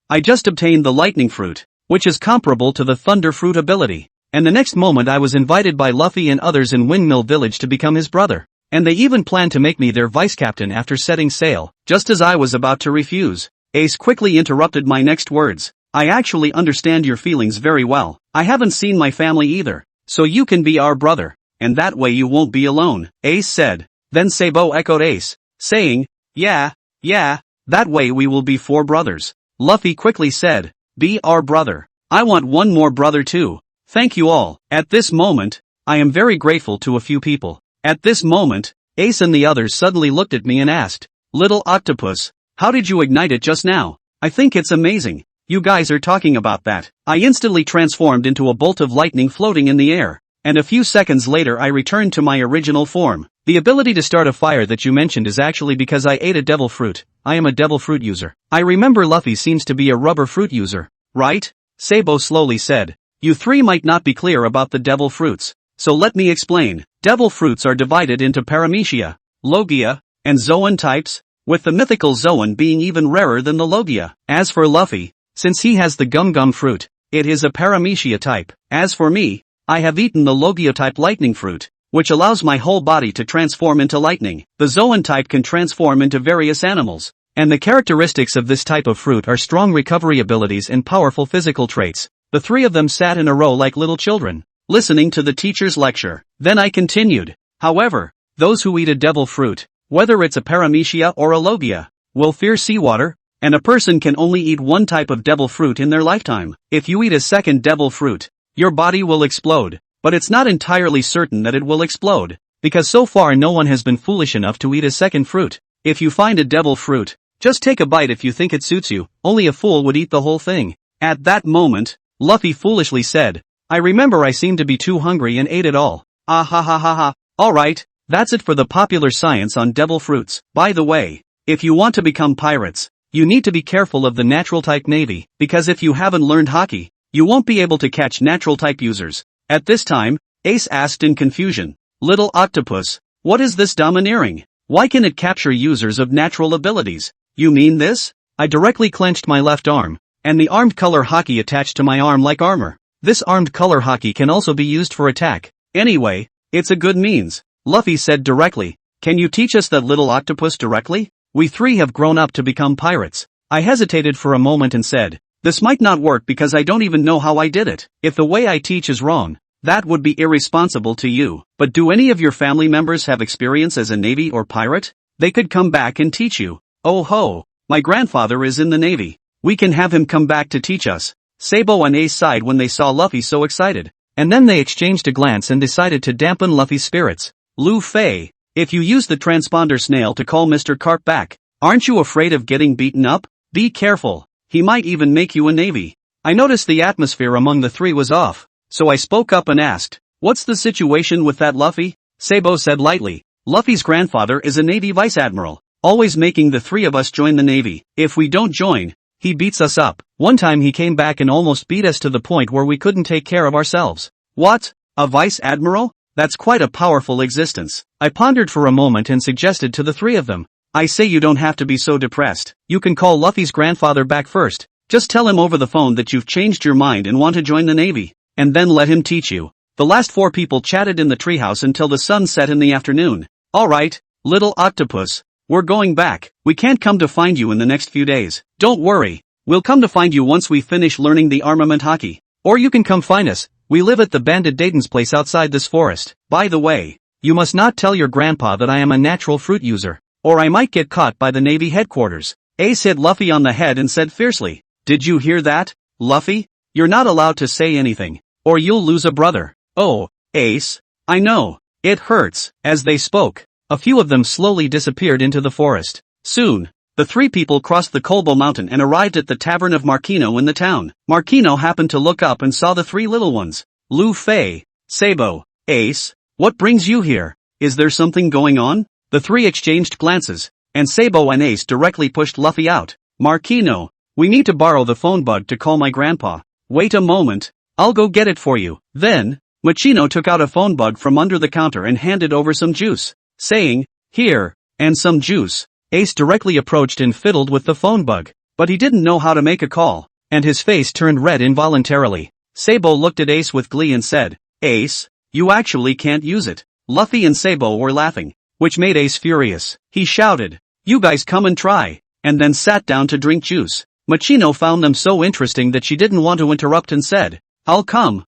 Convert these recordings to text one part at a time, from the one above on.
I just obtained the lightning fruit, which is comparable to the thunder fruit ability. And the next moment I was invited by Luffy and others in Windmill Village to become his brother. And they even planned to make me their vice captain after setting sail. Just as I was about to refuse, Ace quickly interrupted my next words. I actually understand your feelings very well. I haven't seen my family either. So you can be our brother. And that way you won't be alone, Ace said. Then Sabo echoed Ace, saying, yeah, that way we will be 4 brothers. Luffy quickly said, be our brother. I want one more brother too. Thank you all. At this moment, I am very grateful to a few people. At this moment, Ace and the others suddenly looked at me and asked, Little Octopus, how did you ignite it just now? I think it's amazing. You guys are talking about that. I instantly transformed into a bolt of lightning floating in the air. And a few seconds later I returned to my original form. The ability to start a fire that you mentioned is actually because I ate a devil fruit. I am a devil fruit user. I remember Luffy seems to be a rubber fruit user, right? Sabo slowly said. You 3 might not be clear about the devil fruits. So let me explain. Devil fruits are divided into Paramecia, Logia, and Zoan types, with the mythical Zoan being even rarer than the Logia. As for Luffy, since he has the Gum fruit, it is a Paramecia type. As for me, I have eaten the Logia type lightning fruit, which allows my whole body to transform into lightning. The Zoan type can transform into various animals, and the characteristics of this type of fruit are strong recovery abilities and powerful physical traits. The 3 of them sat in a row like little children, listening to the teacher's lecture. Then I continued. However, those who eat a devil fruit, whether it's a Paramecia or a Logia, will fear seawater, and a person can only eat one type of devil fruit in their lifetime. If you eat a second devil fruit, your body will explode, but it's not entirely certain that it will explode, because so far no one has been foolish enough to eat a second fruit. If you find a devil fruit, just take a bite if you think it suits you. Only a fool would eat the whole thing. At that moment, Luffy foolishly said, I remember I seemed to be too hungry and ate it all. Ah ha ha ha ha. Alright, that's it for the popular science on devil fruits. By the way, if you want to become pirates, you need to be careful of the natural type navy, because if you haven't learned hockey, you won't be able to catch natural type users. At this time, Ace asked in confusion, Little Octopus, what is this domineering? Why can it capture users of natural abilities? You mean this? I directly clenched my left arm, and the armed color hockey attached to my arm like armor. This armed color hockey can also be used for attack. Anyway, it's a good means, Luffy said directly. Can you teach us that, Little Octopus, directly? We 3 have grown up to become pirates. I hesitated for a moment and said, this might not work because I don't even know how I did it. If the way I teach is wrong, that would be irresponsible to you. But do any of your family members have experience as a navy or pirate? They could come back and teach you. Oh ho, my grandfather is in the navy. We can have him come back to teach us. Sabo and Ace sighed when they saw Luffy so excited, and then they exchanged a glance and decided to dampen Luffy's spirits. Luffy, if you use the transponder snail to call Mr. Carp back, aren't you afraid of getting beaten up? Be careful. He might even make you a navy. I noticed the atmosphere among the 3 was off, so I spoke up and asked, what's the situation with that, Luffy? Sabo said lightly, Luffy's grandfather is a Navy Vice Admiral, always making the 3 of us join the Navy. If we don't join, he beats us up. One time he came back and almost beat us to the point where we couldn't take care of ourselves. What? A Vice Admiral? That's quite a powerful existence. I pondered for a moment and suggested to the 3 of them, I say you don't have to be so depressed. You can call Luffy's grandfather back first. Just tell him over the phone that you've changed your mind and want to join the Navy, and then let him teach you. The last 4 people chatted in the treehouse until the sun set in the afternoon. Alright, Little Octopus, we're going back. We can't come to find you in the next few days. Don't worry, we'll come to find you once we finish learning the armament hockey. Or you can come find us. We live at the bandit Dayton's place outside this forest. By the way, you must not tell your grandpa that I am a natural fruit user, or I might get caught by the Navy headquarters. Ace hit Luffy on the head and said fiercely, did you hear that, Luffy? You're not allowed to say anything, or you'll lose a brother. Oh, Ace, I know, it hurts. As they spoke, a few of them slowly disappeared into the forest. Soon, the 3 people crossed the Colbo Mountain and arrived at the tavern of Marquino in the town. Marquino happened to look up and saw the 3 little ones. Luffy, Sabo, Ace, what brings you here? Is there something going on? The 3 exchanged glances, and Sabo and Ace directly pushed Luffy out. Marquino, we need to borrow the phone bug to call my grandpa. Wait a moment, I'll go get it for you. Then, Machino took out a phone bug from under the counter and handed over some juice, saying, here, and some juice. Ace directly approached and fiddled with the phone bug. but he didn't know how to make a call, and his face turned red involuntarily. Sabo looked at Ace with glee and said, "Ace, you actually can't use it." Luffy and Sabo were laughing, which made Ace furious. He shouted, "You guys come and try," and then sat down to drink juice. Machino found them so interesting that she didn't want to interrupt and said, I'll come,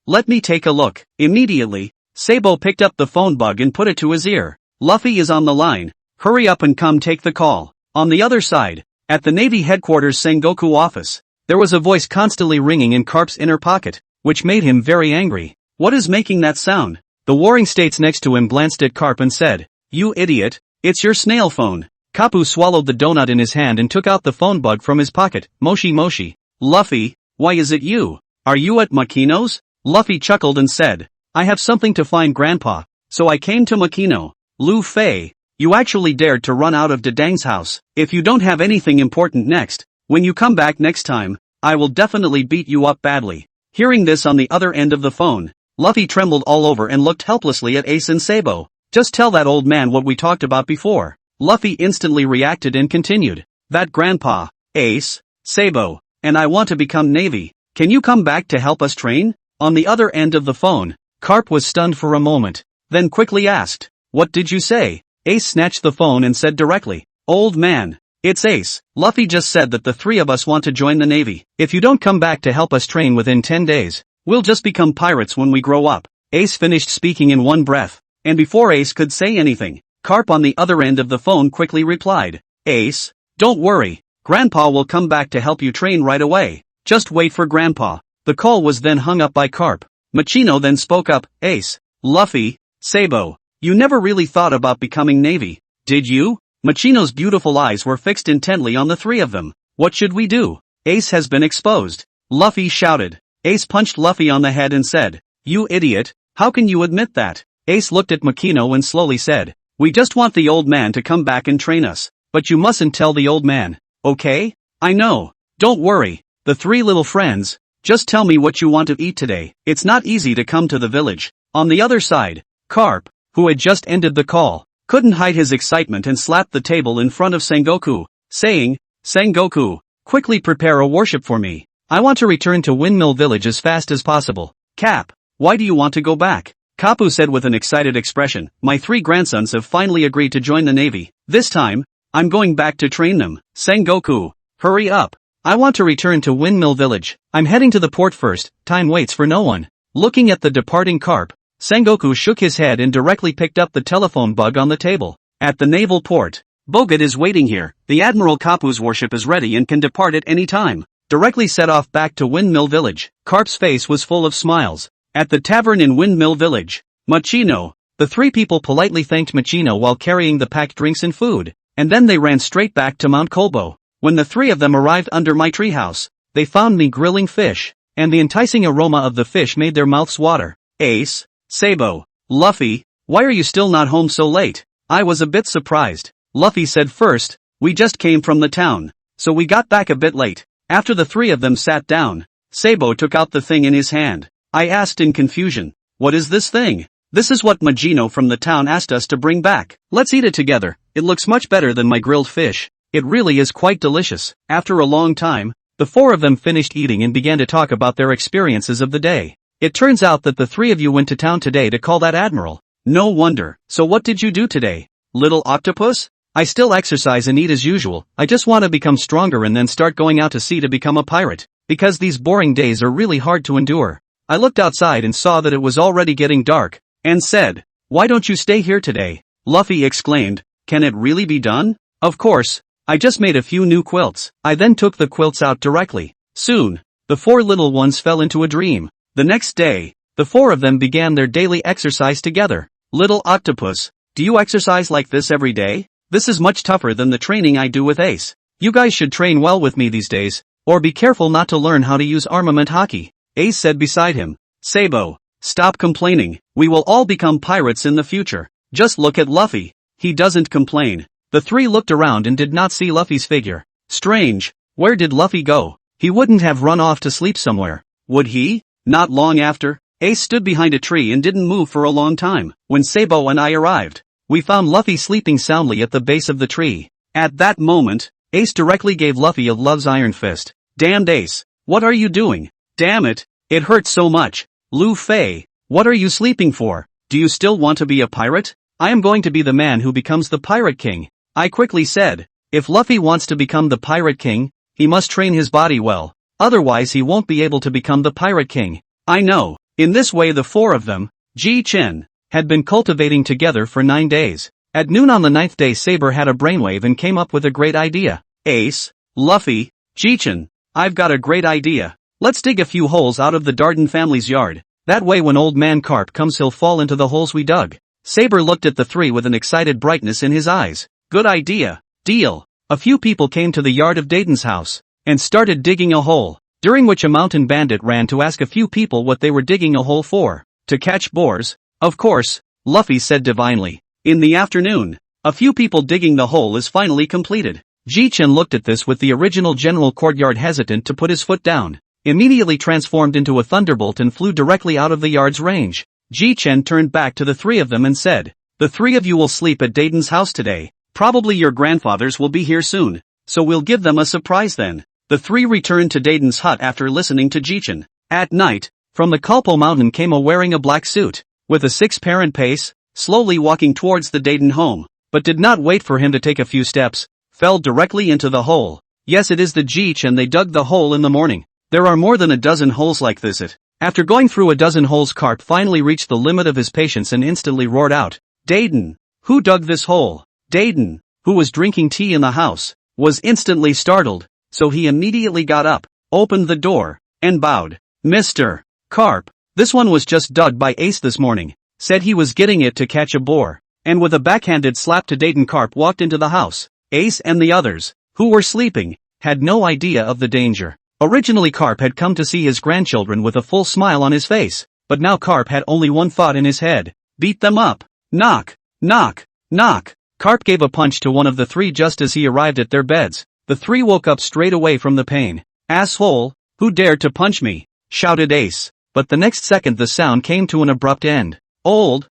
let me take a look." Immediately, Sabo picked up the phone bug and put it to his ear. "Luffy is on the line, hurry up and come take the call." On the other side, at the Navy headquarters Sengoku office, there was a voice constantly ringing in Carp's inner pocket, which made him very angry. "What is making that sound?" The warring states next to him glanced at Carp and said, "You idiot, it's your snail phone." Kapu swallowed the donut in his hand and took out the phone bug from his pocket. "Moshi Moshi. Luffy, why is it you? Are you at Makino's?" Luffy chuckled and said, "I have something to find Grandpa, so I came to Makino." "Luffy, you actually dared to run out of Dedang's house. If you don't have anything important next, when you come back next time, I will definitely beat you up badly." Hearing this on the other end of the phone, Luffy trembled all over and looked helplessly at Ace and Sabo. "Just tell that old man what we talked about before." Luffy instantly reacted and continued, "That Grandpa, Ace, Sabo, and I want to become Navy. Can you come back to help us train?" On the other end of the phone, Carp was stunned for a moment, then quickly asked, "What did you say?" Ace snatched the phone and said directly, "Old man, it's Ace. Luffy just said that the three of us want to join the Navy. If you don't come back to help us train within 10 days, we'll just become pirates when we grow up." Ace finished speaking in one breath, and before Ace could say anything, Carp on the other end of the phone quickly replied, "Ace, don't worry, Grandpa will come back to help you train right away. Just wait for Grandpa." The call was then hung up by Carp. Machino then spoke up, "Ace, Luffy, Sabo, you never really thought about becoming Navy, did you?" Machino's beautiful eyes were fixed intently on the three of them. "What should we do? Ace has been exposed." Luffy shouted. Ace punched Luffy on the head and said, "You idiot, how can you admit that?" Ace looked at Machino and slowly said, "We just want the old man to come back and train us, but you mustn't tell the old man, okay?" "I know, don't worry, the three little friends, just tell me what you want to eat today. It's not easy to come to the village." On the other side, Carp, who had just ended the call, couldn't hide his excitement and slapped the table in front of Sengoku, saying, "Sengoku, quickly prepare a warship for me. I want to return to Windmill Village as fast as possible." "Cap, why do you want to go back?" Kapu said with an excited expression, "My three grandsons have finally agreed to join the Navy. This time, I'm going back to train them." "Sengoku, hurry up. I want to return to Windmill Village. I'm heading to the port first, time waits for no one." Looking at the departing Carp, Sengoku shook his head and directly picked up the telephone bug on the table. "At the naval port. Bogut is waiting here. The Admiral Kapu's warship is ready and can depart at any time." Directly set off back to Windmill Village. Carp's face was full of smiles. At the tavern in Windmill Village, Machino, the three people politely thanked Machino while carrying the packed drinks and food, and then they ran straight back to Mount Kolbo. When the three of them arrived under my treehouse, they found me grilling fish, and the enticing aroma of the fish made their mouths water. "Ace, Sabo, Luffy, why are you still not home so late?" I was a bit surprised. Luffy said first, "We just came from the town, so we got back a bit late." After the three of them sat down, Sabo took out the thing in his hand. I asked in confusion, "What is this thing?" "This is what Majino from the town asked us to bring back. Let's eat it together. It looks much better than my grilled fish. It really is quite delicious." After a long time, the four of them finished eating and began to talk about their experiences of the day. "It turns out that the three of you went to town today to call that admiral. No wonder. So what did you do today, little octopus?" "I still exercise and eat as usual. I just want to become stronger and then start going out to sea to become a pirate, because these boring days are really hard to endure." I looked outside and saw that it was already getting dark, and said, "Why don't you stay here today?" Luffy exclaimed, "Can it really be done?" "Of course. I just made a few new quilts." I then took the quilts out directly. Soon, the four little ones fell into a dream. The next day, the four of them began their daily exercise together. "Little octopus, do you exercise like this every day? This is much tougher than the training I do with Ace. You guys should train well with me these days, or be careful not to learn how to use armament hockey." Ace said beside him, "Sabo, stop complaining. We will all become pirates in the future. Just look at Luffy. He doesn't complain." The three looked around and did not see Luffy's figure. Strange, where did Luffy go? He wouldn't have run off to sleep somewhere, would he? Not long after, Ace stood behind a tree and didn't move for a long time. When Sabo and I arrived, we found Luffy sleeping soundly at the base of the tree. At that moment, Ace directly gave Luffy a love's iron fist. Damned Ace. What are you doing? Damn it. It hurts so much. Luffy. What are you sleeping for? Do you still want to be a pirate? I am going to be the man who becomes the Pirate King. I quickly said. If Luffy wants to become the Pirate King, he must train his body well. Otherwise he won't be able to become the Pirate King. I know. In this way the four of them, Ji-Chen, had been cultivating together for 9 days. At noon on the 9th day Saber had a brainwave and came up with a great idea. Ace, Luffy, Ji-Chen, I've got a great idea. Let's dig a few holes out of the Darden family's yard. That way when old man Carp comes he'll fall into the holes we dug. Saber looked at the three with an excited brightness in his eyes. Good idea. Deal. A few people came to the yard of Dayton's house and started digging a hole, during which a mountain bandit ran to ask a few people what they were digging a hole for. To catch boars, of course, Luffy said divinely. In the afternoon, a few people digging the hole is finally completed. Ji-Chen looked at this with the original general courtyard hesitant to put his foot down, immediately transformed into a thunderbolt and flew directly out of the yard's range. Ji-Chen turned back to the three of them and said, the three of you will sleep at Dayton's house today. Probably your grandfathers will be here soon, so we'll give them a surprise then. The three returned to Dayton's hut after listening to Ji-Chen. At night, from the Kalpo Mountain came a wearing a black suit, with a 6-parent pace, slowly walking towards the Dayton home, but did not wait for him to take a few steps, fell directly into the hole. Yes, it is the Ji-Chen. They dug the hole in the morning. There are more than a dozen holes like this. After going through a dozen holes, Carp finally reached the limit of his patience and instantly roared out, Dayton, who dug this hole? Dayton, who was drinking tea in the house, was instantly startled, so he immediately got up, opened the door, and bowed. Mr. Carp, this one was just dug by Ace this morning, said he was getting it to catch a boar, and with a backhanded slap to Dayton, Carp walked into the house. Ace and the others, who were sleeping, had no idea of the danger. Originally Carp had come to see his grandchildren with a full smile on his face, but now Carp had only one thought in his head. Beat them up. Knock, knock, knock. Carp gave a punch to one of the three just as he arrived at their beds. The three woke up straight away from the pain. Asshole, who dared to punch me? Shouted Ace. But the next second the sound came to an abrupt end. Old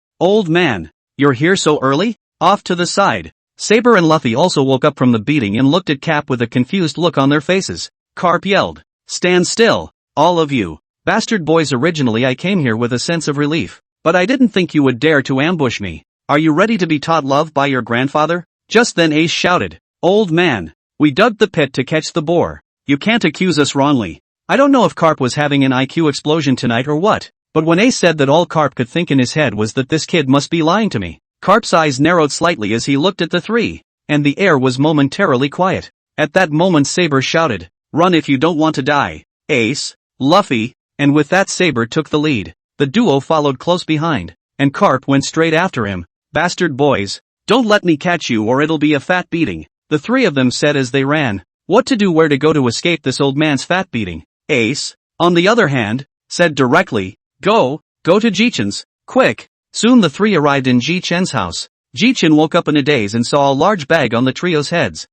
man, you're here so early? Off to the side. Saber and Luffy also woke up from the beating and looked at Cap with a confused look on their faces. Carp yelled, stand still, all of you. Bastard boys, originally I came here with a sense of relief, but I didn't think you would dare to ambush me. Are you ready to be taught love by your grandfather? Just then Ace shouted, old man, we dug the pit to catch the boar. You can't accuse us wrongly. I don't know if Carp was having an IQ explosion tonight or what, but when Ace said that all Carp could think in his head was that this kid must be lying to me, Carp's eyes narrowed slightly as he looked at the three, and the air was momentarily quiet. At that moment Saber shouted, run if you don't want to die. Ace, Luffy, and with that Saber took the lead. The duo followed close behind, and Carp went straight after him. Bastard boys, don't let me catch you or it'll be a fat beating, the three of them said as they ran. What to do, where to go to escape this old man's fat beating? Ace, on the other hand, said directly, go to Ji-Chen's, quick. Soon the three arrived in Ji-Chen's house. Ji-Chen woke up in a daze and saw a large bag on the trio's heads.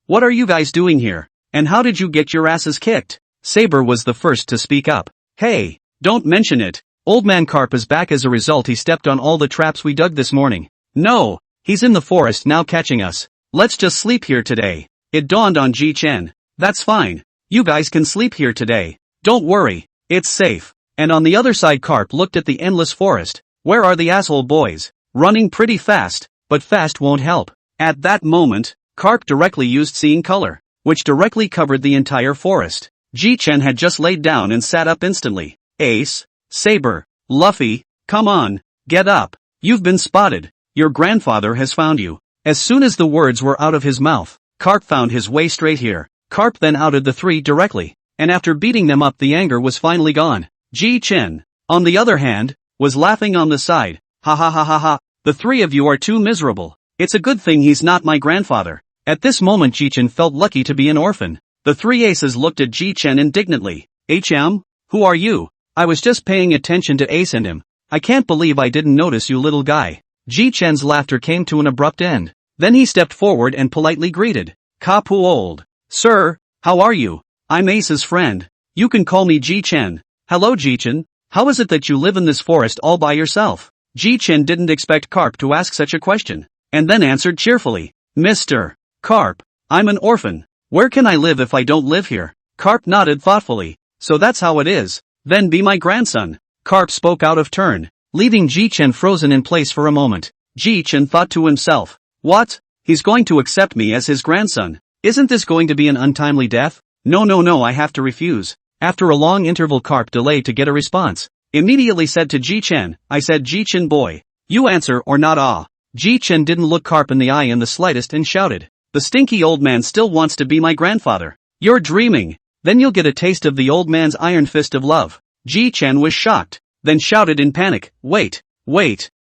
What are you guys doing here? And how did you get your asses kicked? Saber was the first to speak up. Hey, don't mention it. Old man Carp is back. As a result he stepped on all the traps we dug this morning. No, he's in the forest now catching us. Let's just sleep here today. It dawned on Ji-Chen. That's fine. You guys can sleep here today. Don't worry, it's safe. And on the other side Carp looked at the endless forest. Where are the asshole boys? Running pretty fast, but fast won't help. At that moment, Carp directly used seeing color, which directly covered the entire forest. Ji-Chen had just laid down and sat up instantly. Ace, Saber, Luffy, come on, get up. You've been spotted. Your grandfather has found you. As soon as the words were out of his mouth, Carp found his way straight here. Carp then outed the three directly, and after beating them up the anger was finally gone. Ji-Chen, on the other hand, was laughing on the side. Ha ha ha ha ha, the three of you are too miserable. It's a good thing he's not my grandfather. At this moment Ji-Chen felt lucky to be an orphan. The three aces looked at Ji-Chen indignantly. HM? Who are you? I was just paying attention to Ace and him. I can't believe I didn't notice you, little guy. Ji-Chen's laughter came to an abrupt end. Then he stepped forward and politely greeted. Kapu old. Sir, how are you? I'm Ace's friend. You can call me Ji-Chen. Hello Ji-Chen. How is it that you live in this forest all by yourself? Ji-Chen didn't expect Carp to ask such a question, and then answered cheerfully. Mr. Carp, I'm an orphan. Where can I live if I don't live here? Carp nodded thoughtfully. So that's how it is. Then be my grandson. Carp spoke out of turn, leaving Ji-chen frozen in place for a moment. Ji-chen thought to himself, what? He's going to accept me as his grandson. Isn't this going to be an untimely death? No, I have to refuse. After a long interval, Carp delayed to get a response. Immediately said to Ji-chen, I said, Ji-chen boy. You answer or not. Ji-chen didn't look Carp in the eye in the slightest and shouted, the stinky old man still wants to be my grandfather. You're dreaming. Then you'll get a taste of the old man's iron fist of love. Ji-chen was shocked, then shouted in panic, wait,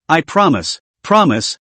I promise,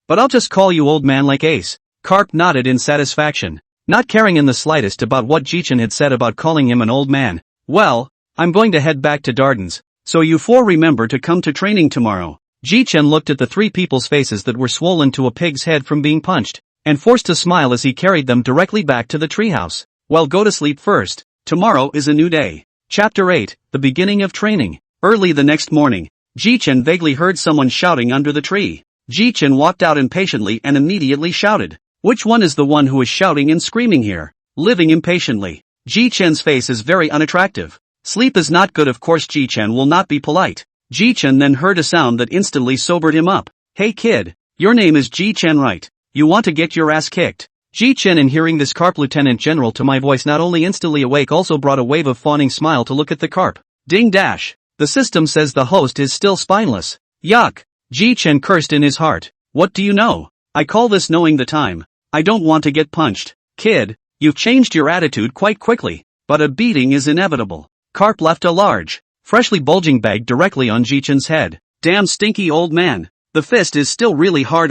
but I'll just call you old man like Ace. Carp nodded in satisfaction, not caring in the slightest about what Ji-chen had said about calling him an old man. Well, I'm going to head back to Darden's, so you four remember to come to training tomorrow. Ji-chen looked at the three people's faces that were swollen to a pig's head from being punched, and forced a smile as he carried them directly back to the treehouse. Well, go to sleep first. Tomorrow is a new day. Chapter 8, The Beginning of Training. Early the next morning, Ji-chen vaguely heard someone shouting under the tree. Ji-chen walked out impatiently and immediately shouted, which one is the one who is shouting and screaming here? Living impatiently. Ji-chen's face is very unattractive. Sleep is not good, of course. Ji-chen will not be polite. Ji-chen then heard a sound that instantly sobered him up. Hey kid, your name is Ji-chen, right? You want to get your ass kicked? Ji-chen, in hearing this, Carp Lieutenant General to my voice not only instantly awake, also brought a wave of fawning smile to look at the carp. Ding dash. The system says the host is still spineless. Yuck. Ji-chen cursed in his heart. What do you know? I call this knowing the time. I don't want to get punched. Kid, you've changed your attitude quite quickly, but a beating is inevitable. Carp left a large, freshly bulging bag directly on Ji-chen's head. Damn stinky old man. The fist is still really hard.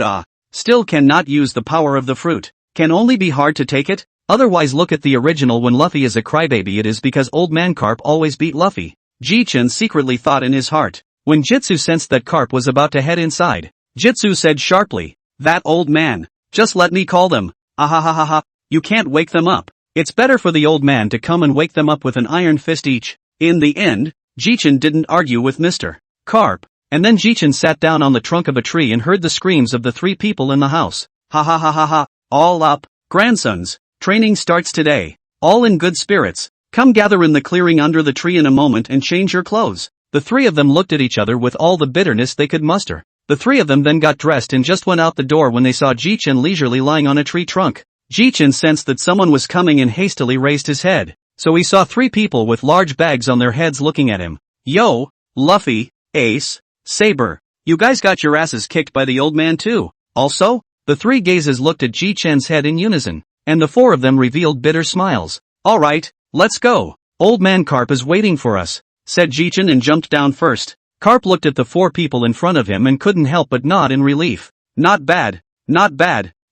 Still cannot use the power of the fruit. Can only be hard to take it? Otherwise look at the original. When Luffy is a crybaby, it is because old man Carp always beat Luffy. Ji-chen secretly thought in his heart. When Jitsu sensed that Carp was about to head inside, Jitsu said sharply, that old man. Just let me call them. Ahahaha. You can't wake them up. It's better for the old man to come and wake them up with an iron fist each. In the end, Ji-chen didn't argue with Mr. Carp, and then Ji-chen sat down on the trunk of a tree and heard the screams of the three people in the house. Ha. All up, grandsons, training starts today. All in good spirits. Come gather in the clearing under the tree in a moment and change your clothes. The three of them looked at each other with all the bitterness they could muster. The three of them then got dressed and just went out the door when they saw Ji-chen leisurely lying on a tree trunk. Ji-chen sensed that someone was coming and hastily raised his head. So he saw three people with large bags on their heads looking at him. Yo, Luffy, Ace, Saber. You guys got your asses kicked by the old man too. Also? The three gazes looked at Ji-chen's head in unison, and the four of them revealed bitter smiles. Alright, let's go. Old man Carp is waiting for us, said Ji-chen and jumped down first. Carp looked at the four people in front of him and couldn't help but nod in relief. Not bad.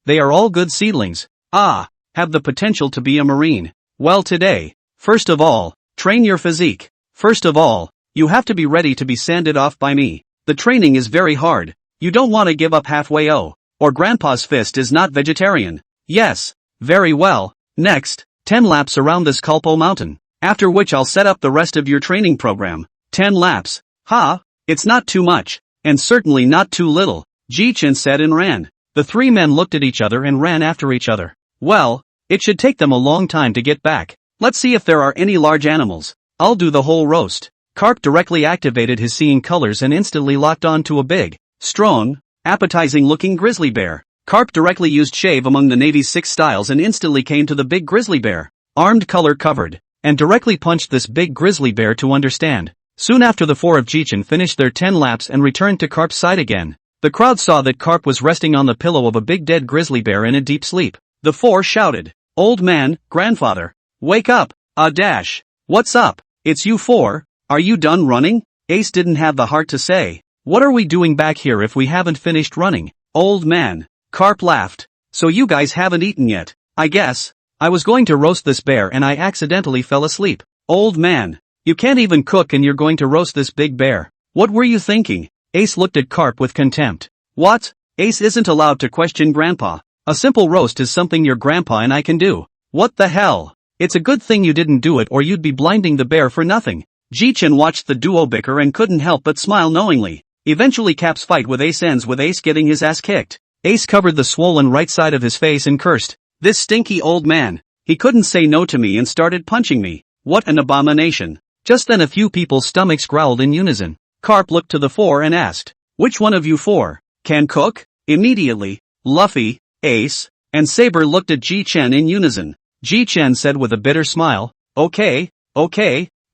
They are all good seedlings. Have the potential to be a marine. Well, today, first of all, train your physique. First of all, you have to be ready to be sanded off by me. The training is very hard. You don't want to give up halfway. Or Grandpa's fist is not vegetarian. Yes, very well. Next, 10 laps around this Culpo mountain, after which I'll set up the rest of your training program. 10 laps. It's not too much, and certainly not too little, Ji-chen said and ran. The three men looked at each other and ran after each other. Well, it should take them a long time to get back. Let's see if there are any large animals. I'll do the whole roast. Carp directly activated his seeing colors and instantly locked on to a big, strong, appetizing-looking grizzly bear. Carp directly used shave among the Navy's 6 styles and instantly came to the big grizzly bear, armed color-covered, and directly punched this big grizzly bear to understand. Soon after, the four of Ji-chen finished their 10 laps and returned to Carp's side again. The crowd saw that Carp was resting on the pillow of a big dead grizzly bear in a deep sleep. The four shouted, Old man, grandfather, wake up, dash. What's up? It's you four. Are you done running? Ace didn't have the heart to say, what are we doing back here if we haven't finished running? Old man. Carp laughed. So you guys haven't eaten yet, I guess. I was going to roast this bear and I accidentally fell asleep. Old man. You can't even cook and you're going to roast this big bear. What were you thinking? Ace looked at Carp with contempt. What? Ace isn't allowed to question Grandpa. A simple roast is something your grandpa and I can do. What the hell? It's a good thing you didn't do it or you'd be blinding the bear for nothing. Ji-chen watched the duo bicker and couldn't help but smile knowingly. Eventually Cap's fight with Ace ends with Ace getting his ass kicked. Ace covered the swollen right side of his face and cursed. This stinky old man. He couldn't say no to me and started punching me. What an abomination. Just then a few people's stomachs growled in unison. Carp looked to the four and asked, "Which one of you four can cook?" Immediately, Luffy, Ace, and Saber looked at Ji-Chen in unison. Ji-Chen said with a bitter smile, Okay,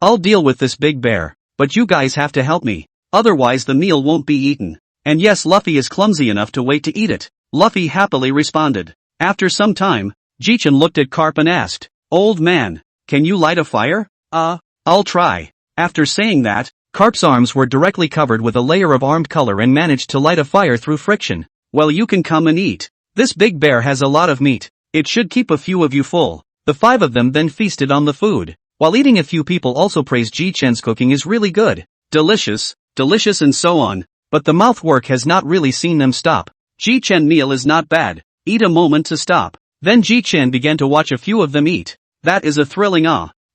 I'll deal with this big bear, but you guys have to help me, otherwise the meal won't be eaten. And yes, Luffy is clumsy enough to wait to eat it. Luffy happily responded. After some time, Ji-Chen looked at Carp and asked, "Old man, can you light a fire?" I'll try." After saying that, Carp's arms were directly covered with a layer of armed color and managed to light a fire through friction. "Well, you can come and eat. This big bear has a lot of meat. It should keep a few of you full." The five of them then feasted on the food. While eating, a few people also praised Ji-Chen's cooking is really good. Delicious and so on. But the mouthwork has not really seen them stop. Ji-Chen meal is not bad. Eat a moment to stop. Then Ji-Chen began to watch a few of them eat. That is a thrilling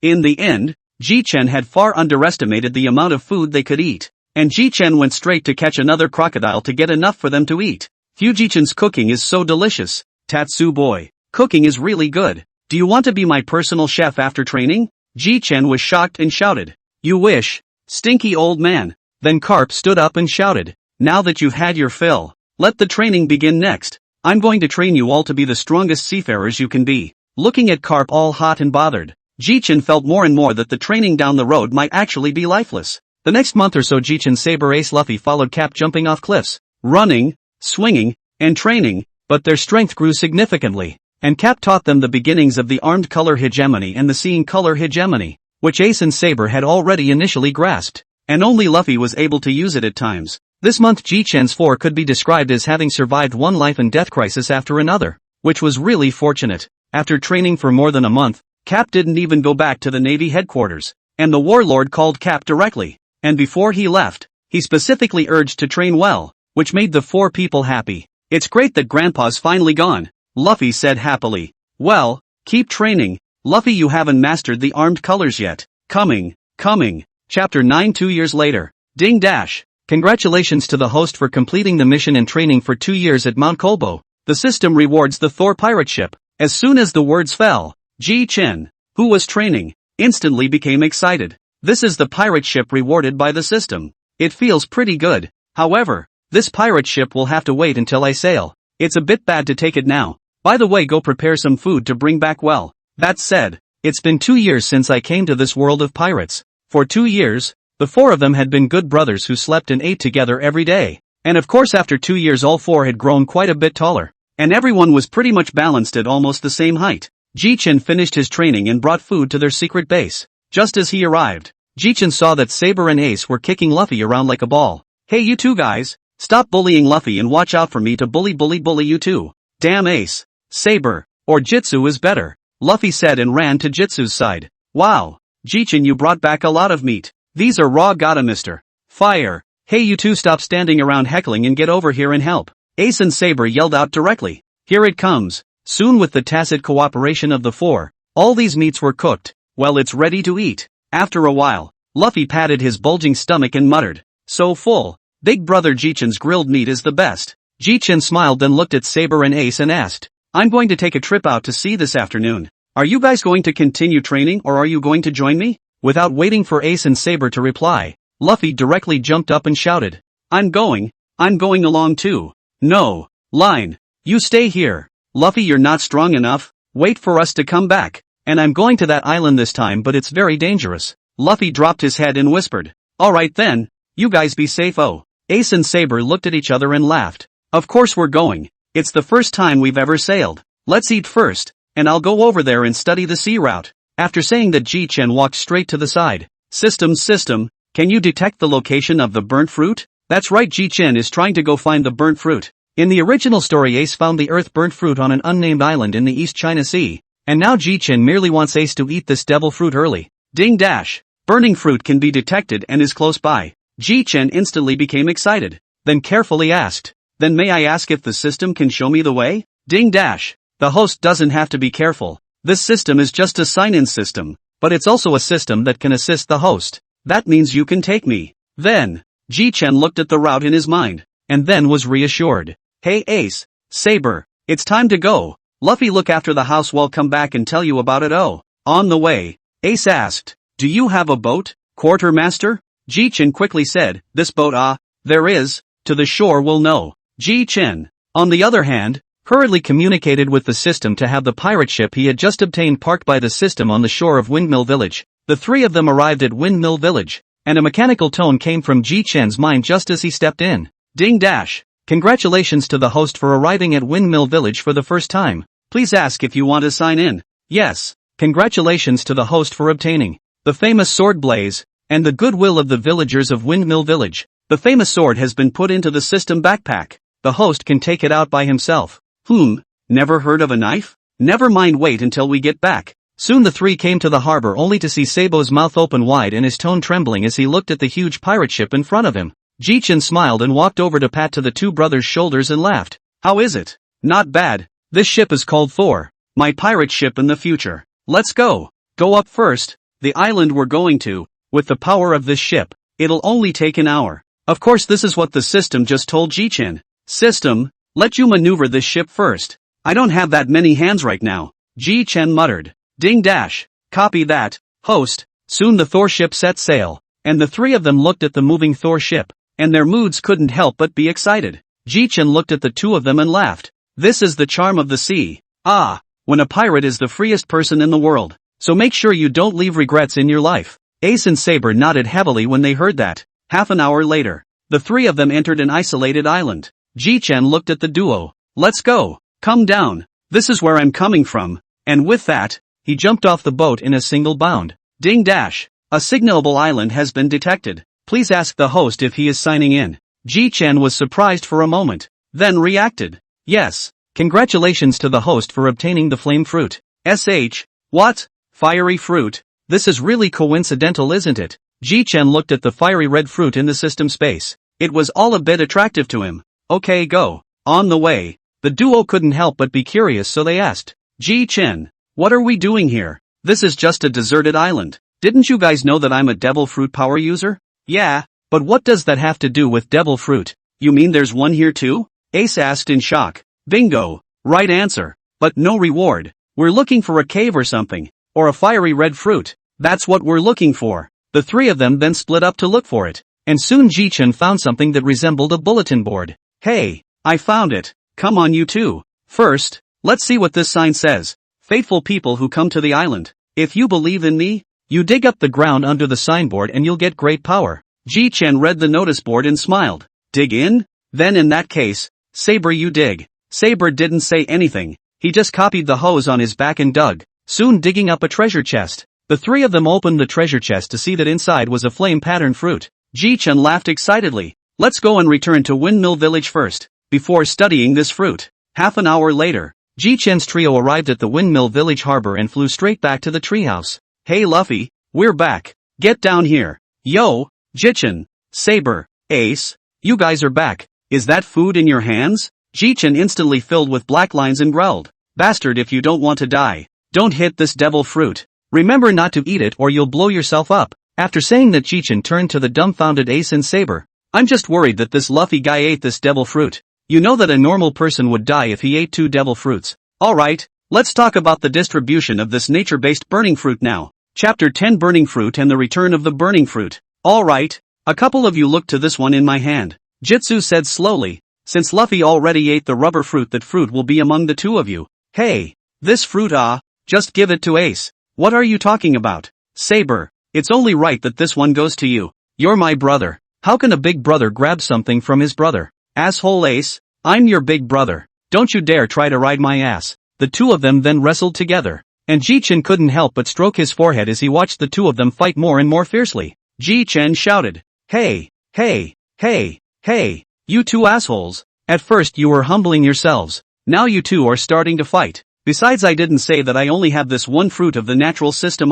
In the end, Ji-Chen had far underestimated the amount of food they could eat. And Ji-Chen went straight to catch another crocodile to get enough for them to eat. Ji-Chen's cooking is so delicious. Tatsu boy. Cooking is really good. Do you want to be my personal chef after training? Ji-Chen was shocked and shouted. You wish. Stinky old man. Then Carp stood up and shouted. Now that you've had your fill, let the training begin next. I'm going to train you all to be the strongest seafarers you can be. Looking at Carp all hot and bothered, Ji-Chen felt more and more that the training down the road might actually be lifeless. The next month or so, Ji-Chen, Saber, Ace, Luffy followed Cap jumping off cliffs, running, swinging, and training, but their strength grew significantly. And Cap taught them the beginnings of the armed color hegemony and the seeing color hegemony, which Ace and Saber had already initially grasped, and only Luffy was able to use it at times. This month Ji-Chen's 4 could be described as having survived one life and death crisis after another, which was really fortunate. After training for more than a month, Cap didn't even go back to the Navy headquarters, and the warlord called Cap directly, and before he left, he specifically urged to train well, which made the 4 people happy. It's great that Grandpa's finally gone, Luffy said happily. Well, keep training, Luffy, you haven't mastered the armed colors yet. Coming. Chapter 9 2 years later. Ding dash. Congratulations to the host for completing the mission and training for 2 years at Mount Kolbo. The system rewards the Thor pirate ship. As soon as the words fell, Ji-Chen, who was training, instantly became excited. This is the pirate ship rewarded by the system. It feels pretty good. However, this pirate ship will have to wait until I sail. It's a bit bad to take it now. By the way, go prepare some food to bring back. Well, that said, it's been 2 years since I came to this world of pirates. For 2 years, the 4 of them had been good brothers who slept and ate together every day. And of course after 2 years all 4 had grown quite a bit taller. And everyone was pretty much balanced at almost the same height. Ji-Chen finished his training and brought food to their secret base. Just as he arrived, Ji-Chen saw that Saber and Ace were kicking Luffy around like a ball. Hey you two guys, stop bullying Luffy and watch out for me to bully you too. Damn Ace. Saber, or Jitsu is better, Luffy said and ran to Jitsu's side. Wow, Ji-Chen, you brought back a lot of meat. These are raw, gotta Mr. Fire. Hey you two, stop standing around heckling and get over here and help. Ace and Saber yelled out directly. Here it comes. Soon, with the tacit cooperation of the 4, all these meats were cooked. Well, it's ready to eat. After a while, Luffy patted his bulging stomach and muttered. So full. Big brother Ji-Chen's grilled meat is the best. Ji-Chen smiled, then looked at Saber and Ace and asked. I'm going to take a trip out to sea this afternoon. Are you guys going to continue training or are you going to join me? Without waiting for Ace and Saber to reply, Luffy directly jumped up and shouted. I'm going along too. No, Line, you stay here. Luffy, you're not strong enough. Wait for us to come back. And I'm going to that island this time, but it's very dangerous. Luffy dropped his head and whispered. Alright then, you guys be safe. Oh. Ace and Saber looked at each other and laughed. Of course we're going. It's the first time we've ever sailed. Let's eat first, and I'll go over there and study the sea route. After saying that, Ji-Chen walked straight to the side. System, can you detect the location of the burnt fruit? That's right, Ji-Chen is trying to go find the burnt fruit. In the original story, Ace found the earth-burnt fruit on an unnamed island in the East China Sea. And now Ji-Chen merely wants Ace to eat this devil fruit early. Ding dash. Burning fruit can be detected and is close by. Ji-Chen instantly became excited. Then carefully asked. Then may I ask if the system can show me the way? Ding dash. The host doesn't have to be careful. This system is just a sign-in system, but it's also a system that can assist the host. That means you can take me. Then, Ji-Chen looked at the route in his mind, and then was reassured. Hey Ace, Saber, it's time to go. Luffy look after the house while come back and tell you about it. Oh. On the way, Ace asked, do you have a boat, quartermaster? Ji-chin quickly said, this boat there is, to the shore will know. Ji-chin, on the other hand, hurriedly communicated with the system to have the pirate ship he had just obtained parked by the system on the shore of Windmill Village. The three of them arrived at Windmill Village, and a mechanical tone came from Ji-chen's mind just as he stepped in. Ding dash. Congratulations to the host for arriving at Windmill Village for the first time. Please ask if you want to sign in. Yes. Congratulations to the host for obtaining the famous sword blaze, and the goodwill of the villagers of Windmill Village. The famous sword has been put into the system backpack. The host can take it out by himself. Never heard of a knife? Never mind, wait until we get back. Soon the three came to the harbor only to see Sabo's mouth open wide and his tone trembling as he looked at the huge pirate ship in front of him. Ji-chin smiled and walked over to pat to the two brothers' shoulders and laughed. How is it? Not bad. This ship is called Thor. My pirate ship in the future. Let's go. Go up first. The island we're going to. With the power of this ship, it'll only take an hour. Of course this is what the system just told Ji-chin. System, let you maneuver this ship first. I don't have that many hands right now. Ji-chin muttered. Ding dash. Copy that, host. Soon the Thor ship set sail, and the three of them looked at the moving Thor ship, and their moods couldn't help but be excited. Ji-chin looked at the two of them and laughed. This is the charm of the sea. When a pirate is the freest person in the world. So make sure you don't leave regrets in your life. Ace and Saber nodded heavily when they heard that. Half an hour later, the three of them entered an isolated island. Ji-chin looked at the duo. Let's go. Come down. This is where I'm coming from. And with that, he jumped off the boat in a single bound. Ding dash. A signalable island has been detected. Please ask the host if he is signing in. Ji-chin was surprised for a moment, then reacted. Yes. Congratulations to the host for obtaining the flame fruit. What? Fiery fruit? This is really coincidental, isn't it? Ji-chin looked at the fiery red fruit in the system space. It was all a bit attractive to him. Okay, go. On the way, the duo couldn't help but be curious, so they asked, Ji-chin, what are we doing here? This is just a deserted island. Didn't you guys know that I'm a devil fruit power user? Yeah, but what does that have to do with devil fruit? You mean there's one here too? Ace asked in shock. Bingo. Right answer. But no reward. We're looking for a cave or something. Or a fiery red fruit. That's what we're looking for. The three of them then split up to look for it. And soon Ji-chin found something that resembled a bulletin board. Hey, I found it. Come on you two. First, let's see what this sign says. Faithful people who come to the island. If you believe in me, you dig up the ground under the signboard and you'll get great power. Ji-chin read the notice board and smiled. Dig in? Then in that case, Saber, you dig. Saber didn't say anything. He just copied the hose on his back and dug, soon digging up a treasure chest. The three of them opened the treasure chest to see that inside was a flame pattern fruit. Ji-chin laughed excitedly. Let's go and return to Windmill Village first, before studying this fruit. Half an hour later, Ji-chin's trio arrived at the Windmill Village harbor and flew straight back to the treehouse. Hey Luffy, we're back. Get down here. Yo, Ji-chin, Saber, Ace, you guys are back. Is that food in your hands? Ji-chin instantly filled with black lines and growled. Bastard, if you don't want to die, don't hit this devil fruit. Remember not to eat it or you'll blow yourself up. After saying that, Ji-chin turned to the dumbfounded Ace and Saber. I'm just worried that this Luffy guy ate this devil fruit. You know that a normal person would die if he ate 2 devil fruits. Alright, let's talk about the distribution of this nature-based burning fruit now. Chapter 10, Burning Fruit and the Return of the Burning Fruit. Alright, a couple of you look to this one in my hand. Jitsu said slowly. Since Luffy already ate the rubber fruit, that fruit will be among the two of you. Hey, this fruit just give it to Ace. What are you talking about? Saber, it's only right that this one goes to you. You're my brother. How can a big brother grab something from his brother? Asshole Ace, I'm your big brother. Don't you dare try to ride my ass. The two of them then wrestled together. And Ji-chin couldn't help but stroke his forehead as he watched the two of them fight more and more fiercely. Ji-chin shouted, Hey, hey, hey, hey. You two assholes. At first you were humbling yourselves. Now you two are starting to fight. Besides, I didn't say that I only have this one fruit of the natural system.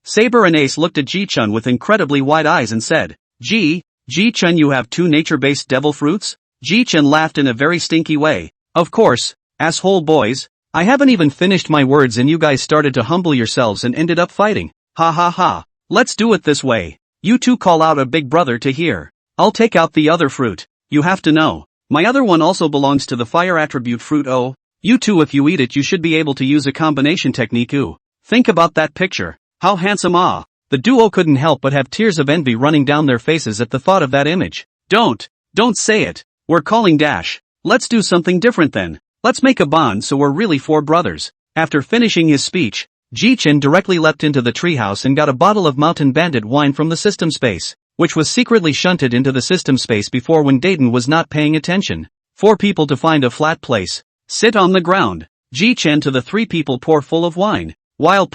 Saber and Ace looked at Ji-chin with incredibly wide eyes and said, Ji-chin, you have 2 nature-based devil fruits? Ji-chin laughed in a very stinky way. Of course, asshole boys. I haven't even finished my words and you guys started to humble yourselves and ended up fighting. Ha ha ha. Let's do it this way. You two call out a big brother to here. I'll take out the other fruit. You have to know, my other one also belongs to the fire attribute fruit. Oh, You too, if you eat it you should be able to use a combination technique. Ooh. Think about that picture. How handsome. Ah. The duo couldn't help but have tears of envy running down their faces at the thought of that image. Don't say it. We're calling Dash. Let's do something different then. Let's make a bond so we're really four brothers. After finishing his speech, Ji-chin directly leapt into the treehouse and got a bottle of Mountain Bandit wine from the system space, which was secretly shunted into the system space before when Dayton was not paying attention. 4 people to find a flat place. Sit on the ground. Ji-chin to the 3 people pour full of wine. While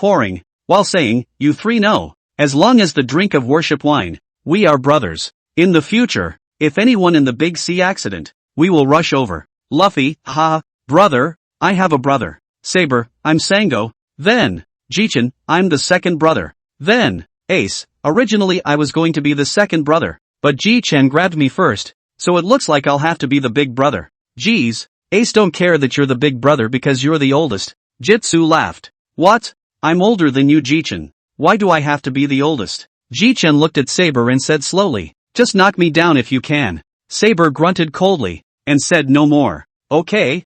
saying, you 3 know, as long as the drink of worship wine, we are brothers. In the future, if anyone in the big sea accident, we will rush over. Luffy, ha, brother, I have a brother. Saber, I'm Sango. Then, Ji-chin, I'm the second brother. Then, Ace, originally I was going to be the second brother, but Ji-chin grabbed me first, so it looks like I'll have to be the big brother. Geez, Ace don't care that you're the big brother because you're the oldest. Jitsu laughed. What? I'm older than you, Ji-chin. Why do I have to be the oldest? Ji-chin looked at Saber and said slowly, just knock me down if you can. Saber grunted coldly, and said no more. Okay.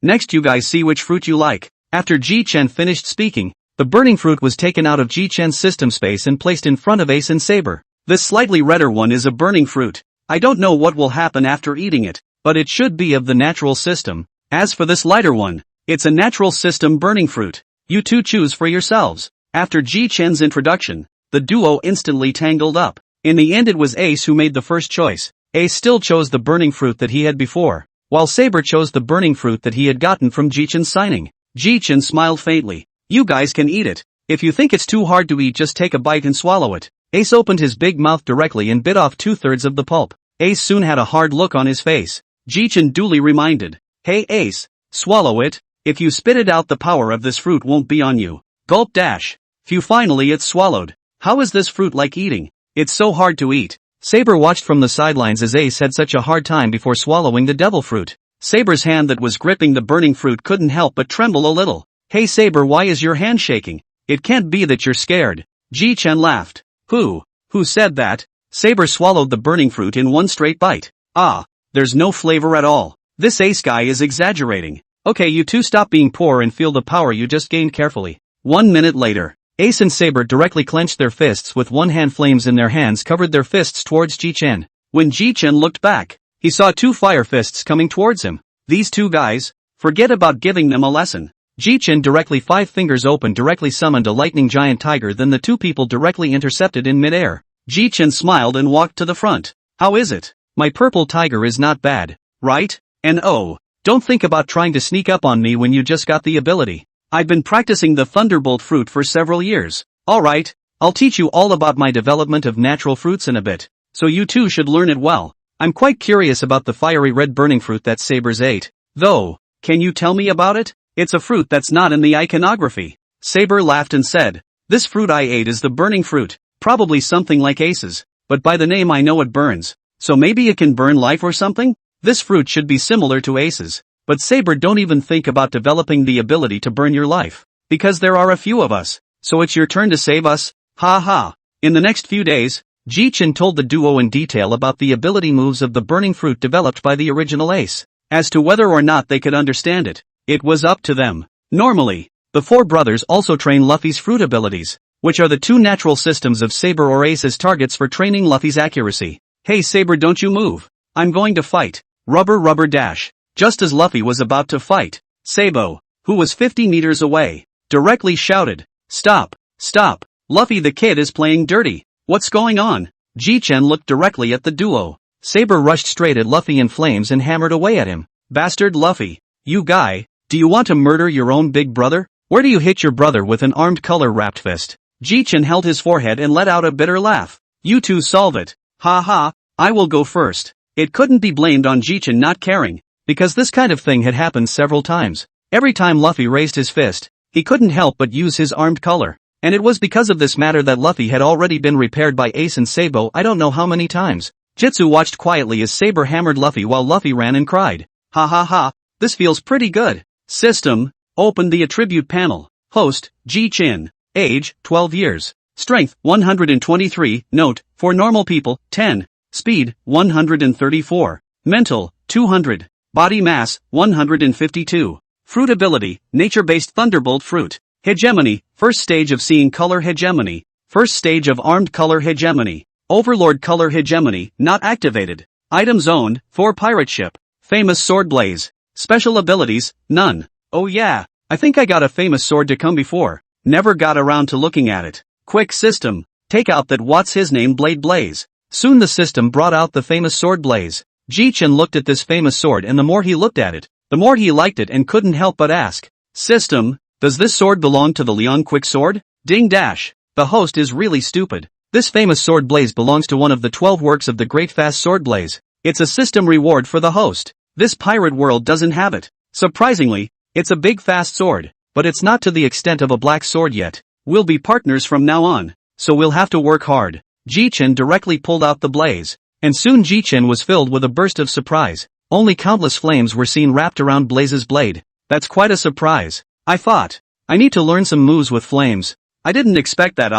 Next you guys see which fruit you like. After Ji-chin finished speaking, the burning fruit was taken out of Ji-chin's system space and placed in front of Ace and Saber. This slightly redder one is a burning fruit. I don't know what will happen after eating it, but it should be of the natural system. As for this lighter one, it's a natural system burning fruit. You two choose for yourselves. After Ji-chin's introduction, the duo instantly tangled up. In the end it was Ace who made the first choice. Ace still chose the burning fruit that he had before, while Saber chose the burning fruit that he had gotten from Ji-chin's signing. Ji-chin smiled faintly. You guys can eat it. If you think it's too hard to eat, just take a bite and swallow it. Ace opened his big mouth directly and bit off 2/3 of the pulp. Ace soon had a hard look on his face. Ji-chin duly reminded. Hey Ace, swallow it. If you spit it out the power of this fruit won't be on you. Gulp dash. Phew, finally it's swallowed. How is this fruit like eating? It's so hard to eat. Saber watched from the sidelines as Ace had such a hard time before swallowing the devil fruit. Saber's hand that was gripping the burning fruit couldn't help but tremble a little. Hey Saber, why is your hand shaking? It can't be that you're scared. Ji-chin laughed. Who said that? Saber swallowed the burning fruit in one straight bite. Ah, there's no flavor at all. This Ace guy is exaggerating. Okay, you two stop being poor and feel the power you just gained carefully. 1 minute later, Ace and Saber directly clenched their fists with one hand. Flames in their hands covered their fists towards Ji-chin. When Ji-chin looked back, he saw 2 fire fists coming towards him. These 2 guys, forget about giving them a lesson. Ji-chin directly 5 fingers open directly summoned a lightning giant tiger. Then the 2 people directly intercepted in midair. Ji-chin smiled and walked to the front. How is it? My purple tiger is not bad, right? And oh, don't think about trying to sneak up on me when you just got the ability. I've been practicing the Thunderbolt fruit for several years. Alright, I'll teach you all about my development of natural fruits in a bit, so you too should learn it well. I'm quite curious about the fiery red burning fruit that Sabers ate. Though, can you tell me about it? It's a fruit that's not in the iconography. Saber laughed and said, this fruit I ate is the burning fruit, probably something like Ace's, but by the name I know it burns, so maybe it can burn life or something? This fruit should be similar to Ace's. But Saber, don't even think about developing the ability to burn your life, because there are a few of us, so it's your turn to save us, ha ha. In the next few days, Ji-chin told the duo in detail about the ability moves of the burning fruit developed by the original Ace. As to whether or not they could understand it, it was up to them. Normally, the 4 brothers also train Luffy's fruit abilities, which are the 2 natural systems of Saber or Ace as targets for training Luffy's accuracy. Hey Saber, don't you move. I'm going to fight. Rubber dash. Just as Luffy was about to fight, Sabo, who was 50 meters away, directly shouted, Stop! Luffy the kid is playing dirty. What's going on? Ji-chin looked directly at the duo. Saber rushed straight at Luffy in flames and hammered away at him. Bastard Luffy. You guy, do you want to murder your own big brother? Where do you hit your brother with an armed color-wrapped fist? Ji-chin held his forehead and let out a bitter laugh. You two solve it. Ha ha, I will go first. It couldn't be blamed on Ji-chin not caring, because this kind of thing had happened several times. Every time Luffy raised his fist, he couldn't help but use his armed color, and it was because of this matter that Luffy had already been repaired by Ace and Sabo I don't know how many times. Jitsu watched quietly as Saber hammered Luffy while Luffy ran and cried. Ha ha ha, this feels pretty good. System, open the attribute panel. Host, Ji-chin. Age, 12 years. Strength, 123, note, for normal people, 10. Speed, 134. Mental, 200. Body mass, 152. Fruit ability, nature-based thunderbolt fruit. Hegemony, first stage of seeing color hegemony. First stage of armed color hegemony. Overlord color hegemony, not activated. Items owned, 4 pirate ship. Famous sword blaze. Special abilities, none. Oh yeah, I think I got a famous sword to come before. Never got around to looking at it. Quick system. Take out that what's his name blade blaze. Soon the system brought out the famous sword blaze. Ji-chan looked at this famous sword, and the more he looked at it, the more he liked it and couldn't help but ask. System, does this sword belong to the Leon Quick Sword? Ding dash. The host is really stupid. This famous sword blaze belongs to one of the 12 works of the Great Fast Sword Blaze. It's a system reward for the host. This pirate world doesn't have it. Surprisingly, it's a big fast sword, but it's not to the extent of a black sword yet. We'll be partners from now on, so we'll have to work hard. Ji-chan directly pulled out the blaze, and soon Ji-chan was filled with a burst of surprise. Only countless flames were seen wrapped around Blaze's blade. That's quite a surprise. I thought, I need to learn some moves with flames. I didn't expect that.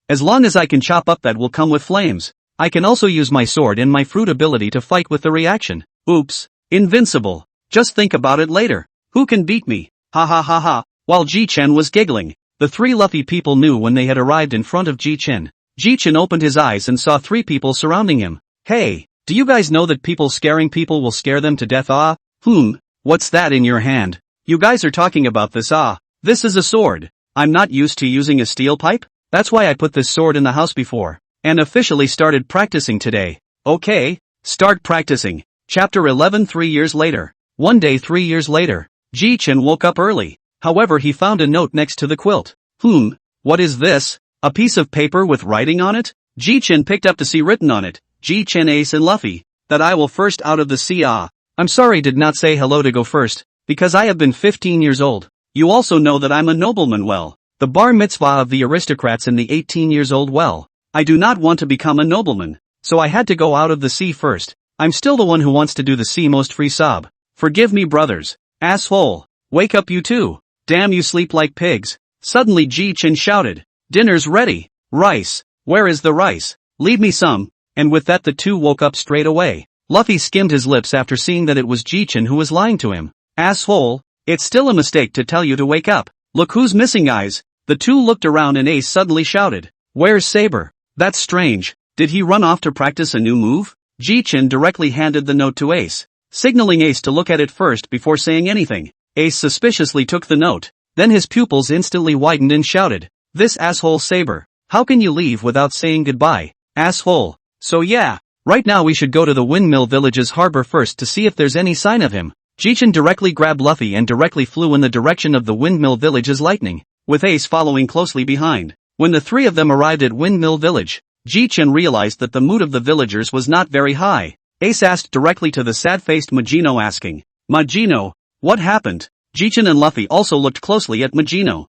As long as I can chop up that will come with flames. I can also use my sword and my fruit ability to fight with the reaction. Oops. Invincible. Just think about it later. Who can beat me? Ha ha ha ha. While Ji-chan was giggling, the 3 Luffy people knew when they had arrived in front of Ji-chan. Ji-chan opened his eyes and saw 3 people surrounding him. Hey, do you guys know that people scaring people will scare them to death? What's that in your hand? You guys are talking about this. This is a sword. I'm not used to using a steel pipe. That's why I put this sword in the house before, and officially started practicing today. Okay, start practicing. Chapter 11. 3 years later. One day 3 years later, Ji-chan woke up early. However, he found a note next to the quilt. What is this? A piece of paper with writing on it? Ji-chan picked up to see written on it, Ji-chan, Ace and Luffy, that I will first out of the sea. I'm sorry did not say hello to go first, because I have been 15 years old. You also know that I'm a nobleman. Well, the bar mitzvah of the aristocrats and the 18 years old. Well, I do not want to become a nobleman, so I had to go out of the sea first. I'm still the one who wants to do the sea most free sob. Forgive me, brothers. Asshole. Wake up, you two. Damn, you sleep like pigs. Suddenly Ji-chan shouted. Dinner's ready. Rice. Where is the rice? Leave me some. And with that the two woke up straight away. Luffy skimmed his lips after seeing that it was Ji-chan who was lying to him. Asshole. It's still a mistake to tell you to wake up. Look who's missing, eyes. The two looked around and Ace suddenly shouted. Where's Saber? That's strange. Did he run off to practice a new move? Ji-chan directly handed the note to Ace, signaling Ace to look at it first before saying anything. Ace suspiciously took the note. Then his pupils instantly widened and shouted. This asshole Saber. How can you leave without saying goodbye? Asshole. So yeah, right now we should go to the Windmill Village's harbor first to see if there's any sign of him. Ji-chan directly grabbed Luffy and directly flew in the direction of the Windmill Village's lightning, with Ace following closely behind. When the 3 of them arrived at Windmill Village, Ji-chan realized that the mood of the villagers was not very high. Ace asked directly to the sad-faced Majino, asking, Majino, what happened? Ji-chan and Luffy also looked closely at Majino.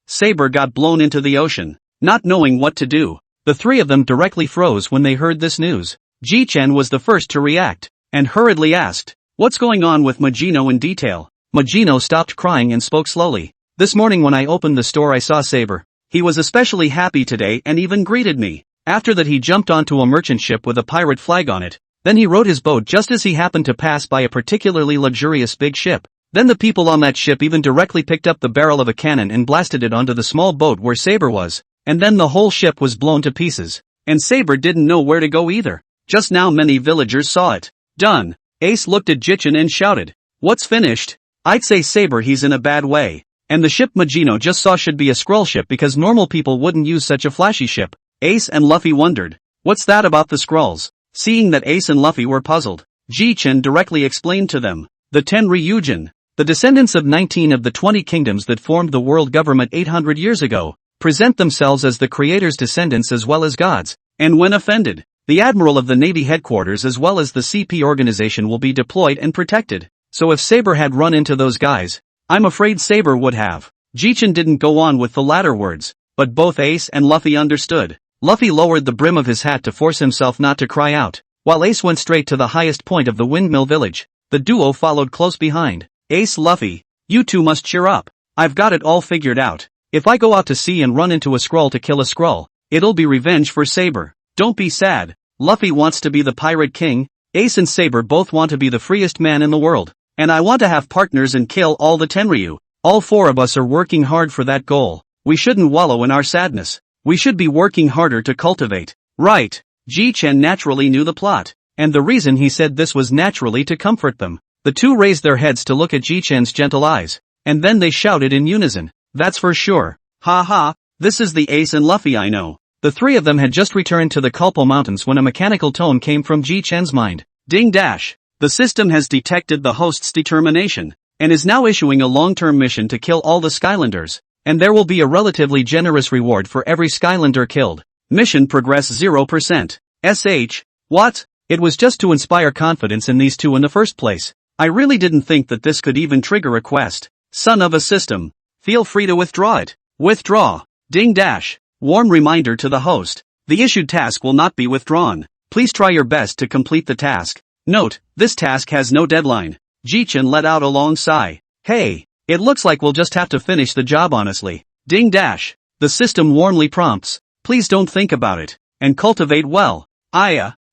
Saber got blown into the ocean. Not knowing what to do, the 3 of them directly froze when they heard this news. Ji-chan was the first to react, and hurriedly asked, what's going on with Majino in detail? Majino stopped crying and spoke slowly. This morning when I opened the store I saw Saber. He was especially happy today and even greeted me. After that he jumped onto a merchant ship with a pirate flag on it. Then he rowed his boat just as he happened to pass by a particularly luxurious big ship. Then the people on that ship even directly picked up the barrel of a cannon and blasted it onto the small boat where Saber was. And then the whole ship was blown to pieces. And Saber didn't know where to go either. Just now many villagers saw it. Done. Ace looked at Ji-chan and shouted. What's finished? I'd say Saber he's in a bad way. And the ship Majino just saw should be a scroll ship because normal people wouldn't use such a flashy ship. Ace and Luffy wondered. What's that about the scrolls? Seeing that Ace and Luffy were puzzled, Ji-chan directly explained to them. The 10 Ryujin, the descendants of 19 of the 20 kingdoms that formed the world government 800 years ago, present themselves as the creator's descendants as well as gods, and when offended, the admiral of the Navy headquarters as well as the CP organization will be deployed and protected. So if Saber had run into those guys, I'm afraid Saber would have. Ji-chan didn't go on with the latter words, but both Ace and Luffy understood. Luffy lowered the brim of his hat to force himself not to cry out, while Ace went straight to the highest point of the Windmill Village. The duo followed close behind. Ace, Luffy, you two must cheer up. I've got it all figured out. If I go out to sea and run into a Skrull to kill a Skrull, it'll be revenge for Saber. Don't be sad. Luffy wants to be the Pirate King. Ace and Saber both want to be the freest man in the world. And I want to have partners and kill all the Tenryu. All four of us are working hard for that goal. We shouldn't wallow in our sadness. We should be working harder to cultivate. Right. Ji-chen naturally knew the plot. And the reason he said this was naturally to comfort them. The two raised their heads to look at Ji-chen's gentle eyes. And then they shouted in unison. That's for sure. Ha ha, this is the Ace and Luffy I know. The three of them had just returned to the Culpo Mountains when a mechanical tone came from Ji-chen's mind. Ding dash. The system has detected the host's determination, and is now issuing a long-term mission to kill all the Skylanders, and there will be a relatively generous reward for every Skylander killed. Mission progress 0%. What? It was just to inspire confidence in these two in the first place. I really didn't think that this could even trigger a quest. Son of a system. Feel free to withdraw it. Withdraw. Ding dash. Warm reminder to the host. The issued task will not be withdrawn. Please try your best to complete the task. Note, this task has no deadline. Ji-chen let out a long sigh. Hey, it looks like we'll just have to finish the job honestly. Ding dash. The system warmly prompts. Please don't think about it. And cultivate well.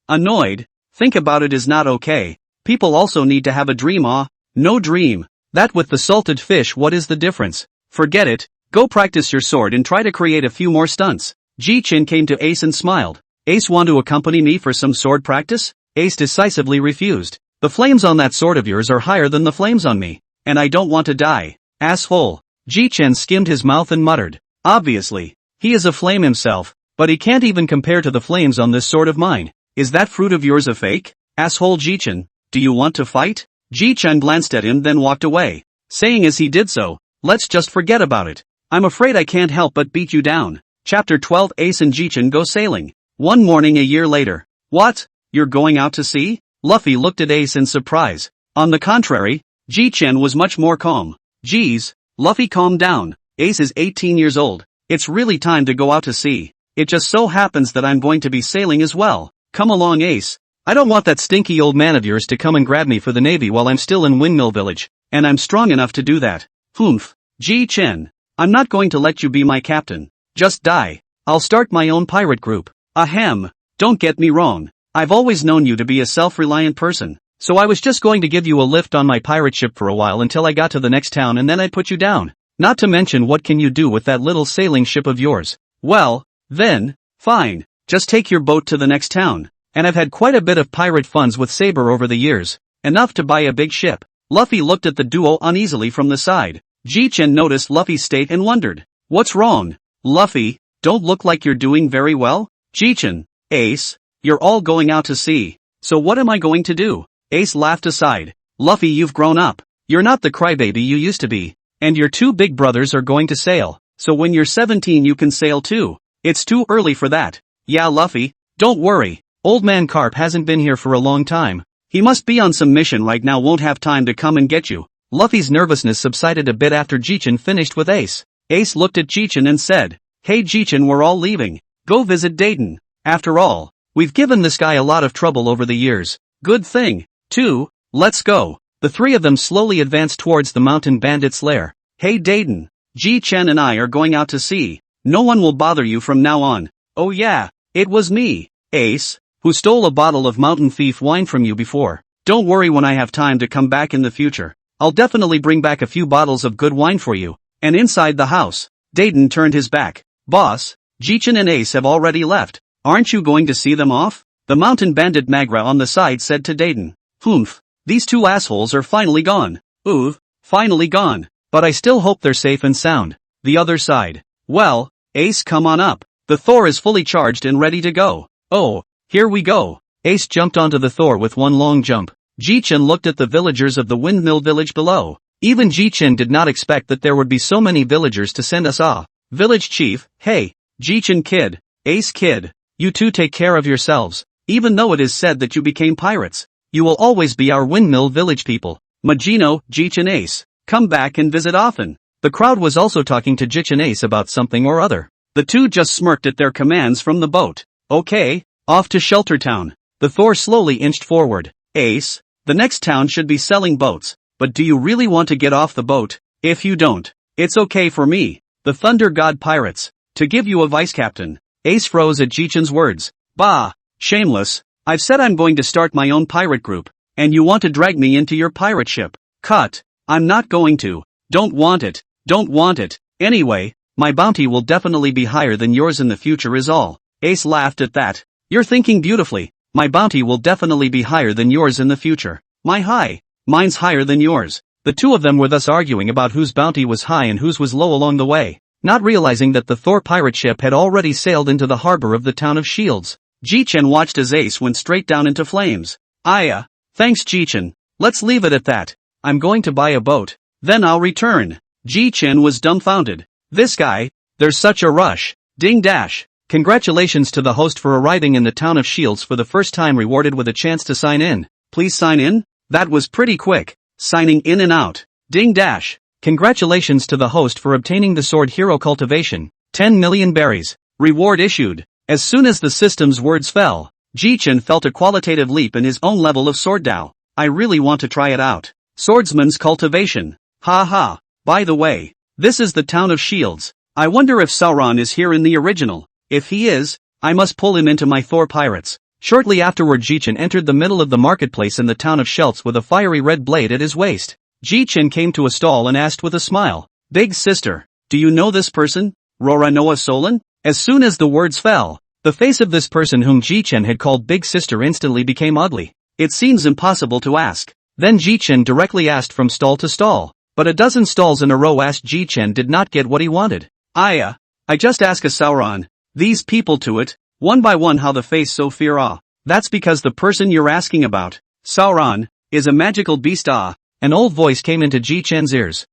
Annoyed. Think about it is not okay. People also need to have a dream. No dream. That with the salted fish, what is the difference? Forget it. Go practice your sword and try to create a few more stunts. Ji-chen came to Ace and smiled. Ace, want to accompany me for some sword practice? Ace decisively refused. The flames on that sword of yours are higher than the flames on me. And I don't want to die. Asshole. Ji-chen skimmed his mouth and muttered. Obviously. He is a flame himself, but he can't even compare to the flames on this sword of mine. Is that fruit of yours a fake? Asshole Ji-chen. Do you want to fight? Ji-chen glanced at him then walked away, saying as he did so, let's just forget about it. I'm afraid I can't help but beat you down. Chapter 12 Ace and Ji-chen go sailing. One morning a year later. What? You're going out to sea? Luffy looked at Ace in surprise. On the contrary, Ji-chen was much more calm. Geez, Luffy, calm down. Ace is 18 years old. It's really time to go out to sea. It just so happens that I'm going to be sailing as well. Come along, Ace. I don't want that stinky old man of yours to come and grab me for the Navy while I'm still in Windmill Village, and I'm strong enough to do that. Humph. Ji-chen. I'm not going to let you be my captain. Just die. I'll start my own pirate group. Ahem. Don't get me wrong. I've always known you to be a self-reliant person, so I was just going to give you a lift on my pirate ship for a while until I got to the next town and then I'd put you down. Not to mention, what can you do with that little sailing ship of yours? Well, then, fine. Just take your boat to the next town. And I've had quite a bit of pirate funds with Saber over the years. Enough to buy a big ship. Luffy looked at the duo uneasily from the side. Ji-chen noticed Luffy's state and wondered. What's wrong? Luffy, don't look like you're doing very well? Ji-chen. Ace. You're all going out to sea. So what am I going to do? Ace laughed aside. Luffy, you've grown up. You're not the crybaby you used to be. And your two big brothers are going to sail. So when you're 17 you can sail too. It's too early for that. Yeah, Luffy. Don't worry. Old man Carp hasn't been here for a long time. He must be on some mission right now, won't have time to come and get you. Luffy's nervousness subsided a bit after Ji-chen finished with Ace. Ace looked at Ji-chen and said, Hey Ji-chen, we're all leaving. Go visit Dayton. After all, we've given this guy a lot of trouble over the years. Good thing, too. Let's go. The three of them slowly advanced towards the mountain bandit's lair. Hey Dayton. Ji-chen and I are going out to sea. No one will bother you from now on. Oh yeah, it was me, Ace, who stole a bottle of Mountain Thief wine from you before. Don't worry, when I have time to come back in the future, I'll definitely bring back a few bottles of good wine for you. And inside the house, Dayton turned his back. Boss, Ji-chen and Ace have already left. Aren't you going to see them off? The mountain bandit Magra on the side said to Dayton. Humph, these two assholes are finally gone. Ooh, finally gone. But I still hope they're safe and sound. The other side. Well, Ace, come on up. The Thor is fully charged and ready to go. Oh, here we go. Ace jumped onto the Thor with one long jump. Ji-chen looked at the villagers of the Windmill Village below. Even Ji-chen did not expect that there would be so many villagers to send us off. Village chief, hey, Ji-chen kid, Ace kid, you two take care of yourselves. Even though it is said that you became pirates, you will always be our Windmill Village people. Majino, Ji-chen, Ace, come back and visit often. The crowd was also talking to Ji-chen Ace about something or other. The two just smirked at their commands from the boat. Okay, off to Shelter Town. The Thor slowly inched forward. Ace, the next town should be selling boats, but do you really want to get off the boat? If you don't, it's okay for me, the Thunder God Pirates, to give you a vice captain. Ace froze at Ji-chen's words. Bah, shameless. I've said I'm going to start my own pirate group, and you want to drag me into your pirate ship. Cut. I'm not going to. Don't want it. Don't want it. Anyway, my bounty will definitely be higher than yours in the future is all. Ace laughed at that. You're thinking beautifully. My bounty will definitely be higher than yours in the future. Mine's higher than yours. The two of them were thus arguing about whose bounty was high and whose was low along the way, not realizing that the Thor pirate ship had already sailed into the harbor of the town of Shields. Ji-Chen watched as Ace went straight down into flames. Thanks Ji-Chen. Let's leave it at that. I'm going to buy a boat. Then I'll return. Ji-Chen was dumbfounded. This guy, there's such a rush. Ding dash. Congratulations to the host for arriving in the town of Shields for the first time, rewarded with a chance to sign in. Please sign in? That was pretty quick. Signing in and out. Ding dash. Congratulations to the host for obtaining the sword hero cultivation. 10 million berries. Reward issued. As soon as the system's words fell, Ji-Chen felt a qualitative leap in his own level of sword Dao. I really want to try it out. Swordsman's cultivation. Ha. By the way, this is the town of Shields. I wonder if Sauron is here in the original. If he is, I must pull him into my Thor pirates. Shortly afterward, Ji-Chen entered the middle of the marketplace in the town of Shelts with a fiery red blade at his waist. Ji-Chen came to a stall and asked with a smile, Big sister, do you know this person? Roronoa Solon? As soon as the words fell, the face of this person whom Ji-Chen had called Big Sister instantly became ugly. It seems impossible to ask. Then Ji-Chen directly asked from stall to stall, but a dozen stalls in a row asked Ji-Chen did not get what he wanted. I just ask a Sauron. These people to it, one by one how the face so fear That's because the person you're asking about, Sauron, is a magical beast An old voice came into Ji-Chen's ears.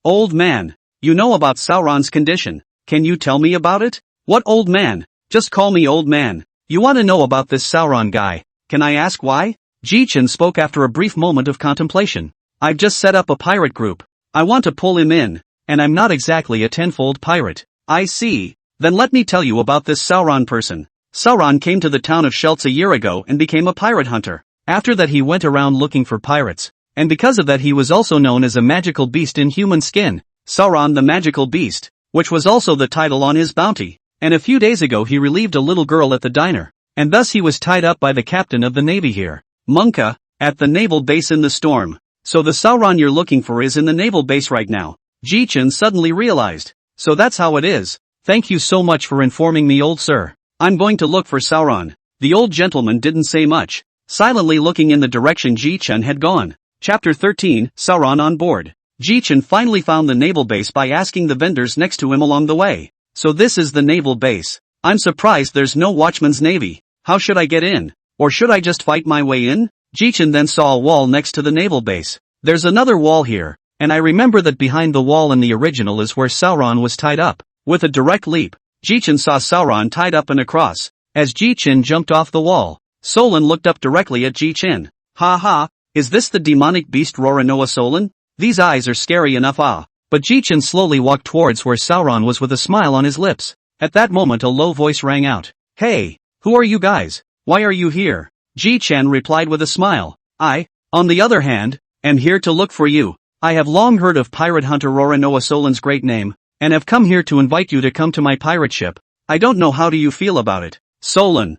Old man, you know about Sauron's condition. Can you tell me about it? What old man? Just call me old man. You want to know about this Sauron guy. Can I ask why? Ji-Chen spoke after a brief moment of contemplation. I've just set up a pirate group. I want to pull him in, and I'm not exactly a tenfold pirate. I see. Then let me tell you about this Sauron person. Sauron came to the town of Shelts a year ago and became a pirate hunter. After that he went around looking for pirates. And because of that he was also known as a magical beast in human skin. Sauron the magical beast, which was also the title on his bounty. And a few days ago he relieved a little girl at the diner. And thus he was tied up by the captain of the navy here, Munka, at the naval base in the storm. So the Sauron you're looking for is in the naval base right now. Ji-Chen suddenly realized. So that's how it is. Thank you so much for informing me, old sir. I'm going to look for Sauron. The old gentleman didn't say much, silently looking in the direction Ji-Chen had gone. Chapter 13, Sauron on board. Ji-Chen finally found the naval base by asking the vendors next to him along the way. So this is the naval base. I'm surprised there's no watchman's navy. How should I get in? Or should I just fight my way in? Ji-Chen then saw a wall next to the naval base. There's another wall here, and I remember that behind the wall in the original is where Sauron was tied up. With a direct leap, Ji-Chen saw Sauron tied up and across. As Ji-Chen jumped off the wall, Solon looked up directly at Ji-Chen. Is this the demonic beast Roronoa Solon? These eyes are scary enough But Ji-Chen slowly walked towards where Sauron was with a smile on his lips. At that moment a low voice rang out. Hey, who are you guys? Why are you here? Ji-Chen replied with a smile. I, on the other hand, am here to look for you. I have long heard of pirate hunter Roronoa Solon's great name, and have come here to invite you to come to my pirate ship. I don't know how do you feel about it. Solon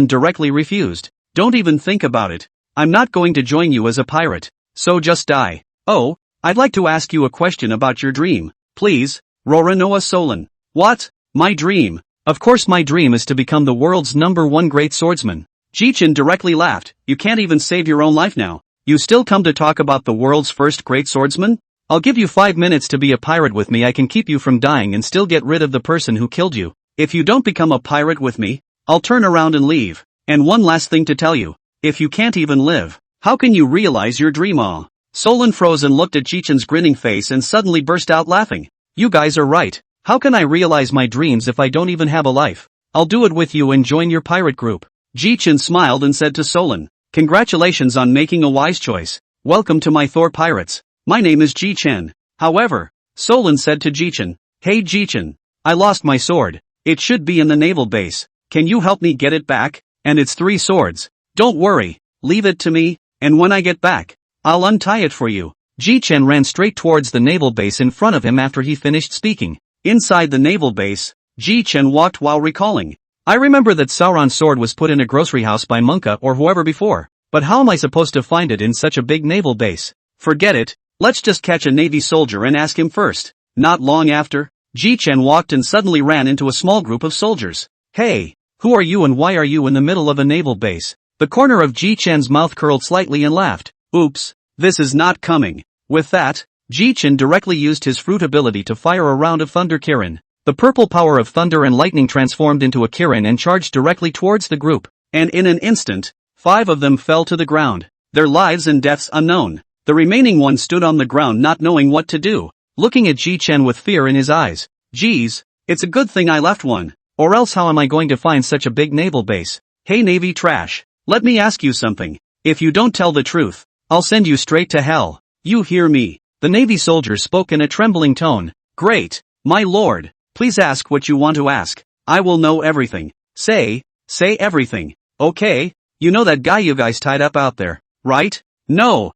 directly refused. Don't even think about it. I'm not going to join you as a pirate. So just die. Oh, I'd like to ask you a question about your dream. Please, Roronoa Solon. What? My dream? Of course my dream is to become the world's #1 great swordsman. Ji-Chen directly laughed. You can't even save your own life now. You still come to talk about the world's first great swordsman? I'll give you 5 minutes to be a pirate with me. I can keep you from dying and still get rid of the person who killed you. If you don't become a pirate with me, I'll turn around and leave. And one last thing to tell you. If you can't even live, how can you realize your dream? Solon froze and looked at Ji-Chen's grinning face and suddenly burst out laughing. You guys are right. How can I realize my dreams if I don't even have a life? I'll do it with you and join your pirate group. Ji-Chen smiled and said to Solon, Congratulations on making a wise choice. Welcome to my Thor pirates. My name is Ji-Chen. However, Solon said to Ji-Chen, Hey Ji-Chen, I lost my sword. It should be in the naval base. Can you help me get it back? And it's 3 swords. Don't worry, leave it to me, and when I get back, I'll untie it for you. Ji-Chen ran straight towards the naval base in front of him after he finished speaking. Inside the naval base, Ji-Chen walked while recalling. I remember that Sauron's sword was put in a grocery house by Munka or whoever before, but how am I supposed to find it in such a big naval base? Forget it, let's just catch a Navy soldier and ask him first. Not long after, Ji-Chen walked and suddenly ran into a small group of soldiers. Hey, who are you and why are you in the middle of a naval base? The corner of Ji-Chen's mouth curled slightly and laughed. Oops, this is not coming. With that, Ji-Chen directly used his fruit ability to fire a round of Thunder Kirin. The purple power of thunder and lightning transformed into a Kirin and charged directly towards the group. And in an instant, 5 of them fell to the ground, their lives and deaths unknown. The remaining one stood on the ground not knowing what to do, looking at Ji-Chen with fear in his eyes. Geez, it's a good thing I left one, or else how am I going to find such a big naval base? Hey Navy trash, let me ask you something. If you don't tell the truth, I'll send you straight to hell. You hear me? The Navy soldier spoke in a trembling tone. Great, my lord, please ask what you want to ask. I will know everything. Say everything. Okay, you know that guy you guys tied up out there, right? No,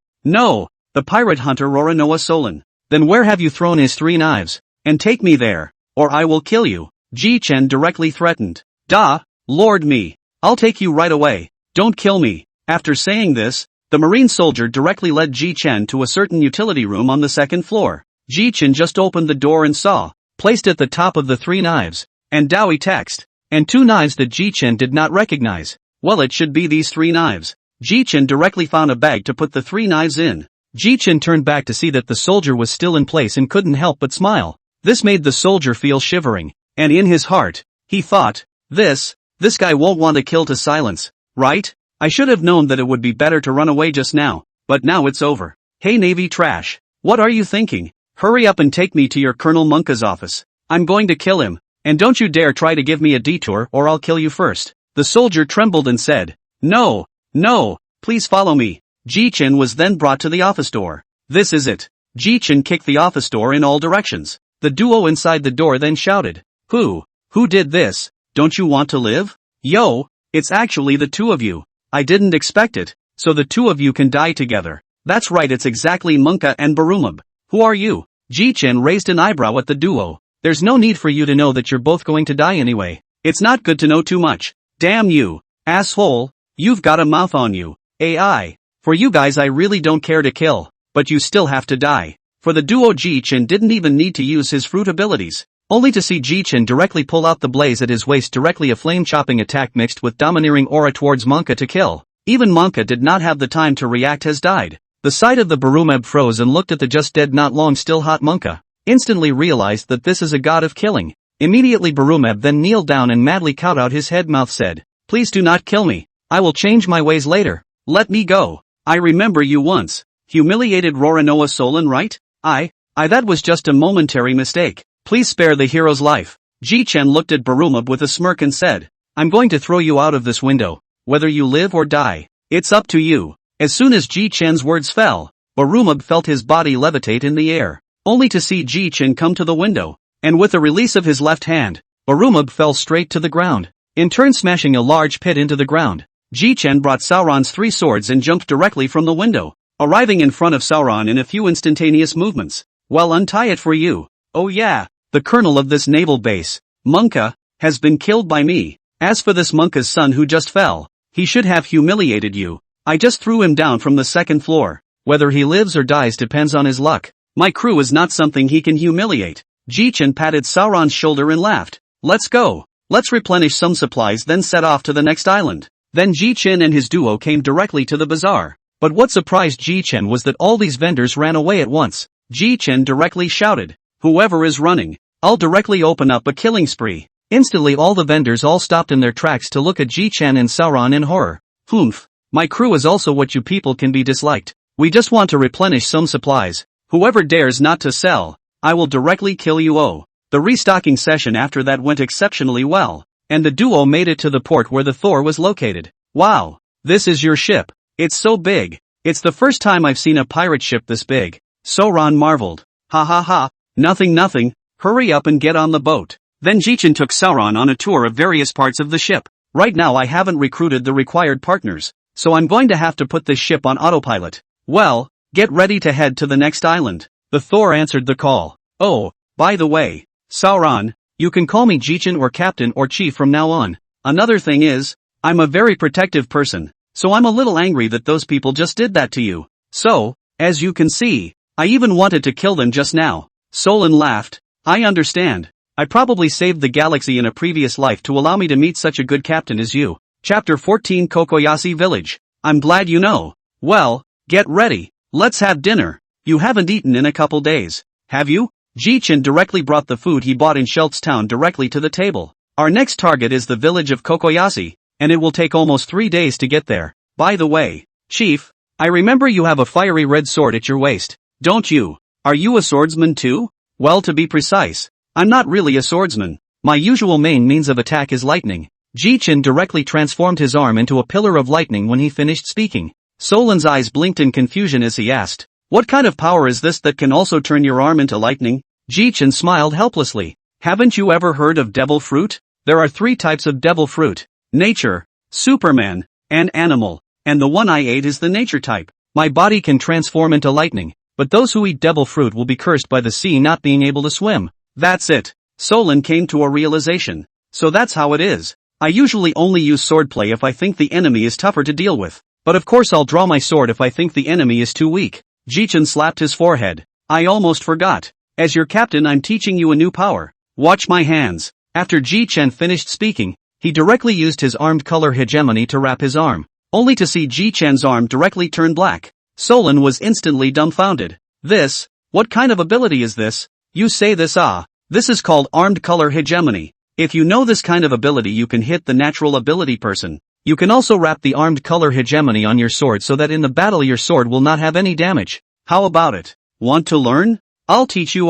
the pirate hunter Roronoa Solon. Then where have you thrown his 3 knives? And take me there, or I will kill you. Ji-Chen directly threatened. Duh, lord me. I'll take you right away. Don't kill me. After saying this, the marine soldier directly led Ji-Chen to a certain utility room on the 2nd floor. Ji-Chen just opened the door and saw, placed at the top of the 3 knives, and Dowie text, and 2 knives that Ji-Chen did not recognize. Well, it should be these 3 knives. Ji-Chen directly found a bag to put the 3 knives in. Ji-Chen turned back to see that the soldier was still in place and couldn't help but smile. This made the soldier feel shivering, and in his heart, he thought, this guy won't want to kill to silence, right? I should have known that it would be better to run away just now, but now it's over. Hey Navy trash, what are you thinking? Hurry up and take me to your Colonel Munka's office. I'm going to kill him, and don't you dare try to give me a detour or I'll kill you first. The soldier trembled and said, No, please follow me. Ji-Chen was then brought to the office door. This is it. Ji-Chen kicked the office door in all directions. The duo inside the door then shouted, Who did this? Don't you want to live? Yo, it's actually the 2 of you. I didn't expect it, so the 2 of you can die together. That's right, it's exactly Munka and Barumab. Who are you? Ji-Chen raised an eyebrow at the duo. There's no need for you to know that you're both going to die anyway. It's not good to know too much. Damn you, asshole, you've got a mouth on you. AI. For you guys I really don't care to kill, but you still have to die. For the duo Ji-Chen didn't even need to use his fruit abilities, only to see Ji-Chen directly pull out the blaze at his waist, directly a flame-chopping attack mixed with domineering aura towards Monka to kill. Even Monka did not have the time to react, has died. The sight of the Barumab froze and looked at the just dead not long still hot Monka, instantly realized that this is a god of killing. Immediately Barumab then kneeled down and madly cowed out his head mouth said, Please do not kill me. I will change my ways later. Let me go. I remember you once humiliated Roronoa Solon, right? That was just a momentary mistake. Please spare the hero's life. Ji-Chen looked at Barumab with a smirk and said, I'm going to throw you out of this window. Whether you live or die, it's up to you. As soon as Ji-Chen's words fell, Barumab felt his body levitate in the air, only to see Ji-Chen come to the window, and with a release of his left hand, Barumab fell straight to the ground, in turn smashing a large pit into the ground. Ji-Chen brought Sauron's 3 swords and jumped directly from the window, arriving in front of Sauron in a few instantaneous movements. Well, untie it for you. Oh yeah, the colonel of this naval base, Munka, has been killed by me. As for this Munka's son who just fell, he should have humiliated you. I just threw him down from the 2nd floor. Whether he lives or dies depends on his luck. My crew is not something he can humiliate. Ji-Chen patted Sauron's shoulder and laughed. Let's go. Let's replenish some supplies then set off to the next island. Then Ji-Chen and his duo came directly to the bazaar. But what surprised Ji-Chen was that all these vendors ran away at once. Ji-Chen directly shouted, Whoever is running, I'll directly open up a killing spree. Instantly all the vendors all stopped in their tracks to look at Ji-Chen and Sauron in horror. Humph, my crew is also what you people can be disliked. We just want to replenish some supplies. Whoever dares not to sell, I will directly kill you. Oh. The restocking session after that went exceptionally well, and the duo made it to the port where the Thor was located. Wow, this is your ship. It's so big. It's the first time I've seen a pirate ship this big. Sauron marveled. Ha ha ha, nothing, hurry up and get on the boat. Then Ji-Chen took Sauron on a tour of various parts of the ship. Right now I haven't recruited the required partners, so I'm going to have to put this ship on autopilot. Well, get ready to head to the next island. The Thor answered the call. Oh, by the way, Sauron, you can call me Ji-Chen or Captain or Chief from now on. Another thing is, I'm a very protective person, so I'm a little angry that those people just did that to you. So, As you can see, I even wanted to kill them just now. Solon laughed. I understand. I probably saved the galaxy in a previous life to allow me to meet such a good captain as you. Chapter 14 Kokoyashi Village. I'm glad you know. Well, get ready. Let's have dinner. You haven't eaten in a couple days, have you? Ji-chan directly brought the food he bought in Shelt's town directly to the table. Our next target is the village of Kokoyashi, and it will take almost 3 days to get there. By the way, Chief, I remember you have a fiery red sword at your waist, don't you? Are you a swordsman too? Well, to be precise, I'm not really a swordsman. My usual main means of attack is lightning. Ji-chan directly transformed his arm into a pillar of lightning when he finished speaking. Solon's eyes blinked in confusion as he asked, what kind of power is this that can also turn your arm into lightning? Ji-chan smiled helplessly. Haven't you ever heard of devil fruit? There are 3 types of devil fruit. Nature, Superman, and animal. And the one I ate is the nature type. My body can transform into lightning, but those who eat devil fruit will be cursed by the sea not being able to swim. That's it. Solon came to a realization. So that's how it is. I usually only use swordplay if I think the enemy is tougher to deal with. But of course I'll draw my sword if I think the enemy is too weak. Ji-chan slapped his forehead. I almost forgot. As your captain, I'm teaching you a new power. Watch my hands. After Ji-chan finished speaking, he directly used his armed color hegemony to wrap his arm, only to see Ji-chan's arm directly turn black. Solon was instantly dumbfounded. What kind of ability is this? You say this this is called armed color hegemony. If you know this kind of ability you can hit the natural ability person. You can also wrap the armed color hegemony on your sword so that in the battle your sword will not have any damage. How about it? Want to learn? I'll teach you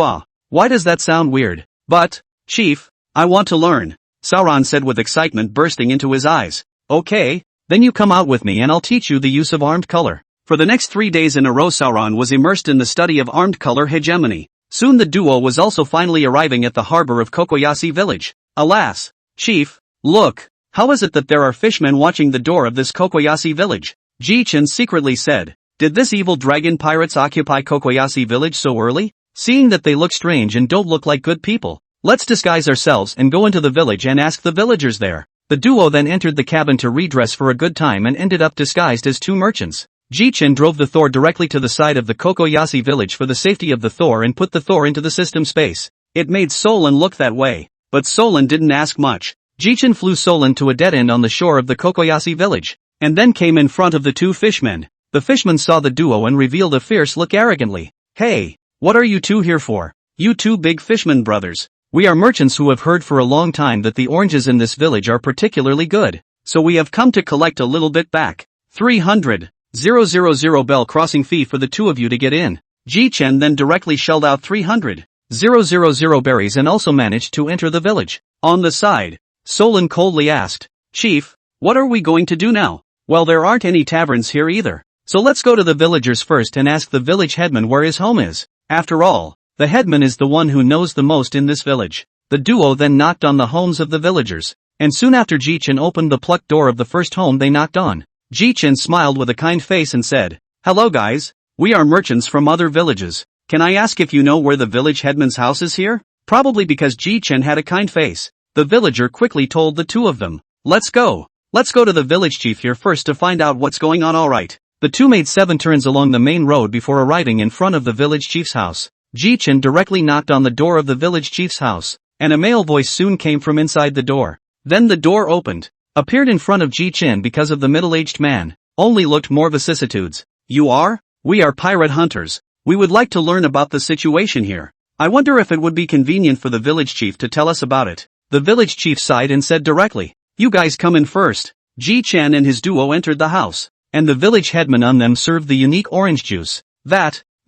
Why does that sound weird? But, Chief, I want to learn, Sauron said with excitement bursting into his eyes. Okay, then you come out with me and I'll teach you the use of armed color. For the next 3 days in a row Sauron was immersed in the study of armed color hegemony. Soon the duo was also finally arriving at the harbor of Kokoyashi village. Alas, Chief, look. How is it that there are fishmen watching the door of this Kokoyashi village? Ji-chan secretly said. Did this evil dragon pirates occupy Kokoyashi village so early? Seeing that they look strange and don't look like good people, let's disguise ourselves and go into the village and ask the villagers there. The duo then entered the cabin to redress for a good time and ended up disguised as 2 merchants. Ji-chan drove the Thor directly to the side of the Kokoyashi village for the safety of the Thor and put the Thor into the system space. It made Solon look that way, but Solon didn't ask much. Ji-chan flew Solon to a dead end on the shore of the Kokoyashi village, and then came in front of the 2 fishmen. The fishmen saw the duo and revealed a fierce look arrogantly. Hey, what are you 2 here for? You 2 big fishmen brothers. We are merchants who have heard for a long time that the oranges in this village are particularly good, so we have come to collect a little bit back. 300,000 bell crossing fee for the 2 of you to get in. Ji-chan then directly shelled out 300,000 berries and also managed to enter the village. On the side, Solon coldly asked, Chief, what are we going to do now? Well, there aren't any taverns here either. So let's go to the villagers first and ask the village headman where his home is. After all, the headman is the one who knows the most in this village. The duo then knocked on the homes of the villagers, and soon after Ji-chan opened the plucked door of the first home they knocked on. Ji-chan smiled with a kind face and said, Hello guys, we are merchants from other villages. Can I ask if you know where the village headman's house is here? Probably because Ji-chan had a kind face. The villager quickly told the 2 of them, Let's go. Let's go to the village chief here first to find out what's going on. Alright. The 2 made 7 turns along the main road before arriving in front of the village chief's house. Ji-chan directly knocked on the door of the village chief's house, and a male voice soon came from inside the door. Then the door opened, appeared in front of Ji-chan because of the middle-aged man, only looked more vicissitudes. You are? We are pirate hunters. We would like to learn about the situation here. I wonder if it would be convenient for the village chief to tell us about it. The village chief sighed and said directly, You guys come in first. Ji-chan and his duo entered the house, and the village headman on them served the unique orange juice.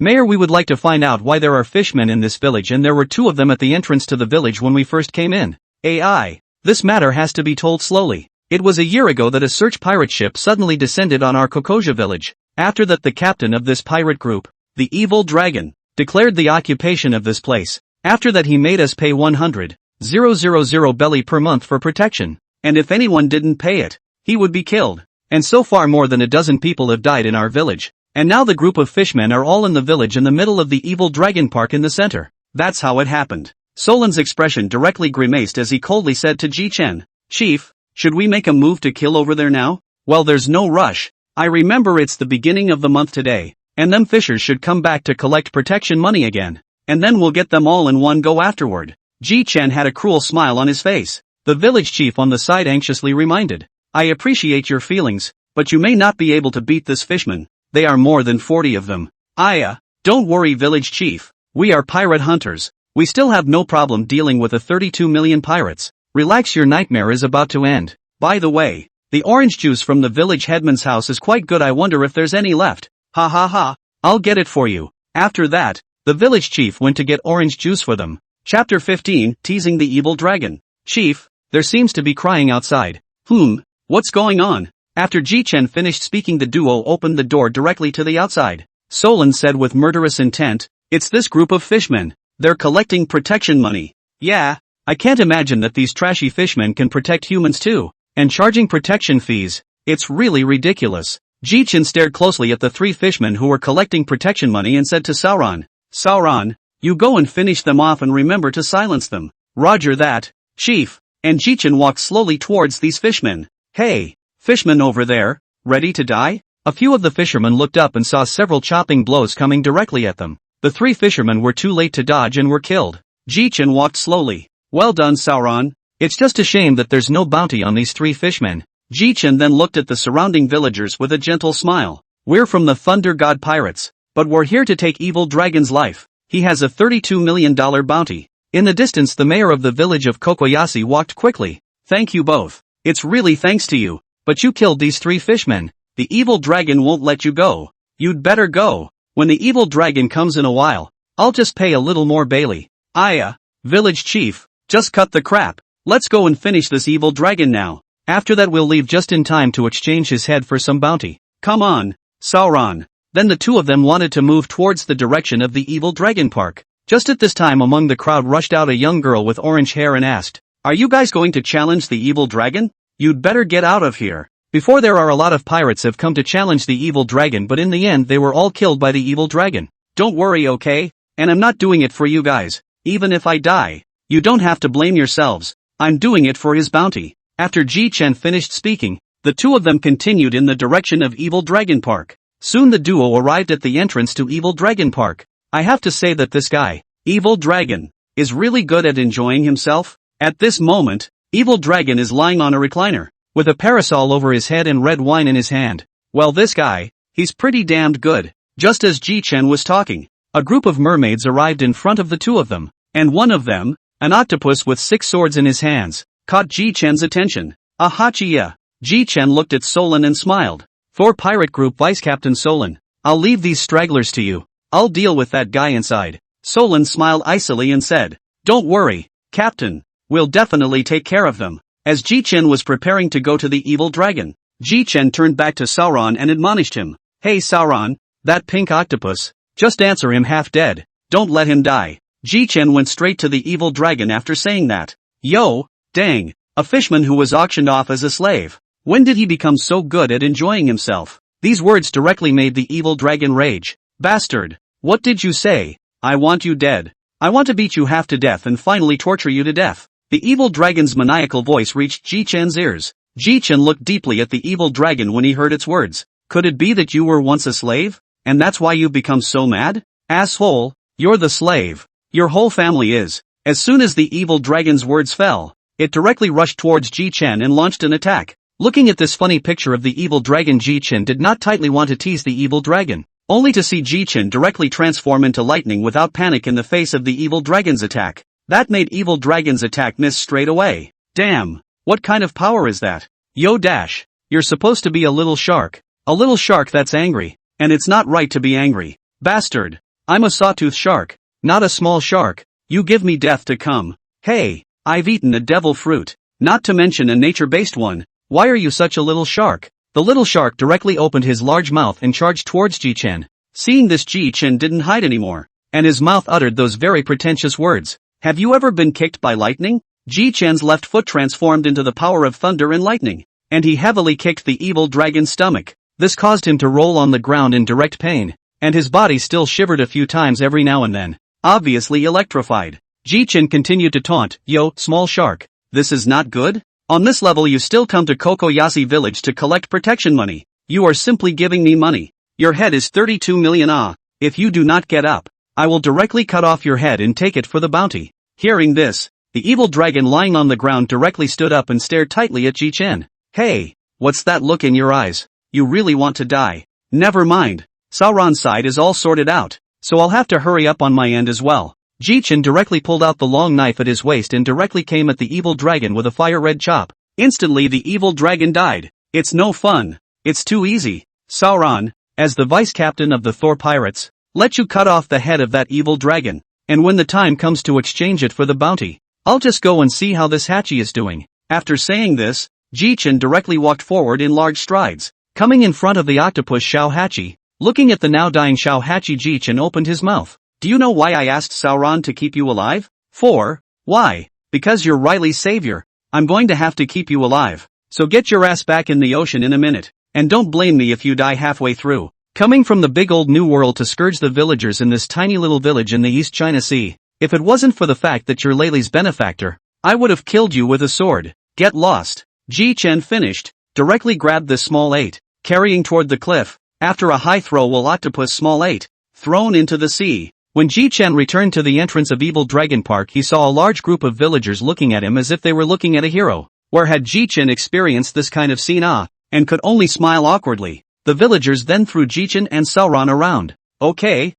Mayor, we would like to find out why there are fishmen in this village, and there were 2 of them at the entrance to the village when we first came in. This matter has to be told slowly. It was a year ago that a search pirate ship suddenly descended on our Kokoja village. After that the captain of this pirate group, the evil dragon, declared the occupation of this place. After that he made us pay 100,000 belly per month for protection, and if anyone didn't pay it, he would be killed. And so far more than a dozen people have died in our village. And now the group of fishmen are all in the village in the middle of the evil dragon park in the center. That's how it happened. Solon's expression directly grimaced as he coldly said to Ji-chan, Chief, should we make a move to kill over there now? Well, there's no rush. I remember it's the beginning of the month today, and them fishers should come back to collect protection money again. And then we'll get them all in one go afterward. Ji-chan had a cruel smile on his face. The village chief on the side anxiously reminded. I appreciate your feelings, but you may not be able to beat this fishman. They are more than 40 of them. Don't worry village chief. We are pirate hunters. We still have no problem dealing with 32 million pirates. Relax, your nightmare is about to end. By the way, the orange juice from the village headman's house is quite good. I wonder if there's any left. Ha ha ha. I'll get it for you. After that, the village chief went to get orange juice for them. Chapter 15, Teasing the Evil Dragon. Chief, there seems to be crying outside. What's going on? After Ji-chan finished speaking, the duo opened the door directly to the outside. Solon said with murderous intent, it's this group of fishmen. They're collecting protection money. Yeah, I can't imagine that these trashy fishmen can protect humans too. And charging protection fees. It's really ridiculous. Ji-chan stared closely at the three fishmen who were collecting protection money and said to Sauron, Sauron, you go and finish them off and remember to silence them. Roger that, chief. And Ji-chan walked slowly towards these fishmen. Hey, fishmen over there, ready to die? A few of the fishermen looked up and saw several chopping blows coming directly at them. The three fishermen were too late to dodge and were killed. Ji-chan walked slowly. Well done, Sauron. It's just a shame that there's no bounty on these three fishmen. Ji-chan then looked at the surrounding villagers with a gentle smile. We're from the Thunder God Pirates, but we're here to take Evil Dragon's life. He has a $32 million bounty. In the distance, the mayor of the village of Kokoyashi walked quickly. Thank you both. It's really thanks to you, but you killed these three fishmen. The evil dragon won't let you go. You'd better go. When the evil dragon comes in a while, I'll just pay a little more Bailey. Village chief, just cut the crap. Let's go and finish this evil dragon now. After that we'll leave just in time to exchange his head for some bounty. Come on, Sauron. Then the two of them wanted to move towards the direction of the evil dragon park. Just at this time, among the crowd rushed out a young girl with orange hair and asked, are you guys going to challenge the evil dragon? You'd better get out of here. Before, there are a lot of pirates have come to challenge the evil dragon, but in the end they were all killed by the evil dragon. Don't worry, okay? And I'm not doing it for you guys. Even if I die, you don't have to blame yourselves. I'm doing it for his bounty. After Ji-chan finished speaking, the two of them continued in the direction of Evil Dragon Park. Soon the duo arrived at the entrance to Evil Dragon Park. I have to say that this guy, Evil Dragon, is really good at enjoying himself. At this moment, Evil Dragon is lying on a recliner, with a parasol over his head and red wine in his hand. Well, this guy, he's pretty damned good. Just as Ji-chan was talking, a group of mermaids arrived in front of the two of them, and one of them, an octopus with 6 swords in his hands, caught Ji-chan's attention. Ahachiya. Ji-chan looked at Solon and smiled. For Pirate Group Vice Captain Solon, I'll leave these stragglers to you. I'll deal with that guy inside. Solon smiled icily and said, don't worry, Captain. We'll definitely take care of them. As Ji-chan was preparing to go to the evil dragon, Ji-chan turned back to Sauron and admonished him. Hey Sauron, that pink octopus, just answer him half dead. Don't let him die. Ji-chan went straight to the evil dragon after saying that. Yo, dang, a fishman who was auctioned off as a slave. When did he become so good at enjoying himself? These words directly made the evil dragon rage. Bastard, what did you say? I want you dead. I want to beat you half to death and finally torture you to death. The evil dragon's maniacal voice reached Ji-chan's ears. Ji-chan looked deeply at the evil dragon when he heard its words. Could it be that you were once a slave? And that's why you've become so mad? Asshole, you're the slave. Your whole family is. As soon as the evil dragon's words fell, it directly rushed towards Ji-chan and launched an attack. Looking at this funny picture of the evil dragon, Ji-chan did not tightly want to tease the evil dragon, only to see Ji-chan directly transform into lightning without panic in the face of the evil dragon's attack. That made evil dragon's attack miss straight away. Damn, what kind of power is that? Yo Dash, you're supposed to be a little shark. A little shark that's angry, and it's not right to be angry. Bastard, I'm a sawtooth shark, not a small shark. You give me death to come. Hey, I've eaten a devil fruit, not to mention a nature-based one. Why are you such a little shark? The little shark directly opened his large mouth and charged towards Ji-chan. Seeing this, Ji-chan didn't hide anymore, and his mouth uttered those very pretentious words. Have you ever been kicked by lightning? Ji-chan's left foot transformed into the power of thunder and lightning, and he heavily kicked the evil dragon's stomach. This caused him to roll on the ground in direct pain, and his body still shivered a few times every now and then, obviously electrified. Ji-chan continued to taunt, yo, small shark, this is not good? On this level you still come to Kokoyashi village to collect protection money. You are simply giving me money. Your head is 32 million ah. If you do not get up, I will directly cut off your head and take it for the bounty. Hearing this, the evil dragon lying on the ground directly stood up and stared tightly at Ji Chen. Hey, what's that look in your eyes? You really want to die? Never mind. Sauron's side is all sorted out, so I'll have to hurry up on my end as well. Ji Chen directly pulled out the long knife at his waist and directly came at the evil dragon with a fire-red chop. Instantly the evil dragon died. It's no fun. It's too easy. Sauron, as the vice-captain of the Thor pirates, let you cut off the head of that evil dragon, and when the time comes to exchange it for the bounty, I'll just go and see how this Hachi is doing. After saying this, Ji Chen directly walked forward in large strides, coming in front of the octopus Shao Hachi. Looking at the now dying Shao Hachi, Ji Chen opened his mouth. Do you know why I asked Sauron to keep you alive? Why? Because you're Riley's savior. I'm going to have to keep you alive. So get your ass back in the ocean in a minute, and don't blame me if you die halfway through. Coming from the big old new world to scourge the villagers in this tiny little village in the East China Sea, if it wasn't for the fact that you're Laylee's benefactor, I would have killed you with a sword. Get lost. Ji Chen finished, directly grabbed the small 8, carrying toward the cliff. After a high throw will octopus small 8, thrown into the sea. When Ji Chen returned to the entrance of Evil Dragon Park, he saw a large group of villagers looking at him as if they were looking at a hero. Where had Ji Chen experienced this kind of scene and could only smile awkwardly. The villagers then threw Ji Chen and Sauron around. Okay,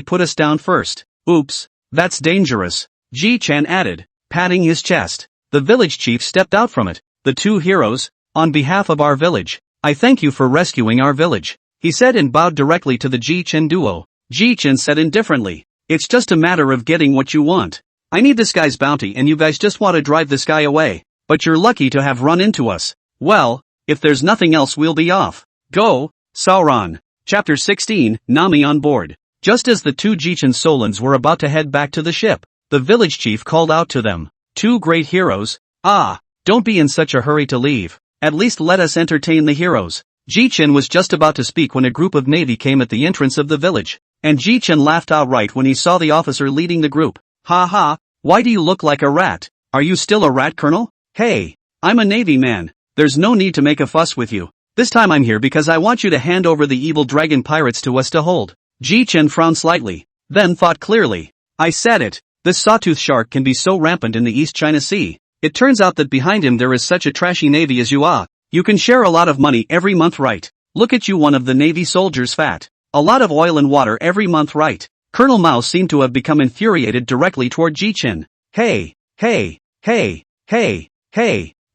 put us down first. Oops, that's dangerous, Ji Chen added, patting his chest. The village chief stepped out from it. The two heroes, on behalf of our village, I thank you for rescuing our village, he said and bowed directly to the Ji Chen duo. Ji Chen said indifferently, it's just a matter of getting what you want. I need this guy's bounty and you guys just want to drive this guy away. But you're lucky to have run into us. Well, if there's nothing else we'll be off. Go, Sauron. Chapter 16, Nami on board. Just as the two Ji Chen Solons were about to head back to the ship, the village chief called out to them. Two great heroes. Don't be in such a hurry to leave. At least let us entertain the heroes. Ji Chen was just about to speak when a group of navy came at the entrance of the village, and Ji Chen laughed outright when he saw the officer leading the group. Ha ha, why do you look like a rat? Are you still a rat, Colonel? Hey, I'm a navy man. There's no need to make a fuss with you. This time I'm here because I want you to hand over the evil dragon pirates to us to hold. Ji Chen frowned slightly, then thought clearly. I said it, this sawtooth shark can be so rampant in the East China Sea. It turns out that behind him there is such a trashy navy as you are. You can share a lot of money every month, right? Look at you, one of the navy soldiers, fat. A lot of oil and water every month, right? Colonel Mao seemed to have become infuriated directly toward Ji Chen. Hey,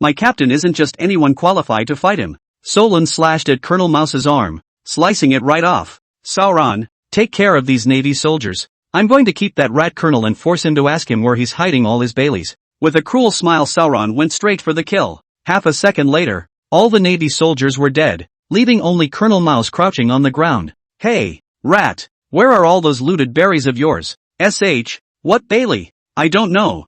my captain isn't just anyone qualified to fight him. Solon slashed at Colonel Mouse's arm, slicing it right off. Sauron, take care of these navy soldiers. I'm going to keep that rat colonel and force him to ask him where he's hiding all his Baileys. With a cruel smile, Sauron went straight for the kill. Half a second later, all the navy soldiers were dead, leaving only Colonel Mouse crouching on the ground. Hey, rat, where are all those looted berries of yours? What Bailey? I don't know.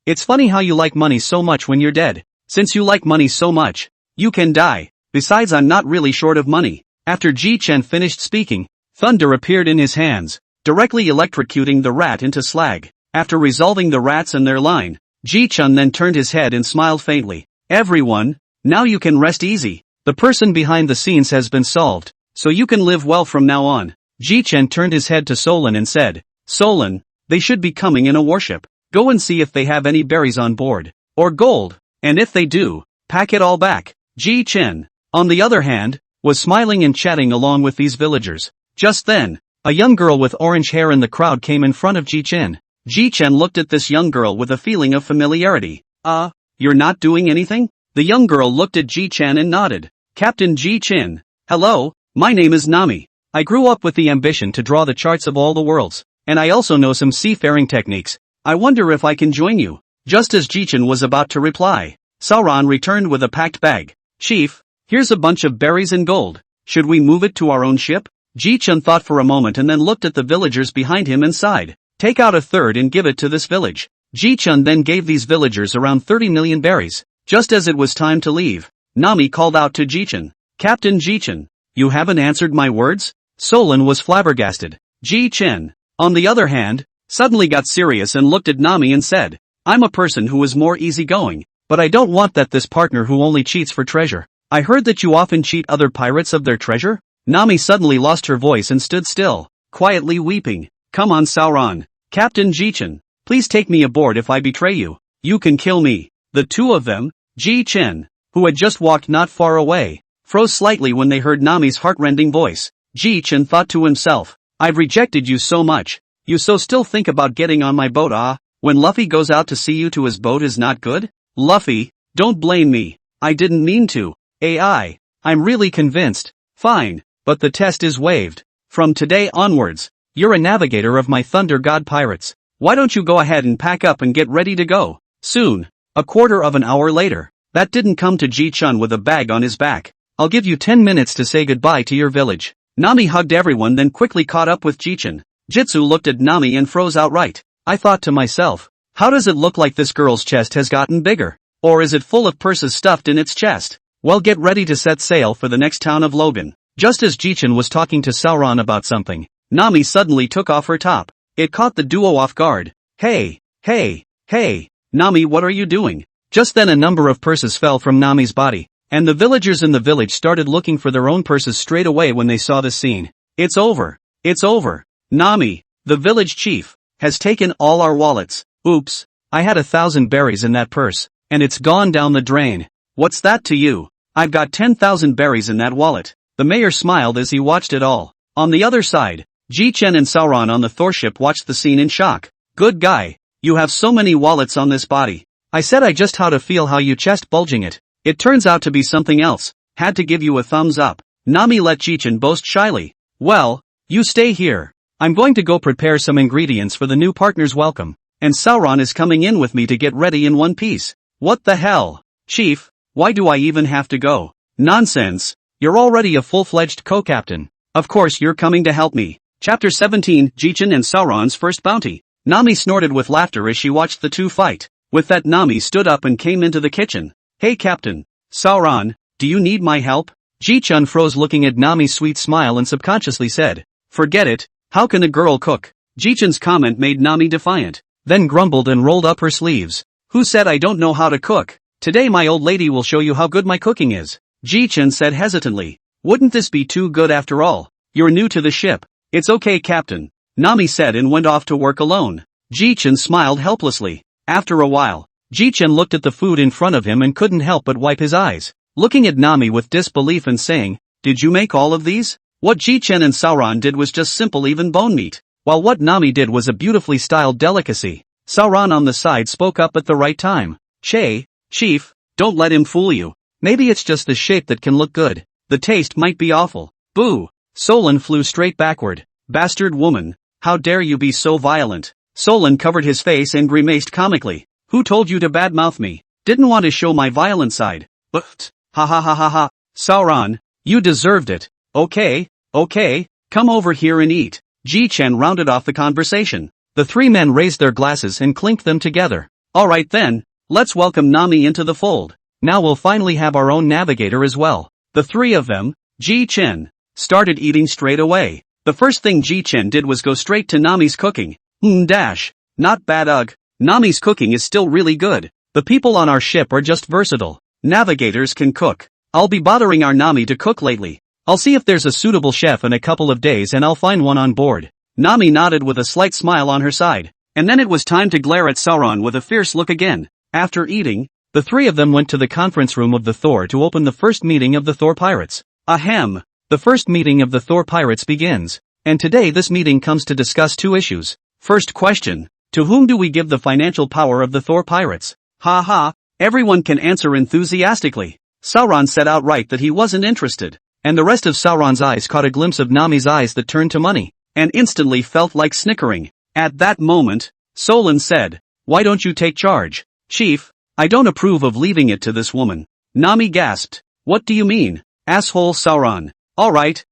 It's funny how you like money so much when you're dead. Since you like money so much, you can die. Besides, I'm not really short of money. After Ji Chen finished speaking, thunder appeared in his hands, directly electrocuting the rat into slag. After resolving the rats and their line, Ji Chen then turned his head and smiled faintly. Everyone, now you can rest easy. The person behind the scenes has been solved, so you can live well from now on. Ji Chen turned his head to Solon and said, Solon, they should be coming in a warship. Go and see if they have any berries on board, or gold, and if they do, pack it all back. Ji Chen, on the other hand, was smiling and chatting along with these villagers. Just then, a young girl with orange hair in the crowd came in front of Ji Chen. Ji Chen looked at this young girl with a feeling of familiarity. You're not doing anything? The young girl looked at Ji Chen and nodded. Captain Ji Chen. Hello, my name is Nami. I grew up with the ambition to draw the charts of all the worlds, and I also know some seafaring techniques. I wonder if I can join you. Just as Ji Chen was about to reply, Sauron returned with a packed bag. Chief, here's a bunch of berries and gold. Should we move it to our own ship? Ji Chen thought for a moment and then looked at the villagers behind him and sighed. Take out a third and give it to this village. Ji Chen then gave these villagers around 30 million berries. Just as it was time to leave, Nami called out to Ji Chen. Captain Ji Chen, you haven't answered my words? Solon was flabbergasted. Ji Chen, on the other hand, suddenly got serious and looked at Nami and said, I'm a person who is more easygoing, but I don't want this partner who only cheats for treasure. I heard that you often cheat other pirates of their treasure? Nami suddenly lost her voice and stood still, quietly weeping. Come on Sauron. Captain Ji-chan, please take me aboard if I betray you. You can kill me. The two of them, Ji-chen, who had just walked not far away, froze slightly when they heard Nami's heartrending voice. Ji-chen thought to himself, I've rejected you so much. You so still think about getting on my boat when Luffy goes out to see you to his boat is not good? Luffy, don't blame me. I didn't mean to. I'm really convinced. Fine, but the test is waived. From today onwards, you're a navigator of my Thunder God pirates. Why don't you go ahead and pack up and get ready to go? Soon. A quarter of an hour later. That didn't come to Ji-chun with a bag on his back. I'll give you 10 minutes to say goodbye to your village. Nami hugged everyone then quickly caught up with Ji-chan. Jitsu looked at Nami and froze outright. I thought to myself, how does it look like this girl's chest has gotten bigger? Or is it full of purses stuffed in its chest? Well, get ready to set sail for the next town of Logan. Just as Ji-chan was talking to Sauron about something, Nami suddenly took off her top. It caught the duo off guard. Hey, Nami, what are you doing? Just then a number of purses fell from Nami's body, and the villagers in the village started looking for their own purses straight away when they saw this scene. It's over. Nami, the village chief, has taken all our wallets. Oops, I had 1,000 berries in that purse, and it's gone down the drain. What's that to you? I've got 10,000 berries in that wallet. The mayor smiled as he watched it all. On the other side, Ji-chen and Sauron on the Thor ship watched the scene in shock. Good guy, you have so many wallets on this body. I said I just how to feel how you chest bulging it. It turns out to be something else. Had to give you a thumbs up. Nami let Ji-chen boast shyly. Well, you stay here. I'm going to go prepare some ingredients for the new partner's welcome. And Sauron is coming in with me to get ready in one piece. What the hell? Chief, why do I even have to go? Nonsense. You're already a full-fledged co-captain. Of course you're coming to help me. Chapter 17, Ji-chan and Sauron's first bounty. Nami snorted with laughter as she watched the two fight. With that Nami stood up and came into the kitchen. Hey Captain. Sauron, do you need my help? Ji-chun froze looking at Nami's sweet smile and subconsciously said, forget it, how can a girl cook? Ji-chan's comment made Nami defiant, then grumbled and rolled up her sleeves. Who said I don't know how to cook? Today my old lady will show you how good my cooking is. Ji-chan said hesitantly. Wouldn't this be too good after all? You're new to the ship. It's okay Captain. Nami said and went off to work alone. Ji-chan smiled helplessly. After a while, Ji-chan looked at the food in front of him and couldn't help but wipe his eyes, looking at Nami with disbelief and saying, did you make all of these? What Ji-chan and Sauron did was just simple even bone meat, while what Nami did was a beautifully styled delicacy. Sauron on the side spoke up at the right time. Chief, don't let him fool you. Maybe it's just the shape that can look good. The taste might be awful. Boo! Solon flew straight backward. Bastard woman, how dare you be so violent? Solon covered his face and grimaced comically. Who told you to badmouth me? Didn't want to show my violent side. But, ha. Sauron, you deserved it. Okay, come over here and eat. Ji-chan rounded off the conversation. The three men raised their glasses and clinked them together. Alright then, let's welcome Nami into the fold. Now we'll finally have our own navigator as well. The three of them, Ji-chen, started eating straight away. The first thing Ji-chen did was go straight to Nami's cooking. Not bad Nami's cooking is still really good. The people on our ship are just versatile. Navigators can cook. I'll be bothering our Nami to cook lately. I'll see if there's a suitable chef in a couple of days and I'll find one on board. Nami nodded with a slight smile on her side. And then it was time to glare at Sauron with a fierce look again. After eating, the three of them went to the conference room of the Thor to open the first meeting of the Thor pirates. Ahem. The first meeting of the Thor pirates begins. And today this meeting comes to discuss two issues. First question. To whom do we give the financial power of the Thor pirates? Everyone can answer enthusiastically. Sauron said outright that he wasn't interested. And the rest of Sauron's eyes caught a glimpse of Nami's eyes that turned to money. And instantly felt like snickering. At that moment, Solon said, why don't you take charge? Chief, I don't approve of leaving it to this woman. Nami gasped. What do you mean? Asshole Sauron. Alright,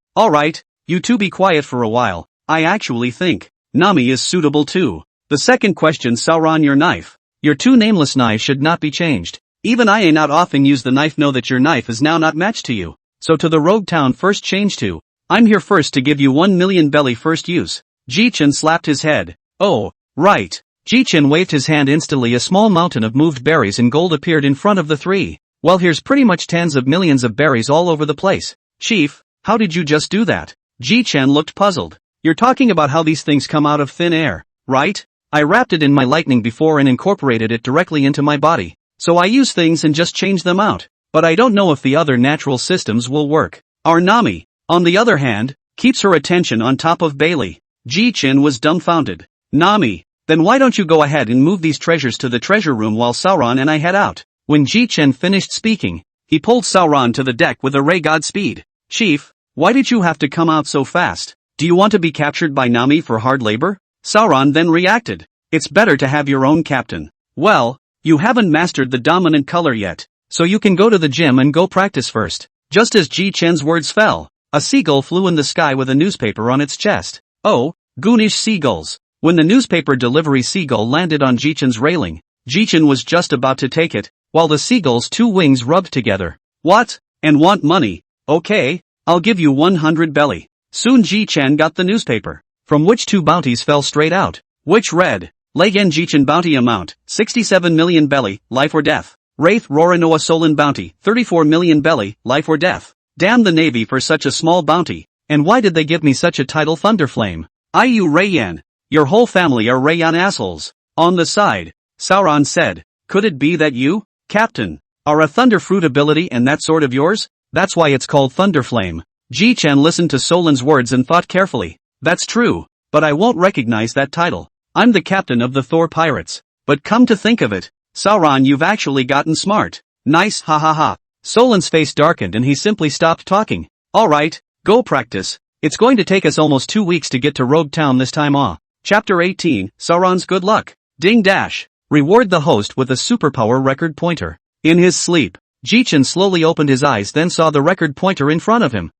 you two be quiet for a while. I actually think Nami is suitable too. The second question Sauron, your knife. Your two nameless knives should not be changed. Even I not often use the knife know that your knife is now not matched to you. So to the rogue town first change to. I'm here first to give you 1 million belly first use. Ji-chan slapped his head. Oh, right. Ji-chan waved his hand instantly a small mountain of moved berries and gold appeared in front of the three. Well here's pretty much tens of millions of berries all over the place. Chief, How did you just do that? Ji Chen looked puzzled. You're talking about how these things come out of thin air, right? I wrapped it in my lightning before and incorporated it directly into my body. So I use things and just change them out. But I don't know if the other natural systems will work. Our Nami, on the other hand, keeps her attention on top of Bailey. Ji Chen was dumbfounded. Nami, then why don't you go ahead and move these treasures to the treasure room while Sauron and I head out? When Ji Chen finished speaking, he pulled Sauron to the deck with a ray god speed. Chief, why did you have to come out so fast? Do you want to be captured by Nami for hard labor? Sauron then reacted. It's better to have your own captain. Well, you haven't mastered the dominant color yet, so you can go to the gym and go practice first. Just as Ji Chen's words fell, a seagull flew in the sky with a newspaper on its chest. Oh, goonish seagulls. When the newspaper delivery seagull landed on Ji Chen's railing, Ji Chen was just about to take it, while the seagull's two wings rubbed together. What? And want money? Okay, I'll give you 100 belly. Soon Ji Chen got the newspaper, from which two bounties fell straight out, which read, Legen Ji Chen bounty amount, 67 million belly, life or death. Wraith Roranoa Solon bounty, 34 million belly, life or death. Damn the Navy for such a small bounty, and why did they give me such a title Thunderflame? Iu Rayyan. Your whole family are Rayyan assholes. On the side, Sauron said, could it be that you, Captain, are a thunder fruit ability and that sword of yours? That's why it's called Thunderflame. Ji Chen listened to Solon's words and thought carefully. That's true, but I won't recognize that title. I'm the captain of the Thor pirates. But come to think of it, Sauron, you've actually gotten smart. Nice, ha ha ha. Solon's face darkened and he simply stopped talking. Alright, go practice. It's going to take us almost 2 weeks to get to Rogue Town this time. Chapter 18, Sauron's Good Luck. Ding dash. Reward the host with a superpower record pointer. In his sleep, Ji Chen slowly opened his eyes, then saw the record pointer in front of him.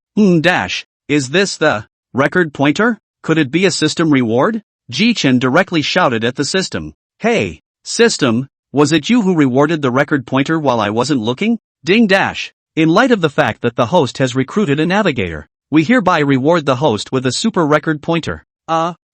Dash. Is this the record pointer? Could it be a system reward? Ji Chen directly shouted at the system. Hey, system, was it you who rewarded the record pointer while I wasn't looking? Ding dash. In light of the fact that the host has recruited a navigator, we hereby reward the host with a super record pointer.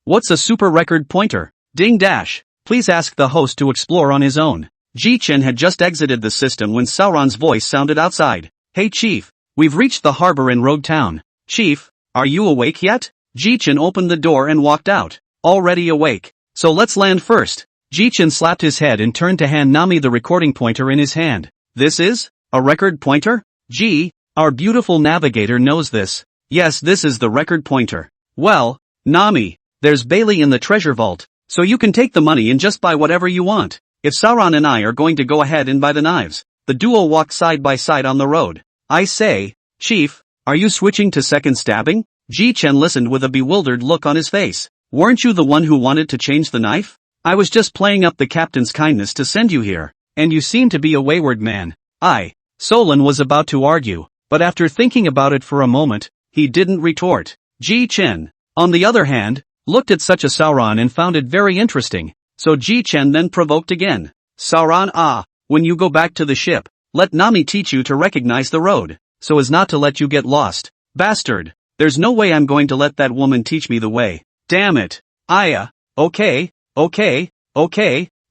What's a super record pointer? Ding dash. Please ask the host to explore on his own. Ji Chen had just exited the system when Sauron's voice sounded outside. Hey Chief, we've reached the harbor in Rogue Town. Chief, are you awake yet? Ji Chen opened the door and walked out. Already awake. So let's land first. Ji Chen slapped his head and turned to hand Nami the recording pointer in his hand. This is a record pointer? Gee, our beautiful navigator knows this. Yes, this is the record pointer. Well, Nami, there's Bailey in the treasure vault, so you can take the money and just buy whatever you want. If Sauron and I are going to go ahead and buy the knives. The duo walked side by side on the road. I say, Chief, are you switching to second stabbing? Ji Chen listened with a bewildered look on his face. Weren't you the one who wanted to change the knife? I was just playing up the captain's kindness to send you here, and you seem to be a wayward man. Solon was about to argue, but after thinking about it for a moment, he didn't retort. Ji Chen, on the other hand, looked at such a Sauron and found it very interesting, so Ji Chen then provoked again. Sauron, when you go back to the ship, let Nami teach you to recognize the road, so as not to let you get lost. Bastard, there's no way I'm going to let that woman teach me the way. Damn it. Okay,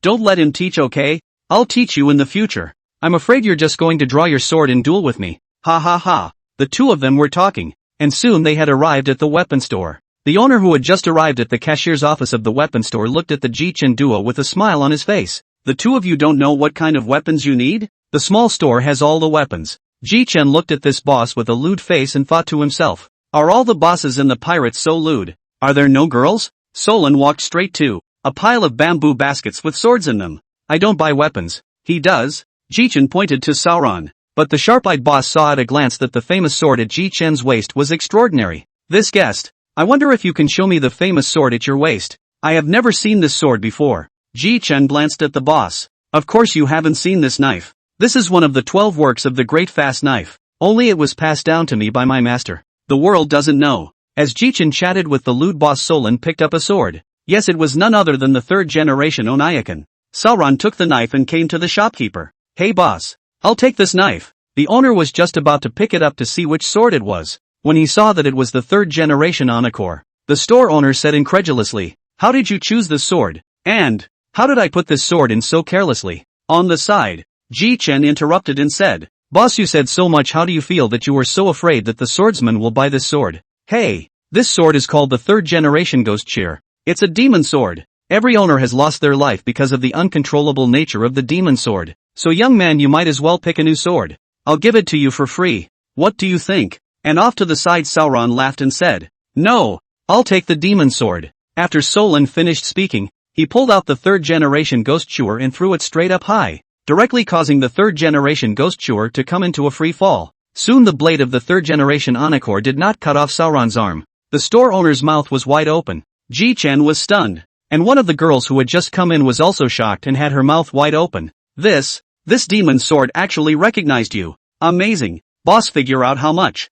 don't let him teach, okay? I'll teach you in the future. I'm afraid you're just going to draw your sword and duel with me. Ha ha ha. The two of them were talking, and soon they had arrived at the weapon store. The owner, who had just arrived at the cashier's office of the weapon store, looked at the Ji Chen duo with a smile on his face. The two of you don't know what kind of weapons you need? The small store has all the weapons. Ji Chen looked at this boss with a lewd face and thought to himself, are all the bosses in the pirates so lewd? Are there no girls? Solon walked straight to a pile of bamboo baskets with swords in them. I don't buy weapons. He does. Ji Chen pointed to Sauron, but the sharp-eyed boss saw at a glance that the famous sword at Ji Chen's waist was extraordinary. This guest, I wonder if you can show me the famous sword at your waist. I have never seen this sword before. Ji Chen glanced at the boss. Of course you haven't seen this knife. This is one of the 12 works of the Great Fast Knife. Only it was passed down to me by my master. The world doesn't know. As Ji Chen chatted with the lewd boss, Solon picked up a sword. Yes, it was none other than the third-generation Onaikan. Sauron took the knife and came to the shopkeeper. Hey boss, I'll take this knife. The owner was just about to pick it up to see which sword it was, when he saw that it was the third-generation Onakor. The store owner said incredulously, how did you choose this sword? And, how did I put this sword in so carelessly? On the side, Ji Chen interrupted and said, Boss, you said so much. How do you feel that you were so afraid that the swordsman will buy this sword? Hey, this sword is called the third generation Ghost Shear. It's a demon sword. Every owner has lost their life because of the uncontrollable nature of the demon sword. So young man, you might as well pick a new sword. I'll give it to you for free. What do you think? And off to the side Sauron laughed and said, no, I'll take the demon sword. After Solon finished speaking, he pulled out the third generation Ghost Chewer and threw it straight up high, directly causing the third generation Ghost Chewer to come into a free fall. Soon the blade of the third generation Anacore did not cut off Sauron's arm. The store owner's mouth was wide open. Ji-Chen was stunned. And one of the girls who had just come in was also shocked and had her mouth wide open. This demon sword actually recognized you. Amazing. Boss, figure out how much.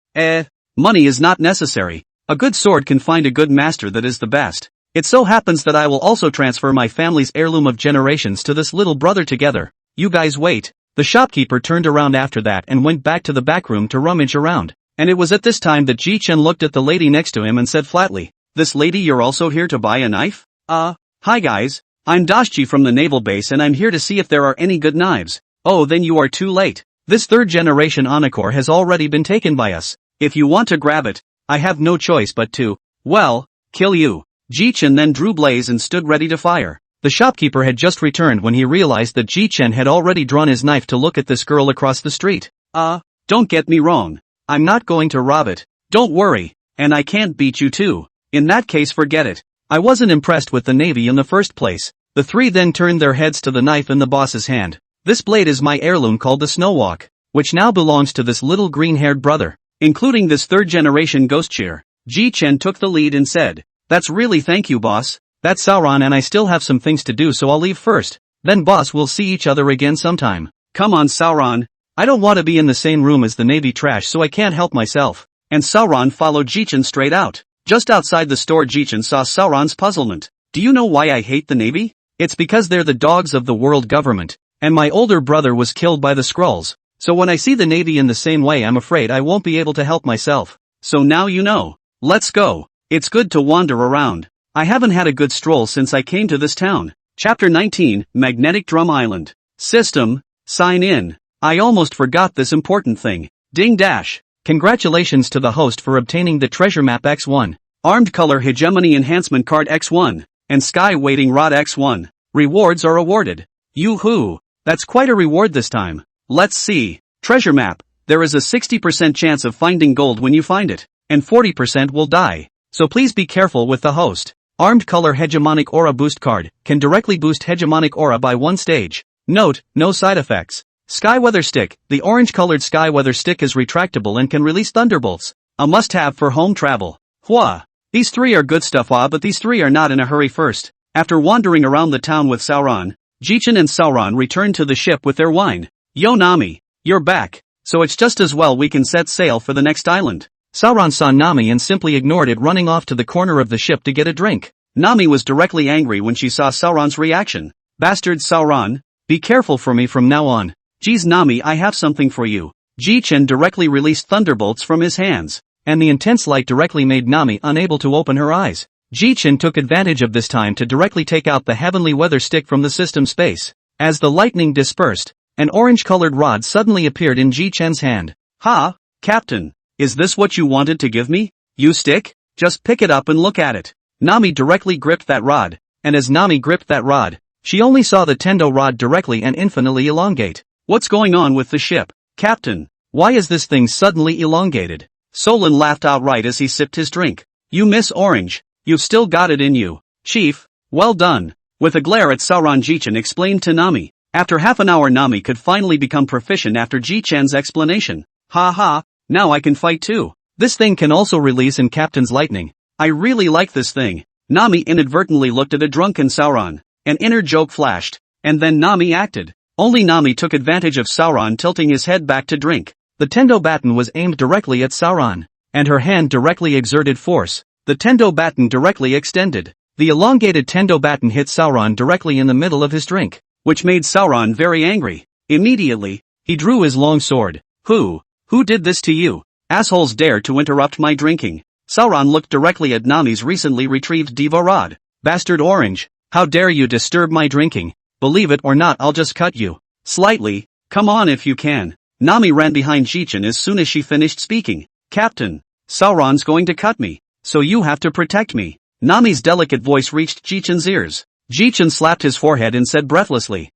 Money is not necessary. A good sword can find a good master that is the best. It so happens that I will also transfer my family's heirloom of generations to this little brother together. You guys wait. The shopkeeper turned around after that and went back to the back room to rummage around. And it was at this time that Ji-Chen looked at the lady next to him and said flatly, this lady, you're also here to buy a knife? Hi guys, I'm Dashchi from the naval base and I'm here to see if there are any good knives. Oh, then you are too late. This third generation Anacore has already been taken by us. If you want to grab it, I have no choice but to, well, kill you. Ji-Chen then drew blaze and stood ready to fire. The shopkeeper had just returned when he realized that Ji-Chen had already drawn his knife to look at this girl across the street. Don't get me wrong. I'm not going to rob it. Don't worry. And I can't beat you too. In that case, forget it. I wasn't impressed with the Navy in the first place. The three then turned their heads to the knife in the boss's hand. This blade is my heirloom called the Snowwalk, which now belongs to this little green-haired brother, including this third-generation Ghost Cheer. Ji-Chen took the lead and said, that's really thank you, boss. That's Sauron and I still have some things to do, so I'll leave first. Then boss, we'll see each other again sometime. Come on, Sauron. I don't want to be in the same room as the Navy trash, so I can't help myself. And Sauron followed Ji-Chen straight out. Just outside the store, Ji-Chen saw Sauron's puzzlement. Do you know why I hate the Navy? It's because they're the dogs of the world government, and my older brother was killed by the Skrulls. So when I see the Navy in the same way, I'm afraid I won't be able to help myself. So now you know. Let's go. It's good to wander around. I haven't had a good stroll since I came to this town. Chapter 19, Magnetic Drum Island. System, sign in. I almost forgot this important thing. Ding dash. Congratulations to the host for obtaining the Treasure Map X1, Armed Color Hegemony Enhancement Card X1, and Sky Weighting Rod X1. Rewards are awarded. Yoo-hoo! That's quite a reward this time. Let's see. Treasure Map. There is a 60% chance of finding gold when you find it, and 40% will die. So please be careful with the host. Armed Color Hegemonic Aura Boost Card can directly boost Hegemonic Aura by 1 stage. Note, no side effects. Skyweather Stick. The orange-colored Skyweather Stick is retractable and can release thunderbolts. A must-have for home travel. Hua! These three are good stuff, but these three are not in a hurry first. After wandering around the town with Sauron, Ji-Chen and Sauron returned to the ship with their wine. Yo Nami, you're back. So it's just as well we can set sail for the next island. Sauron saw Nami and simply ignored it, running off to the corner of the ship to get a drink. Nami was directly angry when she saw Sauron's reaction. Bastard Sauron, be careful for me from now on. Geez Nami, I have something for you. Ji-Chen directly released thunderbolts from his hands, and the intense light directly made Nami unable to open her eyes. Ji-Chen took advantage of this time to directly take out the Heavenly Weather Stick from the system space. As the lightning dispersed, an orange-colored rod suddenly appeared in Ji-Chen's hand. Ha, Captain, is this what you wanted to give me? You stick? Just pick it up and look at it. Nami directly gripped that rod, and as Nami gripped that rod, she only saw the Tendo rod directly and infinitely elongate. What's going on with the ship, Captain? Why is this thing suddenly elongated? Solon laughed outright as he sipped his drink. You Miss Orange, you've still got it in you. Chief, well done. With a glare at Sauron, Ji-Chen explained to Nami. After half an hour, Nami could finally become proficient after Ji-Chan's explanation. Ha ha, now I can fight too. This thing can also release in Captain's lightning. I really like this thing. Nami inadvertently looked at a drunken Sauron. An inner joke flashed, and then Nami acted. Only Nami took advantage of Sauron tilting his head back to drink. The Tendo baton was aimed directly at Sauron, and her hand directly exerted force. The Tendo baton directly extended. The elongated Tendo baton hit Sauron directly in the middle of his drink, which made Sauron very angry. Immediately, he drew his long sword. Who did this to you? Assholes dare to interrupt my drinking. Sauron looked directly at Nami's recently retrieved Diva rod. Bastard Orange, how dare you disturb my drinking? Believe it or not, I'll just cut you. Slightly, come on if you can. Nami ran behind Jichin as soon as she finished speaking. Captain, Sauron's going to cut me, so you have to protect me. Nami's delicate voice reached Jichin's ears. Jichin slapped his forehead and said breathlessly,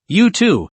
you too.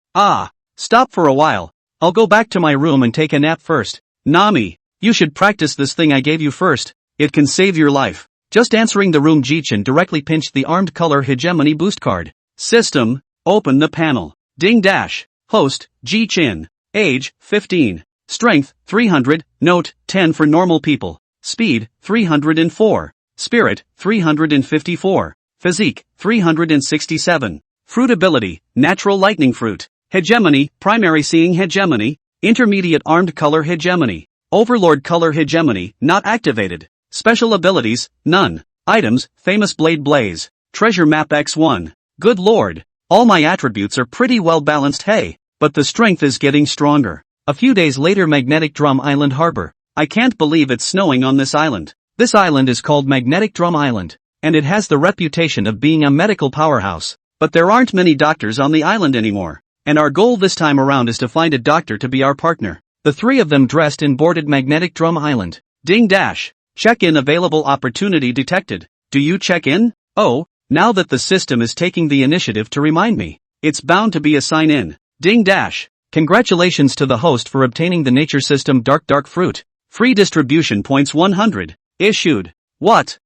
Stop for a while. I'll go back to my room and take a nap first. Nami, you should practice this thing I gave you first. It can save your life. Just answering the room, Jichin directly pinched the armed color hegemony boost card. System, open the panel. Ding dash. Host, Jichin. Age, 15. Strength, 300, note, 10 for normal people. Speed, 304. Spirit, 354. Physique, 367. Fruit ability, natural lightning fruit. Hegemony, primary seeing hegemony. Intermediate armed color hegemony. Overlord color hegemony, not activated. Special abilities, none. Items, famous blade blaze. Treasure map X1. Good lord. All my attributes are pretty well balanced, hey. But the strength is getting stronger. A few days later, Magnetic Drum Island Harbor. I can't believe it's snowing on this island. This island is called Magnetic Drum Island, and it has the reputation of being a medical powerhouse. But there aren't many doctors on the island anymore, and our goal this time around is to find a doctor to be our partner. The three of them dressed in boarded Magnetic Drum Island. Ding dash. Check-in available opportunity detected. Do you check in? Oh, now that the system is taking the initiative to remind me, it's bound to be a sign-in. Ding dash. Congratulations to the host for obtaining the nature system Dark Fruit. Free distribution points 100. Issued. What?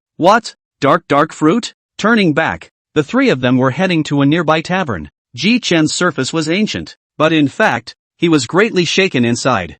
Dark Fruit? Turning back, the three of them were heading to a nearby tavern. Jichen's surface was ancient, but in fact, he was greatly shaken inside.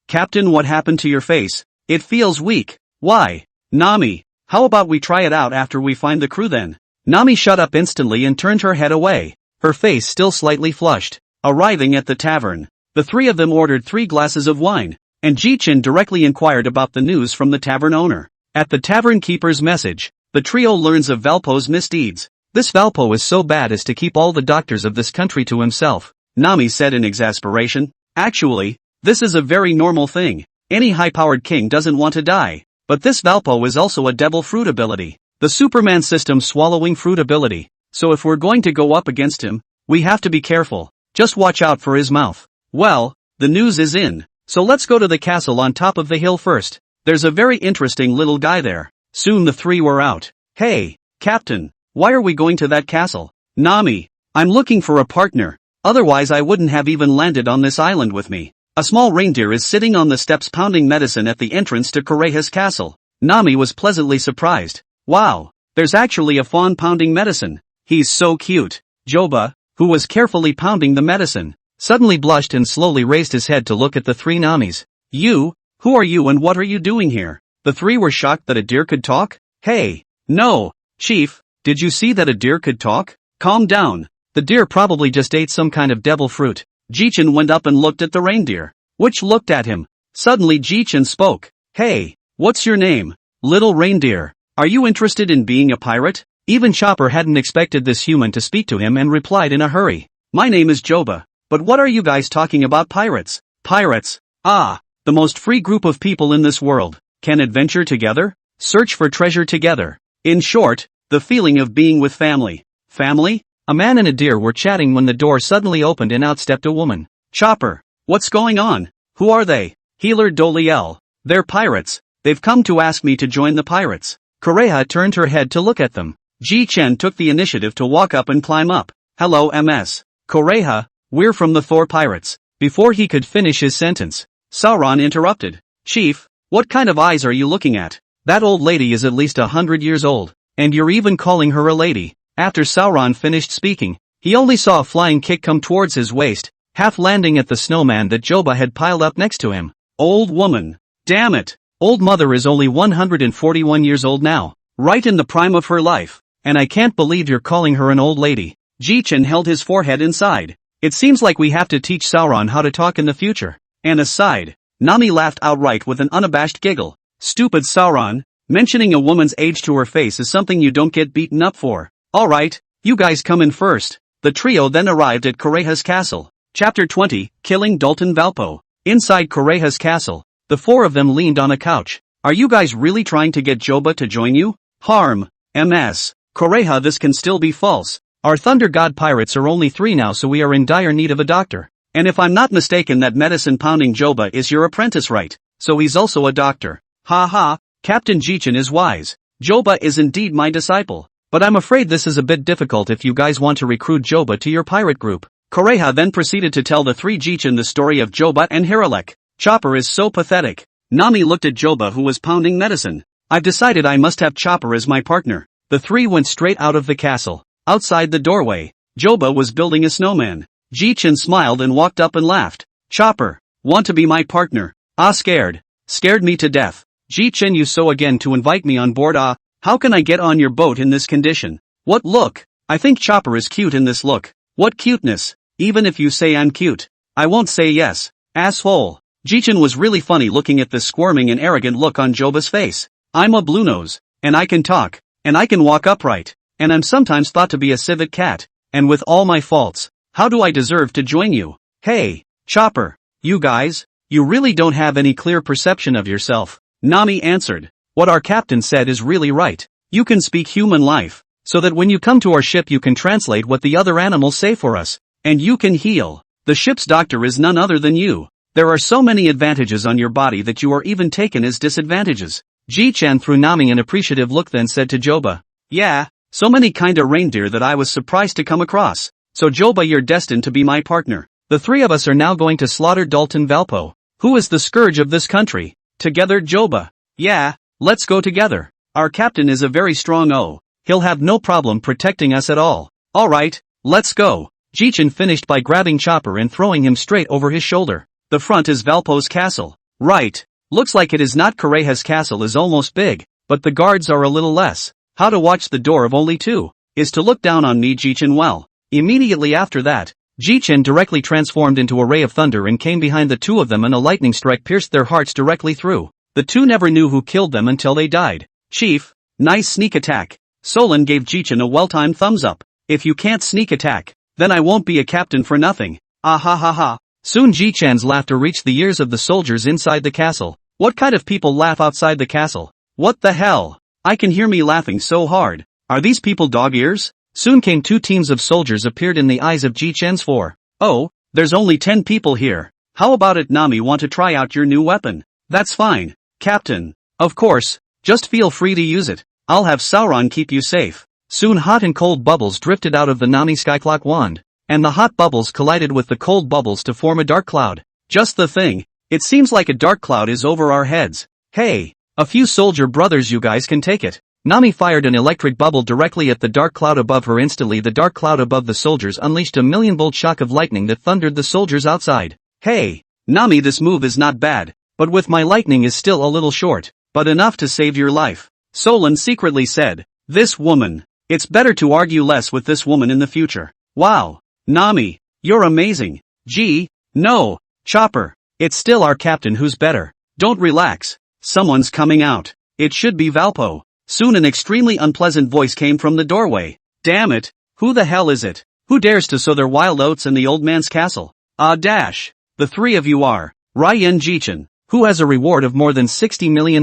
Captain, what happened to your face? It feels weak. Why? Nami, how about we try it out after we find the crew then? Nami shut up instantly and turned her head away, her face still slightly flushed. Arriving at the tavern, the three of them ordered 3 glasses of wine, and Jichin directly inquired about the news from the tavern owner. At the tavern keeper's message, the trio learns of Valpo's misdeeds. This Valpo is so bad as to keep all the doctors of this country to himself, Nami said in exasperation. Actually, this is a very normal thing. Any high-powered king doesn't want to die. But this Valpo is also a devil fruit ability, the Superman system swallowing fruit ability. So if we're going to go up against him, we have to be careful. Just watch out for his mouth. Well, the news is in. So let's go to the castle on top of the hill first. There's a very interesting little guy there. Soon the three were out. Hey, Captain, why are we going to that castle? Nami, I'm looking for a partner. Otherwise I wouldn't have even landed on this island with me. A small reindeer is sitting on the steps pounding medicine at the entrance to Kureha's castle. Nami was pleasantly surprised. Wow, there's actually a fawn pounding medicine. He's so cute. Joba, who was carefully pounding the medicine, suddenly blushed and slowly raised his head to look at the three Namis. You? Who are you and what are you doing here? The three were shocked that a deer could talk. Hey, no, Chief, did you see that a deer could talk? Calm down. The deer probably just ate some kind of devil fruit. Jichin went up and looked at the reindeer, which looked at him. Suddenly Jichin spoke. Hey, what's your name? Little reindeer. Are you interested in being a pirate? Even Chopper hadn't expected this human to speak to him and replied in a hurry. My name is Joba, but what are you guys talking about pirates? Pirates? The most free group of people in this world. Can adventure together? Search for treasure together. In short, the feeling of being with family. Family? A man and a deer were chatting when the door suddenly opened and out stepped a woman. Chopper, what's going on? Who are they? Healer Doliel. They're pirates. They've come to ask me to join the pirates. Kureha turned her head to look at them. Ji-Chen took the initiative to walk up and climb up. Hello MS. Kureha, we're from the Thor Pirates. Before he could finish his sentence, Sauron interrupted. Chief, what kind of eyes are you looking at? That old lady is at least 100 years old, and you're even calling her a lady. After Sauron finished speaking, he only saw a flying kick come towards his waist, half landing at the snowman that Joba had piled up next to him. Old woman. Damn it. Old mother is only 141 years old now, right in the prime of her life, and I can't believe you're calling her an old lady. Ji-Chen held his forehead inside. It seems like we have to teach Sauron how to talk in the future. And aside, Nami laughed outright with an unabashed giggle. Stupid Sauron, mentioning a woman's age to her face is something you don't get beaten up for. Alright, you guys come in first. The trio then arrived at Kureha's castle. Chapter 20, Killing Dalton Valpo. Inside Kureha's castle, the four of them leaned on a couch. Are you guys really trying to get Joba to join you? Harm. MS. Kureha, this can still be false. Our Thunder God pirates are only 3 now, so we are in dire need of a doctor. And if I'm not mistaken, that medicine-pounding Joba is your apprentice, right? So he's also a doctor. Ha ha, Captain Jichin is wise. Joba is indeed my disciple. But I'm afraid this is a bit difficult if you guys want to recruit Joba to your pirate group. Koreha then proceeded to tell the three Jichin the story of Joba and Hirilek. Chopper is so pathetic. Nami looked at Joba, who was pounding medicine. I've decided I must have Chopper as my partner. The three went straight out of the castle. Outside the doorway, Joba was building a snowman. Jichin smiled and walked up and laughed. Chopper, want to be my partner? Ah, scared. Scared me to death. Jichin, you so again to invite me on board? Ah, how can I get on your boat in this condition? What look? I think Chopper is cute in this look. What cuteness? Even if you say I'm cute, I won't say yes. Asshole. Jichin was really funny looking at this squirming and arrogant look on Joba's face. I'm a blue nose, and I can talk, and I can walk upright, and I'm sometimes thought to be a civet cat, and with all my faults, how do I deserve to join you? Hey, Chopper, you guys, you really don't have any clear perception of yourself. Nami answered. What our captain said is really right. You can speak human life, so that when you come to our ship you can translate what the other animals say for us, and you can heal. The ship's doctor is none other than you. There are so many advantages on your body that you are even taken as disadvantages. Ji-chan threw Nami an appreciative look, then said to Joba. Yeah, so many kinda reindeer that I was surprised to come across. So Joba, you're destined to be my partner. The three of us are now going to slaughter Dalton Valpo, who is the scourge of this country. Together, Joba. Yeah, let's go together. Our captain is a very strong O. He'll have no problem protecting us at all. Alright, let's go. Ji-chan finished by grabbing Chopper and throwing him straight over his shoulder. The front is Valpo's castle. Right. Looks like it is not. Koreha's castle is almost big, but the guards are a little less. How to watch the door of only two is to look down on me, Ji-chan. Well, immediately after that, Ji-chan directly transformed into a ray of thunder and came behind the two of them, and a lightning strike pierced their hearts directly through. The two never knew who killed them until they died. Chief, nice sneak attack. Solon gave Ji-chan a well-timed thumbs up. If you can't sneak attack, then I won't be a captain for nothing. Ah ha ha ha. Soon Ji-chan's laughter reached the ears of the soldiers inside the castle. What kind of people laugh outside the castle? What the hell? I can hear me laughing so hard. Are these people dog ears? Soon came two teams of soldiers appeared in the eyes of Ji-chan's four. Oh, there's only 10 people here. How about it, Nami? Want to try out your new weapon? That's fine, Captain. Of course, just feel free to use it. I'll have Sauron keep you safe. Soon hot and cold bubbles drifted out of the Nami Skyclock wand, and the hot bubbles collided with the cold bubbles to form a dark cloud. Just the thing. It seems like a dark cloud is over our heads. Hey, a few soldier brothers, you guys can take it. Nami fired an electric bubble directly at the dark cloud above her. Instantly the dark cloud above the soldiers unleashed a million-volt shock of lightning that thundered the soldiers outside. Hey, Nami, this move is not bad, but with my lightning is still a little short, but enough to save your life. Solon secretly said. This woman. It's better to argue less with this woman in the future. Wow. Nami, you're amazing. Gee, no, Chopper. It's still our captain who's better. Don't relax. Someone's coming out. It should be Valpo. Soon an extremely unpleasant voice came from the doorway. Damn it. Who the hell is it? Who dares to sow their wild oats in the old man's castle? Ah dash. The three of you are Ryan Ji-chan, who has a reward of more than $60 million,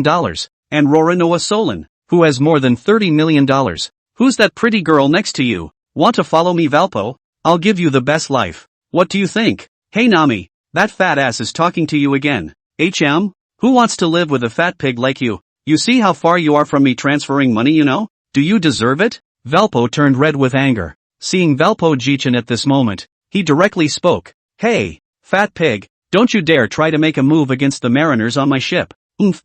and Roranoa Solon, who has more than $30 million. Who's that pretty girl next to you? Want to follow me, Valpo? I'll give you the best life. What do you think? Hey Nami, that fat ass is talking to you again. HM? Who wants to live with a fat pig like you? You see how far you are from me transferring money, you know? Do you deserve it? Valpo turned red with anger. Seeing Valpo Ji-chan at this moment, he directly spoke. Hey, fat pig, don't you dare try to make a move against the mariners on my ship.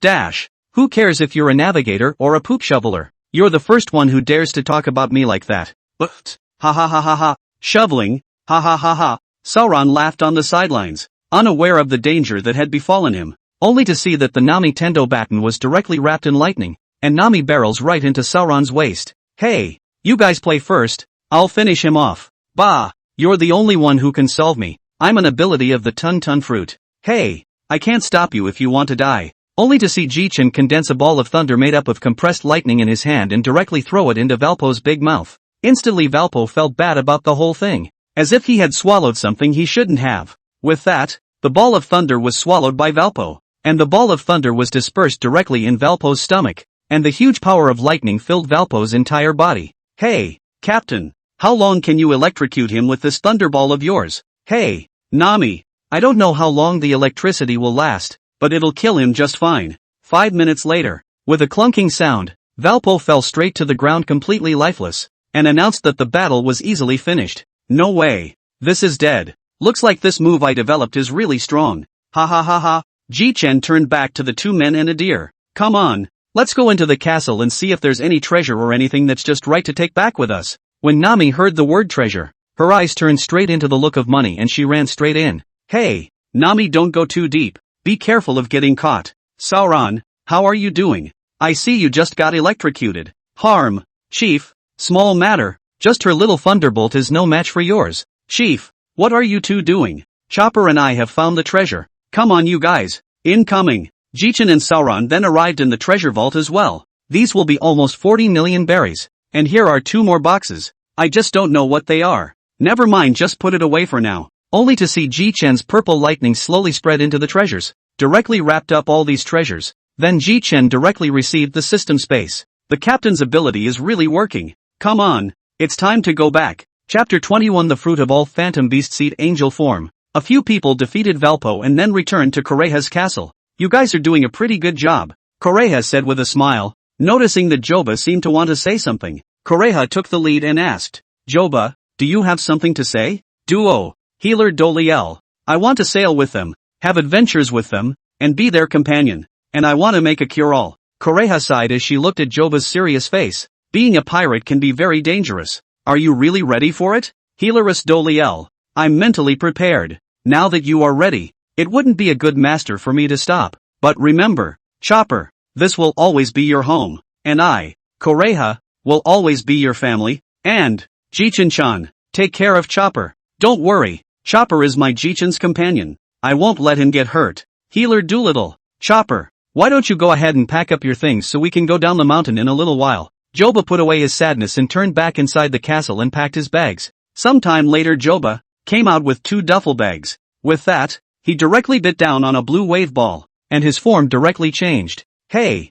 Dash. Who cares if you're a navigator or a poop shoveler? You're the first one who dares to talk about me like that. But, ha ha ha ha ha, shoveling, ha ha ha ha. Sauron laughed on the sidelines, unaware of the danger that had befallen him, only to see that the Nami Tendo baton was directly wrapped in lightning, and Nami barrels right into Sauron's waist. Hey, you guys play first, I'll finish him off. Bah, you're the only one who can solve me. I'm an ability of the Tun fruit. Hey, I can't stop you if you want to die. Only to see Ji-chan condense a ball of thunder made up of compressed lightning in his hand and directly throw it into Valpo's big mouth. Instantly Valpo felt bad about the whole thing, as if he had swallowed something he shouldn't have. With that, the ball of thunder was swallowed by Valpo, and the ball of thunder was dispersed directly in Valpo's stomach, and the huge power of lightning filled Valpo's entire body. Hey, Captain, how long can you electrocute him with this thunderball of yours? Hey, Nami, I don't know how long the electricity will last, but it'll kill him just fine. 5 minutes later, with a clunking sound, Valpo fell straight to the ground completely lifeless, and announced that the battle was easily finished. No way. This is dead. Looks like this move I developed is really strong. Ha ha ha ha. Ji-chen turned back to the two men and a deer. Come on, let's go into the castle and see if there's any treasure or anything that's just right to take back with us. When Nami heard the word treasure, her eyes turned straight into the look of money and she ran straight in. Hey, Nami, don't go too deep. Be careful of getting caught. Sauron, how are you doing? I see you just got electrocuted. Harm, Chief, small matter, just her little thunderbolt is no match for yours. Chief, what are you two doing? Chopper and I have found the treasure. Come on you guys, incoming. Ji-chen and Sauron then arrived in the treasure vault as well. These will be almost 40 million berries. And here are 2 more boxes. I just don't know what they are. Never mind, just put it away for now. Only to see Ji-chen's purple lightning slowly spread into the treasures. Directly wrapped up all these treasures. Then Ji-chen directly received the system space. The captain's ability is really working. Come on, it's time to go back. Chapter 21 The Fruit of All Phantom Beasts Eat Angel Form. A few people defeated Valpo and then returned to Koreha's castle. You guys are doing a pretty good job, Koreha said with a smile. Noticing that Joba seemed to want to say something, Koreha took the lead and asked, Joba, do you have something to say? Duo, Healer Doliel. I want to sail with them, have adventures with them, and be their companion. And I want to make a cure-all. Koreha sighed as she looked at Joba's serious face. Being a pirate can be very dangerous. Are you really ready for it? Healeress Doliel. I'm mentally prepared. Now that you are ready, it wouldn't be a good master for me to stop. But remember, Chopper, this will always be your home. And I, Koreha, will always be your family. And, Ji-chen-chan, take care of Chopper. Don't worry, Chopper is my Ji-chen's companion. I won't let him get hurt. Healer Doolittle. Chopper, why don't you go ahead and pack up your things so we can go down the mountain in a little while? Joba put away his sadness and turned back inside the castle and packed his bags. Sometime later Joba came out with 2 duffel bags. With that, he directly bit down on a blue wave ball, and his form directly changed. Hey,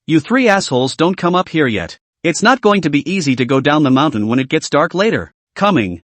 you 3 assholes don't come up here yet. It's not going to be easy to go down the mountain when it gets dark later. Coming.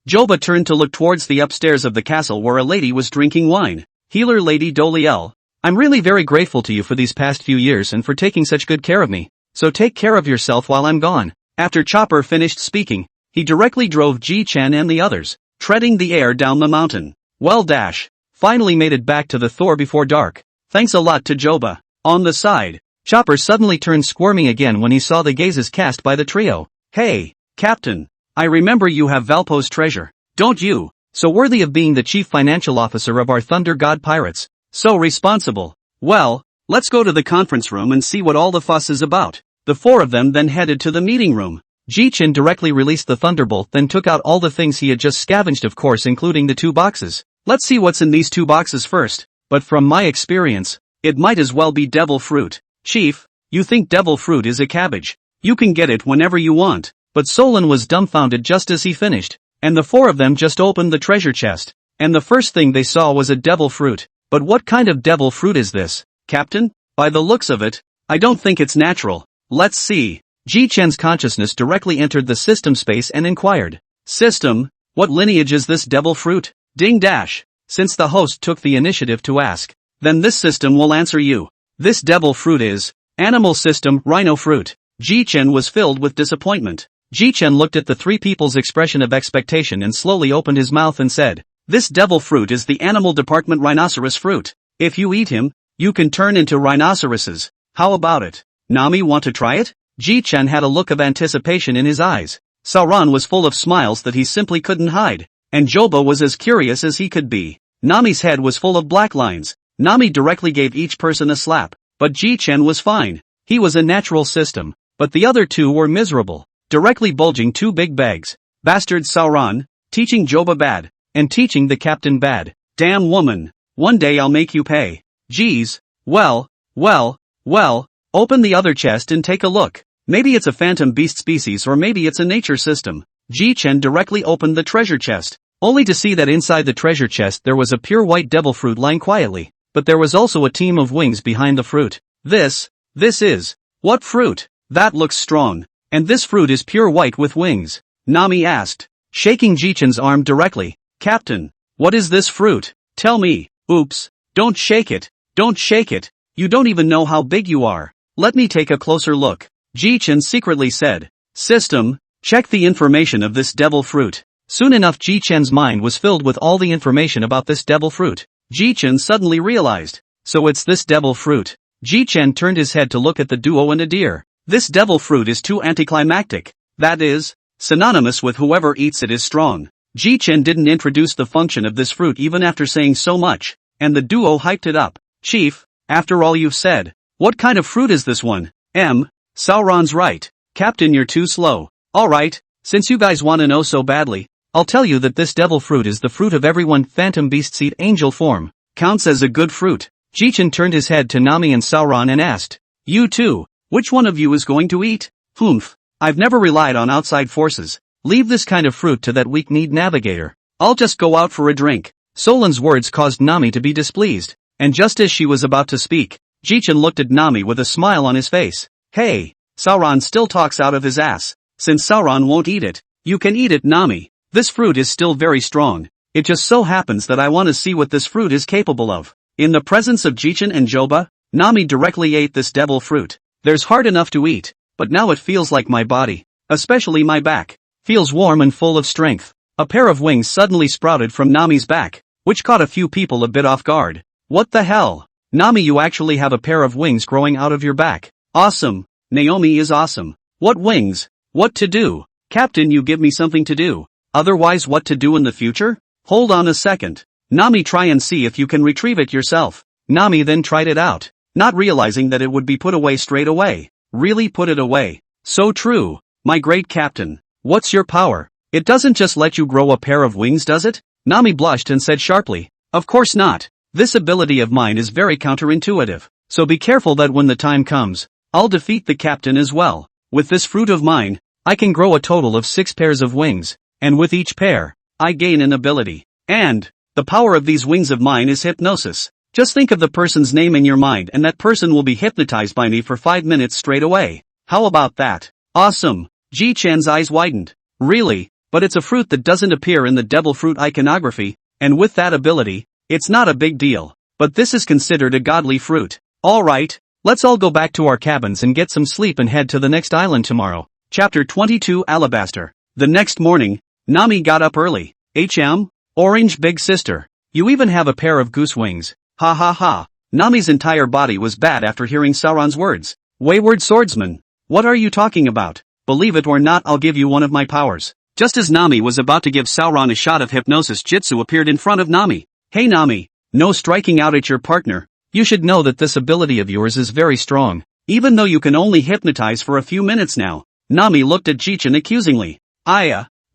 Joba turned to look towards the upstairs of the castle where a lady was drinking wine. Healer Lady Doliel, I'm really very grateful to you for these past few years and for taking such good care of me. So take care of yourself while I'm gone. After Chopper finished speaking, he directly drove Ji-chen and the others, treading the air down the mountain. Well dash, finally made it back to the Thor before dark. Thanks a lot to Joba. On the side, Chopper suddenly turned squirmy again when he saw the gazes cast by the trio. Hey, Captain, I remember you have Valpo's treasure, don't you? So worthy of being the chief financial officer of our Thunder God Pirates. So responsible. Well, let's go to the conference room and see what all the fuss is about. The 4 of them then headed to the meeting room. Ji-chen directly released the thunderbolt then took out all the things he had just scavenged, of course including the 2 boxes. Let's see what's in these 2 boxes first. But from my experience, it might as well be devil fruit. Chief, you think devil fruit is a cabbage? You can get it whenever you want. But Solon was dumbfounded just as he finished. And the 4 of them just opened the treasure chest. And the first thing they saw was a devil fruit. But what kind of devil fruit is this, Captain? By the looks of it, I don't think it's natural. Let's see. Ji-chen's consciousness directly entered the system space and inquired. System, what lineage is this devil fruit? Ding dash. Since the host took the initiative to ask, then this system will answer you. This devil fruit is animal system rhino fruit. Ji-chen was filled with disappointment. Ji-chen looked at the 3 people's expression of expectation and slowly opened his mouth and said, this devil fruit is the animal department rhinoceros fruit. If you eat him, you can turn into rhinoceroses. How about it? Nami, want to try it? Ji-chen had a look of anticipation in his eyes. Sauron was full of smiles that he simply couldn't hide. And Joba was as curious as he could be. Nami's head was full of black lines. Nami directly gave each person a slap. But Ji-chen was fine. He was a natural system. But the other 2 were miserable. Directly bulging 2 big bags. Bastard Sauron, teaching Joba bad. And teaching the captain bad. Damn woman. One day I'll make you pay. Geez. Well. Open the other chest and take a look. Maybe it's a phantom beast species or maybe it's a nature system. Ji-chen directly opened the treasure chest. Only to see that inside the treasure chest there was a pure white devil fruit lying quietly. But there was also a team of wings behind the fruit. This is. What fruit? That looks strong. And this fruit is pure white with wings. Nami asked, shaking Ji-chen's arm directly. Captain, What is this fruit? Tell me. Oops. Don't shake it. Don't shake it. You don't even know how big you are. Let me take a closer look. Ji-chan secretly said. System, check the information of this devil fruit. Soon enough Ji-chan's mind was filled with all the information about this devil fruit. Ji-chan suddenly realized. So it's this devil fruit. Ji-chan turned his head to look at the duo and a deer. This devil fruit is too anticlimactic. That is, synonymous with whoever eats it is strong. Ji-chan didn't introduce the function of this fruit even after saying so much, and the duo hyped it up. Chief, after all you've said, what kind of fruit is this one? Sauron's right. Captain, you're too slow. Alright, since you guys want to know so badly, I'll tell you that this devil fruit is the fruit of everyone phantom beast seed angel form. Counts as a good fruit. Ji-chan turned his head to Nami and Sauron and asked, you too, which one of you is going to eat? Humph, I've never relied on outside forces. Leave this kind of fruit to that weak-kneed navigator. I'll just go out for a drink. Solan's words caused Nami to be displeased, and just as she was about to speak, Ji-chan looked at Nami with a smile on his face. Hey, Sauron still talks out of his ass. Since Sauron won't eat it, you can eat it, Nami. This fruit is still very strong. It just so happens that I want to see what this fruit is capable of. In the presence of Ji-chan and Joba, Nami directly ate this devil fruit. There's hard enough to eat, but now it feels like my body, especially my back, feels warm and full of strength. A pair of wings suddenly sprouted from Nami's back, which caught a few people a bit off guard. What the hell? Nami, you actually have a pair of wings growing out of your back. Awesome. Naomi is awesome. What wings? What to do? Captain, you give me something to do. Otherwise, what to do in the future? Hold on a second. Nami, try and see if you can retrieve it yourself. Nami then tried it out, not realizing that it would be put away straight away. Really put it away. So true. My great captain. What's your power? It doesn't just let you grow a pair of wings, does it? Nami blushed and said sharply. Of course not. This ability of mine is very counterintuitive. So be careful that when the time comes, I'll defeat the captain as well. With this fruit of mine, I can grow a total of 6 pairs of wings, and with each pair, I gain an ability. And the power of these wings of mine is hypnosis. Just think of the person's name in your mind and that person will be hypnotized by me for 5 minutes straight away. How about that? Awesome. Ji-chan's eyes widened. Really? But it's a fruit that doesn't appear in the devil fruit iconography, and with that ability, it's not a big deal. But this is considered a godly fruit. Alright, let's all go back to our cabins and get some sleep and head to the next island tomorrow. Chapter 22 Alabaster. The next morning, Nami got up early. Orange big sister. You even have a pair of goose wings. Ha ha ha. Nami's entire body was bad after hearing Sauron's words. Wayward swordsman. What are you talking about? Believe it or not, I'll give you one of my powers. Just as Nami was about to give Sauron a shot of hypnosis, Jitsu appeared in front of Nami. Hey Nami, no striking out at your partner. You should know that this ability of yours is very strong, even though you can only hypnotize for a few minutes now. Nami looked at Ji-chan accusingly.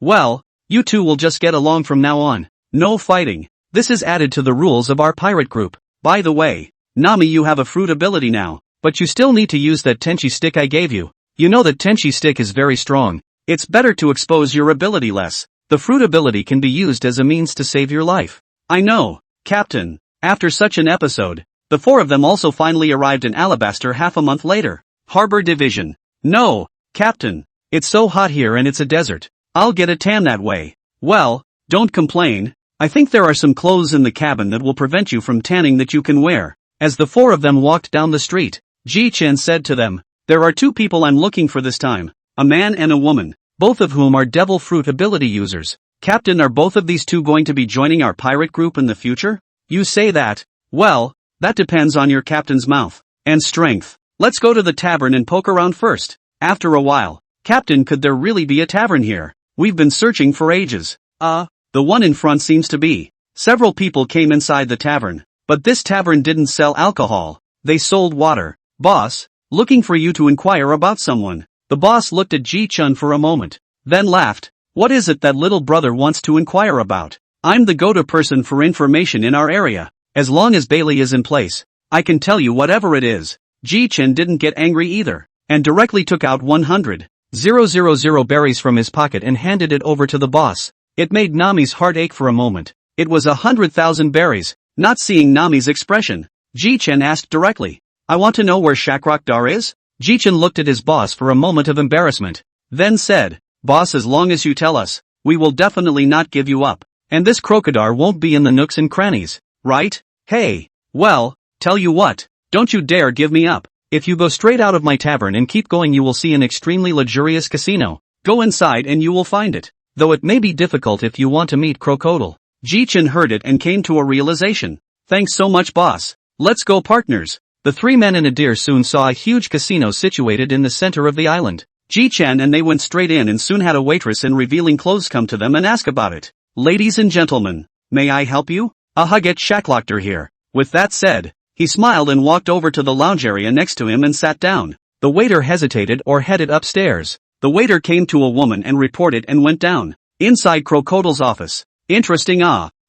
Well, you two will just get along from now on. No fighting. This is added to the rules of our pirate group. By the way, Nami, you have a fruit ability now, but you still need to use that Tenchi stick I gave you. You know that Tenchi stick is very strong. It's better to expose your ability less. The fruit ability can be used as a means to save your life. I know, Captain. After such an episode, the 4 of them also finally arrived in Alabaster half a month later. Harbor Division. No, Captain. It's so hot here and it's a desert. I'll get a tan that way. Well, don't complain. I think there are some clothes in the cabin that will prevent you from tanning that you can wear. As the 4 of them walked down the street, Ji-chan said to them, there are 2 people I'm looking for this time. A man and a woman, both of whom are devil fruit ability users. Captain, are both of these 2 going to be joining our pirate group in the future? You say that? Well, that depends on your captain's mouth and strength. Let's go to the tavern and poke around first. After a while, Captain, could there really be a tavern here? We've been searching for ages. The one in front seems to be. Several people came inside the tavern, but this tavern didn't sell alcohol. They sold water. Boss, looking for you to inquire about someone. The boss looked at Ji-chan for a moment, then laughed. What is it that little brother wants to inquire about? I'm the go-to person for information in our area. As long as Bailey is in place, I can tell you whatever it is. Ji-chan didn't get angry either, and directly took out 100,000 berries from his pocket and handed it over to the boss. It made Nami's heart ache for a moment. It was 100,000 berries. Not seeing Nami's expression, Ji-chan asked directly, I want to know where Shakrok Dar is? Ji-chan looked at his boss for a moment of embarrassment, then said, Boss, as long as you tell us, we will definitely not give you up. And this crocodile won't be in the nooks and crannies, right? Hey. Well, tell you what, don't you dare give me up. If you go straight out of my tavern and keep going you will see an extremely luxurious casino. Go inside and you will find it. Though it may be difficult if you want to meet Crocodile. Ji-chan heard it and came to a realization. Thanks so much boss. Let's go partners. The three men and a deer soon saw a huge casino situated in the center of the island. Ji-chan and they went straight in and soon had a waitress in revealing clothes come to them and ask about it. Ladies and gentlemen, may I help you? Get Shacklockter here. With that said, he smiled and walked over to the lounge area next to him and sat down. The waiter hesitated or headed upstairs. The waiter came to a woman and reported and went down. Inside Crocodile's office. Interesting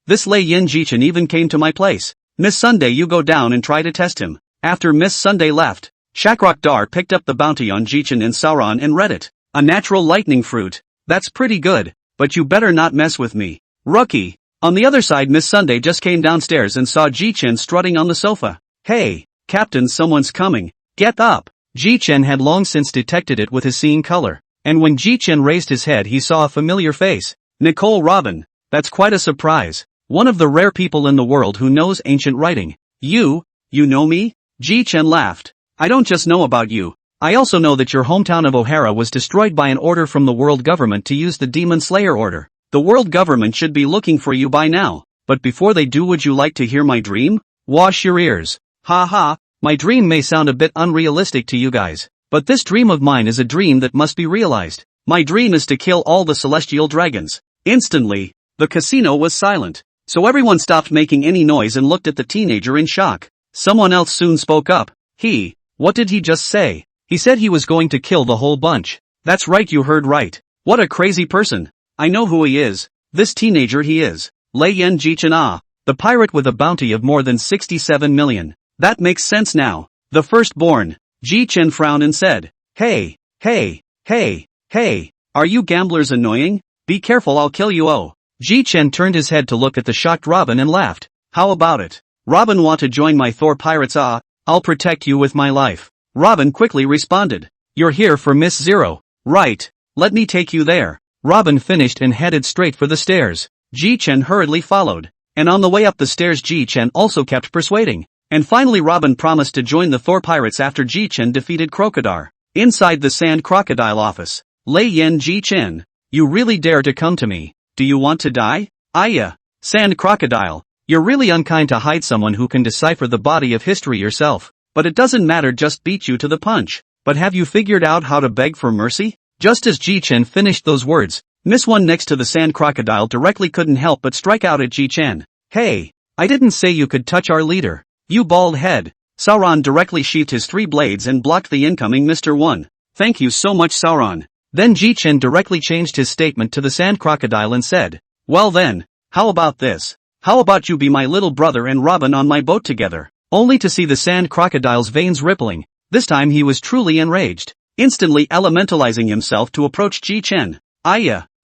this Lei Yin Ji-chan even came to my place. Miss Sunday you go down and try to test him. After Miss Sunday left, Shacklockter picked up the bounty on Ji-chan and Sauron and read it. A natural lightning fruit. That's pretty good, but you better not mess with me. Rookie. On the other side Miss Sunday just came downstairs and saw Ji-chan strutting on the sofa. Hey, Captain someone's coming. Get up. Ji-chan had long since detected it with his seeing color. And when Ji-chan raised his head he saw a familiar face. Nicole Robin. That's quite a surprise. One of the rare people in the world who knows ancient writing. You know me? Ji-chan laughed. I don't just know about you. I also know that your hometown of O'Hara was destroyed by an order from the world government to use the Demon Slayer order. The world government should be looking for you by now. But before they do would you like to hear my dream? Wash your ears. Ha, my dream may sound a bit unrealistic to you guys. But this dream of mine is a dream that must be realized. My dream is to kill all the celestial dragons. Instantly, the casino was silent. So everyone stopped making any noise and looked at the teenager in shock. Someone else soon spoke up. What did he just say? He said he was going to kill the whole bunch. That's right, you heard right. What a crazy person. I know who he is. This teenager he is. Lei Yin Ji-chan the pirate with a bounty of more than 67 million. That makes sense now. The firstborn. Ji-chan frowned and said, Hey, are you gamblers annoying? Be careful I'll kill you Ji-chan turned his head to look at the shocked Robin and laughed. How about it? Robin want to join my Thor pirates I'll protect you with my life. Robin quickly responded. You're here for Miss Zero. Right. Let me take you there. Robin finished and headed straight for the stairs. Ji-chan hurriedly followed. And on the way up the stairs Ji-chan also kept persuading. And finally Robin promised to join the Thor pirates after Ji-chan defeated Crocodile. Inside the Sand Crocodile office. Lei Yin Ji-chan. You really dare to come to me. Do you want to die? Sand Crocodile. You're really unkind to hide someone who can decipher the body of history yourself. But it doesn't matter, just beat you to the punch. But have you figured out how to beg for mercy? Just as Ji-chan finished those words, Miss One next to the Sand Crocodile directly couldn't help but strike out at Ji-chan. Hey, I didn't say you could touch our leader. You bald head. Sauron directly sheathed his 3 blades and blocked the incoming Mr. One. Thank you so much Sauron. Then Ji-chan directly changed his statement to the Sand Crocodile and said, well then, how about this? How about you be my little brother and Robin on my boat together? Only to see the Sand Crocodile's veins rippling. This time he was truly enraged. Instantly elementalizing himself to approach Ji-chan.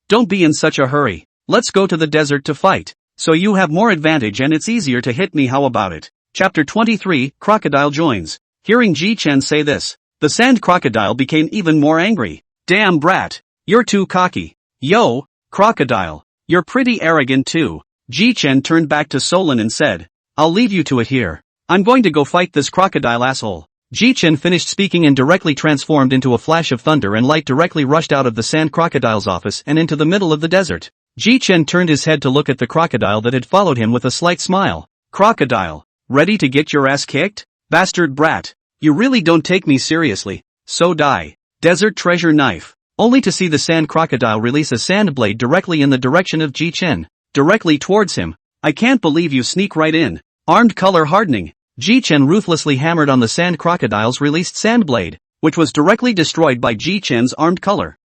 Don't be in such a hurry. Let's go to the desert to fight. So you have more advantage and it's easier to hit me, how about it? Chapter 23, Crocodile joins. Hearing Ji-chan say this, the Sand Crocodile became even more angry. Damn brat. You're too cocky. Yo, Crocodile. You're pretty arrogant too. Ji-chan turned back to Solon and said, I'll leave you to it here. I'm going to go fight this crocodile asshole. Ji-chan finished speaking and directly transformed into a flash of thunder and light directly rushed out of the Sand Crocodile's office and into the middle of the desert. Ji-chan turned his head to look at the crocodile that had followed him with a slight smile. Crocodile. Ready to get your ass kicked? Bastard brat. You really don't take me seriously. So die. Desert treasure knife. Only to see the Sand Crocodile release a sand blade directly in the direction of Ji-chan. Directly towards him. I can't believe you sneak right in. Armed color hardening. Ji-chan ruthlessly hammered on the Sand Crocodile's released sand blade, which was directly destroyed by Ji-chan's armed color.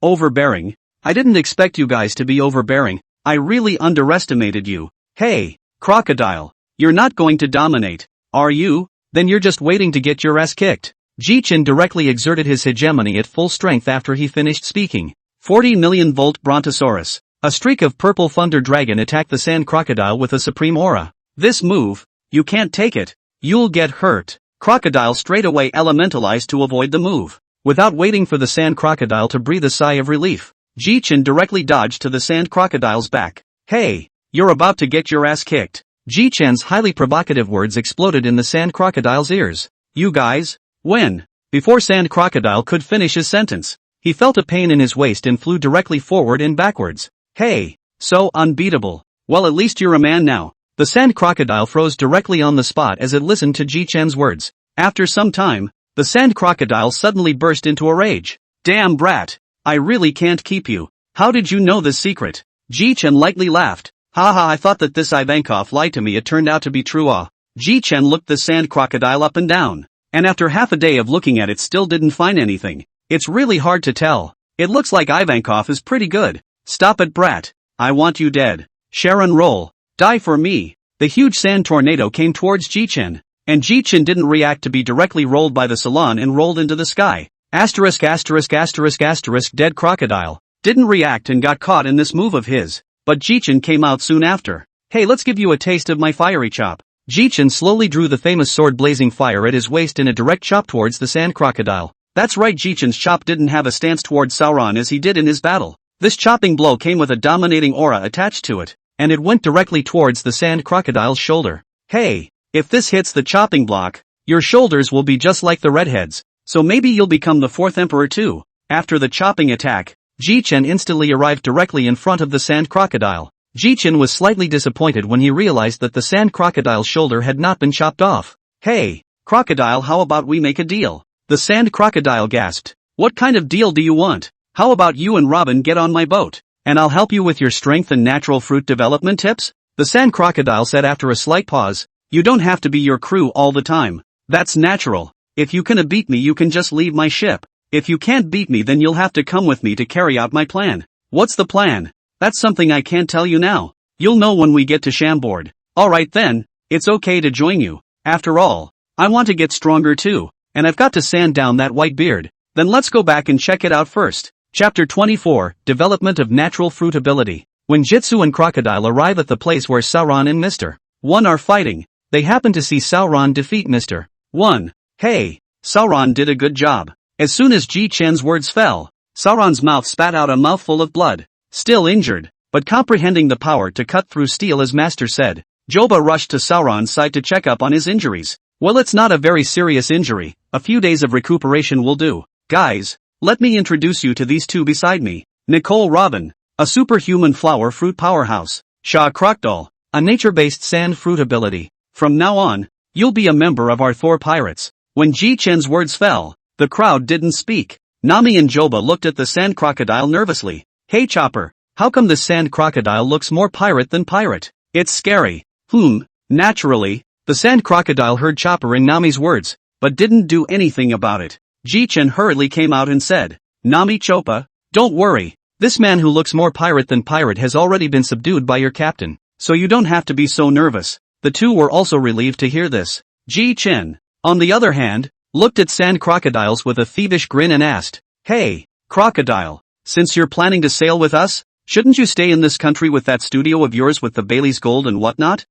Overbearing. I didn't expect you guys to be overbearing. I really underestimated you. Hey, Crocodile. You're not going to dominate, are you? Then you're just waiting to get your ass kicked. Ji-chan directly exerted his hegemony at full strength after he finished speaking. 40 million volt Brontosaurus. A streak of purple thunder dragon attacked the Sand Crocodile with a supreme aura. This move, you can't take it. You'll get hurt. Crocodile straight away elementalized to avoid the move. Without waiting for the Sand Crocodile to breathe a sigh of relief, Ji-chan directly dodged to the Sand Crocodile's back. Hey, you're about to get your ass kicked. Ji-chan's highly provocative words exploded in the sand crocodile's ears. You guys? When? Before sand crocodile could finish his sentence, he felt a pain in his waist and flew directly forward and backwards. Hey, so unbeatable. Well, at least you're a man now. The sand crocodile froze directly on the spot as it listened to Ji-chan's words. After some time, the sand crocodile suddenly burst into a rage. Damn brat. I really can't keep you. How did you know this secret? Ji-chan lightly laughed. Haha, I thought that this Ivankov lied to me. It turned out to be true. Ji-chan looked the sand crocodile up and down. And after half a day of looking at it still didn't find anything. It's really hard to tell. It looks like Ivankov is pretty good. Stop it, brat. I want you dead. Sharon roll. Die for me. The huge sand tornado came towards Ji-chan. And Ji-chan didn't react to be directly rolled by the salon and rolled into the sky. Asterisk asterisk asterisk asterisk dead crocodile. Didn't react and got caught in this move of his. But Ji-chan came out soon after. Hey, let's give you a taste of my fiery chop. Ji-chan slowly drew the famous sword blazing fire at his waist in a direct chop towards the sand crocodile. That's right, Ji-chan's chop didn't have a stance towards Sauron as he did in his battle. This chopping blow came with a dominating aura attached to it, and it went directly towards the sand crocodile's shoulder. Hey, if this hits the chopping block, your shoulders will be just like the redheads, so maybe you'll become the fourth emperor too. After the chopping attack, Ji-chan instantly arrived directly in front of the sand crocodile. Ji-chan was slightly disappointed when he realized that the sand crocodile's shoulder had not been chopped off. Hey, crocodile, how about we make a deal? The sand crocodile gasped. What kind of deal do you want? How about you and Robin get on my boat, and I'll help you with your strength and natural fruit development tips? The sand crocodile said after a slight pause. You don't have to be your crew all the time. That's natural. If you can beat me, you can just leave my ship. If you can't beat me, then you'll have to come with me to carry out my plan. What's the plan? That's something I can't tell you now. You'll know when we get to Chambord. Alright then, it's okay to join you. After all, I want to get stronger too, and I've got to sand down that white beard. Then let's go back and check it out first. Chapter 24, Development of Natural Fruit Ability. When Jitsu and Crocodile arrive at the place where Sauron and Mr. 1 are fighting, they happen to see Sauron defeat Mr. 1. Hey, Sauron did a good job. As soon as Ji-chan's words fell, Sauron's mouth spat out a mouthful of blood. Still injured, but comprehending the power to cut through steel as Master said, Joba rushed to Sauron's side to check up on his injuries. Well, it's not a very serious injury. A few days of recuperation will do. Guys, let me introduce you to these two beside me. Nicole Robin, a superhuman flower fruit powerhouse. Shah Crocodile, a nature-based sand fruit ability. From now on, you'll be a member of our Thor pirates. When Ji-chan's words fell, the crowd didn't speak. Nami and Joba looked at the sand crocodile nervously. Hey Chopper, how come this sand crocodile looks more pirate than pirate? It's scary. Naturally, the sand crocodile heard Chopper and Nami's words, but didn't do anything about it. Ji-chan hurriedly came out and said, Nami Chopa, don't worry. This man who looks more pirate than pirate has already been subdued by your captain, so you don't have to be so nervous. The two were also relieved to hear this. Ji-chan, on the other hand, looked at sand crocodiles with a thievish grin and asked, Hey, crocodile, since you're planning to sail with us, shouldn't you stay in this country with that studio of yours with the Bailey's gold and whatnot?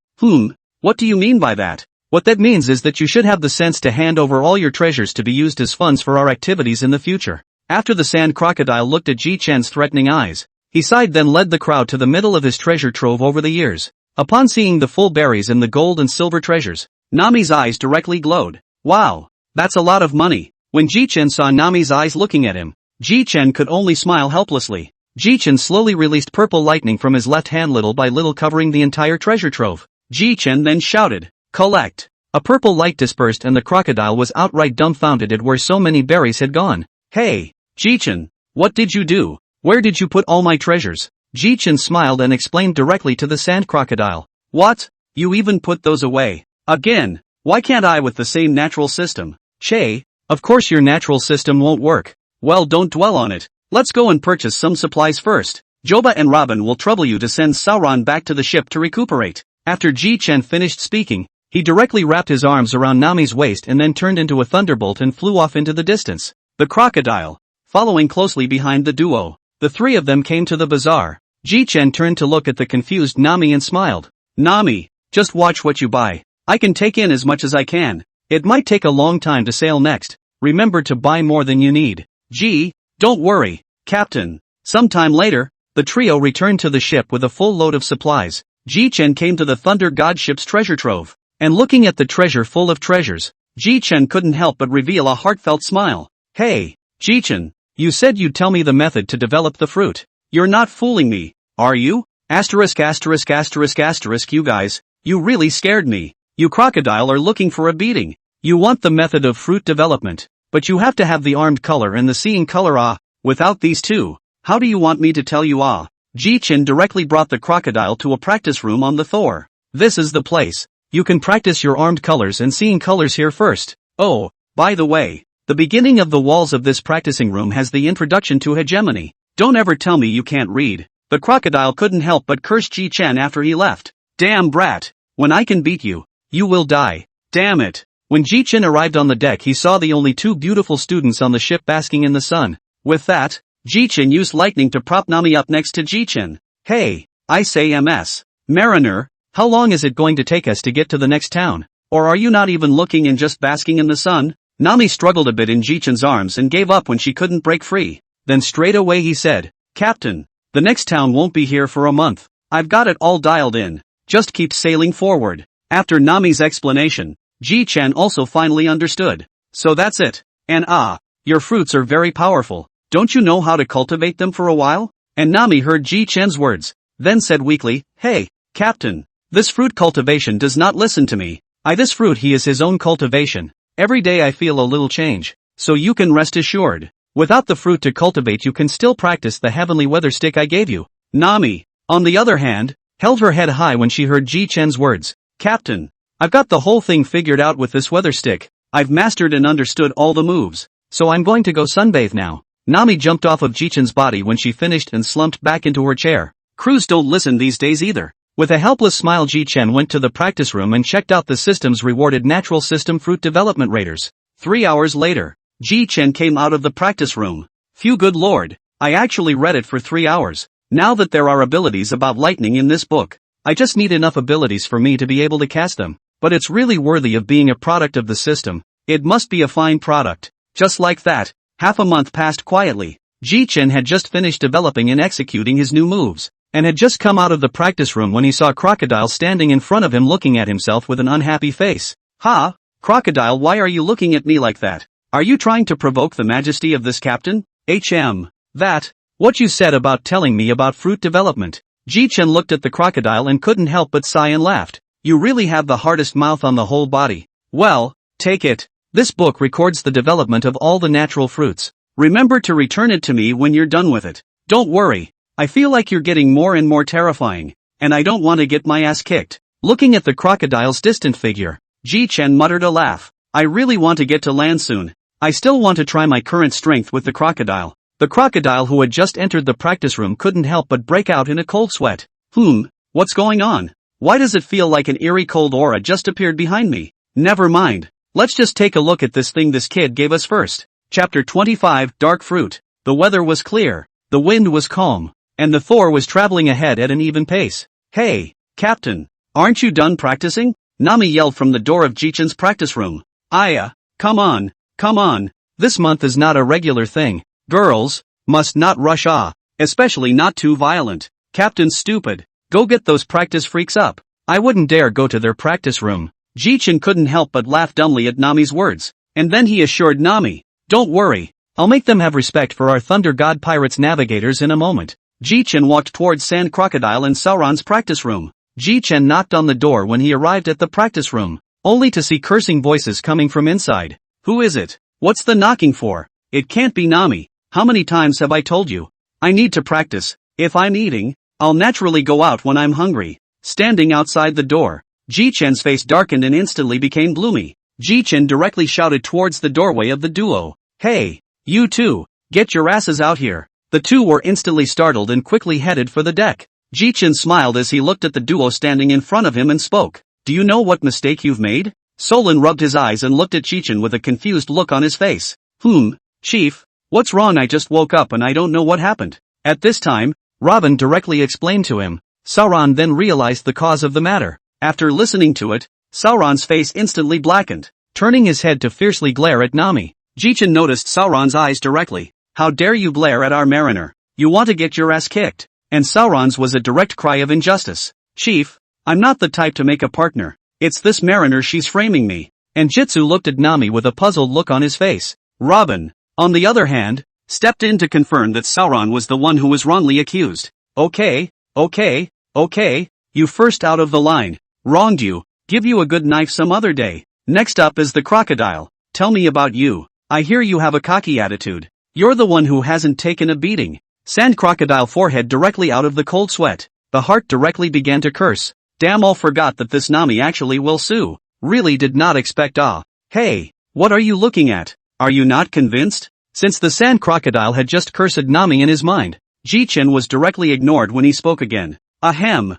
What do you mean by that? What that means is that you should have the sense to hand over all your treasures to be used as funds for our activities in the future. After the sand crocodile looked at Ji-chan's threatening eyes, he sighed, then led the crowd to the middle of his treasure trove over the years. Upon seeing the full berries and the gold and silver treasures, Nami's eyes directly glowed. Wow, that's a lot of money. When Ji-chan saw Nami's eyes looking at him, Ji-chan could only smile helplessly. Ji-chan slowly released purple lightning from his left hand, little by little covering the entire treasure trove. Ji-chan then shouted, Collect! A purple light dispersed and the crocodile was outright dumbfounded at where so many berries had gone. Hey, Ji-chan, what did you do? Where did you put all my treasures? Ji-chan smiled and explained directly to the sand crocodile. What? You even put those away? Again? Why can't I with the same natural system? Che, of course your natural system won't work. Well, don't dwell on it. Let's go and purchase some supplies first. Joba and Robin will trouble you to send Sauron back to the ship to recuperate. After Ji-chan finished speaking, he directly wrapped his arms around Nami's waist and then turned into a thunderbolt and flew off into the distance. The crocodile, following closely behind the duo. The three of them came to the bazaar. Ji-chan turned to look at the confused Nami and smiled. Nami, just watch what you buy. I can take in as much as I can. It might take a long time to sail next. Remember to buy more than you need. Don't worry, Captain. Sometime later, The trio returned to the ship with a full load of supplies. Ji-chen came to the Thunder God ship's treasure trove. And looking at the treasure full of treasures, Ji-chen couldn't help but reveal a heartfelt smile. Hey, Ji-chen, you said you'd tell me the method to develop the fruit. You're not fooling me, are you? Asterisk asterisk asterisk asterisk you guys, you really scared me. You crocodile are looking for a beating. You want the method of fruit development, but you have to have the armed color and the seeing color without these two, how do you want me to tell you Ji-chen directly brought the crocodile to a practice room on the Thor. This is the place. You can practice your armed colors and seeing colors here first. Oh, by the way, the beginning of the walls of this practicing room has the introduction to hegemony. Don't ever tell me you can't read. The crocodile couldn't help but curse Ji-chen after he left. Damn brat, when I can beat you, you will die. Damn it. When Ji-chen arrived on the deck he saw the only two beautiful students on the ship basking in the sun. With that, Ji-chen used lightning to prop Nami up next to Ji-chen. Hey, I say MS. Mariner, how long is it going to take us to get to the next town? Or are you not even looking and just basking in the sun? Nami struggled a bit in Ji-chen's arms and gave up when she couldn't break free. Then straight away he said, Captain, the next town won't be here for a month. I've got it all dialed in. Just keep sailing forward. After Nami's explanation, Ji-chen also finally understood. So that's it. And your fruits are very powerful. Don't you know how to cultivate them for a while? And Nami heard Ji-chen's words, then said weakly, Hey, Captain, this fruit cultivation does not listen to me. This fruit he is his own cultivation. Every day I feel a little change. So you can rest assured. Without the fruit to cultivate you can still practice the heavenly weather stick I gave you. Nami, on the other hand, held her head high when she heard Ji-chen's words. Captain, I've got the whole thing figured out with this weather stick. I've mastered and understood all the moves. So I'm going to go sunbathe now. Nami jumped off of Ji-chen's body when she finished and slumped back into her chair. Crews don't listen these days either. With a helpless smile Ji-chen went to the practice room and checked out the system's rewarded natural system fruit development raters. 3 hours later, Ji-chen came out of the practice room. Phew, good lord, I actually read it for 3 hours. Now that there are abilities about lightning in this book, I just need enough abilities for me to be able to cast them. But it's really worthy of being a product of the system. It must be a fine product. Just like that, half a month passed quietly. Ji-chen had just finished developing and executing his new moves, and had just come out of the practice room when he saw Crocodile standing in front of him looking at himself with an unhappy face. Ha! Crocodile, why are you looking at me like that? Are you trying to provoke the majesty of this captain? What you said about telling me about fruit development. Ji-chen looked at the crocodile and couldn't help but sigh and laughed. You really have the hardest mouth on the whole body. Well, take it. This book records the development of all the natural fruits. Remember to return it to me when you're done with it. Don't worry. I feel like you're getting more and more terrifying, and I don't want to get my ass kicked. Looking at the crocodile's distant figure, Ji-chen muttered a laugh. I really want to get to land soon. I still want to try my current strength with the crocodile. The crocodile who had just entered the practice room couldn't help but break out in a cold sweat. What's going on? Why does it feel like an eerie cold aura just appeared behind me? Never mind. Let's just take a look at this thing this kid gave us first. Chapter 25, Dark Fruit. The weather was clear, the wind was calm, and the Thor was traveling ahead at an even pace. Hey, Captain, aren't you done practicing? Nami yelled from the door of Ji-chen's practice room. Come on. This month is not a regular thing. Girls must not rush especially not too violent. Captain's stupid. Go get those practice freaks up. I wouldn't dare go to their practice room. Ji-chen couldn't help but laugh dumbly at Nami's words, and then he assured Nami, don't worry, I'll make them have respect for our Thunder God Pirates navigators in a moment. Ji-chen walked towards Sand Crocodile and Sauron's practice room. Ji-chen knocked on the door when he arrived at the practice room, only to see cursing voices coming from inside. Who is it? What's the knocking for? It can't be Nami. How many times have I told you? I need to practice. If I'm eating, I'll naturally go out when I'm hungry. Standing outside the door, Ji-chen's face darkened and instantly became gloomy. Ji-chen directly shouted towards the doorway of the duo. Hey, you two, get your asses out here. The two were instantly startled and quickly headed for the deck. Ji-chen smiled as he looked at the duo standing in front of him and spoke. Do you know what mistake you've made? Solon rubbed his eyes and looked at Ji-chen with a confused look on his face. Chief, what's wrong? I just woke up and I don't know what happened. At this time, Robin directly explained to him. Sauron then realized the cause of the matter. After listening to it, Sauron's face instantly blackened, turning his head to fiercely glare at Nami. Ji-chen noticed Sauron's eyes directly. How dare you glare at our mariner? You want to get your ass kicked. and Sauron's was a direct cry of injustice. Chief, I'm not the type to make a partner. It's this mariner she's framing me. And Jitsu looked at Nami with a puzzled look on his face. Robin, on the other hand, stepped in to confirm that Sauron was the one who was wrongly accused. Okay, you first out of the line. Wronged you, give you a good knife some other day. Next up is the crocodile. Tell me about you. I hear you have a cocky attitude. You're the one who hasn't taken a beating. Sand crocodile forehead directly out of the cold sweat. The heart directly began to curse. Damn, all forgot that this Nami actually will sue. Really did not expect. Hey, what are you looking at? Are you not convinced? Since the sand crocodile had just cursed Nami in his mind, Ji-Chen was directly ignored when he spoke again. Ahem.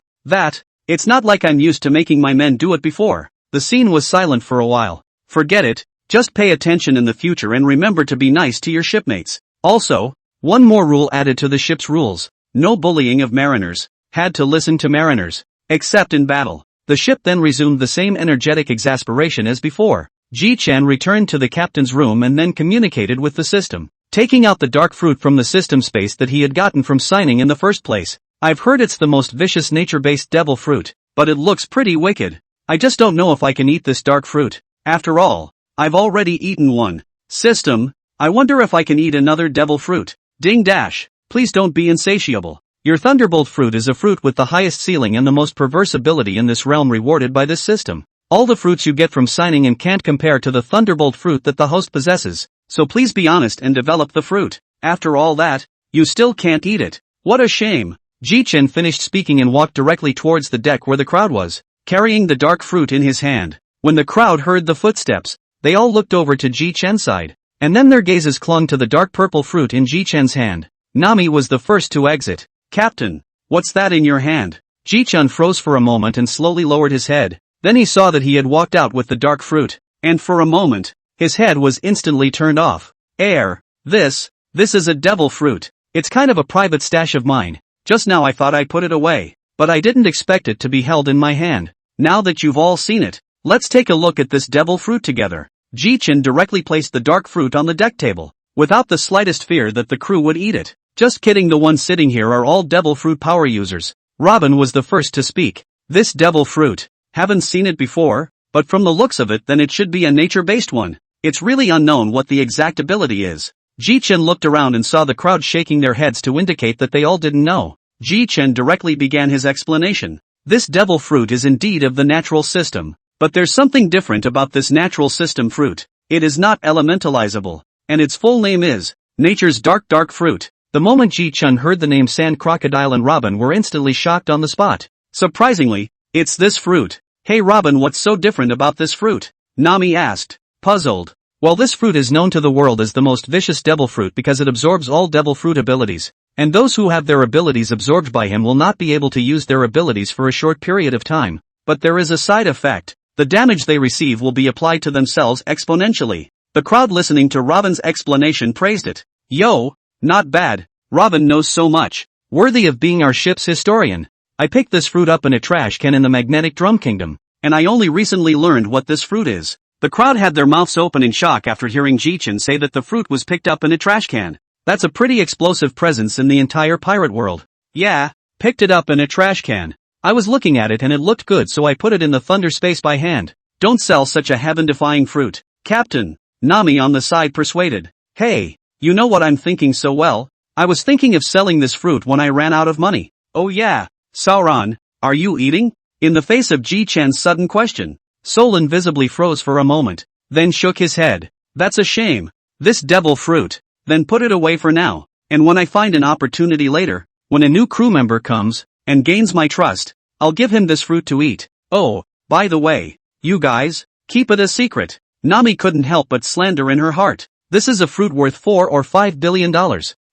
It's not like I'm used to making my men do it before. The scene was silent for a while. Forget it, just pay attention in the future and remember to be nice to your shipmates. Also, one more rule added to the ship's rules. No bullying of mariners. Had to listen to mariners. Except in battle. The ship then resumed the same energetic exasperation as before. Ji-Chen returned to the captain's room and then communicated with the system, taking out the dark fruit from the system space that he had gotten from signing in the first place. I've heard it's the most vicious nature-based devil fruit, but it looks pretty wicked. I just don't know if I can eat this dark fruit. After all, I've already eaten one. System, I wonder if I can eat another devil fruit. Ding dash, please don't be insatiable. Your Thunderbolt fruit is a fruit with the highest ceiling and the most perverse ability in this realm rewarded by this system. All the fruits you get from signing in can't compare to the Thunderbolt fruit that the host possesses, so please be honest and develop the fruit. After all that, you still can't eat it. What a shame. Ji-Chen finished speaking and walked directly towards the deck where the crowd was, carrying the dark fruit in his hand. When the crowd heard the footsteps, they all looked over to Ji-Chen's side, and then their gazes clung to the dark purple fruit in Ji-Chen's hand. Nami was the first to exit. Captain, what's that in your hand? Ji-Chen froze for a moment and slowly lowered his head. Then he saw that he had walked out with the dark fruit, and for a moment, his head was instantly turned off. This is a devil fruit. It's kind of a private stash of mine. Just now I thought I put it away, but I didn't expect it to be held in my hand. Now that you've all seen it, let's take a look at this devil fruit together. Ji-Chen directly placed the dark fruit on the deck table, without the slightest fear that the crew would eat it. Just kidding, the ones sitting here are all devil fruit power users. Robin was the first to speak. This devil fruit, haven't seen it before, but from the looks of it then it should be a nature-based one. It's really unknown what the exact ability is. Ji-Chen looked around and saw the crowd shaking their heads to indicate that they all didn't know. Ji-Chen directly began his explanation. This devil fruit is indeed of the natural system, but there's something different about this natural system fruit. It is not elementalizable, and its full name is nature's dark fruit. The moment Ji-Chen heard the name Sand Crocodile and Robin were instantly shocked on the spot. Surprisingly, it's this fruit. Hey Robin, what's so different about this fruit? Nami asked, puzzled. Well, this fruit is known to the world as the most vicious devil fruit because it absorbs all devil fruit abilities, and those who have their abilities absorbed by him will not be able to use their abilities for a short period of time. But there is a side effect. The damage they receive will be applied to themselves exponentially. The crowd listening to Robin's explanation praised it. Yo, not bad. Robin knows so much. Worthy of being our ship's historian. I picked this fruit up in a trash can in the Magnetic Drum Kingdom, and I only recently learned what this fruit is. The crowd had their mouths open in shock after hearing Ji-Chen say that the fruit was picked up in a trash can. That's a pretty explosive presence in the entire pirate world. Yeah, picked it up in a trash can. I was looking at it and it looked good, so I put it in the thunder space by hand. Don't sell such a heaven-defying fruit, Captain. Nami on the side persuaded. Hey, you know what I'm thinking so well? I was thinking of selling this fruit when I ran out of money. Oh yeah, Sauron, are you eating? In the face of Ji-Chen's sudden question, Solon visibly froze for a moment, then shook his head. That's a shame. This devil fruit. Then put it away for now, and when I find an opportunity later, when a new crew member comes, and gains my trust, I'll give him this fruit to eat. Oh, by the way, you guys, keep it a secret. Nami couldn't help but slander in her heart. This is a fruit worth $4 or $5 billion,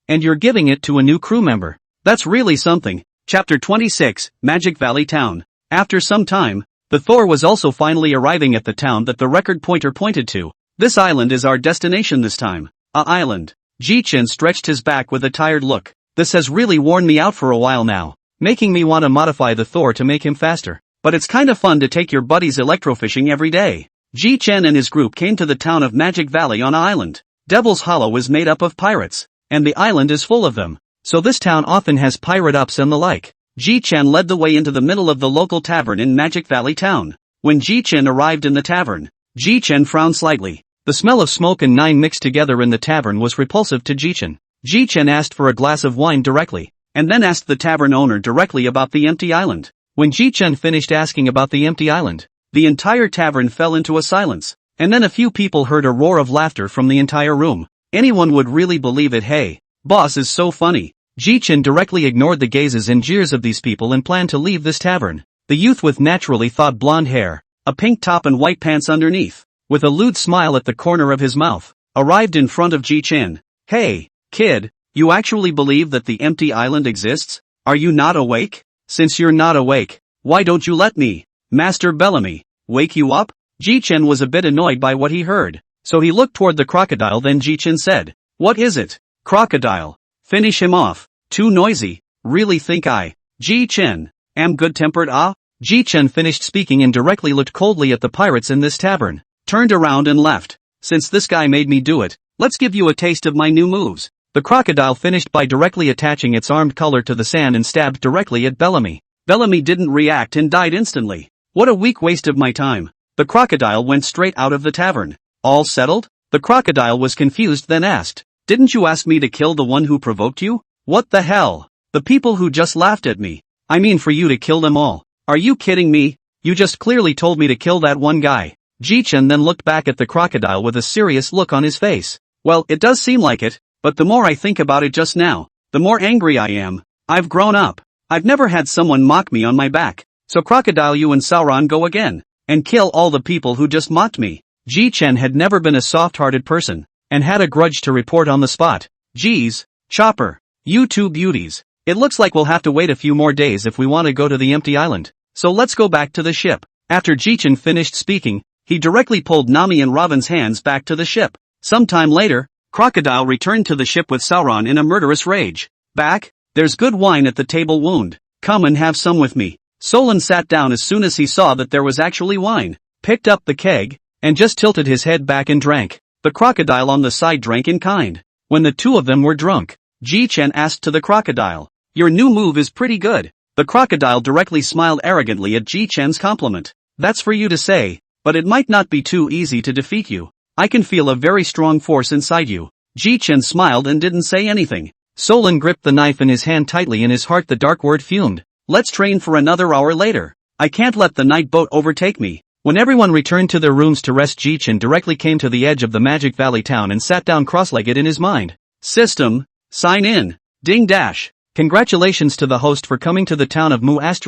and you're giving it to a new crew member. That's really something. Chapter 26, Magic Valley Town. After some time, the Thor was also finally arriving at the town that the record pointer pointed to. This island is our destination this time. A island. Ji-Chen stretched his back with a tired look. This has really worn me out for a while now, making me want to modify the Thor to make him faster. But it's kinda fun to take your buddies electrofishing every day. Ji-Chen and his group came to the town of Magic Valley on an island. Devil's Hollow is made up of pirates, and the island is full of them. so this town often has pirate ups and the like. Ji-Chen led the way into the middle of the local tavern in Magic Valley Town. When Ji-Chen arrived in the tavern, Ji-Chen frowned slightly. The smell of smoke and wine mixed together in the tavern was repulsive to Ji-Chen. Ji-Chen asked for a glass of wine directly, and then asked the tavern owner directly about the empty island. When Ji-Chen finished asking about the empty island, the entire tavern fell into a silence, and then a few people heard a roar of laughter from the entire room. Anyone would really believe it. Hey, boss is so funny. Ji-Chen directly ignored the gazes and jeers of these people and planned to leave this tavern. The youth with naturally thought blonde hair, a pink top and white pants underneath, with a lewd smile at the corner of his mouth, arrived in front of Ji-Chen. Hey, kid, you actually believe that the empty island exists? Are you not awake? Since you're not awake, why don't you let me, Master Bellamy, wake you up? Ji-Chen was a bit annoyed by what he heard, so he looked toward the crocodile. Then Ji-Chen said, "What is it, crocodile? Finish him off. Too noisy. Really think I, Ji-Chen, am good-tempered? Ah?" Ji-Chen finished speaking and directly looked coldly at the pirates in this tavern, turned around and left. "Since this guy made me do it, let's give you a taste of my new moves." The crocodile finished by directly attaching its armed collar to the sand and stabbed directly at Bellamy. Bellamy didn't react and died instantly. What a weak waste of my time. The crocodile went straight out of the tavern. All settled? The crocodile was confused, then asked, "Didn't you ask me to kill the one who provoked you?" "What the hell? The people who just laughed at me. I mean for you to kill them all. Are you kidding me? You just clearly told me to kill that one guy." Ji-Chen then looked back at the crocodile with a serious look on his face. "Well, it does seem like it, but the more I think about it just now, the more angry I am. I've grown up. I've never had someone mock me on my back. So crocodile, you and Sauron go again, and kill all the people who just mocked me." Ji-Chen had never been a soft-hearted person, and had a grudge to report on the spot. "Geez, Chopper, you two beauties. It looks like we'll have to wait a few more days if we want to go to the empty island. So let's go back to the ship." After Ji-Chen finished speaking, he directly pulled Nami and Robin's hands back to the ship. Sometime later, Crocodile returned to the ship with Sauron in a murderous rage. "Back, there's good wine at the table. Wound. Come and have some with me." Solon sat down as soon as he saw that there was actually wine, picked up the keg, and just tilted his head back and drank. The crocodile on the side drank in kind. When the two of them were drunk, Ji-Chen asked to the crocodile, "Your new move is pretty good." The crocodile directly smiled arrogantly at Ji-Chen's compliment. "That's for you to say, but it might not be too easy to defeat you. I can feel a very strong force inside you." Ji-Chen smiled and didn't say anything. Solon gripped the knife in his hand tightly. In his heart the dark word fumed. "Let's train for another hour later. I can't let the night boat overtake me." When everyone returned to their rooms to rest, Ji-Chen directly came to the edge of the Magic Valley town and sat down cross-legged in his mind. "System, sign in. Ding dash. Congratulations to the host for coming to the town of Mu *********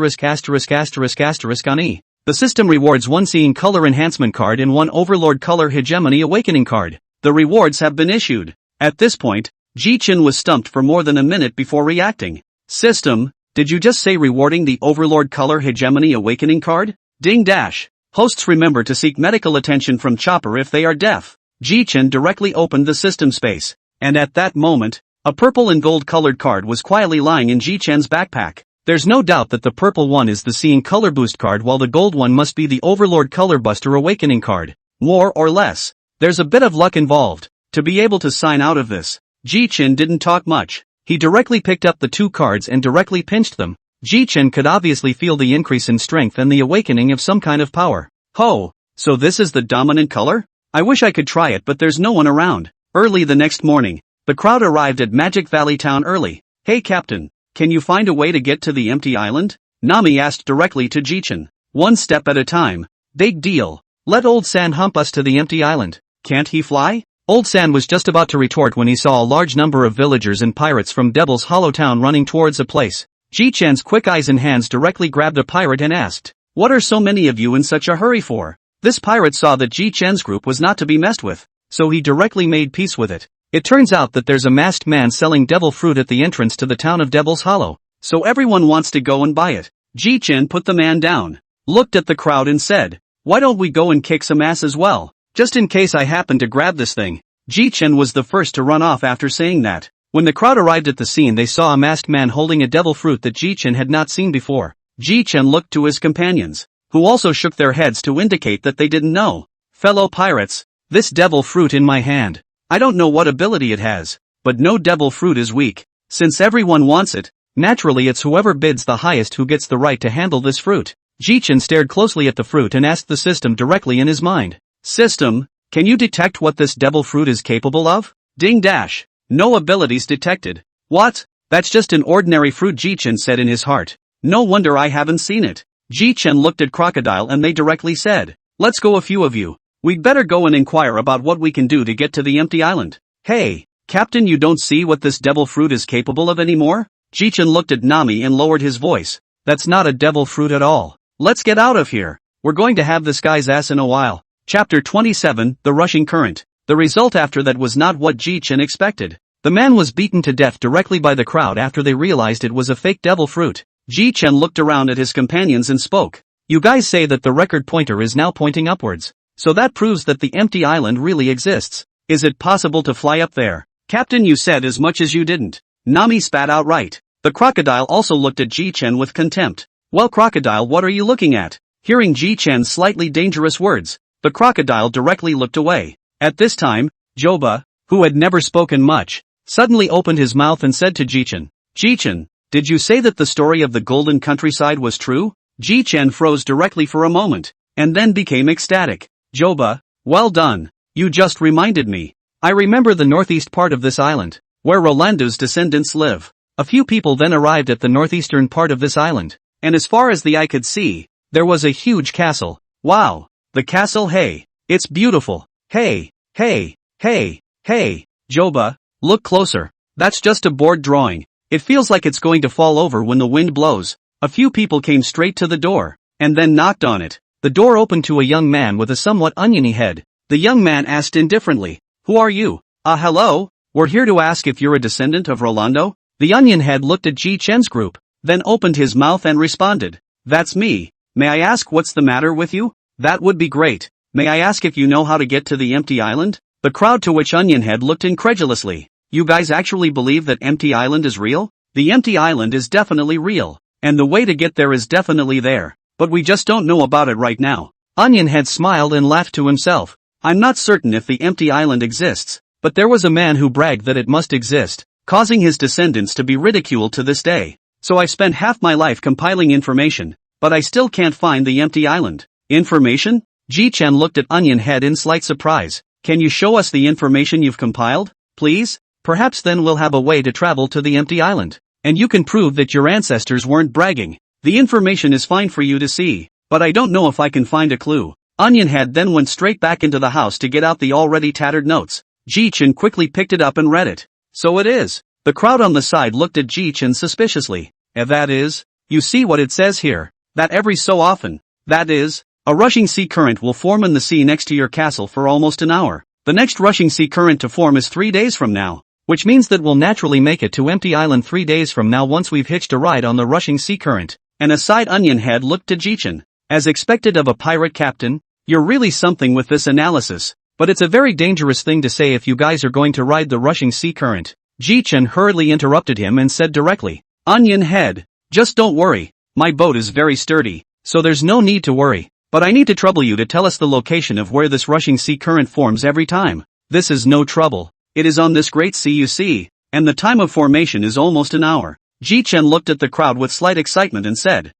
on E. The system rewards one Seeing Color Enhancement card and one Overlord Color Hegemony Awakening card. The rewards have been issued." At this point, Ji-Chen was stumped for more than a minute before reacting. "System, did you just say rewarding the Overlord Color Hegemony Awakening card? Ding dash. Hosts remember to seek medical attention from Chopper if they are deaf." Ji-Chen directly opened the system space, and at that moment, a purple and gold colored card was quietly lying in Ji-Chen's backpack. There's no doubt that the purple one is the Seeing Color Boost card, while the gold one must be the Overlord Color Buster Awakening card. More or less, there's a bit of luck involved. To be able to sign out of this, Ji-Chen didn't talk much. He directly picked up the two cards and directly pinched them. Ji-Chen could obviously feel the increase in strength and the awakening of some kind of power. "Ho, so this is the dominant color? I wish I could try it, but there's no one around." Early the next morning, the crowd arrived at Magic Valley Town early. "Hey Captain, can you find a way to get to the empty island?" Nami asked directly to Ji-Chen. "One step at a time. Big deal. Let Old San hump us to the empty island. Can't he fly?" Old San was just about to retort when he saw a large number of villagers and pirates from Devil's Hollow Town running towards a place. Ji-Chan's quick eyes and hands directly grabbed a pirate and asked, "What are so many of you in such a hurry for?" This pirate saw that Ji-Chan's group was not to be messed with, so he directly made peace with it. It turns out that there's a masked man selling devil fruit at the entrance to the town of Devil's Hollow, so everyone wants to go and buy it. Ji-Chen put the man down, looked at the crowd and said, "Why don't we go and kick some ass as well, just in case I happen to grab this thing?" Ji-Chen was the first to run off after saying that. When the crowd arrived at the scene, they saw a masked man holding a devil fruit that Ji-Chen had not seen before. Ji-Chen looked to his companions, who also shook their heads to indicate that they didn't know. "Fellow pirates, this devil fruit in my hand, I don't know what ability it has, but no devil fruit is weak. Since everyone wants it, naturally it's whoever bids the highest who gets the right to handle this fruit. Ji-chan stared closely at the fruit and asked the system directly in his mind. System, can you detect what this devil fruit is capable of? Ding dash. No abilities detected. What? That's just an ordinary fruit, Ji-chan said in his heart. No wonder I haven't seen it. Ji-chan looked at Crocodile and they directly said, let's go, a few of you. We'd better go and inquire about what we can do to get to the empty island. Hey, Captain, you don't see what this devil fruit is capable of anymore? Ji-chan looked at Nami and lowered his voice. That's not a devil fruit at all. Let's get out of here. We're going to have this guy's ass in a while. Chapter 27, The Rushing Current. The result after that was not what Ji-chan expected. The man was beaten to death directly by the crowd after they realized it was a fake devil fruit. Ji-chan looked around at his companions and spoke. You guys say that the record pointer is now pointing upwards. So that proves that the empty island really exists. Is it possible to fly up there? Captain, you said as much as you didn't. Nami spat outright. The crocodile also looked at Ji-chan with contempt. Well, Crocodile, what are you looking at? Hearing Ji-chan's slightly dangerous words, the crocodile directly looked away. At this time, Joba, who had never spoken much, suddenly opened his mouth and said to Ji-chan, Ji-chan, did you say that the story of the golden countryside was true? Ji-chan froze directly for a moment, and then became ecstatic. Joba, well done. You just reminded me. I remember the northeast part of this island, where Rolando's descendants live. A few people then arrived at the northeastern part of this island, and as far as the eye could see, there was a huge castle. Wow. The castle, hey. It's beautiful. Hey, hey, hey, hey. Joba, look closer. That's just a board drawing. It feels like it's going to fall over when the wind blows. A few people came straight to the door, and then knocked on it. The door opened to a young man with a somewhat oniony head. The young man asked indifferently, who are you? Hello? We're here to ask if you're a descendant of Rolando? The onion head looked at Ji-chan's group, then opened his mouth and responded, that's me. May I ask what's the matter with you? That would be great. May I ask if you know how to get to the empty island? The crowd, to which Onionhead looked incredulously. You guys actually believe that empty island is real? The empty island is definitely real, and the way to get there is definitely there, but we just don't know about it right now. Onionhead smiled and laughed to himself. I'm not certain if the empty island exists, but there was a man who bragged that it must exist, causing his descendants to be ridiculed to this day. So I spent half my life compiling information, but I still can't find the empty island. Information? Ji-chan looked at Onionhead in slight surprise. Can you show us the information you've compiled, please? Perhaps then we'll have a way to travel to the empty island, and you can prove that your ancestors weren't bragging. The information is fine for you to see, but I don't know if I can find a clue. Onionhead then went straight back into the house to get out the already tattered notes. Ji-chan quickly picked it up and read it. So it is. The crowd on the side looked at Ji-chan suspiciously. That is, you see what it says here, that every so often, that is, a rushing sea current will form in the sea next to your castle for almost an hour. The next rushing sea current to form is 3 days from now, which means that we'll naturally make it to Empty Island 3 days from now once we've hitched a ride on the rushing sea current. An aside Onionhead looked to Ji-chan. As expected of a pirate captain, you're really something with this analysis, but it's a very dangerous thing to say if you guys are going to ride the rushing sea current. Ji-chan hurriedly interrupted him and said directly, Onionhead, just don't worry, my boat is very sturdy, so there's no need to worry. But I need to trouble you to tell us the location of where this rushing sea current forms every time. This is no trouble. It is on this great sea you see, and the time of formation is almost an hour. Ji-chan looked at the crowd with slight excitement and said,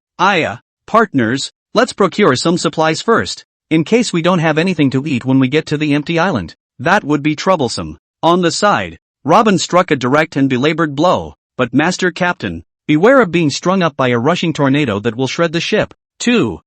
partners, let's procure some supplies first, in case we don't have anything to eat when we get to the empty island. That would be troublesome. On the side, Robin struck a direct and belabored blow, but Master Captain, beware of being strung up by a rushing tornado that will shred the ship. 2.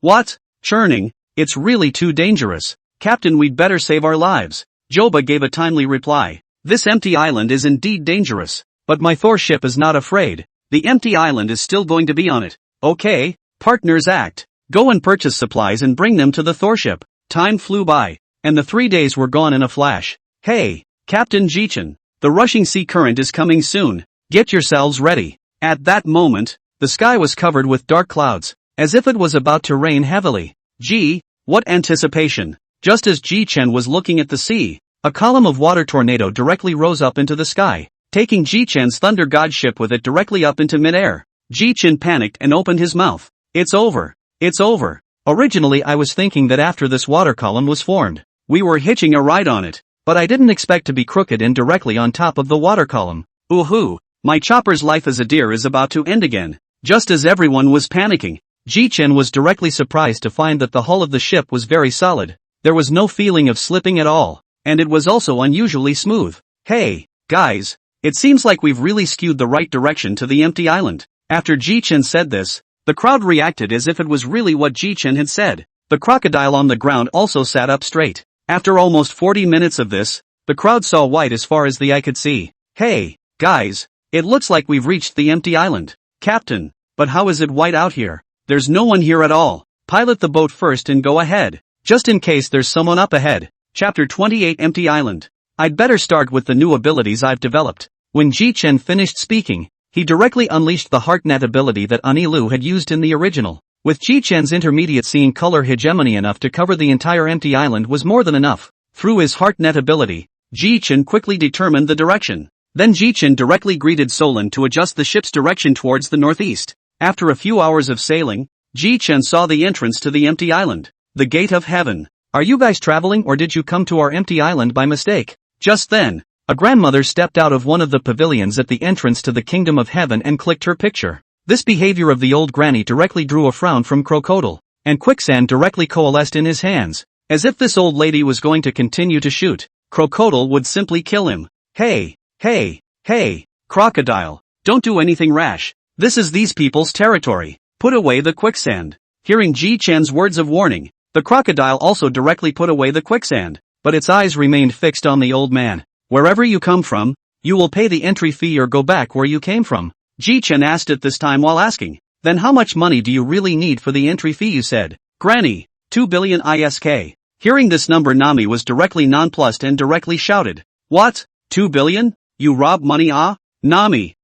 What? Churning, it's really too dangerous. Captain, we'd better save our lives. Joba gave a timely reply. This empty island is indeed dangerous, but my Thor ship is not afraid. The empty island is still going to be on it. Okay, partners act. Go and purchase supplies and bring them to the Thor ship. Time flew by, and the 3 days were gone in a flash. Hey, Captain Ji-chan, the rushing sea current is coming soon. Get yourselves ready. At that moment, the sky was covered with dark clouds, as if it was about to rain heavily. Gee, what anticipation! Just as Ji-chan was looking at the sea, a column of water tornado directly rose up into the sky, taking Ji-chan's thunder god ship with it directly up into midair. Ji-chan panicked and opened his mouth. It's over. It's over. Originally I was thinking that after this water column was formed, we were hitching a ride on it, but I didn't expect to be crooked and directly on top of the water column. Ooh, my chopper's life as a deer is about to end again. Just as everyone was panicking, Ji-chen was directly surprised to find that the hull of the ship was very solid. There was no feeling of slipping at all, and it was also unusually smooth. Hey, guys, it seems like we've really skewed the right direction to the empty island. After Ji-chen said this, the crowd reacted as if it was really what Ji-chen had said. The crocodile on the ground also sat up straight. After almost 40 minutes of this, the crowd saw white as far as the eye could see. Hey, guys, it looks like we've reached the empty island. Captain, but how is it white out here? There's no one here at all. Pilot the boat first and go ahead, just in case there's someone up ahead. Chapter 28 Empty Island. I'd better start with the new abilities I've developed. When Ji-chen finished speaking, he directly unleashed the heart-net ability that Anilu had used in the original. With Ji-chen's intermediate seeing color hegemony enough to cover the entire empty island was more than enough. Through his heart-net ability, Ji-chen quickly determined the direction. Then Ji-chen directly greeted Solon to adjust the ship's direction towards the northeast. After a few hours of sailing, Ji-chen saw the entrance to the empty island. The Gate of Heaven. Are you guys traveling or did you come to our empty island by mistake? Just then, a grandmother stepped out of one of the pavilions at the entrance to the Kingdom of Heaven and clicked her picture. This behavior of the old granny directly drew a frown from Crocodile, and quicksand directly coalesced in his hands. As if this old lady was going to continue to shoot, Crocodile would simply kill him. Hey, Crocodile, don't do anything rash. This is these people's territory. Put away the quicksand. Hearing Ji-chen's words of warning, the crocodile also directly put away the quicksand, but its eyes remained fixed on the old man. Wherever you come from, you will pay the entry fee or go back where you came from. Ji-chen asked it this time while asking, then how much money do you really need for the entry fee you said? Granny, 2 billion ISK. Hearing this number Nami was directly nonplussed and directly shouted, what? 2 billion? You rob money Nami,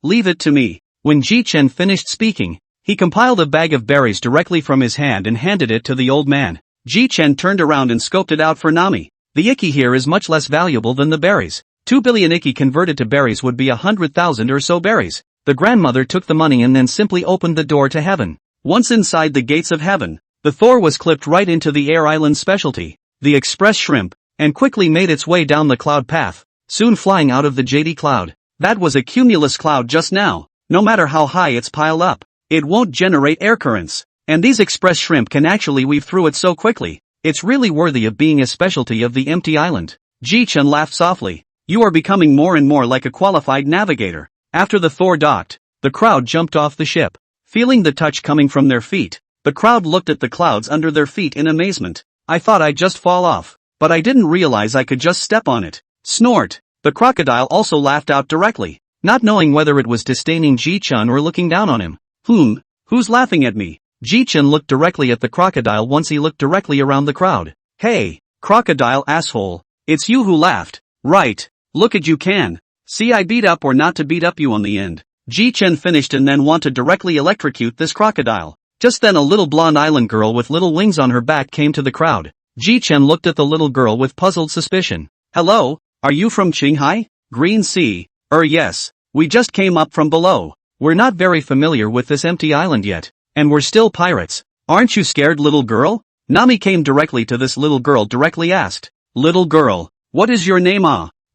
leave it to me. When Ji-chen finished speaking, he compiled a bag of berries directly from his hand and handed it to the old man. Ji-chen turned around and scoped it out for Nami. The Ikki here is much less valuable than the berries. 2 billion Ikki converted to berries would be 100,000 or so berries. The grandmother took the money and then simply opened the door to heaven. Once inside the gates of heaven, the Thor was clipped right into the air island specialty, the express shrimp, and quickly made its way down the cloud path, soon flying out of the JD cloud. That was a cumulus cloud just now. No matter how high it's piled up, it won't generate air currents. And these express shrimp can actually weave through it so quickly. It's really worthy of being a specialty of the empty island. Ji-chen laughed softly. You are becoming more and more like a qualified navigator. After the Thor docked, the crowd jumped off the ship. Feeling the touch coming from their feet, the crowd looked at the clouds under their feet in amazement. I thought I'd just fall off, but I didn't realize I could just step on it. Snort. The crocodile also laughed out directly, not knowing whether it was disdaining Ji-chen or looking down on him. Who's laughing at me? Ji-chen looked directly at the crocodile once he looked directly around the crowd. Hey, crocodile asshole, it's you who laughed, right? Look at you can. See I beat up or not to beat up you on the end. Ji-chen finished and then wanted to directly electrocute this crocodile. Just then a little blonde island girl with little wings on her back came to the crowd. Ji-chen looked at the little girl with puzzled suspicion. Hello, are you from Qinghai? Green Sea? Yes, we just came up from below. We're not very familiar with this empty island yet, and we're still pirates. Aren't you scared, little girl? Nami came directly to this little girl directly asked. Little girl, what is your name?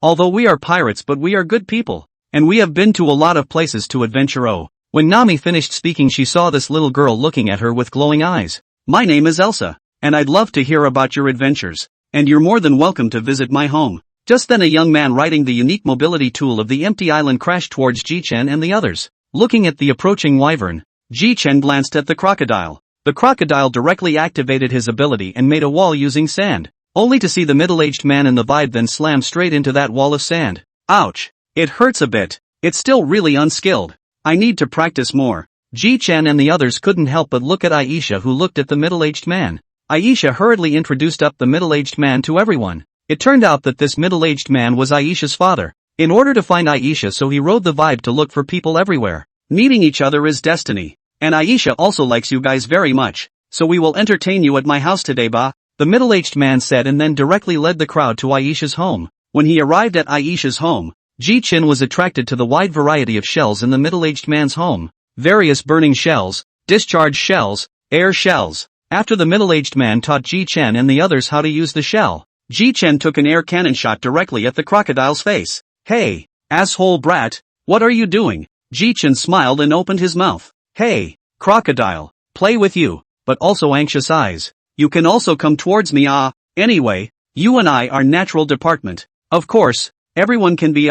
Although we are pirates but we are good people, and we have been to a lot of places to adventure. When Nami finished speaking she saw this little girl looking at her with glowing eyes. My name is Elsa, and I'd love to hear about your adventures, and you're more than welcome to visit my home. Just then a young man riding the unique mobility tool of the empty island crashed towards Ji-chen and the others. Looking at the approaching wyvern, Ji-chen glanced at the crocodile. The crocodile directly activated his ability and made a wall using sand, only to see the middle-aged man in the vibe then slam straight into that wall of sand. Ouch! It hurts a bit. It's still really unskilled. I need to practice more. Ji-chen and the others couldn't help but look at Aisha, who looked at the middle-aged man. Aisha hurriedly introduced the middle-aged man to everyone. It turned out that this middle-aged man was Aisha's father. In order to find Aisha, so he rode the vibe to look for people everywhere. Meeting each other is destiny. And Aisha also likes you guys very much, so we will entertain you at my house today, ba? The middle-aged man said and then directly led the crowd to Aisha's home. When he arrived at Aisha's home, Ji-chen was attracted to the wide variety of shells in the middle-aged man's home. Various burning shells, discharge shells, air shells. After the middle-aged man taught Ji-chen and the others how to use the shell, Ji-chen took an air cannon shot directly at the crocodile's face. Hey, Asshole brat, what are you doing? Ji-chan smiled and opened his mouth. Hey, crocodile, play with you, but also anxious eyes. You can also come towards me anyway, you and I are natural department. Of course, everyone can be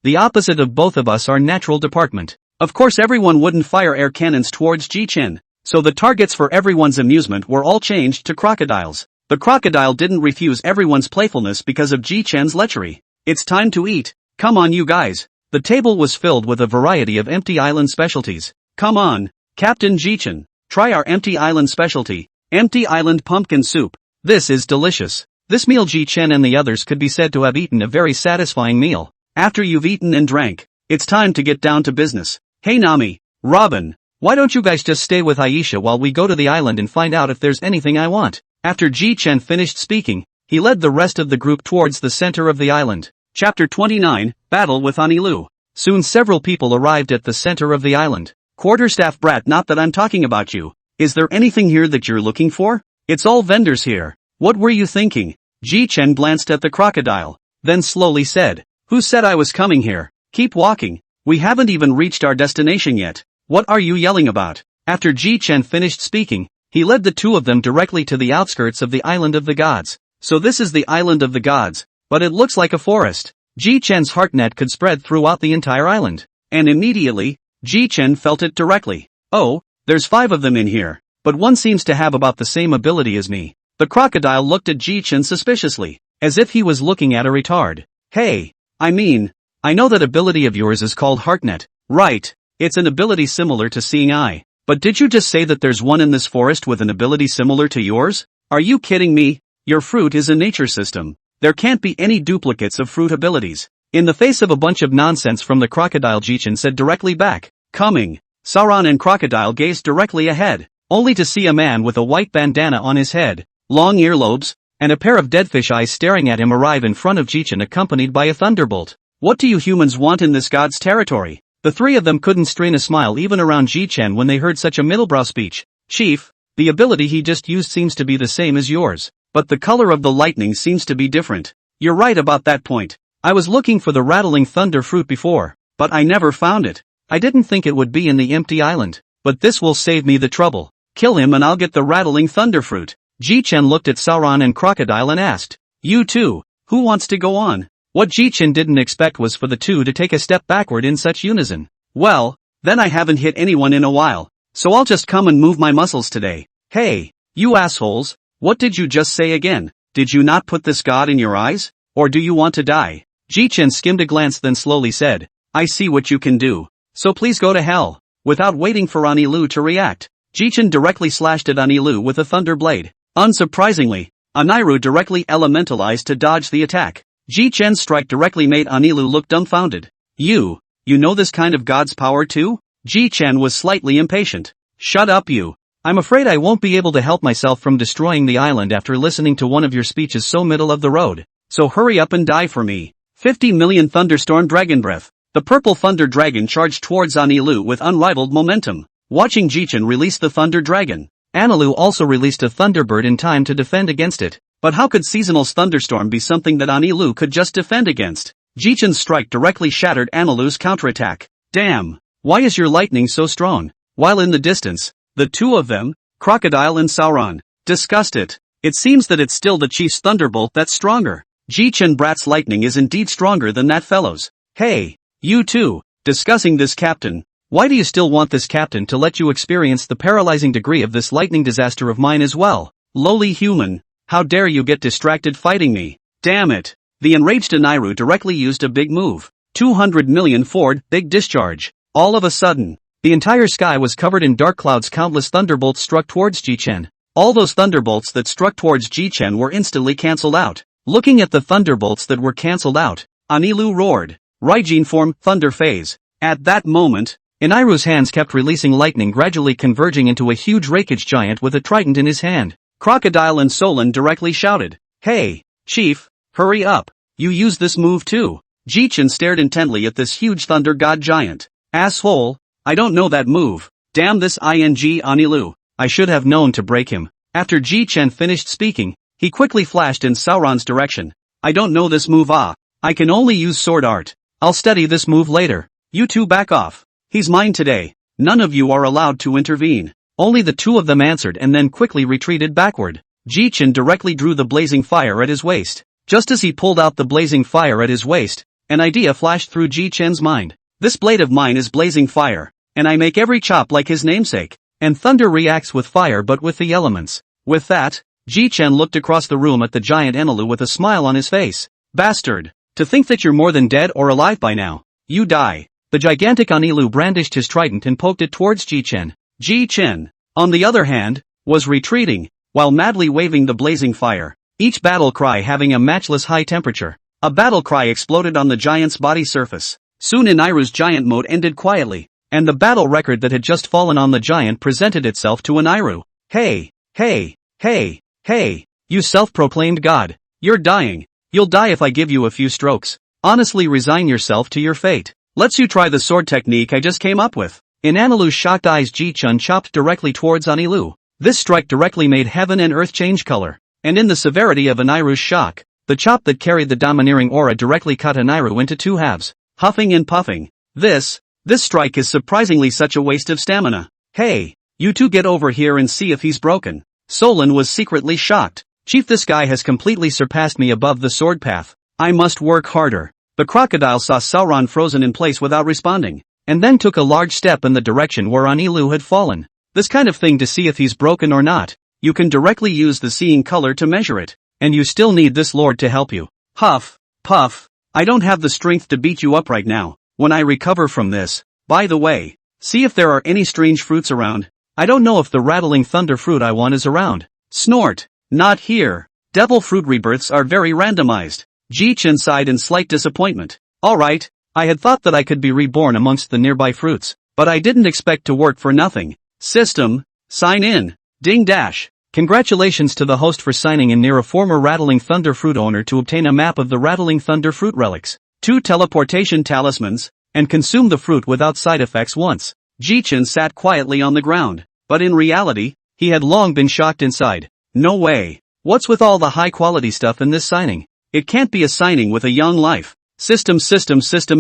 the opposite of both of us are natural department. Of course everyone wouldn't fire air cannons towards Ji-chan, so the targets for everyone's amusement were all changed to crocodiles. The crocodile didn't refuse everyone's playfulness because of Ji-chan's lechery. It's time to eat. Come on you guys. The table was filled with a variety of empty island specialties. Come on, Captain Ji-chan, try our empty island specialty, empty island pumpkin soup. This is delicious. This meal Ji-chan and the others could be said to have eaten a very satisfying meal. After you've eaten and drank, it's time to get down to business. Hey Nami, Robin, why don't you guys just stay with Aisha while we go to the island and find out if there's anything I want? After Ji-chan finished speaking, he led the rest of the group towards the center of the island. Chapter 29, Battle with Anilu. Soon several people arrived at the center of the island. Quarterstaff brat, not that I'm talking about you. Is there anything here that you're looking for? It's all vendors here. What were you thinking? Ji-chan glanced at the crocodile, then slowly said, who said I was coming here? Keep walking. We haven't even reached our destination yet. What are you yelling about? After Ji-chan finished speaking, he led the two of them directly to the outskirts of the Island of the Gods. So this is the Island of the Gods, but it looks like a forest. Ji-chan's heartnet could spread throughout the entire island. And immediately, Ji-chan felt it directly. Oh, there's 5 of them in here, but one seems to have about the same ability as me. The crocodile looked at Ji-chan suspiciously, as if he was looking at a retard. Hey, I know that ability of yours is called heartnet, right? It's an ability similar to seeing eye. But did you just say that there's one in this forest with an ability similar to yours? Are you kidding me? Your fruit is a nature system. There can't be any duplicates of fruit abilities. In the face of a bunch of nonsense from the crocodile, Ji-chan said directly back, coming. Sauron and Crocodile gazed directly ahead, only to see a man with a white bandana on his head, long earlobes, and a pair of deadfish eyes staring at him arrive in front of Ji-chan accompanied by a thunderbolt. What do you humans want in this god's territory? The 3 of them couldn't strain a smile even around Ji-chan when they heard such a middlebrow speech. Chief, the ability he just used seems to be the same as yours, but the color of the lightning seems to be different. You're right about that point. I was looking for the rattling thunder fruit before, but I never found it. I didn't think it would be in the empty island, but this will save me the trouble. Kill him and I'll get the rattling thunder fruit. Ji-chan looked at Sauron and Crocodile and asked, you two, who wants to go on? What Ji-chan didn't expect was for the two to take a step backward in such unison. Well, then I haven't hit anyone in a while, so I'll just come and move my muscles today. Hey, you assholes, what did you just say again? Did you not put this god in your eyes? Or do you want to die? Ji-chan skimmed a glance then slowly said, I see what you can do. So please go to hell. Without waiting for Anilu to react, Ji-chan directly slashed at Anilu with a thunder blade. Unsurprisingly, Aniru directly elementalized to dodge the attack. Ji-chan's strike directly made Anilu look dumbfounded. You know this kind of god's power too? Ji-chan was slightly impatient. Shut up you. I'm afraid I won't be able to help myself from destroying the island after listening to one of your speeches so middle of the road. So hurry up and die for me. 50 million thunderstorm dragon breath. The purple thunder dragon charged towards Anilu with unrivaled momentum. Watching Ji-chan release the thunder dragon, Anilu also released a thunderbird in time to defend against it. But how could Seasonal's thunderstorm be something that Anilu could just defend against? Ji-chan's strike directly shattered Anilu's counterattack. Damn, why is your lightning so strong? While in the distance, the two of them, Crocodile and Sauron, discussed it. It seems that it's still the chief's thunderbolt that's stronger. Ji-chan brat's lightning is indeed stronger than that fellow's. Hey, you two, discussing this captain. Why do you still want this captain to let you experience the paralyzing degree of this lightning disaster of mine as well? Lowly human. How dare you get distracted fighting me? Damn it. The enraged Aniru directly used a big move. 200 million Ford, big discharge. All of a sudden, the entire sky was covered in dark clouds. Countless thunderbolts struck towards Ji-chan. All those thunderbolts that struck towards Ji-chan were instantly cancelled out. Looking at the thunderbolts that were cancelled out, Anilu roared. Raijin form, thunder phase. At that moment, Aniru's hands kept releasing lightning, gradually converging into a huge rakage giant with a trident in his hand. Crocodile and Solon directly shouted, hey, chief, hurry up, you use this move too. Ji-chan stared intently at this huge thunder god giant. Asshole, I don't know that move. Damn this Anilu, I should have known to break him. After Ji-chan finished speaking, he quickly flashed in Sauron's direction. I don't know this move I can only use sword art. I'll study this move later. You two back off. He's mine today. None of you are allowed to intervene. Only the two of them answered and then quickly retreated backward. Ji-chan directly drew the blazing fire at his waist. Just as he pulled out the blazing fire at his waist, an idea flashed through Ji-chan's mind. This blade of mine is blazing fire, and I make every chop like his namesake. And thunder reacts with fire but with the elements. With that, Ji-chan looked across the room at the giant Enilu with a smile on his face. Bastard! To think that you're more than dead or alive by now. You die. The gigantic Enilu brandished his trident and poked it towards Ji-chan. Ji-chan, on the other hand, was retreating, while madly waving the blazing fire. Each battle cry having a matchless high temperature. A battle cry exploded on the giant's body surface. Soon Eniru's giant mode ended quietly, and the battle record that had just fallen on the giant presented itself to Eniru. Hey, hey, hey, hey, you self-proclaimed god. You're dying. You'll die if I give you a few strokes. Honestly resign yourself to your fate. Let's you try the sword technique I just came up with. In Enilu's shocked eyes, Ji-chan chopped directly towards Enilu. This strike directly made heaven and earth change color. And in the severity of Eniru's shock, the chop that carried the domineering aura directly cut Eniru into two halves. Huffing and puffing. This strike is surprisingly such a waste of stamina. Hey, you two get over here and see if he's broken. Solon was secretly shocked. Chief, this guy has completely surpassed me above the sword path. I must work harder. The crocodile saw Sauron frozen in place without responding, and then took a large step in the direction where Enilu had fallen. This kind of thing to see if he's broken or not. You can directly use the seeing color to measure it, and you still need this lord to help you. Huff, puff. I don't have the strength to beat you up right now. When I recover from this, by the way, see if there are any strange fruits around. I don't know if the rattling thunder fruit I want is around. Snort. Not here. Devil fruit rebirths are very randomized. Ji-chan sighed in slight disappointment. Alright, I had thought that I could be reborn amongst the nearby fruits, but I didn't expect to work for nothing. System, sign in. Ding dash. Congratulations to the host for signing in near a former rattling thunder fruit owner to obtain a map of the rattling thunder fruit relics, 2 teleportation talismans, and consume the fruit without side effects once. Ji-chan sat quietly on the ground, but in reality, he had long been shocked inside. No way. What's with all the high-quality stuff in this signing? It can't be a signing with a young life. System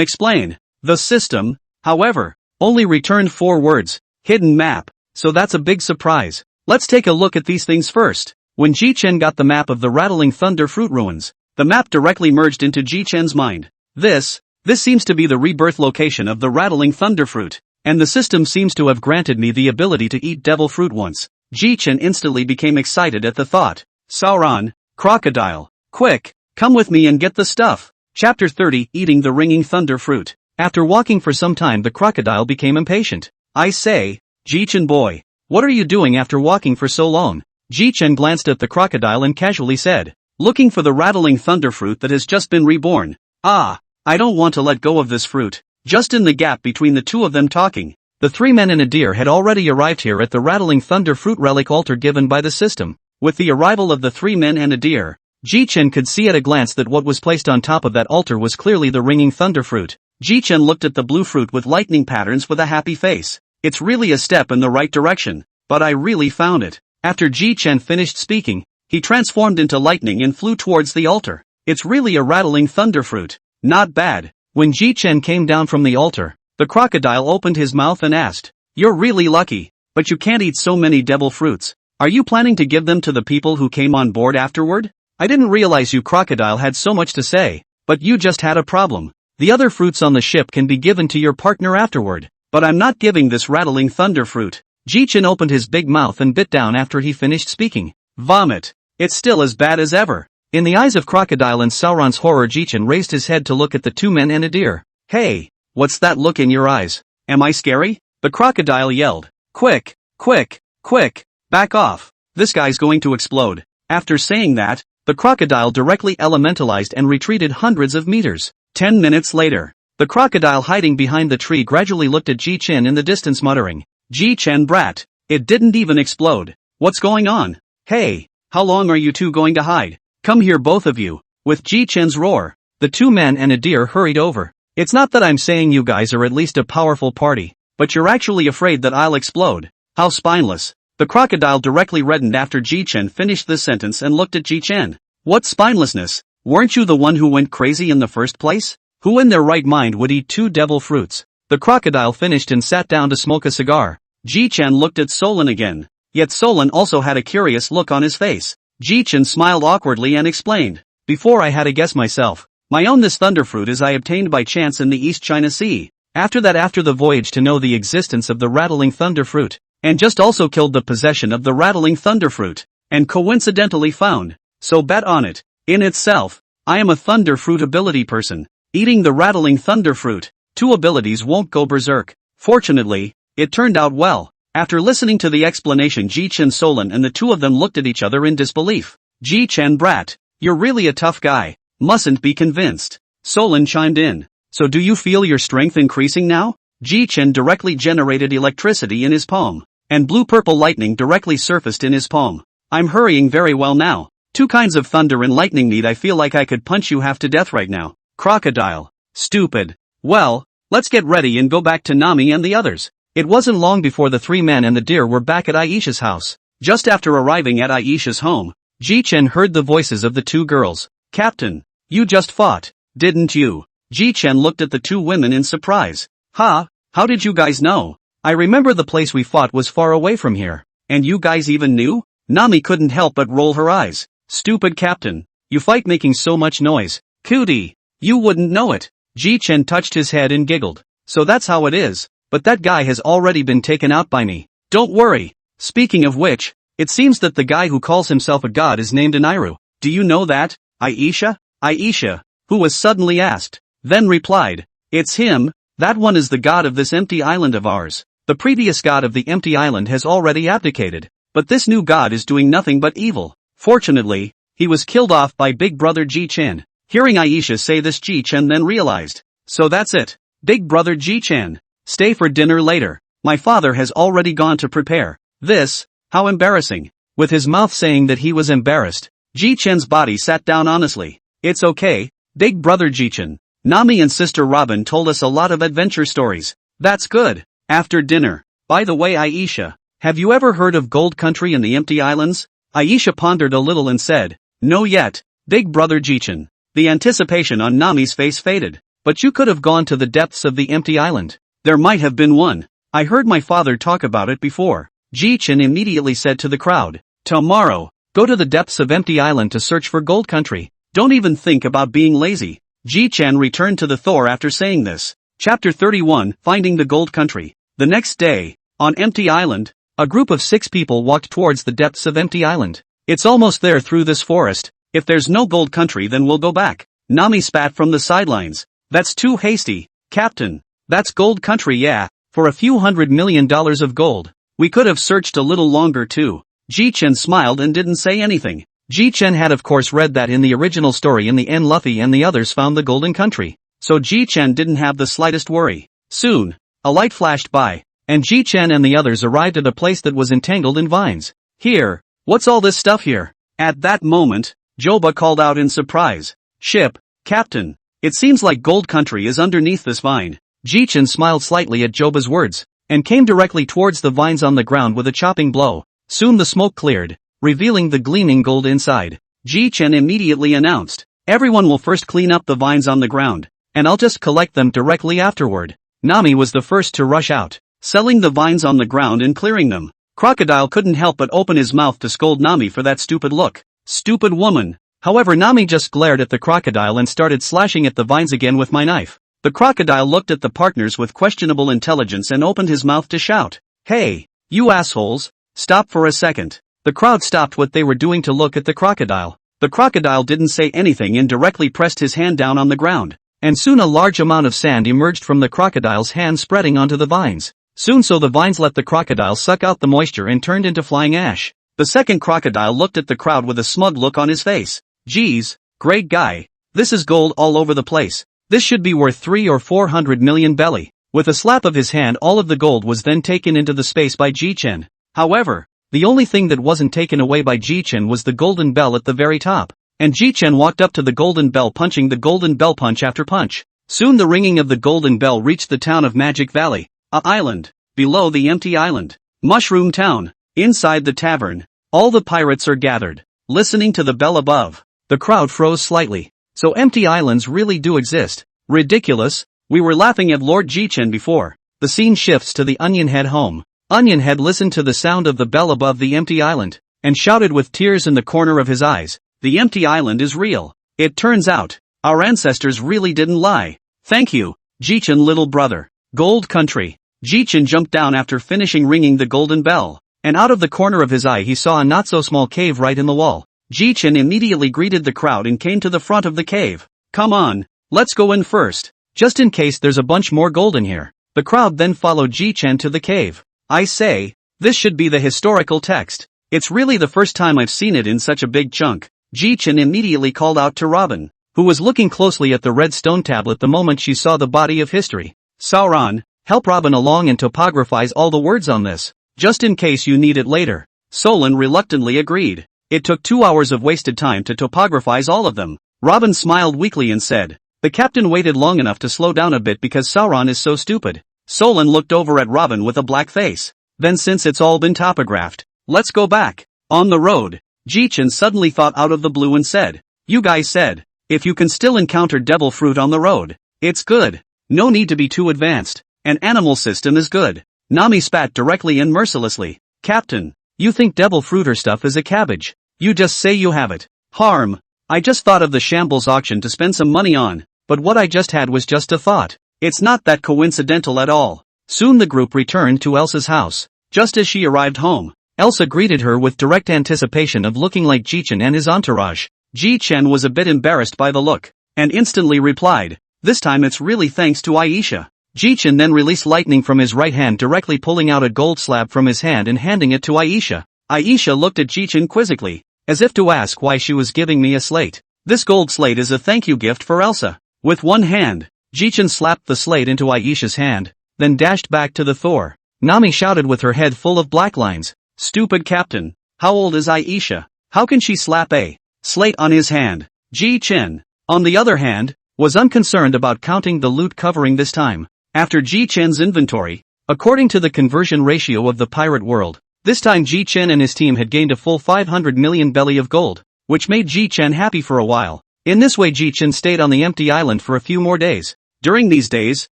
explain. The system, however, only returned 4 words. Hidden map. So that's a big surprise. Let's take a look at these things first. When Ji-chan got the map of the rattling thunder fruit ruins, the map directly merged into Ji-chan's mind. This seems to be the rebirth location of the rattling thunder fruit, and the system seems to have granted me the ability to eat devil fruit once. Ji-chan instantly became excited at the thought. Sauron, crocodile, quick, come with me and get the stuff. Chapter 30, Eating the ringing thunder fruit. After walking for some time, the crocodile became impatient. I say, Ji-chan boy, what are you doing after walking for so long? Ji-chan glanced at the crocodile and casually said, looking for the rattling thunder fruit that has just been reborn. Ah, I don't want to let go of this fruit. Just in the gap between the two of them talking, the 3 men and a deer had already arrived here at the rattling thunder fruit relic altar given by the system. With the arrival of the 3 men and a deer, Ji-chan could see at a glance that what was placed on top of that altar was clearly the ringing thunder fruit. Ji-chan looked at the blue fruit with lightning patterns with a happy face. It's really a step in the right direction, but I really found it. After Ji-chan finished speaking, he transformed into lightning and flew towards the altar. It's really a rattling thunder fruit. Not bad. When Ji-chan came down from the altar, the crocodile opened his mouth and asked, you're really lucky, but you can't eat so many devil fruits. Are you planning to give them to the people who came on board afterward? I didn't realize you crocodile had so much to say, but you just had a problem. The other fruits on the ship can be given to your partner afterward, but I'm not giving this rattling thunder fruit. Ji-chan opened his big mouth and bit down after he finished speaking. Vomit. It's still as bad as ever. In the eyes of Crocodile and Sauron's horror, Ji-chan raised his head to look at the 2 men and a deer. Hey, what's that look in your eyes? Am I scary? The crocodile yelled. Quick, quick, quick, back off. This guy's going to explode. After saying that, the crocodile directly elementalized and retreated hundreds of meters. 10 minutes later, the crocodile hiding behind the tree gradually looked at Ji-chan in the distance, muttering, Ji-chan brat, it didn't even explode. What's going on? Hey, how long are you two going to hide? Come here both of you. With Ji-chan's roar, the 2 men and a deer hurried over. It's not that I'm saying you guys are at least a powerful party, but you're actually afraid that I'll explode. How spineless. The crocodile directly reddened after Ji-chan finished this sentence and looked at Ji-chan. What spinelessness? Weren't you the one who went crazy in the first place? Who in their right mind would eat 2 devil fruits? The crocodile finished and sat down to smoke a cigar. Ji-Chen looked at Solon again. Yet Solon also had a curious look on his face. Ji-Chen smiled awkwardly and explained. Before I had a guess myself. My own this thunderfruit is I obtained by chance in the East China Sea. After the voyage to know the existence of the rattling thunderfruit. And just also killed the possession of the rattling thunderfruit. And coincidentally found. So bet on it. In itself, I am a thunderfruit ability person. Eating the rattling thunderfruit. 2 abilities won't go berserk. Fortunately, it turned out well. After listening to the explanation, Ji-Chen, Solon and the 2 of them looked at each other in disbelief. Ji-Chen, brat, you're really a tough guy. Mustn't be convinced. Solon chimed in. So do you feel your strength increasing now? Ji-Chen directly generated electricity in his palm. And blue-purple lightning directly surfaced in his palm. I'm hurrying very well now. 2 kinds of thunder and lightning need. I feel like I could punch you half to death right now. Crocodile. Stupid. Well, let's get ready and go back to Nami and the others. It wasn't long before the 3 men and the deer were back at Aisha's house. Just after arriving at Aisha's home, Ji-Chen heard the voices of the 2 girls. Captain, you just fought, didn't you? Ji-Chen looked at the 2 women in surprise. How did you guys know? I remember the place we fought was far away from here. And you guys even knew? Nami couldn't help but roll her eyes. Stupid captain. You fight making so much noise. Cootie. You wouldn't know it. Ji-Chen touched his head and giggled. So that's how it is. But that guy has already been taken out by me. Don't worry. Speaking of which, it seems that the guy who calls himself a god is named Aniru. Do you know that, Aisha? Aisha, who was suddenly asked, then replied, it's him, that one is the god of this empty island of ours. The previous god of the empty island has already abdicated, but this new god is doing nothing but evil. Fortunately, he was killed off by big brother Ji-Chen. Hearing Aisha say this, Ji-Chen then realized. So that's it. Big brother Ji-Chen. Stay for dinner later. My father has already gone to prepare. This, how embarrassing. With his mouth saying that he was embarrassed, Ji-Chen's body sat down honestly. It's okay, big brother Ji-Chen. Nami and sister Robin told us a lot of adventure stories. That's good. After dinner. By the way, Aisha, have you ever heard of Gold Country in the Empty Islands? Aisha pondered a little and said, no yet, big brother Ji-Chen. The anticipation on Nami's face faded. But you could have gone to the depths of the empty island. There might have been one. I heard my father talk about it before. Ji-Chen immediately said to the crowd. Tomorrow, go to the depths of Empty Island to search for Gold Country. Don't even think about being lazy. Ji-Chen returned to the Thor after saying this. Chapter 31, Finding the Gold Country. The next day, on Empty Island, a group of 6 people walked towards the depths of Empty Island. It's almost there through this forest. If there's no Gold Country, then we'll go back. Nami spat from the sidelines. That's too hasty, Captain. That's Gold Country, yeah, for a few $100 million of gold. We could have searched a little longer too. Ji-Chen smiled and didn't say anything. Ji-Chen had of course read that in the original story in the end Luffy and the others found the Golden Country. So Ji-Chen didn't have the slightest worry. Soon, a light flashed by, and Ji-Chen and the others arrived at a place that was entangled in vines. Here, what's all this stuff here? At that moment, Joba called out in surprise. Ship, Captain, it seems like Gold Country is underneath this vine. Ji-Chen smiled slightly at Joba's words, and came directly towards the vines on the ground with a chopping blow. Soon the smoke cleared, revealing the gleaming gold inside. Ji-Chen immediately announced, everyone will first clean up the vines on the ground, and I'll just collect them directly afterward. Nami was the first to rush out, selling the vines on the ground and clearing them. Crocodile couldn't help but open his mouth to scold Nami for that stupid look. Stupid woman. However, Nami just glared at the crocodile and started slashing at the vines again with my knife. The crocodile looked at the partners with questionable intelligence and opened his mouth to shout. Hey, you assholes, stop for a second. The crowd stopped what they were doing to look at the crocodile. The crocodile didn't say anything and directly pressed his hand down on the ground. And soon a large amount of sand emerged from the crocodile's hand, spreading onto the vines. Soon the vines let the crocodile suck out the moisture and turned into flying ash. The second crocodile looked at the crowd with a smug look on his face. Geez, great guy. This is gold all over the place. This should be worth 300 or 400 million belly. With a slap of his hand, all of the gold was then taken into the space by Ji-Chen. However, the only thing that wasn't taken away by Ji-Chen was the golden bell at the very top. And Ji-Chen walked up to the golden bell, punching the golden bell punch after punch. Soon the ringing of the golden bell reached the town of Magic Valley, a island, below the empty island. Mushroom Town. Inside the tavern, all the pirates are gathered, listening to the bell above. The crowd froze slightly. So empty islands really do exist. Ridiculous, we were laughing at Lord Ji-Chen before. The scene shifts to the Onion Head home. Onion Head listened to the sound of the bell above the empty island, and shouted with tears in the corner of his eyes, "The empty island is real. It turns out, our ancestors really didn't lie. Thank you, Ji-Chen little brother. Gold country." Ji-Chen jumped down after finishing ringing the golden bell, and out of the corner of his eye he saw a not-so-small cave right in the wall. Ji-Chen immediately greeted the crowd and came to the front of the cave. "Come on, let's go in first, just in case there's a bunch more gold in here." The crowd then followed Ji-Chen to the cave. I say, this should be the historical text. It's really the first time I've seen it in such a big chunk. Ji-Chen immediately called out to Robin, who was looking closely at the red stone tablet the moment she saw the body of history. "Sauron, help Robin along and topographize all the words on this, just in case you need it later." Solon reluctantly agreed. It took 2 hours of wasted time to topographize all of them. Robin smiled weakly and said, "The captain waited long enough to slow down a bit because Sauron is so stupid." Solon looked over at Robin with a black face. "Then since it's all been topographed, let's go back." On the road, Ji-Chen suddenly thought out of the blue and said, "You guys said, if you can still encounter devil fruit on the road, it's good. No need to be too advanced. An animal system is good." Nami spat directly and mercilessly. "Captain, you think devil fruit or stuff is a cabbage. You just say you have it. Harm. I just thought of the shambles auction to spend some money on, but what I just had was just a thought. It's not that coincidental at all." Soon the group returned to Elsa's house. Just as she arrived home, Elsa greeted her with direct anticipation of looking like Ji-Chen and his entourage. Ji-Chen was a bit embarrassed by the look, and instantly replied, "This time it's really thanks to Aisha." Ji-Chen then released lightning from his right hand, directly pulling out a gold slab from his hand and handing it to Aisha. Aisha looked at Ji-Chen quizzically, as if to ask why she was giving me a slate. "This gold slate is a thank you gift for Elsa." With one hand, Ji-Chen slapped the slate into Aisha's hand, then dashed back to the Thor. Nami shouted with her head full of black lines, "Stupid captain, how old is Aisha? How can she slap a slate on his hand?" Ji-Chen, on the other hand, was unconcerned about counting the loot covering this time. After Ji-Chen's inventory, according to the conversion ratio of the pirate world, this time Ji-Chen and his team had gained a full 500 million belly of gold, which made Ji-Chen happy for a while. In this way Ji-Chen stayed on the empty island for a few more days. During these days,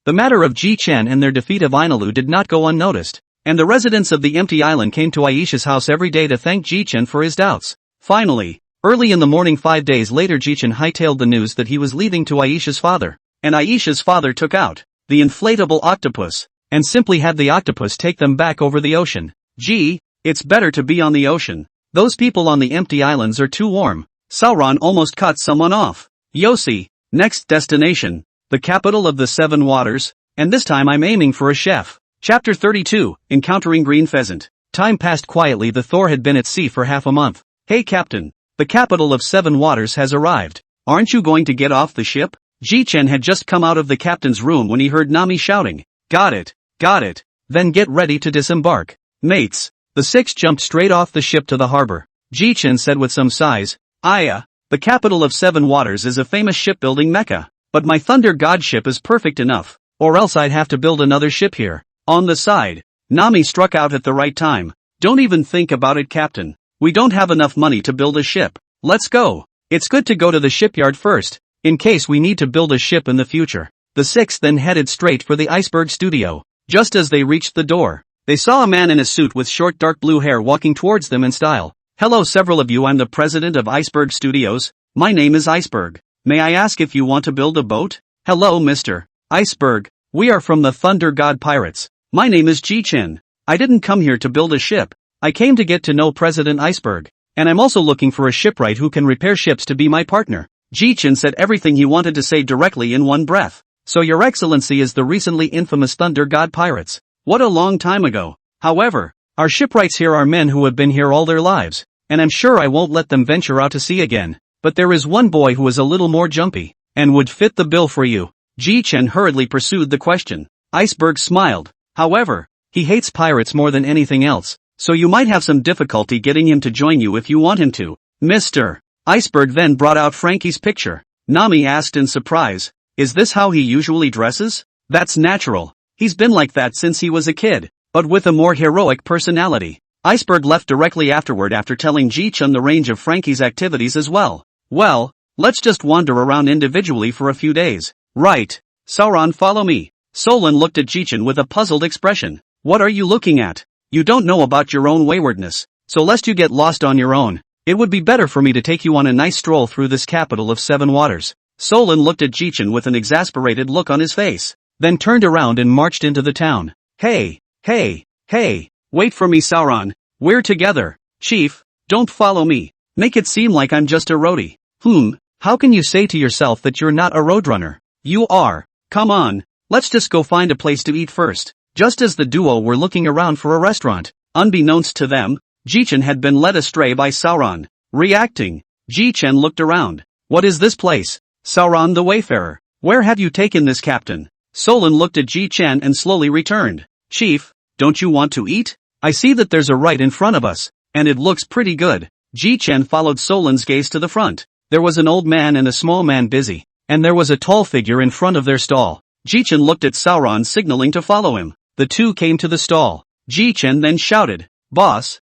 the matter of Ji-Chen and their defeat of Ainalu did not go unnoticed, and the residents of the empty island came to Aisha's house every day to thank Ji-Chen for his doubts. Finally, early in the morning 5 days later Ji-Chen hightailed the news that he was leaving to Aisha's father, and Aisha's father took out the inflatable octopus, and simply had the octopus take them back over the ocean. Gee, it's better to be on the ocean. Those people on the empty islands are too warm. Sauron almost cut someone off. Yossi, next destination, the capital of the Seven Waters, and this time I'm aiming for a chef. Chapter 32, Encountering Green Pheasant. Time passed quietly. The Thor had been at sea for half a month. "Hey Captain, the capital of Seven Waters has arrived. Aren't you going to get off the ship?" Ji-Chen had just come out of the captain's room when he heard Nami shouting, got it, then get ready to disembark. Mates, the six jumped straight off the ship to the harbor. Ji-Chen said with some sighs, "Aya, the capital of Seven Waters is a famous shipbuilding mecca, but my Thunder God ship is perfect enough, or else I'd have to build another ship here." On the side, Nami struck out at the right time. "Don't even think about it, Captain. We don't have enough money to build a ship. Let's go. It's good to go to the shipyard first, in case we need to build a ship in the future." The six then headed straight for the iceberg studio. Just as they reached the door, they saw a man in a suit with short dark blue hair walking towards them in style. "Hello several of you, I'm the president of Iceberg Studios. My name is Iceberg. May I ask if you want to build a boat?" "Hello Mr. Iceberg, we are from the Thunder God Pirates. My name is Ji-Chen. I didn't come here to build a ship. I came to get to know President Iceberg, and I'm also looking for a shipwright who can repair ships to be my partner." Ji-Chen said everything he wanted to say directly in one breath. "So your excellency is the recently infamous Thunder God Pirates. What a long time ago. However, our shipwrights here are men who have been here all their lives, and I'm sure I won't let them venture out to sea again. But there is one boy who is a little more jumpy, and would fit the bill for you." Ji-Chen hurriedly pursued the question. Iceberg smiled. "However, he hates pirates more than anything else, so you might have some difficulty getting him to join you if you want him to." Mr. Iceberg then brought out Frankie's picture. Nami asked in surprise, "Is this how he usually dresses?" "That's natural. He's been like that since he was a kid, but with a more heroic personality." Iceberg left directly afterward after telling Ji-Chen the range of Frankie's activities as well. "Well, let's just wander around individually for a few days. Right. Sauron, follow me. Solon looked at Jichen with a puzzled expression. What are you looking at? You don't know about your own waywardness, so lest you get lost on your own, it would be better for me to take you on a nice stroll through this capital of 7 waters. Solon looked at Jichen with an exasperated look on his face, then turned around and marched into the town. Hey, wait for me, Sauron. We're together. Chief, don't follow me. Make it seem like I'm just a roadie. How can you say to yourself that you're not a roadrunner? You are. Come on, let's just go find a place to eat first. Just as the duo were looking around for a restaurant, unbeknownst to them, Jichen had been led astray by Sauron. Reacting, Jichen looked around. What is this place? Sauron the Wayfarer. Where have you taken this captain? Solon looked at Jichen and slowly returned. Chief, don't you want to eat? I see that there's a right in front of us, and it looks pretty good. Jichen followed Solon's gaze to the front. There was an old man and a small man busy, and there was a tall figure in front of their stall. Jichen looked at Sauron, signaling to follow him. The two came to the stall. Jichen then shouted, Boss,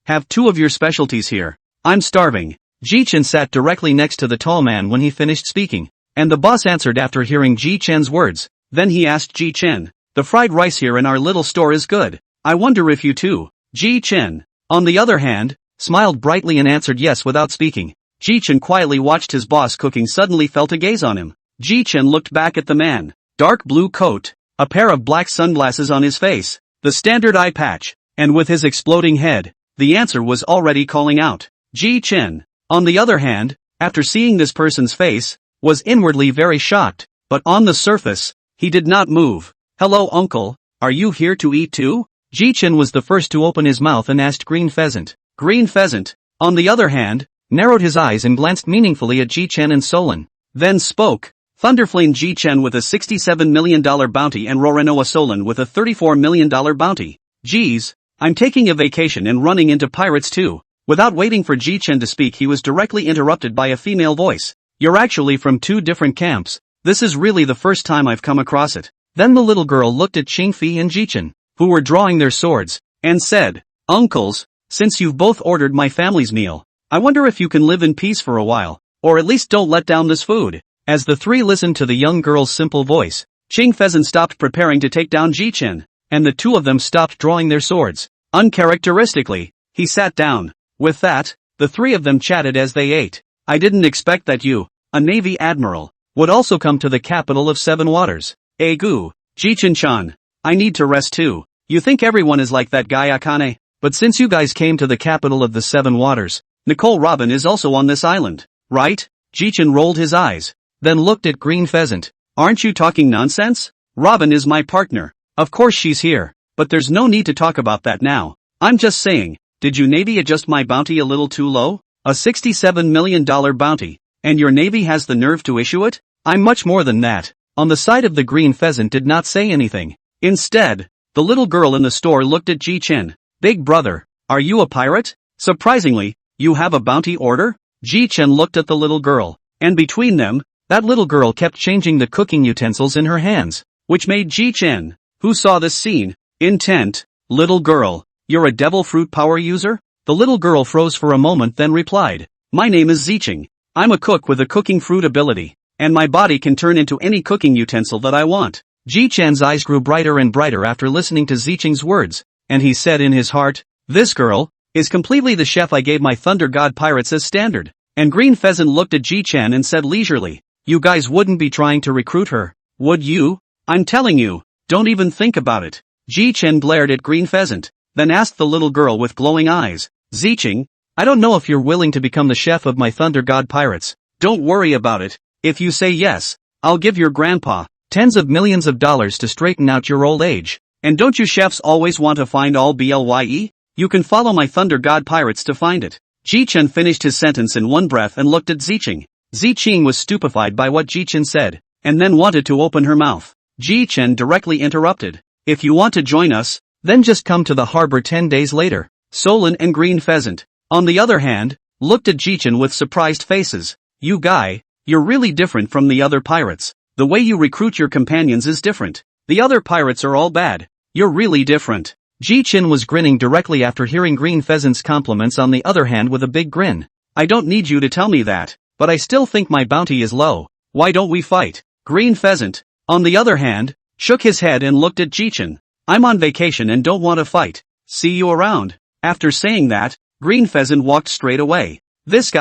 have 2 of your specialties here. I'm starving. Jichen sat directly next to the tall man when he finished speaking, and the boss answered after hearing Jichen's words. Then he asked Jichen, the fried rice here in our little store is good. I wonder if you too. Jichen, on the other hand, smiled brightly and answered yes without speaking. Jichen quietly watched his boss cooking, suddenly felt a gaze on him. Jichen looked back at the man. Dark blue coat, a pair of black sunglasses on his face, the standard eye patch, and with his exploding head, the answer was already calling out. Jichen, on the other hand, after seeing this person's face, was inwardly very shocked, but on the surface, he did not move. Hello uncle, are you here to eat too? Jichen was the first to open his mouth and asked Green Pheasant. Green Pheasant, on the other hand, narrowed his eyes and glanced meaningfully at Jichen and Solon. Then spoke. Thunderflame Jichen with a $67 million bounty and Rorenoa Solon with a $34 million bounty. Geez, I'm taking a vacation and running into pirates too. Without waiting for Jichen to speak, he was directly interrupted by a female voice. You're actually from 2 different camps. This is really the first time I've come across it. Then the little girl looked at Qingfi and Jichen, who were drawing their swords, and said, Uncles, since you've both ordered my family's meal, I wonder if you can live in peace for a while, or at least don't let down this food. As the 3 listened to the young girl's simple voice, Qing Pheasant stopped preparing to take down Jichen, and the 2 of them stopped drawing their swords. Uncharacteristically, he sat down. With that, the 3 of them chatted as they ate. I didn't expect that you, a Navy Admiral, would also come to the capital of 7 waters. Egu, Jichen-chan, I need to rest too. You think everyone is like that guy Akane? But since you guys came to the capital of the 7 waters, Nicole Robin is also on this island, right? Jichen rolled his eyes, then looked at Green Pheasant. Aren't you talking nonsense? Robin is my partner. Of course she's here, but there's no need to talk about that now. I'm just saying, did you Navy adjust my bounty a little too low? A $67 million bounty, and your Navy has the nerve to issue it? I'm much more than that. On the side of the Green Pheasant did not say anything. Instead, the little girl in the store looked at Jichen. Big brother, are you a pirate? Surprisingly, you have a bounty order? Jichen looked at the little girl, and between them, that little girl kept changing the cooking utensils in her hands, which made Jichen, who saw this scene, intent. Little girl, you're a devil fruit power user? The little girl froze for a moment then replied, my name is Zicheng. I'm a cook with a cooking fruit ability, and my body can turn into any cooking utensil that I want. Jichen's eyes grew brighter and brighter after listening to Zicheng's words, and he said in his heart, this girl is completely the chef I gave my Thunder God pirates as standard. And Green Pheasant looked at Jichen and said leisurely, you guys wouldn't be trying to recruit her, would you? I'm telling you, don't even think about it. Jichen glared at Green Pheasant, then asked the little girl with glowing eyes, Zicheng, I don't know if you're willing to become the chef of my Thunder God pirates. Don't worry about it. If you say yes, I'll give your grandpa tens of millions of dollars to straighten out your old age. And don't you chefs always want to find all BLYE? You can follow my Thunder God pirates to find it. Jichen finished his sentence in one breath and looked at Zicheng. Zicheng was stupefied by what Jichen said, and then wanted to open her mouth. Jichen directly interrupted. If you want to join us, then just come to the harbor 10 days later. Solon and Green Pheasant, on the other hand, looked at Jichen with surprised faces. You guy, you're really different from the other pirates. The way you recruit your companions is different. The other pirates are all bad. You're really different. Jichen was grinning directly after hearing Green Pheasant's compliments, on the other hand, with a big grin. I don't need you to tell me that, but I still think my bounty is low. Why don't we fight? Green Pheasant, on the other hand, shook his head and looked at Jichin. I'm on vacation and don't want to fight. See you around. After saying that, Green Pheasant walked straight away. This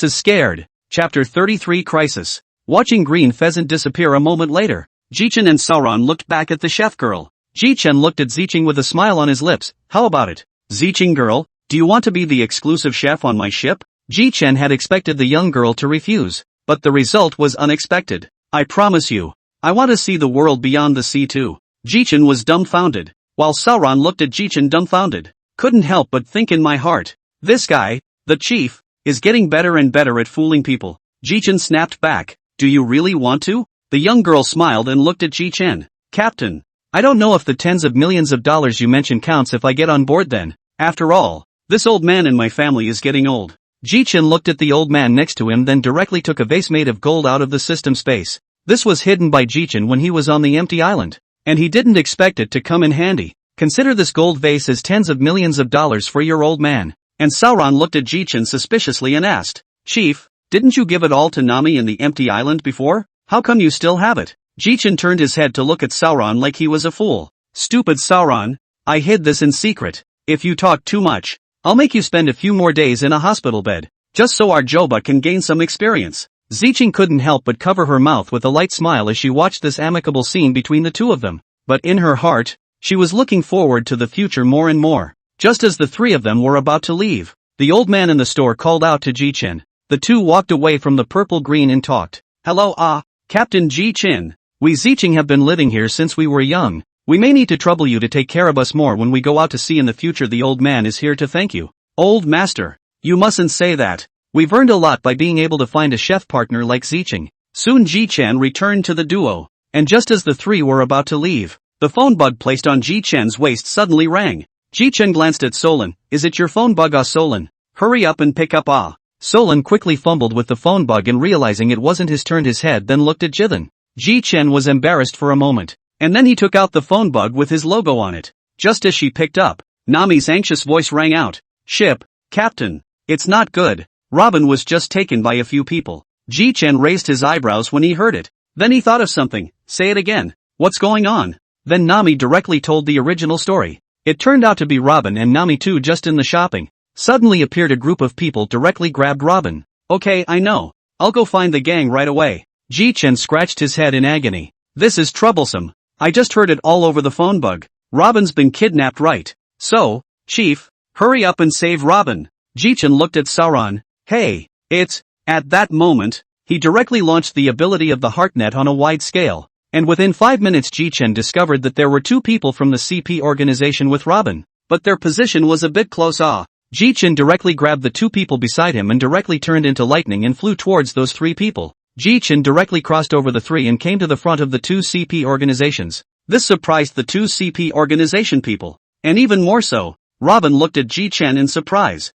is scared. Chapter 33 Crisis. Watching Green Pheasant disappear a moment later, Jichin and Sauron looked back at the chef girl. Jichin looked at Ziching with a smile on his lips. How about it? Ziching girl, do you want to be the exclusive chef on my ship? Jichin had expected the young girl to refuse, but the result was unexpected. I promise you, I want to see the world beyond the sea too. Jichin was dumbfounded, while Sauron looked at Jichin dumbfounded. Couldn't help but think in my heart, this guy, the chief, is getting better and better at fooling people. Jichin snapped back, do you really want to? The young girl smiled and looked at Jichin. Captain, I don't know if the tens of millions of dollars you mentioned counts if I get on board then. After all, this old man in my family is getting old. Jichin looked at the old man next to him, then directly took a vase made of gold out of the system space. This was hidden by Jichin when he was on the empty island, and he didn't expect it to come in handy. Consider this gold vase as tens of millions of dollars for your old man. And Sauron looked at Jichin suspiciously and asked, Chief, didn't you give it all to Nami in the empty island before? How come you still have it? Jichin turned his head to look at Sauron like he was a fool. Stupid Sauron, I hid this in secret. If you talk too much, I'll make you spend a few more days in a hospital bed, just so our Joba can gain some experience. Ziching couldn't help but cover her mouth with a light smile as she watched this amicable scene between the two of them, but in her heart, she was looking forward to the future more and more. Just as the three of them were about to leave, the old man in the store called out to Jichin. The two walked away from the purple green and talked. Hello, Captain Jichin. We Ziching have been living here since we were young. We may need to trouble you to take care of us more when we go out to sea in the future. The old man is here to thank you. Old master, you mustn't say that. We've earned a lot by being able to find a chef partner like Ziching. Soon Jichin returned to the duo, and just as the three were about to leave, the phone bug placed on Jichin's waist suddenly rang. Jichin glanced at Solon. Is it your phone bug? Solon. Hurry up and pick up. Solon quickly fumbled with the phone bug and realizing it wasn't his turned his head then looked at Jithan. Jichin was embarrassed for a moment, and then he took out the phone bug with his logo on it. Just as she picked up, Nami's anxious voice rang out. Ship, Captain. It's not good. Robin was just taken by a few people. Jichin raised his eyebrows when he heard it. Then he thought of something. Say it again. What's going on? Then Nami directly told the original story. It turned out to be Robin and Nami too. Just in the shopping, suddenly appeared a group of people directly grabbed Robin. Okay, I know. I'll go find the gang right away. Jichin scratched his head in agony. This is troublesome. I just heard it all over the phone bug. Robin's been kidnapped, right? So, Chief, hurry up and save Robin. Jichin looked at Sauron. Hey, at that moment, he directly launched the ability of the Heartnet on a wide scale, and within 5 minutes Jichin discovered that there were two people from the CP organization with Robin, but their position was a bit close. Jichin directly grabbed the two people beside him and directly turned into lightning and flew towards those three people. Jichin directly crossed over the three and came to the front of the two CP organizations. This surprised the two CP organization people, and even more so, Robin looked at Jichin in surprise.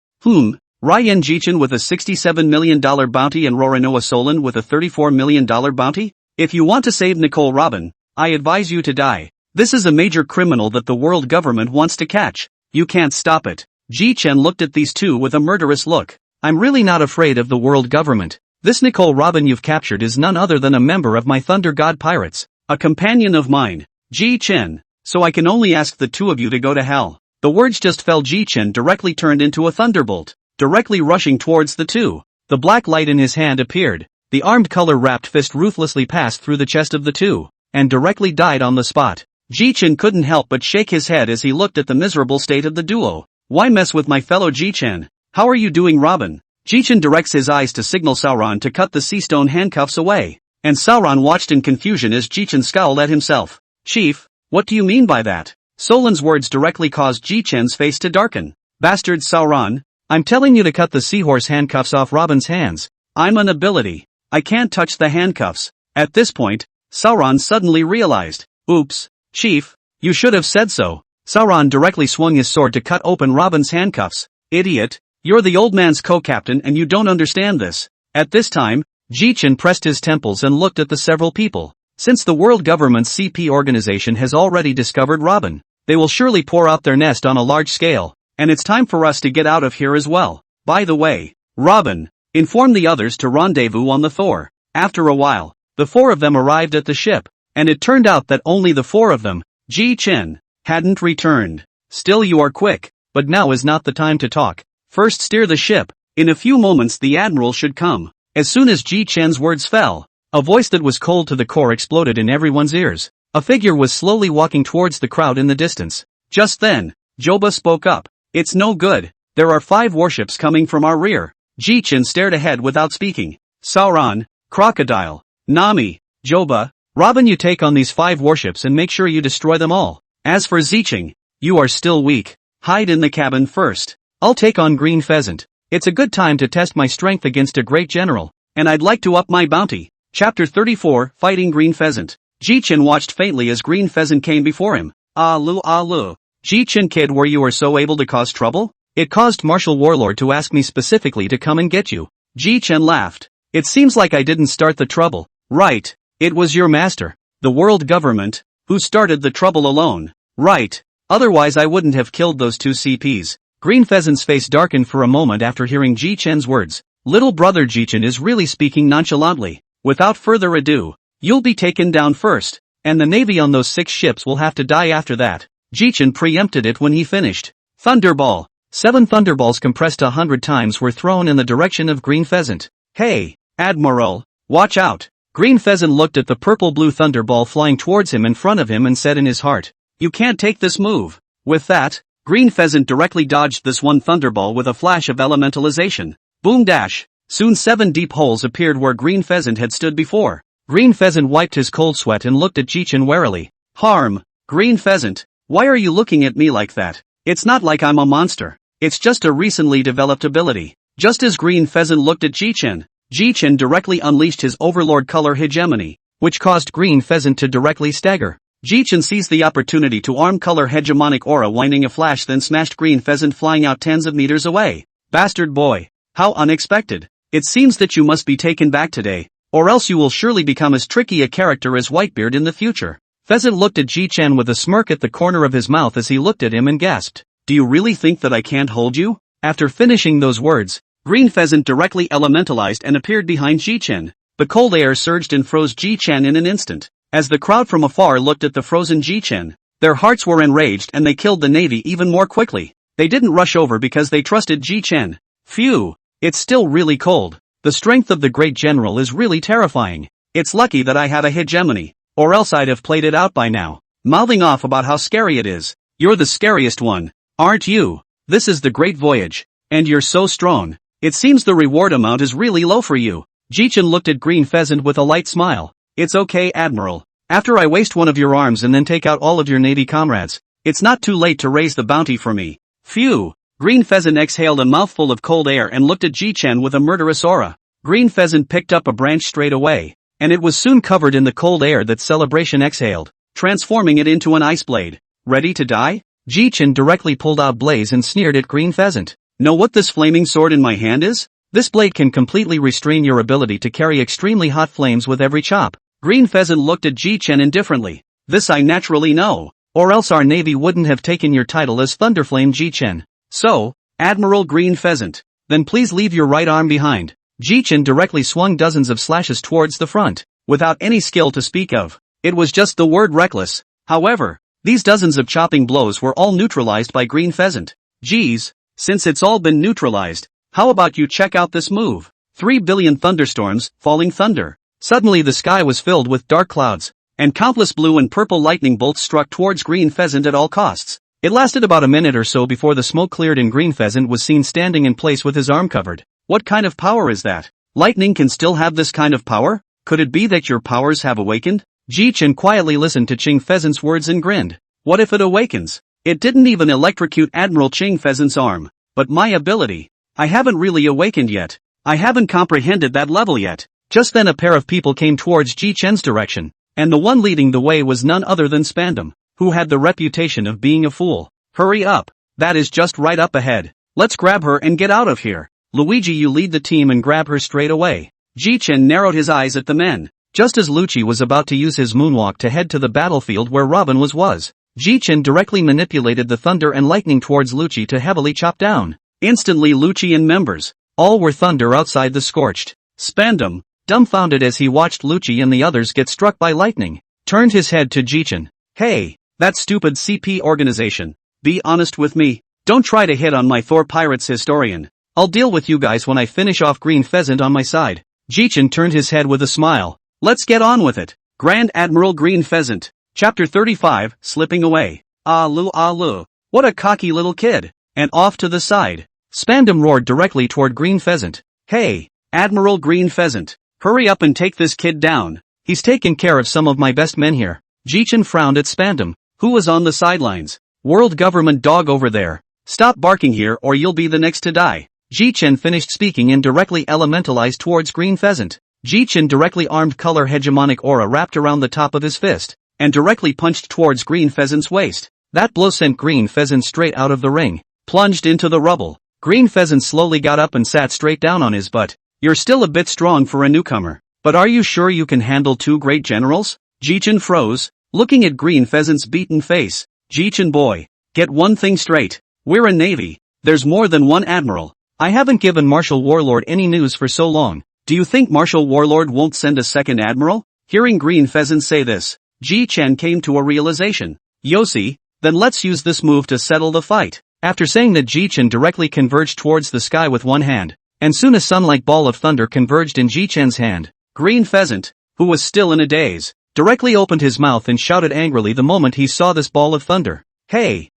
Ryan Jichin with a $67 million bounty and Roranoa Solon with a $34 million bounty? If you want to save Nicole Robin, I advise you to die. This is a major criminal that the world government wants to catch. You can't stop it. Jichin looked at these two with a murderous look. I'm really not afraid of the world government. This Nicole Robin you've captured is none other than a member of my Thunder God Pirates, a companion of mine, Jichin. So I can only ask the two of you to go to hell. The words just fell. Jichin directly turned into a thunderbolt, directly rushing towards the two. The black light in his hand appeared. The armed color-wrapped fist ruthlessly passed through the chest of the two, and directly died on the spot. Jichin couldn't help but shake his head as he looked at the miserable state of the duo. Why mess with my fellow Jichin? How are you doing, Robin? Jichin directs his eyes to signal Sauron to cut the sea stone handcuffs away, and Sauron watched in confusion as Jichin scowled at himself. Chief, what do you mean by that? Solon's words directly caused Jichin's face to darken. Bastard Sauron, I'm telling you to cut the seahorse handcuffs off Robin's hands. I'm an ability. I can't touch the handcuffs. At this point, Sauron suddenly realized. Oops, Chief, you should have said so. Sauron directly swung his sword to cut open Robin's handcuffs. Idiot, you're the old man's co-captain and you don't understand this. At this time, Jichin pressed his temples and looked at the several people. Since the world government's CP organization has already discovered Robin, they will surely pour out their nest on a large scale, and it's time for us to get out of here as well. By the way, Robin, inform the others to rendezvous on the Thor. After a while, The four of them arrived at the ship, and it turned out that only the four of them, Ji Chen, hadn't returned. Still, you are quick, but now is not the time to talk. First steer the ship. In a few moments the admiral should come. As soon as Ji Chen's words fell, a voice that was cold to the core exploded in everyone's ears. A figure was slowly walking towards the crowd in the distance. Just then, Joba spoke up. It's no good. There are 5 warships coming from our rear. Ji Chen stared ahead without speaking. Sauron, Crocodile, Nami, Joba, Robin, you take on these 5 warships and make sure you destroy them all. As for Zicheng, you are still weak. Hide in the cabin first. I'll take on Green Pheasant. It's a good time to test my strength against a great general, and I'd like to up my bounty. Chapter 34, Fighting Green Pheasant. Ji Chen watched faintly as Green Pheasant came before him. Ah lu. Ji Chen, kid, were you or so able to cause trouble? It caused Martial Warlord to ask me specifically to come and get you. Ji Chen laughed. It seems like I didn't start the trouble. Right. It was your master, the world government, who started the trouble alone. Right. Otherwise I wouldn't have killed those 2 CPs. Green Pheasant's face darkened for a moment after hearing Ji Chen's words. Little brother Ji Chen is really speaking nonchalantly. Without further ado, you'll be taken down first, and the navy on those 6 ships will have to die after that. Ji Chen preempted it when he finished. Thunderball. 7 thunderballs compressed 100 times were thrown in the direction of Green Pheasant. Hey, Admiral, watch out. Green Pheasant looked at the purple-blue thunderball flying towards him in front of him and said in his heart, you can't take this move. With that, Green Pheasant directly dodged this one thunderball with a flash of elementalization. Boom dash. Soon 7 deep holes appeared where Green Pheasant had stood before. Green Pheasant wiped his cold sweat and looked at Ji Chen warily. Harm. Green Pheasant, why are you looking at me like that? It's not like I'm a monster. It's just a recently developed ability. Just as Green Pheasant looked at Ji Chen directly unleashed his Overlord color hegemony, which caused Green Pheasant to directly stagger. Ji Chen seized the opportunity to arm color hegemonic aura, winding a flash, then smashed Green Pheasant flying out tens of meters away. Bastard boy. How unexpected. It seems that you must be taken back today, or else you will surely become as tricky a character as Whitebeard in the future. Pheasant looked at Ji Chen with a smirk at the corner of his mouth as he looked at him and gasped. Do you really think that I can't hold you? After finishing those words, Green Pheasant directly elementalized and appeared behind Ji Chen. The cold air surged and froze Ji Chen in an instant. As the crowd from afar looked at the frozen Ji Chen, their hearts were enraged and they killed the navy even more quickly. They didn't rush over because they trusted Ji Chen. Phew, it's still really cold. The strength of the great general is really terrifying. It's lucky that I had a hegemony, or else I'd have played it out by now. Mouthing off about how scary it is. You're the scariest one, aren't you? This is the great voyage, and you're so strong. It seems the reward amount is really low for you. Ji Chen looked at Green Pheasant with a light smile. It's okay, Admiral. After I waste one of your arms and then take out all of your navy comrades, it's not too late to raise the bounty for me. Phew. Green Pheasant exhaled a mouthful of cold air and looked at Ji Chen with a murderous aura. Green Pheasant picked up a branch straight away, and it was soon covered in the cold air that Celebration exhaled, transforming it into an ice blade. Ready to die? Ji Chen directly pulled out Blaze and sneered at Green Pheasant. Know what this flaming sword in my hand is? This blade can completely restrain your ability to carry extremely hot flames with every chop. Green Pheasant looked at Ji Chen indifferently. This I naturally know, or else our navy wouldn't have taken your title as Thunderflame Ji Chen. So, Admiral Green Pheasant, then please leave your right arm behind. Ji Chen directly swung dozens of slashes towards the front, without any skill to speak of. It was just the word reckless. However, these dozens of chopping blows were all neutralized by Green Pheasant. Geez, since it's all been neutralized, how about you check out this move? 3 billion thunderstorms, falling thunder. Suddenly the sky was filled with dark clouds, and countless blue and purple lightning bolts struck towards Green Pheasant at all costs. It lasted about a minute or so before the smoke cleared and Green Pheasant was seen standing in place with his arm covered. What kind of power is that? Lightning can still have this kind of power? Could it be that your powers have awakened? Ji Chen quietly listened to Qing Pheasant's words and grinned. What if it awakens? It didn't even electrocute Admiral Qing Pheasant's arm. But my ability? I haven't really awakened yet. I haven't comprehended that level yet. Just then a pair of people came towards Ji Chen's direction, and the one leading the way was none other than Spandam, who had the reputation of being a fool. Hurry up. That is just right up ahead. Let's grab her and get out of here. Luigi, you lead the team and grab her straight away. Ji Chen narrowed his eyes at the men. Just as Lucci was about to use his moonwalk to head to the battlefield where Robin was, Ji Chen directly manipulated the thunder and lightning towards Lucci to heavily chop down. Instantly Lucci and members, all were thunder outside the scorched. Spandam, dumbfounded as he watched Lucci and the others get struck by lightning, turned his head to Jichin. Hey, that stupid CP organization. Be honest with me. Don't try to hit on my Thor Pirates historian. I'll deal with you guys when I finish off Green Pheasant on my side. Jichin turned his head with a smile. Let's get on with it. Grand Admiral Green Pheasant. Chapter 35, Slipping Away. Ah Lu. What a cocky little kid. And off to the side. Spandam roared directly toward Green Pheasant. Hey, Admiral Green Pheasant. Hurry up and take this kid down. He's taken care of some of my best men here. Jichin frowned at Spandam, who was on the sidelines. World government dog over there. Stop barking here or you'll be the next to die. Jichin finished speaking and directly elementalized towards Green Pheasant. Jichin directly armed color hegemonic aura wrapped around the top of his fist, and directly punched towards Green Pheasant's waist. That blow sent Green Pheasant straight out of the ring, plunged into the rubble. Green Pheasant slowly got up and sat straight down on his butt. You're still a bit strong for a newcomer, but are you sure you can handle two great generals? Jichin froze, looking at Green Pheasant's beaten face. Jichin boy, get one thing straight. We're a navy. There's more than one admiral. I haven't given Marshal Warlord any news for so long. Do you think Marshal Warlord won't send a second admiral? Hearing Green Pheasant say this, Jichin came to a realization. Yossi, then let's use this move to settle the fight. After saying that, Jichin directly converged towards the sky with one hand, and soon a sun-like ball of thunder converged in Jichin's hand. Green Pheasant, who was still in a daze, directly opened his mouth and shouted angrily the moment he saw this ball of thunder. Hey,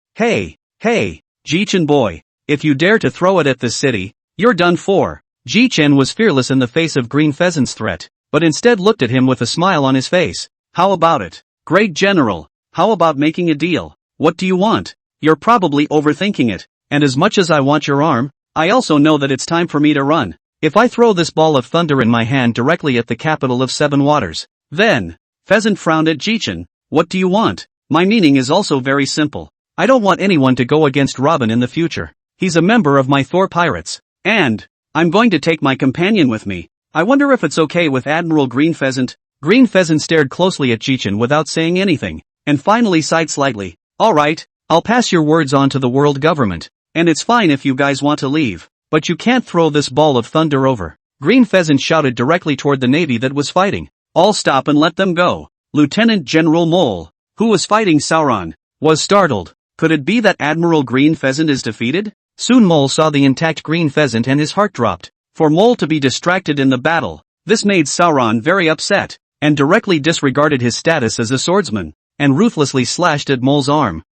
Jichin boy, if you dare to throw it at this city, you're done for. Jichin was fearless in the face of Green Pheasant's threat, but instead looked at him with a smile on his face. How about it? Great General, how about making a deal? What do you want? You're probably overthinking it, and as much as I want your arm, I also know that it's time for me to run. If I throw this ball of thunder in my hand directly at the capital of Seven Waters, then, Pheasant frowned at Jichin. What do you want? My meaning is also very simple. I don't want anyone to go against Robin in the future. He's a member of my Thor Pirates. And, I'm going to take my companion with me. I wonder if it's okay with Admiral Green Pheasant. Green Pheasant stared closely at Jichin without saying anything, and finally sighed slightly. Alright, I'll pass your words on to the world government. And it's fine if you guys want to leave, but you can't throw this ball of thunder over. Green Pheasant shouted directly toward the navy that was fighting. All stop and let them go. Lieutenant General Mole, who was fighting Sauron, was startled. Could it be that Admiral Green Pheasant is defeated? Soon Mole saw the intact Green Pheasant and his heart dropped. For Mole to be distracted in the battle, this made Sauron very upset, and directly disregarded his status as a swordsman, and ruthlessly slashed at Mole's arm.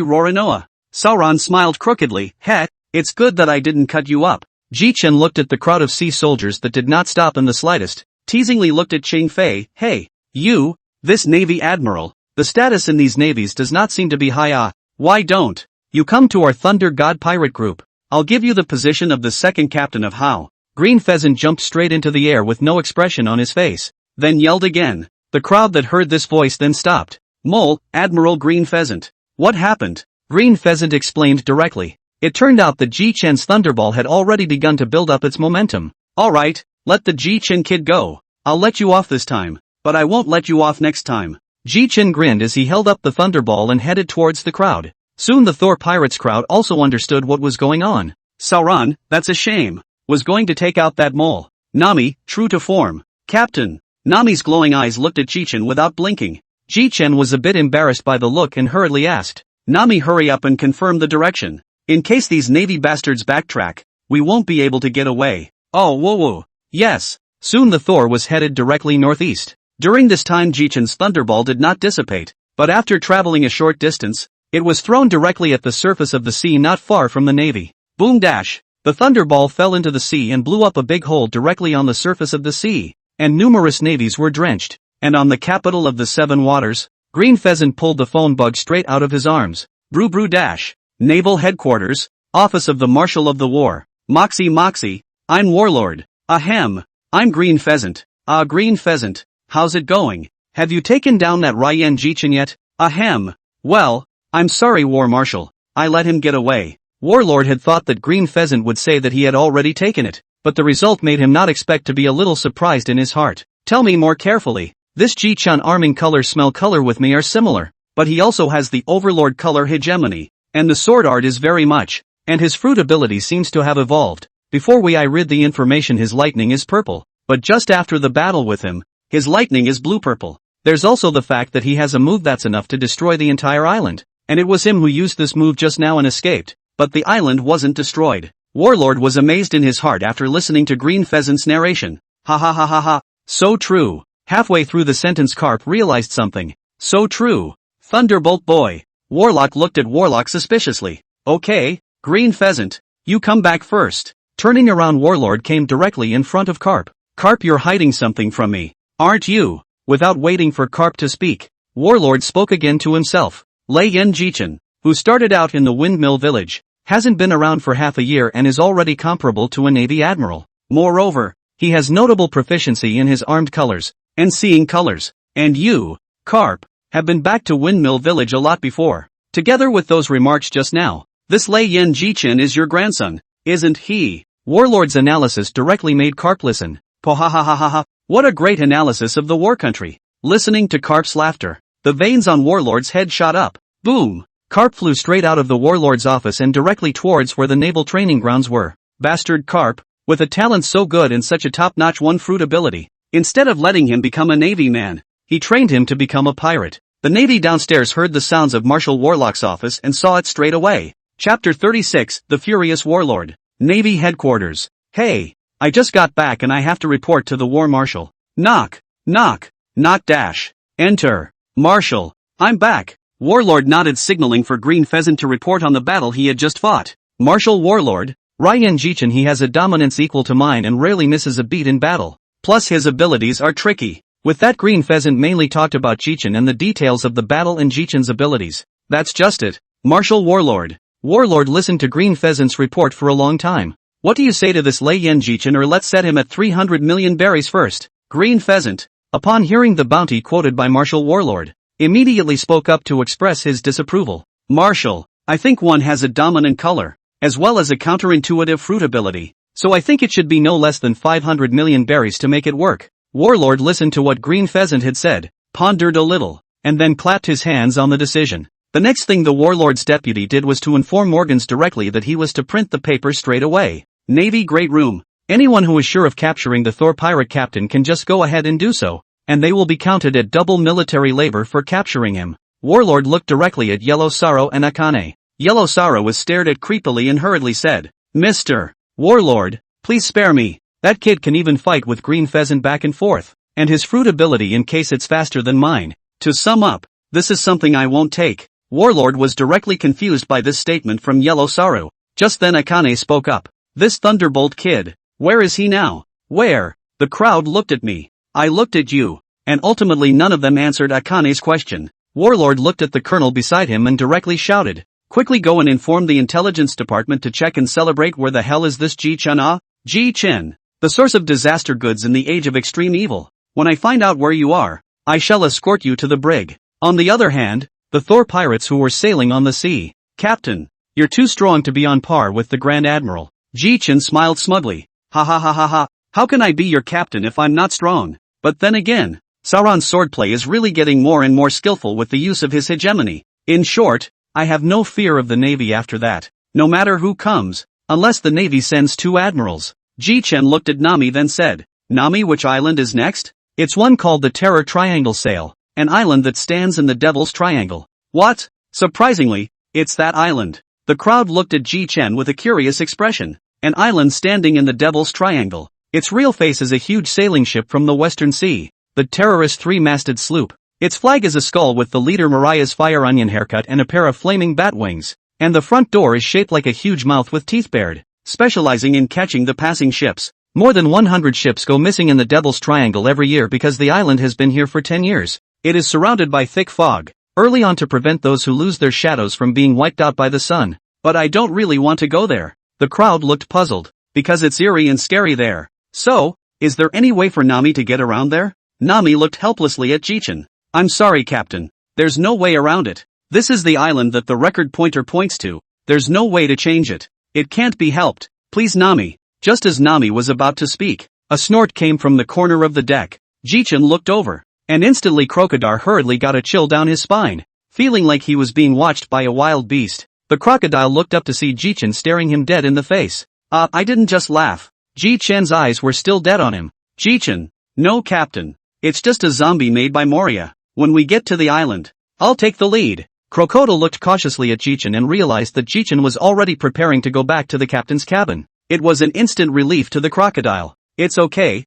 Roranoa. Sauron smiled crookedly. Heck, it's good that I didn't cut you up. Jichin looked at the crowd of sea soldiers that did not stop in the slightest, teasingly looked at Ching Fei. Hey, you, this Navy Admiral, the status in these navies does not seem to be high. Why don't you come to our Thunder God Pirate group? I'll give you the position of the second captain of How. Green Pheasant jumped straight into the air with no expression on his face, then yelled again. The crowd that heard this voice then stopped. Mole, Admiral Green Pheasant. What happened? Green Pheasant explained directly. It turned out that Jichin's Thunderball had already begun to build up its momentum. Alright, let the Jichin kid go. I'll let you off this time, but I won't let you off next time. Jichin grinned as he held up the Thunderball and headed towards the crowd. Soon the Thor Pirates crowd also understood what was going on. Sauron, that's a shame, was going to take out that mole. Nami, true to form. Captain. Nami's glowing eyes looked at Jichin without blinking. Jichin was a bit embarrassed by the look and hurriedly asked, Nami, hurry up and confirm the direction. In case these Navy bastards backtrack, we won't be able to get away. Oh, whoa. Yes. Soon the Thor was headed directly northeast. During this time Jichin's Thunderball did not dissipate, but after traveling a short distance, it was thrown directly at the surface of the sea not far from the Navy. Boom dash! The Thunderball fell into the sea and blew up a big hole directly on the surface of the sea, and numerous navies were drenched. And on the capital of the Seven Waters, Green Pheasant pulled the phone bug straight out of his arms. Brew dash! Naval Headquarters, Office of the Marshal of the War. Moxie, I'm Warlord. Ahem. I'm Green Pheasant. Green Pheasant, how's it going? Have you taken down that Ryan Jichin yet? Ahem. Well, I'm sorry War Marshal, I let him get away. Warlord had thought that Green Pheasant would say that he had already taken it, but the result made him not expect to be a little surprised in his heart. Tell me more carefully. This Jichin arming color smell color with me are similar, but he also has the Overlord color hegemony, and the sword art is very much, and his fruit ability seems to have evolved. Before I read the information his lightning is purple, but just after the battle with him, his lightning is blue-purple. There's also the fact that he has a move that's enough to destroy the entire island. And it was him who used this move just now and escaped, but the island wasn't destroyed. Warlord was amazed in his heart after listening to Green Pheasant's narration. Ha ha ha ha ha. So true. Halfway through the sentence Carp realized something. So true. Thunderbolt boy. Warlock looked at Warlock suspiciously. Okay, Green Pheasant, you come back first. Turning around, Warlord came directly in front of Carp. Carp, you're hiding something from me, aren't you? Without waiting for Carp to speak, Warlord spoke again to himself. Lei Yen Jichin, who started out in the Windmill Village, hasn't been around for half a year and is already comparable to a Navy Admiral. Moreover, he has notable proficiency in his armed colors, and seeing colors. And you, Carp, have been back to Windmill Village a lot before. Together with those remarks just now, this Lei Yen Jichin is your grandson, isn't he? Warlord's analysis directly made Carp listen. Po ha ha ha ha ha. What a great analysis of the war country. Listening to Carp's laughter, the veins on Warlord's head shot up. Boom! Carp flew straight out of the Warlord's office and directly towards where the naval training grounds were. Bastard Carp, with a talent so good and such a top-notch one-fruit ability. Instead of letting him become a Navy man, he trained him to become a pirate. The Navy downstairs heard the sounds of Marshal Warlock's office and saw it straight away. Chapter 36, The Furious Warlord. Navy Headquarters. Hey, I just got back and I have to report to the War Marshal. Knock, knock, knock dash. Enter. Marshal, I'm back. Warlord nodded, signaling for Green Pheasant to report on the battle he had just fought. Marshal Warlord, Ryan Jichin, he has a dominance equal to mine and rarely misses a beat in battle. Plus his abilities are tricky. With that, Green Pheasant mainly talked about Jichin and the details of the battle and Jichin's abilities. That's just it. Marshal Warlord. Warlord listened to Green Pheasant's report for a long time. What do you say to this Lei Yen Jichin, or let's set him at 300 million berries first? Green Pheasant, upon hearing the bounty quoted by Marshal Warlord, immediately spoke up to express his disapproval. Marshal, I think one has a dominant color, as well as a counterintuitive fruit ability, so I think it should be no less than 500 million berries to make it work. Warlord listened to what Green Pheasant had said, pondered a little, and then clapped his hands on the decision. The next thing the Warlord's deputy did was to inform Morgans directly that he was to print the paper straight away. Navy Great Room. Anyone who is sure of capturing the Thor pirate captain can just go ahead and do so, and they will be counted at double military labor for capturing him. Warlord looked directly at Yellow Sorrow and Akane. Yellow Sorrow was stared at creepily and hurriedly said, Mr. Warlord, please spare me. That kid can even fight with Green Pheasant back and forth, and his fruit ability in case it's faster than mine. To sum up, this is something I won't take. Warlord was directly confused by this statement from Yellow Sorrow. Just then Akane spoke up. This Thunderbolt kid, where is he now? Where? The crowd looked at me. I looked at you. And ultimately none of them answered Akane's question. Warlord looked at the colonel beside him and directly shouted, quickly go and inform the intelligence department to check and celebrate. Where the hell is this Ji-Chen? Ji-Chen, the source of disaster goods in the age of extreme evil. When I find out where you are, I shall escort you to the brig. On the other hand, the Thor pirates who were sailing on the sea. Captain, you're too strong to be on par with the Grand Admiral. Ji-Chen smiled smugly. Ha ha ha ha ha. How can I be your captain if I'm not strong? But then again, Sauron's swordplay is really getting more and more skillful with the use of his hegemony. In short, I have no fear of the Navy after that. No matter who comes, unless the Navy sends 2 admirals. Ji-Chen looked at Nami, then said, Nami, which island is next? It's one called the Terror Triangle Sail, an island that stands in the Devil's Triangle. What? Surprisingly, it's that island. The crowd looked at Ji-Chen with a curious expression. An island standing in the Devil's Triangle. Its real face is a huge sailing ship from the Western Sea, the terrorist 3-masted sloop. Its flag is a skull with the leader Mariah's fire onion haircut and a pair of flaming bat wings, and the front door is shaped like a huge mouth with teeth bared, specializing in catching the passing ships. More than 100 ships go missing in the Devil's Triangle every year because the island has been here for 10 years. It is surrounded by thick fog, early on to prevent those who lose their shadows from being wiped out by the sun. But I don't really want to go there. The crowd looked puzzled, because it's eerie and scary there. So, is there any way for Nami to get around there? Nami looked helplessly at Ji-Chen. I'm sorry, Captain. There's no way around it. This is the island that the record pointer points to. There's no way to change it. It can't be helped. Please, Nami. Just as Nami was about to speak, a snort came from the corner of the deck. Ji-Chen looked over, and instantly Crocodile hurriedly got a chill down his spine, feeling like he was being watched by a wild beast. The crocodile looked up to see Ji-Chen staring him dead in the face. I didn't just laugh. Ji-Chen's eyes were still dead on him. Ji-chan. No, Captain. It's just a zombie made by Moria. When we get to the island, I'll take the lead. Crocodile looked cautiously at Ji-chan and realized that Ji-chan was already preparing to go back to the captain's cabin. It was an instant relief to the crocodile. It's okay,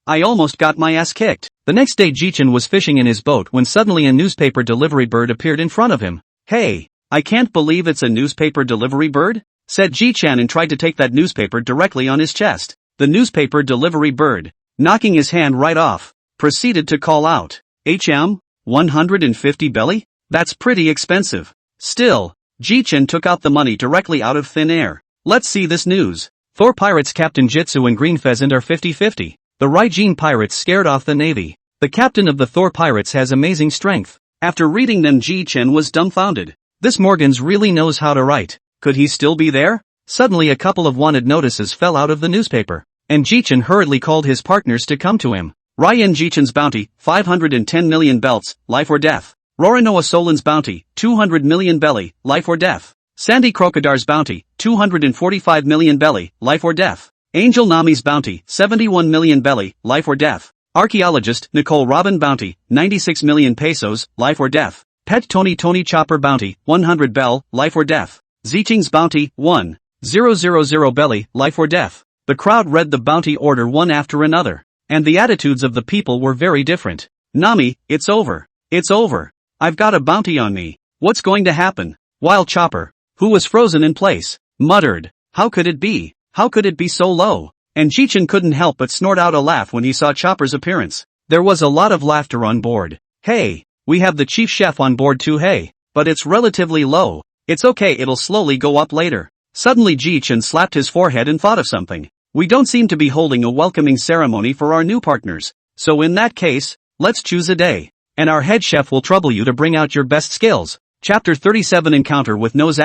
I almost got my ass kicked. The next day Ji-chan was fishing in his boat when suddenly a newspaper delivery bird appeared in front of him. Hey, I can't believe it's a newspaper delivery bird, said Ji-chan and tried to take that newspaper directly on his chest. The newspaper delivery bird, knocking his hand right off, proceeded to call out, HM, 150 belly? That's pretty expensive. Still, Ji-chan took out the money directly out of thin air. Let's see this news. Thor Pirates Captain Jitsu and Green Pheasant are 50-50. The Raijin Pirates scared off the Navy. The captain of the Thor Pirates has amazing strength. After reading them, Ji-chan was dumbfounded. This Morgans really knows how to write. Could he still be there? Suddenly a couple of wanted notices fell out of the newspaper, and Ji-chan hurriedly called his partners to come to him. Ryan Ji-chan's bounty, 510 million belts, life or death. Roranoa Solan's bounty, 200 million belly, life or death. Sandy Crocodile's bounty, 245 million belly, life or death. Angel Nami's bounty, 71 million belly, life or death. Archaeologist Nicole Robin bounty, 96 million pesos, life or death. Pet Tony Chopper bounty, 100 bell, life or death. Ziching's bounty, 1,000 belly, life or death. The crowd read the bounty order one after another, and the attitudes of the people were very different. Nami, it's over. It's over. I've got a bounty on me. What's going to happen? While Chopper, who was frozen in place, muttered, how could it be? How could it be so low? And Ji-chan couldn't help but snort out a laugh when he saw Chopper's appearance. There was a lot of laughter on board. Hey, we have the chief chef on board too, hey, but it's relatively low. It's okay, it'll slowly go up later. Suddenly Ji-chan slapped his forehead and thought of something. We don't seem to be holding a welcoming ceremony for our new partners. So in that case, let's choose a day. And our head chef will trouble you to bring out your best skills. Chapter 37 Encounter with Nose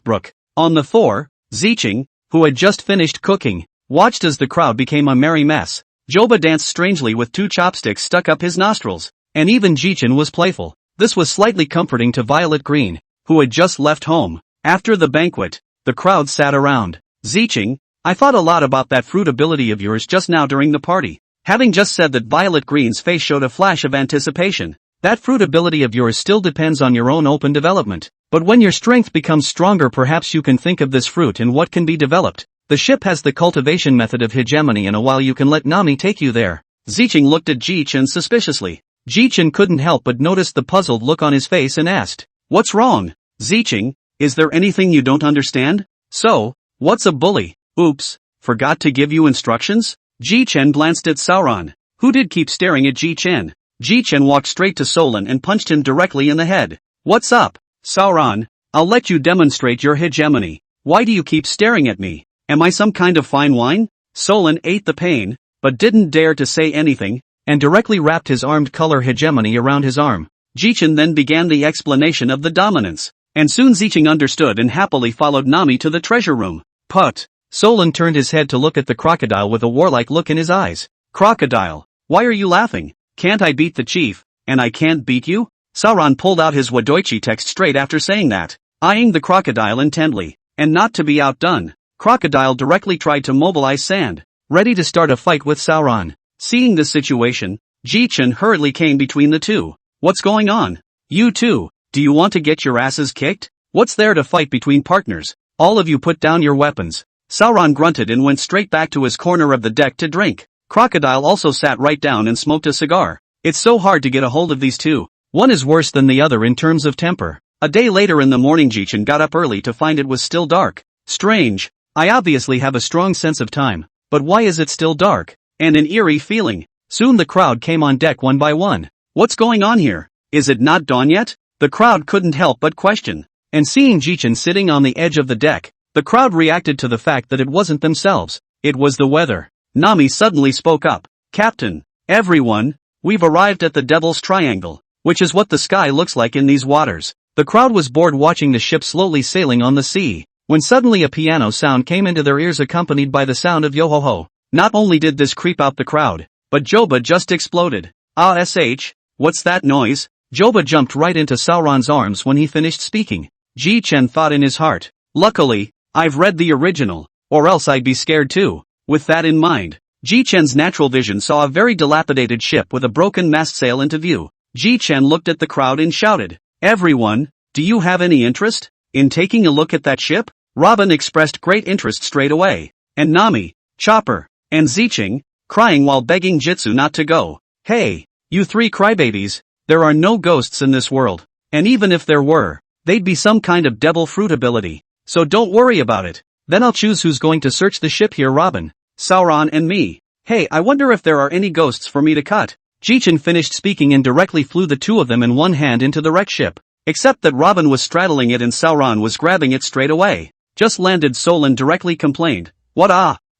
Brook. On the Thor, Ziching, who had just finished cooking, watched as the crowd became a merry mess. Joba danced strangely with two chopsticks stuck up his nostrils, and even Ji-chan was playful. This was slightly comforting to Violet Green, who had just left home. After the banquet, the crowd sat around. Ziching, I thought a lot about that fruit ability of yours just now during the party. Having just said that, Violet Green's face showed a flash of anticipation. That fruit ability of yours still depends on your own open development. But when your strength becomes stronger, perhaps you can think of this fruit and what can be developed. The ship has the cultivation method of hegemony, and a while you can let Nami take you there. Ziching looked at Ji-chan suspiciously. Ji-chan couldn't help but notice the puzzled look on his face and asked, what's wrong? Ziching, is there anything you don't understand? So, what's a bully? Oops, forgot to give you instructions? Ji-chan glanced at Sauron, who did keep staring at Ji-chan. Ji-chan walked straight to Solan and punched him directly in the head. What's up, Sauron? I'll let you demonstrate your hegemony. Why do you keep staring at me? Am I some kind of fine wine? Solan ate the pain, but didn't dare to say anything, and directly wrapped his armed color hegemony around his arm. Ji-chan then began the explanation of the dominance, and soon Ziching understood and happily followed Nami to the treasure room. Put. Solan turned his head to look at the crocodile with a warlike look in his eyes. Crocodile, why are you laughing? Can't I beat the chief, and I can't beat you? Sauron pulled out his Wadoichi text straight after saying that, eyeing the crocodile intently, and not to be outdone. Crocodile directly tried to mobilize sand, ready to start a fight with Sauron. Seeing this situation, Ji-chan hurriedly came between the two. What's going on? You two, do you want to get your asses kicked? What's there to fight between partners? All of you put down your weapons. Sauron grunted and went straight back to his corner of the deck to drink. Crocodile also sat right down and smoked a cigar. It's so hard to get a hold of these two. One is worse than the other in terms of temper. A day later in the morning, Ji-chan got up early to find it was still dark. Strange. I obviously have a strong sense of time, but why is it still dark? And an eerie feeling. Soon the crowd came on deck one by one. What's going on here? Is it not dawn yet? The crowd couldn't help but question. And seeing Ji-chan sitting on the edge of the deck, the crowd reacted to the fact that it wasn't themselves. It was the weather. Nami suddenly spoke up. Captain, everyone, we've arrived at the Devil's Triangle, which is what the sky looks like in these waters. The crowd was bored watching the ship slowly sailing on the sea, when suddenly a piano sound came into their ears accompanied by the sound of yo-ho-ho. Not only did this creep out the crowd, but Joba just exploded. What's that noise? Joba jumped right into Sauron's arms when he finished speaking. Ji-chan thought in his heart, luckily, I've read the original, or else I'd be scared too. With that in mind, Ji Chen's natural vision saw a very dilapidated ship with a broken mast sail into view. Ji Chen looked at the crowd and shouted, "Everyone, do you have any interest in taking a look at that ship?" Robin expressed great interest straight away, and Nami, Chopper, and Zicheng, crying while begging Jitsu not to go. "Hey, you three crybabies, there are no ghosts in this world, and even if there were, they'd be some kind of devil fruit ability, so don't worry about it. Then I'll choose who's going to search the ship here, Robin, Sauron and me. Hey, I wonder if there are any ghosts for me to cut." Jichen finished speaking and directly flew the two of them in one hand into the wreck ship, except that Robin was straddling it and Sauron was grabbing it straight away. "Just landed." Solon directly complained. "What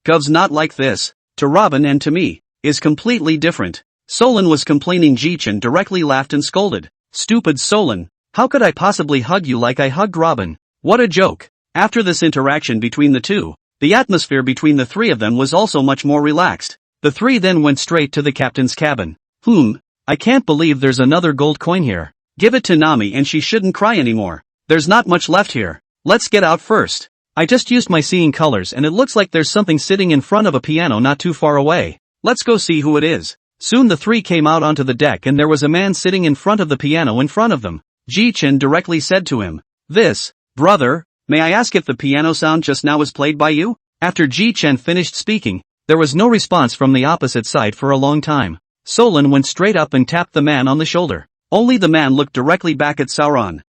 govs not like this, to Robin and to me, is completely different." Solon was complaining. Jichen directly laughed and scolded. "Stupid Solon, how could I possibly hug you like I hugged Robin? What a joke." After this interaction between the two, the atmosphere between the three of them was also much more relaxed. The three then went straight to the captain's cabin. I can't believe there's another gold coin here. Give it to Nami and she shouldn't cry anymore. There's not much left here. Let's get out first. I just used my seeing colors and it looks like there's something sitting in front of a piano not too far away. Let's go see who it is." Soon the three came out onto the deck and there was a man sitting in front of the piano in front of them. Ji Chen directly said to him, "Brother, may I ask if the piano sound just now was played by you?" After Ji Chen finished speaking, there was no response from the opposite side for a long time. Solon went straight up and tapped the man on the shoulder. Only the man looked directly back at Sauron.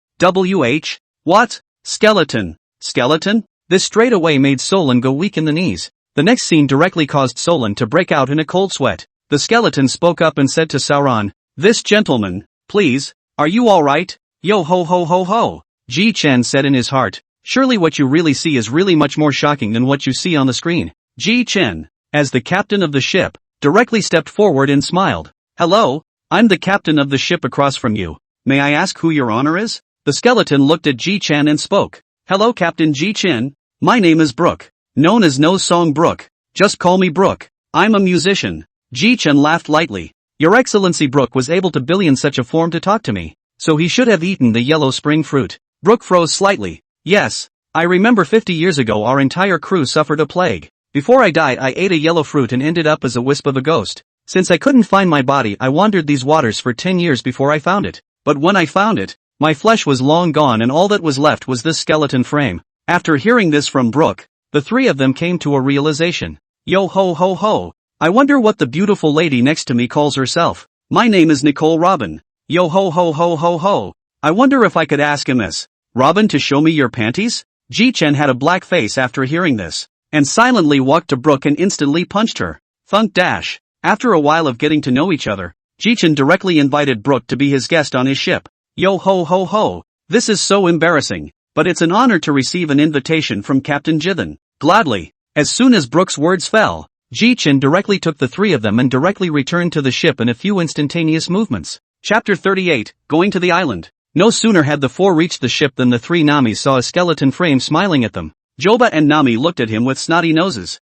What? Skeleton? Skeleton? This straight away made Solon go weak in the knees. The next scene directly caused Solon to break out in a cold sweat. The skeleton spoke up and said to Sauron, "This gentleman, please, are you alright? Yo ho ho ho ho." Ji Chen said in his heart, "Surely what you really see is really much more shocking than what you see on the screen." Ji Chen, as the captain of the ship, directly stepped forward and smiled. "Hello, I'm the captain of the ship across from you. May I ask who your honor is?" The skeleton looked at Ji Chen and spoke. "Hello Captain Ji Chen, my name is Brook, known as No Song Brook. Just call me Brook. I'm a musician." Ji Chen laughed lightly. "Your Excellency, Brook was able to billion such a form to talk to me, so he should have eaten the yellow spring fruit." Brook froze slightly. "Yes, I remember 50 years ago our entire crew suffered a plague. Before I died I ate a yellow fruit and ended up as a wisp of a ghost. Since I couldn't find my body I wandered these waters for 10 years before I found it. But when I found it, my flesh was long gone and all that was left was this skeleton frame." After hearing this from Brook, the three of them came to a realization. "Yo ho ho ho, I wonder what the beautiful lady next to me calls herself. My name is Nicole Robin. Yo ho ho ho ho ho, I wonder if I could ask Ms. Robin to show me your panties?" Ji Chen had a black face after hearing this, and silently walked to Brook and instantly punched her. Thunk dash. After a while of getting to know each other, Ji Chen directly invited Brook to be his guest on his ship. "Yo ho ho ho, this is so embarrassing, but it's an honor to receive an invitation from Captain Jithan." Gladly. As soon as Brook's words fell, Ji Chen directly took the three of them and directly returned to the ship in a few instantaneous movements. Chapter 38, Going to the Island. No sooner had the four reached the ship than the three Namis saw a skeleton frame smiling at them. Joba and Nami looked at him with snotty noses.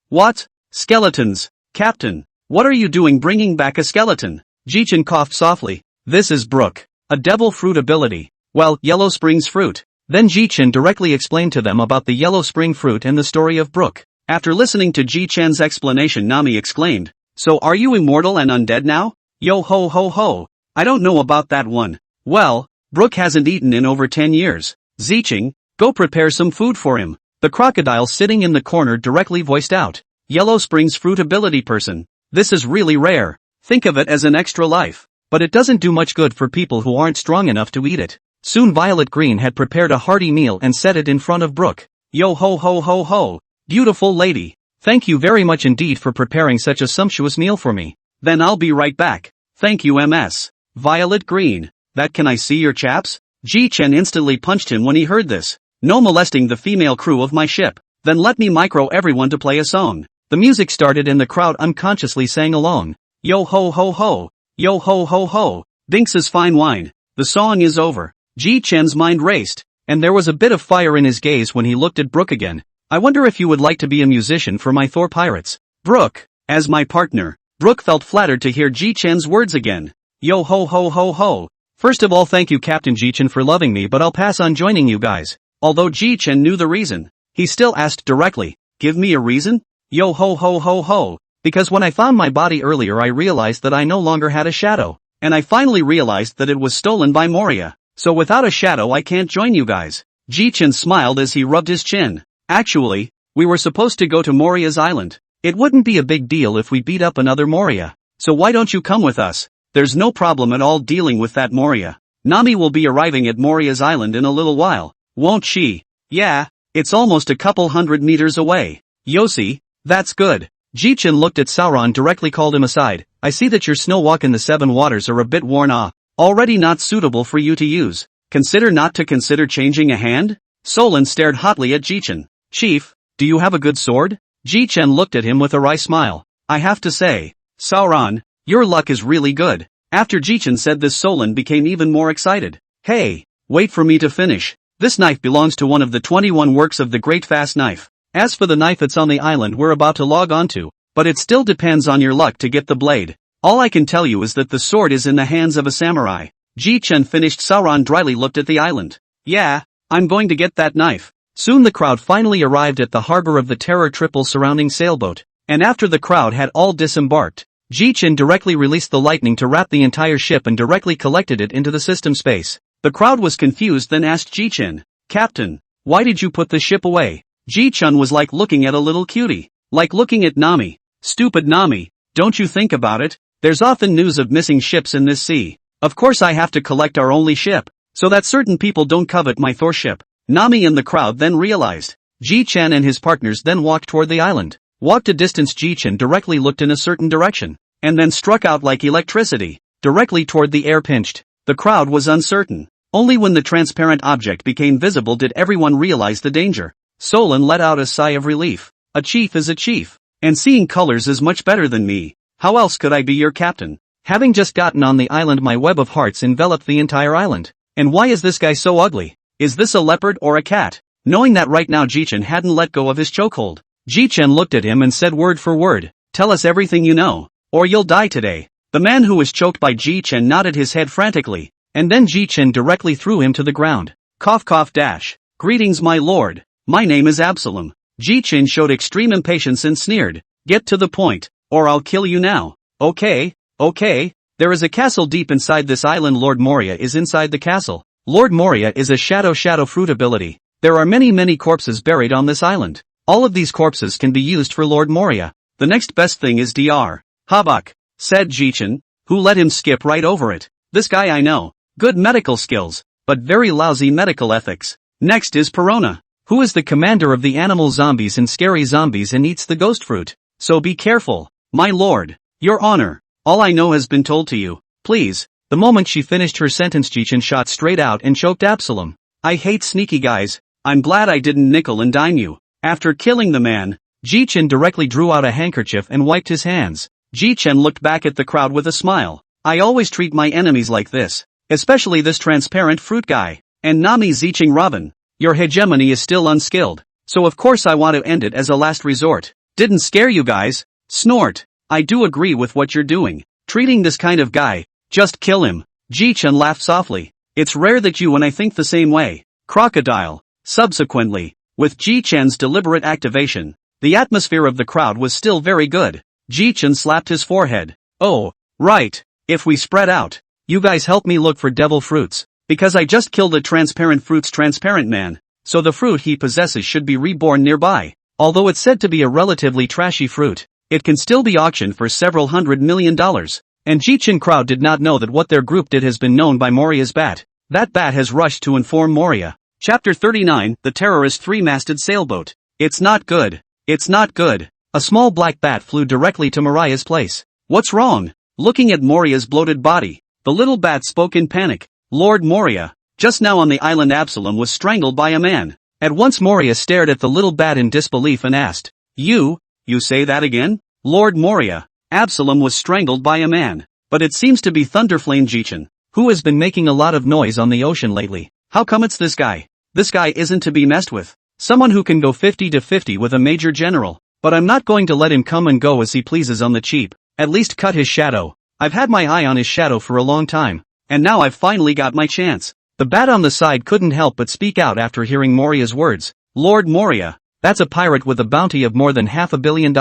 What? Skeletons, Captain, what are you doing bringing back a skeleton?" Ji Chen coughed softly. "This is Brook, a devil fruit ability. Well, Yellow Spring's fruit." Then Ji Chen directly explained to them about the Yellow Spring fruit and the story of Brook. After listening to Ji Chen's explanation, Nami exclaimed, "So are you immortal and undead now?" "Yo ho ho ho, I don't know about that one. Well, Brook hasn't eaten in over 10 years. Zicheng, go prepare some food for him." The crocodile sitting in the corner directly voiced out, "Yellow Spring's fruit ability person. This is really rare. Think of it as an extra life. But it doesn't do much good for people who aren't strong enough to eat it." Soon Violet Green had prepared a hearty meal and set it in front of Brook. "Yo ho ho ho ho, beautiful lady. Thank you very much indeed for preparing such a sumptuous meal for me. Then I'll be right back. Thank you Ms. Violet Green. That can I see your chaps?" Ji Chen instantly punched him when he heard this. "No molesting the female crew of my ship. Then let me micro everyone to play a song." The music started and the crowd unconsciously sang along. "Yo ho ho ho, yo ho ho ho, Binks's fine wine." The song is over. Ji Chen's mind raced, and there was a bit of fire in his gaze when he looked at Brook again. "I wonder if you would like to be a musician for my Thor Pirates, Brook, as my partner." Brook felt flattered to hear Ji Chen's words again. "Yo ho ho ho ho. First of all, thank you Captain Ji Chen for loving me, but I'll pass on joining you guys." Although Ji Chen knew the reason, he still asked directly, "Give me a reason?" Yo ho ho ho ho. Because when I found my body earlier I realized that I no longer had a shadow. And I finally realized that it was stolen by Moria. So without a shadow I can't join you guys. Ji-chan smiled as he rubbed his chin. Actually, we were supposed to go to Moria's island. It wouldn't be a big deal if we beat up another Moria. So why don't you come with us? There's no problem at all dealing with that Moria. Nami will be arriving at Moria's island in a little while, won't she? Yeah, it's almost a couple 100 meters away. Yosi, that's good. Ji-chan looked at Sauron directly called him aside. I see that your snow walk in the seven waters are a bit worn off. Already not suitable for you to use. Consider changing a hand? Solon stared hotly at Ji-chan. Chief, do you have a good sword? Ji-chan looked at him with a wry smile. I have to say, Sauron, your luck is really good. After Ji-chan said this Solon became even more excited. Hey, wait for me to finish. This knife belongs to one of the 21 works of the Great Fast Knife. As for the knife it's on the island we're about to log onto, but it still depends on your luck to get the blade. All I can tell you is that the sword is in the hands of a samurai. Ji-chan finished. Sauron dryly looked at the island. Yeah, I'm going to get that knife. Soon the crowd finally arrived at the harbor of the Terror Triple surrounding sailboat, and after the crowd had all disembarked, Ji-chan directly released the lightning to wrap the entire ship and directly collected it into the system space. The crowd was confused then asked Ji-chan, Captain, why did you put the ship away? Ji-chan was like looking at a little cutie. Like looking at Nami. Stupid Nami, don't you think about it? There's often news of missing ships in this sea. Of course I have to collect our only ship, so that certain people don't covet my Thor ship. Nami and the crowd then realized. Ji-chan and his partners then walked toward the island. Walked a distance. Ji-chan directly looked in a certain direction, and then struck out like electricity, directly toward the air pinched. The crowd was uncertain. Only when the transparent object became visible did everyone realize the danger. Solon let out a sigh of relief. A chief is a chief, and seeing colors is much better than me. How else could I be your captain? Having just gotten on the island my web of hearts enveloped the entire island. And why is this guy so ugly? Is this a leopard or a cat? Knowing that right now Ji-chan hadn't let go of his chokehold, Ji-chan looked at him and said word for word, tell us everything you know, or you'll die today. The man who was choked by Ji-chan nodded his head frantically, and then Ji-chan directly threw him to the ground. Cough cough dash. Greetings my lord, my name is Absalom. Ji-chan showed extreme impatience and sneered, get to the point, or I'll kill you now. Okay, there is a castle deep inside this island. Lord Moria is inside the castle. Lord Moria is a shadow fruit ability. There are many corpses buried on this island. All of these corpses can be used for Lord Moria. The next best thing is Dr. Habak, said Ji-chan, who let him skip right over it. This guy I know. Good medical skills, but very lousy medical ethics. Next is Perona, who is the commander of the animal zombies and scary zombies and eats the ghost fruit. So be careful, my lord. Your honor, all I know has been told to you. Please. The moment she finished her sentence Ji-chan shot straight out and choked Absalom. I hate sneaky guys. I'm glad I didn't nickel and dime you. After killing the man, Ji-chan directly drew out a handkerchief and wiped his hands. Ji-chan looked back at the crowd with a smile. I always treat my enemies like this. Especially this transparent fruit guy. And Nami Ziching Robin. Your hegemony is still unskilled. So of course I want to end it as a last resort. Didn't scare you guys? Snort. I do agree with what you're doing. Treating this kind of guy. Just kill him. Ji-chan laughed softly. It's rare that you and I think the same way. Crocodile. Subsequently, with Ji-chan's deliberate activation, the atmosphere of the crowd was still very good. Ji-chan slapped his forehead. Oh, right. If we spread out, you guys help me look for devil fruits. Because I just killed a transparent fruit's transparent man. So the fruit he possesses should be reborn nearby. Although it's said to be a relatively trashy fruit, it can still be auctioned for several $100 million. And Ji-chan crowd did not know that what their group did has been known by Moria's bat. That bat has rushed to inform Moria. Chapter 39, The Terrorist Three-Masted Sailboat. It's not good. It's not good. A small black bat flew directly to Moria's place. What's wrong? Looking at Moria's bloated body, the little bat spoke in panic. Lord Moria, just now on the island Absalom was strangled by a man. At once Moria stared at the little bat in disbelief and asked, You say that again? Lord Moria, Absalom was strangled by a man. But it seems to be Thunderflame Ji-chan, who has been making a lot of noise on the ocean lately. How come it's this guy? This guy isn't to be messed with. Someone who can go 50-50 with a major general. But I'm not going to let him come and go as he pleases on the cheap. At least cut his shadow. I've had my eye on his shadow for a long time. And now I've finally got my chance. The bat on the side couldn't help but speak out after hearing Moria's words. Lord Moria, That's a pirate with a bounty of more than $500 million.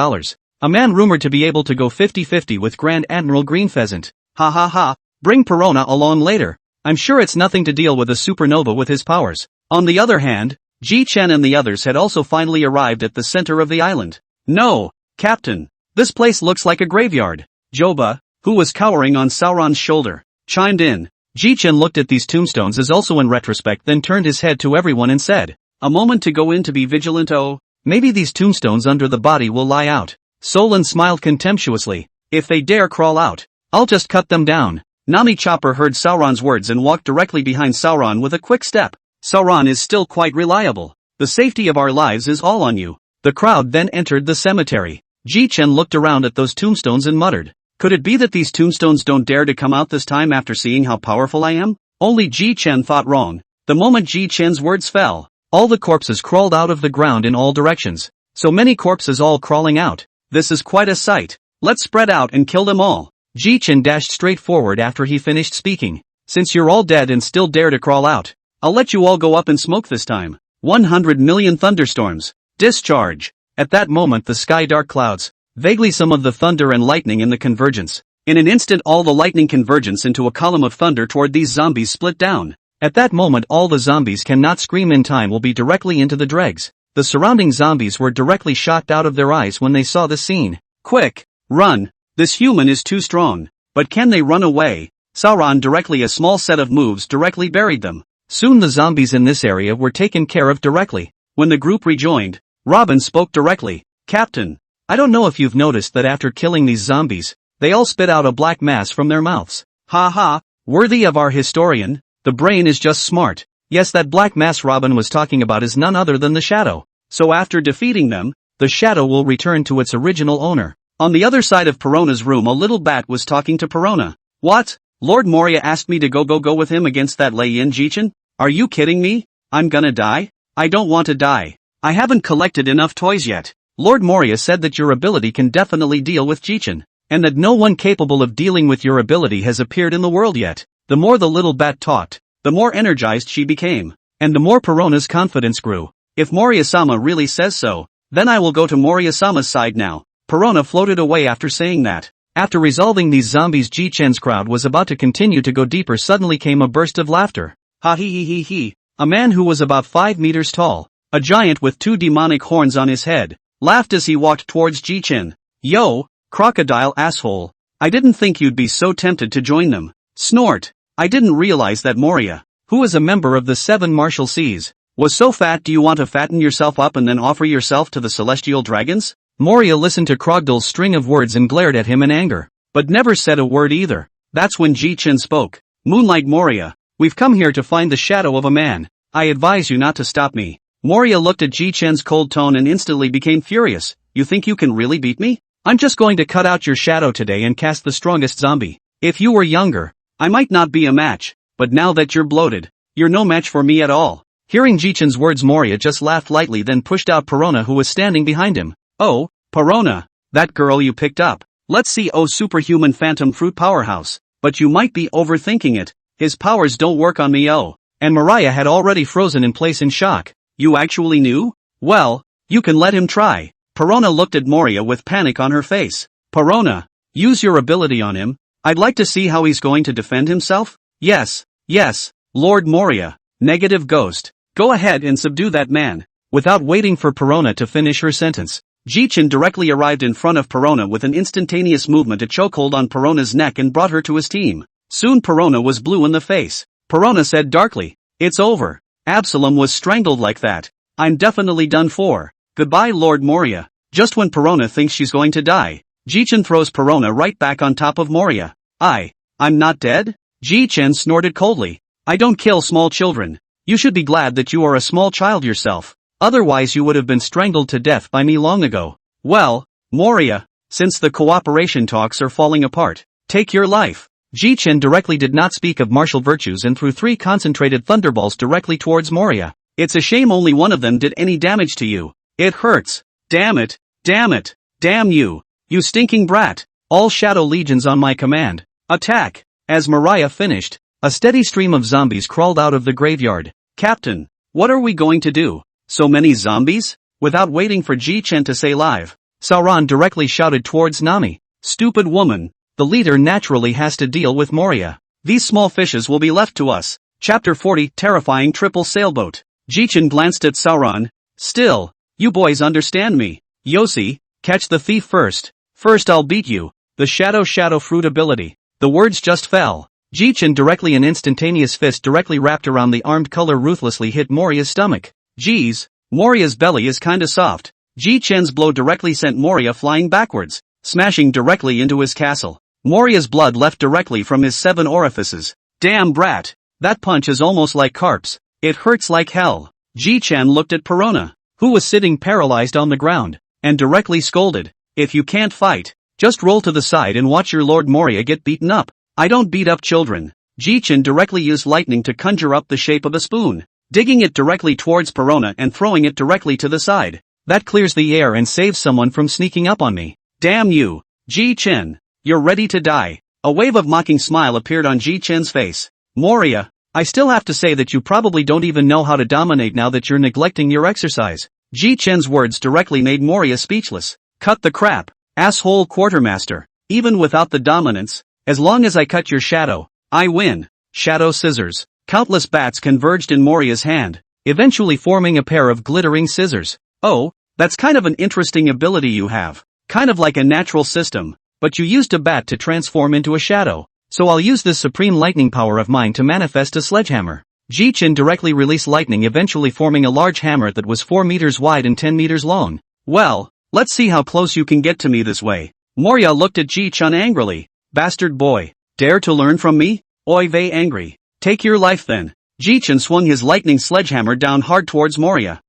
A man rumored to be able to go 50-50 with Grand Admiral Greenpheasant. Ha ha ha, bring Perona along later. I'm sure it's nothing to deal with a supernova with his powers. On the other hand, Ji Chen and the others had also finally arrived at the center of the island. No, Captain. This place looks like a graveyard. Joba, who was cowering on Sauron's shoulder, chimed in. Ji Chen looked at these tombstones as also in retrospect, then turned his head to everyone and said, "A moment to go in to be vigilant. Oh, maybe these tombstones under the body will lie out." Solon smiled contemptuously. "If they dare crawl out, I'll just cut them down." Nami Chopper heard Sauron's words and walked directly behind Sauron with a quick step. "Sauron is still quite reliable. The safety of our lives is all on you." The crowd then entered the cemetery. Ji Chen looked around at those tombstones and muttered, "Could it be that these tombstones don't dare to come out this time after seeing how powerful I am?" Only Ji Chen thought wrong. The moment Ji Chen's words fell, all the corpses crawled out of the ground in all directions. So many corpses all crawling out. This is quite a sight. Let's spread out and kill them all. Ji Chen dashed straight forward after he finished speaking. "Since you're all dead and still dare to crawl out, I'll let you all go up in smoke this time. 100 million thunderstorms. Discharge." At that moment the sky dark clouds, vaguely some of the thunder and lightning in the convergence. In an instant all the lightning convergence into a column of thunder toward these zombies split down. At that moment all the zombies cannot scream in time will be directly into the dregs. The surrounding zombies were directly shot out of their eyes when they saw the scene. "Quick! Run! This human is too strong. But can they run away?" Sauron directly a small set of moves directly buried them. Soon the zombies in this area were taken care of directly. When the group rejoined, Robin spoke directly. "Captain, I don't know if you've noticed that after killing these zombies, they all spit out a black mass from their mouths." "Ha ha, worthy of our historian, the brain is just smart." Yes, that black mass Robin was talking about is none other than the shadow. So after defeating them, the shadow will return to its original owner. On the other side of Perona's room a little bat was talking to Perona. "What? Lord Moria asked me to go with him against that Lei-Yin Jichen? Are you kidding me? I'm gonna die? I don't want to die. I haven't collected enough toys yet." Lord Moria said that your ability can definitely deal with Jichen, and that no one capable of dealing with your ability has appeared in the world yet. The more the little bat talked, the more energized she became, and the more Perona's confidence grew. "If Moria-sama really says so, then I will go to Moria-sama's side now." Perona floated away after saying that. After resolving these zombies, Ji Chen's crowd was about to continue to go deeper. Suddenly came a burst of laughter. "Ha he he he he." A man who was about 5 meters tall, a giant with 2 demonic horns on his head, laughed as he walked towards Ji Chen. "Yo, crocodile asshole. I didn't think you'd be so tempted to join them." Snort. "I didn't realize that Moria, who is a member of the 7 martial seas, was so fat. Do you want to fatten yourself up and then offer yourself to the celestial dragons?" Moria listened to Krogdal's string of words and glared at him in anger, but never said a word either. That's when Ji Chen spoke. "Moonlight Moria, we've come here to find the shadow of a man. I advise you not to stop me." Moria looked at Ji Chen's cold tone and instantly became furious. "You think you can really beat me? I'm just going to cut out your shadow today and cast the strongest zombie. If you were younger, I might not be a match, but now that you're bloated, you're no match for me at all." Hearing Ji Chen's words, Moria just laughed lightly, then pushed out Perona, who was standing behind him. "Oh, Perona, that girl you picked up. Let's see, oh superhuman phantom fruit powerhouse. But you might be overthinking it. His powers don't work on me, oh." And Mariah had already frozen in place in shock. "You actually knew? Well, you can let him try." Perona looked at Moria with panic on her face. "Perona, use your ability on him. I'd like to see how he's going to defend himself." Yes, Lord Moria, negative ghost. Go ahead and subdue that man." Without waiting for Perona to finish her sentence, Ji Chen directly arrived in front of Perona with an instantaneous movement, a chokehold on Perona's neck, and brought her to his team. Soon Perona was blue in the face. Perona said darkly, "It's over. Absalom was strangled like that. I'm definitely done for. Goodbye Lord Moria." Just when Perona thinks she's going to die, Ji Chen throws Perona right back on top of Moria. I'm not dead?" Ji Chen snorted coldly. "I don't kill small children. You should be glad that you are a small child yourself. Otherwise you would have been strangled to death by me long ago. Well, Moria, since the cooperation talks are falling apart, take your life." Ji Chen directly did not speak of martial virtues and threw 3 concentrated thunderballs directly towards Moria. "It's a shame only one of them did any damage to you. It hurts. Damn it, damn you, you stinking brat. All shadow legions on my command. Attack." As Mariah finished, a steady stream of zombies crawled out of the graveyard. "Captain, what are we going to do? So many zombies?" Without waiting for Ji-chen to say live, Sauron directly shouted towards Nami. Stupid woman. The leader naturally has to deal with Moria. These small fishes will be left to us. Chapter 40 Terrifying Triple Sailboat. Ji-chen glanced at Sauron. Still, you boys understand me. Yossi, catch the thief first. First I'll beat you. The shadow fruit ability. The words just fell. Ji-chen directly an instantaneous fist directly wrapped around the armed color ruthlessly hit Moria's stomach. Geez, Moria's belly is kinda soft. Ji-chen's blow directly sent Moria flying backwards, smashing directly into his castle. Moria's blood left directly from his 7 orifices. Damn brat. That punch is almost like Carp's. It hurts like hell. Ji-chen looked at Perona, who was sitting paralyzed on the ground, and directly scolded. If you can't fight, just roll to the side and watch your Lord Moria get beaten up. I don't beat up children. Ji-chen directly used lightning to conjure up the shape of a spoon, digging it directly towards Perona and throwing it directly to the side. That clears the air and saves someone from sneaking up on me. Damn you, Ji-chen. You're ready to die. A wave of mocking smile appeared on Ji-chen's face. Moria, I still have to say that you probably don't even know how to dominate now that you're neglecting your exercise. Ji-chen's words directly made Moria speechless. Cut the crap, asshole quartermaster. Even without the dominance, as long as I cut your shadow, I win. Shadow scissors. Countless bats converged in Moria's hand, eventually forming a pair of glittering scissors. Oh, that's kind of an interesting ability you have. Kind of like a natural system, but you used a bat to transform into a shadow. So I'll use this supreme lightning power of mine to manifest a sledgehammer. Ji-chen directly released lightning, eventually forming a large hammer that was 4 meters wide and 10 meters long. Well, let's see how close you can get to me this way. Moria looked at Ji-chen angrily. Bastard boy, dare to learn from me? Oy vey angry. Take your life then. Ji-chen swung his lightning sledgehammer down hard towards Moria.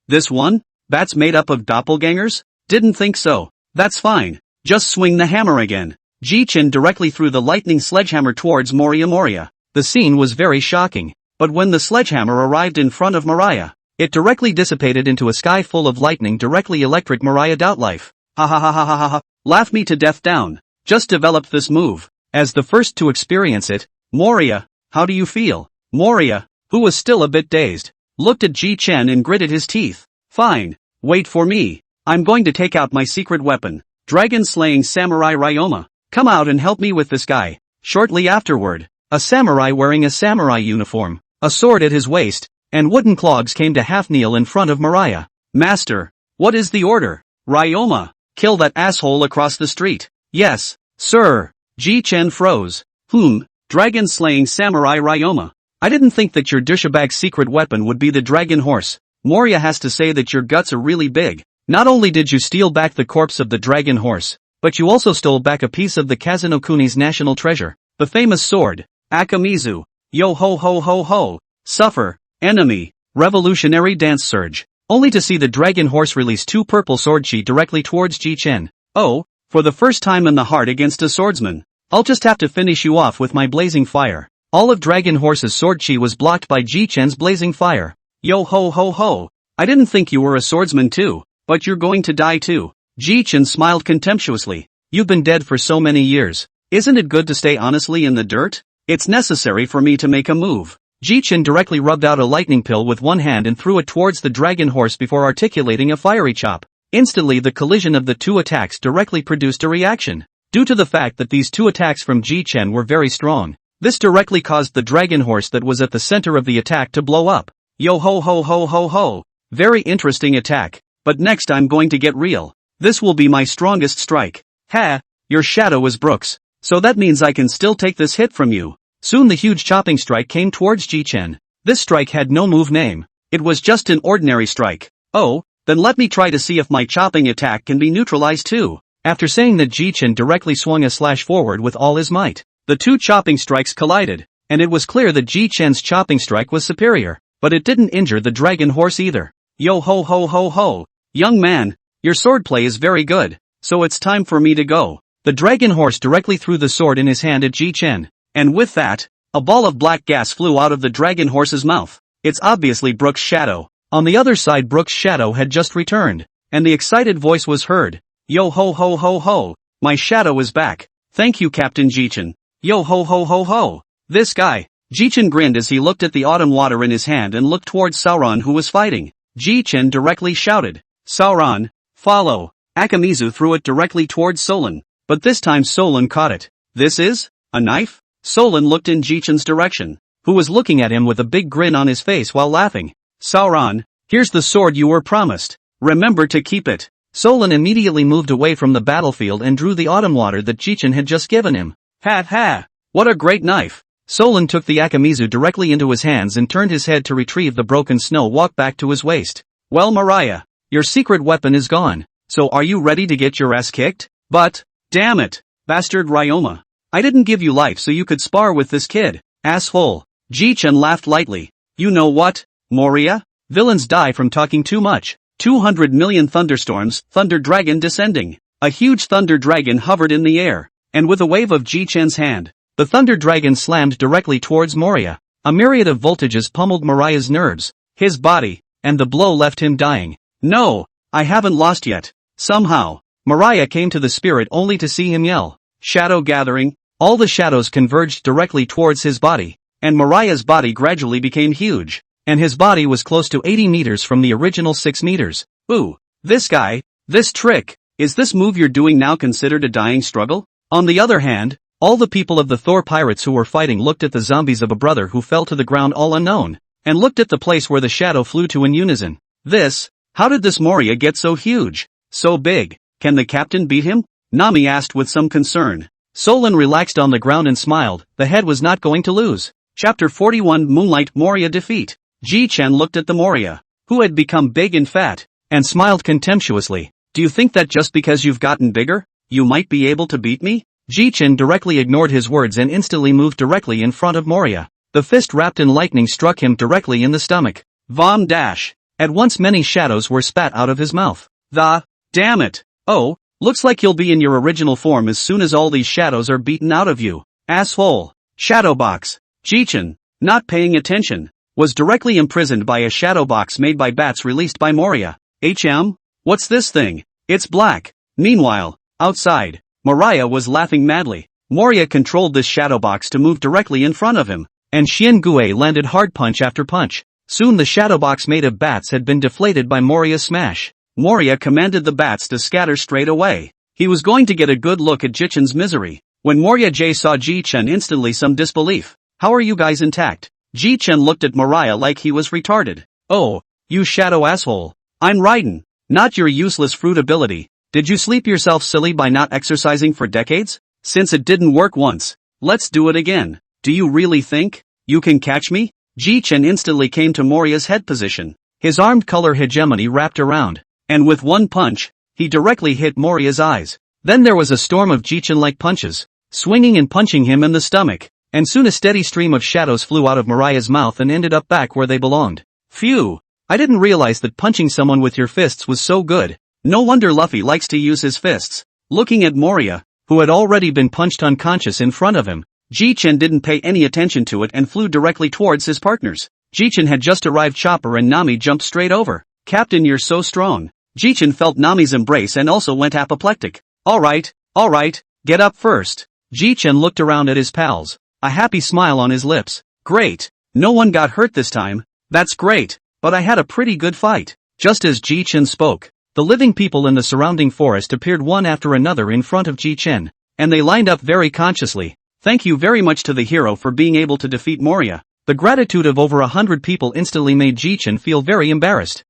This one? Bats made up of doppelgangers? Didn't think so. That's fine. Just swing the hammer again. Ji-chen directly threw the lightning sledgehammer towards Moria. The scene was very shocking, but when the sledgehammer arrived in front of Moria, it directly dissipated into a sky full of lightning, directly electric Moria life. Ha ha ha ha ha ha ha. Laugh me to death down. Just developed this move. As the first to experience it, Moria, how do you feel? Moria, who was still a bit dazed, looked at Ji-chen and gritted his teeth. Fine. Wait for me. I'm going to take out my secret weapon. Dragon-slaying samurai Ryoma. Come out and help me with this guy. Shortly afterward, a samurai wearing a samurai uniform, a sword at his waist, and wooden clogs came to half kneel in front of Moria. Master, what is the order? Ryoma, kill that asshole across the street. Yes, sir. Ji-chen froze. Dragon-slaying samurai Ryoma. I didn't think that your douchebag secret weapon would be the dragon horse. Moria has to say that your guts are really big. Not only did you steal back the corpse of the dragon horse, but you also stole back a piece of the Kazunokuni's national treasure, the famous sword, Akamizu. Yo ho ho ho ho. Suffer, enemy, revolutionary dance surge. Only to see the dragon horse release 2 purple sword chi directly towards Ji-chen. Oh, for the first time in the heart against a swordsman. I'll just have to finish you off with my blazing fire. All of dragon horse's sword chi was blocked by Ji-chen's blazing fire. Yo ho ho ho. I didn't think you were a swordsman too, but you're going to die too. Ji-chen smiled contemptuously. You've been dead for so many years. Isn't it good to stay honestly in the dirt? It's necessary for me to make a move. Ji-chen directly rubbed out a lightning pill with one hand and threw it towards the dragon horse before articulating a fiery chop. Instantly the collision of the 2 attacks directly produced a reaction. Due to the fact that these 2 attacks from Ji-chen were very strong, this directly caused the dragon horse that was at the center of the attack to blow up. Yo ho ho ho ho ho. Very interesting attack, but next I'm going to get real. This will be my strongest strike. Ha, your shadow is Brooks, so that means I can still take this hit from you. Soon the huge chopping strike came towards Ji-chen. This strike had no move name. It was just an ordinary strike. Oh, then let me try to see if my chopping attack can be neutralized too. After saying that, Ji-chen directly swung a slash forward with all his might. The 2 chopping strikes collided, and it was clear that Ji-chen's chopping strike was superior, but it didn't injure the dragon horse either. Yo ho ho ho ho. Young man, your swordplay is very good, so it's time for me to go. The dragon horse directly threw the sword in his hand at Ji-chen, and with that, a ball of black gas flew out of the dragon horse's mouth. It's obviously Brooks' shadow. On the other side, Brooks' shadow had just returned, and the excited voice was heard. Yo ho ho ho ho. My shadow is back. Thank you, Captain Ji-chen. Yo ho ho ho ho. This guy. Ji-chen grinned as he looked at the autumn water in his hand and looked towards Sauron, who was fighting. Ji-Chen directly shouted. Sauron, follow. Akamizu threw it directly towards Solon, but this time Solon caught it. This is a knife? Solon looked in Ji-Chen's direction, who was looking at him with a big grin on his face while laughing. Sauron, here's the sword you were promised. Remember to keep it. Solon immediately moved away from the battlefield and drew the autumn water that Ji-Chen had just given him. Ha ha! What a great knife! Solon took the Akamizu directly into his hands and turned his head to retrieve the broken snow walk back to his waist. Well, Mariah, your secret weapon is gone, so are you ready to get your ass kicked? But, damn it, bastard Ryoma. I didn't give you life so you could spar with this kid, asshole. Ji-Chen laughed lightly. You know what, Moria? Villains die from talking too much. 200 million thunderstorms, thunder dragon descending. A huge thunder dragon hovered in the air, and with a wave of Ji-Chen's hand, the thunder dragon slammed directly towards Moria. A myriad of voltages pummeled Mariah's nerves, his body, and the blow left him dying. No, I haven't lost yet. Somehow, Mariah came to the spirit only to see him yell. Shadow gathering. All the shadows converged directly towards his body, and Mariah's body gradually became huge, and his body was close to 80 meters from the original 6 meters. Ooh, this guy, this trick, is this move you're doing now considered a dying struggle? On the other hand, all the people of the Thor pirates who were fighting looked at the zombies of a brother who fell to the ground all unknown, and looked at the place where the shadow flew to in unison. How did this Moria get so huge? So big? Can the captain beat him? Nami asked with some concern. Solon relaxed on the ground and smiled. The head was not going to lose. Chapter 41 Moonlight Moria Defeat. Ji-Chen looked at the Moria, who had become big and fat, and smiled contemptuously. Do you think that just because you've gotten bigger, you might be able to beat me? Ji-Chen directly ignored his words and instantly moved directly in front of Moria. The fist wrapped in lightning struck him directly in the stomach. Vom dash. At once many shadows were spat out of his mouth. Damn it. Oh, looks like you'll be in your original form as soon as all these shadows are beaten out of you. Asshole. Shadow box. Ji-Chen, not paying attention, was directly imprisoned by a shadow box made by bats released by Moria. What's this thing? It's black. Meanwhile, outside, Mariah was laughing madly. Moria controlled this shadow box to move directly in front of him, and Xian Gui landed hard punch after punch. Soon the shadow box made of bats had been deflated by Moria's smash. Moria commanded the bats to scatter straight away. He was going to get a good look at Ji-Chen's misery, when Moria J saw Ji-Chen instantly some disbelief. How are you guys intact? Ji-Chen looked at Mariah like he was retarded. Oh, you shadow asshole. I'm Raiden, not your useless fruit ability. Did you sleep yourself silly by not exercising for decades? Since it didn't work once, let's do it again. Do you really think you can catch me? Ji-Chen instantly came to Moria's head position, his armed color hegemony wrapped around, and with one punch, he directly hit Moria's eyes. Then there was a storm of Ji-Chen-like punches, swinging and punching him in the stomach, and soon a steady stream of shadows flew out of Mariah's mouth and ended up back where they belonged. Phew, I didn't realize that punching someone with your fists was so good. No wonder Luffy likes to use his fists. Looking at Moria, who had already been punched unconscious in front of him, Ji-Chen didn't pay any attention to it and flew directly towards his partners. Ji-Chen had just arrived. Chopper and Nami jumped straight over. Captain, you're so strong. Ji-Chen felt Nami's embrace and also went apoplectic. Alright, get up first. Ji-Chen looked around at his pals, a happy smile on his lips. Great, no one got hurt this time. That's great, but I had a pretty good fight. Just as Ji-Chen spoke, the living people in the surrounding forest appeared one after another in front of Ji-Chen, and they lined up very consciously. Thank you very much to the hero for being able to defeat Moria. The gratitude of over 100 people instantly made Ji-Chen feel very embarrassed.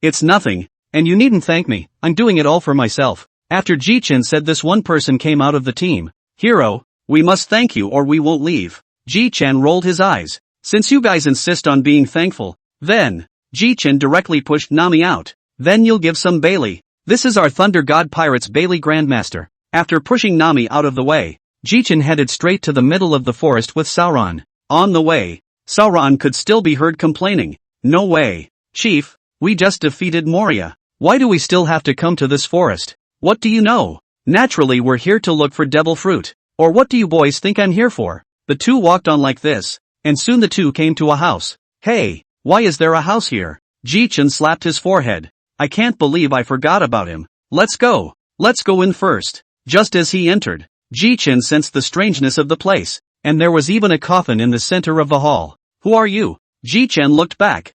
It's nothing, and you needn't thank me, I'm doing it all for myself. After Ji-Chen said this, one person came out of the team. Hero, we must thank you or we won't leave. Ji-Chen rolled his eyes. Since you guys insist on being thankful, then, Ji-Chen directly pushed Nami out. Then you'll give some Bailey. This is our Thunder God Pirates Bailey Grandmaster. After pushing Nami out of the way, Ji-Chen headed straight to the middle of the forest with Sauron. On the way, Sauron could still be heard complaining. No way. Chief, we just defeated Moria. Why do we still have to come to this forest? What do you know? Naturally we're here to look for devil fruit. Or what do you boys think I'm here for? The two walked on like this, and soon the two came to a house. Hey, why is there a house here? Ji-Chen slapped his forehead. I can't believe I forgot about him. Let's go in first. Just as he entered, Ji-Chen sensed the strangeness of the place, and there was even a coffin in the center of the hall. Who are you? Ji-Chen looked back.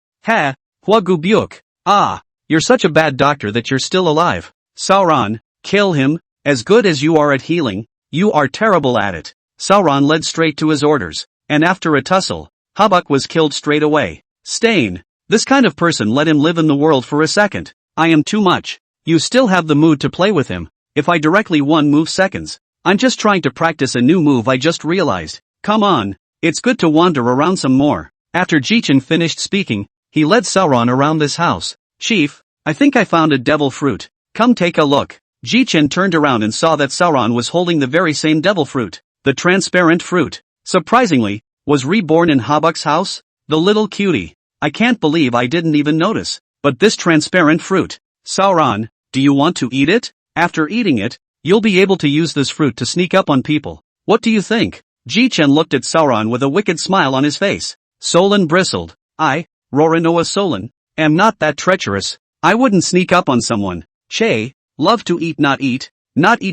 Huagubyuk. Ah, you're such a bad doctor that you're still alive. Sauron, kill him. As good as you are at healing, you are terrible at it. Sauron led straight to his orders, and after a tussle, Habak was killed straight away. Stain. This kind of person let him live in the world for a second. I am too much. You still have the mood to play with him. If I directly 1 move seconds. I'm just trying to practice a new move I just realized. Come on. It's good to wander around some more. After Jichen finished speaking, he led Sauron around this house. Chief, I think I found a devil fruit. Come take a look. Jichen turned around and saw that Sauron was holding the very same devil fruit. The transparent fruit, surprisingly, was reborn in Habak's house. The little cutie. I can't believe I didn't even notice. But this transparent fruit. Sauron, do you want to eat it? After eating it, you'll be able to use this fruit to sneak up on people. What do you think? Jichen looked at Sauron with a wicked smile on his face. Solon bristled. I, Roranoa Solon, am not that treacherous. I wouldn't sneak up on someone. Che, love to eat not eat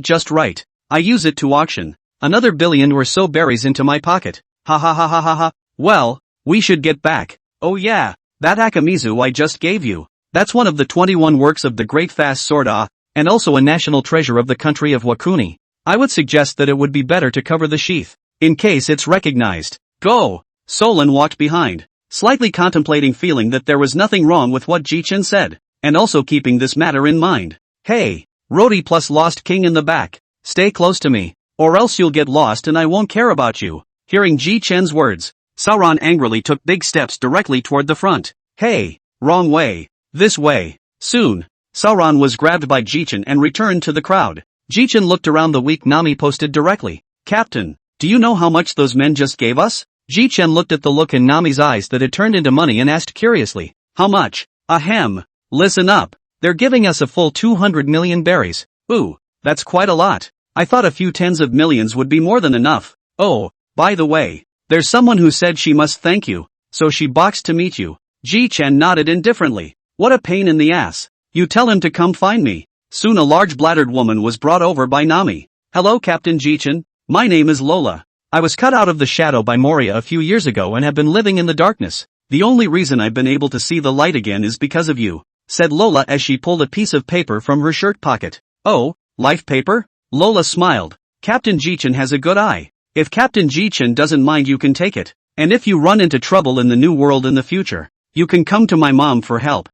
just right. I use it to auction another billion or so berries into my pocket. Ha ha ha ha ha ha. Well, we should get back. Oh yeah, that Akamizu I just gave you. That's one of the 21 works of the Great Fast Sword and also a national treasure of the country of Wakuni. I would suggest that it would be better to cover the sheath, in case it's recognized. Go! Solon walked behind, slightly contemplating, feeling that there was nothing wrong with what Jichen said, and also keeping this matter in mind. Hey, Rhodey plus Lost King in the back, stay close to me, or else you'll get lost and I won't care about you. Hearing Jichen's words, Sauron angrily took big steps directly toward the front. Hey, wrong way. This way. Soon, Sauron was grabbed by Jichen and returned to the crowd. Jichen looked around the weak Nami posted directly. Captain, do you know how much those men just gave us? Jichen looked at the look in Nami's eyes that had turned into money and asked curiously. How much? Ahem. Listen up. They're giving us a full 200 million berries. Ooh, that's quite a lot. I thought a few tens of millions would be more than enough. Oh, by the way, there's someone who said she must thank you, so she boxed to meet you. Jichen nodded indifferently. What a pain in the ass. You tell him to come find me. Soon a large bladdered woman was brought over by Nami. Hello Captain Jichen, my name is Lola. I was cut out of the shadow by Moria a few years ago and have been living in the darkness. The only reason I've been able to see the light again is because of you, said Lola as she pulled a piece of paper from her shirt pocket. Oh, life paper? Lola smiled. Captain Jichen has a good eye. If Captain Jichen doesn't mind you can take it. And if you run into trouble in the new world in the future, you can come to my mom for help.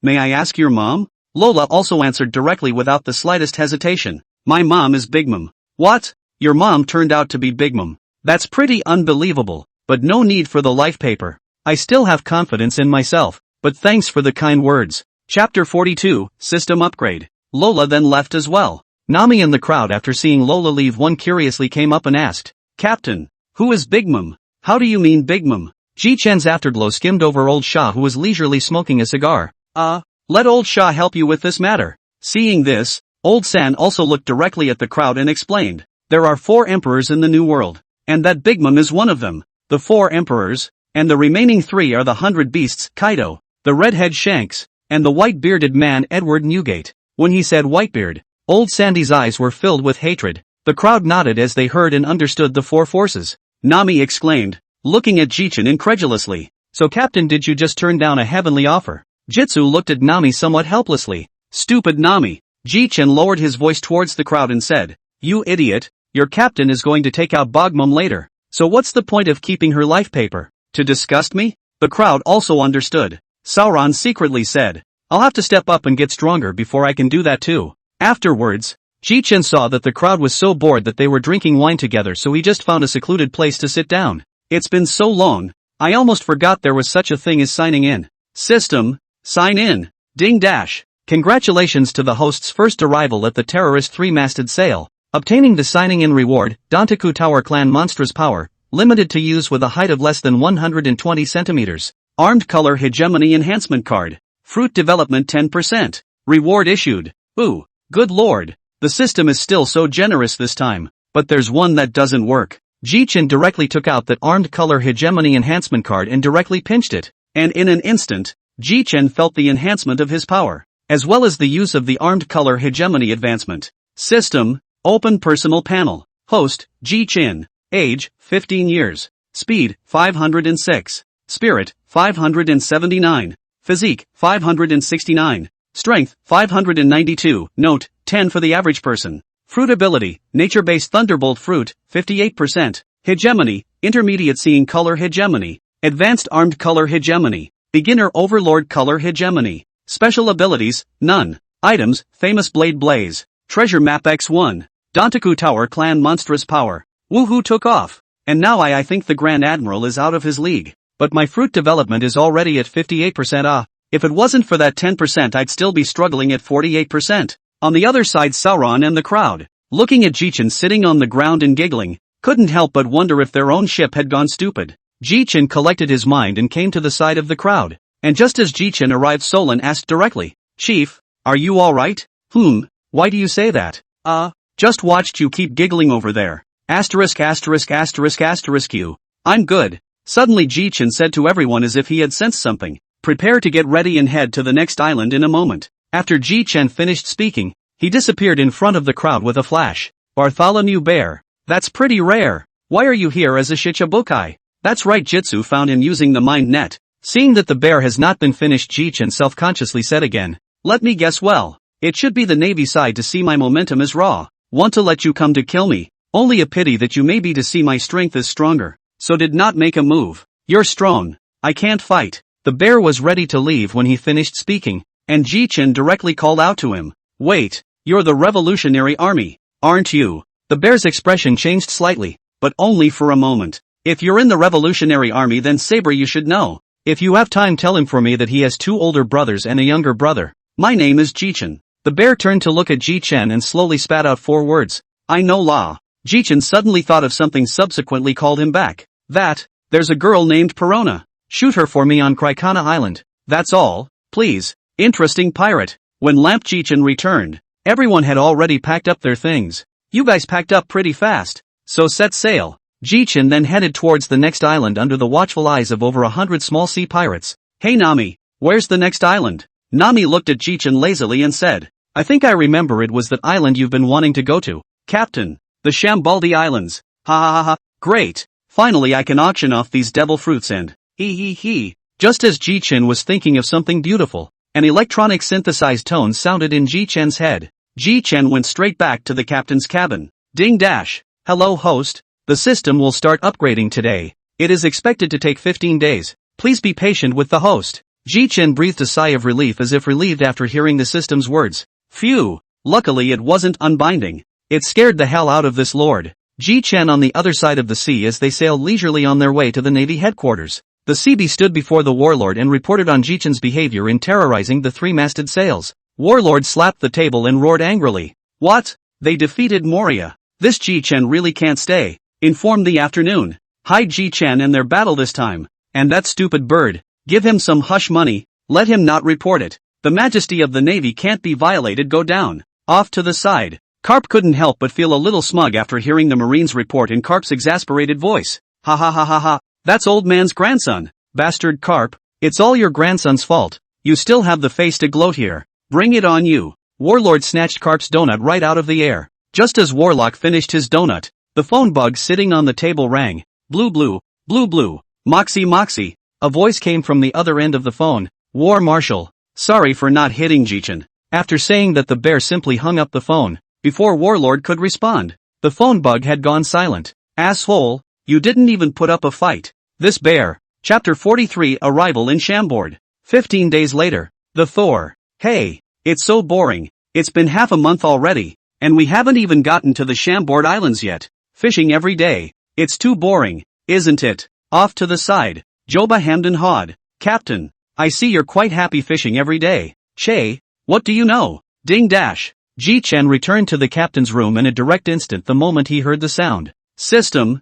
May I ask your mom? Lola also answered directly without the slightest hesitation. My mom is Big Mom. What? Your mom turned out to be Big Mom. That's pretty unbelievable, but no need for the life paper. I still have confidence in myself, but thanks for the kind words. Chapter 42, System Upgrade. Lola then left as well. Nami in the crowd after seeing Lola leave one curiously came up and asked, Captain, who is Big Mom? How do you mean Big Mom? Jichen's afterglow skimmed over old Shah who was leisurely smoking a cigar. Let old Shah help you with this matter. Seeing this, old San also looked directly at the crowd and explained, there are 4 emperors in the new world, and that Big Mom is one of them. The 4 emperors, and the remaining 3 are the 100 beasts, Kaido, the redhead Shanks, and the white-bearded man Edward Newgate. When he said Whitebeard, old Sandy's eyes were filled with hatred. The crowd nodded as they heard and understood the 4 forces. Nami exclaimed, looking at Jichen incredulously. So Captain, did you just turn down a heavenly offer? Jitsu looked at Nami somewhat helplessly. Stupid Nami. Jichen lowered his voice towards the crowd and said, you idiot, your captain is going to take out Bogmum later. So what's the point of keeping her life paper? To disgust me? The crowd also understood. Sauron secretly said, I'll have to step up and get stronger before I can do that too. Afterwards, Jichen saw that the crowd was so bored that they were drinking wine together, so he just found a secluded place to sit down. It's been so long, I almost forgot there was such a thing as signing in. System, sign in. Ding dash. Congratulations to the host's first arrival at the terrorist 3-masted sail, obtaining the signing in reward, Dantaku Tower Clan Monstrous Power, limited to use with a height of less than 120 centimeters. Armed Color Hegemony Enhancement Card. Fruit Development 10%. Reward issued. Ooh, good lord. The system is still so generous this time, but there's one that doesn't work. Jichen directly took out that Armed Color Hegemony Enhancement Card and directly pinched it, and in an instant, Jichen felt the enhancement of his power, as well as the use of the Armed Color Hegemony Advancement. System, Open Personal Panel. Host, Jichen. Age, 15 years. Speed, 506. Spirit, 579. Physique, 569. Strength, 592. Note, 10 for the average person. Fruit ability, nature-based thunderbolt fruit, 58%. Hegemony, intermediate seeing color hegemony. Advanced armed color hegemony. Beginner overlord color hegemony. Special abilities, none. Items, famous blade blaze. Treasure map X1. Dantaku Tower clan monstrous power. Woohoo took off. And now I think the Grand Admiral is out of his league. But my fruit development is already at 58%. If it wasn't for that 10% I'd still be struggling at 48%. On the other side Sauron and the crowd, looking at Jichin sitting on the ground and giggling, couldn't help but wonder if their own ship had gone stupid. Jichin collected his mind and came to the side of the crowd. And just as Jichin arrived Solon asked directly, Chief, are you alright? Why do you say that? Just watched you keep giggling over there. Asterisk asterisk asterisk asterisk you. I'm good. Suddenly Jichin said to everyone as if he had sensed something. Prepare to get ready and head to the next island in a moment. After Jichin finished speaking, he disappeared in front of the crowd with a flash. Bartholomew Bear. That's pretty rare. Why are you here as a Shichibukai? That's right, Jitsu found him using the mind net. Seeing that the bear has not been finished, Jichin self-consciously said again. Let me guess well. It should be the Navy side to see my momentum is raw. Want to let you come to kill me. Only a pity that you may be to see my strength is stronger. So did not make a move. You're strong. I can't fight. The bear was ready to leave when he finished speaking, and Jichin directly called out to him. Wait, you're the Revolutionary Army, aren't you? The bear's expression changed slightly, but only for a moment. If you're in the Revolutionary Army then Saber you should know. If you have time tell him for me that he has 2 older brothers and a younger brother. My name is Jichin. The bear turned to look at Jichin and slowly spat out 4 words. I know law. Jichin suddenly thought of something, subsequently called him back. There's a girl named Perona. Shoot her for me on Kraikana Island. That's all, please. Interesting pirate. When Lamp Jichin returned, everyone had already packed up their things. You guys packed up pretty fast. So set sail. Jichin then headed towards the next island under the watchful eyes of over 100 small sea pirates. Hey Nami, where's the next island? Nami looked at Jichin lazily and said, I think I remember, it was that island you've been wanting to go to. Captain, the Shambaldi Islands. Ha ha ha ha, great. Finally I can auction off these devil fruits and, he. Just as Jichin was thinking of something beautiful, an electronic synthesized tone sounded in Jichin's head. Jichin went straight back to the captain's cabin. Ding dash. Hello host. The system will start upgrading today. It is expected to take 15 days. Please be patient with the host. Jichin breathed a sigh of relief as if relieved after hearing the system's words. Phew. Luckily it wasn't unbinding. It scared the hell out of this lord. Jichin on the other side of the sea as they sailed leisurely on their way to the Navy headquarters. The Seabee stood before the warlord and reported on Jichin's behavior in terrorizing the 3-masted sails. Warlord slapped the table and roared angrily. What? They defeated Moria. This Jichin really can't stay. Informed the afternoon. Hide Jichin and their battle this time. And that stupid bird. Give him some hush money. Let him not report it. The majesty of the Navy can't be violated. Go down. Off to the side. Carp couldn't help but feel a little smug after hearing the Marine's report in Carp's exasperated voice. Ha ha ha ha ha. That's old man's grandson. Bastard Carp. It's all your grandson's fault. You still have the face to gloat here. Bring it on you. Warlord snatched Carp's donut right out of the air. Just as Warlock finished his donut, the phone bug sitting on the table rang. Blue blue, blue blue, Moxie Moxie. A voice came from the other end of the phone. War Marshal. Sorry for not hitting Jichin. After saying that, the bear simply hung up the phone. Before Warlord could respond, the phone bug had gone silent. Asshole, you didn't even put up a fight. This bear. Chapter 43, Arrival in Chambord. 15 days later. The Thor. Hey, it's so boring. It's been half a month already, and we haven't even gotten to the Chambord Islands yet. Fishing every day. It's too boring, isn't it? Off to the side. Joba Hamden Hod. Captain, I see you're quite happy fishing every day. Che, what do you know? Ding dash. Jichin returned to the captain's room in a direct instant the moment he heard the sound. System,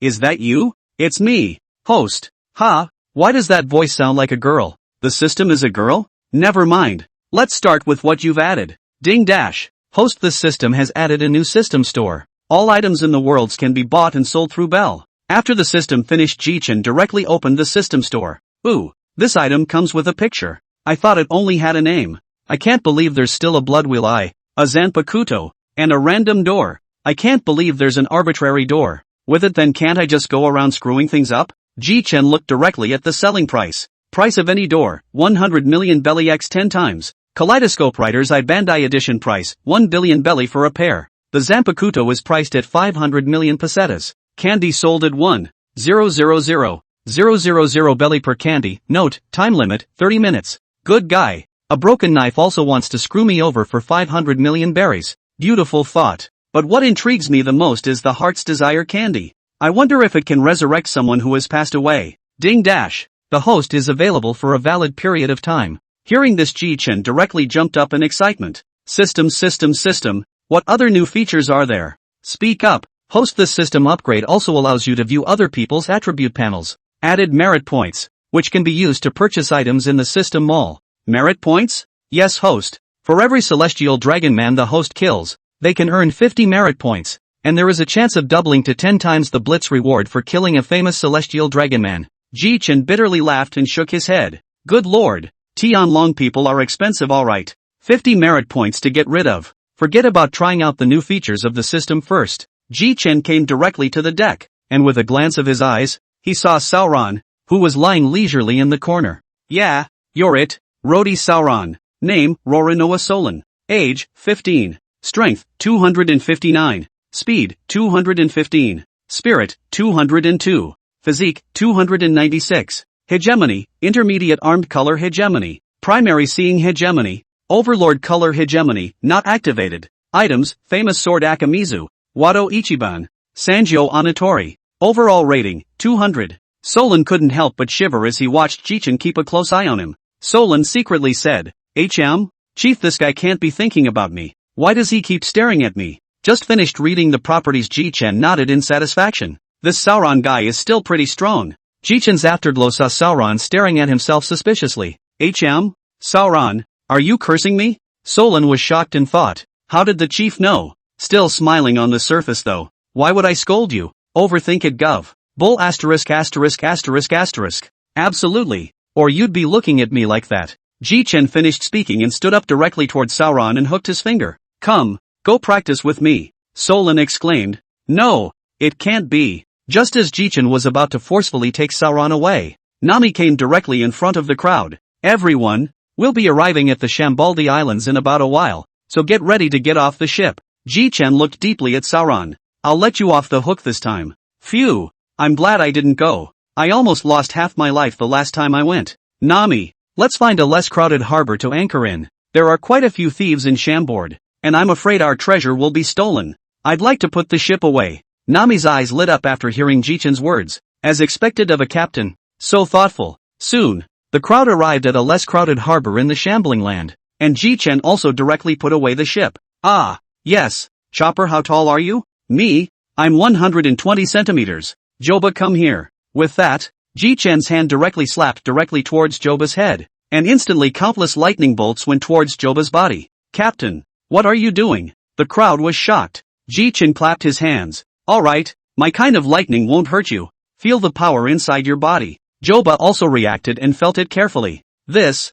is that you? It's me. Host. Ha, why does that voice sound like a girl? The system is a girl? Never mind. Let's start with what you've added. Ding dash. Host, this system has added a new system store. All items in the worlds can be bought and sold through Bell. After the system finished, Jichin directly opened the system store. Ooh, this item comes with a picture. I thought it only had a name. I can't believe there's still a Bloodwheel Eye, a Zanpakuto, and a random door. I can't believe there's an arbitrary door. With it then can't I just go around screwing things up? Jichin looked directly at the selling price. Price of any door, 100 million belly x 10 times. Kaleidoscope Writers I Bandai Edition price, 1 billion belly for a pair. The Zanpakuto is priced at 500 million pesetas. Candy sold at 1,000,000 belly per candy. Note, time limit, 30 minutes. Good guy. A broken knife also wants to screw me over for 500 million berries. Beautiful thought. But what intrigues me the most is the Heart's Desire candy. I wonder if it can resurrect someone who has passed away. Ding dash. The host is available for a valid period of time. Hearing this, Ji-Chen directly jumped up in excitement. System. What other new features are there? Speak up. Host. This system upgrade also allows you to view other people's attribute panels. Added merit points, which can be used to purchase items in the system mall. Merit points? Yes, host. For every celestial dragon man the host kills, they can earn 50 merit points, and there is a chance of doubling to 10 times the blitz reward for killing a famous celestial dragon man. Ji-Chen bitterly laughed and shook his head. Good lord. Tianlong people are expensive, alright. 50 merit points to get rid of. Forget about trying out the new features of the system first. Ji-Chen came directly to the deck, and with a glance of his eyes, he saw Sauron, who was lying leisurely in the corner. Yeah, you're it, Rodi Sauron. Name, Rorinoa Solon. Age, 15. Strength, 259. Speed, 215. Spirit, 202. Physique, 296. Hegemony, intermediate armed color hegemony. Primary seeing hegemony. Overlord color hegemony, not activated. Items, famous sword Akamizu. Wado Ichiban. Sanjo Anatori. Overall rating, 200. Solon couldn't help but shiver as he watched Ji-Chen keep a close eye on him. Solon secretly said, Chief, this guy can't be thinking about me. Why does he keep staring at me? Just finished reading the properties. Ji-Chen nodded in satisfaction. This Sauron guy is still pretty strong. Ji-Chen's afterglow saw Sauron staring at himself suspiciously. Sauron, are you cursing me? Solon was shocked and thought, how did the chief know? Still smiling on the surface though. Why would I scold you? Overthink it, gov. Bull *******. Absolutely. Or you'd be looking at me like that. Ji-Chen finished speaking and stood up directly toward Sauron and hooked his finger. Come, go practice with me. Solon exclaimed. No, it can't be. Just as Ji-Chen was about to forcefully take Sauron away, Nami came directly in front of the crowd. Everyone, we'll be arriving at the Shambaldi Islands in about a while, so get ready to get off the ship. Ji-Chen looked deeply at Sauron. I'll let you off the hook this time. Phew, I'm glad I didn't go. I almost lost half my life the last time I went. Nami, let's find a less crowded harbor to anchor in. There are quite a few thieves in Chambord, and I'm afraid our treasure will be stolen. I'd like to put the ship away. Nami's eyes lit up after hearing Ji-Chen's words. As expected of a captain. So thoughtful. Soon, the crowd arrived at a less crowded harbor in the Shambling Land, and Ji-Chen also directly put away the ship. Ah, yes. Chopper, how tall are you? Me? I'm 120 centimeters. Joba, come here. With that, Ji-Chen's hand directly slapped directly towards Joba's head, and instantly countless lightning bolts went towards Joba's body. Captain, what are you doing? The crowd was shocked. Ji-Chen clapped his hands. Alright, my kind of lightning won't hurt you. Feel the power inside your body. Joba also reacted and felt it carefully. This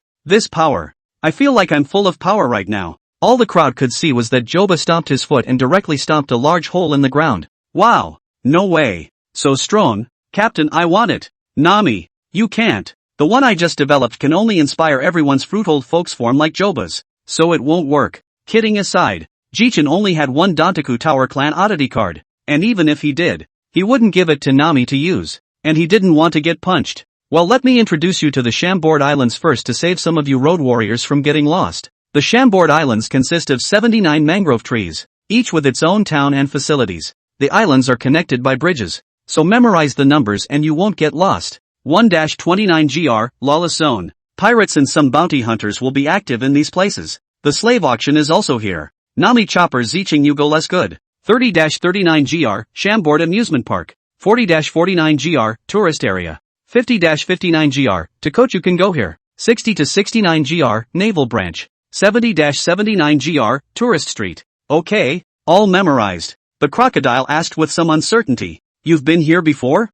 power. I feel like I'm full of power right now. All the crowd could see was that Joba stomped his foot and directly stomped a large hole in the ground. Wow, no way. So strong. Captain, I want it. Nami, you can't. The one I just developed can only inspire everyone's fruithold folks form like Joba's, so it won't work. Kidding aside, Ji-Chen only had one Dantaku Tower Clan oddity card, and even if he did, he wouldn't give it to Nami to use, and he didn't want to get punched. Well, let me introduce you to the Chambord Islands first to save some of you road warriors from getting lost. The Chambord Islands consist of 79 mangrove trees, each with its own town and facilities. The islands are connected by bridges, so memorize the numbers and you won't get lost. 1-29 GR, Lawless Zone. Pirates and some bounty hunters will be active in these places. The slave auction is also here. Nami Chopper Ziching you go less good. 30-39 GR, Chambord Amusement Park. 40-49 GR, Tourist Area. 50-59 GR, Tokochu can go here. 60-69 GR, Naval Branch. 70-79 GR, Tourist Street. Okay, all memorized. The crocodile asked with some uncertainty. You've been here before?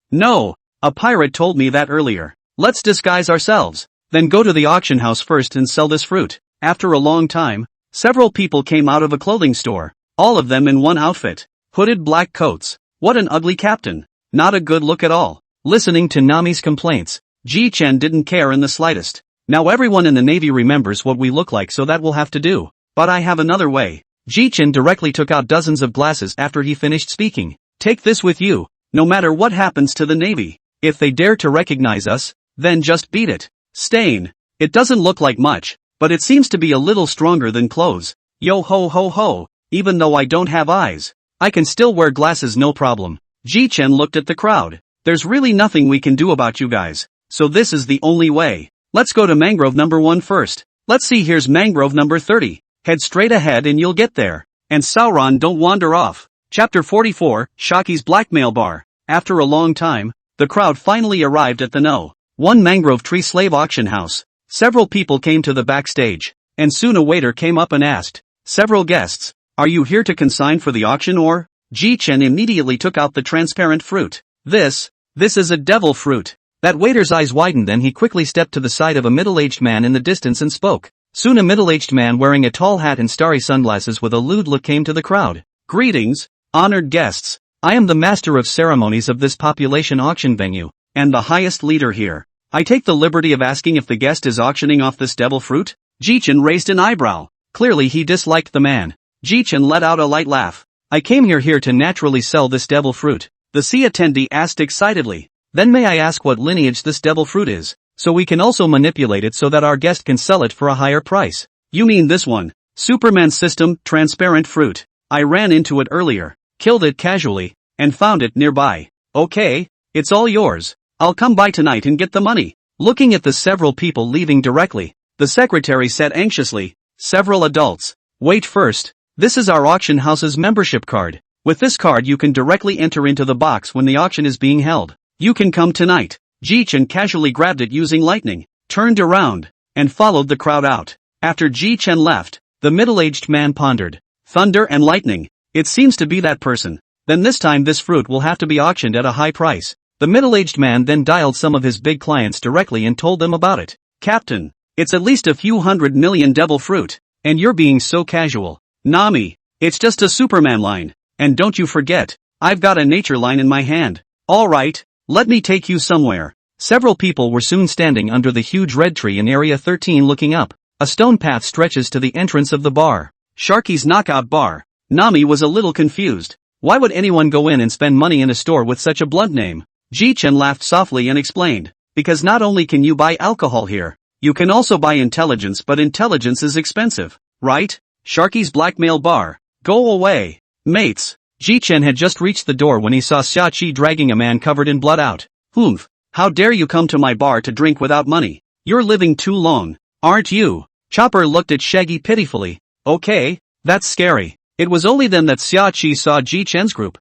No. A pirate told me that earlier. Let's disguise ourselves. Then go to the auction house first and sell this fruit. After a long time, several people came out of a clothing store. All of them in one outfit. Hooded black coats. What an ugly captain. Not a good look at all. Listening to Nami's complaints, Ji-chen didn't care in the slightest. Now everyone in the Navy remembers what we look like, so that will have to do. But I have another way. Ji-chen directly took out dozens of glasses after he finished speaking. Take this with you. No matter what happens to the Navy, if they dare to recognize us, then just beat it. Stain. It doesn't look like much, but it seems to be a little stronger than clothes. Yo ho ho ho, even though I don't have eyes, I can still wear glasses no problem. Ji-chen looked at the crowd. There's really nothing we can do about you guys, so this is the only way. Let's go to mangrove number 1 first. Let's see, here's mangrove number 30. Head straight ahead and you'll get there. And Sauron, don't wander off. Chapter 44, Shaki's Blackmail Bar. After a long time, the crowd finally arrived at the No. 1 Mangrove Tree Slave Auction House. Several people came to the backstage, and soon a waiter came up and asked several guests, "Are you here to consign for the auction or?" Ji-chen immediately took out the transparent fruit. This is a devil fruit. That waiter's eyes widened, then he quickly stepped to the side of a middle-aged man in the distance and spoke. Soon a middle-aged man wearing a tall hat and starry sunglasses with a lewd look came to the crowd. "Greetings, honored guests. I am the master of ceremonies of this population auction venue, and the highest leader here. I take the liberty of asking if the guest is auctioning off this devil fruit?" Ji-chen raised an eyebrow. Clearly he disliked the man. Ji-chen let out a light laugh. "I came here to naturally sell this devil fruit," the sea attendee asked excitedly. "Then may I ask what lineage this devil fruit is, so we can also manipulate it so that our guest can sell it for a higher price?" "You mean this one? Superman System, transparent fruit. I ran into it earlier, killed it casually, and found it nearby. Okay, it's all yours. I'll come by tonight and get the money." Looking at the several people leaving directly, the secretary said anxiously, "Several adults. Wait first. This is our auction house's membership card. With this card you can directly enter into the box when the auction is being held. You can come tonight." Ji-chen casually grabbed it using lightning, turned around, and followed the crowd out. After Ji-chen left, the middle-aged man pondered. Thunder and lightning. It seems to be that person. Then this time this fruit will have to be auctioned at a high price. The middle-aged man then dialed some of his big clients directly and told them about it. "Captain, it's at least a few 100 million devil fruit, and you're being so casual. Nami, it's just a Superman line. And don't you forget, I've got a nature line in my hand. Alright, let me take you somewhere." Several people were soon standing under the huge red tree in Area 13 looking up. A stone path stretches to the entrance of the bar. Sharky's Knockout Bar. Nami was a little confused. Why would anyone go in and spend money in a store with such a blunt name? Ji-chen laughed softly and explained, "Because not only can you buy alcohol here, you can also buy intelligence, but intelligence is expensive, right? Sharky's Blackmail Bar. Go away, mates." Ji-chen had just reached the door when he saw Xia-Chi dragging a man covered in blood out. "Humph, how dare you come to my bar to drink without money? You're living too long, aren't you?" Chopper looked at Shaggy pitifully. "Okay, that's scary." It was only then that Xia-Chi saw Ji-chen's group.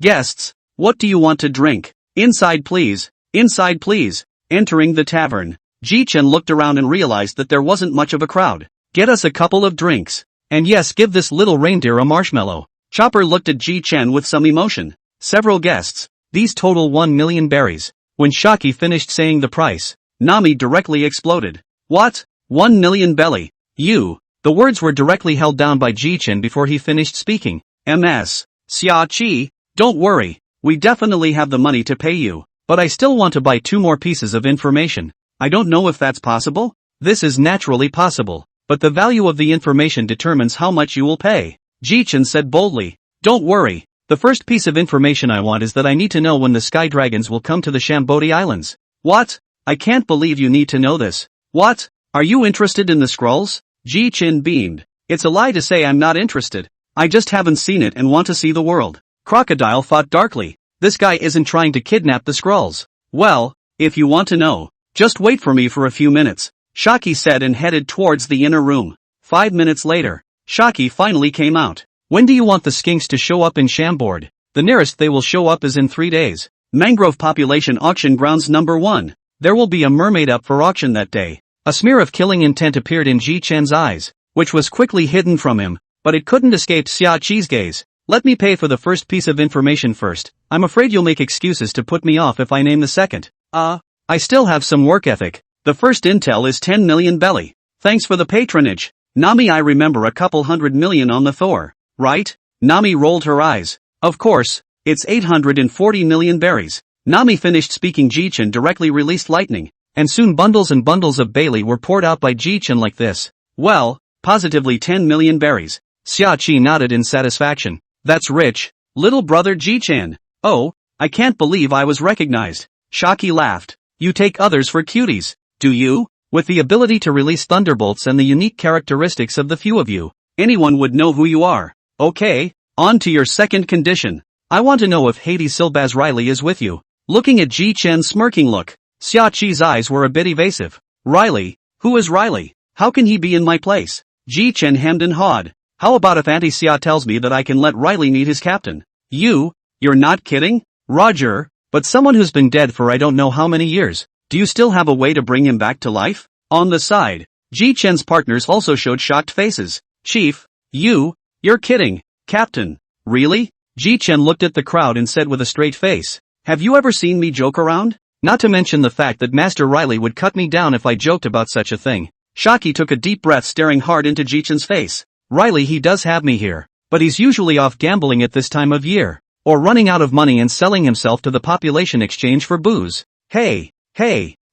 Guests, what do you want to drink? Inside please, inside please." Entering the tavern, Ji-chen looked around and realized that there wasn't much of a crowd. "Get us a couple of drinks. And yes, give this little reindeer a marshmallow." Chopper looked at Ji-chen with some emotion. "Several guests. These total 1 million berries." When Shaki finished saying the price, Nami directly exploded. "What? 1 million belly? You?" The words were directly held down by Ji-chen before he finished speaking. "Ms. Xia-Chi, don't worry, we definitely have the money to pay you, but I still want to buy 2 more pieces of information. I don't know if that's possible?" "This is naturally possible, but the value of the information determines how much you will pay," Ji-chen said boldly. "Don't worry, the first piece of information I want is that I need to know when the Sky Dragons will come to the Shambodi Islands." "What? I can't believe you need to know this. What? Are you interested in the scrolls?" Ji-chen beamed. "It's a lie to say I'm not interested. I just haven't seen it and want to see the world." Crocodile thought darkly. This guy isn't trying to kidnap the scrolls. "Well, if you want to know, just wait for me for a few minutes," Shaki said and headed towards the inner room. 5 minutes later, Shaki finally came out. "When do you want the skinks to show up in Shambord?" "The nearest they will show up is in 3 days. Mangrove Population Auction Grounds number 1. There will be a mermaid up for auction that day." A smear of killing intent appeared in Ji-chen's eyes, which was quickly hidden from him, but it couldn't escape Xia-Chi's gaze. "Let me pay for the first piece of information first. I'm afraid you'll make excuses to put me off if I name the second." I still have some work ethic. The first intel is 10 million belly. Thanks for the patronage. Nami, I remember a couple 100 million on the Thor, right?" Nami rolled her eyes. "Of course, it's 840 million berries. Nami finished speaking. Ji-chan directly released lightning, and soon bundles and bundles of Bailey were poured out by Ji-chan like this. Well, positively 10 million berries. Xia-chi nodded in satisfaction. That's rich, little brother Ji-chan. Oh, I can't believe I was recognized. Shaki laughed. You take others for cuties, do you? With the ability to release thunderbolts and the unique characteristics of the few of you, anyone would know who you are. Okay, on to your second condition. I want to know if Hades Silbaz Riley is with you. Looking at Ji-chan's smirking look, Xia-chi's eyes were a bit evasive. Riley? Who is Riley? How can he be in my place? Ji-chan hemmed and hawed. How about if Auntie Xia tells me that I can let Riley meet his captain? You're not kidding? Roger, but someone who's been dead for I don't know how many years. Do you still have a way to bring him back to life? On the side, Ji-chan's partners also showed shocked faces. Chief, you're kidding. Captain, really? Ji-chan looked at the crowd and said with a straight face. Have you ever seen me joke around? Not to mention the fact that Master Riley would cut me down if I joked about such a thing. Shaki took a deep breath, staring hard into Ji-chan's face. Riley, he does have me here, but he's usually off gambling at this time of year, or running out of money and selling himself to the population exchange for booze. Hey,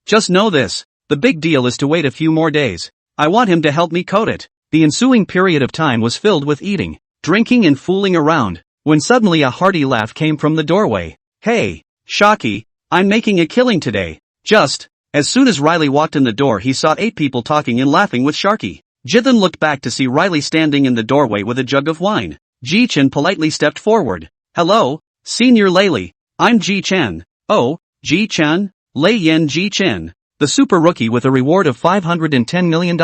just know this. The big deal is to wait a few more days. I want him to help me code it. The ensuing period of time was filled with eating, drinking and fooling around, when suddenly a hearty laugh came from the doorway. Hey, Shaki, I'm making a killing today. Just, as soon as Riley walked in the door, he saw 8 people talking and laughing with Sharky. Jithan looked back to see Riley standing in the doorway with a jug of wine. Ji-chan politely stepped forward. Hello, Senior Layli. I'm Ji-chan. Oh, Ji-chan? Lei Yen Ji-chan. The super rookie with a reward of $510 million.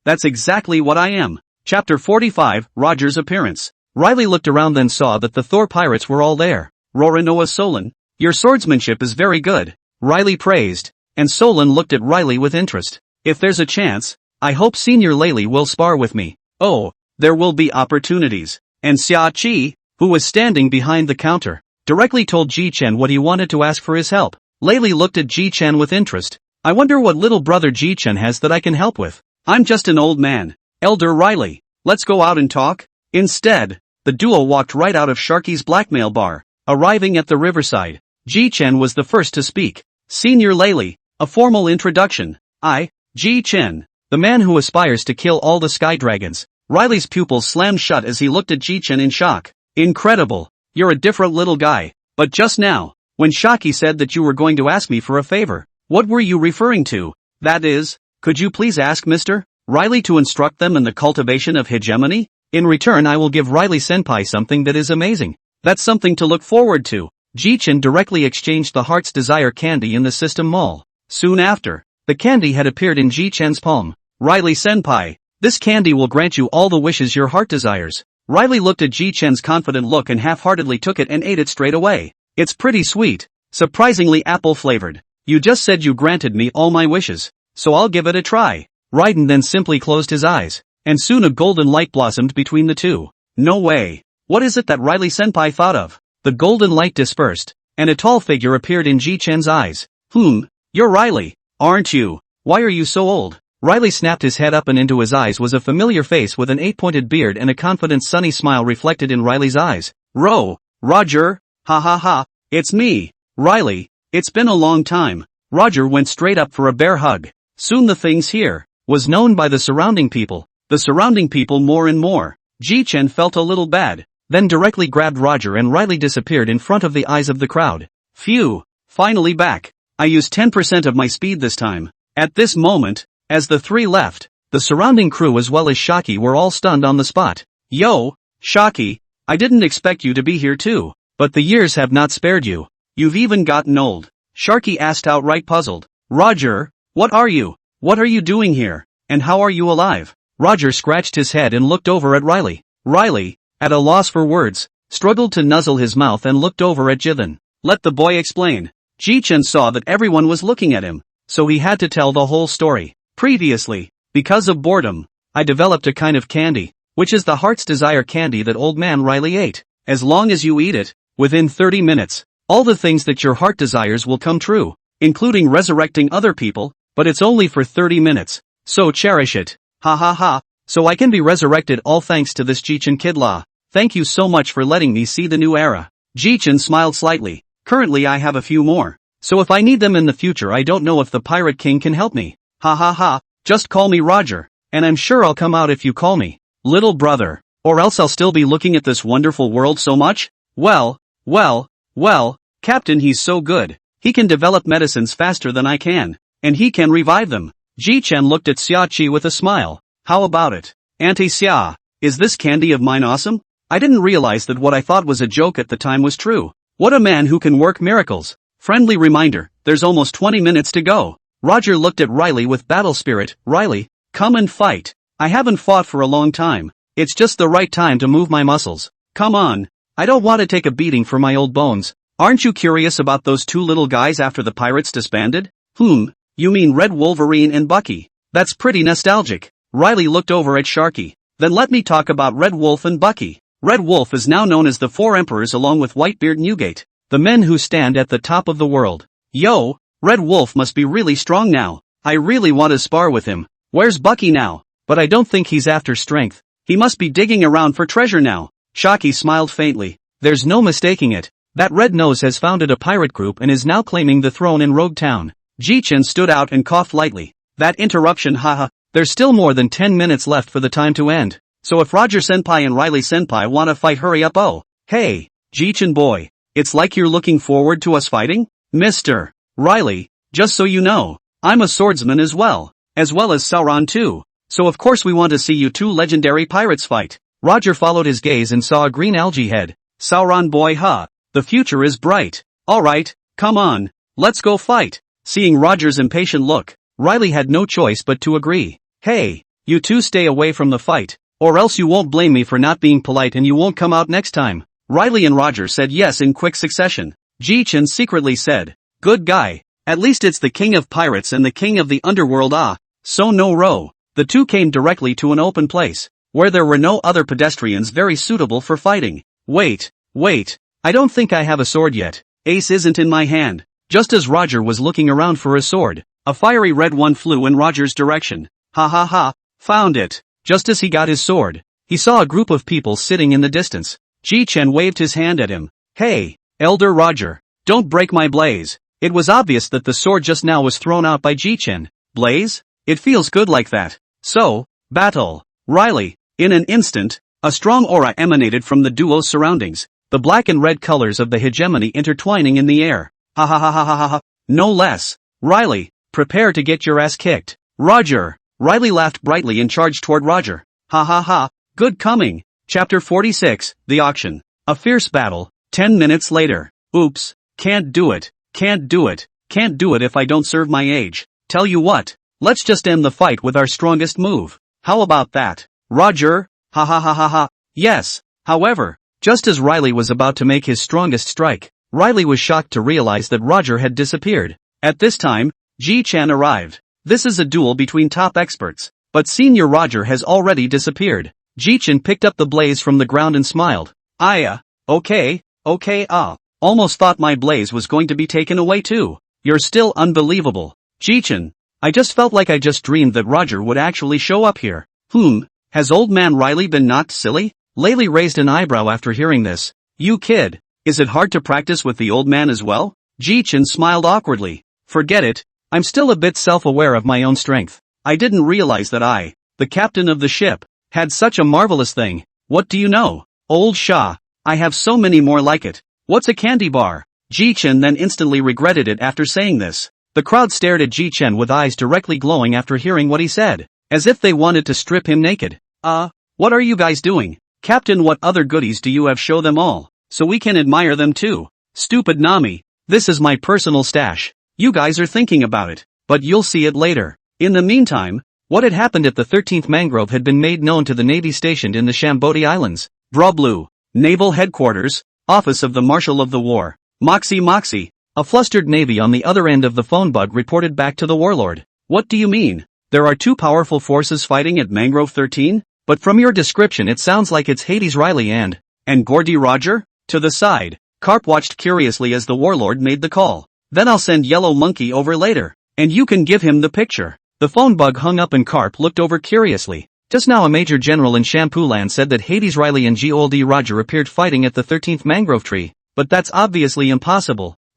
That's exactly what I am. Chapter 45, Roger's appearance. Riley looked around, then saw that the Thor pirates were all there. Roranoa Solon, your swordsmanship is very good, Riley praised, and Solon looked at Riley with interest. If there's a chance, I hope Senior Layli will spar with me. Oh, there will be opportunities. And Xia-chi, who was standing behind the counter, directly told Ji-chan what he wanted to ask for his help. Layli looked at Ji-chan with interest. I wonder what little brother Ji-chan has that I can help with. I'm just an old man. Elder Riley, let's go out and talk. Instead, the duo walked right out of Sharky's blackmail bar. Arriving at the riverside, Ji-chan was the first to speak. Senior Layli, a formal introduction. I, Ji-chan, the man who aspires to kill all the sky dragons. Riley's pupils slammed shut as he looked at Ji-chan in shock. Incredible. You're a different little guy. But just now, when Shaki said that you were going to ask me for a favor, what were you referring to? That is, could you please ask Mr. Riley to instruct them in the cultivation of hegemony? In return, I will give Riley-senpai something that is amazing. That's something to look forward to. Ji-chan directly exchanged the Heart's Desire candy in the System Mall. Soon after, the candy had appeared in Ji-chan's palm. Riley-senpai, this candy will grant you all the wishes your heart desires. Riley looked at Ji-chan's confident look and half-heartedly took it and ate it straight away. It's pretty sweet, surprisingly apple-flavored. You just said you granted me all my wishes, so I'll give it a try. Raiden then simply closed his eyes, and soon a golden light blossomed between the two. No way. What is it that Riley-senpai thought of? The golden light dispersed, and a tall figure appeared in Ji-chan's eyes. You're Riley, aren't you? Why are you so old? Riley snapped his head up, and into his eyes was a familiar face with an 8-pointed beard and a confident sunny smile reflected in Riley's eyes. Roger, ha, it's me, Riley, it's been a long time. Roger went straight up for a bear hug. Soon the things here was known by the surrounding people. The surrounding people more and more. Ji-chan felt a little bad, then directly grabbed Roger, and Riley disappeared in front of the eyes of the crowd. Phew, finally back. I used 10% of my speed this time. At this moment, as the three left, the surrounding crew as well as Shaki were all stunned on the spot. Yo, Shaki, I didn't expect you to be here too. But the years have not spared you. You've even gotten old. Sharky asked, outright puzzled. Roger, what are you doing here? And how are you alive? Roger scratched his head and looked over at Riley. Riley, at a loss for words, struggled to nuzzle his mouth and looked over at Jithan. Let the boy explain. Ji-chan saw that everyone was looking at him, so he had to tell the whole story. Previously, because of boredom, I developed a kind of candy, which is the Heart's Desire candy that old man Riley ate. As long as you eat it, within 30 minutes, all the things that your heart desires will come true, including resurrecting other people, but it's only for 30 minutes, so cherish it. Ha, so I can be resurrected all thanks to this Ji-chan kidla. Thank you so much for letting me see the new era. Ji-chan smiled slightly. Currently I have a few more. So if I need them in the future, I don't know if the Pirate King can help me. Ha ha ha, just call me Roger, and I'm sure I'll come out if you call me little brother. Or else I'll still be looking at this wonderful world so much? Well, Captain, he's so good. He can develop medicines faster than I can. And he can revive them. Ji Chen looked at Xia Qi with a smile. How about it? Auntie Xia, is this candy of mine awesome? I didn't realize that what I thought was a joke at the time was true. What a man who can work miracles. Friendly reminder, there's almost 20 minutes to go. Roger looked at Riley with battle spirit. Riley, come and fight. I haven't fought for a long time. It's just the right time to move my muscles. Come on. I don't want to take a beating for my old bones. Aren't you curious about those two little guys after the pirates disbanded? You mean Red Wolverine and Bucky? That's pretty nostalgic. Riley looked over at Sharky. Then let me talk about Red Wolf and Bucky. Red Wolf is now known as the Four Emperors along with Whitebeard and Newgate, the men who stand at the top of the world. Yo, Red Wolf must be really strong now. I really want to spar with him. Where's Bucky now? But I don't think he's after strength. He must be digging around for treasure now. Sharky smiled faintly. There's no mistaking it. That Red Nose has founded a pirate group and is now claiming the throne in Rogue Town. Ji Chen stood out and coughed lightly. That interruption, haha. There's still more than 10 minutes left for the time to end. So if Roger Senpai and Riley Senpai want to fight, hurry up. Oh, hey, Ji Chen boy. It's like you're looking forward to us fighting? Mr. Riley, just so you know, I'm a swordsman as well as Sauron too. So of course we want to see you two legendary pirates fight. Roger followed his gaze and saw a green algae head. Sauron boy, huh? The future is bright. Alright, come on, let's go fight. Seeing Roger's impatient look, Riley had no choice but to agree. Hey, you two stay away from the fight, or else you won't blame me for not being polite and you won't come out next time. Riley and Roger said yes in quick succession. Ji Chen secretly said, good guy, at least it's the king of pirates and the king of the underworld. So no row. The two came directly to an open place, where there were no other pedestrians very suitable for fighting. Wait, I don't think I have a sword yet. Ace isn't in my hand. Just as Roger was looking around for a sword, a fiery red one flew in Roger's direction. Ha ha ha, found it. Just as he got his sword, he saw a group of people sitting in the distance. Ji Chen waved his hand at him. Hey, Elder Roger, don't break my blaze. It was obvious that the sword just now was thrown out by Ji Chen. Blaze? It feels good like that. So, battle. Riley. In an instant, a strong aura emanated from the duo's surroundings, the black and red colors of the hegemony intertwining in the air. Ha ha ha ha ha ha. No less. Riley, prepare to get your ass kicked. Roger. Riley laughed brightly and charged toward Roger. Ha ha ha. Good coming. Chapter 46, The Auction. A fierce battle. 10 minutes later. Oops. Can't do it if I don't serve my age. Tell you what. Let's just end the fight with our strongest move. How about that? Roger? Ha ha ha ha ha. Yes. However, just as Riley was about to make his strongest strike, Riley was shocked to realize that Roger had disappeared. At this time, Ji Chen arrived. This is a duel between top experts, but Senior Roger has already disappeared. Ji Chen picked up the blaze from the ground and smiled. Okay, almost thought my blaze was going to be taken away too. You're still unbelievable. Ji Chen, I just felt like I just dreamed that Roger would actually show up here. Has old man Riley been knocked silly? Laylee raised an eyebrow after hearing this. You kid, is it hard to practice with the old man as well? Ji Chen smiled awkwardly. Forget it, I'm still a bit self-aware of my own strength. I didn't realize that I, the captain of the ship, had such a marvelous thing. What do you know, old Shah? I have so many more like it. What's a candy bar? Ji Chen then instantly regretted it after saying this. The crowd stared at Ji Chen with eyes directly glowing after hearing what he said, as if they wanted to strip him naked. What are you guys doing? Captain, what other goodies do you have? Show them all, so we can admire them too. Stupid Nami, this is my personal stash. You guys are thinking about it, but you'll see it later. In the meantime, what had happened at the 13th Mangrove had been made known to the Navy stationed in the Shambodi Islands. Blue, Naval Headquarters, Office of the Marshal of the War. Moxie. A flustered Navy on the other end of the phone bug reported back to the warlord. What do you mean? There are two powerful forces fighting at Mangrove 13? But from your description it sounds like it's Hades Riley and Gordy Roger? To the side, Carp watched curiously as the warlord made the call. Then I'll send Yellow Monkey over later, and you can give him the picture. The phone bug hung up and Carp looked over curiously. Just now a major general in Shampooland said that Hades Riley and Gold Roger appeared fighting at the 13th Mangrove Tree, but that's obviously impossible.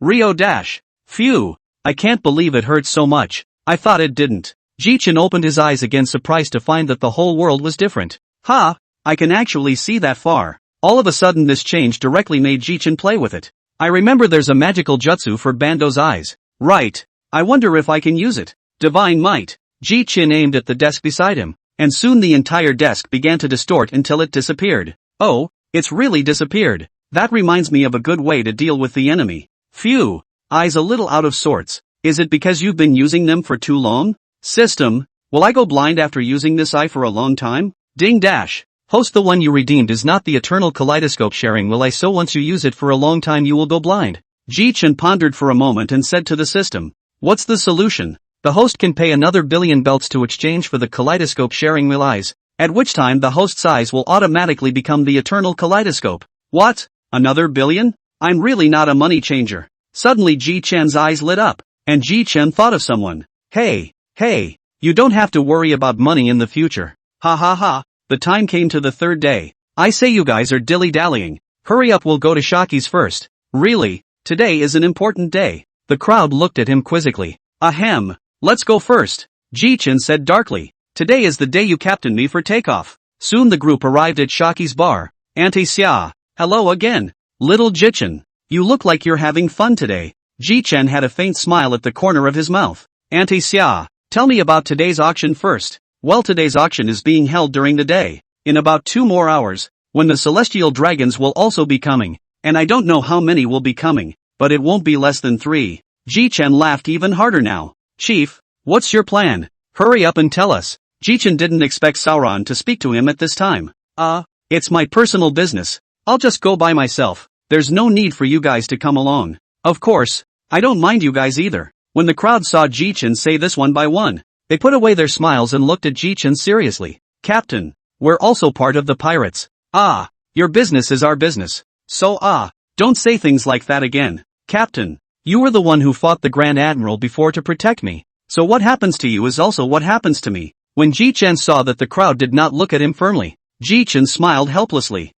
Rio dash. Phew. I can't believe it hurts so much. I thought it didn't. Ji-chan opened his eyes again, surprised to find that the whole world was different. Ha! I can actually see that far. All of a sudden this change directly made Ji-chan play with it. I remember there's a magical jutsu for Bando's eyes. Right. I wonder if I can use it. Divine might. Ji-chan aimed at the desk beside him, and soon the entire desk began to distort until it disappeared. Oh, it's really disappeared. That reminds me of a good way to deal with the enemy. Phew. Eyes a little out of sorts. Is it because you've been using them for too long? System. Will I go blind after using this eye for a long time? Ding dash. Host, the one you redeemed is not the eternal kaleidoscope sharing will I, so once you use it for a long time you will go blind. Ji-chan pondered for a moment and said to the system. What's the solution? The host can pay another billion belts to exchange for the kaleidoscope sharing will eyes, at which time the host's eyes will automatically become the eternal kaleidoscope. What? Another billion? I'm really not a money changer. Suddenly Ji-chan's eyes lit up, and Ji-chan thought of someone. Hey, you don't have to worry about money in the future. Ha ha ha. The time came to the third day. I say you guys are dilly-dallying. Hurry up, we'll go to Shaki's first. Really? Today is an important day. The crowd looked at him quizzically. Ahem. Let's go first. Ji-chan said darkly. Today is the day you captained me for takeoff. Soon the group arrived at Shaki's bar. Auntie Xia. Hello again. Little Ji-chan. You look like you're having fun today. Ji-chan had a faint smile at the corner of his mouth. Auntie Xia. Tell me about today's auction first. Well, today's auction is being held during the day. In about 2 more hours, when the celestial dragons will also be coming. And I don't know how many will be coming, but it won't be less than 3. Ji-chan laughed even harder now. Chief, what's your plan? Hurry up and tell us. Ji-chan didn't expect Sauron to speak to him at this time. It's my personal business. I'll just go by myself. There's no need for you guys to come along. Of course, I don't mind you guys either. When the crowd saw Ji-chan say this one by one, they put away their smiles and looked at Ji-chan seriously. Captain, we're also part of the pirates. Your business is our business. So don't say things like that again. Captain, you were the one who fought the Grand Admiral before to protect me. So what happens to you is also what happens to me. When Ji-chan saw that the crowd did not look at him firmly, Ji-chan smiled helplessly.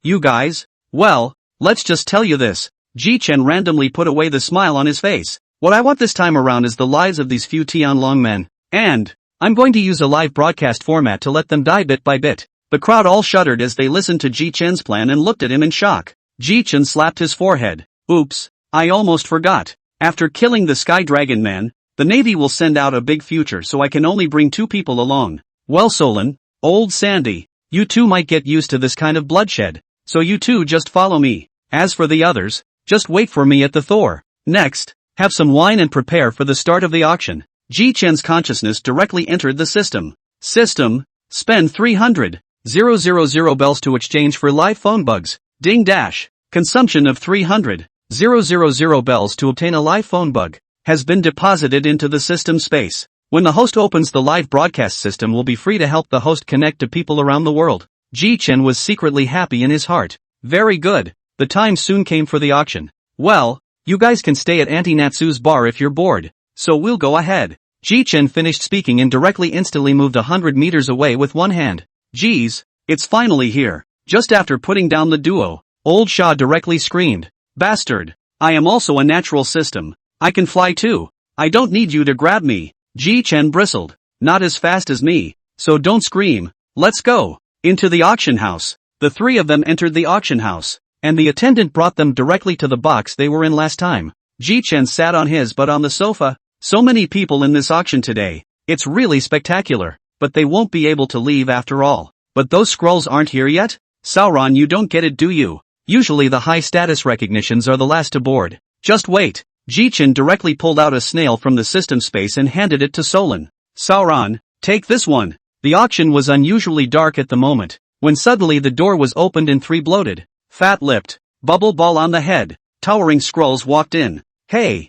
You guys? Well, let's just tell you this. Ji-chan randomly put away the smile on his face. What I want this time around is the lives of these few Tianlong men. And I'm going to use a live broadcast format to let them die bit by bit. The crowd all shuddered as they listened to Ji-chan's plan and looked at him in shock. Ji-chan slapped his forehead. Oops, I almost forgot. After killing the Sky Dragon man, the Navy will send out a big future, so I can only bring 2 people along. Well, Solon, old Sandy, you two might get used to this kind of bloodshed. So you two just follow me. As for the others, just wait for me at the Thor. Next, have some wine and prepare for the start of the auction. Ji-chan's consciousness directly entered the system. System, spend 300,000 bells to exchange for live phone bugs. Ding dash. Consumption of 300,000 bells to obtain a live phone bug has been deposited into the system space. When the host opens the live broadcast system will be free to help the host connect to people around the world. Ji-chan was secretly happy in his heart. Very good. The time soon came for the auction. Well, you guys can stay at Auntie Natsu's bar if you're bored. So we'll go ahead. Ji-chan finished speaking and instantly moved 100 meters away with one hand. Geez, it's finally here. Just after putting down the duo, old Shah directly screamed. Bastard. I am also a natural system. I can fly too. I don't need you to grab me. Ji-chan bristled. Not as fast as me. So don't scream. Let's go. Into the auction house. The 3 of them entered the auction house, and the attendant brought them directly to the box they were in last time. Ji-chan sat on his butt on the sofa. So many people in this auction today. It's really spectacular, but they won't be able to leave after all. But those scrolls aren't here yet? Sauron, you don't get it, do you? Usually the high status recognitions are the last to board. Just wait. Ji-chan directly pulled out a snail from the system space and handed it to Solon. Sauron, take this one. The auction was unusually dark at the moment, when suddenly the door was opened and 3 bloated, fat-lipped, bubble ball on the head, towering scrolls walked in. Hey,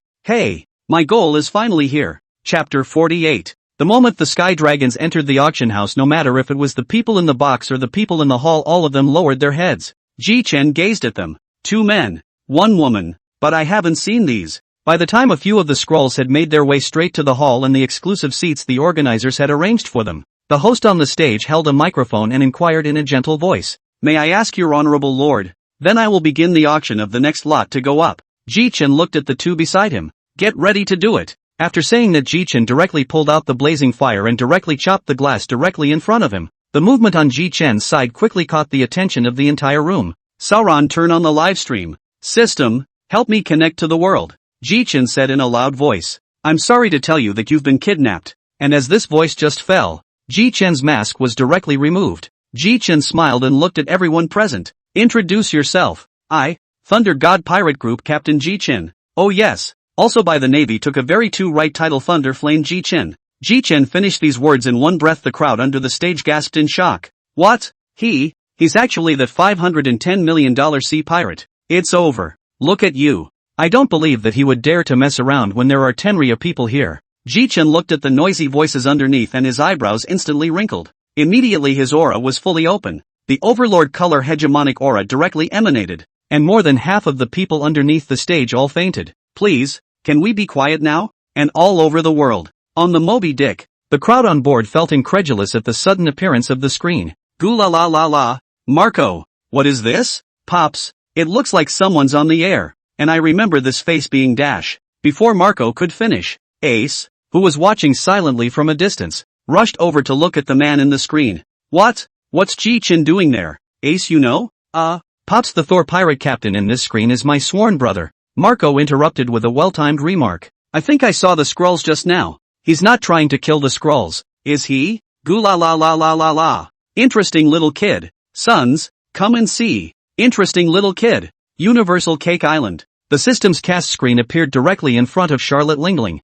my goal is finally here. Chapter 48. The moment the Sky Dragons entered the auction house, no matter if it was the people in the box or the people in the hall, all of them lowered their heads. Ji-chan gazed at them. 2 men, 1 woman, but I haven't seen these. By the time a few of the scrolls had made their way straight to the hall and the exclusive seats the organizers had arranged for them, the host on the stage held a microphone and inquired in a gentle voice. May I ask your honorable lord? Then I will begin the auction of the next lot to go up. Ji-chan looked at the two beside him. Get ready to do it. After saying that, Ji-chan directly pulled out the blazing fire and directly chopped the glass directly in front of him. The movement on Ji-chan's side quickly caught the attention of the entire room. Sauron, turn on the livestream system, help me connect to the world. Ji-chan said in a loud voice. I'm sorry to tell you that you've been kidnapped. And as this voice just fell, Ji-chan's mask was directly removed. Ji-chan smiled and looked at everyone present. Introduce yourself. I, Thunder God Pirate Group Captain Ji-chan. Oh yes. Also by the Navy took a very to right title Thunder Flame Ji-chan. Ji-chan finished these words in one breath. The crowd under the stage gasped in shock. What? He's actually that $510 million sea pirate. It's over. Look at you. I don't believe that he would dare to mess around when there are Tenrya people here. Ji-chan looked at the noisy voices underneath and his eyebrows instantly wrinkled. Immediately his aura was fully open. The Overlord color hegemonic aura directly emanated, and more than half of the people underneath the stage all fainted. Please, can we be quiet now? And all over the world. On the Moby Dick, the crowd on board felt incredulous at the sudden appearance of the screen. Goo la la la la. Marco, what is this? Pops, it looks like someone's on the air. And I remember this face being Dash. Before Marco could finish, Ace, who was watching silently from a distance, rushed over to look at the man in the screen. What's Ji-chan doing there? Ace, you know? Pops, the Thor pirate captain in this screen is my sworn brother. Marco interrupted with a well-timed remark. I think I saw the Skrulls just now. He's not trying to kill the Skrulls, is he? Goo la la la la la la. Interesting little kid. Sons, come and see. Interesting little kid. Universal Cake Island. The system's cast screen appeared directly in front of Charlotte Lingling.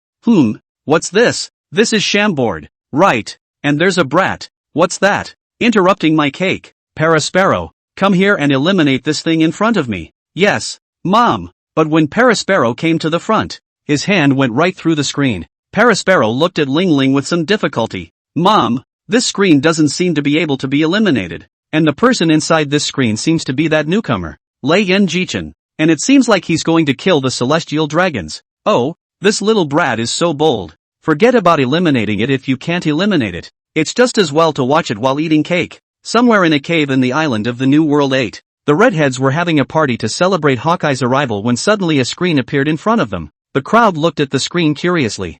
What's this? This is Shamboard. Right. And there's a brat. What's that? Interrupting my cake. Parasparrow, come here and eliminate this thing in front of me. Yes, Mom. But when Parasparrow came to the front, his hand went right through the screen. Parasparrow looked at Ling Ling with some difficulty. Mom, this screen doesn't seem to be able to be eliminated. And the person inside this screen seems to be that newcomer, Lei Yen Ji-chan. And it seems like he's going to kill the celestial dragons. Oh, this little brat is so bold. Forget about eliminating it if you can't eliminate it. It's just as well to watch it while eating cake. Somewhere in a cave in the island of the New World 8, the Redheads were having a party to celebrate Hawkeye's arrival when suddenly a screen appeared in front of them. The crowd looked at the screen curiously.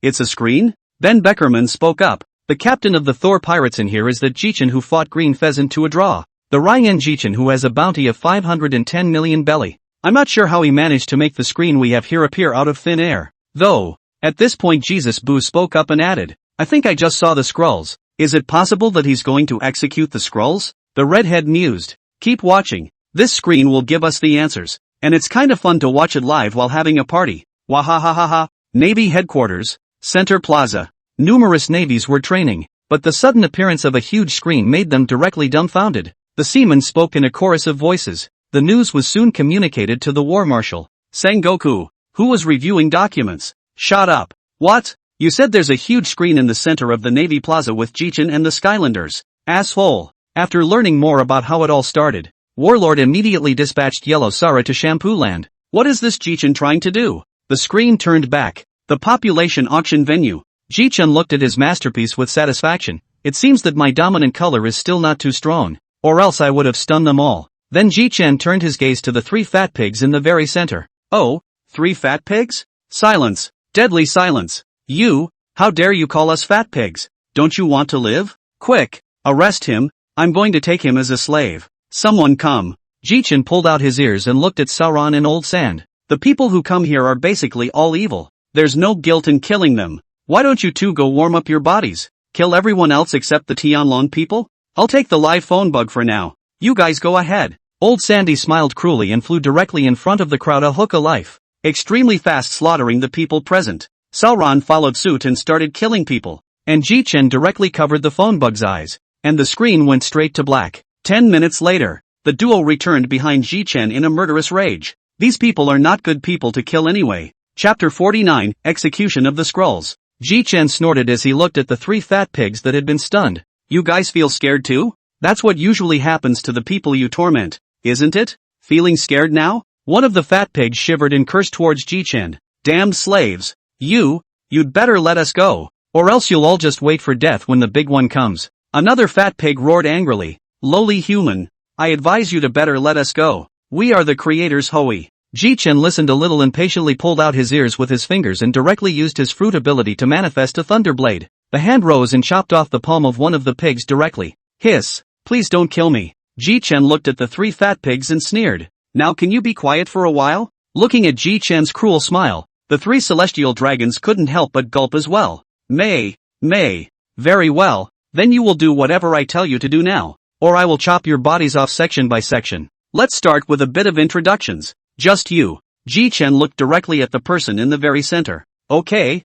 It's a screen? Ben Beckerman spoke up. The captain of the Thor pirates in here is that Ji-chan who fought Green Pheasant to a draw. The Ryan Ji-chan who has a bounty of 510 million belly. I'm not sure how he managed to make the screen we have here appear out of thin air. Though, at this point Jesus Boo spoke up and added, I think I just saw the Skrulls. Is it possible that he's going to execute the Skrulls? The redhead mused. Keep watching. This screen will give us the answers. And it's kinda fun to watch it live while having a party. Wahahaha. Navy headquarters, Center Plaza. Numerous navies were training, but the sudden appearance of a huge screen made them directly dumbfounded. The seamen spoke in a chorus of voices. The news was soon communicated to the war marshal, Sengoku, who was reviewing documents. Shut up. What? You said there's a huge screen in the center of the Navy Plaza with Ji-chan and the Skylanders. Asshole. After learning more about how it all started, Warlord immediately dispatched Yellow Sara to Shampoo Land. What is this Ji-chan trying to do? The screen turned back. The population auction venue. Ji-chan looked at his masterpiece with satisfaction. It seems that my dominant color is still not too strong, or else I would have stunned them all. Then Ji-chan turned his gaze to the 3 fat pigs in the very center. Oh, 3 fat pigs? Silence. Deadly silence. You, how dare you call us fat pigs? Don't you want to live? Quick, arrest him. I'm going to take him as a slave. Someone come. Ji-chan pulled out his ears and looked at Sauron and Old Sand. The people who come here are basically all evil. There's no guilt in killing them. Why don't you two go warm up your bodies? Kill everyone else except the Tianlong people? I'll take the live phone bug for now. You guys go ahead. Old Sandy smiled cruelly and flew directly in front of the crowd a hook of life. Extremely fast, slaughtering the people present. Sauron followed suit and started killing people. And Ji-chan directly covered the phone bug's eyes. And the screen went straight to black. 10 minutes later, the duo returned behind Ji-chan in a murderous rage. These people are not good people to kill anyway. Chapter 49, Execution of the Skrulls. Ji-chan snorted as he looked at the 3 fat pigs that had been stunned. You guys feel scared too? That's what usually happens to the people you torment, isn't it? Feeling scared now? One of the fat pigs shivered and cursed towards Ji-chan. Damned slaves. You'd better let us go, or else you'll all just wait for death when the big one comes. Another fat pig roared angrily. Lowly human, I advise you to better let us go. We are the creators Hoey. Ji Chen listened a little and patiently pulled out his ears with his fingers and directly used his fruit ability to manifest a thunder blade. The hand rose and chopped off the palm of one of the pigs directly. Hiss, please don't kill me. Ji Chen looked at the 3 fat pigs and sneered. Now can you be quiet for a while? Looking at Ji Chen's cruel smile, the 3 celestial dragons couldn't help but gulp as well. May. Very well, then you will do whatever I tell you to do now, or I will chop your bodies off section by section. Let's start with a bit of introductions. Just you. Ji Chen looked directly at the person in the very center. Okay.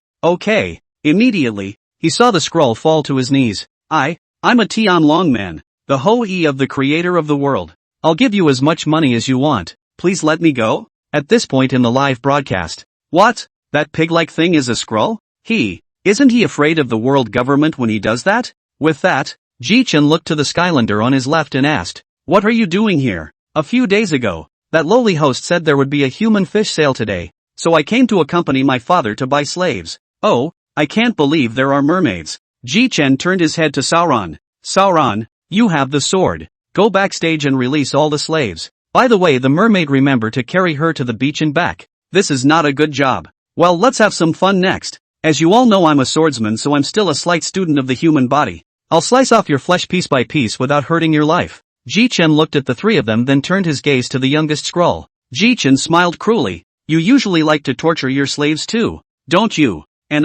Immediately, he saw the scroll fall to his knees. I'm a Tianlong man, the Hou-Yi of the creator of the world. I'll give you as much money as you want, please let me go? At this point in the live broadcast. What? That pig-like thing is a scroll? Isn't he afraid of the world government when he does that? With that, Ji Chen looked to the Skylander on his left and asked, what are you doing here? A few days ago, that lowly host said there would be a human fish sale today, so I came to accompany my father to buy slaves. Oh, I can't believe there are mermaids. Ji Chen turned his head to Sauron. Sauron, you have the sword. Go backstage and release all the slaves. By the way, the mermaid, remember to carry her to the beach and back. This is not a good job. Well, let's have some fun next. As you all know, I'm a swordsman, so I'm still a slight student of the human body. I'll slice off your flesh piece by piece without hurting your life. Ji Chen looked at the 3 of them, then turned his gaze to the youngest scroll. Ji Chen smiled cruelly. You usually like to torture your slaves too, don't you? And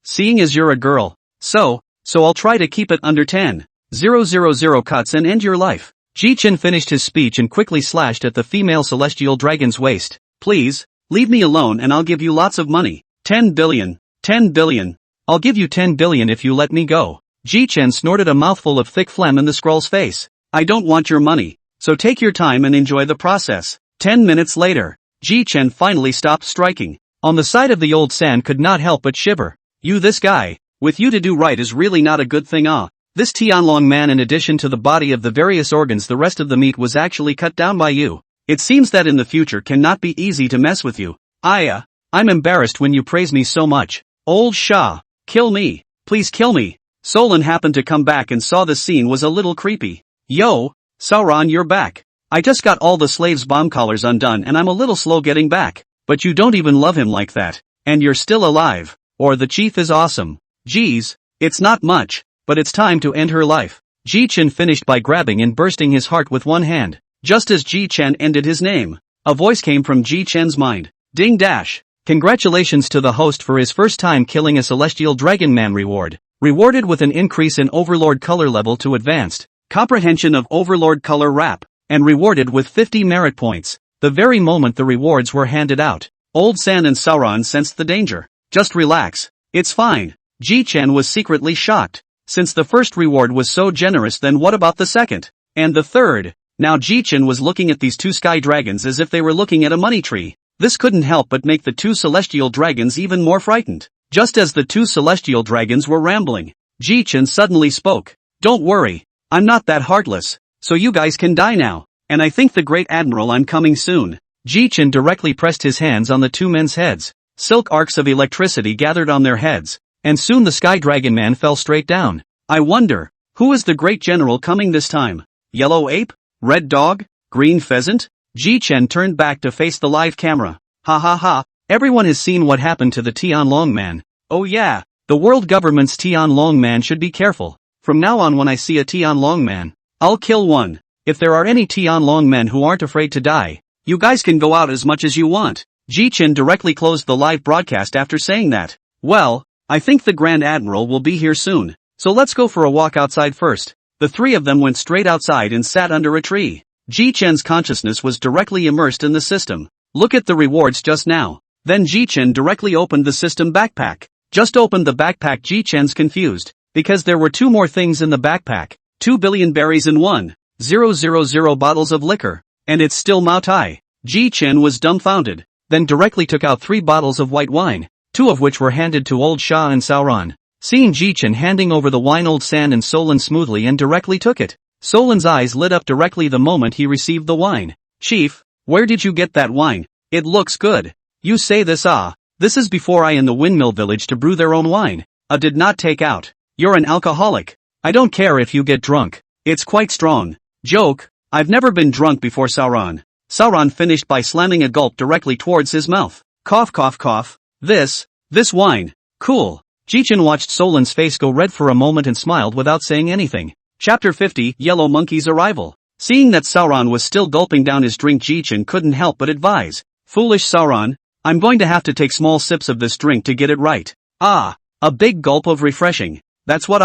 seeing as you're a girl, so I'll try to keep it under 10,000 cuts and end your life. Ji Chen finished his speech and quickly slashed at the female celestial dragon's waist. Please, leave me alone and I'll give you lots of money. 10 billion. I'll give you 10 billion if you let me go. Ji Chen snorted a mouthful of thick phlegm in the scroll's face. I don't want your money, so take your time and enjoy the process. 10 minutes later, Ji Chen finally stopped striking. On the side of the old sand could not help but shiver. This guy, with you to do right is really not a good thing. This Tianlong man, in addition to the body of the various organs, the rest of the meat was actually cut down by you. It seems that in the future cannot be easy to mess with you. I'm embarrassed when you praise me so much. Old Shah, kill me, please kill me. Solon happened to come back and saw the scene was a little creepy. Yo, Sauron, you're back. I just got all the slaves' bomb collars undone and I'm a little slow getting back. But you don't even love him like that. And you're still alive. Or the chief is awesome. Geez, it's not much, but it's time to end her life. Ji Chen finished by grabbing and bursting his heart with one hand. Just as Ji Chen ended his name, a voice came from Ji Chen's mind. Ding dash. Congratulations to the host for his first time killing a celestial dragon man reward. Rewarded with an increase in Overlord color level to advanced comprehension of Overlord color rap, and rewarded with 50 merit points. The very moment the rewards were handed out, Old San and Sauron sensed the danger. Just relax. It's fine. Ji Chen was secretly shocked. Since the first reward was so generous, then what about the second? And the third? Now Ji Chen was looking at these 2 sky dragons as if they were looking at a money tree. This couldn't help but make the 2 celestial dragons even more frightened. Just as the 2 celestial dragons were rambling, Ji Chen suddenly spoke. Don't worry. I'm not that heartless. So you guys can die now. And I think the Great Admiral, I'm coming soon. Ji Chen directly pressed his hands on the 2 men's heads. Silk arcs of electricity gathered on their heads. And soon the Sky Dragon Man fell straight down. I wonder, who is the great general coming this time? Yellow ape? Red dog? Green pheasant? Ji Chen turned back to face the live camera. Ha. Everyone has seen what happened to the Tianlong man. Oh yeah, the world government's Tianlong man should be careful. From now on, when I see a Tianlong man, I'll kill one. If there are any Tianlong men who aren't afraid to die, you guys can go out as much as you want. Ji Chen directly closed the live broadcast after saying that. Well, I think the Grand Admiral will be here soon, so let's go for a walk outside first. The 3 of them went straight outside and sat under a tree. Ji Chen's consciousness was directly immersed in the system. Look at the rewards just now. Then Ji Chen directly opened the system backpack. Just opened the backpack. Ji Chen's confused, because there were 2 more things in the backpack. 2 billion berries and 1,000 bottles of liquor. And it's still Mao Tai. Ji Chen was dumbfounded, then directly took out 3 bottles of white wine, 2 of which were handed to Old Shah and Sauron. Seeing Ji Chen handing over the wine, Old San and Solon smoothly and directly took it. Solon's eyes lit up directly the moment he received the wine. Chief, where did you get that wine? It looks good. You say this? This is before I in the windmill village to brew their own wine. Did not take out. You're an alcoholic. I don't care if you get drunk. It's quite strong. Joke, I've never been drunk before, Sauron. Sauron finished by slamming a gulp directly towards his mouth. Cough cough cough. This wine. Cool. Ji-chan watched Solan's face go red for a moment and smiled without saying anything. Chapter 50, Yellow Monkey's Arrival. Seeing that Sauron was still gulping down his drink, Ji-chan couldn't help but advise. Foolish Sauron, I'm going to have to take small sips of this drink to get it right. Ah, a big gulp of refreshing. That's what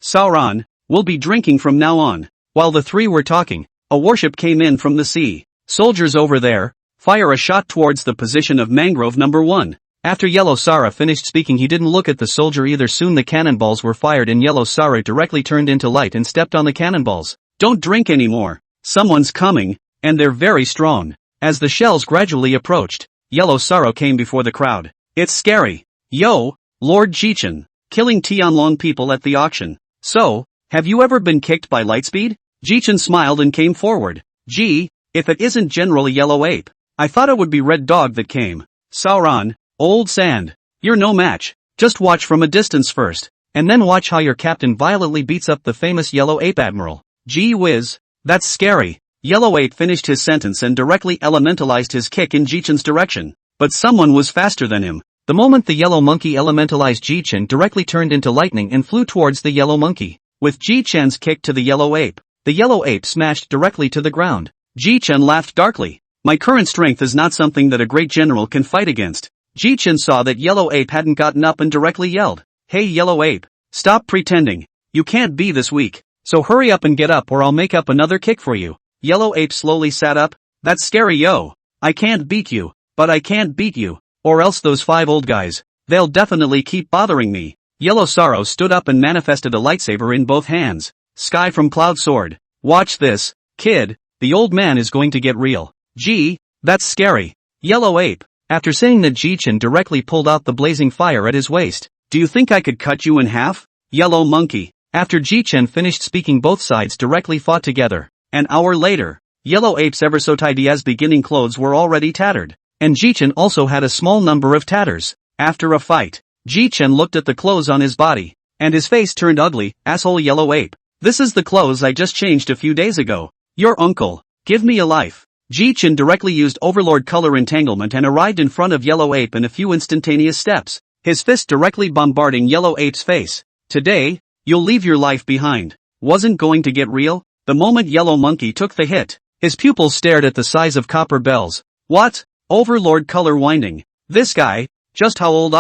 Sauron, will be drinking from now on. While the three were talking, a warship came in from the sea. Soldiers over there, fire a shot towards the position of Mangrove number 1. After Yellow Sara finished speaking, he didn't look at the soldier either. Soon the cannonballs were fired and Yellow Sara directly turned into light and stepped on the cannonballs. Don't drink anymore. Someone's coming, and they're very strong. As the shells gradually approached, Yellow Sara came before the crowd. It's scary. Yo, Lord Ji-chan, killing Tianlong people at the auction. So, have you ever been kicked by Lightspeed? Ji-chan smiled and came forward. Gee, if it isn't General Yellow Ape. I thought it would be Red Dog that came. Sauron, old sand. You're no match. Just watch from a distance first, and then watch how your captain violently beats up the famous Yellow Ape Admiral. Gee whiz, that's scary. Yellow Ape finished his sentence and directly elementalized his kick in Ji-chan's direction. But someone was faster than him. The moment the Yellow Monkey elementalized Ji-chan directly turned into lightning and flew towards the Yellow Monkey. With Ji-chan's kick to the Yellow Ape smashed directly to the ground. Ji-chan laughed darkly. My current strength is not something that a great general can fight against. Ji-chan saw that Yellow Ape hadn't gotten up and directly yelled. Hey Yellow Ape, stop pretending. You can't be this weak. So hurry up and get up or I'll make up another kick for you. Yellow Ape slowly sat up. That's scary yo. I can't beat you, but I can't beat you. Or else those 5 old guys, they'll definitely keep bothering me. Yellow Sorrow stood up and manifested a lightsaber in both hands. Sky from Cloud Sword. Watch this, kid, the old man is going to get real. Gee, that's scary. Yellow Ape, after saying that, Ji-chan directly pulled out the blazing fire at his waist. Do you think I could cut you in half? Yellow Monkey. After Ji-chan finished speaking, both sides directly fought together. An hour later, Yellow Ape's ever so tidy as beginning clothes were already tattered. And Ji-chan also had a small number of tatters. After a fight, Ji-chan looked at the clothes on his body, and his face turned ugly. Asshole Yellow Ape. This is the clothes I just changed a few days ago. Your uncle, give me a life. Ji-chan directly used Overlord Color Entanglement and arrived in front of Yellow Ape in a few instantaneous steps, his fist directly bombarding Yellow Ape's face. Today, you'll leave your life behind. Wasn't going to get real? The moment Yellow Monkey took the hit, his pupils stared at the size of copper bells. What? Overlord Color Winding. This guy, just how old?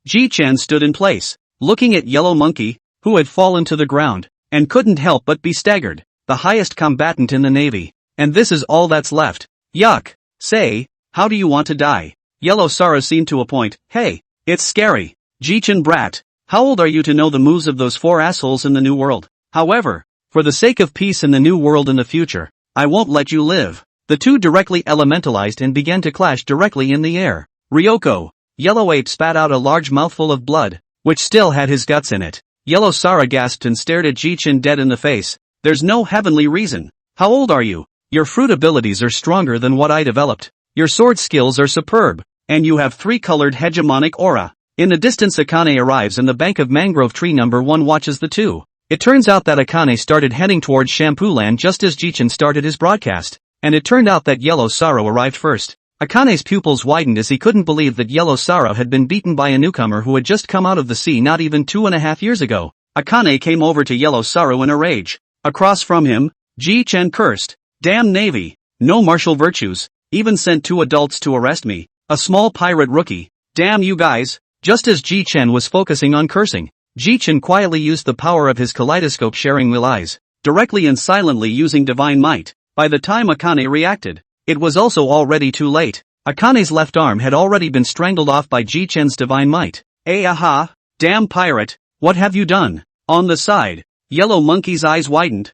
Ji-chan stood in place, looking at Yellow Monkey, who had fallen to the ground, and couldn't help but be staggered. The highest combatant in the Navy. And this is all that's left. Yuck. Say, how do you want to die? Yellow Sara seemed to a point. Hey, it's scary. Ji-chan brat, how old are you to know the moves of those 4 assholes in the New World? However, for the sake of peace in the New World in the future, I won't let you live. The two directly elementalized and began to clash directly in the air. Ryoko. Yellow Ape spat out a large mouthful of blood, which still had his guts in it. Yellow Sara gasped and stared at Ji-chan dead in the face. There's no heavenly reason. How old are you? Your fruit abilities are stronger than what I developed. Your sword skills are superb, and you have 3-colored hegemonic aura. In the distance, Akane arrives and the bank of mangrove tree number 1 watches the two. It turns out that Akane started heading towards Shampoo Land just as Ji-chan started his broadcast. And it turned out that Yellow Sara arrived first. Akane's pupils widened as he couldn't believe that Yellow Sara had been beaten by a newcomer who had just come out of the sea not even 2.5 years ago. Akane came over to Yellow Sara in a rage. Across from him, Ji-chan cursed. Damn Navy. No martial virtues. Even sent 2 adults to arrest me. A small pirate rookie. Damn you guys. Just as Ji-chan was focusing on cursing, Ji-chan quietly used the power of his kaleidoscope sharing will eyes, directly and silently using divine might. By the time Akane reacted, it was also already too late. Akane's left arm had already been strangled off by Ji-chan's divine might. Aha! Damn pirate, what have you done? On the side, Yellow Monkey's eyes widened.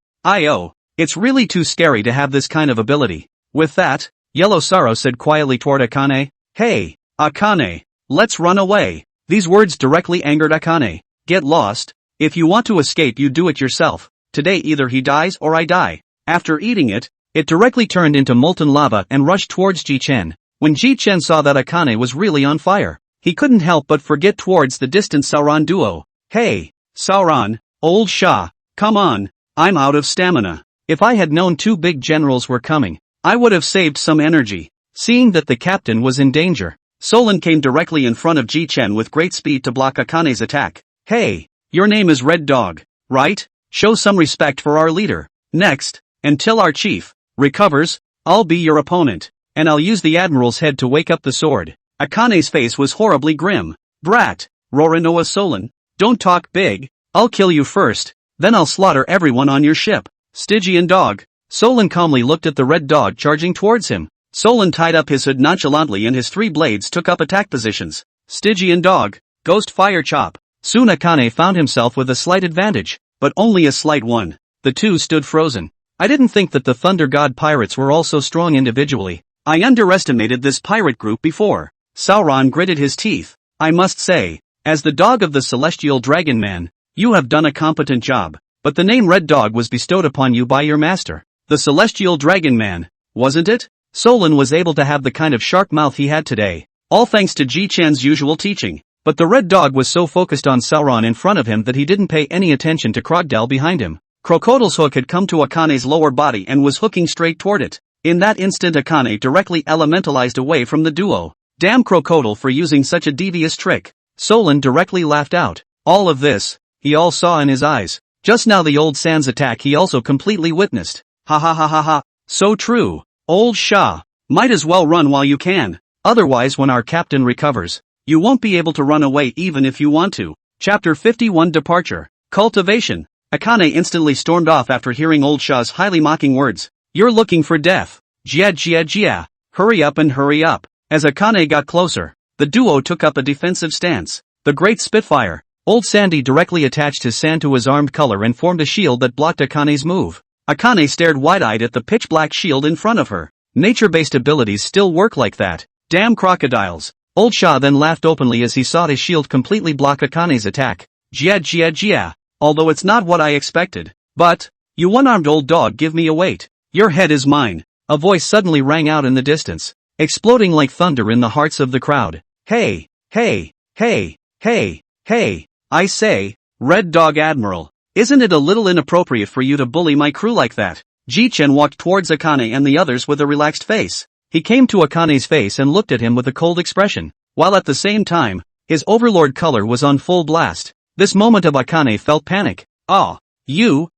It's really too scary to have this kind of ability. With that, Yellow Sorrow said quietly toward Akane. Hey, Akane, let's run away. These words directly angered Akane. Get lost. If you want to escape, you do it yourself. Today either he dies or I die. After eating it, it directly turned into molten lava and rushed towards Ji-chan. When Ji-chan saw that Akane was really on fire, he couldn't help but forget towards the distant Sauron duo. Hey, Sauron, old Shah, come on, I'm out of stamina. If I had known 2 big generals were coming, I would have saved some energy. Seeing that the captain was in danger, Solon came directly in front of Ji-chen with great speed to block Akane's attack. Hey, your name is Red Dog, right? Show some respect for our leader. Next, until our chief recovers, I'll be your opponent, and I'll use the admiral's head to wake up the sword. Akane's face was horribly grim. Brat, Roranoa Solon, don't talk big, I'll kill you first, then I'll slaughter everyone on your ship. Stygian dog. Solon calmly looked at the red dog charging towards him. Solon tied up his hood nonchalantly and his three blades took up attack positions. Stygian dog, ghost fire chop. Soon Akane found himself with a slight advantage, but only a slight one. The two stood frozen. I didn't think that the Thunder God pirates were all so strong individually. I underestimated this pirate group before. Sauron gritted his teeth. I must say, as the dog of the Celestial Dragon Man, you have done a competent job, but the name Red Dog was bestowed upon you by your master, the Celestial Dragon Man, wasn't it? Solon was able to have the kind of sharp mouth he had today, all thanks to Ji-chan's usual teaching, but the Red Dog was so focused on Sauron in front of him that he didn't pay any attention to Crocodile behind him. Crocodile's hook had come to Akane's lower body and was hooking straight toward it. In that instant Akane directly elementalized away from the duo. Damn Crocodile for using such a devious trick. Solon directly laughed out. All of this, he all saw in his eyes. Just now the old Sans attack he also completely witnessed. Ha ha ha ha ha. So true. Old Shah. Might as well run while you can. Otherwise when our captain recovers, you won't be able to run away even if you want to. Chapter 51 Departure. Cultivation. Akane instantly stormed off after hearing Old Shah's highly mocking words. You're looking for death. Jia jia jia. Hurry up and hurry up. As Akane got closer, the duo took up a defensive stance. The Great Spitfire. Old Sandy directly attached his sand to his armed color and formed a shield that blocked Akane's move. Akane stared wide-eyed at the pitch-black shield in front of her. Nature-based abilities still work like that. Damn crocodiles. Old Shah then laughed openly as he saw his shield completely block Akane's attack. Jia jia jia. Although it's not what I expected. But, you one-armed old dog, give me a wait. Your head is mine. A voice suddenly rang out in the distance, exploding like thunder in the hearts of the crowd. Hey, hey, hey, hey, hey, I say, Red Dog Admiral, isn't it a little inappropriate for you to bully my crew like that? Ji-chen walked towards Akane and the others with a relaxed face. He came to Akane's face and looked at him with a cold expression, while at the same time, his overlord color was on full blast. This moment of Akane felt panic. Ah, you,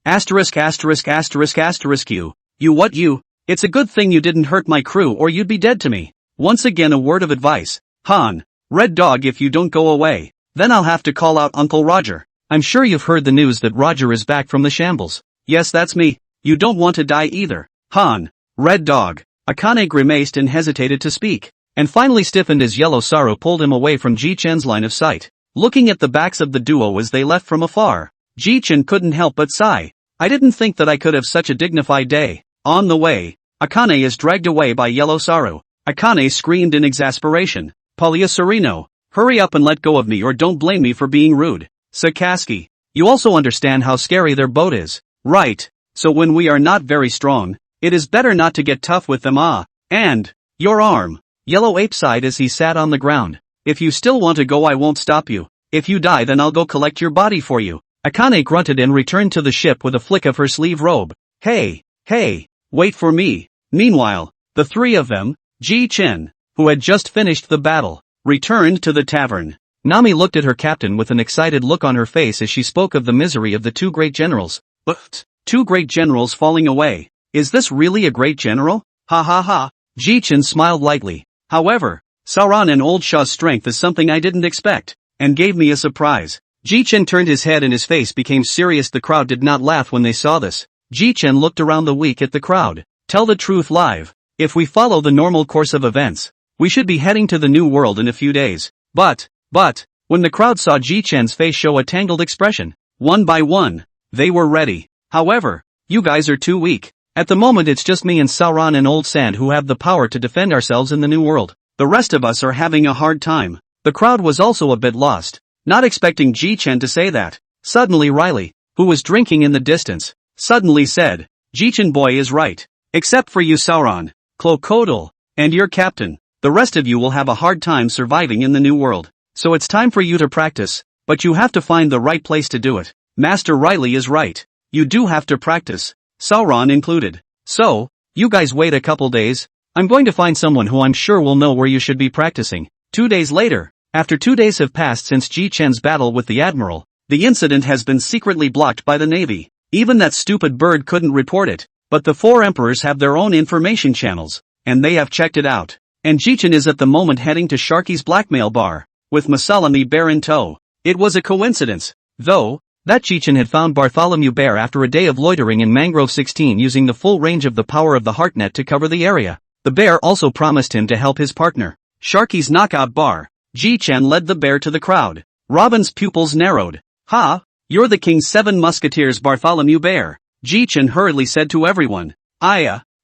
asterisk asterisk asterisk asterisk you what you? It's a good thing you didn't hurt my crew or you'd be dead to me. Once again a word of advice. Han, Red Dog, if you don't go away, then I'll have to call out Uncle Roger. I'm sure you've heard the news that Roger is back from the shambles. Yes, that's me. You don't want to die either. Han, Red Dog. Akane grimaced and hesitated to speak, and finally stiffened as yellow sorrow pulled him away from Ji-chen's line of sight. Looking at the backs of the duo as they left from afar, Ji-chen couldn't help but sigh. I didn't think that I could have such a dignified day. On the way, Akane is dragged away by yellow sorrow. Akane screamed in exasperation. Palia Sereno, hurry up and let go of me or don't blame me for being rude. Sakaski, you also understand how scary their boat is, right? So when we are not very strong, it is better not to get tough with them. And, your arm. Yellow Ape sighed as he sat on the ground. If you still want to go I won't stop you. If you die then I'll go collect your body for you. Akane grunted and returned to the ship with a flick of her sleeve robe. Hey, wait for me. Meanwhile, the three of them, Ji-chen, who had just finished the battle, returned to the tavern. Nami looked at her captain with an excited look on her face as she spoke of the misery of the two great generals. But, two great generals falling away. Is this really a great general? Ha ha ha. Ji-chen smiled lightly. However, Sauron and Old Shah's strength is something I didn't expect, and gave me a surprise. Ji-chen turned his head and his face became serious. The crowd did not laugh when they saw this. Ji-chen looked around the week at the crowd. Tell the truth live. If we follow the normal course of events, we should be heading to the new world in a few days. But, when the crowd saw Ji-chen's face show a tangled expression, one by one, they were ready. However, you guys are too weak. At the moment it's just me and Sauron and Old Sand who have the power to defend ourselves in the new world. The rest of us are having a hard time. The crowd was also a bit lost, not expecting Ji-chen to say that. Suddenly Riley, who was drinking in the distance, suddenly said, Ji-chen boy is right. Except for you Sauron, Clocodile, and your captain. The rest of you will have a hard time surviving in the new world. So it's time for you to practice, but you have to find the right place to do it. Master Riley is right. You do have to practice, Sauron included. So, You guys wait a couple days. I'm going to find someone who I'm sure will know where you should be practicing. 2 days later, after 2 days have passed since Ji Chen's battle with the admiral, the incident has been secretly blocked by the navy. Even that stupid bird couldn't report it. But the 4 emperors have their own information channels, and they have checked it out. And Ji Chen is at the moment heading to Sharky's blackmail bar, with Masalami Bear in tow. It was a coincidence, though, that Ji Chen had found Bartholomew Bear after a day of loitering in Mangrove 16 using the full range of the power of the Heartnet to cover the area. The bear also promised him to help his partner. Sharky's knockout bar. Ji Chen led the bear to the crowd. Robin's pupils narrowed. Ha! You're the King's 7 Musketeers Bartholomew Bear. Ji Chen hurriedly said to everyone.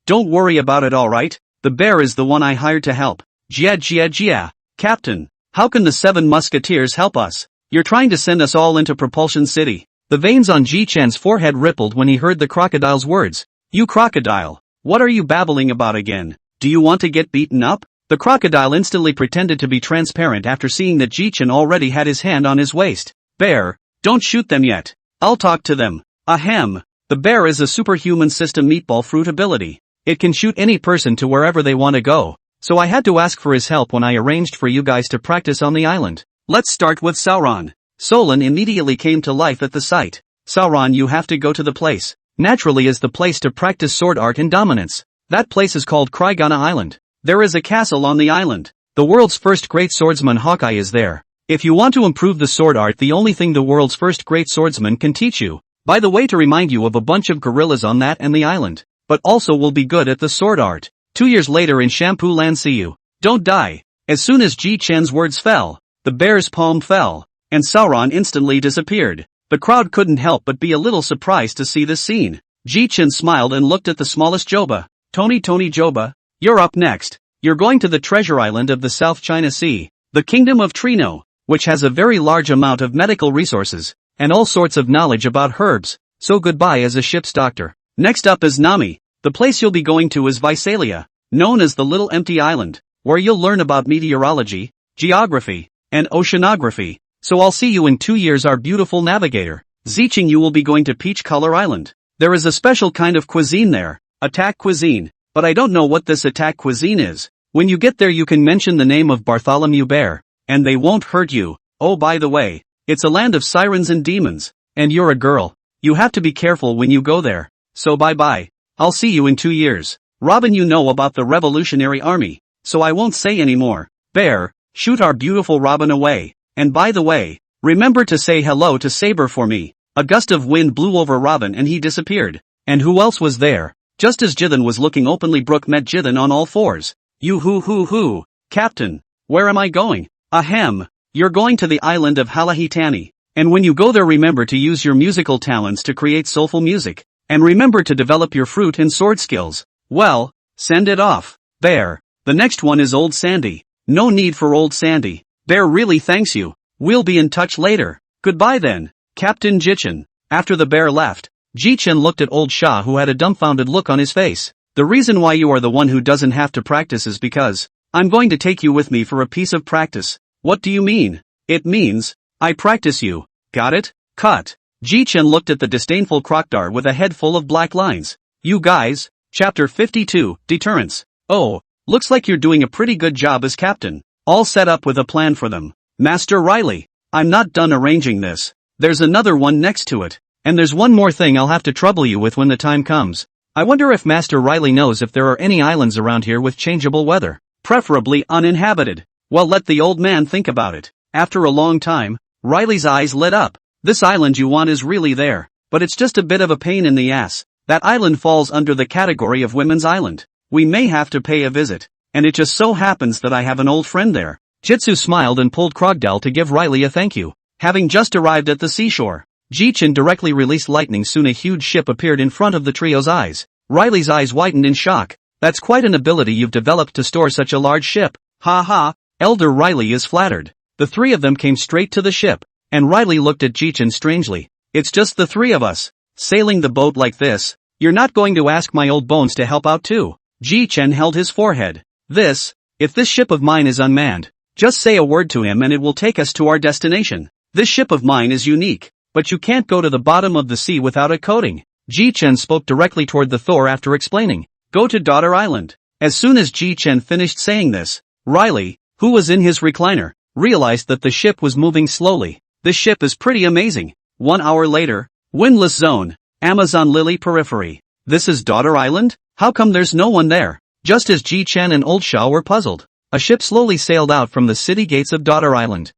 Don't worry about it, alright? The bear is the one I hired to help. Jia. Captain, how can the 7 Musketeers help us? You're trying to send us all into Propulsion City. The veins on Ji Chen's forehead rippled when he heard the crocodile's words. You crocodile, what are you babbling about again? Do you want to get beaten up? The crocodile instantly pretended to be transparent after seeing that Ji Chen already had his hand on his waist. Bear, don't shoot them yet. I'll talk to them. Ahem. The bear is a superhuman system meatball fruit ability. It can shoot any person to wherever they want to go, so I had to ask for his help when I arranged for you guys to practice on the island. Let's start with Sauron. Solon immediately came to life at the sight. Sauron, you have to go to the place. Naturally is the place to practice sword art and dominance. That place is called Krygana Island. There is a castle on the island. The world's first great swordsman Hawkeye is there. If you want to improve the sword art, the only thing the world's first great swordsman can teach you, by the way, to remind you of a bunch of gorillas on that and the island, but also will be good at the sword art. 2 years later in Shampoo Land, see you. Don't die. As soon as Ji Chen's words fell, the bear's palm fell, and Sauron instantly disappeared. The crowd couldn't help but be a little surprised to see this scene. Ji Chen smiled and looked at the smallest Joba. Tony Joba, you're up next. You're going to the treasure island of the South China Sea, the kingdom of Trino, which has a very large amount of medical resources, and all sorts of knowledge about herbs, so goodbye as a ship's doctor. Next up is Nami. The place you'll be going to is Visalia, known as the Little Empty Island, where you'll learn about meteorology, geography, and oceanography. So I'll see you in 2 years, our beautiful navigator. Zicheng, you will be going to Peach Color Island. There is a special kind of cuisine there, attack cuisine, but I don't know what this attack cuisine is. When you get there you can mention the name of Bartholomew Bear, and they won't hurt you. Oh, by the way, it's a land of sirens and demons, and you're a girl. You have to be careful when you go there. So bye-bye. I'll see you in 2 years. Robin, you know about the Revolutionary Army, so I won't say any more. Bear, shoot our beautiful Robin away. And by the way, remember to say hello to Saber for me. A gust of wind blew over Robin and he disappeared. And who else was there? Just as Jithan was looking openly, Brooke met Jithan on all fours. You hoo. Captain, where am I going? Ahem. You're going to the island of Halahitani. And when you go there, remember to use your musical talents to create soulful music. And remember to develop your fruit and sword skills. Well, send it off. Bear. The next one is Old Sandy. No need for Old Sandy. Bear really thanks you. We'll be in touch later. Goodbye then, Captain Jichen. After the bear left, Ji Chen looked at Old Shah, who had a dumbfounded look on his face. The reason why you are the one who doesn't have to practice is because I'm going to take you with me for a piece of practice. What do you mean? It means I practice you. Got it? Cut. Ji Chen looked at the disdainful Crocodile with a head full of black lines. You guys, Chapter 52, Deterrence. Oh, looks like you're doing a pretty good job as captain. All set up with a plan for them. Master Riley, I'm not done arranging this. There's another one next to it. And there's one more thing I'll have to trouble you with when the time comes. I wonder if Master Riley knows if there are any islands around here with changeable weather. Preferably uninhabited. Well, let the old man think about it. After a long time, Riley's eyes lit up. This island you want is really there, but it's just a bit of a pain in the ass. That island falls under the category of Women's Island. We may have to pay a visit. And it just so happens that I have an old friend there. Jitsu smiled and pulled Crocodile to give Riley a thank you. Having just arrived at the seashore, Ji Chen directly released lightning. Soon a huge ship appeared in front of the trio's eyes. Riley's eyes widened in shock. That's quite an ability you've developed to store such a large ship. Ha ha, Elder Riley is flattered. The three of them came straight to the ship, and Riley looked at Ji Chen strangely. It's just the three of us. Sailing the boat like this, you're not going to ask my old bones to help out too? Ji Chen held his forehead. If this ship of mine is unmanned, just say a word to him and it will take us to our destination. This ship of mine is unique, but you can't go to the bottom of the sea without a coating. Ji Chen spoke directly toward the Thor after explaining. Go to Daughter Island. As soon as Ji Chen finished saying this, Riley, who was in his recliner, realized that the ship was moving slowly. This ship is pretty amazing. 1 hour later, Windless Zone, Amazon Lily Periphery. This is Daughter Island? How come there's no one there? Just as Ji Chen and Old Shaw were puzzled, a ship slowly sailed out from the city gates of Daughter Island.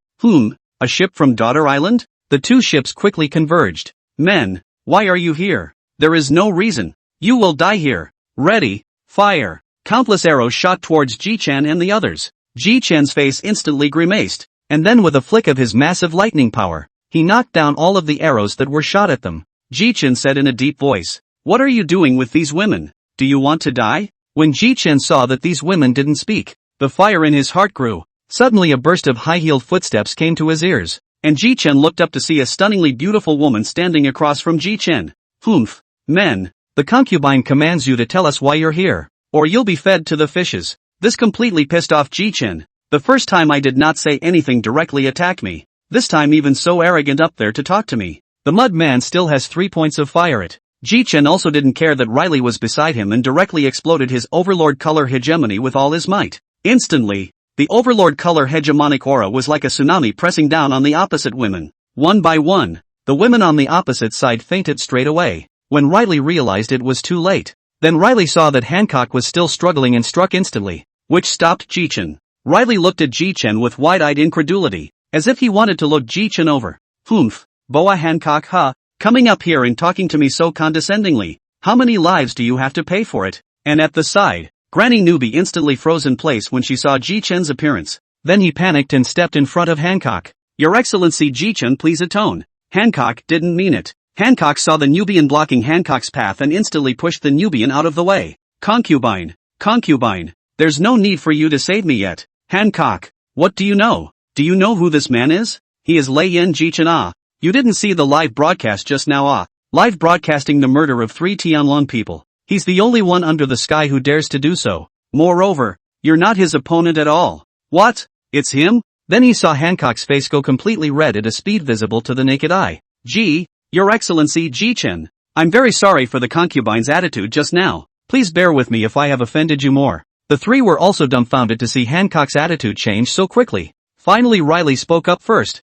A ship from Daughter Island? The two ships quickly converged. Men, why are you here? There is no reason. You will die here. Ready, fire. Countless arrows shot towards Ji Chen and the others. Ji Chen's face instantly grimaced, and then with a flick of his massive lightning power, he knocked down all of the arrows that were shot at them. Ji Chen said in a deep voice, "What are you doing with these women? Do you want to die?" When Ji Chen saw that these women didn't speak, the fire in his heart grew. Suddenly a burst of high-heeled footsteps came to his ears, and Ji Chen looked up to see a stunningly beautiful woman standing across from Ji Chen. Men, the concubine commands you to tell us why you're here, or you'll be fed to the fishes. This completely pissed off Ji Chen. The first time I did not say anything directly attacked me. This time even so arrogant up there to talk to me. The mud man still has 3 points of fire it. Ji Chen also didn't care that Riley was beside him and directly exploded his Overlord color hegemony with all his might. Instantly, the Overlord color hegemonic aura was like a tsunami pressing down on the opposite women. One by one, the women on the opposite side fainted straight away. When Riley realized it was too late, then Riley saw that Hancock was still struggling and struck instantly, which stopped Ji Chen. Riley looked at Ji Chen with wide-eyed incredulity, as if he wanted to look Ji Chen over. Boa Hancock, coming up here and talking to me so condescendingly. How many lives do you have to pay for it? And at the side, Granny Newbie instantly froze in place when she saw Ji Chen's appearance. Then he panicked and stepped in front of Hancock. Your Excellency Ji Chen, please atone. Hancock didn't mean it. Hancock saw the Nubian blocking Hancock's path and instantly pushed the Nubian out of the way. Concubine, there's no need for you to save me yet. Hancock, what do you know? Do you know who this man is? He is Lei Yin Ji Chen. You didn't see the live broadcast just now. Live broadcasting the murder of 3 Tianlong people. He's the only one under the sky who dares to do so. Moreover, you're not his opponent at all. What? It's him? Then he saw Hancock's face go completely red at a speed visible to the naked eye. Your Excellency Ji Chen, I'm very sorry for the concubine's attitude just now. Please bear with me if I have offended you more. The three were also dumbfounded to see Hancock's attitude change so quickly. Finally Riley spoke up first.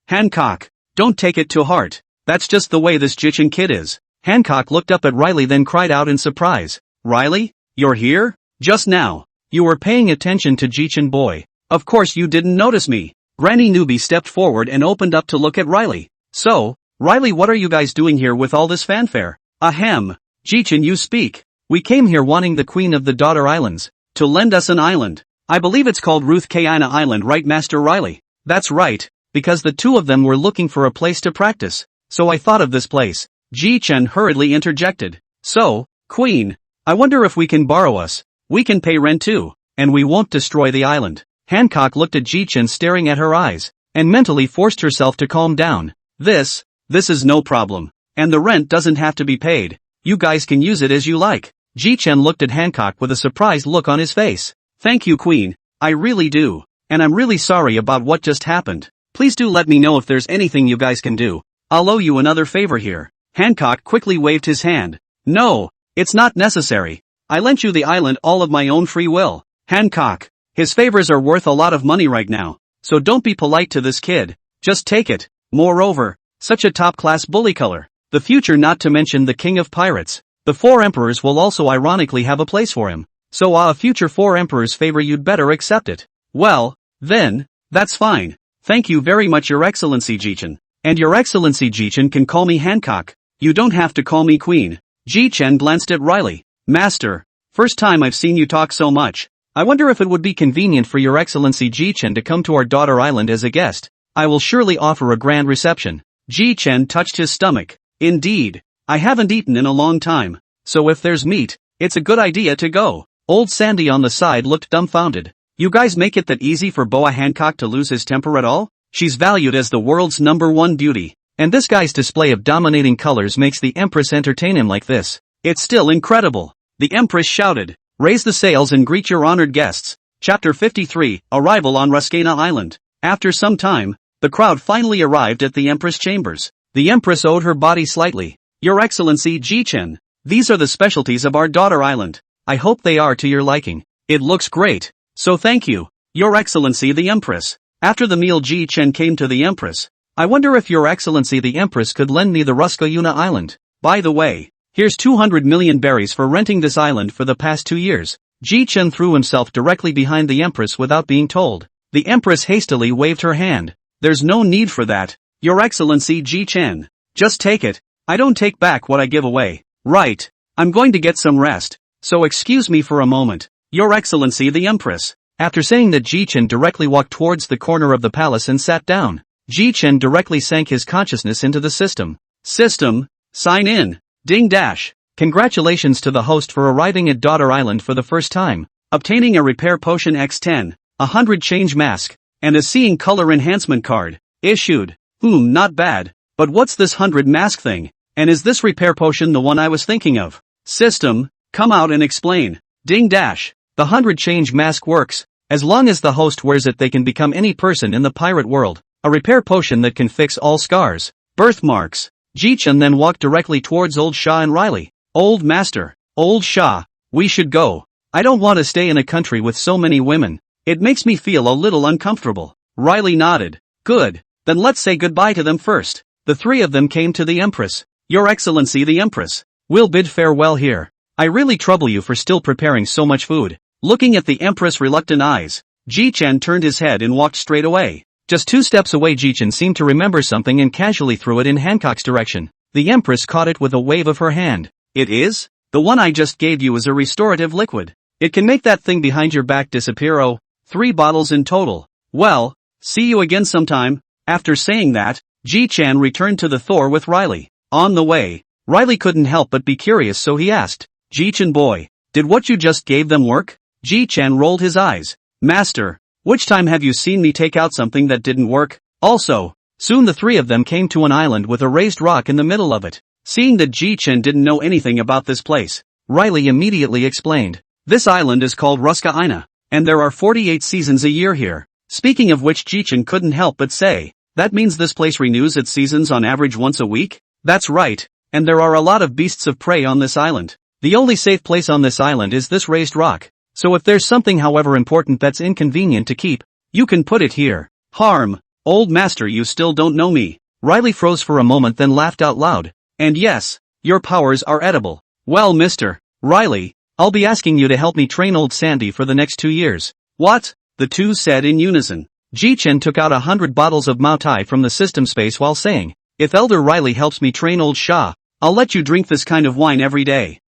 Hancock, don't take it to heart. That's just the way this Ji Chen kid is. Hancock looked up at Riley then cried out in surprise. Riley, you're here? Just now. You were paying attention to Ji Chen boy. Of course you didn't notice me. Granny Newbie stepped forward and opened up to look at Riley. So, Riley, what are you guys doing here with all this fanfare? Ahem. Ji Chen, you speak. We came here wanting the Queen of the Daughter Islands to lend us an island. I believe it's called Ruth Kaina Island, right, Master Riley? That's right, because the two of them were looking for a place to practice. So I thought of this place. Ji Chen hurriedly interjected. So, Queen, I wonder if we can borrow us. We can pay rent too, and we won't destroy the island. Hancock looked at Ji Chen staring at her eyes, and mentally forced herself to calm down. This is no problem. And the rent doesn't have to be paid. You guys can use it as you like. Ji Chen looked at Hancock with a surprised look on his face. Thank you, Queen. I really do. And I'm really sorry about what just happened. Please do let me know if there's anything you guys can do. I'll owe you another favor here. Hancock quickly waved his hand. No, it's not necessary. I lent you the island all of my own free will. Hancock, his favors are worth a lot of money right now. So don't be polite to this kid. Just take it. Moreover, such a top-class bully color. The future, not to mention the king of pirates. The 4 emperors will also ironically have a place for him. So a future 4 emperors favor, you'd better accept it. Well, then, that's fine. Thank you very much, Your Excellency Ji Chen. And Your Excellency Ji Chen can call me Hancock. You don't have to call me Queen. Ji Chen glanced at Riley. Master, first time I've seen you talk so much. I wonder if it would be convenient for Your Excellency Ji Chen to come to our daughter island as a guest. I will surely offer a grand reception. Ji Chen touched his stomach. Indeed, I haven't eaten in a long time. So if there's meat, it's a good idea to go. Old Sandy on the side looked dumbfounded. You guys make it that easy for Boa Hancock to lose his temper at all? She's valued as the world's #1 beauty. And this guy's display of dominating colors makes the Empress entertain him like this. It's still incredible. The Empress shouted, raise the sails and greet your honored guests. Chapter 53, Arrival on Ruskana Island. After some time, the crowd finally arrived at the Empress chambers. The Empress owed her body slightly. Your Excellency Ji Chen, These are the specialties of our daughter island. I hope they are to your liking. It looks great. So thank you, Your Excellency the Empress. After the meal Ji Chen came to the Empress. I wonder if Your Excellency the Empress could lend me the Ruskayuna island. By the way, here's 200 million berries for renting this island for the past 2 years. Ji Chen threw himself directly behind the Empress without being told. The Empress hastily waved her hand. There's no need for that, Your Excellency Ji Chen. Just take it. I don't take back what I give away. Right. I'm going to get some rest. So excuse me for a moment, Your Excellency the Empress. After saying that, Ji Chen directly walked towards the corner of the palace and sat down. Ji Chen directly sank his consciousness into the system. System, sign in. Ding dash. Congratulations to the host for arriving at Daughter Island for the first time, obtaining a repair potion X10, 100 change mask, and a seeing color enhancement card. Issued. Not bad. But what's this 100 mask thing? And is this repair potion the one I was thinking of? System, come out and explain. Ding dash. The 100 change mask works. As long as the host wears it, they can become any person in the pirate world. A repair potion that can fix all scars, birthmarks. Ji Chen then walked directly towards Old Shah and Riley. Old Master, Old Shah, we should go. I don't want to stay in a country with so many women. It makes me feel a little uncomfortable. Riley nodded. Good. Then let's say goodbye to them first. The three of them came to the Empress. Your Excellency the Empress, we'll bid farewell here. I really trouble you for still preparing so much food. Looking at the Empress' reluctant eyes, Ji Chen turned his head and walked straight away. Just 2 steps away, Ji Chen seemed to remember something and casually threw it in Hancock's direction. The Empress caught it with a wave of her hand. It is? The one I just gave you is a restorative liquid. It can make that thing behind your back disappear. Oh, 3 bottles in total. Well, see you again sometime. After saying that, Ji Chen returned to the Thor with Riley. On the way, Riley couldn't help but be curious, so he asked, Ji Chen boy, did what you just gave them work? Ji Chen rolled his eyes. Master, which time have you seen me take out something that didn't work? Also, soon the 3 of them came to an island with a raised rock in the middle of it. Seeing that Ji Chen didn't know anything about this place, Riley immediately explained. This island is called Ruskayuna, and there are 48 seasons a year here. Speaking of which, Ji Chen couldn't help but say, that means this place renews its seasons on average once a week? That's right, and there are a lot of beasts of prey on this island. The only safe place on this island is this raised rock. So if there's something however important that's inconvenient to keep, you can put it here. Harm, Old Master, you still don't know me. Riley froze for a moment, then laughed out loud. And yes, your powers are edible. Well, Mr. Riley, I'll be asking you to help me train old Sandy for the next 2 years. What? The two said in unison. Ji Chen took out 100 bottles of Mao Tai from the system space while saying, if Elder Riley helps me train old Shah, I'll let you drink this kind of wine every day.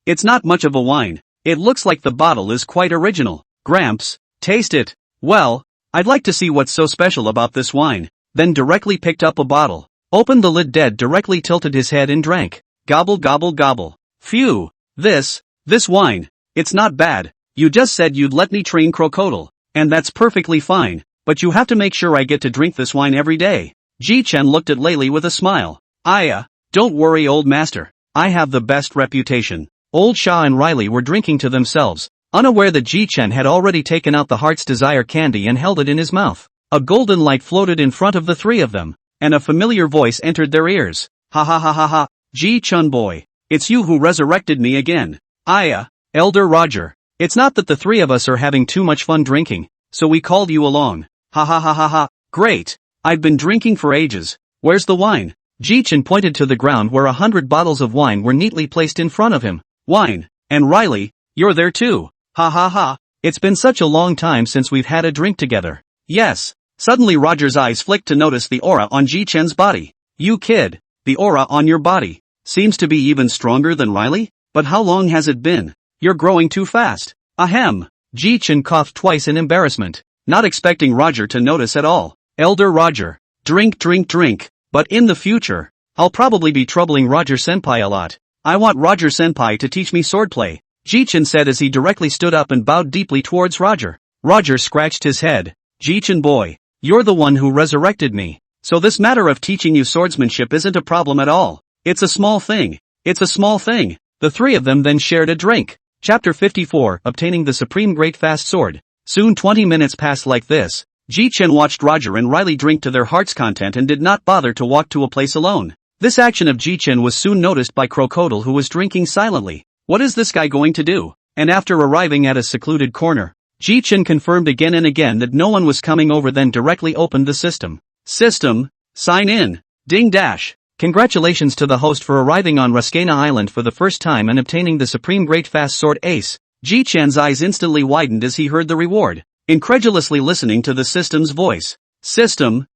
It's not much of a wine. It looks like the bottle is quite original. Gramps, taste it. Well, I'd like to see what's so special about this wine. Then directly picked up a bottle, opened the lid, directly tilted his head and drank. Gobble gobble gobble. Phew. This wine. It's not bad. You just said you'd let me train Crocodile. And that's perfectly fine. But you have to make sure I get to drink this wine every day. Ji Chen looked at Layli with a smile. Don't worry, Old Master. I have the best reputation. Old Shah and Riley were drinking to themselves, unaware that Ji Chen had already taken out the Heart's Desire candy and held it in his mouth. A golden light floated in front of the 3 of them, and a familiar voice entered their ears. Ha ha ha ha ha, Ji Chen boy. It's you who resurrected me again. Elder Roger. It's not that the 3 of us are having too much fun drinking, so we called you along. Ha ha ha ha ha, great. I've been drinking for ages. Where's the wine? Ji Chen pointed to the ground where 100 bottles of wine were neatly placed in front of him. Wine. And Riley, you're there too. Ha ha ha, it's been such a long time since we've had a drink together. Yes. Suddenly Roger's eyes flicked to notice the aura on Ji Chen's body. You kid, the aura on your body seems to be even stronger than Riley? But how long has it been? You're growing too fast. Ahem. Ji Chen coughed twice in embarrassment, not expecting Roger to notice at all. Elder Roger. Drink drink drink. But in the future, I'll probably be troubling Roger Senpai a lot. I want Roger Senpai to teach me swordplay, Ji Chen said as he directly stood up and bowed deeply towards Roger. Roger scratched his head. Ji Chen boy, you're the one who resurrected me, so this matter of teaching you swordsmanship isn't a problem at all. It's a small thing. It's a small thing. The 3 of them then shared a drink. Chapter 54, Obtaining the Supreme Great Fast Sword. Soon 20 minutes passed like this. Ji Chen watched Roger and Riley drink to their heart's content and did not bother to walk to a place alone. This action of Ji-Chen was soon noticed by Crocodile, who was drinking silently. What is this guy going to do? And after arriving at a secluded corner, Ji-Chen confirmed again and again that no one was coming over, then directly opened the system. System, sign in. Ding dash. Congratulations to the host for arriving on Ruskena Island for the first time and obtaining the Supreme Great Fast Sword Ace. Ji-Chan's eyes instantly widened as he heard the reward, incredulously listening to the system's voice. System,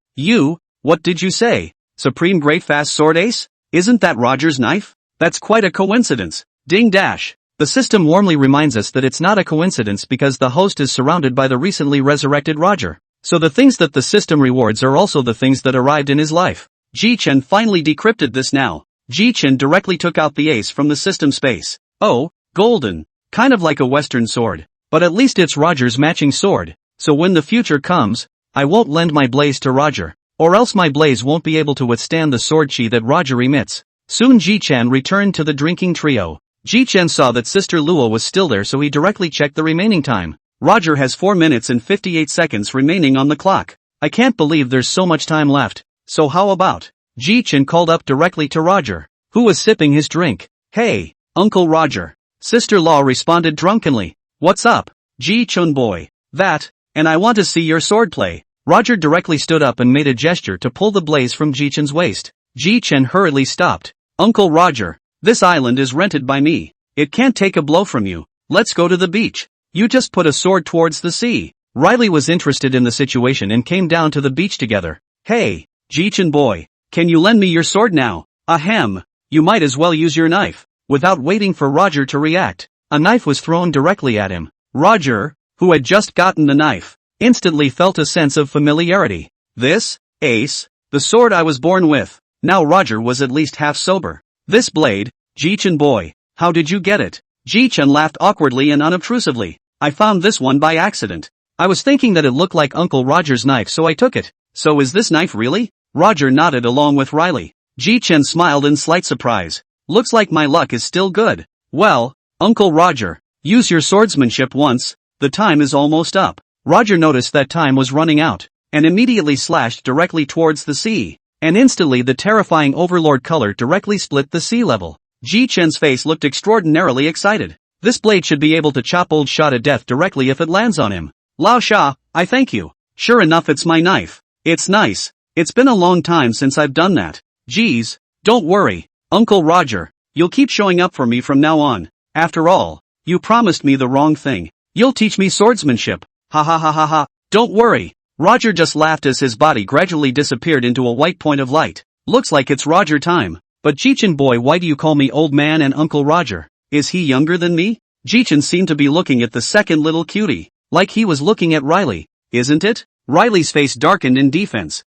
what did you say? Supreme Great Fast Sword Ace? Isn't that Roger's knife? That's quite a coincidence. Ding dash. The system warmly reminds us that it's not a coincidence because the host is surrounded by the recently resurrected Roger. So the things that the system rewards are also the things that arrived in his life. Ji-Chen finally decrypted this now. Ji-Chen directly took out the ace from the system space. Oh, golden. Kind of like a western sword. But at least it's Roger's matching sword. So when the future comes, I won't lend my blaze to Roger. Or else my blaze won't be able to withstand the sword chi that Roger emits. Soon Ji-Chen returned to the drinking trio. Ji-Chen saw that Sister Luo was still there, so he directly checked the remaining time. Roger has 4 minutes and 58 seconds remaining on the clock. I can't believe there's so much time left. So how about? Ji-Chen called up directly to Roger, who was sipping his drink. Hey, Uncle Roger. Sister Law responded drunkenly. What's up? Ji-Chen boy. That, and I want to see your swordplay. Roger directly stood up and made a gesture to pull the blaze from Ji-Chen's waist. Ji-Chen hurriedly stopped. Uncle Roger, this island is rented by me. It can't take a blow from you. Let's go to the beach. You just put a sword towards the sea. Riley was interested in the situation and came down to the beach together. Hey, Ji-Chen boy, can you lend me your sword now? Ahem, you might as well use your knife. Without waiting for Roger to react, a knife was thrown directly at him. Roger, who had just gotten the knife, instantly felt a sense of familiarity. This, ace, the sword I was born with. Now Roger was at least half sober. This blade, Ji-Chen boy, how did you get it? Ji-Chen laughed awkwardly and unobtrusively. I found this one by accident. I was thinking that it looked like Uncle Roger's knife, so I took it. So is this knife really? Roger nodded along with Riley. Ji-Chen smiled in slight surprise. Looks like my luck is still good. Well, Uncle Roger, use your swordsmanship once. The time is almost up. Roger noticed that time was running out, and immediately slashed directly towards the sea. And instantly the terrifying overlord color directly split the sea level. Ji-Chen's face looked extraordinarily excited. This blade should be able to chop old Sha to death directly if it lands on him. Lao Sha, I thank you. Sure enough, it's my knife. It's nice. It's been a long time since I've done that. Geez, don't worry, Uncle Roger. You'll keep showing up for me from now on. After all, you promised me the wrong thing. You'll teach me swordsmanship. Ha ha ha ha ha. Don't worry. Roger just laughed as his body gradually disappeared into a white point of light. Looks like it's Roger time. But Ji-Chen boy, why do you call me old man and Uncle Roger? Is he younger than me? Ji-Chen seemed to be looking at the second little cutie, like he was looking at Riley, isn't it? Riley's face darkened in defense.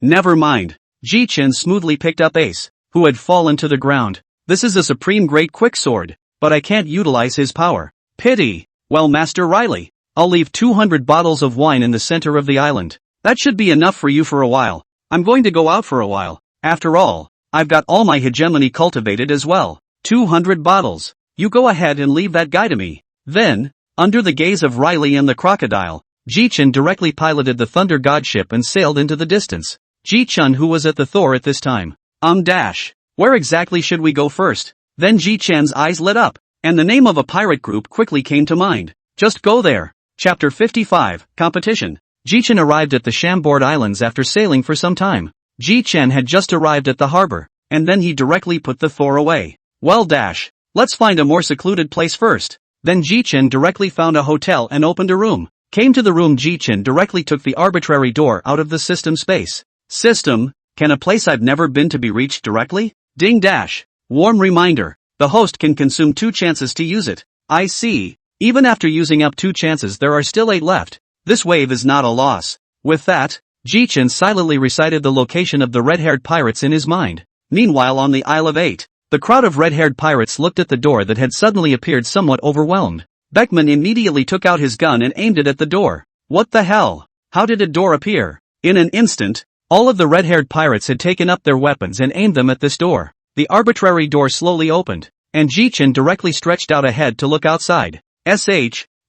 Never mind. Ji-Chen smoothly picked up Ace, who had fallen to the ground. This is a supreme great quick sword, but I can't utilize his power. Pity. Well, Master Riley, I'll leave 200 bottles of wine in the center of the island. That should be enough for you for a while. I'm going to go out for a while. After all, I've got all my hegemony cultivated as well. 200 bottles. You go ahead and leave that guy to me. Then, under the gaze of Riley and the crocodile, Ji-Chen directly piloted the Thunder God ship and sailed into the distance. Ji-Chen, who was at the Thor at this time. Where exactly should we go first? Then Ji-Chen's eyes lit up, and the name of a pirate group quickly came to mind. Just go there. Chapter 55, Competition. Ji-Chen arrived at the Chambord Islands after sailing for some time. Ji-Chen had just arrived at the harbor, and then he directly put the Thor away. Well, let's find a more secluded place first. Then Ji-Chen directly found a hotel and opened a room. Came to the room, Ji-Chen directly took the arbitrary door out of the system space. System, can a place I've never been to be reached directly? Ding dash. Warm reminder, the host can consume 2 chances to use it. I see. Even after using up 2 chances there are still 8 left. This wave is not a loss. With that, Ji-Chen silently recited the location of the red-haired pirates in his mind. Meanwhile on the Isle of 8, the crowd of red-haired pirates looked at the door that had suddenly appeared somewhat overwhelmed. Beckman immediately took out his gun and aimed it at the door. What the hell? How did a door appear? In an instant, all of the red-haired pirates had taken up their weapons and aimed them at this door. The arbitrary door slowly opened, and Ji-Chen directly stretched out a head to look outside.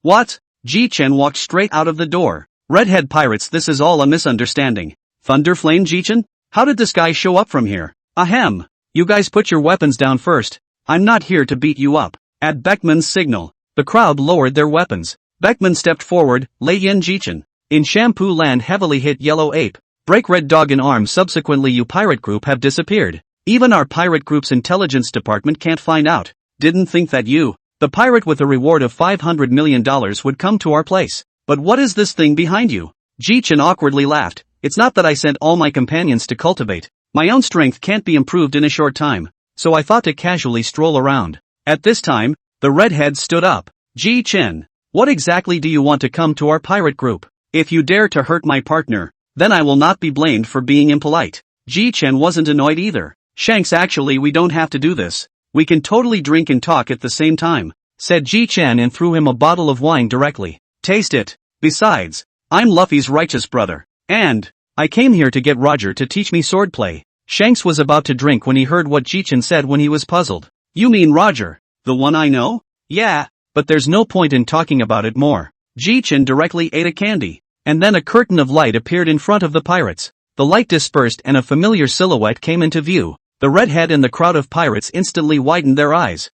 What? Ji-Chen walked straight out of the door. Redhead pirates, this is all a misunderstanding. Thunderflame Ji-Chen? How did this guy show up from here? Ahem. You guys put your weapons down first. I'm not here to beat you up. At Beckman's signal, the crowd lowered their weapons. Beckman stepped forward, Lei Yin Jichin. In Shampoo Land heavily hit Yellow Ape. Break Red Dog in arms. Subsequently you pirate group have disappeared. Even our pirate group's intelligence department can't find out. Didn't think that you, the pirate with a reward of $500 million would come to our place. But what is this thing behind you? Jichin awkwardly laughed. It's not that I sent all my companions to cultivate. My own strength can't be improved in a short time. So I thought to casually stroll around. At this time, the redhead stood up. Jichin, what exactly do you want to come to our pirate group? If you dare to hurt my partner, then I will not be blamed for being impolite. Jichin wasn't annoyed either. Shanks, actually we don't have to do this. We can totally drink and talk at the same time, said Jichin and threw him a bottle of wine directly. Taste it. Besides, I'm Luffy's righteous brother. And I came here to get Roger to teach me swordplay. Shanks was about to drink when he heard what Jichin said when he was puzzled. You mean Roger? The one I know? Yeah, but there's no point in talking about it more. Jichin directly ate a candy. And then a curtain of light appeared in front of the pirates. The light dispersed and a familiar silhouette came into view. The redhead and the crowd of pirates instantly widened their eyes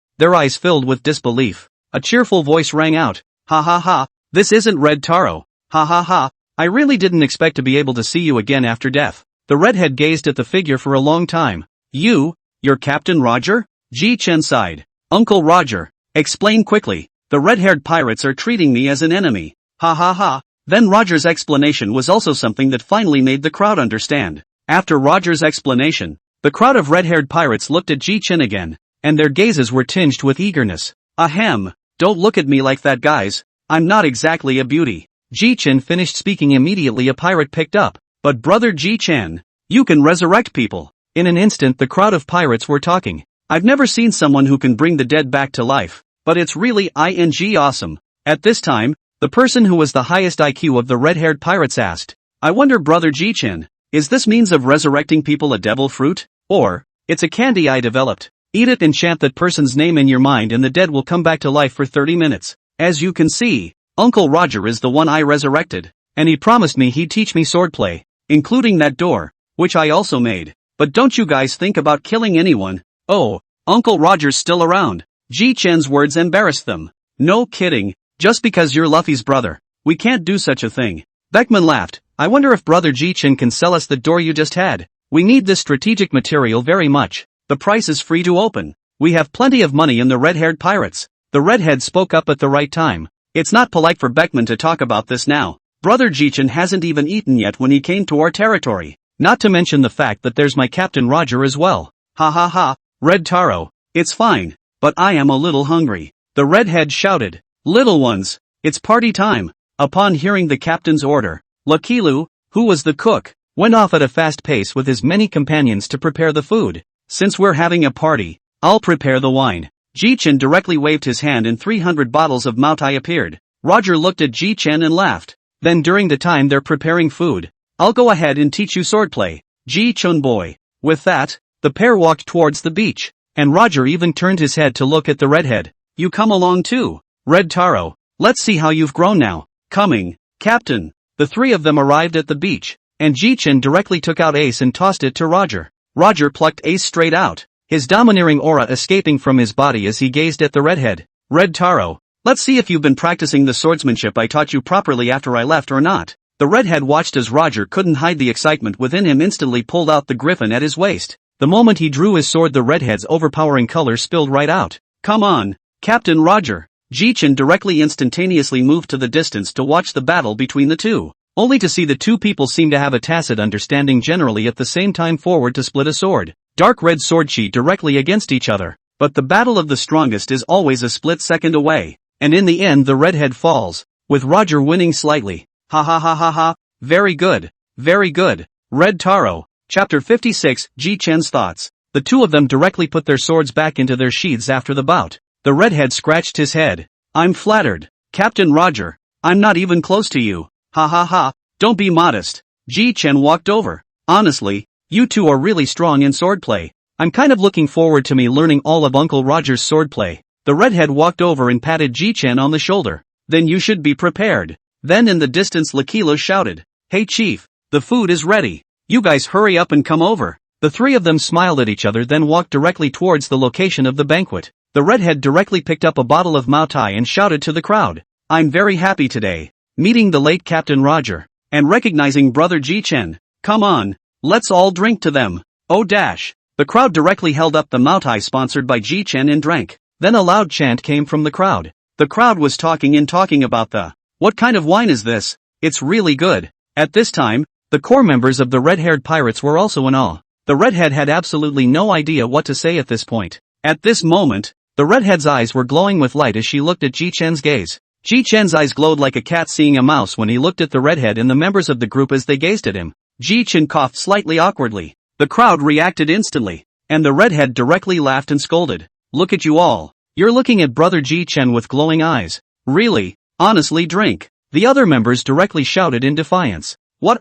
filled with disbelief. A cheerful voice rang out. Ha ha ha, this isn't Red Taro. Ha ha ha, I really didn't expect to be able to see you again after death. The redhead gazed at the figure for a long time. You're Captain Roger? Jichin sighed. Uncle Roger, explain quickly. The red-haired pirates are treating me as an enemy. Ha ha ha. Then Roger's explanation was also something that finally made the crowd understand. After Roger's explanation, the crowd of red-haired pirates looked at Jichin again, and their gazes were tinged with eagerness. Ahem, don't look at me like that, guys. I'm not exactly a beauty. Jichin finished speaking. Immediately a pirate picked up. But brother Jichin, you can resurrect people. In an instant the crowd of pirates were talking. I've never seen someone who can bring the dead back to life, but it's really awesome. At this time, the person who was the highest IQ of the red-haired pirates asked, I wonder brother Jichin, is this means of resurrecting people a devil fruit? Or, it's a candy I developed. Eat it and chant that person's name in your mind and the dead will come back to life for 30 minutes. As you can see, Uncle Roger is the one I resurrected, and he promised me he'd teach me swordplay, including that door, which I also made. But don't you guys think about killing anyone? Oh, Uncle Roger's still around. Jichin's words embarrassed them. No kidding, just because you're Luffy's brother, we can't do such a thing. Beckman laughed. I wonder if brother Jichin can sell us the door you just had. We need this strategic material very much. The price is free to open. We have plenty of money in the red-haired pirates. The redhead spoke up at the right time. It's not polite for Beckman to talk about this now. Brother Jichin hasn't even eaten yet when he came to our territory. Not to mention the fact that there's my Captain Roger as well. Ha ha ha, Red Taro, it's fine, but I am a little hungry. The redhead shouted. Little ones, it's party time. Upon hearing the captain's order, Lakilu, who was the cook, went off at a fast pace with his many companions to prepare the food. Since we're having a party, I'll prepare the wine. Jichin directly waved his hand and 300 bottles of Moutai appeared. Roger looked at Jichin and laughed. Then during the time they're preparing food, I'll go ahead and teach you swordplay. Jichin boy. With that, the pair walked towards the beach, and Roger even turned his head to look at the redhead. You come along too, Red Taro. Let's see how you've grown now. Coming, Captain. The three of them arrived at the beach, and Jichin directly took out Ace and tossed it to Roger. Roger plucked Ace straight out, his domineering aura escaping from his body as he gazed at the redhead. Red Taro, let's see if you've been practicing the swordsmanship I taught you properly after I left or not. The redhead watched as Roger couldn't hide the excitement within him, instantly pulled out the griffin at his waist. The moment he drew his sword, the redhead's overpowering color spilled right out. Come on, Captain Roger. Jichin directly instantaneously moved to the distance to watch the battle between the two, only to see the two people seem to have a tacit understanding generally at the same time forward to split a sword. Dark red sword chi directly against each other. But the battle of the strongest is always a split second away, and in the end the redhead falls, with Roger winning slightly. Ha ha ha ha ha, very good, very good. Red Taro, Chapter 56, Jichin's thoughts. The two of them directly put their swords back into their sheaths after the bout. The redhead scratched his head. I'm flattered. Captain Roger, I'm not even close to you. Ha ha ha, don't be modest. Jichin walked over. Honestly, you two are really strong in swordplay. I'm kind of looking forward to me learning all of Uncle Roger's swordplay. The redhead walked over and patted Jichin on the shoulder. Then you should be prepared. Then in the distance Lakilo shouted. Hey chief, the food is ready. You guys hurry up and come over. The three of them smiled at each other, then walked directly towards the location of the banquet. The redhead directly picked up a bottle of Mao Tai and shouted to the crowd, "I'm very happy today, meeting the late Captain Roger, and recognizing Brother Ji Chen. Come on, let's all drink to them. Oh dash." The crowd directly held up the Mao Tai sponsored by Ji Chen and drank. Then a loud chant came from the crowd. The crowd was talking about the, "What kind of wine is this? It's really good." At this time, the core members of the red-haired pirates were also in awe. The redhead had absolutely no idea what to say at this point. At this moment, the redhead's eyes were glowing with light as she looked at Ji Chen's gaze. Ji Chen's eyes glowed like a cat seeing a mouse when he looked at the redhead and the members of the group as they gazed at him. Ji Chen coughed slightly awkwardly. The crowd reacted instantly, and the redhead directly laughed and scolded. "Look at you all. You're looking at Brother Ji Chen with glowing eyes. Really? Honestly, drink." The other members directly shouted in defiance. "What?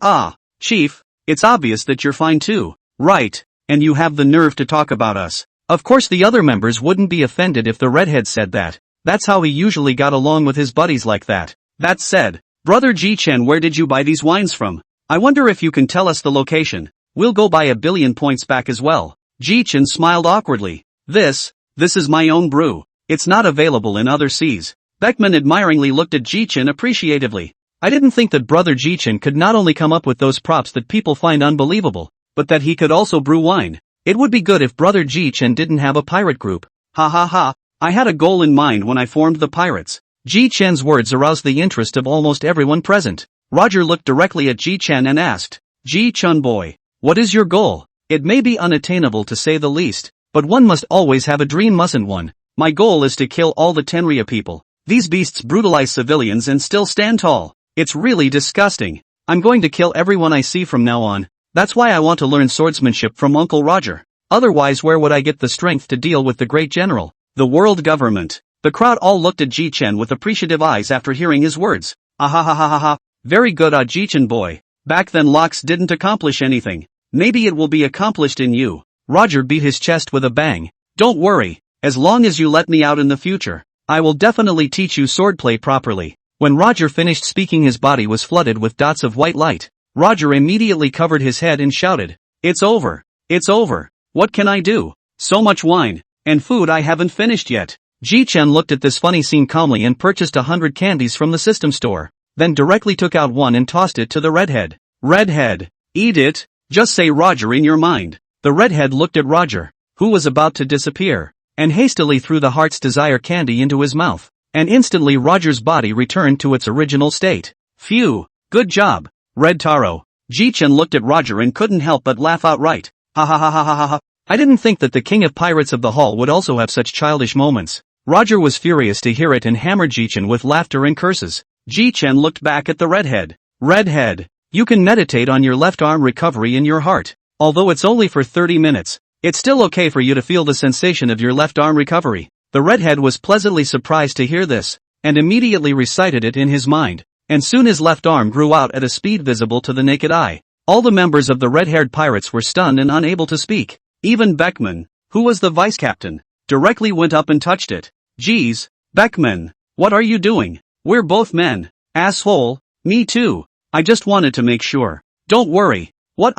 Chief, it's obvious that you're fine too, right? And you have the nerve to talk about us." Of course the other members wouldn't be offended if the redhead said that. That's how he usually got along with his buddies like that. That said, "Brother Ji Chen, where did you buy these wines from? I wonder if you can tell us the location. We'll go buy 1,000,000,000 points back as well." Ji Chen smiled awkwardly. This is my own brew. It's not available in other seas." Beckman admiringly looked at Ji Chen appreciatively. "I didn't think that Brother Ji Chen could not only come up with those props that people find unbelievable, but that he could also brew wine. It would be good if Brother Ji Chen didn't have a pirate group. Ha ha ha, I had a goal in mind when I formed the pirates." Ji Chen's words aroused the interest of almost everyone present. Roger looked directly at Ji Chen and asked, "Ji Chen boy, what is your goal? It may be unattainable to say the least, but one must always have a dream, mustn't one? My goal is to kill all the Tenrya people. These beasts brutalize civilians and still stand tall. It's really disgusting. I'm going to kill everyone I see from now on. That's why I want to learn swordsmanship from Uncle Roger. Otherwise, where would I get the strength to deal with the great general, the world government?" The crowd all looked at Ji Chen with appreciative eyes after hearing his words. "Ahahahaha, very good, Ji Chen boy. Back then locks didn't accomplish anything. Maybe it will be accomplished in you." Roger beat his chest with a bang. "Don't worry, as long as you let me out in the future, I will definitely teach you swordplay properly." When Roger finished speaking, his body was flooded with dots of white light. Roger immediately covered his head and shouted, "It's over. It's over. What can I do? So much wine and food I haven't finished yet." Ji Chen looked at this funny scene calmly and purchased 100 candies from the system store, then directly took out one and tossed it to the redhead. "Redhead, eat it. Just say Roger in your mind." The redhead looked at Roger, who was about to disappear, and hastily threw the heart's desire candy into his mouth, and instantly Roger's body returned to its original state. "Phew, good job, Red Taro." Ji Chen looked at Roger and couldn't help but laugh outright. "Ha ha ha ha ha ha. I didn't think that the king of pirates of the hall would also have such childish moments." Roger was furious to hear it and hammered Ji Chen with laughter and curses. Ji Chen looked back at the redhead. "Redhead, you can meditate on your left arm recovery in your heart. Although it's only for 30 minutes, it's still okay for you to feel the sensation of your left arm recovery." The redhead was pleasantly surprised to hear this, and immediately recited it in his mind, and soon his left arm grew out at a speed visible to the naked eye. All the members of the red-haired pirates were stunned and unable to speak. Even Beckman, who was the vice captain, directly went up and touched it. "Geez, Beckman, what are you doing? We're both men." "Asshole, me too. I just wanted to make sure." "Don't worry. What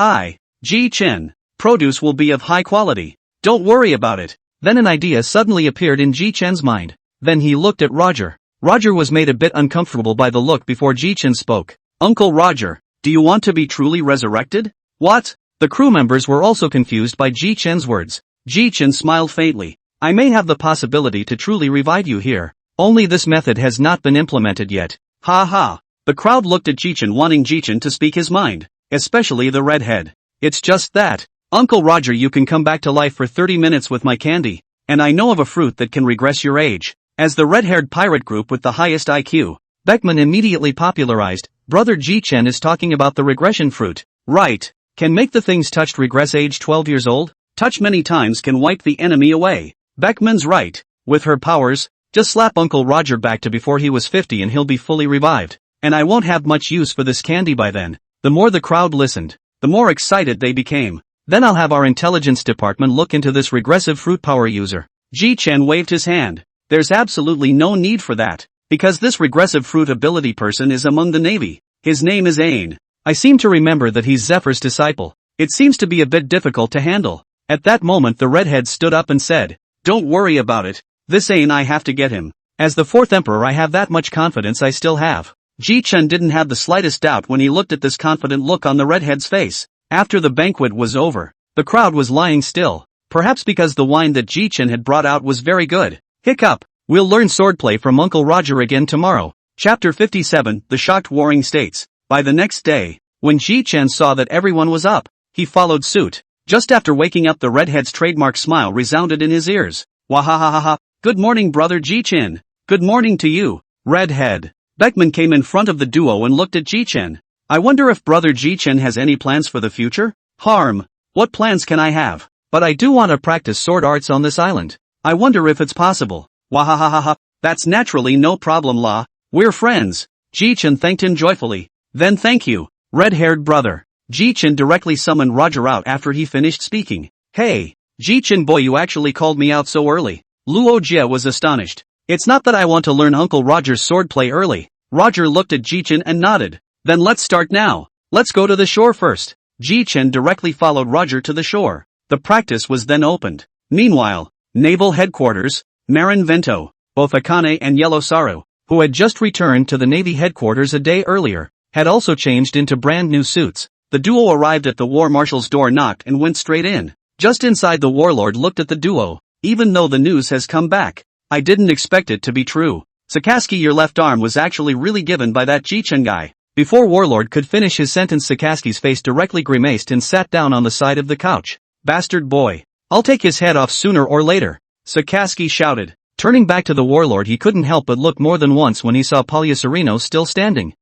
Ji Chen produce will be of high quality. Don't worry about it." Then an idea suddenly appeared in Ji Chen's mind. Then he looked at Roger. Roger was made a bit uncomfortable by the look before Ji Chen spoke. "Uncle Roger, do you want to be truly resurrected?" "What?" The crew members were also confused by Ji Chen's words. Ji Chen smiled faintly. "I may have the possibility to truly revive you here. Only this method has not been implemented yet." Ha ha. The crowd looked at Ji Chen, wanting Ji Chen to speak his mind, especially the redhead. "It's just that, Uncle Roger, you can come back to life for 30 minutes with my candy, and I know of a fruit that can regress your age." As the red-haired pirate group with the highest IQ, Beckman immediately popularized, "Brother Ji Chen is talking about the regression fruit, right? Can make the things touched regress age 12 years old? Touch many times can wipe the enemy away." Beckman's right. With her powers, just slap Uncle Roger back to before he was 50 and he'll be fully revived. And I won't have much use for this candy by then. The more the crowd listened, the more excited they became. "Then I'll have our intelligence department look into this regressive fruit power user." Ji Chen waved his hand. "There's absolutely no need for that, because this regressive fruit ability person is among the Navy. His name is Ain. I seem to remember that he's Zephyr's disciple. It seems to be a bit difficult to handle. At that moment the redhead stood up and said, "Don't worry about it. This ain't I have to get him. As the fourth emperor I have that much confidence I still have." Ji-Chen didn't have the slightest doubt when he looked at this confident look on the redhead's face. After the banquet was over, the crowd was lying still, perhaps because the wine that Ji-Chen had brought out was very good. Hiccup. We'll learn swordplay from Uncle Roger again tomorrow. Chapter 57, The Shocked Warring States. By the next day, when Ji-Chen saw that everyone was up, he followed suit. Just after waking up the redhead's trademark smile resounded in his ears. Wahahaha. Good morning brother Ji-Chen. Good morning to you, redhead. Beckman came in front of the duo and looked at Ji-Chen. I wonder if brother Ji-Chen has any plans for the future? Harm. What plans can I have? But I do want to practice sword arts on this island. I wonder if it's possible. Wahahaha. That's naturally no problem La. We're friends. Ji-Chen thanked him joyfully. Then thank you, red-haired brother. Ji-Chen directly summoned Roger out after he finished speaking. Hey, Ji-Chen boy, you actually called me out so early. Luo Jie was astonished. It's not that I want to learn Uncle Roger's swordplay early. Roger looked at Ji-Chen and nodded. Then let's start now. Let's go to the shore first. Ji-Chen directly followed Roger to the shore. The practice was then opened. Meanwhile, Naval Headquarters, Marin Vento, both Akane and Yellow Saru, who had just returned to the Navy headquarters a day earlier, had also changed into brand new suits. The duo arrived at the war marshal's door, knocked and went straight in. Just inside, the warlord looked at the duo. Even though the news has come back, I didn't expect it to be true. Sakaski, your left arm was actually really given by that Ji-Chen guy. Before warlord could finish his sentence, Sakaski's face directly grimaced and sat down on the side of the couch. Bastard boy. I'll take his head off sooner or later. Sakaski shouted. Turning back to the warlord, he couldn't help but look more than once when he saw Polyacerino still standing.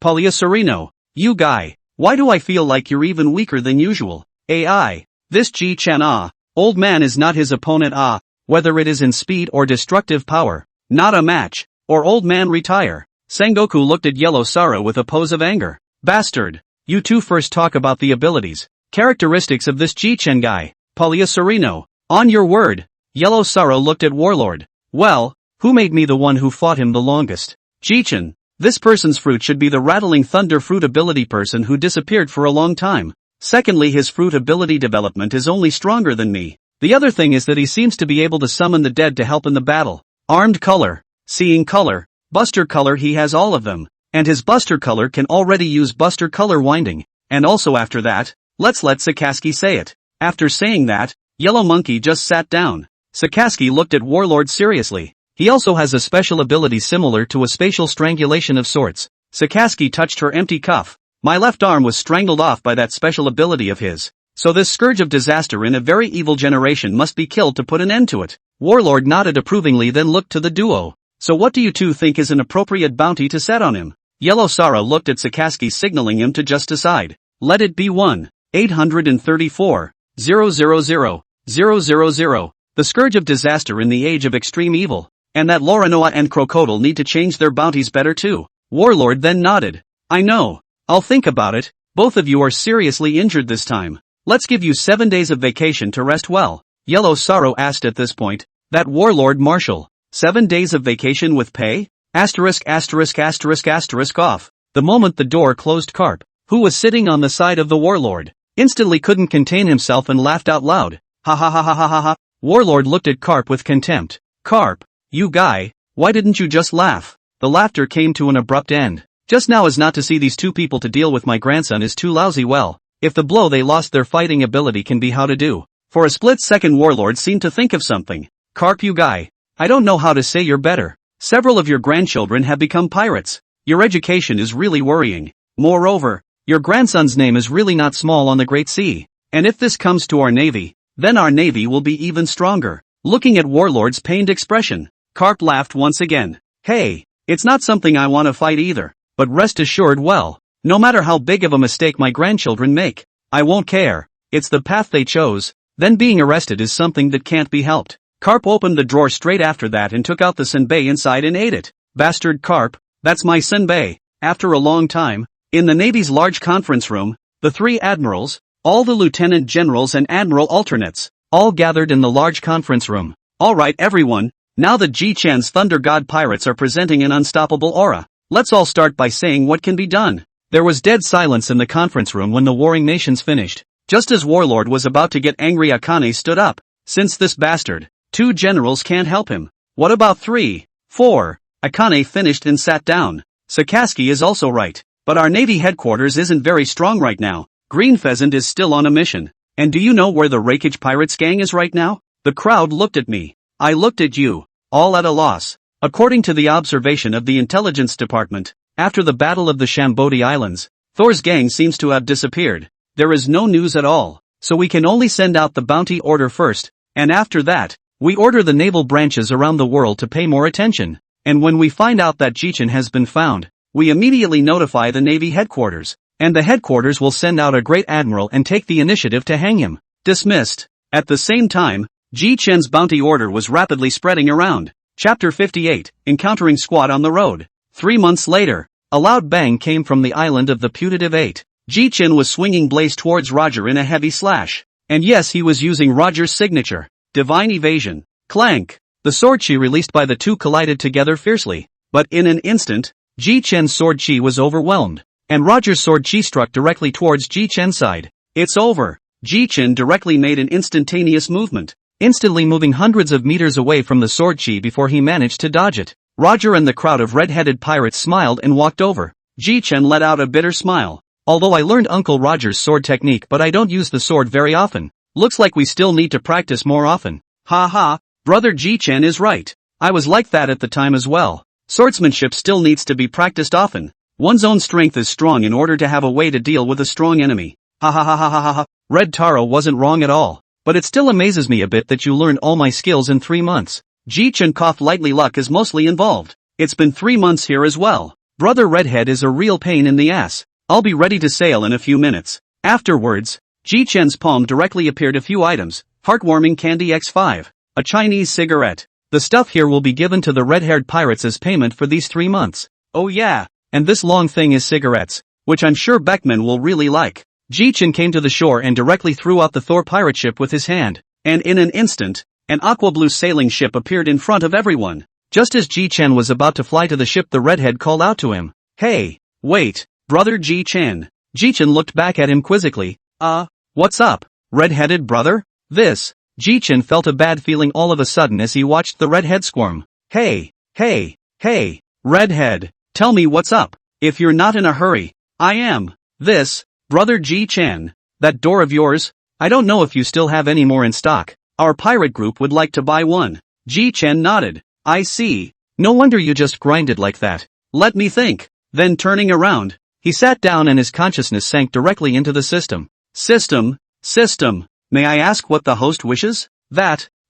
Polyacerino. You guy. Why do I feel like you're even weaker than usual? AI. This Ji-Chen old man is not his opponent whether it is in speed or destructive power. Not a match. Or old man retire. Sengoku looked at Yellow Saru with a pose of anger. Bastard. You two first talk about the abilities, characteristics of this Ji-Chen guy. Polyacerino. On your word. Yellow Saru looked at warlord. Well, who made me the one who fought him the longest? Ji-Chen. This person's fruit should be the rattling thunder fruit ability person who disappeared for a long time. Secondly, his fruit ability development is only stronger than me. The other thing is that he seems to be able to summon the dead to help in the battle. Armed color, seeing color, buster color, he has all of them. And his buster color can already use buster color winding. And also after that, let's let Sakaski say it. After saying that, Yellow Monkey just sat down. Sakaski looked at warlord seriously. He also has a special ability similar to a spatial strangulation of sorts. Sakaski touched her empty cuff. My left arm was strangled off by that special ability of his. So this scourge of disaster in a very evil generation must be killed to put an end to it. Warlord nodded approvingly, then looked to the duo. So what do you two think is an appropriate bounty to set on him? Yellow Saru looked at Sakaski, signaling him to just decide. Let it be 1-834-000-000. The scourge of disaster in the age of extreme evil. And that Loranoa and Crocodile need to change their bounties better too. Warlord then nodded. I know. I'll think about it. Both of you are seriously injured this time. Let's give you 7 days of vacation to rest well. Yellow Saru asked at this point. That warlord marshal. 7 days of vacation with pay? Off. The moment the door closed, Carp, who was sitting on the side of the warlord, instantly couldn't contain himself and laughed out loud. Ha ha ha ha ha ha ha. Warlord looked at Carp with contempt. Carp, you guy, why didn't you just laugh? The laughter came to an abrupt end. Just now is not to see these two people to deal with. My grandson is too lousy. Well, if the blow they lost their fighting ability can be how to do. For a split second warlord seemed to think of something. Carp, you guy, I don't know how to say you're better. Several of your grandchildren have become pirates. Your education is really worrying. Moreover, your grandson's name is really not small on the Great Sea. And if this comes to our navy, then our navy will be even stronger. Looking at warlord's pained expression, Carp laughed once again. Hey, it's not something I want to fight either. But rest assured, well, no matter how big of a mistake my grandchildren make, I won't care. It's the path they chose. Then being arrested is something that can't be helped. Carp opened the drawer straight after that and took out the senbei inside and ate it. Bastard Carp, that's my senbei. After a long time, in the Navy's large conference room, the 3 admirals, all the lieutenant generals and admiral alternates, all gathered in the large conference room. Alright everyone, now that Ji-Chan's Thunder God pirates are presenting an unstoppable aura, let's all start by saying what can be done. There was dead silence in the conference room when the warring nations finished. Just as Warlord was about to get angry, Akane stood up. Since this bastard, 2 generals can't help him, what about 3, 4? Akane finished and sat down. Sakazuki is also right. But our Navy headquarters isn't very strong right now. Green Pheasant is still on a mission. And do you know where the Raikage Pirates gang is right now? The crowd looked at me. I looked at you. All at a loss. According to the observation of the intelligence department, after the Battle of the Shambodi Islands, Thor's gang seems to have disappeared. There is no news at all, so we can only send out the bounty order first, and after that, we order the naval branches around the world to pay more attention. And when we find out that Jichin has been found, we immediately notify the Navy headquarters, and the headquarters will send out a great admiral and take the initiative to hang him. Dismissed. At the same time, Jichin's bounty order was rapidly spreading around. Chapter 58, Encountering Squad on the Road. 3 months later, a loud bang came from the island of the Putative 8. Jichin was swinging Blaze towards Roger in a heavy slash. And yes, he was using Roger's signature, Divine Evasion. Clank! The sword chi released by the two collided together fiercely. But in an instant, Jichin's sword chi was overwhelmed, and Roger's sword chi struck directly towards Jichin's side. It's over. Jichin directly made an instantaneous movement, instantly moving hundreds of meters away from the sword chi before he managed to dodge it. Roger and the crowd of red-headed pirates smiled and walked over. Jichin let out a bitter smile. Although I learned Uncle Roger's sword technique, but I don't use the sword very often. Looks like we still need to practice more often. Ha ha, brother Jichin is right. I was like that at the time as well. Swordsmanship still needs to be practiced often. One's own strength is strong in order to have a way to deal with a strong enemy. Ha ha ha ha ha ha ha. Red Taro wasn't wrong at all. But it still amazes me a bit that you learned all my skills in 3 months. Jichin coughed lightly. Luck is mostly involved. It's been 3 months here as well. Brother Redhead is a real pain in the ass. I'll be ready to sail in a few minutes. Afterwards, Jichin's palm directly appeared a few items. Heartwarming candy X5. A Chinese cigarette. The stuff here will be given to the red-haired pirates as payment for these 3 months. Oh yeah, and this long thing is cigarettes, which I'm sure Beckman will really like. Jichin came to the shore and directly threw out the Thor pirate ship with his hand. And in an instant, an aqua-blue sailing ship appeared in front of everyone. Just as Jichin was about to fly to the ship, the redhead called out to him. Hey, wait, brother Jichin. Jichin looked back at him quizzically. What's up, red-headed brother? Jichin felt a bad feeling all of a sudden as he watched the redhead squirm. Hey, redhead, tell me what's up. If you're not in a hurry, I am. Brother Jichin. That door of yours? I don't know if you still have any more in stock. Our pirate group would like to buy one. Jichin nodded. I see. No wonder you just grinded like that. Let me think. Then turning around, he sat down and his consciousness sank directly into the system. System. May I ask what the host wishes?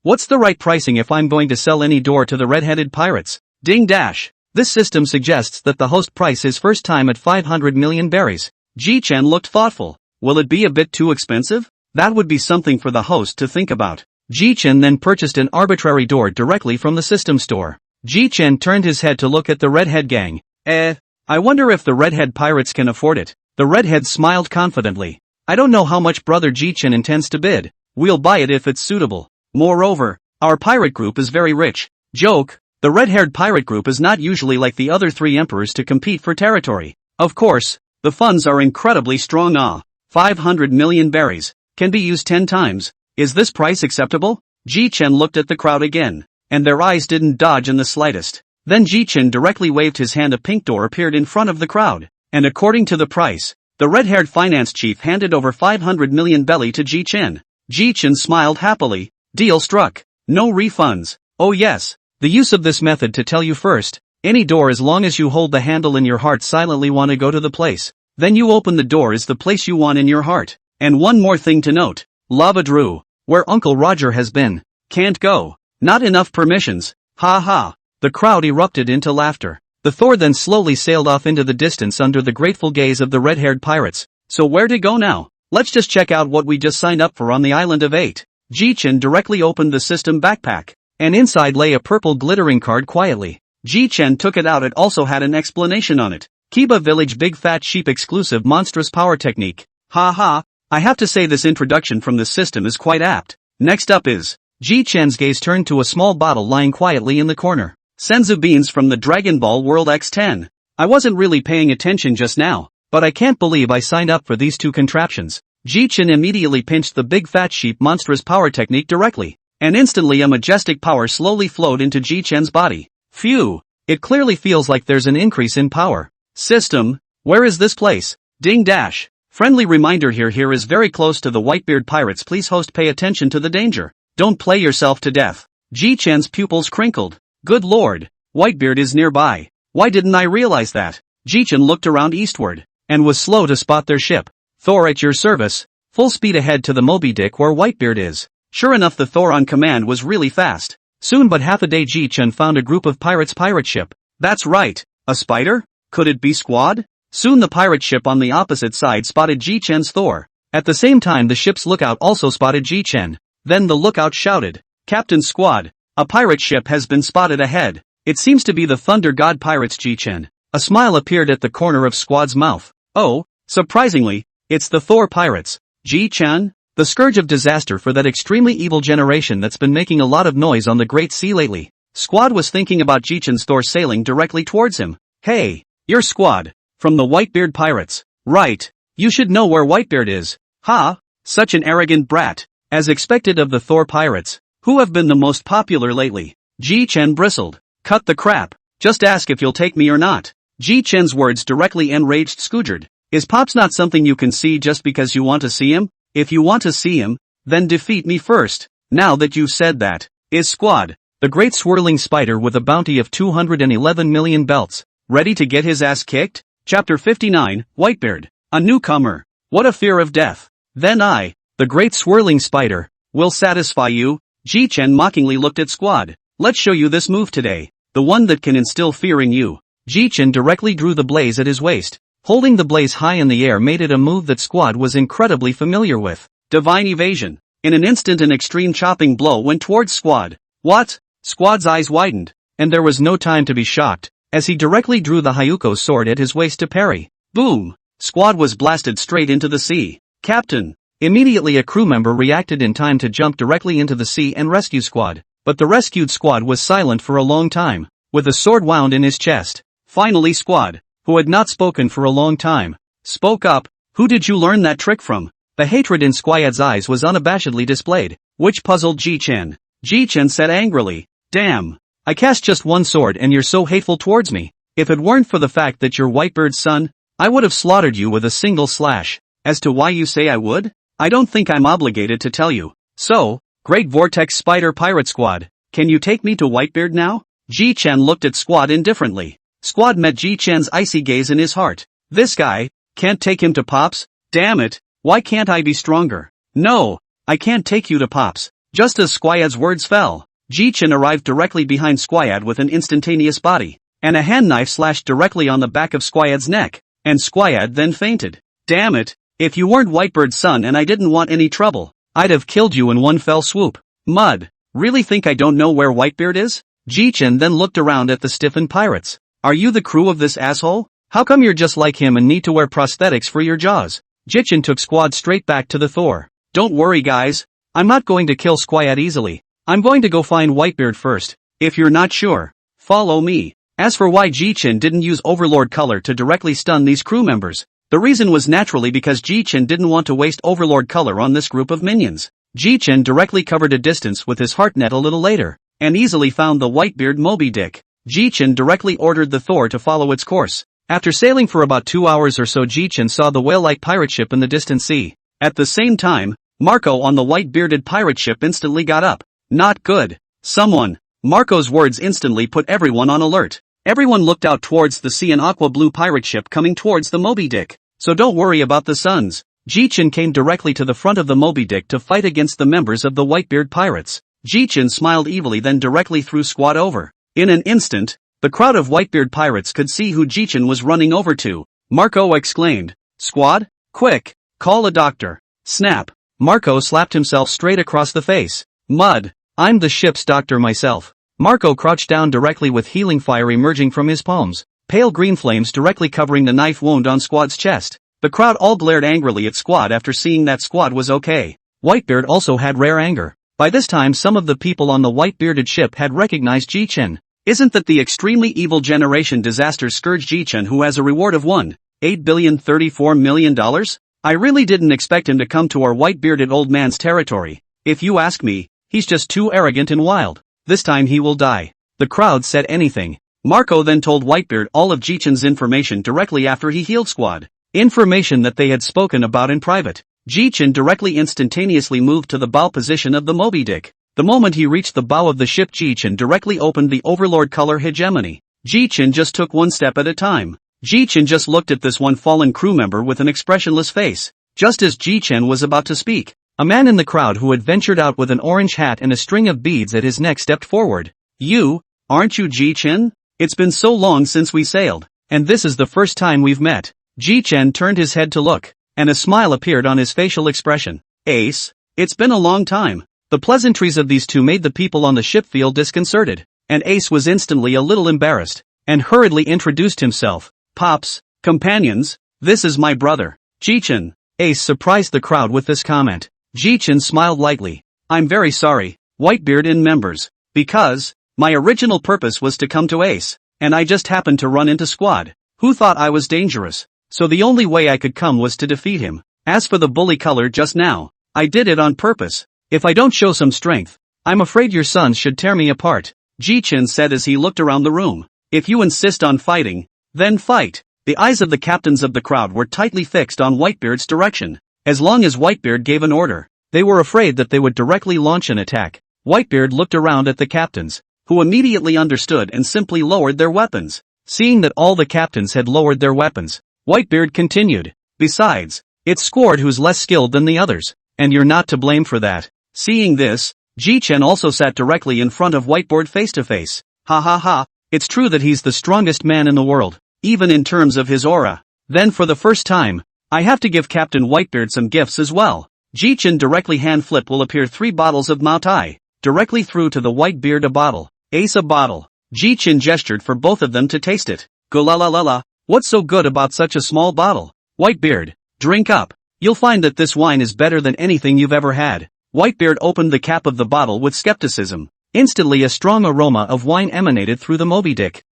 What's the right pricing if I'm going to sell any door to the red-headed pirates? Ding dash. This system suggests that the host price is first time at 500 million berries. Jichin looked thoughtful. Will it be a bit too expensive? That would be something for the host to think about. Jichin then purchased an arbitrary door directly from the system store. Jichin turned his head to look at the redhead gang. I wonder if the redhead pirates can afford it. The redhead smiled confidently. I don't know how much brother Jichin intends to bid. We'll buy it if it's suitable. Moreover, our pirate group is very rich. Joke, the red-haired pirate group is not usually like the other 3 emperors to compete for territory. Of course, the funds are incredibly strong. 500 million berries can be used 10 times. Is this price acceptable? Jichin looked at the crowd again, and their eyes didn't dodge in the slightest. Then Jichin directly waved his hand. A pink door appeared in front of the crowd, and according to the price, the red-haired finance chief handed over 500 million belly to Jichin. Jichin smiled happily. Deal struck. No refunds. Oh yes, the use of this method to tell you first, any door as long as you hold the handle in your heart silently want to go to the place. Then you open the door is the place you want in your heart. And one more thing to note. Lava Drew, where Uncle Roger has been. Can't go. Not enough permissions. Ha ha. The crowd erupted into laughter. The Thor then slowly sailed off into the distance under the grateful gaze of the red-haired pirates. So where to go now? Let's just check out what we just signed up for on the island of 8. Jichin directly opened the system backpack, and inside lay a purple glittering card quietly. Jichin took it out. It also had an explanation on it. Kiba Village Big Fat Sheep exclusive monstrous power technique. Ha ha, I have to say this introduction from this system is quite apt. Next up is, Jichin's gaze turned to a small bottle lying quietly in the corner. Senzu beans from the Dragon Ball World X10. I wasn't really paying attention just now, But I can't believe I signed up for these two contraptions. Ji-chan immediately pinched the big fat sheep monstrous power technique directly, and instantly a majestic power slowly flowed into Ji-chan's body. Phew! It clearly feels like there's an increase in power. System, where is this place? Ding dash. Friendly reminder here is very close to the Whitebeard Pirates. Please host pay attention to the danger. Don't play yourself to death. Ji-chan's pupils crinkled. Good lord, Whitebeard is nearby. Why didn't I realize that? Ji-chan looked around eastward, and was slow to spot their ship. Thor at your service. Full speed ahead to the Moby Dick where Whitebeard is. Sure enough, the Thor on command was really fast. Soon but half a day Ji-chan found a group of pirates pirate ship. That's right, a spider? Could it be Squad? Soon the pirate ship on the opposite side spotted Ji-chan's Thor. At the same time the ship's lookout also spotted Ji-chan. Then the lookout shouted, Captain Squad, a pirate ship has been spotted ahead. It seems to be the Thunder God Pirates. Ji-chan. A smile appeared at the corner of Squad's mouth. Oh, surprisingly, it's the Thor Pirates. Ji-chan? The scourge of disaster for that extremely evil generation that's been making a lot of noise on the Great Sea lately. Squad was thinking about Ji-chan's Thor sailing directly towards him. Hey, you're Squad, from the Whitebeard Pirates. Right. You should know where Whitebeard is. Ha! Such an arrogant brat. As expected of the Thor Pirates, who have been the most popular lately. Ji-chan bristled. Cut the crap. Just ask if you'll take me or not. Ji-chan's words directly enraged Scourge. Is Pops not something you can see just because you want to see him? If you want to see him, then defeat me first. Now that you've said that, is Squad, the great swirling spider with a bounty of 211 million belts, ready to get his ass kicked? Chapter 59, Whitebeard, a newcomer. What a fear of death. Then I, the great swirling spider, will satisfy you. Ji-chan mockingly looked at Squad. Let's show you this move today, the one that can instill fear in you. Ji-chan directly drew the blaze at his waist. Holding the blaze high in the air made it a move that Squad was incredibly familiar with. Divine evasion. In an instant an extreme chopping blow went towards Squad. What? Squad's eyes widened, and there was no time to be shocked, as he directly drew the Hyuko's sword at his waist to parry. Boom! Squad was blasted straight into the sea. Captain! Immediately a crew member reacted in time to jump directly into the sea and rescue Squad, but the rescued Squad was silent for a long time, with a sword wound in his chest. Finally Squad, who had not spoken for a long time, spoke up. Who did you learn that trick from? The hatred in Squad's eyes was unabashedly displayed, which puzzled Ji-chan. Ji-chan said angrily, Damn! I cast just one sword and you're so hateful towards me. If it weren't for the fact that you're Whitebeard's son, I would have slaughtered you with a single slash. As to why you say I would? I don't think I'm obligated to tell you. So, Great Vortex Spider Pirate Squad, can you take me to Whitebeard now? Ji-chan looked at Squad indifferently. Squad met Ji-chan's icy gaze in his heart. This guy, can't take him to Pops? Damn it, why can't I be stronger? No, I can't take you to Pops. Just as Squad's words fell, Ji-chan arrived directly behind Squad with an instantaneous body, and a hand knife slashed directly on the back of Squad's neck, and Squad then fainted. Damn it, if you weren't Whitebeard's son and I didn't want any trouble, I'd have killed you in one fell swoop. Mud, really think I don't know where Whitebeard is? Ji-chan then looked around at the stiffened pirates. Are you the crew of this asshole? How come you're just like him and need to wear prosthetics for your jaws? Ji-chan took Squad straight back to the Thor. Don't worry guys, I'm not going to kill Squad easily. I'm going to go find Whitebeard first. If you're not sure, follow me. As for why Ji-chan didn't use Overlord Color to directly stun these crew members, the reason was naturally because Ji-chan didn't want to waste Overlord Color on this group of minions. Ji-chan directly covered a distance with his heart net a little later, and easily found the Whitebeard Moby Dick. Ji-chan directly ordered the Thor to follow its course. After sailing for about 2 hours or so Ji-chan saw the whale-like pirate ship in the distant sea. At the same time, Marco on the white-bearded pirate ship instantly got up. Not good. Someone. Marco's words instantly put everyone on alert. Everyone looked out towards the sea, an aqua-blue pirate ship coming towards the Moby Dick. So don't worry about the suns. Ji-chan came directly to the front of the Moby Dick to fight against the members of the Whitebeard Pirates. Ji-chan smiled evilly then directly threw Squad over. In an instant, the crowd of Whitebeard pirates could see who Ji-chan was running over to. Marco exclaimed, Squad, quick, call a doctor. Snap. Marco slapped himself straight across the face. Mud, I'm the ship's doctor myself. Marco crouched down directly with healing fire emerging from his palms, pale green flames directly covering the knife wound on Squad's chest. The crowd all glared angrily at Squad after seeing that Squad was okay. Whitebeard also had rare anger. By this time some of the people on the white-bearded ship had recognized Ji-chan. Isn't that the extremely evil generation disaster scourge Ji-chan who has a reward of 1 $8,034,000,000? I really didn't expect him to come to our white-bearded old man's territory. If you ask me, he's just too arrogant and wild. This time he will die. The crowd said anything. Marco then told Whitebeard all of Jichen's information directly after he healed Squad. Information that they had spoken about in private. Jichen directly instantaneously moved to the bow position of the Moby Dick. The moment he reached the bow of the ship, Jichen directly opened the Overlord color hegemony. Jichen just took one step at a time. Jichen just looked at this one fallen crew member with an expressionless face. Just as Jichen was about to speak, a man in the crowd who had ventured out with an orange hat and a string of beads at his neck stepped forward. You, aren't you Jichen? It's been so long since we sailed, and this is the first time we've met. Jichen turned his head to look, and a smile appeared on his facial expression. Ace, it's been a long time. The pleasantries of these two made the people on the ship feel disconcerted, and Ace was instantly a little embarrassed, and hurriedly introduced himself. Pops, companions, this is my brother, Jichen. Ace surprised the crowd with this comment. Jichen smiled lightly. I'm very sorry, Whitebeard and members, because my original purpose was to come to Ace, and I just happened to run into Squad, who thought I was dangerous, so the only way I could come was to defeat him. As for the bully color just now, I did it on purpose. If I don't show some strength, I'm afraid your sons should tear me apart, Jichen said as he looked around the room. If you insist on fighting, then fight. The eyes of the captains of the crowd were tightly fixed on Whitebeard's direction. As long as Whitebeard gave an order, they were afraid that they would directly launch an attack. Whitebeard looked around at the captains, who immediately understood and simply lowered their weapons. Seeing that all the captains had lowered their weapons, Whitebeard continued. Besides, it's Squad who's less skilled than the others, and you're not to blame for that. Seeing this, Jichen also sat directly in front of Whitebeard face to face. Ha ha ha, it's true that he's the strongest man in the world, even in terms of his aura. Then for the first time, I have to give Captain Whitebeard some gifts as well. Jichen directly hand flip will appear 3 bottles of Mao Tai, directly through to the Whitebeard a bottle. Ace a bottle. Jichen gestured for both of them to taste it. Go la la la la, what's so good about such a small bottle? Whitebeard, drink up. You'll find that this wine is better than anything you've ever had. Whitebeard opened the cap of the bottle with skepticism. Instantly a strong aroma of wine emanated through the Moby Dick.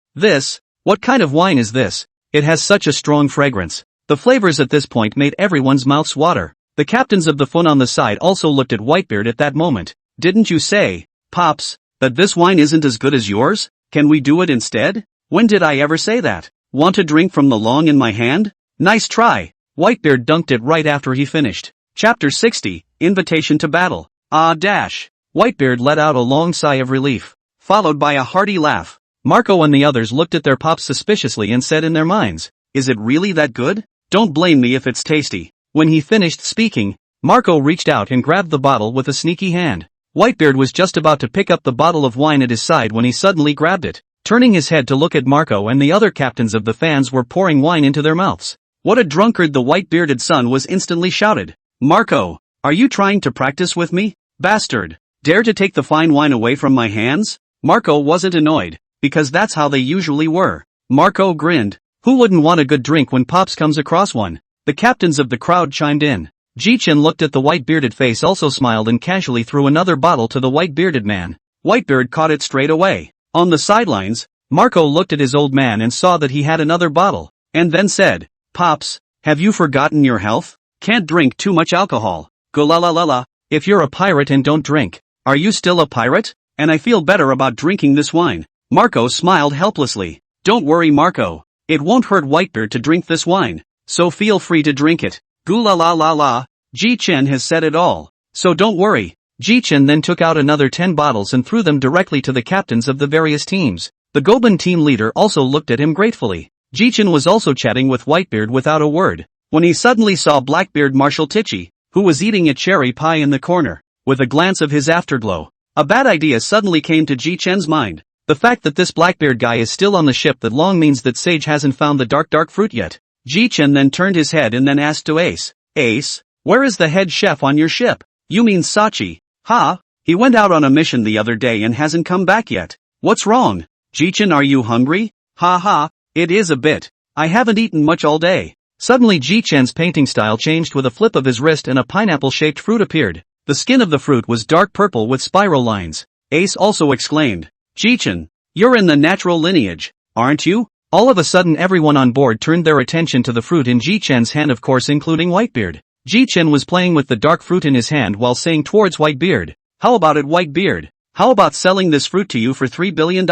What kind of wine is this? It has such a strong fragrance. The flavors at this point made everyone's mouths water. The captains of the fun on the side also looked at Whitebeard at that moment. Didn't you say, Pops, that this wine isn't as good as yours? Can we do it instead? When did I ever say that? Want a drink from the long in my hand? Nice try. Whitebeard dunked it right after he finished. Chapter 60, Invitation to Battle. Whitebeard let out a long sigh of relief, followed by a hearty laugh. Marco and the others looked at their pops suspiciously and said in their minds, is it really that good? Don't blame me if it's tasty. When he finished speaking, Marco reached out and grabbed the bottle with a sneaky hand. Whitebeard was just about to pick up the bottle of wine at his side when he suddenly grabbed it. Turning his head to look at Marco and the other captains of the fans were pouring wine into their mouths. What a drunkard, the white-bearded son was instantly shouted. Marco, are you trying to practice with me? Bastard, dare to take the fine wine away from my hands? Marco wasn't annoyed, because that's how they usually were. Marco grinned. Who wouldn't want a good drink when Pops comes across one? The captains of the crowd chimed in. Jichen looked at the white-bearded face, also smiled and casually threw another bottle to the white-bearded man. Whitebeard caught it straight away. On the sidelines, Marco looked at his old man and saw that he had another bottle, and then said, Pops, have you forgotten your health? Can't drink too much alcohol. Go la la la la, if you're a pirate and don't drink, are you still a pirate? And I feel better about drinking this wine. Marco smiled helplessly. Don't worry, Marco, it won't hurt Whitebeard to drink this wine, so feel free to drink it. Goo la la la la, Jichen has said it all, so don't worry. Jichen then took out another 10 bottles and threw them directly to the captains of the various teams. The Goban team leader also looked at him gratefully. Jichen was also chatting with Whitebeard without a word, when he suddenly saw Blackbeard Marshal Tichy, who was eating a cherry pie in the corner, with a glance of his afterglow. A bad idea suddenly came to Jichen's mind. The fact that this Blackbeard guy is still on the ship that long means that Sage hasn't found the dark fruit yet. Jichen then turned his head and then asked to Ace, Ace, where is the head chef on your ship? You mean Sachi? Ha? He went out on a mission the other day and hasn't come back yet. What's wrong? Jichen, are you hungry? Ha ha, it is a bit. I haven't eaten much all day. Suddenly Jichen's painting style changed with a flip of his wrist and a pineapple-shaped fruit appeared. The skin of the fruit was dark purple with spiral lines. Ace also exclaimed, Jichen, you're in the natural lineage, aren't you? All of a sudden everyone on board turned their attention to the fruit in Ji-chen's hand, of course including Whitebeard. Ji-chen was playing with the dark fruit in his hand while saying towards Whitebeard, "How about it, Whitebeard? How about selling this fruit to you for $3 billion?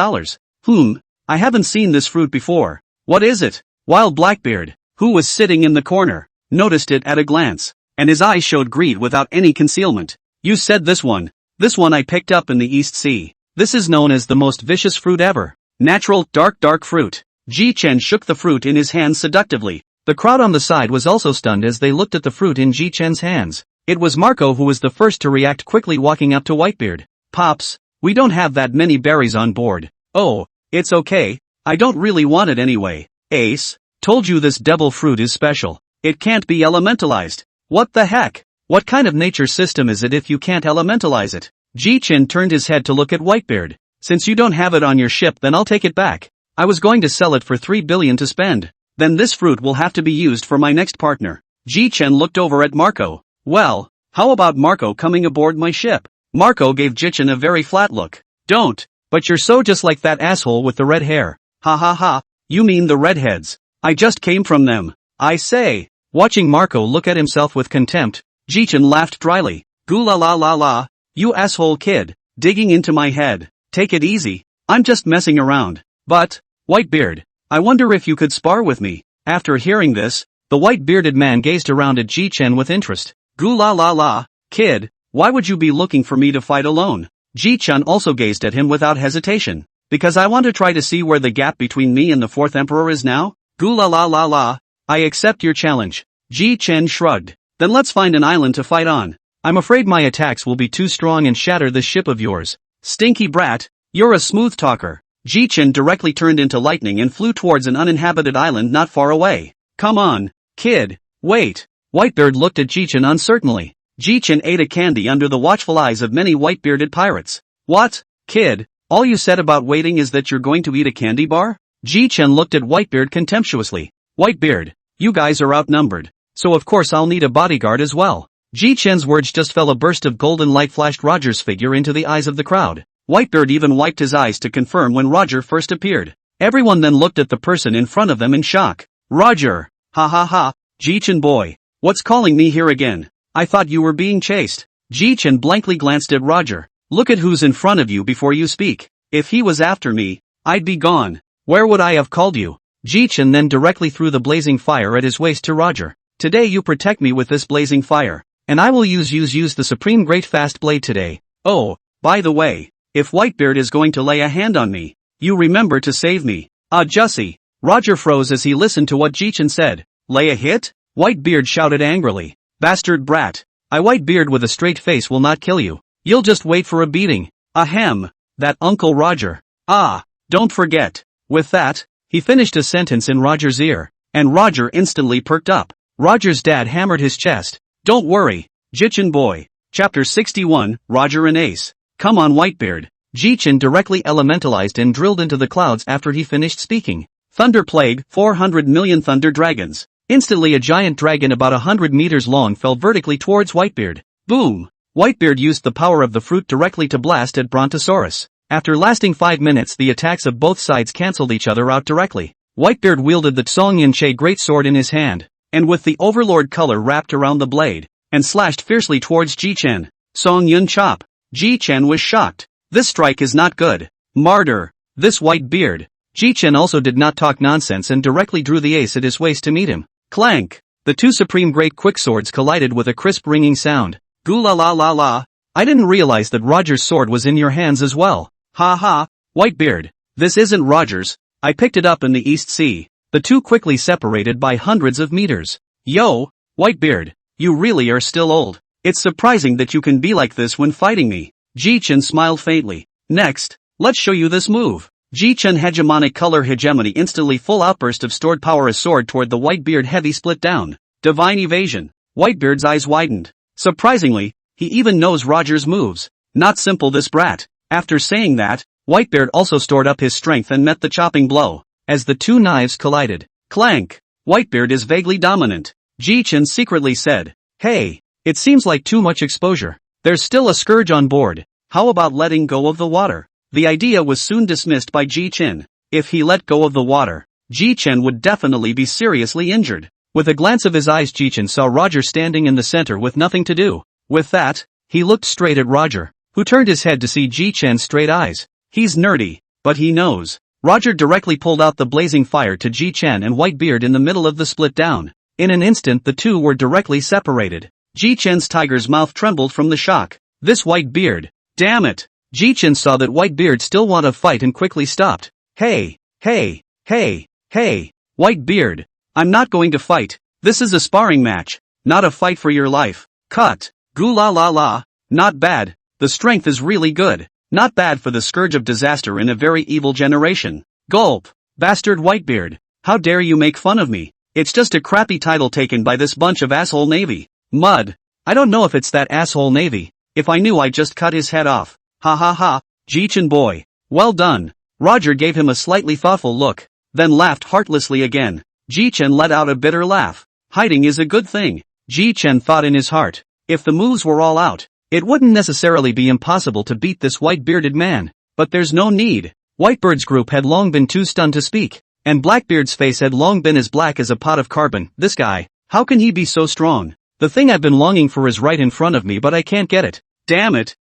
I haven't seen this fruit before. What is it?" While Blackbeard, who was sitting in the corner, noticed it at a glance, and his eyes showed greed without any concealment. "You said this one. This one I picked up in the East Sea. This is known as the most vicious fruit ever. Natural, dark fruit." Ji-chen shook the fruit in his hands seductively. The crowd on the side was also stunned as they looked at the fruit in Ji-chen's hands. It was Marco who was the first to react, quickly walking up to Whitebeard. "Pops, we don't have that many berries on board." "Oh, it's okay. I don't really want it anyway." "Ace, told you this devil fruit is special. It can't be elementalized." "What the heck? What kind of nature system is it if you can't elementalize it?" Ji-chen turned his head to look at Whitebeard. "Since you don't have it on your ship, then I'll take it back. I was going to sell it for $3 billion to spend. Then this fruit will have to be used for my next partner." Ji-chen looked over at Marco. "Well, how about Marco coming aboard my ship?" Marco gave Ji-chen a very flat look. "Don't, but you're so just like that asshole with the red hair." "Ha ha ha, you mean the redheads? I just came from them. I say." Watching Marco look at himself with contempt, Ji-chen laughed dryly. "Goo la la la la, you asshole kid, digging into my head. Take it easy, I'm just messing around. But, Whitebeard, I wonder if you could spar with me." After hearing this, the white-bearded man gazed around at Ji-chen with interest. "Goo la la la, kid, why would you be looking for me to fight alone?" Ji-chen also gazed at him without hesitation. "Because I want to try to see where the gap between me and the fourth emperor is now? Goo la la la la, I accept your challenge." Ji-chen shrugged. "Then let's find an island to fight on. I'm afraid my attacks will be too strong and shatter this ship of yours." "Stinky brat, you're a smooth talker." Ji-chen directly turned into lightning and flew towards an uninhabited island not far away. "Come on, kid, wait." Whitebeard looked at Ji-chen uncertainly. Ji-chen ate a candy under the watchful eyes of many white-bearded pirates. "What, kid, all you said about waiting is that you're going to eat a candy bar?" Ji-chen looked at Whitebeard contemptuously. "Whitebeard, you guys are outnumbered, so of course I'll need a bodyguard as well." Ji-chen's words just fell. A burst of golden light flashed Roger's figure into the eyes of the crowd. Whitebeard even wiped his eyes to confirm when Roger first appeared. Everyone then looked at the person in front of them in shock. "Roger, ha ha ha, Ji-chen boy, what's calling me here again? I thought you were being chased." Ji-chen blankly glanced at Roger. "Look at who's in front of you before you speak. If he was after me, I'd be gone. Where would I have called you?" Ji-chen then directly threw the blazing fire at his waist to Roger. "Today you protect me with this blazing fire, and I will use the supreme great fast blade today. Oh, by the way, if Whitebeard is going to lay a hand on me, you remember to save me." "Ah Jussie." Roger froze as he listened to what Ji-chen said. "Lay a hit?" Whitebeard shouted angrily. "Bastard brat. I Whitebeard with a straight face will not kill you. You'll just wait for a beating. Ahem, that Uncle Roger. Ah, don't forget." With that, he finished a sentence in Roger's ear, and Roger instantly perked up. Roger's dad hammered his chest. "Don't worry, Ji-chen boy." Chapter 61, Roger and Ace. "Come on Whitebeard." Ji-chen directly elementalized and drilled into the clouds after he finished speaking. "Thunder plague, 400 million thunder dragons." Instantly a giant dragon about 100 meters long fell vertically towards Whitebeard. Boom! Whitebeard used the power of the fruit directly to blast at Brontosaurus. After lasting 5 minutes, the attacks of both sides cancelled each other out directly. Whitebeard wielded the Tsong Yin-che greatsword in his hand, and with the overlord color wrapped around the blade, and slashed fiercely towards Ji-chen. Song Yun chop. Ji-chen was shocked. "This strike is not good. Martyr, this Whitebeard." Ji-chen also did not talk nonsense and directly drew the ace at his waist to meet him. Clank! The two supreme great quickswords collided with a crisp ringing sound. "Goo la la la la, I didn't realize that Roger's sword was in your hands as well." "Ha ha, Whitebeard, this isn't Roger's, I picked it up in the East Sea." The two quickly separated by hundreds of meters. "Yo, Whitebeard, you really are still old. It's surprising that you can be like this when fighting me." Ji-chen smiled faintly. "Next, let's show you this move." Ji-chen hegemonic color hegemony instantly full outburst of stored power, a sword toward the Whitebeard heavy split down. Divine evasion. Whitebeard's eyes widened. Surprisingly, he even knows Roger's moves. Not simple this brat. After saying that, Whitebeard also stored up his strength and met the chopping blow. As the two knives collided. Clank! Whitebeard is vaguely dominant. Ji-chen secretly said, "Hey, it seems like too much exposure. There's still a scourge on board. How about letting go of the water?" The idea was soon dismissed by Ji-chen. If he let go of the water, Ji-chen would definitely be seriously injured. With a glance of his eyes, Ji-chen saw Roger standing in the center with nothing to do. With that, he looked straight at Roger, who turned his head to see Ji-chen's straight eyes. He's nerdy, but he knows. Roger directly pulled out the blazing fire to Ji-chen and Whitebeard in the middle of the split down. In an instant the two were directly separated. Ji-chen's tiger's mouth trembled from the shock. This Whitebeard. Damn it! Ji-chen saw that Whitebeard still wanted to fight and quickly stopped. Hey, hey, hey, hey, Whitebeard. I'm not going to fight. This is a sparring match, not a fight for your life. Cut. Goo la la la. Not bad. The strength is really good. Not bad for the scourge of disaster in a very evil generation. Gulp. Bastard Whitebeard. How dare you make fun of me? It's just a crappy title taken by this bunch of asshole Navy. Mud. I don't know if it's that asshole Navy. If I knew I'd just cut his head off. Ha ha ha. Ji-chen boy. Well done. Roger gave him a slightly thoughtful look, then laughed heartlessly again. Ji-chen let out a bitter laugh. Hiding is a good thing. Ji-chen thought in his heart. If the moves were all out, it wouldn't necessarily be impossible to beat this white-bearded man. But there's no need. Whitebeard's group had long been too stunned to speak, and Blackbeard's face had long been as black as a pot of carbon. This guy, how can he be so strong? The thing I've been longing for is right in front of me, but I can't get it. Damn it,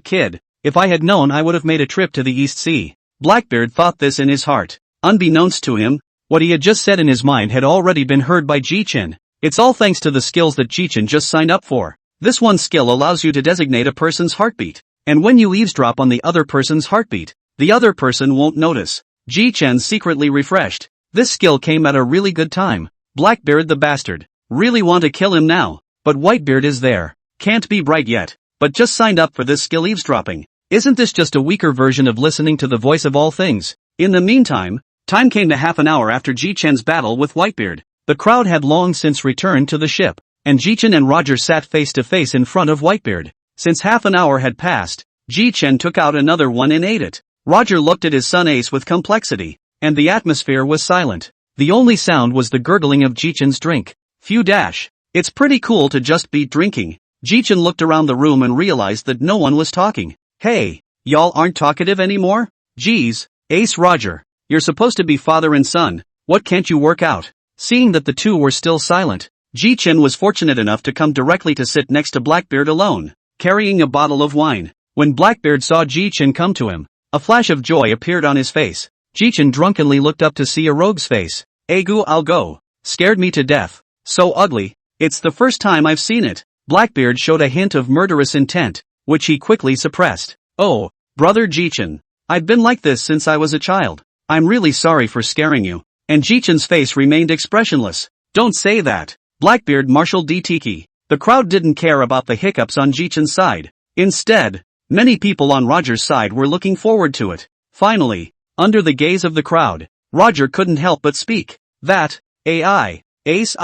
kid. If I had known, I would have made a trip to the East Sea. Blackbeard thought this in his heart. Unbeknownst to him, what he had just said in his mind had already been heard by Ji-chen. It's all thanks to the skills that Ji-chen just signed up for. This one skill allows you to designate a person's heartbeat, and when you eavesdrop on the other person's heartbeat, the other person won't notice. Ji-chen secretly refreshed. This skill came at a really good time. Blackbeard the bastard. Really want to kill him now, but Whitebeard is there. Can't be bright yet, but just signed up for this skill eavesdropping. Isn't this just a weaker version of listening to the voice of all things? In the meantime, time came to half an hour after Ji-chen's battle with Whitebeard. The crowd had long since returned to the ship, and Ji-chen and Roger sat face to face in front of Whitebeard. Since half an hour had passed, Ji-chen took out another one and ate it. Roger looked at his son Ace with complexity, and the atmosphere was silent. The only sound was the gurgling of Ji-chen's drink. Phew dash. It's pretty cool to just be drinking. Ji-chen looked around the room and realized that no one was talking. Hey, y'all aren't talkative anymore? Geez, Ace Roger, you're supposed to be father and son, what can't you work out? Seeing that the two were still silent, Ji-chen was fortunate enough to come directly to sit next to Blackbeard alone, carrying a bottle of wine. When Blackbeard saw Ji-chen come to him, a flash of joy appeared on his face. Ji-chen drunkenly looked up to see a rogue's face. Egu I'll go. Scared me to death. So ugly. It's the first time I've seen it. Blackbeard showed a hint of murderous intent, which he quickly suppressed. Oh, brother Ji-chen. I've been like this since I was a child. I'm really sorry for scaring you. And Ji-chen's face remained expressionless. Don't say that. Blackbeard marshaled D Tiki. The crowd didn't care about the hiccups on Ji-chen's side. Instead, many people on Roger's side were looking forward to it. Finally, under the gaze of the crowd, Roger couldn't help but speak. That, AI, Ace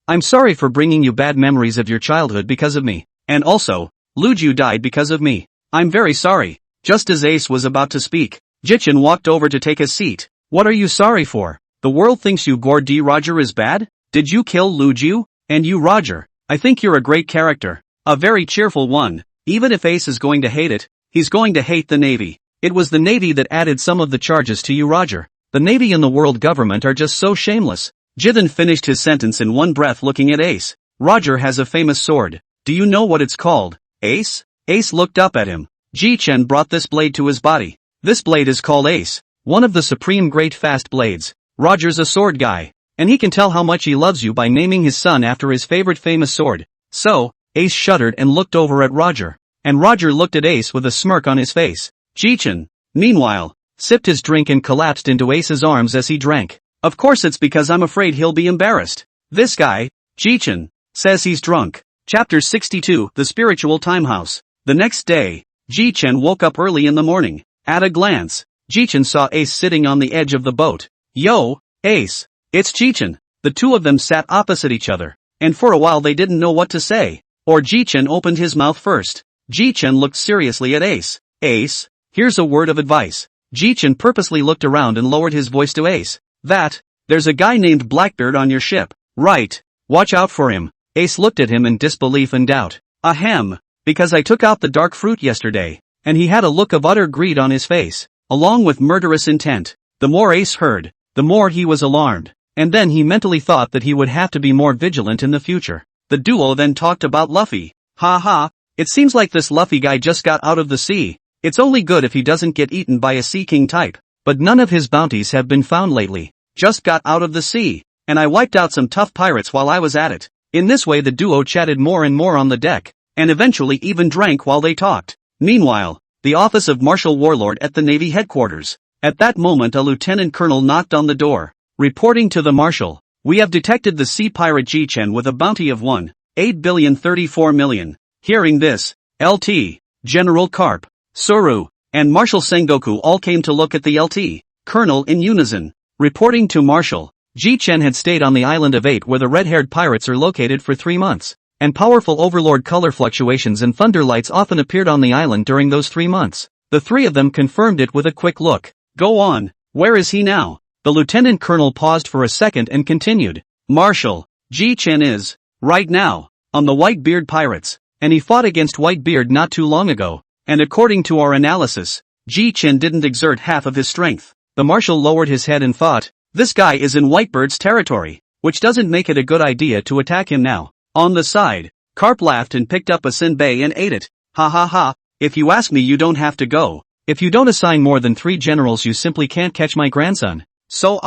I'm sorry for bringing you bad memories of your childhood because of me. And also, Luju died because of me. I'm very sorry. Just as Ace was about to speak, Ji-chen walked over to take a seat. What are you sorry for? The world thinks you Gord D. Roger is bad? Did you kill Luju? And you Roger, I think you're a great character. A very cheerful one. Even if Ace is going to hate it, he's going to hate the Navy. It was the Navy that added some of the charges to you Roger. The Navy and the world government are just so shameless. Jithan finished his sentence in one breath looking at Ace. Roger has a famous sword. Do you know what it's called, Ace? Ace looked up at him. Ji-chen brought this blade to his body. This blade is called Ace, one of the supreme great fast blades. Roger's a sword guy, and he can tell how much he loves you by naming his son after his favorite famous sword. So, Ace shuddered and looked over at Roger, and Roger looked at Ace with a smirk on his face. Ji-chen, meanwhile, sipped his drink and collapsed into Ace's arms as he drank. Of course it's because I'm afraid he'll be embarrassed. This guy, Ji-chen, says he's drunk. Chapter 62, The Spiritual Timehouse. The next day, Ji-chen woke up early in the morning. At a glance, Ji-chen saw Ace sitting on the edge of the boat. Yo, Ace, it's Ji-chen. The two of them sat opposite each other, and for a while they didn't know what to say. Or Ji-chen opened his mouth first. Ji-chen looked seriously at Ace. Ace, here's a word of advice. Ji-chen purposely looked around and lowered his voice to Ace. There's a guy named Blackbeard on your ship. Right. Watch out for him. Ace looked at him in disbelief and doubt. Ahem. Because I took out the dark fruit yesterday, and he had a look of utter greed on his face, along with murderous intent. The more Ace heard, the more he was alarmed. And then he mentally thought that he would have to be more vigilant in the future. The duo then talked about Luffy. Ha ha, it seems like this Luffy guy just got out of the sea. It's only good if he doesn't get eaten by a Sea King type. But none of his bounties have been found lately. Just got out of the sea. And I wiped out some tough pirates while I was at it. In this way the duo chatted more and more on the deck, and eventually even drank while they talked. Meanwhile, the office of Martial Warlord at the Navy headquarters. At that moment a lieutenant colonel knocked on the door. Reporting to the Marshal, we have detected the sea pirate Ji-Chen with a bounty of 1,834,000,000. Hearing this, LT, General Karp, Suru, and Marshal Sengoku all came to look at the LT Colonel in unison. Reporting to Marshal, Ji-Chen had stayed on the island of 8 where the red-haired pirates are located for 3 months, and powerful overlord color fluctuations and thunder lights often appeared on the island during those 3 months. The three of them confirmed it with a quick look. Go on, where is he now? The lieutenant colonel paused for a second and continued. Marshal, Ji-Chen is, right now, on the Whitebeard pirates, and he fought against Whitebeard not too long ago, and according to our analysis, Ji-Chen didn't exert half of his strength. The Marshal lowered his head and thought, this guy is in Whitebeard's territory, which doesn't make it a good idea to attack him now. On the side, Karp laughed and picked up a senbei and ate it. Ha ha ha, if you ask me you don't have to go. If you don't assign more than 3 generals you simply can't catch my grandson. So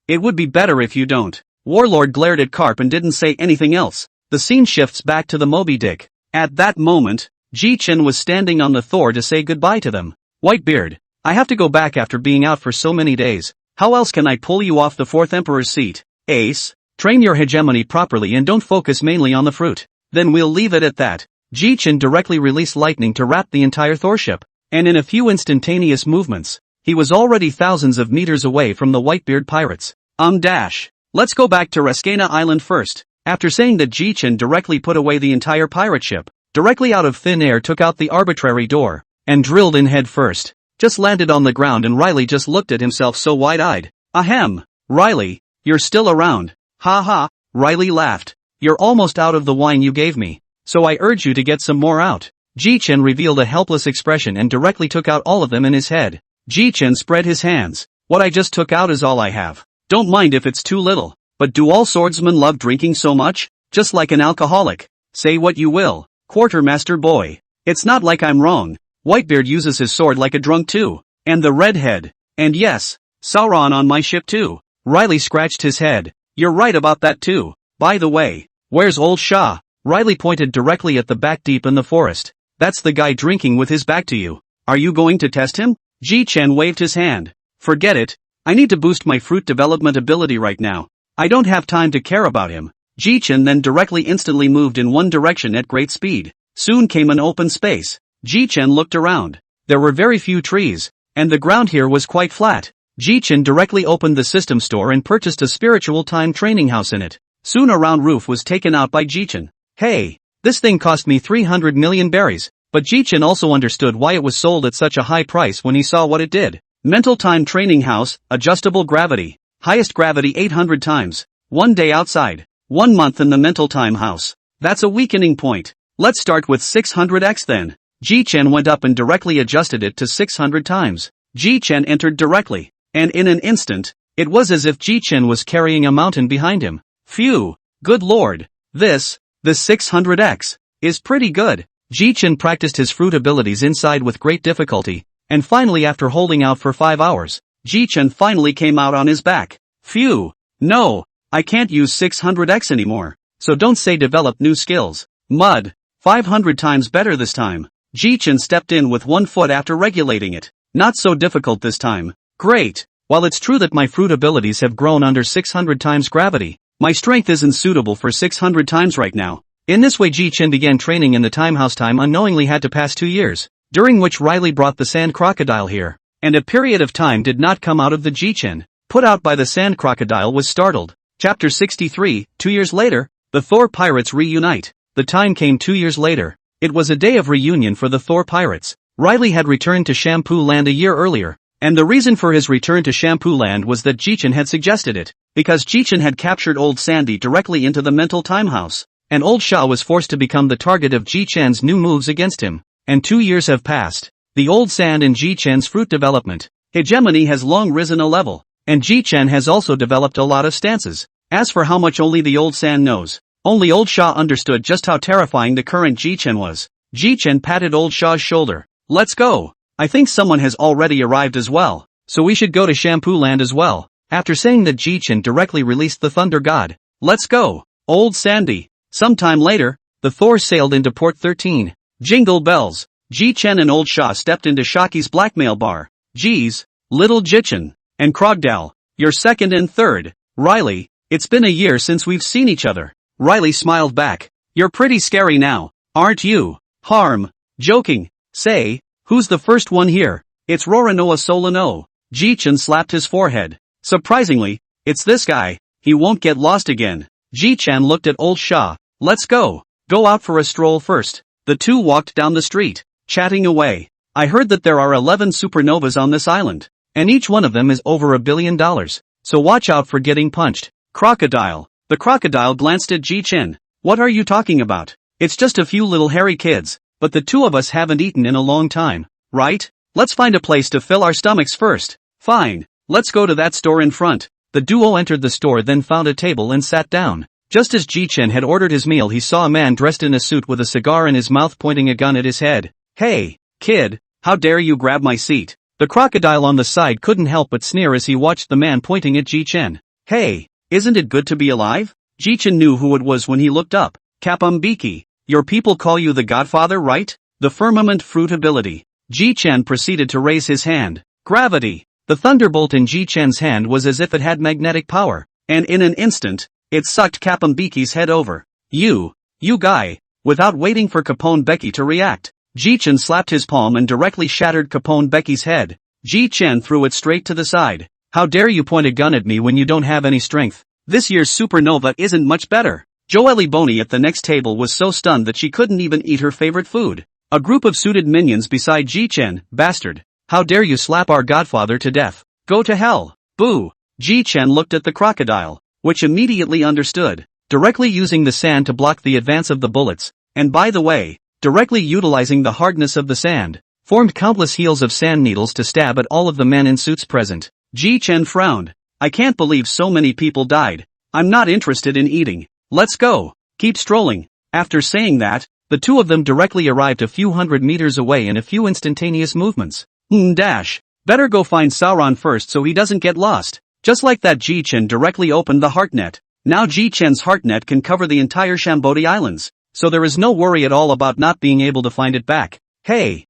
it would be better if you don't. Warlord glared at Karp and didn't say anything else. The scene shifts back to the Moby Dick. At that moment, Ji-Chen was standing on the Thor to say goodbye to them. Whitebeard, I have to go back after being out for so many days. How else can I pull you off the 4th Emperor's seat? Ace, train your hegemony properly and don't focus mainly on the fruit. Then we'll leave it at that. Ji-Chen directly released lightning to wrap the entire Thor ship, and in a few instantaneous movements, he was already thousands of meters away from the Whitebeard pirates. Let's go back to Reskena Island first. After saying that Ji-Chen directly put away the entire pirate ship, directly out of thin air took out the arbitrary door, and drilled in head first. Just landed on the ground and Riley just looked at himself so wide-eyed. Ahem, Riley, you're still around. Ha ha, Riley laughed. You're almost out of the wine you gave me, so I urge you to get some more out. Ji-Chen revealed a helpless expression and directly took out all of them in his head. Ji-Chen spread his hands. What I just took out is all I have. Don't mind if it's too little. But do all swordsmen love drinking so much? Just like an alcoholic. Say what you will, Quartermaster boy. It's not like I'm wrong. Whitebeard uses his sword like a drunk too. And the redhead. And yes, Sauron on my ship too. Riley scratched his head. You're right about that too. By the way, where's old Shah? Riley pointed directly at the back deep in the forest. That's the guy drinking with his back to you. Are you going to test him? Ji-Chen waved his hand. Forget it. I need to boost my fruit development ability right now. I don't have time to care about him. Ji-Chen then instantly moved in one direction at great speed. Soon came an open space. Ji-Chen looked around. There were very few trees, and the ground here was quite flat. Ji-Chen directly opened the system store and purchased a spiritual time training house in it. Soon a round roof was taken out by Ji-Chen. Hey, this thing cost me 300 million berries. But Ji-Chen also understood why it was sold at such a high price when he saw what it did. Mental time training house, adjustable gravity. Highest gravity 800 times. 1 day outside. 1 month in the mental time house. That's a weakening point. Let's start with 600x then. Ji-Chen went up and directly adjusted it to 600 times. Ji-Chen entered directly. And in an instant, it was as if Ji-Chen was carrying a mountain behind him. Phew, good lord. The 600x, is pretty good. Ji-Chen practiced his fruit abilities inside with great difficulty, and finally after holding out for 5 hours, Ji-Chen finally came out on his back. Phew, no, I can't use 600x anymore, so don't say develop new skills. Mud, 500 times better this time. Ji-Chen stepped in with 1 foot after regulating it. Not so difficult this time. Great, while it's true that my fruit abilities have grown under 600 times gravity, my strength isn't suitable for 600 times right now. In this way Ji-Chen began training in the time house. Time unknowingly had to pass 2 years, during which Riley brought the sand crocodile here, and a period of time did not come out of the Ji-Chen, put out by the sand crocodile was startled. Chapter 63, 2 years later, the Thor pirates reunite. The time came 2 years later. It was a day of reunion for the Thor pirates. Riley had returned to Shampoo Land a year earlier, and the reason for his return to Shampoo Land was that Ji-Chen had suggested it, because Ji-Chen had captured Old Sandy directly into the mental time house. And old Shah was forced to become the target of Ji-Chan's new moves against him. And 2 years have passed. The old sand in Ji-Chan's fruit development hegemony has long risen a level. And Ji-Chen has also developed a lot of stances. As for how much only the old San knows. Only old Sha understood just how terrifying the current Ji-Chen was. Ji-Chen patted old Sha's shoulder. Let's go. I think someone has already arrived as well. So we should go to Shampoo Land as well. After saying that, Ji-Chen directly released the Thunder God. Let's go. Old Sandy. Sometime later, the Thor sailed into Port 13. Jingle bells. Ji-Chen and old Sha stepped into Shaki's blackmail bar. Geez, little Ji-Chen. And Krogdal. You're second and third. Riley, it's been a year since we've seen each other. Riley smiled back. You're pretty scary now, aren't you? Harm. Joking. Say, who's the first one here? It's Roranoa Solano. Ji-Chen slapped his forehead. Surprisingly, it's this guy. He won't get lost again. Ji-Chen looked at old Sha. Let's go. Go out for a stroll first. The two walked down the street, chatting away. I heard that there are 11 supernovas on this island, and each one of them is over $1 billion. So watch out for getting punched. Crocodile. The crocodile glanced at Ji-Chen. What are you talking about? It's just a few little hairy kids, but the two of us haven't eaten in a long time, right? Let's find a place to fill our stomachs first. Fine. Let's go to that store in front. The duo entered the store, then found a table and sat down. Just as Ji-Chen had ordered his meal, he saw a man dressed in a suit with a cigar in his mouth pointing a gun at his head. Hey, kid, how dare you grab my seat? The crocodile on the side couldn't help but sneer as he watched the man pointing at Ji-Chen. Hey, isn't it good to be alive? Ji-Chen knew who it was when he looked up. Kapambiki, your people call you the Godfather, right? The firmament fruit ability. Ji-Chen proceeded to raise his hand. Gravity. The thunderbolt in Ji-Chen's hand was as if it had magnetic power, and in an instant, it sucked Kapambiki's head over. You guy. Without waiting for Capone Becky to react, Ji-Chen slapped his palm and directly shattered Capone Becky's head. Ji-Chen threw it straight to the side. How dare you point a gun at me when you don't have any strength? This year's supernova isn't much better. Joelle Boney at the next table was so stunned that she couldn't even eat her favorite food. A group of suited minions beside Ji-Chen. Bastard. How dare you slap our godfather to death? Go to hell. Boo. Ji-Chen looked at the crocodile, which immediately understood. Directly using the sand to block the advance of the bullets, and by the way, directly utilizing the hardness of the sand, formed countless heels of sand needles to stab at all of the men in suits present. Ji-Chen frowned. I can't believe so many people died. I'm not interested in eating. Let's go. Keep strolling. After saying that, the two of them directly arrived a few hundred meters away in a few instantaneous movements. Dash. Better go find Sauron first so he doesn't get lost. Just like that, Ji-Chen directly opened the heartnet. Now Ji-Chen's heartnet can cover the entire Shambodi Islands, so there is no worry at all about not being able to find it back. Hey,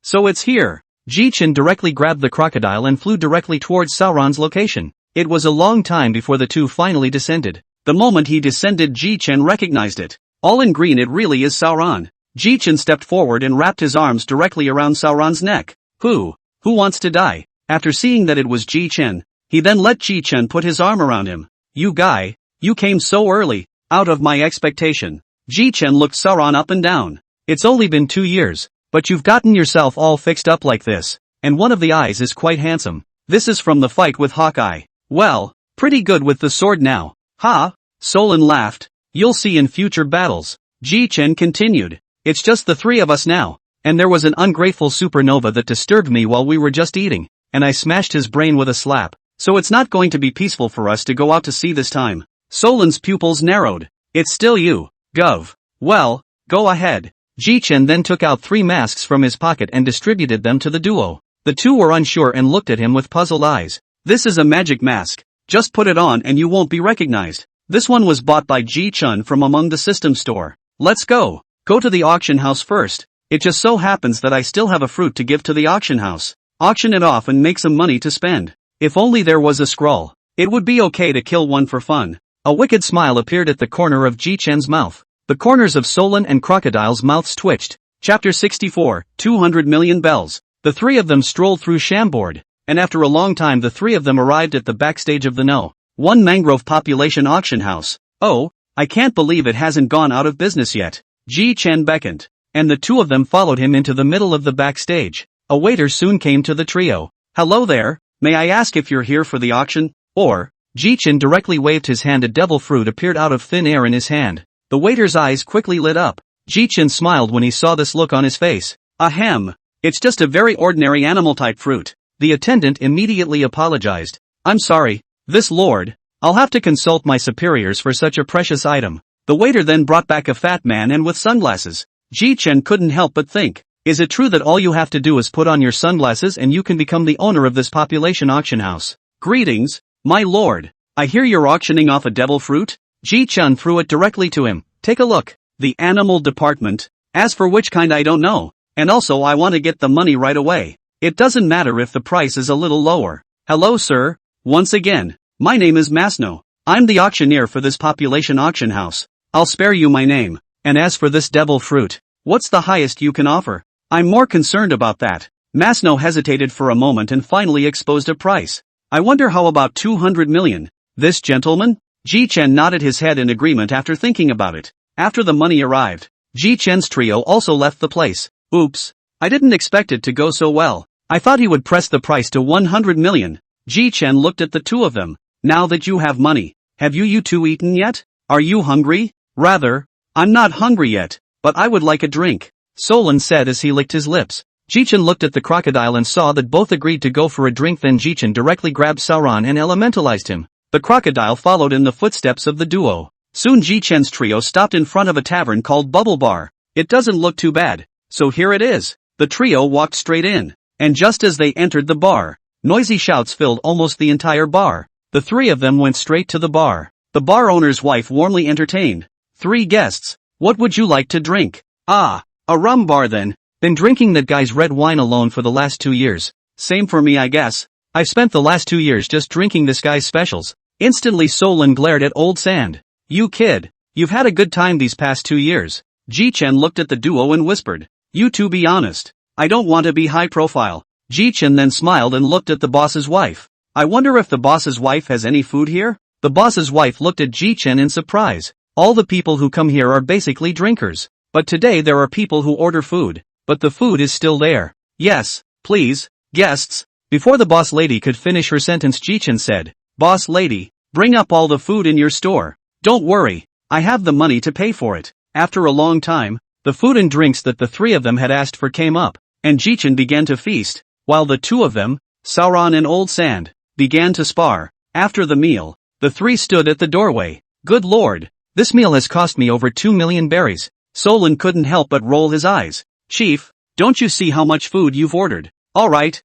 so it's here. Ji-Chen directly grabbed the crocodile and flew directly towards Sauron's location. It was a long time before the two finally descended. The moment he descended, Ji-Chen recognized it. All in green, it really is Sauron. Ji-Chen stepped forward and wrapped his arms directly around Sauron's neck. Who wants to die? After seeing that it was Ji-Chen, he then let Ji-Chen put his arm around him. You guy, you came so early, out of my expectation. Ji-Chen looked Sauron up and down. It's only been 2 years, but you've gotten yourself all fixed up like this, and one of the eyes is quite handsome. This is from the fight with Hawkeye. Well, pretty good with the sword now. Ha! Solon laughed. You'll see in future battles. Ji-Chen continued. It's just the three of us now, and there was an ungrateful supernova that disturbed me while we were just eating, and I smashed his brain with a slap. So it's not going to be peaceful for us to go out to sea this time. Solon's pupils narrowed. It's still you, Gov. Well, go ahead. Ji-Chen then took out 3 masks from his pocket and distributed them to the duo. The two were unsure and looked at him with puzzled eyes. This is a magic mask. Just put it on and you won't be recognized. This one was bought by Ji-Chen from among the system store. Let's go. Go to the auction house first. It just so happens that I still have a fruit to give to the auction house. Auction it off and make some money to spend. If only there was a scroll. It would be okay to kill one for fun. A wicked smile appeared at the corner of Ji-Chen's mouth. The corners of Solon and Crocodile's mouths twitched. Chapter 64, 200 million bells. The three of them strolled through Shambord, and after a long time the three of them arrived at the backstage of the No. 1 Mangrove Population Auction House. Oh, I can't believe it hasn't gone out of business yet. Ji-Chen beckoned, and the two of them followed him into the middle of the backstage. A waiter soon came to the trio. Hello there, may I ask if you're here for the auction, or? Ji-Chen directly waved his hand. A devil fruit appeared out of thin air in his hand. The waiter's eyes quickly lit up. Ji-Chen smiled when he saw this look on his face. Ahem, it's just a very ordinary animal-type fruit. The attendant immediately apologized. I'm sorry, this lord. I'll have to consult my superiors for such a precious item. The waiter then brought back a fat man and with sunglasses. Ji Chen couldn't help but think, is it true that all you have to do is put on your sunglasses and you can become the owner of this population auction house? Greetings, my lord. I hear you're auctioning off a devil fruit? Ji Chen threw it directly to him. Take a look. The animal department. As for which kind I don't know. And also I want to get the money right away. It doesn't matter if the price is a little lower. Hello sir. Once again. My name is Masno. I'm the auctioneer for this population auction house. I'll spare you my name. And as for this devil fruit, what's the highest you can offer? I'm more concerned about that. Masno hesitated for a moment and finally exposed a price. I wonder how about 200 million. This gentleman? Ji Chen nodded his head in agreement after thinking about it. After the money arrived, Ji Chen's trio also left the place. Oops. I didn't expect it to go so well. I thought he would press the price to 100 million. Ji Chen looked at the two of them. Now that you have money, have you two eaten yet? Are you hungry? Rather, I'm not hungry yet, but I would like a drink. Solon said as he licked his lips. Ji Chen looked at the crocodile and saw that both agreed to go for a drink. Then Ji Chen directly grabbed Sauron and elementalized him. The crocodile followed in the footsteps of the duo. Soon Ji Chen's trio stopped in front of a tavern called Bubble Bar. It doesn't look too bad. So here it is. The trio walked straight in. And just as they entered the bar, noisy shouts filled almost the entire bar. The three of them went straight to the bar. The bar owner's wife warmly entertained. 3 guests. What would you like to drink? Ah, a rum bar then. Been drinking that guy's red wine alone for the last 2 years. Same for me I guess. I've spent the last 2 years just drinking this guy's specials. Instantly Solon glared at Old Sand. You kid. You've had a good time these past 2 years. Ji Chen looked at the duo and whispered. You two be honest. I don't want to be high profile. Ji Chen then smiled and looked at the boss's wife. I wonder if the boss's wife has any food here? The boss's wife looked at Ji Chen in surprise. All the people who come here are basically drinkers. But today there are people who order food. But the food is still there. Yes, please, guests. Before the boss lady could finish her sentence, Ji Chen said, Boss lady, bring up all the food in your store. Don't worry, I have the money to pay for it. After a long time, the food and drinks that the three of them had asked for came up, and Ji Chen began to feast, while the two of them, Sauron and Old Sand, began to spar. After the meal, the three stood at the doorway. Good lord, this meal has cost me over 2 million berries. Solon couldn't help but roll his eyes. Chief, don't you see how much food you've ordered? Alright,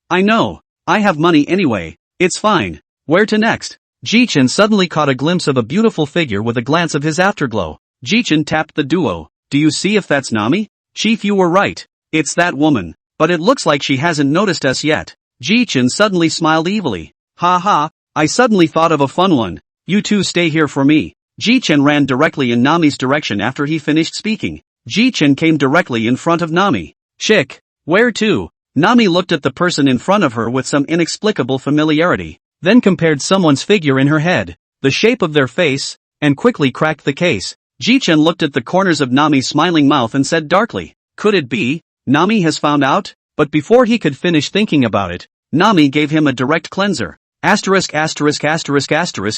I know. I have money anyway. It's fine. Where to next? Ji Chen suddenly caught a glimpse of a beautiful figure with a glance of his afterglow. Ji Chen tapped the duo. Do you see if that's Nami? Chief, you were right. It's that woman. But it looks like she hasn't noticed us yet. Ji Chen suddenly smiled evilly. Ha ha, I suddenly thought of a fun one. You two stay here for me. Ji Chen ran directly in Nami's direction after he finished speaking. Ji Chen came directly in front of Nami. Chick, where to? Nami looked at the person in front of her with some inexplicable familiarity, then compared someone's figure in her head, the shape of their face, and quickly cracked the case. Ji Chen looked at the corners of Nami's smiling mouth and said darkly, could it be? Nami has found out? But before he could finish thinking about it, Nami gave him a direct cleanser. Asterisk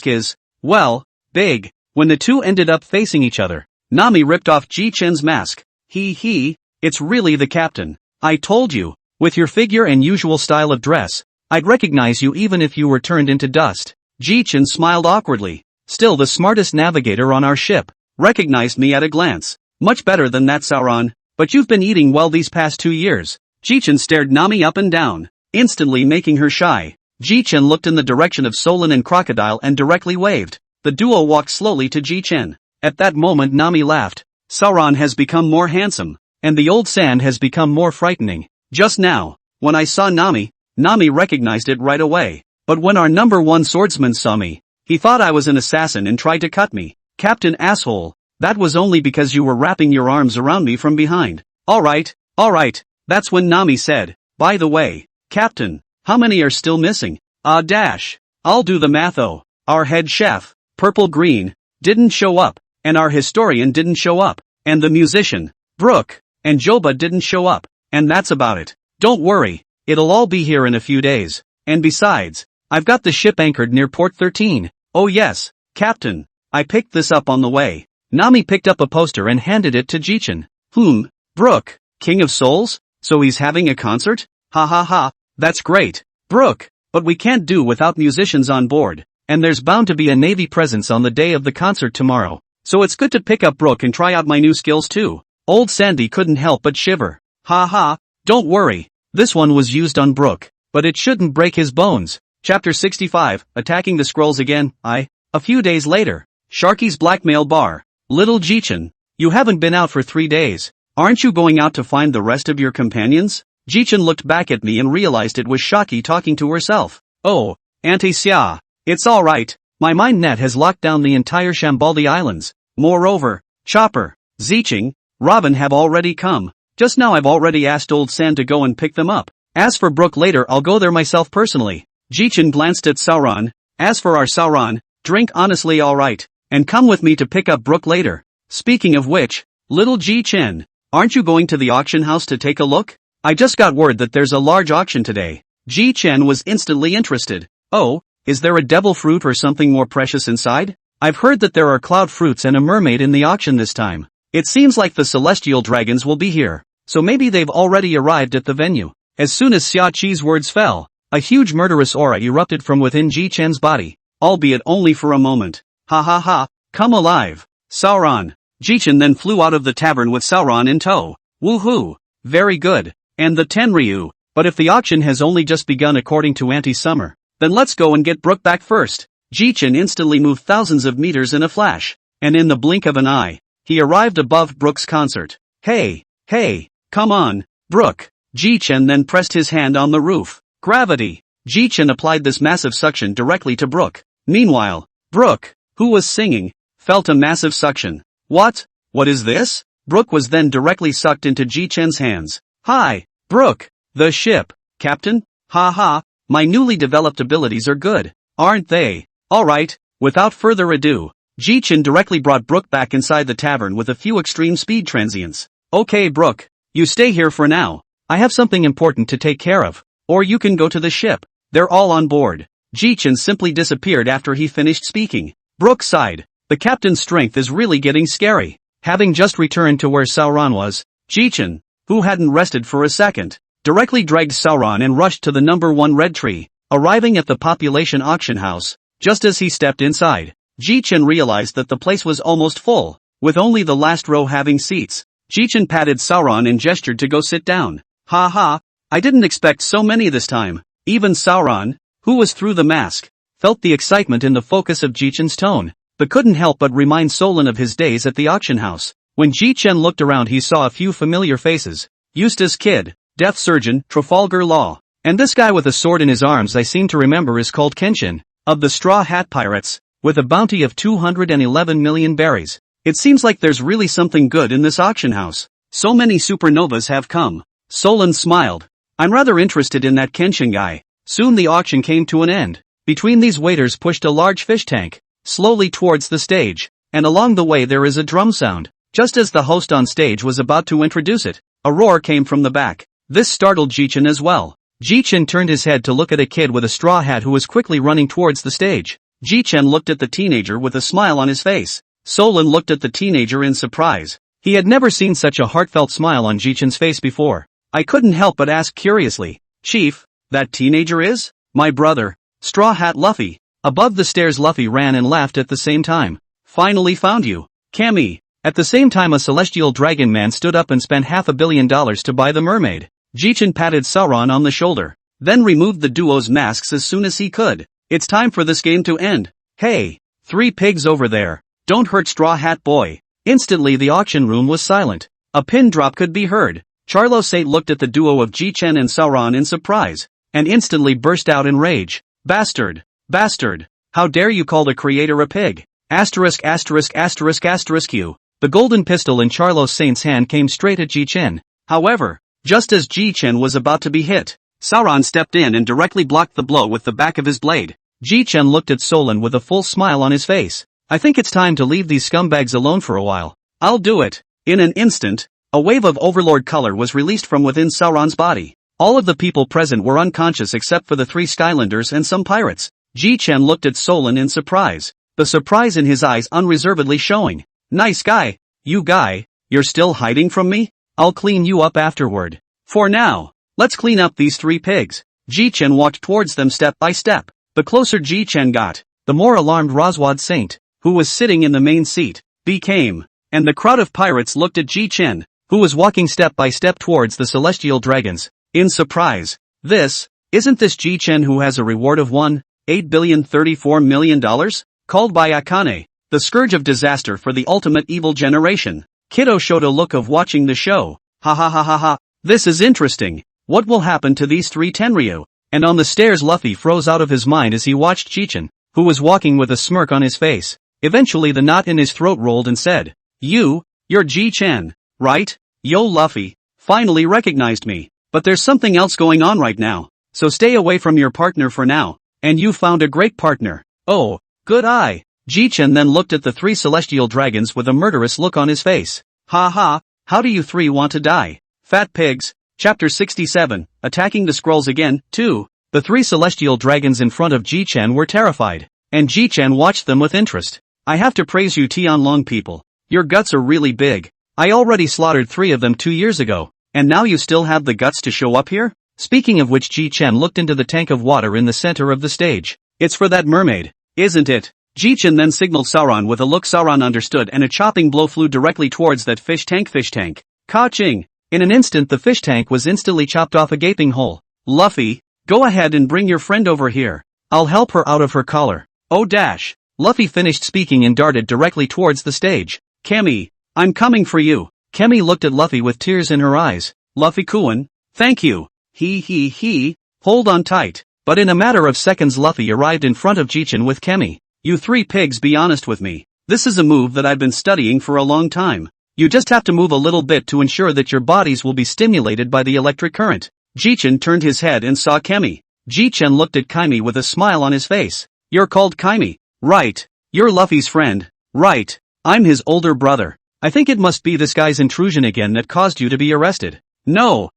is, well, big. When the two ended up facing each other, Nami ripped off Ji Chen's mask. It's really the captain. I told you, with your figure and usual style of dress, I'd recognize you even if you were turned into dust. Ji Chen smiled awkwardly. Still the smartest navigator on our ship. Recognized me at a glance. Much better than that Sauron, but you've been eating well these past 2 years. Ji Chen stared Nami up and down, instantly making her shy. Ji Chen looked in the direction of Solon and Crocodile and directly waved. The duo walked slowly to Ji Chen. At that moment Nami laughed. Sauron has become more handsome, and the old sand has become more frightening. Just now, when I saw Nami recognized it right away. But when our number 1 swordsman saw me, he thought I was an assassin and tried to cut me. Captain asshole, that was only because you were wrapping your arms around me from behind. Alright, that's when Nami said, by the way, Captain, how many are still missing? I'll do the math. Our head chef, Purple Green, didn't show up, and our historian didn't show up, and the musician, Brooke, and Joba didn't show up, and that's about it. Don't worry, it'll all be here in a few days, and besides, I've got the ship anchored near Port 13. Oh yes, Captain, I picked this up on the way. Nami picked up a poster and handed it to Ji Chen. Brooke, King of Souls? So he's having a concert? Ha ha ha, that's great. Brooke, but we can't do without musicians on board, and there's bound to be a Navy presence on the day of the concert tomorrow. So it's good to pick up Brooke and try out my new skills too. Old Sandy couldn't help but shiver. Ha ha, don't worry. This one was used on Brooke, but it shouldn't break his bones. Chapter 65, Attacking the Scrolls Again. A few days later. Sharky's Blackmail Bar. Little Jichin, you haven't been out for 3 days. Aren't you going out to find the rest of your companions? Jichin looked back at me and realized it was Sharky talking to herself. Oh, Auntie Xia. It's alright. My mind net has locked down the entire Shambaldi Islands. Moreover, Chopper, Ziching, Robin have already come. Just now I've already asked Old San to go and pick them up. As for Brooke later I'll go there myself personally. Jichin glanced at Sauron. As for our Sauron, drink honestly alright, and come with me to pick up Brooke later. Speaking of which, little Jichin, aren't you going to the auction house to take a look? I just got word that there's a large auction today. Jichin was instantly interested. Oh, is there a devil fruit or something more precious inside? I've heard that there are cloud fruits and a mermaid in the auction this time. It seems like the celestial dragons will be here, so maybe they've already arrived at the venue. As soon as Xia Qi's words fell, a huge murderous aura erupted from within Ji Chen's body, albeit only for a moment. Ha ha ha, come alive, Sauron. Ji Chen then flew out of the tavern with Sauron in tow. Woohoo, very good, and the Tenryu, but if the auction has only just begun according to Auntie Summer, then let's go and get Brooke back first. Ji Chen instantly moved thousands of meters in a flash, and in the blink of an eye, he arrived above Brooke's concert. Hey, come on, Brooke. Ji Chen then pressed his hand on the roof. Gravity. Ji Chen applied this massive suction directly to Brooke. Meanwhile, Brooke, who was singing, felt a massive suction. What is this? Brooke was then directly sucked into Ji Chen's hands. Hi, Brooke. The ship, Captain? Ha ha, my newly developed abilities are good, aren't they? Alright, without further ado, Ji Chen directly brought Brooke back inside the tavern with a few extreme speed transients. Okay Brooke, you stay here for now. I have something important to take care of. Or you can go to the ship. They're all on board. Ji Chen simply disappeared after he finished speaking. Brooke sighed. The captain's strength is really getting scary. Having just returned to where Sauron was, Ji Chen, who hadn't rested for a second, directly dragged Sauron and rushed to the number 1 red tree, arriving at the population auction house. Just as he stepped inside, Ji Chen realized that the place was almost full, with only the last row having seats. Ji Chen patted Sauron and gestured to go sit down. Ha ha, I didn't expect so many this time. Even Sauron, who was through the mask, felt the excitement in the focus of Ji Chen's tone, but couldn't help but remind Solon of his days at the auction house. When Ji Chen looked around he saw a few familiar faces. Eustace Kidd, Death Surgeon, Trafalgar Law, and this guy with a sword in his arms I seem to remember is called Kenshin, of the Straw Hat Pirates, with a bounty of 211 million berries. It seems like there's really something good in this auction house. So many supernovas have come. Solon smiled. I'm rather interested in that Kenshin guy. Soon the auction came to an end. Between these waiters pushed a large fish tank, slowly towards the stage, and along the way there is a drum sound. Just as the host on stage was about to introduce it, a roar came from the back. This startled Ji Chen as well. Ji Chen turned his head to look at a kid with a straw hat who was quickly running towards the stage. Ji Chen looked at the teenager with a smile on his face. Solon looked at the teenager in surprise. He had never seen such a heartfelt smile on Ji Chen's face before. I couldn't help but ask curiously, Chief, that teenager is? My brother, Straw Hat Luffy. Above the stairs Luffy ran and laughed at the same time. Finally found you, Cammy. At the same time a celestial dragon man stood up and spent $500 million to buy the mermaid. Ji Chen patted Sauron on the shoulder, then removed the duo's masks as soon as he could. It's time for this game to end. Hey, 3 pigs over there, don't hurt Straw Hat Boy. Instantly the auction room was silent. A pin drop could be heard. Charlo Sate looked at the duo of Ji Chen and Sauron in surprise, and instantly burst out in rage. Bastard! How dare you call the creator a pig? Asterisk. The golden pistol in Charlo Saint's hand came straight at Ji Chen. However, just as Ji Chen was about to be hit, Sauron stepped in and directly blocked the blow with the back of his blade. Ji Chen looked at Solon with a full smile on his face. I think it's time to leave these scumbags alone for a while. I'll do it. In an instant, a wave of overlord color was released from within Sauron's body. All of the people present were unconscious except for the 3 Skylanders and some pirates. Ji Chen looked at Solon in surprise, the surprise in his eyes unreservedly showing. Nice guy. You guy, you're still hiding from me? I'll clean you up afterward. For now, let's clean up these 3 pigs. Ji-chen walked towards them step by step. The closer Ji-chen got, the more alarmed Roswad Saint, who was sitting in the main seat, became. And the crowd of pirates looked at Ji-chen, who was walking step by step towards the celestial dragons, in surprise. Isn't this Ji-chen who has a reward of $1,834,000,000? Called by Akane, the scourge of disaster for the ultimate evil generation. Kiddo showed a look of watching the show. Ha ha ha ha ha. This is interesting. What will happen to these three Tenryu? And on the stairs Luffy froze out of his mind as he watched Ji-chen, who was walking with a smirk on his face. Eventually the knot in his throat rolled and said, You're Ji-chen, right? Yo Luffy, finally recognized me. But there's something else going on right now. So stay away from your partner for now. And you found a great partner. Oh, good eye. Ji-chen then looked at the three celestial dragons with a murderous look on his face. Ha ha, how do you three want to die? Fat pigs. Chapter 67, attacking the scrolls again, too. The three celestial dragons in front of Ji-chen were terrified. And Ji-chen watched them with interest. I have to praise you Tianlong people. Your guts are really big. I already slaughtered 3 of them 2 years ago. And now you still have the guts to show up here? Speaking of which Ji-chen looked into the tank of water in the center of the stage. It's for that mermaid, isn't it? Ji-chen then signaled Sauron with a look Sauron understood and a chopping blow flew directly towards that fish tank. Ka-ching! In an instant the fish tank was instantly chopped off a gaping hole. Luffy, go ahead and bring your friend over here. I'll help her out of her collar. Oh dash! Luffy finished speaking and darted directly towards the stage. Kemi, I'm coming for you. Kemi looked at Luffy with tears in her eyes. Luffy-kun, thank you. Hold on tight. But in a matter of seconds Luffy arrived in front of Ji-chen with Kemi. You 3 pigs be honest with me. This is a move that I've been studying for a long time. You just have to move a little bit to ensure that your bodies will be stimulated by the electric current. Ji-chen turned his head and saw Kemi. Ji-chen looked at Kemi with a smile on his face. You're called Kemi, right? You're Luffy's friend, right? I'm his older brother. I think it must be this guy's intrusion again that caused you to be arrested. No.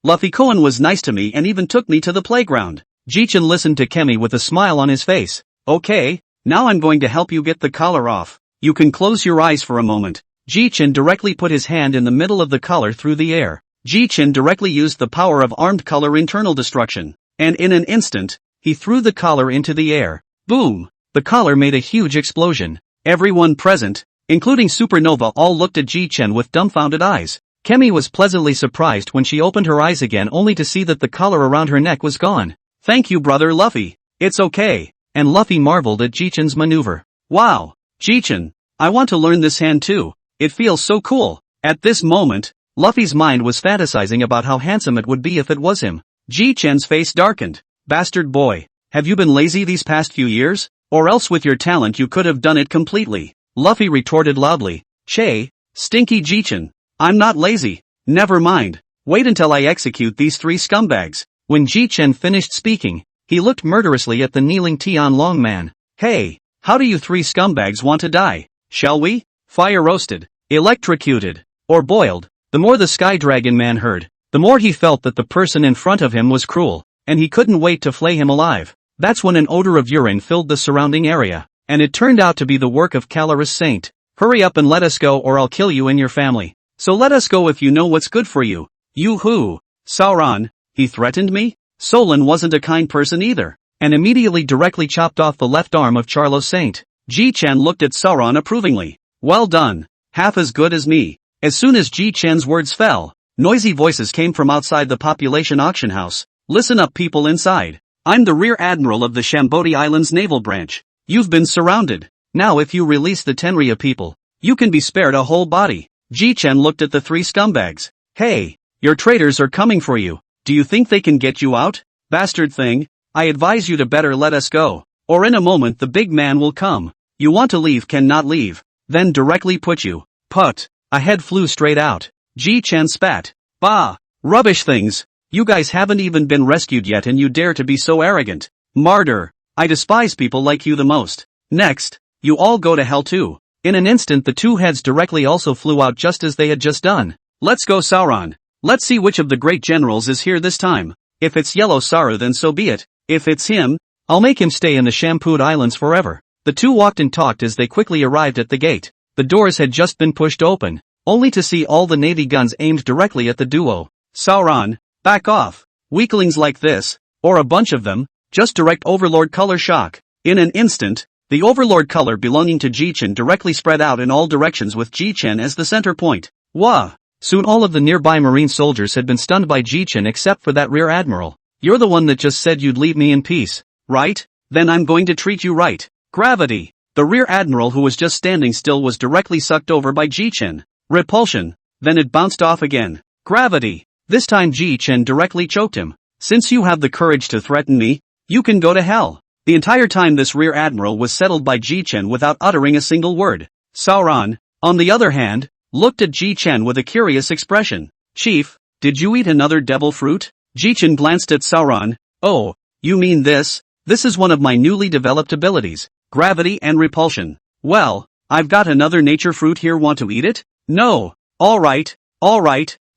Luffy-kun was nice to me and even took me to the playground. Ji-chen listened to Kemi with a smile on his face. Okay, now I'm going to help you get the collar off. You can close your eyes for a moment. Ji-chen directly put his hand in the middle of the collar through the air. Ji-chen directly used the power of armed collar internal destruction. And in an instant, he threw the collar into the air. Boom! The collar made a huge explosion. Everyone present, including Supernova, all looked at Ji-chen with dumbfounded eyes. Kemi was pleasantly surprised when she opened her eyes again only to see that the collar around her neck was gone. Thank you brother Luffy. It's okay. And Luffy marveled at Ji-chen's maneuver. Wow! Ji-chen, I want to learn this hand too. It feels so cool. At this moment, Luffy's mind was fantasizing about how handsome it would be if it was him. Ji-chen's face darkened. Bastard boy, have you been lazy these past few years? Or else with your talent you could have done it completely. Luffy retorted loudly. Che, stinky Ji-chen. I'm not lazy. Never mind. Wait until I execute these 3 scumbags. When Ji-chen finished speaking, he looked murderously at the kneeling Tianlong man. Hey, how do you 3 scumbags want to die? Shall we? Fire roasted, electrocuted, or boiled. The more the Sky Dragon man heard, the more he felt that the person in front of him was cruel, and he couldn't wait to flay him alive. That's when an odor of urine filled the surrounding area, and it turned out to be the work of Calorus Saint. Hurry up and let us go or I'll kill you and your family. So let us go if you know what's good for you. You who? Sauron, he threatened me? Solon wasn't a kind person either, and immediately directly chopped off the left arm of Charlo Saint. Ji-chen looked at Sauron approvingly. Well done. Half as good as me. As soon as Ji-chen's words fell, noisy voices came from outside the population auction house. Listen up people inside. I'm the Rear Admiral of the Shambodi Islands Naval Branch. You've been surrounded. Now if you release the Tenryu people, you can be spared a whole body. Ji-chen looked at the 3 scumbags. Hey, your traitors are coming for you. Do you think they can get you out? Bastard thing, I advise you to better let us go. Or in a moment the big man will come. You want to leave cannot leave. Then directly put you. Put. A head flew straight out. Ji-chen spat. Bah! Rubbish things. You guys haven't even been rescued yet and you dare to be so arrogant. Martyr. I despise people like you the most. Next, you all go to hell too. In an instant the 2 heads directly also flew out just as they had just done. Let's go Sauron. Let's see which of the great generals is here this time. If it's Yellow Saru then so be it. If it's him, I'll make him stay in the Shampooed Islands forever. The 2 walked and talked as they quickly arrived at the gate. The doors had just been pushed open, only to see all the navy guns aimed directly at the duo. Sauron, back off. Weaklings like this, or a bunch of them, just direct Overlord color shock. In an instant, the Overlord color belonging to Ji-Chen directly spread out in all directions with Ji-Chen as the center point. Wah! Soon all of the nearby Marine soldiers had been stunned by Ji-Chen except for that Rear Admiral. You're the one that just said you'd leave me in peace, right? Then I'm going to treat you right. Gravity. The Rear Admiral who was just standing still was directly sucked over by Ji-Chen. Repulsion. Then it bounced off again. Gravity. This time Ji-Chen directly choked him. Since you have the courage to threaten me, you can go to hell. The entire time this Rear Admiral was settled by Ji-Chen without uttering a single word. Sauron, on the other hand, looked at Ji-Chen with a curious expression. Chief, did you eat another devil fruit? Ji-Chen glanced at Sauron. Oh, you mean this? This is one of my newly developed abilities, gravity and repulsion. Well, I've got another nature fruit here, want to eat it? No. Alright.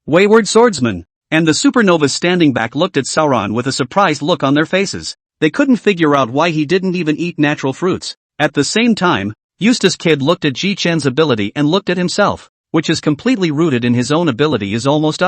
Wayward swordsman. And the supernovas standing back looked at Sauron with a surprised look on their faces. They couldn't figure out why he didn't even eat natural fruits. At the same time, Eustace Kid looked at Ji-Chen's ability and looked at himself, which is completely rooted in his own ability is almost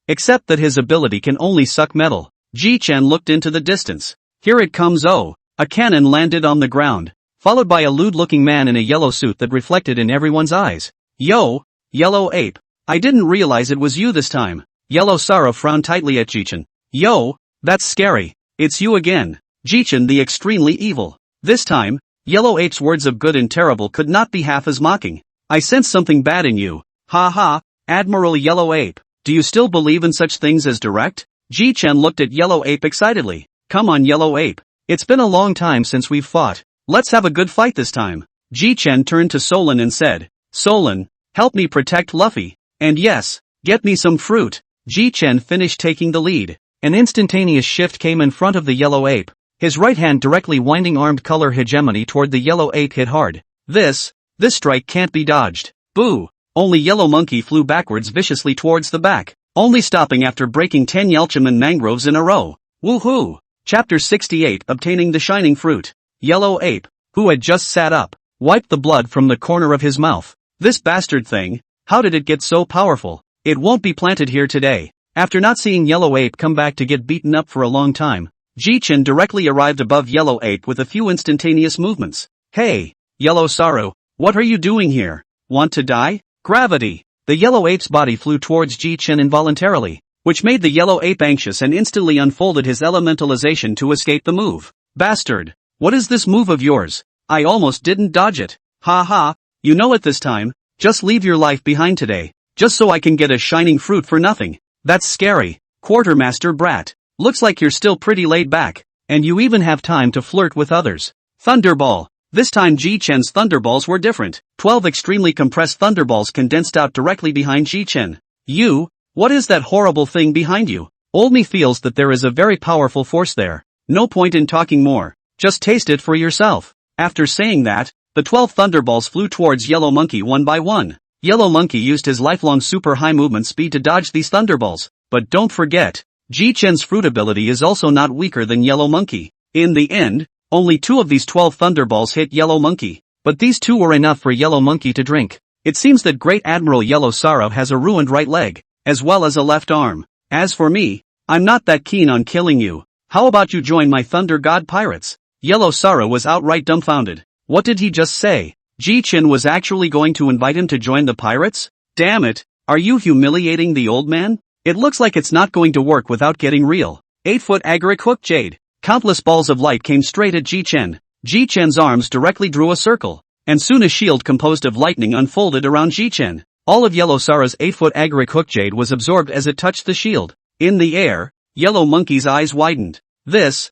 except that his ability can only suck metal. Ji-Chen looked into the distance. Here it comes. Oh, a cannon landed on the ground, followed by a lewd-looking man in a yellow suit that reflected in everyone's eyes. Yo, Yellow Ape. I didn't realize it was you this time. Yellow Sorrow frowned tightly at Ji-Chen. Yo, that's scary. It's you again. Ji-Chen the extremely evil. This time, Yellow Ape's words of good and terrible could not be half as mocking. I sense something bad in you. Ha ha, Admiral Yellow Ape. Do you still believe in such things as direct? Ji-Chen looked at Yellow Ape excitedly. Come on Yellow Ape. It's been a long time since we've fought. Let's have a good fight this time. Ji-Chen turned to Solon and said, Solon, help me protect Luffy. And yes, get me some fruit. Ji-Chen finished taking the lead. An instantaneous shift came in front of the Yellow Ape. His right hand directly winding armed color hegemony toward the Yellow Ape hit hard. This strike can't be dodged. Boo! Only Yellow Monkey flew backwards viciously towards the back, only stopping after breaking 10 Yelchaman mangroves in a row. Woohoo! Chapter 68 Obtaining the Shining Fruit. Yellow Ape, who had just sat up, wiped the blood from the corner of his mouth. This bastard thing, how did it get so powerful? It won't be planted here today. After not seeing Yellow Ape come back to get beaten up for a long time, Ji-Chen directly arrived above Yellow Ape with a few instantaneous movements. Hey, Yellow Sorrow, what are you doing here? Want to die? Gravity. The Yellow Ape's body flew towards Ji-Chen involuntarily, which made the Yellow Ape anxious and instantly unfolded his elementalization to escape the move. Bastard. What is this move of yours? I almost didn't dodge it. Ha ha, you know it this time. Just leave your life behind today, just so I can get a shining fruit for nothing. That's scary. Quartermaster brat. Looks like you're still pretty laid back, and you even have time to flirt with others. Thunderball. This time Ji-Chen's thunderballs were different. 12 extremely compressed thunderballs condensed out directly behind Ji-Chen. You, what is that horrible thing behind you? Old me feels that there is a very powerful force there. No point in talking more. Just taste it for yourself. After saying that, the 12 thunderballs flew towards Yellow Monkey one by one. Yellow Monkey used his lifelong super high movement speed to dodge these thunderballs. But don't forget, Ji-Chen's fruit ability is also not weaker than Yellow Monkey. In the end, only 2 of these 12 thunderballs hit Yellow Monkey, but these 2 were enough for Yellow Monkey to drink. It seems that Great Admiral Yellow Sorrow has a ruined right leg, as well as a left arm. As for me, I'm not that keen on killing you. How about you join my Thunder God pirates? Yellow Sorrow was outright dumbfounded. What did he just say? Ji-Chen was actually going to invite him to join the pirates? Damn it, are you humiliating the old man? It looks like it's not going to work without getting real. 8-foot agaric hook jade. Countless balls of light came straight at Ji-Chen. Ji-Chen's arms directly drew a circle, and soon a shield composed of lightning unfolded around Ji-Chen. All of Yellow Sorrow's 8-foot agaric hook jade was absorbed as it touched the shield. In the air, Yellow Monkey's eyes widened. This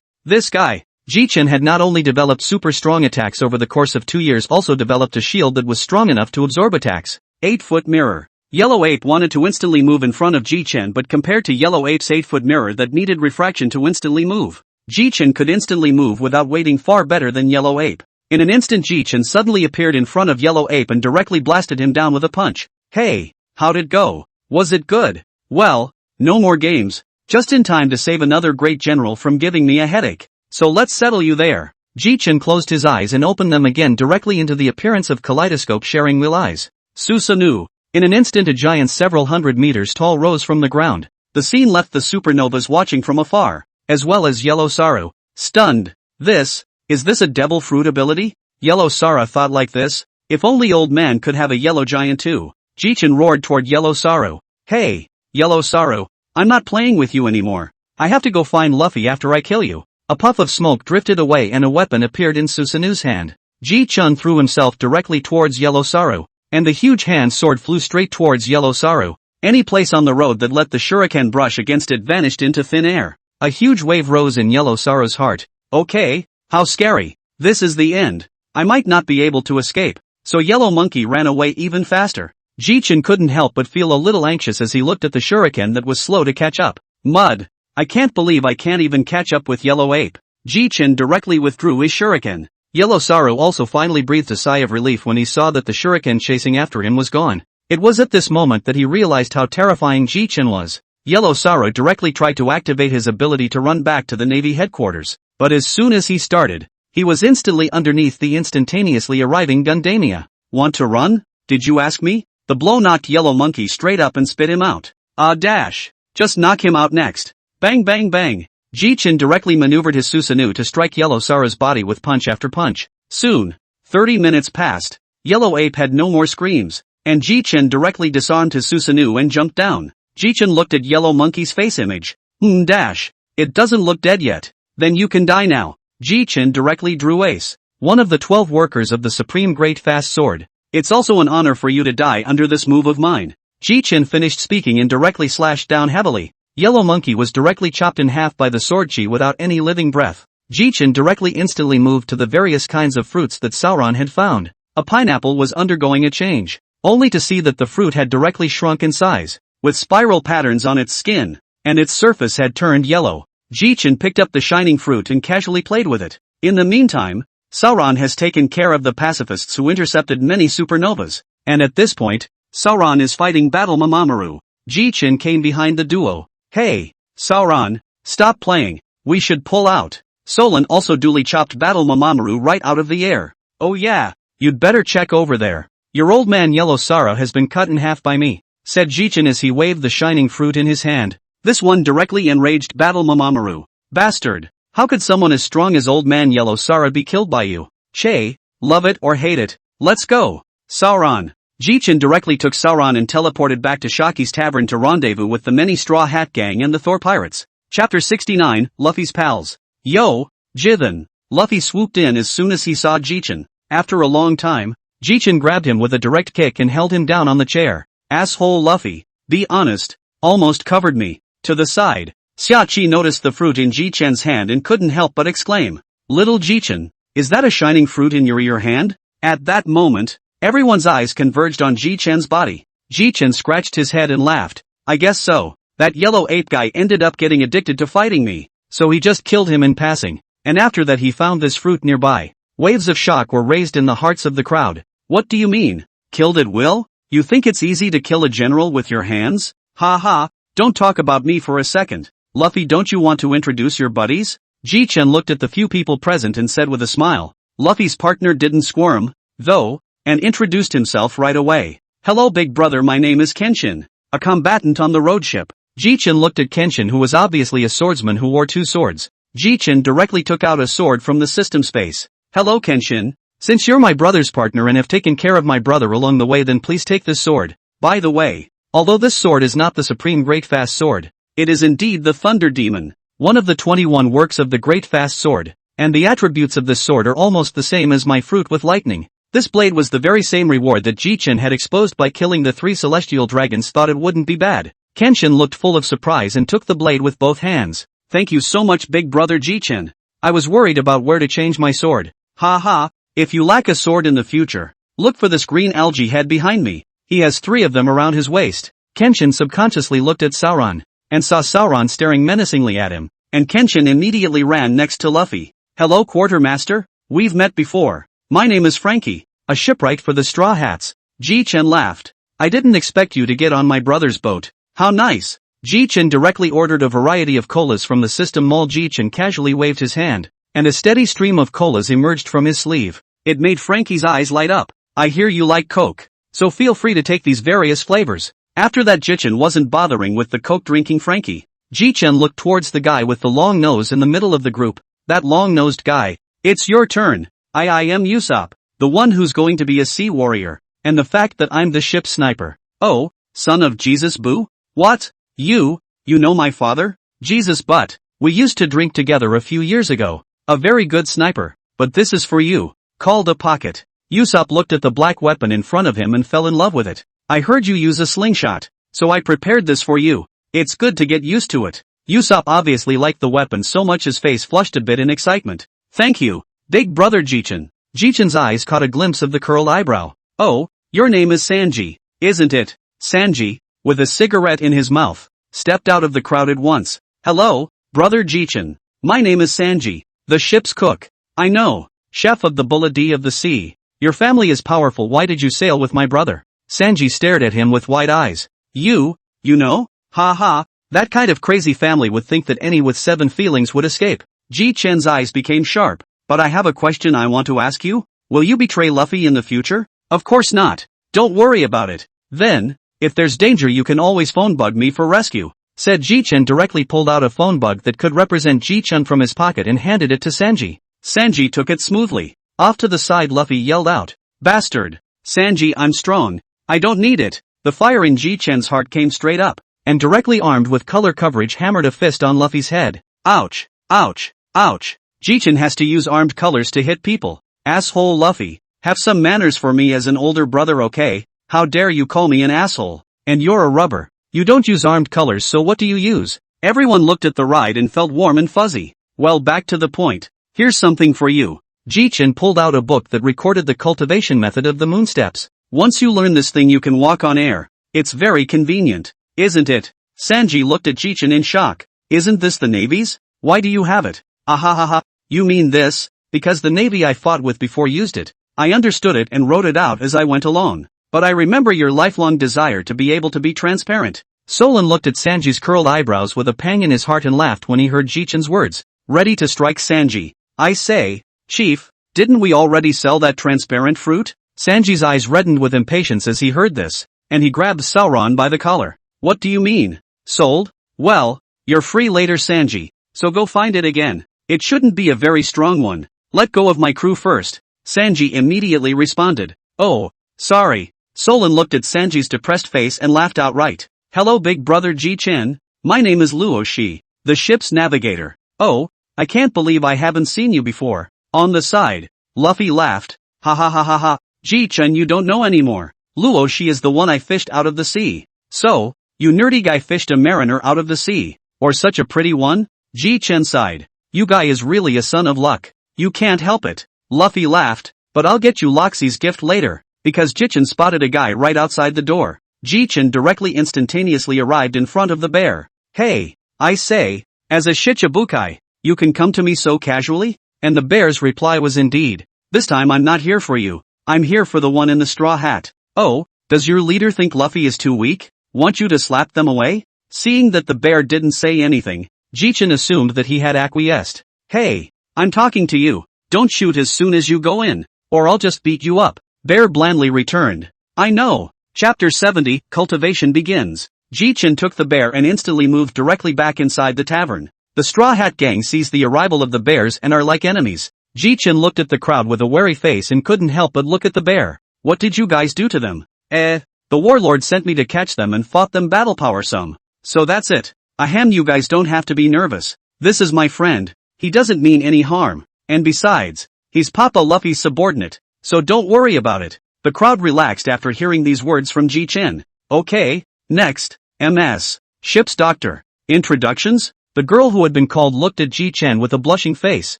guy. Ji-Chen had not only developed super strong attacks over the course of 2 years, also developed a shield that was strong enough to absorb attacks. 8-foot mirror. Yellow Ape wanted to instantly move in front of Ji-Chen, but compared to Yellow Ape's 8-foot mirror that needed refraction to instantly move, Ji-Chen could instantly move without waiting, far better than Yellow Ape. In an instant Ji-Chen suddenly appeared in front of Yellow Ape and directly blasted him down with a punch. Hey, how'd it go? Was it good? Well, no more games. Just in time to save another great general from giving me a headache. So let's settle you there. Ji-Chen closed his eyes and opened them again directly into the appearance of kaleidoscope sharing will eyes. Susanu. In an instant a giant several hundred meters tall rose from the ground. The scene left the supernovas watching from afar, as well as Yellow Saru, stunned. Is this a devil fruit ability? Yellow Sara thought like this. If only old man could have a yellow giant too. Jichin roared toward Yellow Saru. Hey, Yellow Saru, I'm not playing with you anymore. I have to go find Luffy after I kill you. A puff of smoke drifted away and a weapon appeared in Susanu's hand. Ji-chun threw himself directly towards Yellow Saru, and the huge hand sword flew straight towards Yellow Saru. Any place on the road that let the shuriken brush against it vanished into thin air. A huge wave rose in Yellow Saru's heart. Okay, how scary. This is the end. I might not be able to escape. So Yellow Monkey ran away even faster. Ji-chun couldn't help but feel a little anxious as he looked at the shuriken that was slow to catch up. Mud. I can't believe I can't even catch up with Yellow Ape. Ji-chun directly withdrew his shuriken. Yellow Saru also finally breathed a sigh of relief when he saw that the shuriken chasing after him was gone. It was at this moment that he realized how terrifying Ji-chun was. Yellow Saru directly tried to activate his ability to run back to the Navy headquarters, but as soon as he started, he was instantly underneath the instantaneously arriving Gundamia. Want to run? Did you ask me? The blow knocked Yellow Monkey straight up and spit him out. Dash. Just knock him out next. Bang bang bang. Ji-chun directly maneuvered his Susanoo to strike Yellow Saru's body with punch after punch. Soon, 30 minutes passed. Yellow Ape had no more screams, and Ji-chun directly disarmed his Susanoo and jumped down. Ji-chun looked at Yellow Monkey's face image. Dash. It doesn't look dead yet. Then you can die now. Ji-chun directly drew Ace, one of the 12 workers of the Supreme Great Fast Sword. It's also an honor for you to die under this move of mine. Ji-chun finished speaking and directly slashed down heavily. Yellow Monkey was directly chopped in half by the sword chi without any living breath. Ji-chun directly instantly moved to the various kinds of fruits that Sauron had found. A pineapple was undergoing a change, only to see that the fruit had directly shrunk in size, with spiral patterns on its skin, and its surface had turned yellow. Ji-chun picked up the shining fruit and casually played with it. In the meantime, Sauron has taken care of the pacifists who intercepted many supernovas, and at this point, Sauron is fighting Battle Mamamoru. Ji-chun came behind the duo. Hey, Sauron, stop playing, we should pull out. Solon also duly chopped Battle Mamamoru right out of the air. Oh yeah, you'd better check over there. Your old man Yellow Sara has been cut in half by me, said Ji-chun as he waved the shining fruit in his hand. This one directly enraged Battle Mamamoru. Bastard, how could someone as strong as old man Yellow Sara be killed by you? Che, love it or hate it, let's go. Sauron. Ji-chun directly took Sauron and teleported back to Shaki's tavern to rendezvous with the many Straw Hat Gang and the Thor Pirates. Chapter 69, Luffy's Pals. Yo, Jithan. Luffy swooped in as soon as he saw Ji-chun. After a long time, Ji-chun grabbed him with a direct kick and held him down on the chair. Asshole Luffy, be honest, almost covered me. To the side, Xiachi noticed the fruit in Ji-chun's hand and couldn't help but exclaim, Little Ji-chun, is that a shining fruit in your hand? At that moment, everyone's eyes converged on Ji-chun's body. Ji-chun scratched his head and laughed. I guess so. That yellow ape guy ended up getting addicted to fighting me, so he just killed him in passing, and after that he found this fruit nearby. Waves of shock were raised in the hearts of the crowd. What do you mean? Killed at will? You think it's easy to kill a general with your hands? Ha ha. Don't talk about me for a second. Luffy, don't you want to introduce your buddies? Ji-chun looked at the few people present and said with a smile. Luffy's partner didn't squirm, though, and introduced himself right away. Hello big brother, my name is Kenshin, a combatant on the road ship. Ji-chun looked at Kenshin, who was obviously a swordsman who wore two swords. Ji-chun directly took out a sword from the system space. Hello Kenshin, since you're my brother's partner and have taken care of my brother along the way, then please take this sword. By the way, although this sword is not the Supreme Great Fast Sword, it is indeed the Thunder Demon, one of the 21 works of the Great Fast Sword, and the attributes of this sword are almost the same as my fruit with lightning. This blade was the very same reward that Ji-chun had exposed by killing the 3 celestial dragons. Thought it wouldn't be bad. Kenshin looked full of surprise and took the blade with both hands. Thank you so much big brother Ji-chun. I was worried about where to change my sword. Ha ha, if you lack a sword in the future, look for this green algae head behind me. He has 3 of them around his waist. Kenshin subconsciously looked at Sauron, and saw Sauron staring menacingly at him, and Kenshin immediately ran next to Luffy. Hello Quartermaster, we've met before. My name is Frankie, a shipwright for the Straw Hats. Ji-chun laughed. I didn't expect you to get on my brother's boat. How nice. Ji-chun directly ordered a variety of colas from the system mall. Ji-chun casually waved his hand, and a steady stream of colas emerged from his sleeve. It made Frankie's eyes light up. I hear you like Coke, so feel free to take these various flavors. After that Jichen wasn't bothering with the coke-drinking Frankie. Jichen looked towards the guy with the long nose in the middle of the group. That long-nosed guy. It's your turn. I am Usopp, the one who's going to be a sea warrior, and the fact that I'm the ship's sniper. Oh, son of Jesus Boo? What? You know my father? Jesus, but we used to drink together a few years ago. A very good sniper, but this is for you. Called a pocket. Usopp looked at the black weapon in front of him and fell in love with it. I heard you use a slingshot, so I prepared this for you. It's good to get used to it. Usopp obviously liked the weapon so much his face flushed a bit in excitement. Thank you, big brother Jichen. Jichen's eyes caught a glimpse of the curled eyebrow. Oh, your name is Sanji, isn't it? Sanji, with a cigarette in his mouth, stepped out of the crowd at once. Hello, brother Jichen. My name is Sanji, the ship's cook. I know, chef of the Bullet of the Sea. Your family is powerful. Why did you sail with my brother? Sanji stared at him with wide eyes. You know? Ha ha, that kind of crazy family would think that any with 7 feelings would escape. Ji-chen's eyes became sharp. But I have a question I want to ask you. Will you betray Luffy in the future? Of course not. Don't worry about it. Then, if there's danger you can always phone bug me for rescue, said Ji-chen. Directly pulled out a phone bug that could represent Ji-chen from his pocket and handed it to Sanji. Sanji took it smoothly. Off to the side Luffy yelled out. Bastard! Sanji, I'm strong. I don't need it. The fire in Ji-chen's heart came straight up, and directly armed with color coverage hammered a fist on Luffy's head. Ouch! Ouch! Ouch! Ji-chen has to use armed colors to hit people. Asshole Luffy. Have some manners for me as an older brother, okay? How dare you call me an asshole? And you're a rubber. You don't use armed colors, so what do you use? Everyone looked at the ride and felt warm and fuzzy. Well, back to the point. Here's something for you. Ji-chen pulled out a book that recorded the cultivation method of the moon steps. Once you learn this thing you can walk on air. It's very convenient, isn't it? Sanji looked at Ji-chen in shock. Isn't this the Navy's? Why do you have it? Ahahaha, you mean this? Because the Navy I fought with before used it. I understood it and wrote it out as I went along. But I remember your lifelong desire to be able to be transparent. Solon looked at Sanji's curled eyebrows with a pang in his heart and laughed when he heard Ji-chen's words. Ready to strike Sanji. I say, Chief, didn't we already sell that transparent fruit? Sanji's eyes reddened with impatience as he heard this, and he grabbed Sauron by the collar. What do you mean? Sold? Well, you're free later Sanji, so go find it again. It shouldn't be a very strong one. Let go of my crew first. Sanji immediately responded. Oh, sorry. Solon looked at Sanji's depressed face and laughed outright. Hello big brother Ji-chen. My name is Luo Shi, the ship's navigator. Oh, I can't believe I haven't seen you before. On the side, Luffy laughed. Ha ha ha ha ha. Ji-chen, you don't know anymore. Luo Shi is the one I fished out of the sea. So, you nerdy guy fished a mariner out of the sea. Or such a pretty one? Ji-chen sighed. You guy is really a son of luck. You can't help it. Luffy laughed. But I'll get you Loxie's gift later. Because Ji-chen spotted a guy right outside the door. Ji-chen directly instantaneously arrived in front of the bear. Hey, I say, as a Shichibukai, you can come to me so casually? And the bear's reply was indeed. This time I'm not here for you. I'm here for the one in the straw hat. Oh, does your leader think Luffy is too weak? Want you to slap them away? Seeing that the bear didn't say anything, Ji-chen assumed that he had acquiesced. Hey, I'm talking to you. Don't shoot as soon as you go in, or I'll just beat you up. Bear blandly returned. I know. Chapter 70, Cultivation begins. Ji-chen took the bear and instantly moved directly back inside the tavern. The Straw Hat Gang sees the arrival of the bears and are like enemies. Ji-chen looked at the crowd with a wary face and couldn't help but look at the bear. What did you guys do to them? The warlord sent me to catch them and fought them battle power some. So that's it. Ahem, you guys don't have to be nervous. This is my friend. He doesn't mean any harm. And besides, he's Papa Luffy's subordinate. So don't worry about it. The crowd relaxed after hearing these words from Ji-chen. Okay, next, MS. Ship's doctor. Introductions? The girl who had been called looked at Ji-chen with a blushing face.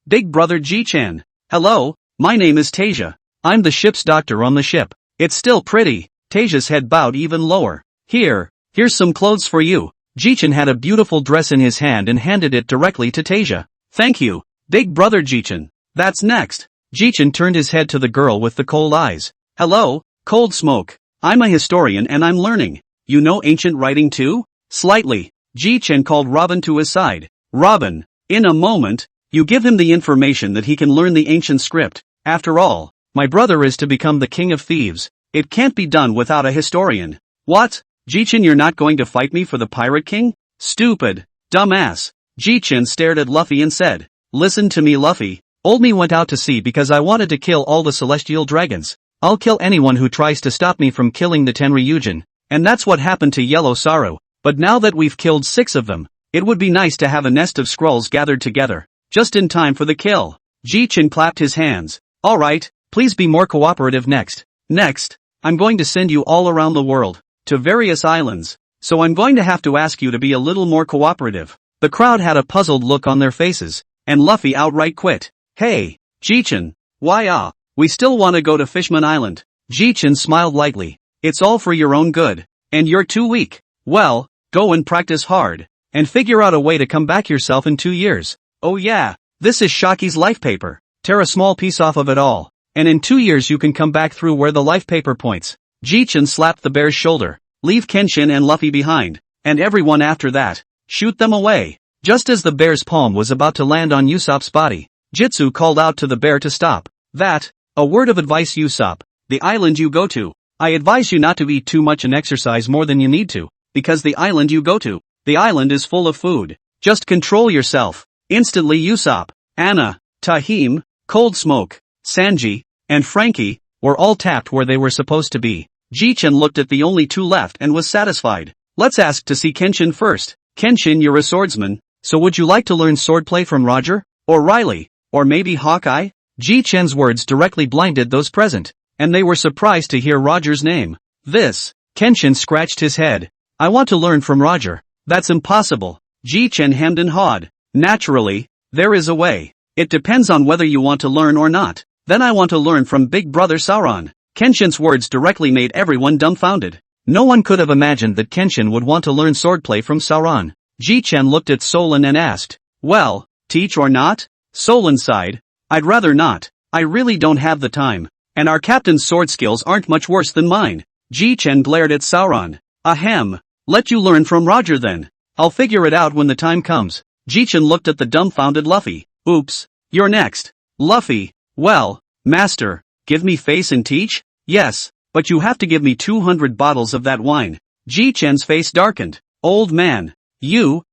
Big brother Ji-chen. Hello, my name is Tasia. I'm the ship's doctor on the ship. It's still pretty. Tasia's head bowed even lower. Here's some clothes for you. Ji-chen had a beautiful dress in his hand and handed it directly to Tasia. Thank you, big brother Ji-chen. That's next. Ji-chen turned his head to the girl with the cold eyes. Hello, Cold Smoke. I'm a historian and I'm learning. You know ancient writing too? Slightly. Ji-chen called Robin to his side. Robin, in a moment, you give him the information that he can learn the ancient script. After all, my brother is to become the king of thieves. It can't be done without a historian. What? Jichin, you're not going to fight me for the Pirate King? Stupid. Dumbass. Jichin stared at Luffy and said, listen to me, Luffy. Old me went out to sea because I wanted to kill all the celestial dragons. I'll kill anyone who tries to stop me from killing the Tenryujin. And that's what happened to Yellow Saru. But now that we've killed 6 of them, it would be nice to have a nest of scrolls gathered together, just in time for the kill. Jichin clapped his hands. Alright, please be more cooperative next. Next, I'm going to send you all around the world, to various islands. So I'm going to have to ask you to be a little more cooperative. The crowd had a puzzled look on their faces, and Luffy outright quit. Hey, Jichin, why we still want to go to Fishman Island. Jichin smiled lightly. It's all for your own good. And you're too weak. Well, go and practice hard, and figure out a way to come back yourself in 2 years. Oh yeah, this is Shaki's life paper. Tear a small piece off of it all, and in 2 years you can come back through where the life paper points. Jichin slapped the bear's shoulder. Leave Kenshin and Luffy behind, and everyone after that. Shoot them away. Just as the bear's palm was about to land on Usopp's body, Jitsu called out to the bear to stop. That, a word of advice, Usopp. The island you go to, I advise you not to eat too much and exercise more than you need to, because the island you go to, the island is full of food. Just control yourself. Instantly Usopp, Anna, Tahim, Cold Smoke, Sanji, and Frankie, were all tapped where they were supposed to be. Jichin looked at the only 2 left and was satisfied. Let's ask to see Kenshin first. Kenshin, you're a swordsman, so would you like to learn swordplay from Roger? Or Riley? Or maybe Hawkeye? Jichin's words directly blinded those present, and they were surprised to hear Roger's name. Kenshin scratched his head. I want to learn from Roger. That's impossible. Jichin hemmed and hawed. Naturally, there is a way. It depends on whether you want to learn or not. Then I want to learn from Big Brother Sauron. Kenshin's words directly made everyone dumbfounded. No one could have imagined that Kenshin would want to learn swordplay from Sauron. Jichin looked at Solon and asked, well, teach or not? Solon sighed. I'd rather not. I really don't have the time. And our captain's sword skills aren't much worse than mine. Jichin glared at Sauron. Ahem. Let you learn from Roger then. I'll figure it out when the time comes. Jichin looked at the dumbfounded Luffy. Oops. You're next. Luffy. Well, master, give me face and teach? Yes, but you have to give me 200 bottles of that wine. Jichin's face darkened. Old man. You,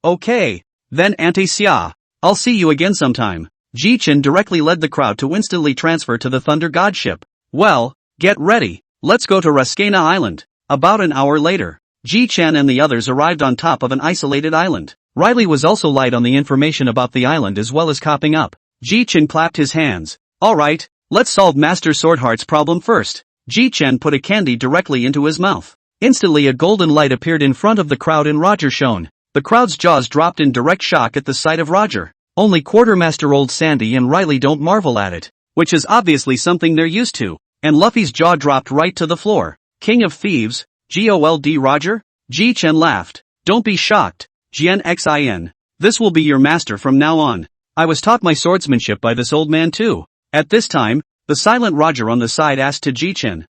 okay. Then Ante Sia. I'll see you again sometime. Jichin directly led the crowd to instantly transfer to the Thunder God ship. Well, get ready. Let's go to Raskena Island. About an hour later, Jichin and the others arrived on top of an isolated island. Riley was also light on the information about the island as well as copping up. Jichin clapped his hands. Alright, let's solve Master Swordheart's problem first. Jichin put a candy directly into his mouth. Instantly a golden light appeared in front of the crowd and Roger shone. The crowd's jaws dropped in direct shock at the sight of Roger. Only Quartermaster Old Sandy and Riley don't marvel at it, which is obviously something they're used to. And Luffy's jaw dropped right to the floor. King of Thieves, Gold Roger? Jichin laughed. Don't be shocked, Xin. This will be your master from now on. I was taught my swordsmanship by this old man too. At this time, the silent Roger on the side asked to Jichin.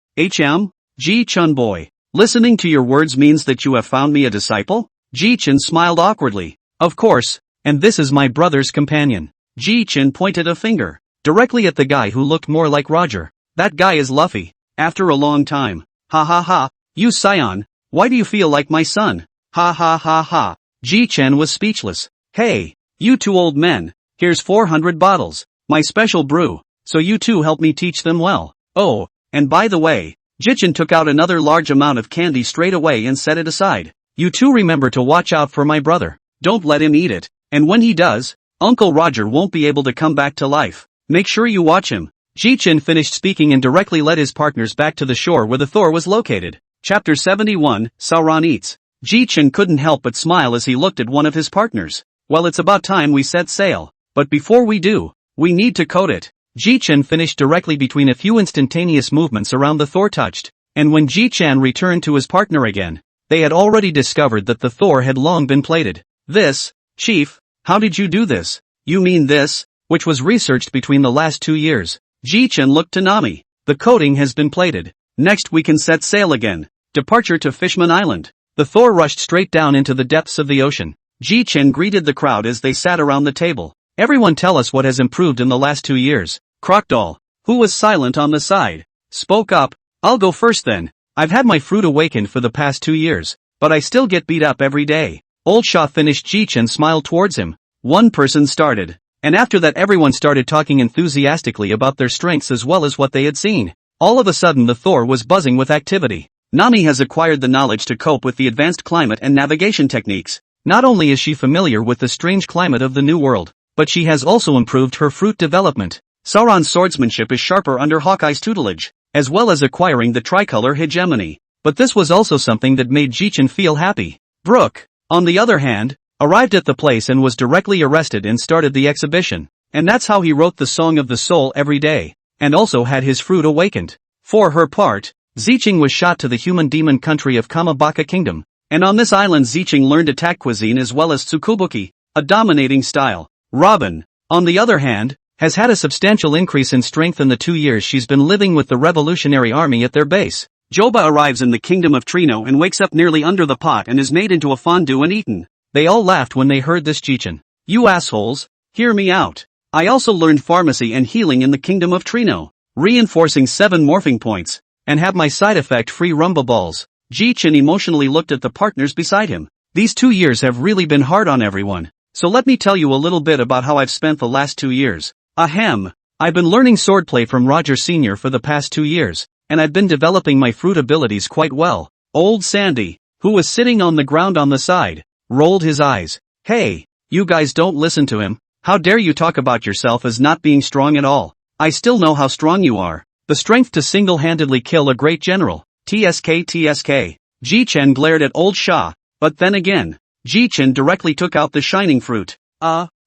Ji-chun boy. Listening to your words means that you have found me a disciple? Jichin smiled awkwardly. Of course, and this is my brother's companion. Jichin pointed a finger directly at the guy who looked more like Roger. That guy is Luffy. After a long time. Ha ha ha. You Scion, why do you feel like my son? Ha ha ha ha. Jichin was speechless. Hey, you 2 old men, here's 400 bottles, my special brew, so you 2 help me teach them well. Oh, and by the way, Jichin took out another large amount of candy straight away and set it aside. You 2 remember to watch out for my brother. Don't let him eat it, and when he does, Uncle Roger won't be able to come back to life. Make sure you watch him. Jichin finished speaking and directly led his partners back to the shore where the Thor was located. Chapter 71, Sauron Eats. Jichin couldn't help but smile as he looked at one of his partners. Well, it's about time we set sail. But before we do, we need to coat it. Jichin finished directly between a few instantaneous movements around the Thor touched. And when Jichin returned to his partner again, they had already discovered that the Thor had long been plated. This, Chief, how did you do this? You mean this, which was researched between the last 2 years. Jichin looked to Nami. The coating has been plated. Next we can set sail again. Departure to Fishman Island. The Thor rushed straight down into the depths of the ocean. Jichin greeted the crowd as they sat around the table. Everyone tell us what has improved in the last 2 years. Crocodile, who was silent on the side, spoke up. I'll go first then. I've had my fruit awakened for the past 2 years, but I still get beat up every day. Old Shah finished. Ji-chan smiled towards him. One person started. And after that everyone started talking enthusiastically about their strengths as well as what they had seen. All of a sudden the Thor was buzzing with activity. Nami has acquired the knowledge to cope with the advanced climate and navigation techniques. Not only is she familiar with the strange climate of the New World, but she has also improved her fruit development. Sauron's swordsmanship is sharper under Hawkeye's tutelage, as well as acquiring the tricolor hegemony. But this was also something that made Ji-chan feel happy. Brook, on the other hand, arrived at the place and was directly arrested and started the exhibition. And that's how he wrote the Song of the Soul every day, and also had his fruit awakened. For her part, Zicheng was shot to the human demon country of Kamabaka Kingdom, and on this island Zicheng learned attack cuisine as well as tsukubuki, a dominating style. Robin, on the other hand, has had a substantial increase in strength in the 2 years she's been living with the Revolutionary Army at their base. Joba arrives in the kingdom of Trino and wakes up nearly under the pot and is made into a fondue and eaten. They all laughed when they heard this. Ji-chan, you assholes, hear me out. I also learned pharmacy and healing in the kingdom of Trino, reinforcing 7 morphing points, and have my side effect free rumba balls. Ji-chan emotionally looked at the partners beside him. These 2 years have really been hard on everyone, so let me tell you a little bit about how I've spent the last 2 years. Ahem. I've been learning swordplay from Roger Sr. for the past 2 years, and I've been developing my fruit abilities quite well. Old Sandy, who was sitting on the ground on the side, rolled his eyes. Hey, you guys don't listen to him. How dare you talk about yourself as not being strong at all? I still know how strong you are. The strength to single-handedly kill a great general. TSK. Ji-chan glared at Old Shah, but then again, Ji-chan directly took out the shining fruit.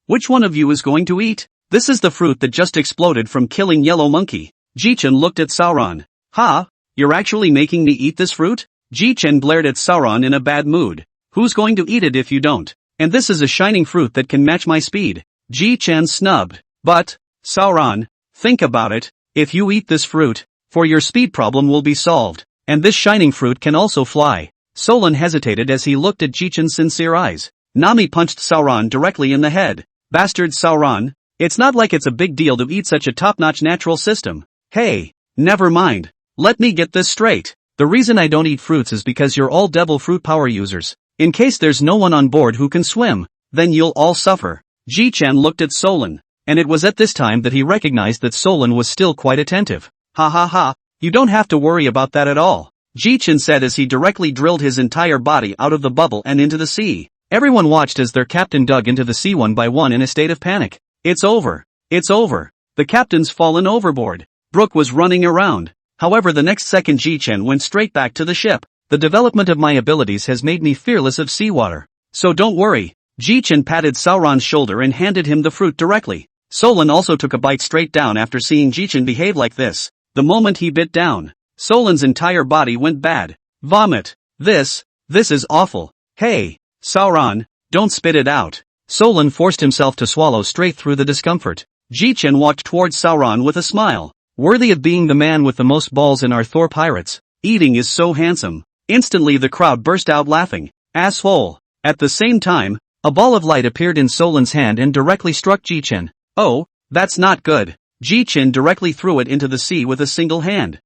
Which one of you is going to eat? This is the fruit that just exploded from killing Yellow Monkey. Ji-chan looked at Sauron. Ha? You're actually making me eat this fruit? Ji-chan glared at Sauron in a bad mood. Who's going to eat it if you don't? And this is a shining fruit that can match my speed. Ji-chan snubbed. But, Sauron, think about it. If you eat this fruit, for your speed problem will be solved. And this shining fruit can also fly. Solon hesitated as he looked at Ji-chan's sincere eyes. Nami punched Sauron directly in the head. Bastard Sauron. It's not like it's a big deal to eat such a top-notch natural system. Hey, never mind. Let me get this straight. The reason I don't eat fruits is because you're all devil fruit power users. In case there's no one on board who can swim, then you'll all suffer. Ji-chan looked at Solon, and it was at this time that he recognized that Solon was still quite attentive. Ha ha ha, you don't have to worry about that at all, Ji-chan said as he directly drilled his entire body out of the bubble and into the sea. Everyone watched as their captain dug into the sea one by one in a state of panic. It's over. It's over. The captain's fallen overboard. Brook was running around. However, the next second Ji-chan went straight back to the ship. The development of my abilities has made me fearless of seawater. So don't worry. Ji-chan patted Sauron's shoulder and handed him the fruit directly. Solon also took a bite straight down after seeing Ji-chan behave like this. The moment he bit down, Solon's entire body went bad. Vomit. This is awful. Hey, Sauron, don't spit it out. Solon forced himself to swallow straight through the discomfort. Ji-chan walked towards Sauron with a smile. Worthy of being the man with the most balls in our Thor pirates. Eating is so handsome. Instantly the crowd burst out laughing. Asshole. At the same time, a ball of light appeared in Solon's hand and directly struck Ji-chan. Oh, that's not good. Ji-chan directly threw it into the sea with a single hand.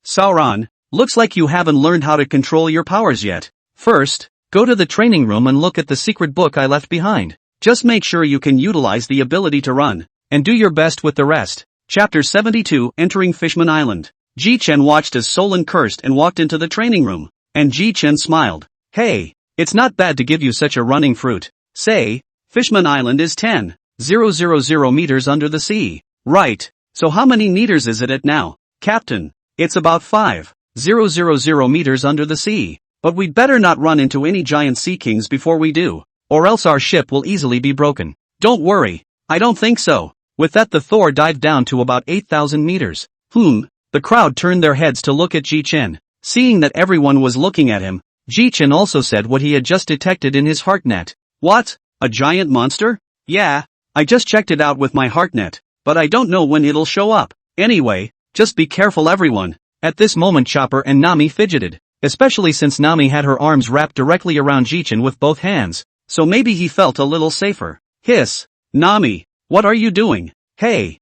Sauron, looks like you haven't learned how to control your powers yet. First, go to the training room and look at the secret book I left behind. Just make sure you can utilize the ability to run, and do your best with the rest. Chapter 72, Entering Fishman Island. Ji-chan watched as Solon cursed and walked into the training room, and Ji-chan smiled. Hey, it's not bad to give you such a running fruit. Say, Fishman Island is 10,000 meters under the sea. Right, so how many meters is it at now? Captain, it's about 5,000 meters under the sea. But we'd better not run into any giant sea kings before we do, or else our ship will easily be broken. Don't worry, I don't think so. With that the Thor dived down to about 8,000 meters. The crowd turned their heads to look at Ji-chan. Seeing that everyone was looking at him, Ji-chan also said what he had just detected in his heartnet. What? A giant monster? Yeah, I just checked it out with my heartnet, but I don't know when it'll show up. Anyway, just be careful everyone. At this moment Chopper and Nami fidgeted, especially since Nami had her arms wrapped directly around Ji-chan with both hands, so maybe he felt a little safer. Hiss. Nami, what are you doing? Hey,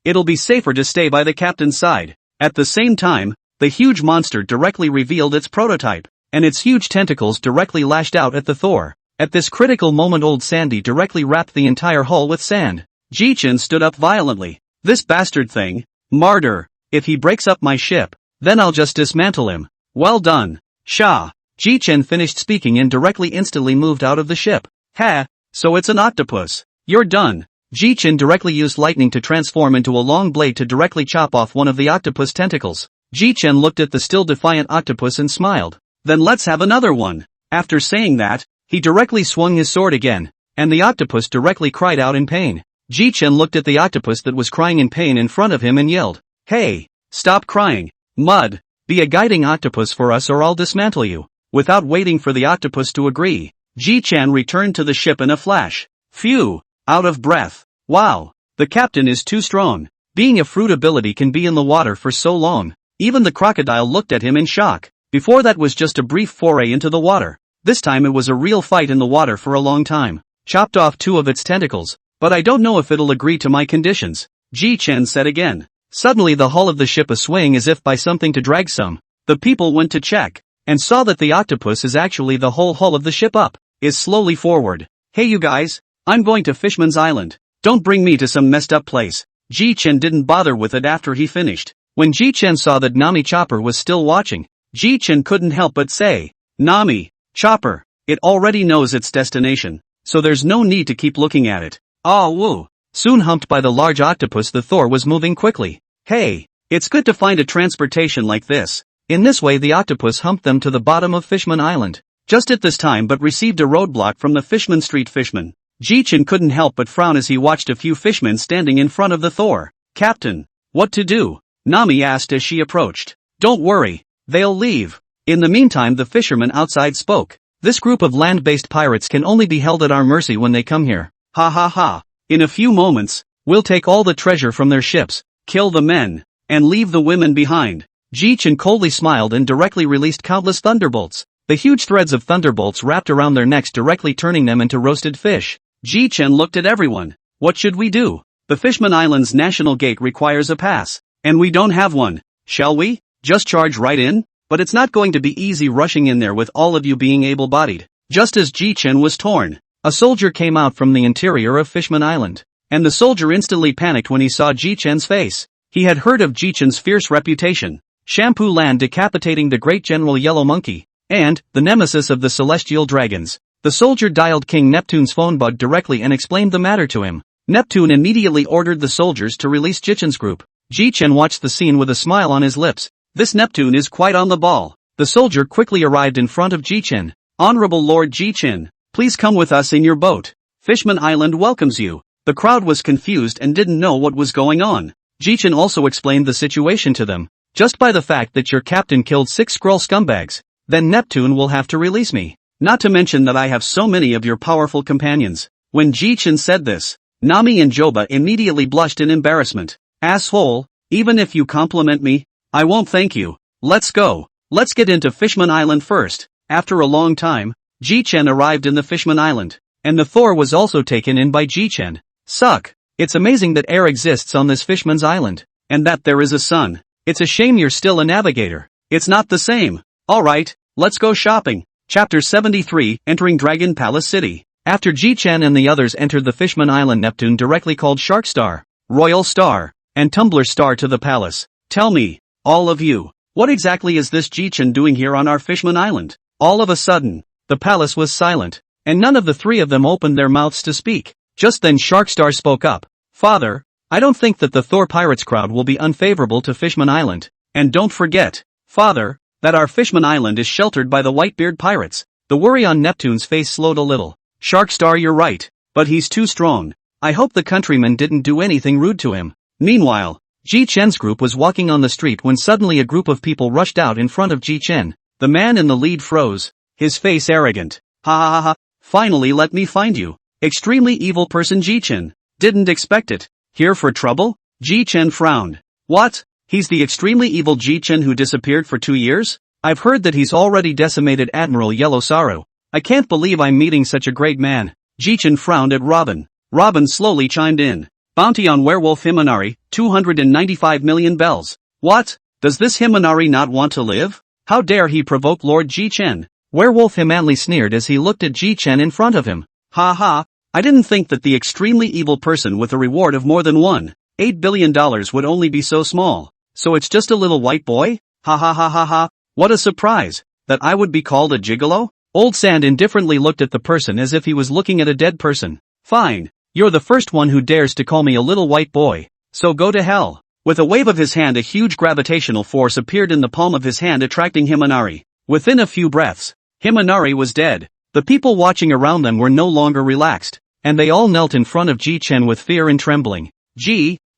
it'll be safer to stay by the captain's side. At the same time, the huge monster directly revealed its prototype, and its huge tentacles directly lashed out at the Thor. At this critical moment old Sandy directly wrapped the entire hull with sand. Ji-chin stood up violently. This bastard thing. Martyr. If he breaks up my ship, then I'll just dismantle him. Well done. Sha. Ji-chin finished speaking and directly instantly moved out of the ship. Ha, so it's an octopus. You're done. Ji-chin directly used lightning to transform into a long blade to directly chop off one of the octopus tentacles. Ji-chin looked at the still defiant octopus and smiled. Then let's have another one. After saying that, he directly swung his sword again, and the octopus directly cried out in pain. Ji-chin looked at the octopus that was crying in pain in front of him and yelled, "Hey, stop crying, Mud, be a guiding octopus for us or I'll dismantle you." Without waiting for the octopus to agree, Ji-chan returned to the ship in a flash. Phew, out of breath. Wow, the captain is too strong. Being a fruit ability can be in the water for so long. Even the crocodile looked at him in shock. Before that was just a brief foray into the water. This time it was a real fight in the water for a long time. Chopped off 2 of its tentacles, but I don't know if it'll agree to my conditions, Ji-chan said again. Suddenly the hull of the ship is swaying as if by something to drag some. The people went to check, and saw that the octopus is actually the whole hull of the ship up, is slowly forward. Hey you guys, I'm going to Fishman's Island. Don't bring me to some messed up place. Ji-chan didn't bother with it after he finished. When Ji-chan saw that Nami Chopper was still watching, Ji-chan couldn't help but say, Nami, Chopper, it already knows its destination, so there's no need to keep looking at it. Ah woo. Soon humped by the large octopus the Thor was moving quickly. Hey, it's good to find a transportation like this. In this way the octopus humped them to the bottom of Fishman Island. Just at this time but received a roadblock from the Fishman Street fishmen. Ji-chan couldn't help but frown as he watched a few fishmen standing in front of the Thor. Captain, what to do? Nami asked as she approached. Don't worry, they'll leave. In the meantime the fisherman outside spoke. This group of land-based pirates can only be held at our mercy when they come here. Ha ha ha. In a few moments, we'll take all the treasure from their ships, kill the men, and leave the women behind. Ji-chan coldly smiled and directly released countless thunderbolts. The huge threads of thunderbolts wrapped around their necks directly turning them into roasted fish. Ji-chan looked at everyone. What should we do? The Fishman Island's national gate requires a pass, and we don't have one. Shall we? Just charge right in? But it's not going to be easy rushing in there with all of you being able-bodied. Just as Ji-chan was torn, a soldier came out from the interior of Fishman Island. And the soldier instantly panicked when he saw Ji-chan's face. He had heard of Ji-chan's fierce reputation. Shampoo Land decapitating the great General Yellow Monkey, and the nemesis of the celestial dragons. The soldier dialed King Neptune's phone bug directly and explained the matter to him. Neptune immediately ordered the soldiers to release Ji-chan's group. Ji-chan watched the scene with a smile on his lips. This Neptune is quite on the ball. The soldier quickly arrived in front of Ji-chan. Honorable Lord Ji-chan, please come with us in your boat. Fishman Island welcomes you. The crowd was confused and didn't know what was going on. Ji-chan also explained the situation to them. Just by the fact that your captain killed 6 Skrull scumbags, then Neptune will have to release me. Not to mention that I have so many of your powerful companions. When Ji-chan said this, Nami and Joba immediately blushed in embarrassment. Asshole, even if you compliment me, I won't thank you. Let's go. Let's get into Fishman Island first. After a long time, Ji-chan arrived in the Fishman Island, and the Thor was also taken in by Ji-chan. Suck. It's amazing that air exists on this Fishman's Island, and that there is a sun. It's a shame you're still a navigator. It's not the same. Alright, let's go shopping. Chapter 73, Entering Dragon Palace City. After Ji-chan and the others entered the Fishman Island, Neptune directly called Shark Star, Royal Star, and Tumbler Star to the palace. Tell me, all of you, what exactly is this Ji-chan doing here on our Fishman Island? All of a sudden, the palace was silent, and none of the 3 of them opened their mouths to speak. Just then Sharkstar spoke up. Father, I don't think that the Thor Pirates crowd will be unfavorable to Fishman Island. And don't forget, Father, that our Fishman Island is sheltered by the Whitebeard Pirates. The worry on Neptune's face slowed a little. Sharkstar, you're right, but he's too strong. I hope the countrymen didn't do anything rude to him. Meanwhile, Ji-chan's group was walking on the street when suddenly a group of people rushed out in front of Ji-chan. The man in the lead froze, his face arrogant. Ha ha ha ha, finally let me find you. Extremely evil person Ji-chan. Didn't expect it. Here for trouble? Ji-chan frowned. What? He's the extremely evil Ji-chan who disappeared for 2 years? I've heard that he's already decimated Admiral Yellow Saru. I can't believe I'm meeting such a great man. Ji-chan frowned at Robin. Robin slowly chimed in. Bounty on Werewolf Himonari, 295 million bells. What? Does this Himanari not want to live? How dare he provoke Lord Ji-chen? Werewolf Himanli sneered as he looked at Ji-chen in front of him. Ha ha, I didn't think that the extremely evil person with a reward of more than $1.8 billion would only be so small. So it's just a little white boy? Ha ha ha ha ha, what a surprise, that I would be called a gigolo? Old Sand indifferently looked at the person as if he was looking at a dead person. Fine, you're the first one who dares to call me a little white boy, so go to hell. With a wave of his hand, a huge gravitational force appeared in the palm of his hand, attracting Himanari. Within a few breaths, Himanari was dead. The people watching around them were no longer relaxed, and they all knelt in front of Ji-chen with fear and trembling.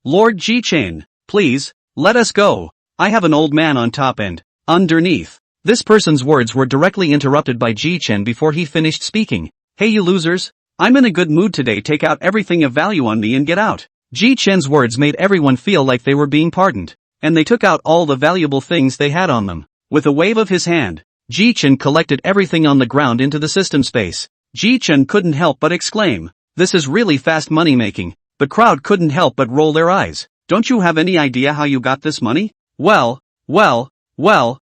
Lord Ji-chen, please, let us go. I have an old man on top and underneath. This person's words were directly interrupted by Ji-chen before he finished speaking. Hey you losers, I'm in a good mood today, take out everything of value on me and get out. Ji-chen's words made everyone feel like they were being pardoned, and they took out all the valuable things they had on them. With a wave of his hand, Ji-chen collected everything on the ground into the system space. Ji-chen couldn't help but exclaim, this is really fast money making. The crowd couldn't help but roll their eyes. Don't you have any idea how you got this money? Well,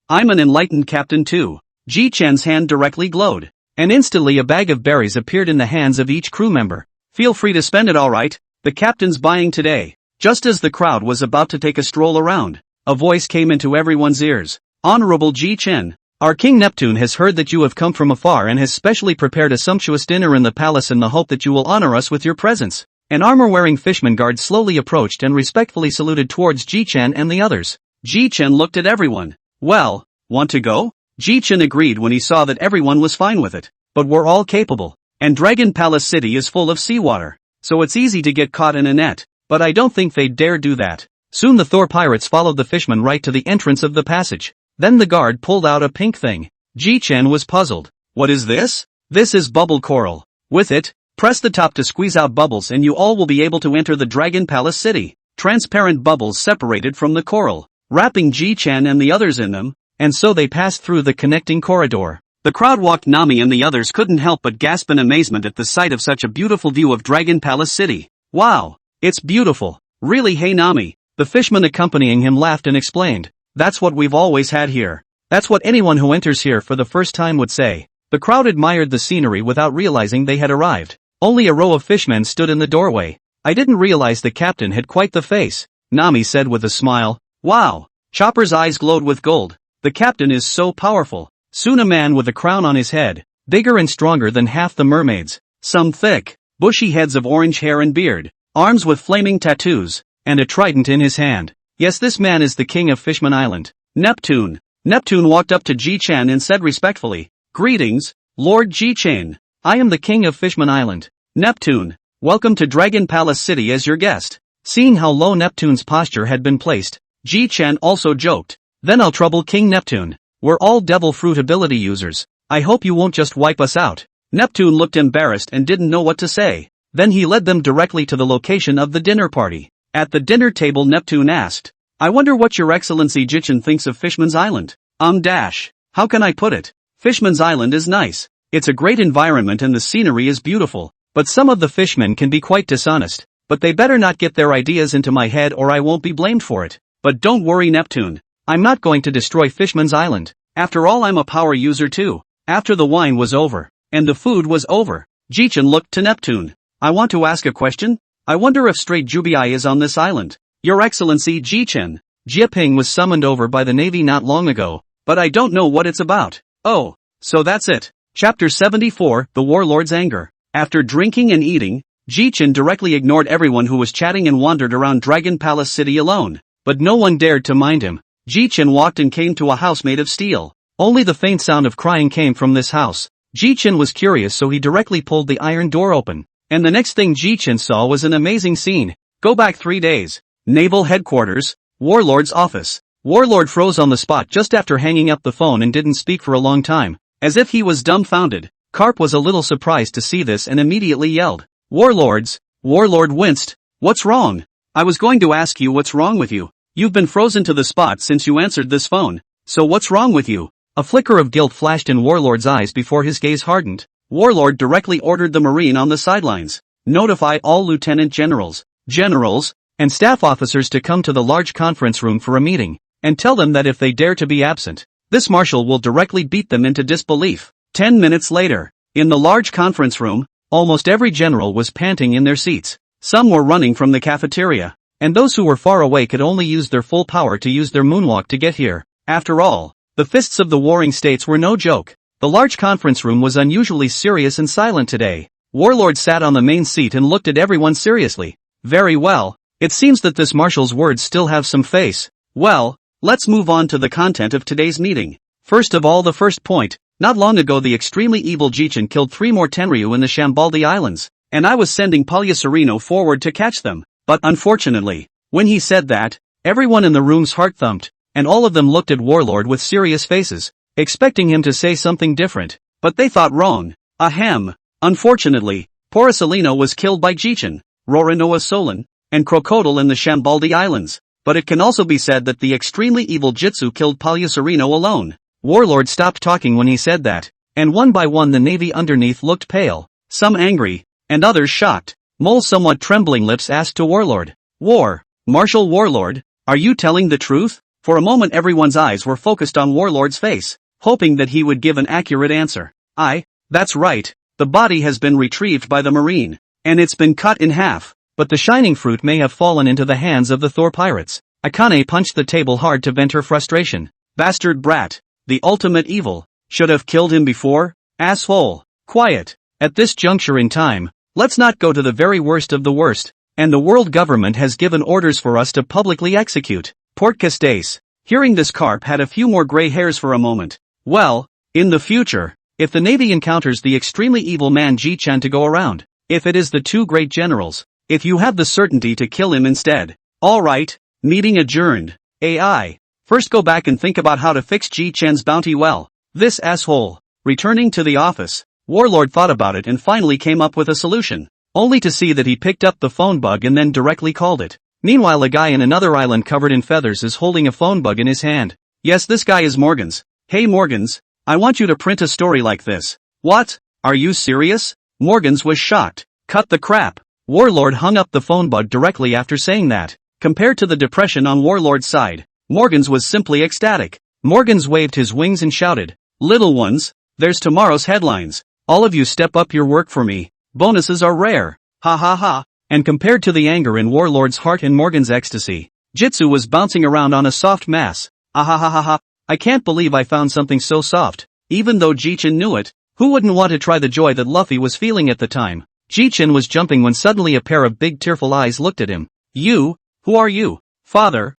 I'm an enlightened captain too. Ji-chen's hand directly glowed, and instantly a bag of berries appeared in the hands of each crew member. Feel free to spend it, alright, the captain's buying today. Just as the crowd was about to take a stroll around, a voice came into everyone's ears. Honorable Ji-chen, our King Neptune has heard that you have come from afar and has specially prepared a sumptuous dinner in the palace in the hope that you will honor us with your presence. An armor-wearing fishman guard slowly approached and respectfully saluted towards Ji-chen and the others. Ji-chen looked at everyone. Well, want to go? Ji-chen agreed when he saw that everyone was fine with it. But we're all capable. And Dragon Palace City is full of seawater, so it's easy to get caught in a net. But I don't think they'd dare do that. Soon the Thor pirates followed the fishman right to the entrance of the passage. Then the guard pulled out a pink thing. Ji-chen was puzzled. What is this? This is bubble coral. With it, press the top to squeeze out bubbles and you all will be able to enter the Dragon Palace City. Transparent bubbles separated from the coral, wrapping Ji-chen and the others in them, and so they passed through the connecting corridor. The crowd walked. Nami and the others couldn't help but gasp in amazement at the sight of such a beautiful view of Dragon Palace City. Wow, it's beautiful. Really? Hey Nami. The fishman accompanying him laughed and explained. That's what we've always had here. That's what anyone who enters here for the first time would say. The crowd admired the scenery without realizing they had arrived. Only a row of fishmen stood in the doorway. I didn't realize the captain had quite the face, Nami said with a smile. Wow. Chopper's eyes glowed with gold. The captain is so powerful. Soon a man with a crown on his head, bigger and stronger than half the mermaids, some thick, bushy heads of orange hair and beard, arms with flaming tattoos, and a trident in his hand. Yes, this man is the king of Fishman Island, Neptune. Neptune walked up to Ji-chen and said respectfully, Greetings, Lord Ji-chen. I am the king of Fishman Island, Neptune. Welcome to Dragon Palace City as your guest. Seeing how low Neptune's posture had been placed, Ji-chen also joked, Then I'll trouble King Neptune. We're all devil fruit ability users. I hope you won't just wipe us out. Neptune looked embarrassed and didn't know what to say. Then he led them directly to the location of the dinner party. At the dinner table Neptune asked, I wonder what your excellency Ji-chen thinks of Fishman's Island. How can I put it? Fishman's Island is nice. It's a great environment and the scenery is beautiful. But some of the fishmen can be quite dishonest. But they better not get their ideas into my head or I won't be blamed for it. But don't worry Neptune. I'm not going to destroy Fishman's Island. After all, I'm a power user too. After the wine was over, and the food was over, Ji-chen looked to Neptune. I want to ask a question. I wonder if Straight Jubii is on this island. Your Excellency Ji-chen, Jiaping was summoned over by the Navy not long ago, but I don't know what it's about. Oh, so that's it. Chapter 74, The Warlord's Anger. After drinking and eating, Ji-chen directly ignored everyone who was chatting and wandered around Dragon Palace City alone. But no one dared to mind him. Ji-chen walked and came to a house made of steel. Only the faint sound of crying came from this house. Ji-chen was curious, so he directly pulled the iron door open. And the next thing Ji-chen saw was an amazing scene. Go back 3 days. Naval Headquarters, Warlord's office. Warlord froze on the spot just after hanging up the phone and didn't speak for a long time, as if he was dumbfounded. Carp was a little surprised to see this and immediately yelled, Warlords! Warlord winced. What's wrong? I was going to ask you what's wrong with you. You've been frozen to the spot since you answered this phone. So what's wrong with you? A flicker of guilt flashed in Warlord's eyes before his gaze hardened. Warlord directly ordered the Marine on the sidelines. Notify all lieutenant generals, and staff officers to come to the large conference room for a meeting. and tell them that if they dare to be absent, this marshal will directly beat them into disbelief. 10 minutes later, in the large conference room, almost every general was panting in their seats. Some were running from the cafeteria, and those who were far away could only use their full power to use their moonwalk to get here. After all, the fists of the warring states were no joke. The large conference room was unusually serious and silent today. Warlord sat on the main seat and looked at everyone seriously. Very well, it seems that this marshal's words still have some face. Well, let's move on to the content of today's meeting. First of all, the first point. Not long ago the extremely evil Jichin killed 3 more Tenryu in the Shambaldi Islands, and I was sending Palyacerino forward to catch them. But unfortunately, when he said that, everyone in the room's heart thumped, and all of them looked at Warlord with serious faces, expecting him to say something different, but they thought wrong. Ahem. Unfortunately, Poricelino was killed by Jichin, Rorinoa Solon, and Crocodile in the Shambaldi Islands, but it can also be said that the extremely evil Jitsu killed Palyacerino alone. Warlord stopped talking when he said that, and one by one the navy underneath looked pale, some angry, and others shocked. Mole's somewhat trembling lips asked to Warlord, Marshal Warlord, are you telling the truth? For a moment everyone's eyes were focused on Warlord's face, hoping that he would give an accurate answer. That's right, the body has been retrieved by the marine, and it's been cut in half, but the shining fruit may have fallen into the hands of the Thor pirates. Akane punched the table hard to vent her frustration. Bastard brat. The ultimate evil, should have killed him before, asshole. Quiet. At this juncture in time, let's not go to the very worst of the worst, and the world government has given orders for us to publicly execute. Port Castes. Hearing this, Carp had a few more gray hairs for a moment. Well, in the future, if the navy encounters the extremely evil man Ji-chan to go around, if it is the 2 great generals, if you have the certainty to kill him instead. Alright, meeting adjourned. AI. First go back and think about how to fix Ji-chan's bounty well. This asshole. Returning to the office, Warlord thought about it and finally came up with a solution, only to see that he picked up the phone bug and then directly called it. Meanwhile a guy in another island covered in feathers is holding a phone bug in his hand. Yes, this guy is Morgans. Hey Morgans, I want you to print a story like this. What? Are you serious? Morgans was shocked. Cut the crap. Warlord hung up the phone bug directly after saying that. Compared to the depression on Warlord's side, Morgans was simply ecstatic. Morgans waved his wings and shouted, little ones, there's tomorrow's headlines. All of you step up your work for me. Bonuses are rare. Ha ha ha. And compared to the anger in Warlord's heart and Morgan's ecstasy, Jitsu was bouncing around on a soft mass. Ah ha ha ha ha. I can't believe I found something so soft. Even though Jichin knew it, who wouldn't want to try the joy that Luffy was feeling at the time? Jichin was jumping when suddenly a pair of big tearful eyes looked at him. You? Who are you? Father.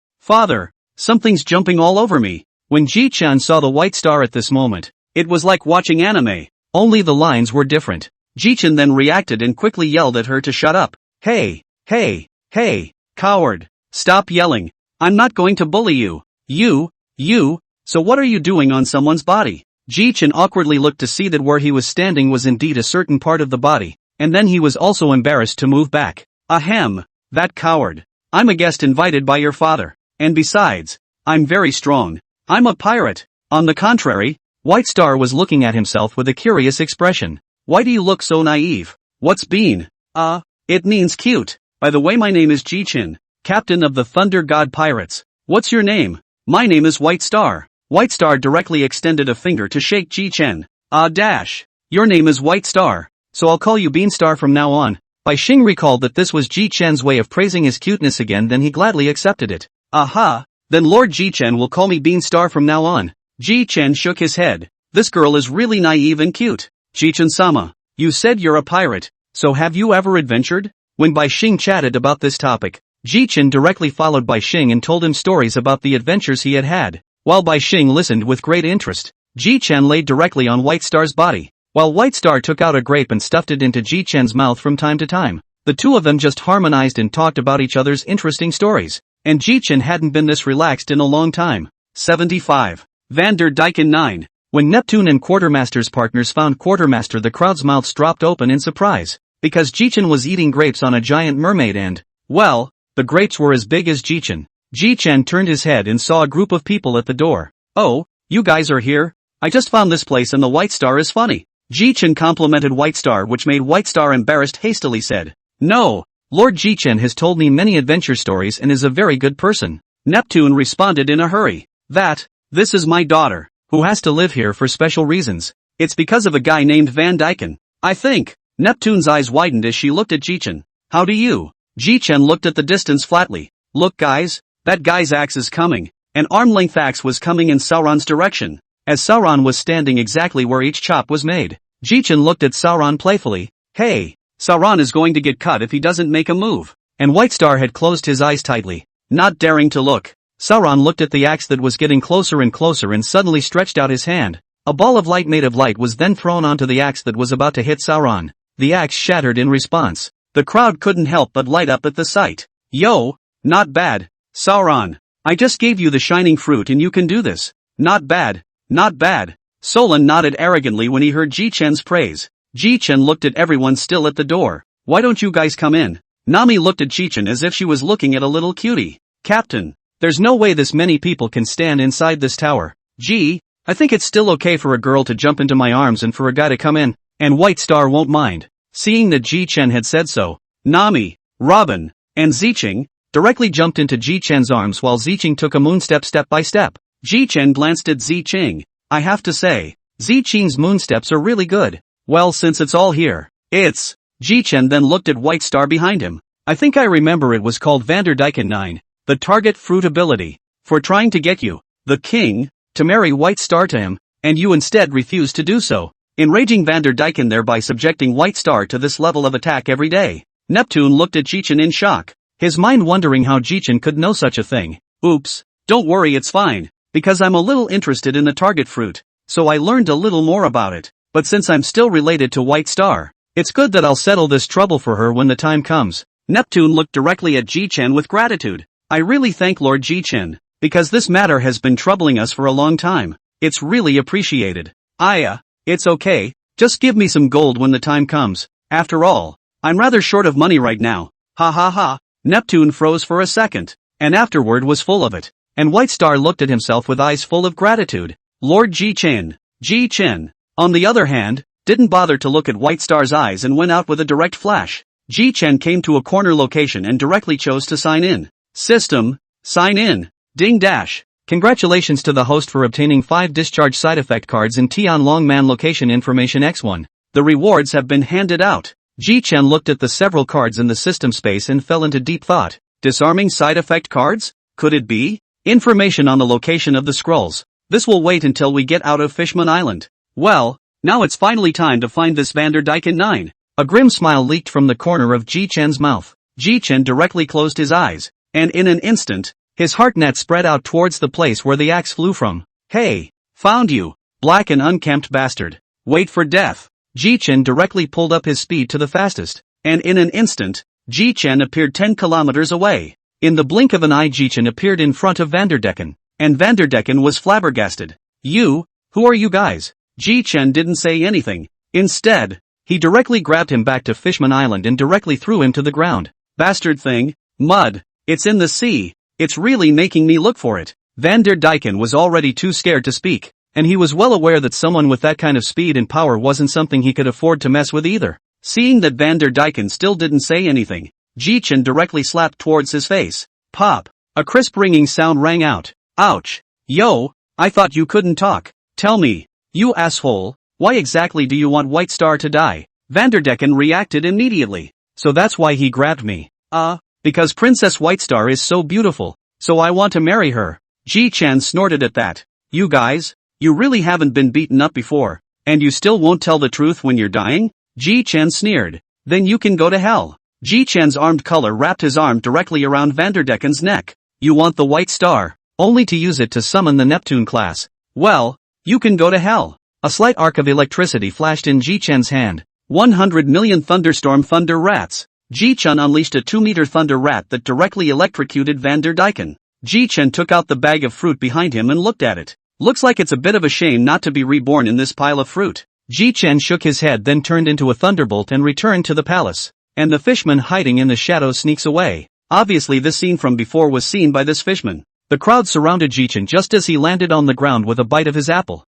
Something's jumping all over me. When Ji-chan saw the white star at this moment, it was like watching anime, only the lines were different. Ji-chan then reacted and quickly yelled at her to shut up. Hey, coward. Stop yelling. I'm not going to bully you. You, so what are you doing on someone's body? Ji-chan awkwardly looked to see that where he was standing was indeed a certain part of the body, and then he was also embarrassed to move back. Ahem, that coward. I'm a guest invited by your father. And besides, I'm very strong. I'm a pirate. On the contrary, White Star was looking at himself with a curious expression. Why do you look so naive? What's bean? It means cute. By the way, my name is Ji-chin, captain of the Thunder God Pirates. What's your name? My name is White Star. White Star directly extended a finger to shake Ji-chen. Your name is White Star, so I'll call you Beanstar from now on. Bai Xing recalled that this was Ji-chen's way of praising his cuteness again, then he gladly accepted it. Aha, then Lord Ji-chen will call me Beanstar from now on. Ji-chen shook his head. This girl is really naive and cute. Ji-chen-sama, you said you're a pirate, so have you ever adventured? When Bai Xing chatted about this topic, Ji-chen directly followed Bai Xing and told him stories about the adventures he had had. While Bai Xing listened with great interest, Ji-chen laid directly on White Star's body, while White Star took out a grape and stuffed it into Ji-chen's mouth from time to time. The two of them just harmonized and talked about each other's interesting stories. And Ji-chen hadn't been this relaxed in a long time. 75. Van der Dyken 9. When Neptune and Quartermaster's partners found Quartermaster, the crowd's mouths dropped open in surprise, because Ji-chen was eating grapes on a giant mermaid and, well, the grapes were as big as Ji-chen. Ji-chen turned his head and saw a group of people at the door. Oh, you guys are here? I just found this place and the White Star is funny. Ji-chen complimented White Star, which made White Star embarrassed, hastily said. No. Lord Ji-chen has told me many adventure stories and is a very good person. Neptune responded in a hurry. This is my daughter, who has to live here for special reasons. It's because of a guy named Van Dyken, I think. Neptune's eyes widened as she looked at Jichen. How do you? Jichen looked at the distance flatly. Look guys, that guy's axe is coming. An arm-length axe was coming in Sauron's direction, as Sauron was standing exactly where each chop was made. Jichen looked at Sauron playfully. Hey, Sauron is going to get cut if he doesn't make a move. And White Star had closed his eyes tightly, not daring to look. Sauron looked at the axe that was getting closer and closer and suddenly stretched out his hand. A ball of light made of light was then thrown onto the axe that was about to hit Sauron. The axe shattered in response. The crowd couldn't help but light up at the sight. Yo, not bad, Sauron. I just gave you the shining fruit and you can do this. Not bad, not bad. Solon nodded arrogantly when he heard Jichen's praise. Jichen looked at everyone still at the door. Why don't you guys come in? Nami looked at Jichen as if she was looking at a little cutie. Captain, there's no way this many people can stand inside this tower. Gee, I think it's still okay for a girl to jump into my arms and for a guy to come in, and White Star won't mind. Seeing that Jichen had said so, Nami, Robin, and Zicheng directly jumped into Jichen's arms while Zicheng took a moonstep step by step. Jichen glanced at Zicheng. I have to say, Zicheng's moonsteps are really good. Well, since it's all here, it's... Jichen then looked at White Star behind him. I think I remember it was called Vanderdyken 9, the target fruit ability, for trying to get you, the king, to marry White Star to him, and you instead refused to do so, enraging Vanderdyken thereby subjecting White Star to this level of attack every day. Neptune looked at Jichen in shock, his mind wondering how Jichen could know such a thing. Oops, don't worry, it's fine, because I'm a little interested in the target fruit, so I learned a little more about it, but since I'm still related to White Star, it's good that I'll settle this trouble for her when the time comes. Neptune looked directly at Jichen with gratitude. I really thank Lord Jichen, because this matter has been troubling us for a long time. It's really appreciated. It's okay, just give me some gold when the time comes. After all, I'm rather short of money right now. Ha ha ha. Neptune froze for a second, and afterward was full of it. And White Star looked at himself with eyes full of gratitude. Lord Jichen, on the other hand, didn't bother to look at White Star's eyes and went out with a direct flash. Jichen came to a corner location and directly chose to sign in. System, sign in. Ding dash. Congratulations to the host for obtaining 5 discharge side effect cards in Tian Longman location information X1. The rewards have been handed out. Jichen looked at the several cards in the system space and fell into deep thought. Disarming side effect cards? Could it be? Information on the location of the scrolls. This will wait until we get out of Fishman Island. Well, now it's finally time to find this Vanderdyken 9. A grim smile leaked from the corner of Jichen's mouth. Jichen directly closed his eyes, and in an instant, his heart net spread out towards the place where the axe flew from. Hey, found you, black and unkempt bastard. Wait for death. Jichen directly pulled up his speed to the fastest, and in an instant, Jichen appeared 10 kilometers away. In the blink of an eye Jichen appeared in front of Vanderdyken, and Vanderdyken was flabbergasted. Who are you guys? Jichen didn't say anything. Instead, he directly grabbed him back to Fishman Island and directly threw him to the ground. Bastard thing, mud, it's in the sea, it's really making me look for it. Vanderdyken was already too scared to speak, and he was well aware that someone with that kind of speed and power wasn't something he could afford to mess with either. Seeing that Vanderdyken still didn't say anything, Jichen directly slapped towards his face. Pop! A crisp ringing sound rang out. Ouch! Yo, I thought you couldn't talk. Tell me, you asshole, why exactly do you want White Star to die? Vanderdyken reacted immediately. So that's why he grabbed me. Because Princess White Star is so beautiful, so I want to marry her. Jichen snorted at that. You guys, you really haven't been beaten up before, and you still won't tell the truth when you're dying? Jichen sneered. Then you can go to hell. Jichen's armed color wrapped his arm directly around Vanderdyken's neck. You want the White Star, only to use it to summon the Neptune class. Well, you can go to hell. A slight arc of electricity flashed in Jichen's hand. 100 million thunderstorm thunder rats. Jichen unleashed a 2-meter thunder rat that directly electrocuted Vanderdyken. Jichen took out the bag of fruit behind him and looked at it. Looks like it's a bit of a shame not to be reborn in this pile of fruit. Jichen shook his head, then turned into a thunderbolt and returned to the palace. And the fishman hiding in the shadows sneaks away. Obviously this scene from before was seen by this fishman. The crowd surrounded Jichen just as he landed on the ground with a bite of his apple.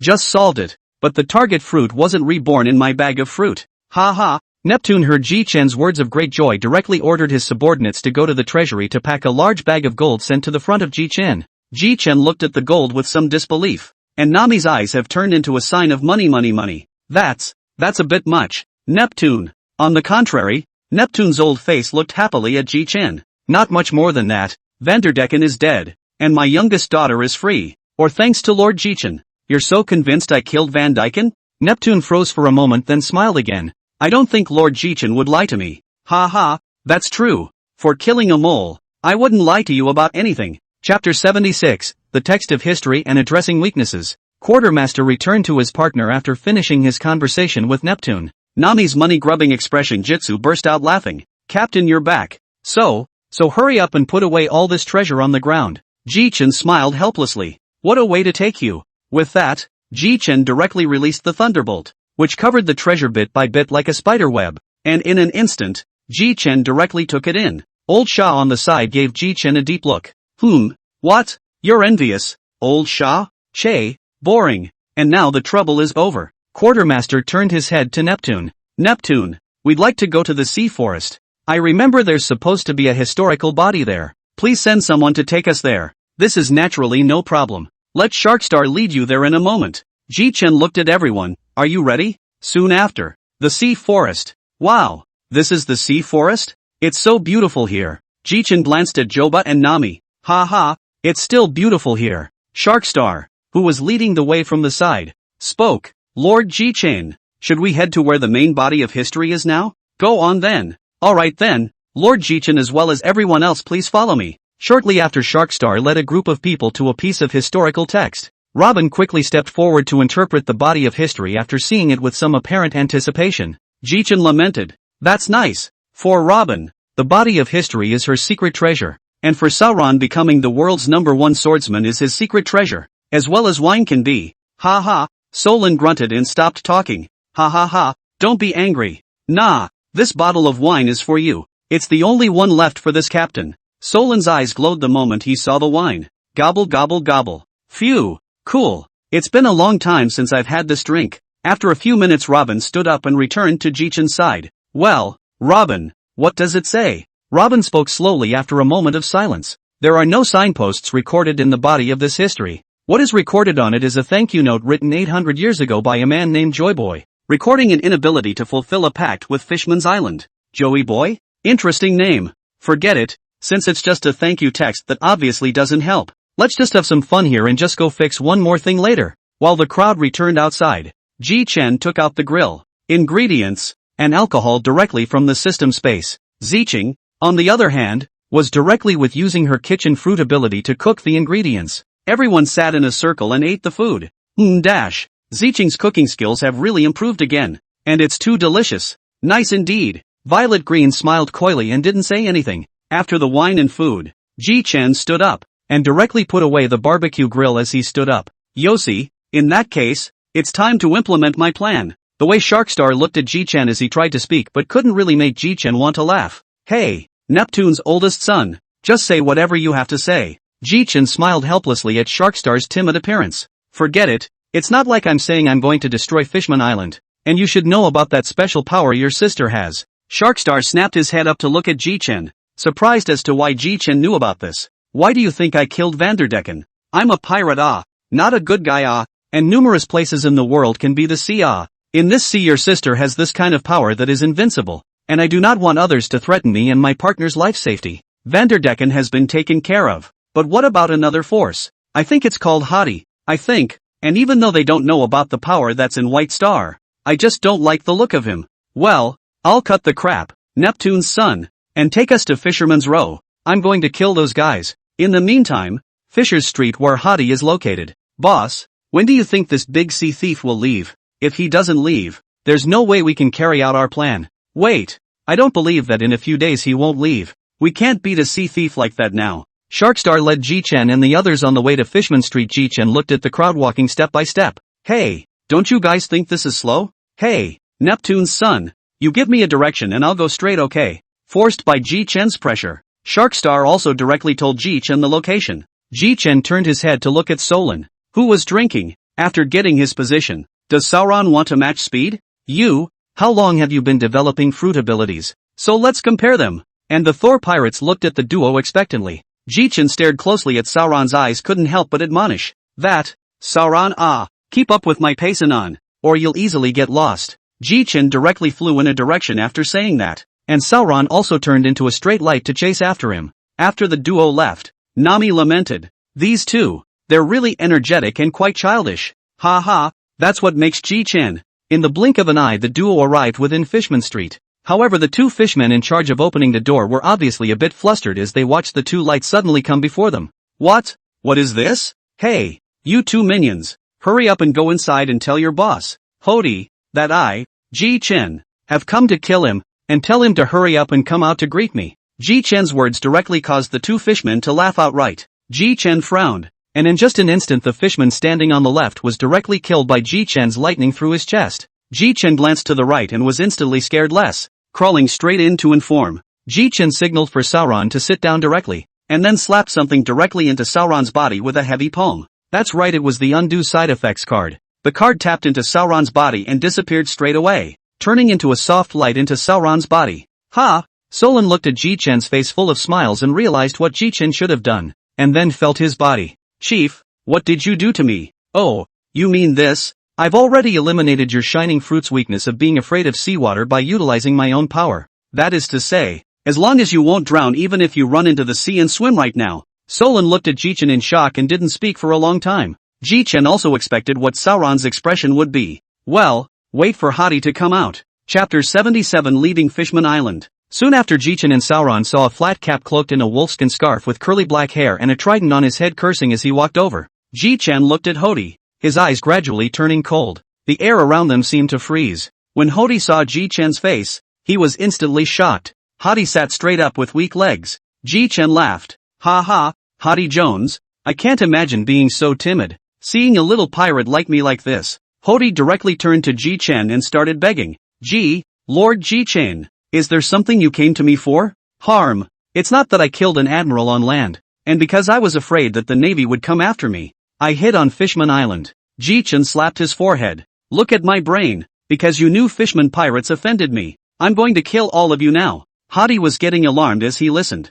Just solved it. But the target fruit wasn't reborn in my bag of fruit. Ha ha, Neptune heard Ji Chen's words of great joy, directly ordered his subordinates to go to the treasury to pack a large bag of gold sent to the front of Ji Chen. Ji Chen looked at the gold with some disbelief. And Nami's eyes have turned into a sign of money money money. That's a bit much. Neptune. On the contrary, Neptune's old face looked happily at Ji Chen. Not much more than that. Vanderdecken is dead. And my youngest daughter is free. Or thanks to Lord Ji Chen. You're so convinced I killed Van Dyken? Neptune froze for a moment, then smiled again. I don't think Lord Ji Chen would lie to me. Ha ha, that's true. For killing a mole, I wouldn't lie to you about anything. Chapter 76, The Text of History and Addressing Weaknesses. Quartermaster returned to his partner after finishing his conversation with Neptune. Nami's money-grubbing expression Jitsu burst out laughing. Captain, you're back. So hurry up and put away all this treasure on the ground. Ji Chen smiled helplessly. What a way to take you. With that, Ji Chen directly released the thunderbolt, which covered the treasure bit by bit like a spider web. And in an instant, Ji Chen directly took it in. Old Shah on the side gave Ji Chen a deep look. What? You're envious, old Shah? Che, boring. And now the trouble is over. Quartermaster turned his head to Neptune. Neptune, we'd like to go to the sea forest. I remember there's supposed to be a historical body there. Please send someone to take us there. This is naturally no problem. Let Sharkstar lead you there in a moment. Ji Chen looked at everyone. Are you ready? Soon after. The sea forest. Wow. This is the sea forest? It's so beautiful here. Ji Chen glanced at Joba and Nami. Ha ha. It's still beautiful here. Sharkstar, who was leading the way from the side, spoke. Lord Ji Chen, should we head to where the main body of history is now? Go on then. Alright then. Lord Ji Chen as well as everyone else, please follow me. Shortly after, Sharkstar led a group of people to a piece of historical text. Robin quickly stepped forward to interpret the body of history after seeing it with some apparent anticipation. Ji Chen lamented. That's nice. For Robin, the body of history is her secret treasure. And for Sauron, becoming the world's #1 swordsman is his secret treasure. As well as wine can be. Ha ha. Solon grunted and stopped talking. Ha ha ha. Don't be angry. Nah. This bottle of wine is for you. It's the only one left for this captain. Solon's eyes glowed the moment he saw the wine. Gobble gobble gobble. Phew. Cool. It's been a long time since I've had this drink. After a few minutes, Robin stood up and returned to Ji Chen's side. Well, Robin, what does it say? Robin spoke slowly after a moment of silence. There are no signposts recorded in the body of this history. What is recorded on it is a thank you note written 800 years ago by a man named Joyboy, recording an inability to fulfill a pact with Fishman's Island. Joey Boy? Interesting name. Forget it, since it's just a thank you text that obviously doesn't help. Let's just have some fun here and just go fix one more thing later. While the crowd returned outside, Ji Chen took out the grill, ingredients, and alcohol directly from the system space. Zicheng, on the other hand, was directly with using her kitchen fruit ability to cook the ingredients. Everyone sat in a circle and ate the food. Zicheng's cooking skills have really improved again. And it's too delicious. Nice indeed. Violet Green smiled coyly and didn't say anything. After the wine and food, Ji Chen stood up, and directly put away the barbecue grill as he stood up. Yossi, in that case, it's time to implement my plan. The way Sharkstar looked at Ji Chen as he tried to speak but couldn't really make Ji Chen want to laugh. Hey, Neptune's oldest son, just say whatever you have to say. Ji Chen smiled helplessly at Sharkstar's timid appearance. Forget it, it's not like I'm saying I'm going to destroy Fishman Island, and you should know about that special power your sister has. Sharkstar snapped his head up to look at Ji Chen, surprised as to why Ji Chen knew about this. Why do you think I killed Vanderdecken? I'm a pirate not a good guy and numerous places in the world can be the sea In this sea your sister has this kind of power that is invincible, and I do not want others to threaten me and my partner's life safety. Vanderdecken has been taken care of. But what about another force? I think it's called Hati. And even though they don't know about the power that's in White Star, I just don't like the look of him. Well, I'll cut the crap, Neptune's son, and take us to Fisherman's Row. I'm going to kill those guys. In the meantime, Fisher's Street where Hati is located. Boss, when do you think this big sea thief will leave? If he doesn't leave, there's no way we can carry out our plan. Wait, I don't believe that in a few days he won't leave. We can't beat a sea thief like that now. Sharkstar led Ji Chen and the others on the way to Fishman Street. Ji Chen looked at the crowd walking step by step. Hey, don't you guys think this is slow? Hey, Neptune's son, you give me a direction and I'll go straight, okay? Forced by Ji Chen's pressure, Sharkstar also directly told Ji Chen the location. Ji Chen turned his head to look at Solon, who was drinking. After getting his position, does Sauron want to match speed? You How long have you been developing fruit abilities? So let's compare them. And the Thor pirates looked at the duo expectantly. Ji-chan stared closely at Sauron's eyes, couldn't help but admonish. That, Sauron, keep up with my pace on, or you'll easily get lost. Ji-chan directly flew in a direction after saying that, and Sauron also turned into a straight light to chase after him. After the duo left, Nami lamented. These two, they're really energetic and quite childish. Ha ha, that's what makes Ji-chan. In the blink of an eye the duo arrived within Fishman Street. However, the two fishmen in charge of opening the door were obviously a bit flustered as they watched the two lights suddenly come before them. What? What is this? Hey, you two minions, hurry up and go inside and tell your boss, Hody, that I, Ji-chan, have come to kill him, and tell him to hurry up and come out to greet me. Ji-chan's words directly caused the two fishmen to laugh outright. Ji-chan frowned, and in just an instant the fishman standing on the left was directly killed by Ji-chan's lightning through his chest. Ji-chan glanced to the right and was instantly scared less, crawling straight in to inform. Ji-chan signaled for Sauron to sit down directly, and then slapped something directly into Sauron's body with a heavy palm. That's right, it was the undo side effects card. The card tapped into Sauron's body and disappeared straight away, turning into a soft light into Sauron's body. Ha! Solon looked at Ji-chan's face full of smiles and realized what Ji-chan should have done, and then felt his body. Chief, what did you do to me? Oh, you mean this? I've already eliminated your shining fruit's weakness of being afraid of seawater by utilizing my own power. That is to say, as long as you won't drown even if you run into the sea and swim right now. Solon looked at Ji-chan in shock and didn't speak for a long time. Ji-chan also expected what Sauron's expression would be. Well, wait for Hody to come out. Chapter 77, Leaving Fishman Island. Soon after, Ji-chan and Sauron saw a flat cap cloaked in a wolfskin scarf with curly black hair and a trident on his head cursing as he walked over. Ji-chan looked at Hody, his eyes gradually turning cold. The air around them seemed to freeze. When Hody saw Ji-chan's face, he was instantly shocked. Hody sat straight up with weak legs. Ji-chan laughed. Ha ha, Hody Jones, I can't imagine being so timid. Seeing a little pirate like me like this. Hody directly turned to Ji-chan and started begging. Lord Ji-chan, is there something you came to me for? Harm. It's not that I killed an admiral on land, and because I was afraid that the navy would come after me, I hid on Fishman Island. Ji-chan slapped his forehead. Look at my brain, because you new Fishman pirates offended me. I'm going to kill all of you now. Hody was getting alarmed as he listened.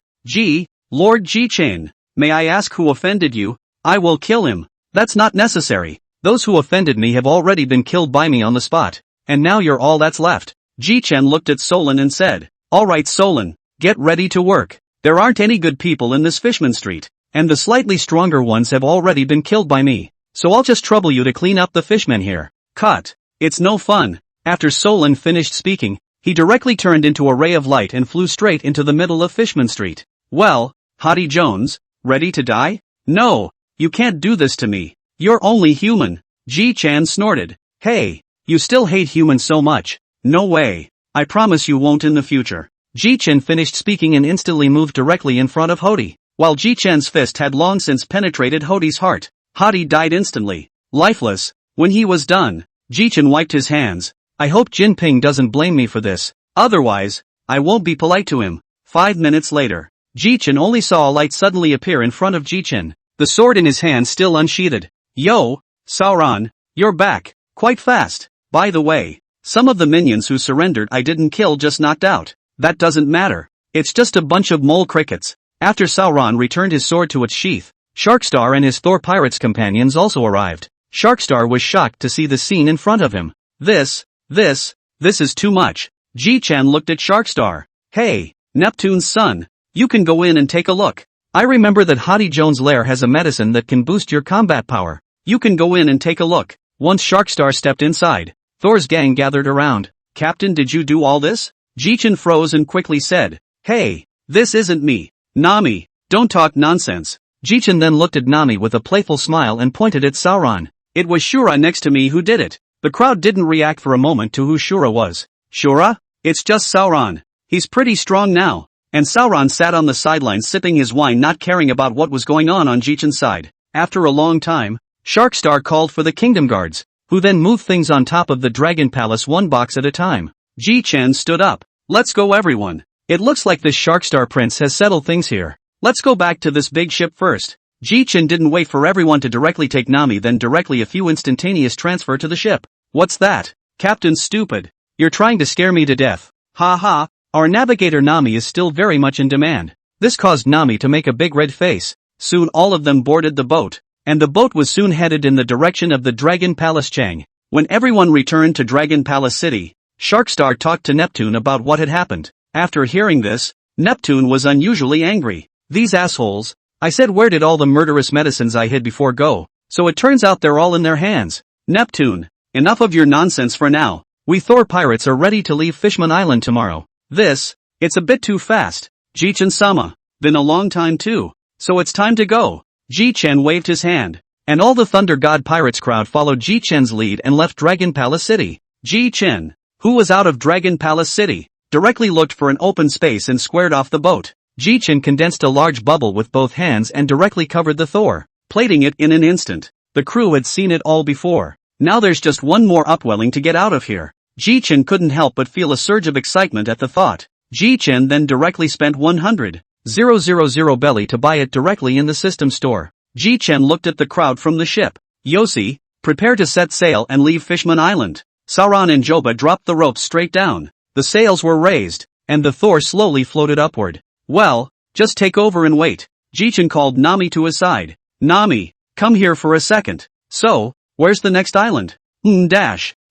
Lord Ji-chan, may I ask who offended you? I will kill him. That's not necessary. Those who offended me have already been killed by me on the spot, and now you're all that's left. Ji-chan looked at Solon and said, Alright Solon, get ready to work. There aren't any good people in this Fishman Street, and the slightly stronger ones have already been killed by me, so I'll just trouble you to clean up the fishmen here. Cut. It's no fun. After Solon finished speaking, he directly turned into a ray of light and flew straight into the middle of Fishman Street. Well, Hody Jones, ready to die? No, you can't do this to me. You're only human. Ji-chan snorted. Hey, you still hate humans so much? No way. I promise you won't in the future. Ji-chan finished speaking and instantly moved directly in front of Hody. While Ji-chan's fist had long since penetrated Hody's heart, Hody died instantly, lifeless. When he was done, Ji-chan wiped his hands. I hope Jinping doesn't blame me for this. Otherwise, I won't be polite to him. 5 minutes later, Ji-chan only saw a light suddenly appear in front of Ji-chan, the sword in his hand still unsheathed. Yo, Sauron, you're back, quite fast. By the way, some of the minions who surrendered I didn't kill just knocked out. That doesn't matter. It's just a bunch of mole crickets. After Sauron returned his sword to its sheath, Sharkstar and his Thor pirates companions also arrived. Sharkstar was shocked to see the scene in front of him. This is too much. Ji-chan looked at Sharkstar. Hey, Neptune's son, you can go in and take a look. I remember that Hody Jones' lair has a medicine that can boost your combat power. You can go in and take a look. Once Sharkstar stepped inside, Thor's gang gathered around. Captain, did you do all this? Ji-chan froze and quickly said, Hey, this isn't me. Nami, don't talk nonsense. Ji-chan then looked at Nami with a playful smile and pointed at Sauron. It was Shura next to me who did it. The crowd didn't react for a moment to who Shura was. Shura? It's just Sauron. He's pretty strong now. And Sauron sat on the sidelines sipping his wine, not caring about what was going on Ji-chan's side. After a long time, Sharkstar called for the kingdom guards, who then moved things on top of the dragon palace one box at a time. Ji-chan stood up. Let's go everyone. It looks like this Sharkstar prince has settled things here. Let's go back to this big ship first. Ji-chan didn't wait for everyone to directly take Nami, then directly a few instantaneous transfer to the ship. What's that? Captain stupid. You're trying to scare me to death. Ha ha, our navigator Nami is still very much in demand. This caused Nami to make a big red face. Soon all of them boarded the boat, and the boat was soon headed in the direction of the Dragon Palace Chang. When everyone returned to Dragon Palace City, Sharkstar talked to Neptune about what had happened. After hearing this, Neptune was unusually angry. These assholes, I said where did all the murderous medicines I hid before go? So it turns out they're all in their hands. Neptune, enough of your nonsense for now. We Thor pirates are ready to leave Fishman Island tomorrow. It's a bit too fast. Ji-chan-sama, been a long time too. So it's time to go. Ji-chan waved his hand, and all the Thunder God Pirates crowd followed Ji-chan's lead and left Dragon Palace City. Ji-chan, who was out of Dragon Palace City, directly looked for an open space and squared off the boat. Ji-chan condensed a large bubble with both hands and directly covered the Thor, plating it in an instant. The crew had seen it all before. Now there's just one more upwelling to get out of here. Ji-chan couldn't help but feel a surge of excitement at the thought. Ji-chan then directly spent 100,000 belly to buy it directly in the system store. Ji-chan looked at the crowd from the ship. Yossi, prepare to set sail and leave Fishman Island. Sauron and Joba dropped the ropes straight down. The sails were raised, and the Thor slowly floated upward. Well, just take over and wait. Ji-chan called Nami to his side. Nami, come here for a second. So, where's the next island?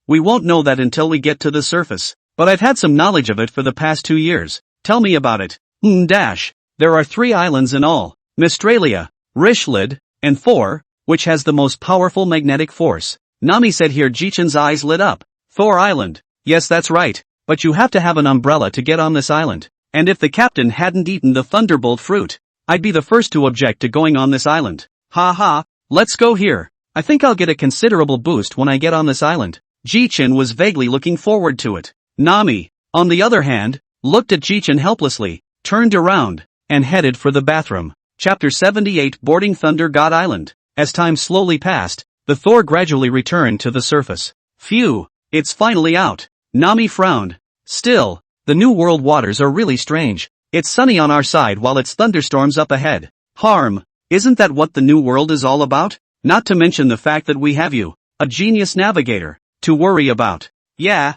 We won't know that until we get to the surface. But I've had some knowledge of it for the past 2 years. Tell me about it. There are 3 islands in all. Mistralia, Rishlid, and Thor, which has the most powerful magnetic force. Nami said here. Ji-chan's eyes lit up. Thor Island. Yes, that's right. But you have to have an umbrella to get on this island. And if the captain hadn't eaten the thunderbolt fruit, I'd be the first to object to going on this island. Ha ha, let's go here. I think I'll get a considerable boost when I get on this island. Ji-chan was vaguely looking forward to it. Nami, on the other hand, looked at Ji-chan helplessly, turned around, and headed for the bathroom. Chapter 78 Boarding Thunder God Island. As time slowly passed, the Thor gradually returned to the surface. Phew, it's finally out. Nami frowned. Still, the New World waters are really strange. It's sunny on our side while it's thunderstorms up ahead. Harm, isn't that what the New World is all about? Not to mention the fact that we have you, a genius navigator, to worry about. Yeah.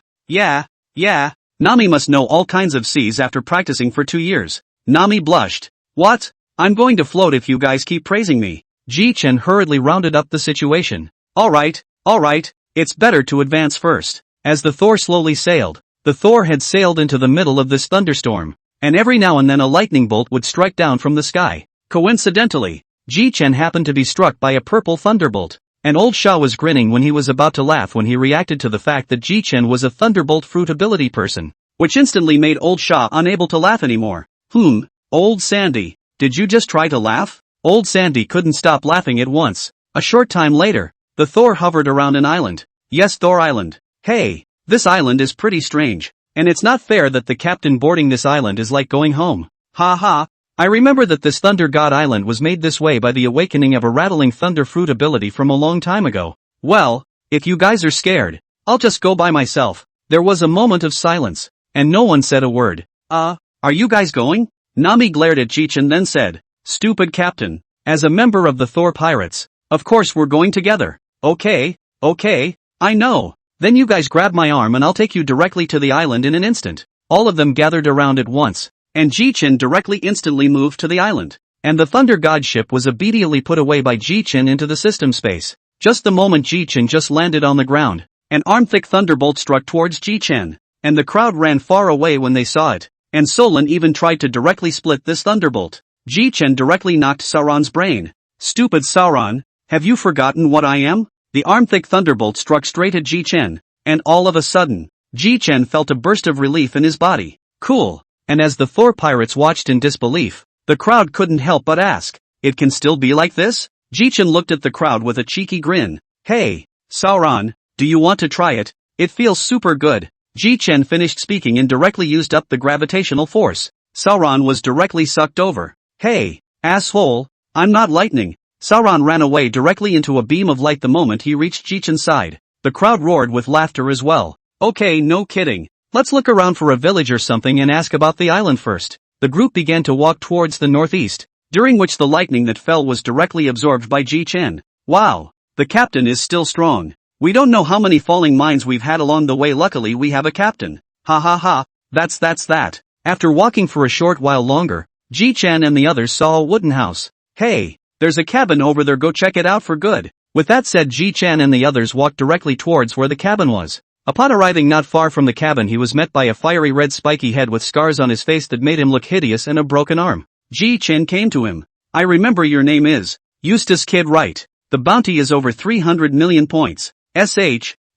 Nami must know all kinds of seas after practicing for 2 years. Nami blushed. What? I'm going to float if you guys keep praising me. Ji-chan hurriedly rounded up the situation. Alright, it's better to advance first. As the Thor slowly sailed, the Thor had sailed into the middle of this thunderstorm, and every now and then a lightning bolt would strike down from the sky. Coincidentally, Ji-chan happened to be struck by a purple thunderbolt, and old Shah was grinning when he was about to laugh when he reacted to the fact that Ji-chan was a thunderbolt fruit ability person, which instantly made old Shah unable to laugh anymore. Old Sandy, did you just try to laugh? Old Sandy couldn't stop laughing at once. A short time later, the Thor hovered around an island. Yes, Thor Island. Hey, this island is pretty strange, and it's not fair that the captain boarding this island is like going home. Ha ha. I remember that this Thunder God Island was made this way by the awakening of a rattling thunder fruit ability from a long time ago. Well, if you guys are scared, I'll just go by myself. There was a moment of silence, and no one said a word. Are you guys going? Nami glared at Ji-chan then said, Stupid captain, as a member of the Thor Pirates, of course we're going together. Okay, I know. Then you guys grab my arm and I'll take you directly to the island in an instant. All of them gathered around at once, and Ji-chan instantly moved to the island, and the Thunder God ship was immediately put away by Ji-chan into the system space. Just the moment Ji-chan just landed on the ground, an arm-thick thunderbolt struck towards Ji-chan, and the crowd ran far away when they saw it, and Solon even tried to directly split this thunderbolt. Ji-chan directly knocked Sauron's brain. Stupid Sauron, have you forgotten what I am? The arm-thick thunderbolt struck straight at Ji-chan, and all of a sudden, Ji-chan felt a burst of relief in his body. Cool. And as the Thor pirates watched in disbelief, the crowd couldn't help but ask, it can still be like this? Ji-chan looked at the crowd with a cheeky grin. Hey, Sauron, do you want to try it? It feels super good. Ji-chan finished speaking and directly used up the gravitational force. Sauron was directly sucked over. Hey, asshole, I'm not lightning. Sauron ran away directly into a beam of light the moment he reached Ji-chan's side. The crowd roared with laughter as well. Okay, no kidding. Let's look around for a village or something and ask about the island first. The group began to walk towards the northeast, during which the lightning that fell was directly absorbed by Ji-chan. Wow, the captain is still strong. We don't know how many falling mines we've had along the way, luckily we have a captain. Ha ha ha, that's that. After walking for a short while longer, Ji-chan and the others saw a wooden house. Hey, there's a cabin over there, go check it out for good. With that said, Ji-chan and the others walked directly towards where the cabin was. Upon arriving not far from the cabin, he was met by a fiery red spiky head with scars on his face that made him look hideous and a broken arm. Ji-chan came to him. I remember your name is Eustace Kid, right? The bounty is over 300 million points.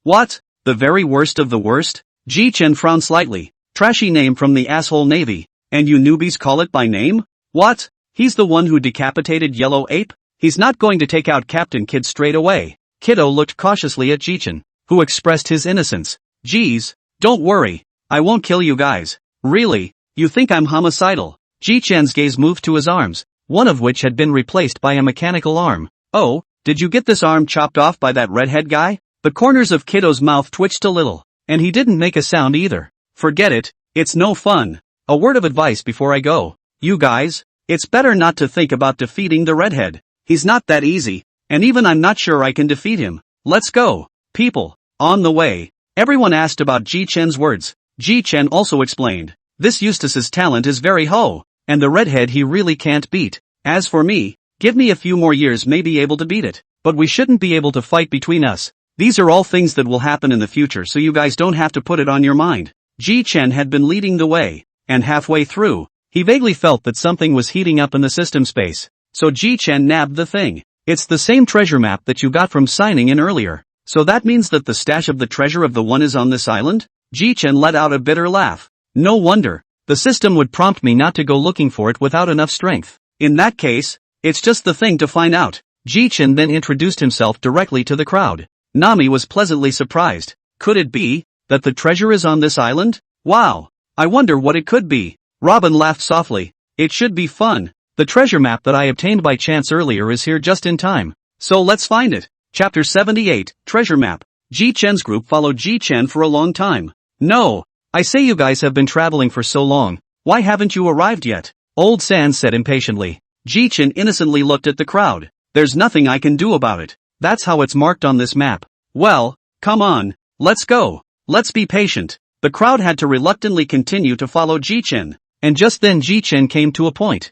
What? The very worst of the worst? Ji-chan frowned slightly. Trashy name from the asshole navy. And you newbies call it by name? What? He's the one who decapitated Yellow Ape? He's not going to take out Captain Kid straight away. Kiddo looked cautiously at Ji-chan, who expressed his innocence. Geez, don't worry. I won't kill you guys. Really? You think I'm homicidal? Ji-chan's gaze moved to his arms, one of which had been replaced by a mechanical arm. Oh, did you get this arm chopped off by that redhead guy? The corners of Kiddo's mouth twitched a little, and he didn't make a sound either. Forget it, it's no fun. A word of advice before I go. You guys, it's better not to think about defeating the redhead. He's not that easy, and even I'm not sure I can defeat him. Let's go, people. On the way, everyone asked about Ji-chan's words. Ji-chan also explained, this Eustace's talent is very ho, and the redhead he really can't beat. As for me, give me a few more years, may be able to beat it, but we shouldn't be able to fight between us. These are all things that will happen in the future, so you guys don't have to put it on your mind. Ji-chan had been leading the way, and halfway through, he vaguely felt that something was heating up in the system space. So Ji-chan nabbed the thing. It's the same treasure map that you got from signing in earlier. So that means that the stash of the treasure of the one is on this island? Ji-chan let out a bitter laugh. No wonder. The system would prompt me not to go looking for it without enough strength. In that case, it's just the thing to find out. Ji-chan then introduced himself directly to the crowd. Nami was pleasantly surprised. Could it be that the treasure is on this island? Wow. I wonder what it could be. Robin laughed softly. It should be fun. The treasure map that I obtained by chance earlier is here just in time. So let's find it. Chapter 78, Treasure Map. Ji-chan's group followed Ji-chan for a long time. No. I say, you guys have been traveling for so long. Why haven't you arrived yet? Old San said impatiently. Ji-chan innocently looked at the crowd. There's nothing I can do about it. That's how it's marked on this map. Well, come on. Let's go. Let's be patient. The crowd had to reluctantly continue to follow Ji-chan. And just then Ji-chan came to a point.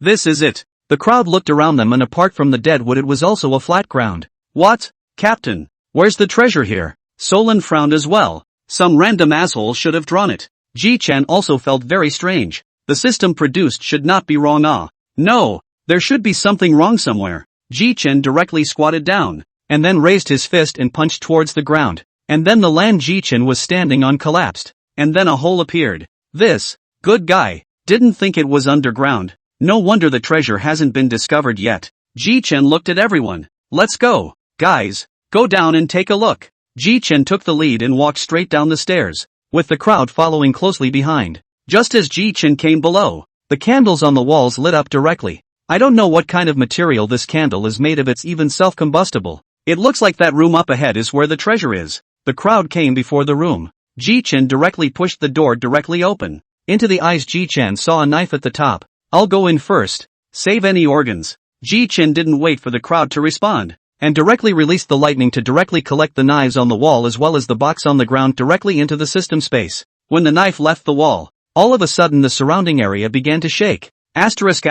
This is it. The crowd looked around them, and apart from the dead wood it was also a flat ground. What? Captain, where's the treasure here? Solon frowned as well. Some random asshole should have drawn it. Ji-chan also felt very strange. The system produced should not be wrong. No, there should be something wrong somewhere. Ji-chan directly squatted down, and then raised his fist and punched towards the ground. And then the land Ji-chan was standing on collapsed. And then a hole appeared. This good guy didn't think it was underground. No wonder the treasure hasn't been discovered yet. Ji-chan looked at everyone. Let's go, guys. Go down and take a look. Ji-chan took the lead and walked straight down the stairs, with the crowd following closely behind. Just as Ji-chan came below, the candles on the walls lit up directly. I don't know what kind of material this candle is made of, it's even self-combustible. It looks like that room up ahead is where the treasure is. The crowd came before the room. Ji-chan directly pushed the door directly open. Into the eyes Ji-chan saw a knife at the top. I'll go in first. Save any organs. Ji-chan didn't wait for the crowd to respond, and directly released the lightning to directly collect the knives on the wall as well as the box on the ground directly into the system space. When the knife left the wall, all of a sudden the surrounding area began to shake. Asterisk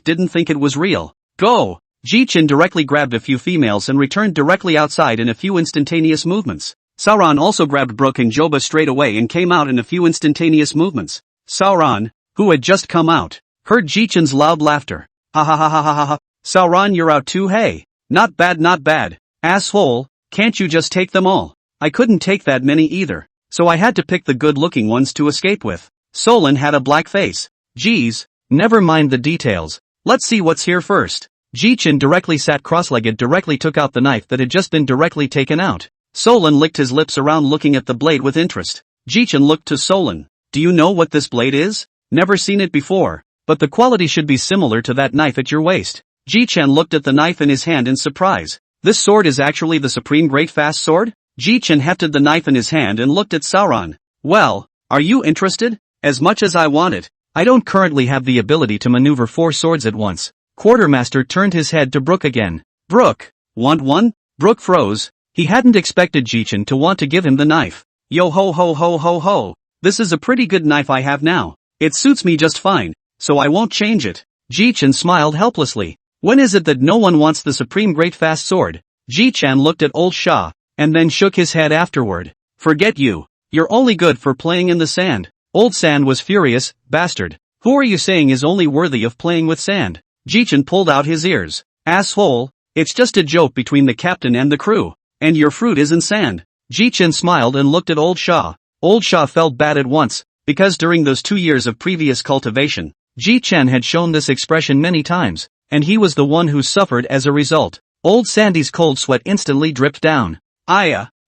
didn't think it was real. Go! Ji-chan directly grabbed a few females and returned directly outside in a few instantaneous movements. Sauron also grabbed Broken Joba straight away and came out in a few instantaneous movements. Sauron, who had just come out, heard Ji-chan's loud laughter. Ha ha ha ha ha ha. Sauron, you're out too, hey. Not bad. Asshole, can't you just take them all? I couldn't take that many either, so I had to pick the good-looking ones to escape with. Solon had a black face. Geez, never mind the details. Let's see what's here first. Ji-chan directly sat cross-legged, directly took out the knife that had just been directly taken out. Solon licked his lips around looking at the blade with interest. Ji-chan looked to Solon. Do you know what this blade is? Never seen it before, but the quality should be similar to that knife at your waist. Ji-chan looked at the knife in his hand in surprise. This sword is actually the Supreme Great Fast Sword? Ji-chan hefted the knife in his hand and looked at Sauron. Well, are you interested? As much as I want it. I don't currently have the ability to maneuver 4 swords at once. Quartermaster turned his head to Brook again. Brook, want one? Brook froze. He hadn't expected Ji-chan to want to give him the knife. Yo ho ho ho ho ho. This is a pretty good knife I have now. It suits me just fine, so I won't change it. Ji-chan smiled helplessly. When is it that no one wants the supreme great fast sword? Ji-chan looked at old Sha, and then shook his head afterward. Forget you. You're only good for playing in the sand. Old Sand was furious. Bastard. Who are you saying is only worthy of playing with sand? Ji-chan pulled out his ears. Asshole. It's just a joke between the captain and the crew. And your fruit isn't sand. Ji-chan smiled and looked at old Sha. Old Sha felt bad at once, because during those 2 years of previous cultivation, Ji-chan had shown this expression many times, and he was the one who suffered as a result. Old Sandy's cold sweat instantly dripped down.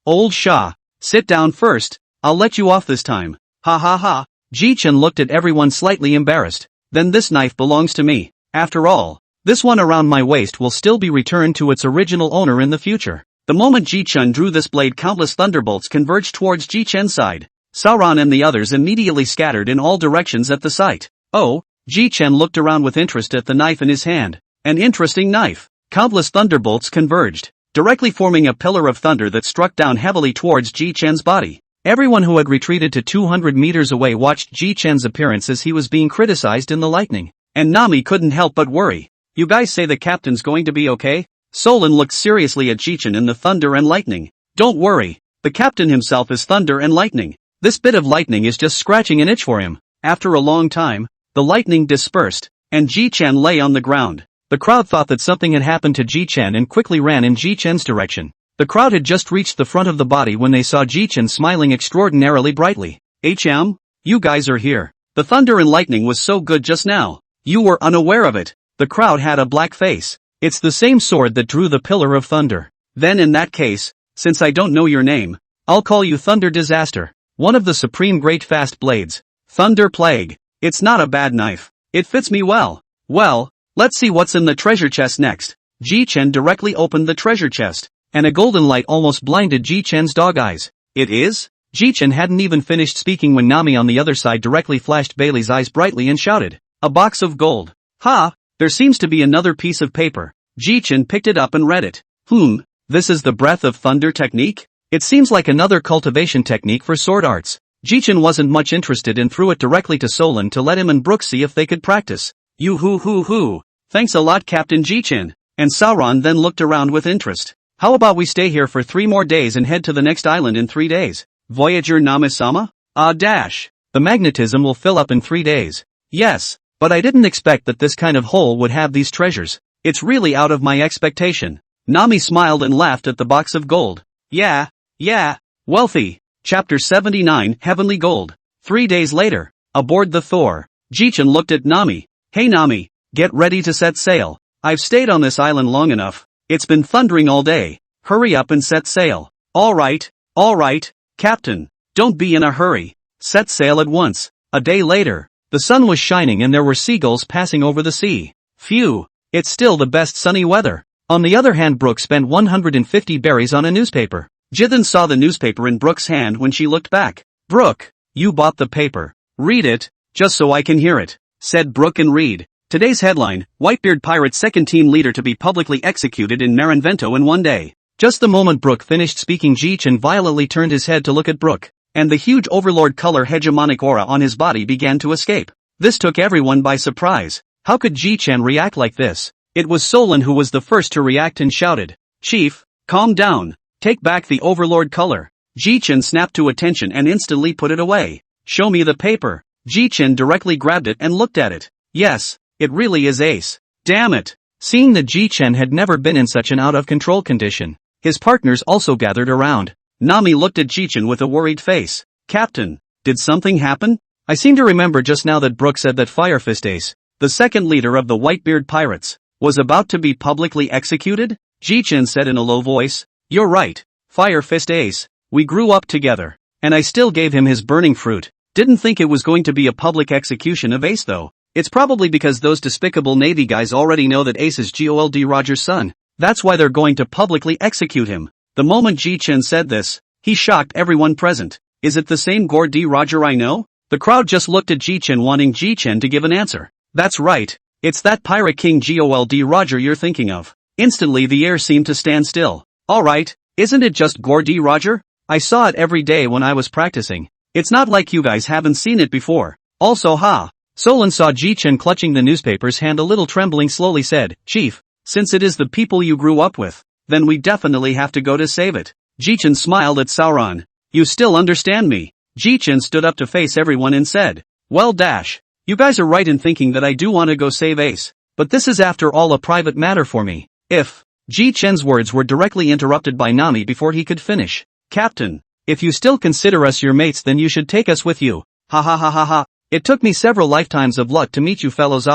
Old Sha. Sit down first, I'll let you off this time. Ha ha ha. Ji-chan looked at everyone slightly embarrassed. Then this knife belongs to me. After all, this one around my waist will still be returned to its original owner in the future. The moment Ji-chan drew this blade, countless thunderbolts converged towards Ji-chan's side. Sauron and the others immediately scattered in all directions at the sight. Oh, Ji-chan looked around with interest at the knife in his hand. An interesting knife. Countless thunderbolts converged, directly forming a pillar of thunder that struck down heavily towards Ji-chan's body. Everyone who had retreated to 200 meters away watched Ji-chan's appearance as he was being criticized in the lightning. And Nami couldn't help but worry. You guys say the captain's going to be okay? Solon looked seriously at Ji-chan in the thunder and lightning. Don't worry. The captain himself is thunder and lightning. This bit of lightning is just scratching an itch for him. After a long time, the lightning dispersed, and Ji-chan lay on the ground. The crowd thought that something had happened to Ji-chan and quickly ran in Ji-chan's direction. The crowd had just reached the front of the body when they saw Ji-chan smiling extraordinarily brightly. You guys are here. The thunder and lightning was so good just now. You were unaware of it. The crowd had a black face. It's the same sword that drew the pillar of thunder. Then in that case, since I don't know your name, I'll call you Thunder Disaster. One of the supreme great fast blades. Thunder Plague. It's not a bad knife. It fits me well. Well, let's see what's in the treasure chest next. Ji-chan directly opened the treasure chest, and a golden light almost blinded Ji-chan's dog eyes. It is? Ji-chan hadn't even finished speaking when Nami on the other side directly flashed Bailey's eyes brightly and shouted. A box of gold. Ha! There seems to be another piece of paper. Ji-chan picked it up and read it. This is the breath of thunder technique? It seems like another cultivation technique for sword arts. Ji-chan wasn't much interested and threw it directly to Solon to let him and Brook see if they could practice. You. Thanks a lot, Captain Ji-chan. And Sauron then looked around with interest. How about we stay here for 3 more days and head to the next island in 3 days? Voyager Nami-sama? The magnetism will fill up in 3 days. Yes. But I didn't expect that this kind of hole would have these treasures. It's really out of my expectation. Nami smiled and laughed at the box of gold. Yeah. Wealthy. Chapter 79, Heavenly Gold. 3 days later, aboard the Thor, Ji-chan looked at Nami. Hey Nami, get ready to set sail. I've stayed on this island long enough. It's been thundering all day. Hurry up and set sail. Alright, Captain. Don't be in a hurry. Set sail at once. A day later. The sun was shining and there were seagulls passing over the sea. Phew, it's still the best sunny weather. On the other hand, Brook spent 150 berries on a newspaper. Jithan saw the newspaper in Brook's hand when she looked back. Brook, you bought the paper. Read it, just so I can hear it, said Brook and read. Today's headline, Whitebeard Pirate's second team leader to be publicly executed in Maranvento in 1 day. Just the moment Brook finished speaking, Ji-chan violently turned his head to look at Brook. And the huge overlord color hegemonic aura on his body began to escape. This took everyone by surprise. How could Ji-chan react like this? It was Solon who was the first to react and shouted, Chief, calm down. Take back the overlord color. Ji-chan snapped to attention and instantly put it away. Show me the paper. Ji-chan directly grabbed it and looked at it. Yes, it really is ace. Damn it. Seeing that Ji-chan had never been in such an out-of-control condition, his partners also gathered around. Nami looked at Ji-chan with a worried face. Captain, did something happen? I seem to remember just now that Brook said that Firefist Ace, the second leader of the Whitebeard Pirates, was about to be publicly executed? Ji-chan said in a low voice. You're right, Firefist Ace. We grew up together, and I still gave him his burning fruit. Didn't think it was going to be a public execution of Ace though. It's probably because those despicable Navy guys already know that Ace is Gold Roger's son. That's why they're going to publicly execute him. The moment Ji-chan said this, he shocked everyone present. Is it the same Gold Roger I know? The crowd just looked at Ji-chan wanting Ji-chan to give an answer. That's right, it's that Pirate King Gold Roger you're thinking of. Instantly the air seemed to stand still. Alright, isn't it just Gordy Roger? I saw it every day when I was practicing. It's not like you guys haven't seen it before. Also ha. Solon saw Ji-Chen clutching the newspaper's hand a little trembling slowly said, Chief, since it is the people you grew up with, then we definitely have to go to save it. Ji-Chen smiled at Sauron. You still understand me? Ji-Chen stood up to face everyone and said, well dash. You guys are right in thinking that I do want to go save Ace. But this is after all a private matter for me. If. Ji-Chen's words were directly interrupted by Nami before he could finish. Captain, if you still consider us your mates then you should take us with you. Ha ha ha ha ha. It took me several lifetimes of luck to meet you fellows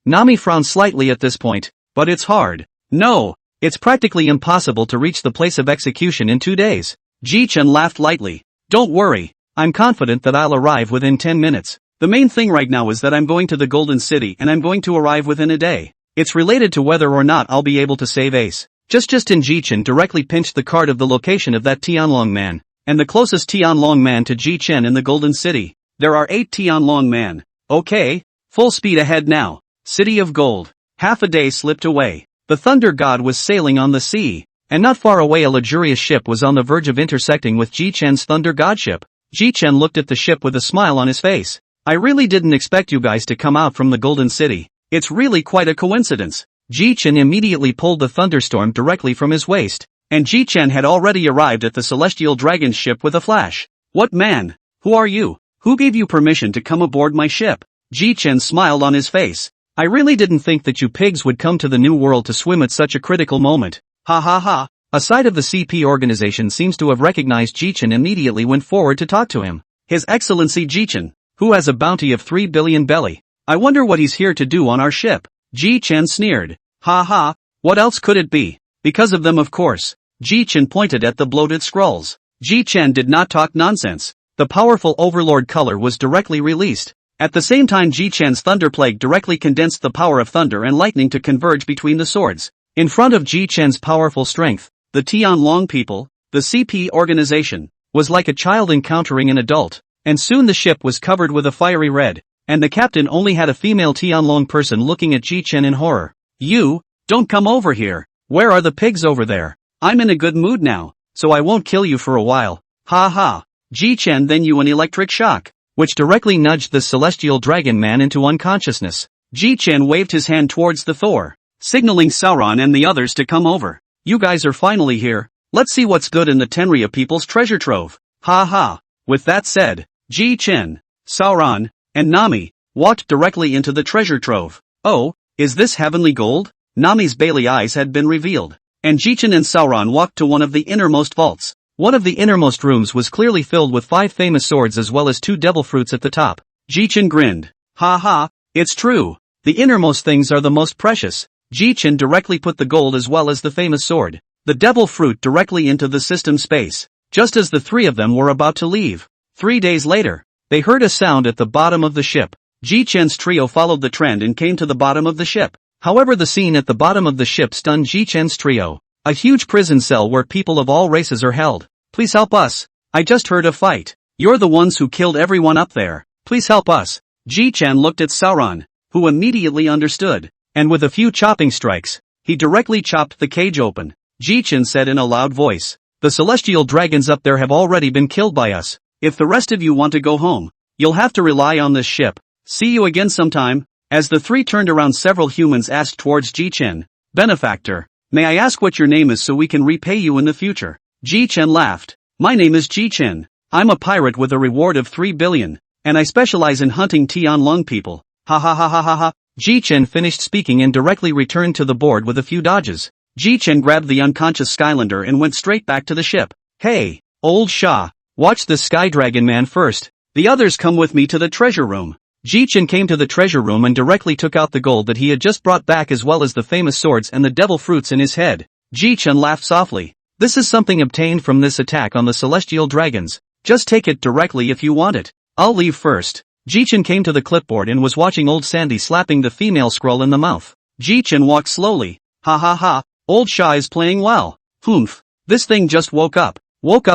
Nami frowned slightly at this point, but it's hard. No, it's practically impossible to reach the place of execution in 2 days. Ji-Chen laughed lightly. Don't worry, I'm confident that I'll arrive within 10 minutes. The main thing right now is that I'm going to the Golden City and I'm going to arrive within a day. It's related to whether or not I'll be able to save Ace. Just in Ji-Chen directly pinched the card of the location of that Tianlong man, and the closest Tianlong man to Ji-Chen in the Golden City. There are 8 Tianlong man. Okay, full speed ahead now. City of Gold. Half a day slipped away. The Thunder God was sailing on the sea, and not far away a luxurious ship was on the verge of intersecting with Ji-Chen's Thunder God ship. Ji-Chen looked at the ship with a smile on his face. I really didn't expect you guys to come out from the Golden City. It's really quite a coincidence. Ji-Chen immediately pulled the thunderstorm directly from his waist, and Ji-Chen had already arrived at the Celestial Dragon's ship with a flash. What man? Who are you? Who gave you permission to come aboard my ship? Ji-Chen smiled on his face. I really didn't think that you pigs would come to the New World to swim at such a critical moment. Ha ha ha. A side of the CP organization seems to have recognized Ji-Chen immediately went forward to talk to him. His Excellency Ji-Chen, who has a bounty of 3 billion belly. I wonder what he's here to do on our ship. Ji-Chen sneered. Ha ha, what else could it be? Because of them of course. Ji-Chen pointed at the bloated scrolls. Ji-Chen did not talk nonsense. The powerful Overlord color was directly released. At the same time Ji-Chen's Thunder Plague directly condensed the power of thunder and lightning to converge between the swords. In front of Ji-Chen's powerful strength, the Tianlong people, the CP organization, was like a child encountering an adult, and soon the ship was covered with a fiery red, and the captain only had a female Tianlong person looking at Ji-Chen in horror. You, don't come over here. Where are the pigs over there? I'm in a good mood now, so I won't kill you for a while. Ha ha. Ji-Chen then you an electric shock, which directly nudged the Celestial Dragon Man into unconsciousness. Ji-Chen waved his hand towards the Thor, signaling Sauron and the others to come over. You guys are finally here. Let's see what's good in the Tenria people's treasure trove. Ha ha. With that said, Ji-Chen, Sauron, and Nami walked directly into the treasure trove. Oh, is this heavenly gold? Nami's Bailey eyes had been revealed, and Ji-Chen and Sauron walked to one of the innermost vaults. One of the innermost rooms was clearly filled with 5 famous swords as well as 2 devil fruits at the top. Ji-Chen grinned. Ha ha, it's true. The innermost things are the most precious. Ji-Chen directly put the gold as well as the famous sword, the devil fruit directly into the system space, just as the 3 of them were about to leave. 3 days later, they heard a sound at the bottom of the ship. Ji-Chen's trio followed the trend and came to the bottom of the ship. However, the scene at the bottom of the ship stunned Ji-Chen's trio. A huge prison cell where people of all races are held. Please help us. I just heard a fight. You're the ones who killed everyone up there. Please help us. Ji-Chen looked at Sauron, who immediately understood, and with a few chopping strikes, he directly chopped the cage open. Ji-Chen said in a loud voice, the celestial dragons up there have already been killed by us. If the rest of you want to go home, you'll have to rely on this ship. See you again sometime. As the 3 turned around, several humans asked towards Ji-Chen, Benefactor, may I ask what your name is so we can repay you in the future? Ji-Chen laughed. My name is Ji-Chen. I'm a pirate with a reward of 3 billion, and I specialize in hunting Tianlong people. Ha ha ha ha ha ha. Ji-Chen finished speaking and directly returned to the board with a few dodges. Ji-Chen grabbed the unconscious Skylander and went straight back to the ship. Hey, old Shah, watch the Sky Dragon Man first. The others come with me to the treasure room. Ji-Chen came to the treasure room and directly took out the gold that he had just brought back as well as the famous swords and the devil fruits in his head. Ji-Chen laughed softly. This is something obtained from this attack on the celestial dragons. Just take it directly if you want it. I'll leave first. Ji-Chen came to the clipboard and was watching old Sandy slapping the female scroll in the mouth. Ji-Chen walked slowly. Ha ha ha, old Shah is playing well. Humph. This thing just woke up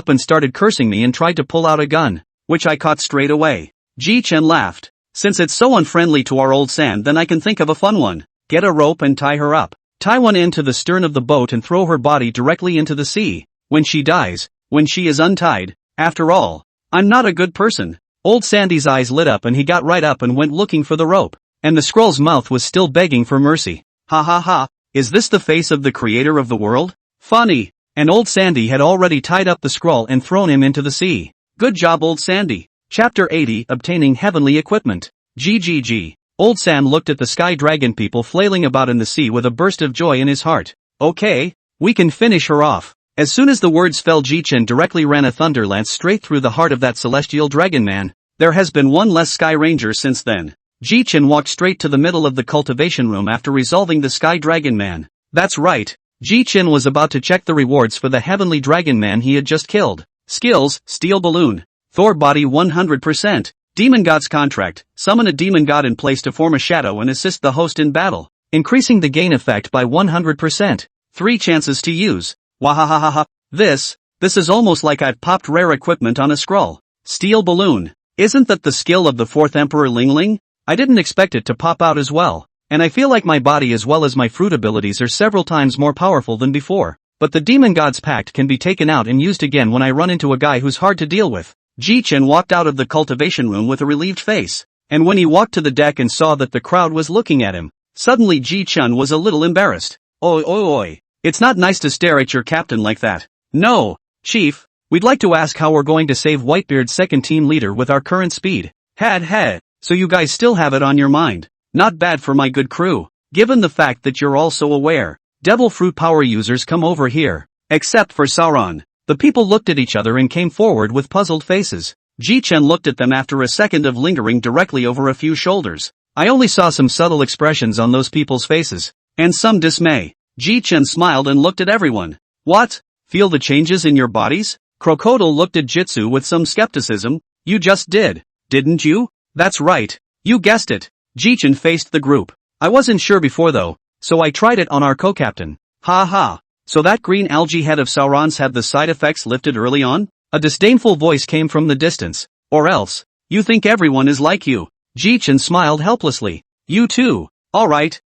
and started cursing me and tried to pull out a gun, which I caught straight away. Ji-Chen laughed. Since it's so unfriendly to our old Sand, then I can think of a fun one. Get a rope and tie her up. Tie one end to the stern of the boat and throw her body directly into the sea. When she dies, when she is untied, after all, I'm not a good person. Old Sandy's eyes lit up and he got right up and went looking for the rope. And the scroll's mouth was still begging for mercy. Ha ha ha, is this the face of the creator of the world? Funny. And old Sandy had already tied up the scroll and thrown him into the sea. Good job, old Sandy. Chapter 80, Obtaining Heavenly Equipment. GGG. Old Sam looked at the sky dragon people flailing about in the sea with a burst of joy in his heart. Okay, we can finish her off. As soon as the words fell, Ji-Chen directly ran a thunder lance straight through the heart of that celestial dragon man. There has been one less Sky Ranger since then. Ji-Chen walked straight to the middle of the cultivation room after resolving the Sky Dragon Man. That's right. Ji-Chen was about to check the rewards for the Heavenly Dragon Man he had just killed. Skills, Steel Balloon. Thor Body 100%. Demon God's Contract. Summon a demon god in place to form a shadow and assist the host in battle, increasing the gain effect by 100%. 3 chances to use. Wahahaha. This is almost like I've popped rare equipment on a scroll. Steel Balloon. Isn't that the skill of the 4th Emperor Ling Ling? I didn't expect it to pop out as well. And I feel like my body as well as my fruit abilities are several times more powerful than before. But the Demon God's Pact can be taken out and used again when I run into a guy who's hard to deal with. Ji-Chen walked out of the cultivation room with a relieved face. And when he walked to the deck and saw that the crowd was looking at him, suddenly Ji-Chen was a little embarrassed. Oi oi oi. It's not nice to stare at your captain like that. No, Chief, we'd like to ask how we're going to save Whitebeard's second team leader with our current speed. Had. So you guys still have it on your mind. Not bad for my good crew. Given the fact that you're also aware, Devil Fruit power users come over here. Except for Sauron. The people looked at each other and came forward with puzzled faces. Ji-Chen looked at them after a second of lingering directly over a few shoulders. I only saw some subtle expressions on those people's faces. And some dismay. Ji-Chen smiled and looked at everyone. What? Feel the changes in your bodies? Crocodile looked at Jitsu with some skepticism. You just did, didn't you? That's right. You guessed it. Ji-Chen faced the group. I wasn't sure before though, so I tried it on our co-captain. Ha ha. So that green algae head of Sauron's had the side effects lifted early on? A disdainful voice came from the distance. Or else, you think everyone is like you. Ji-Chen smiled helplessly. You too. Alright,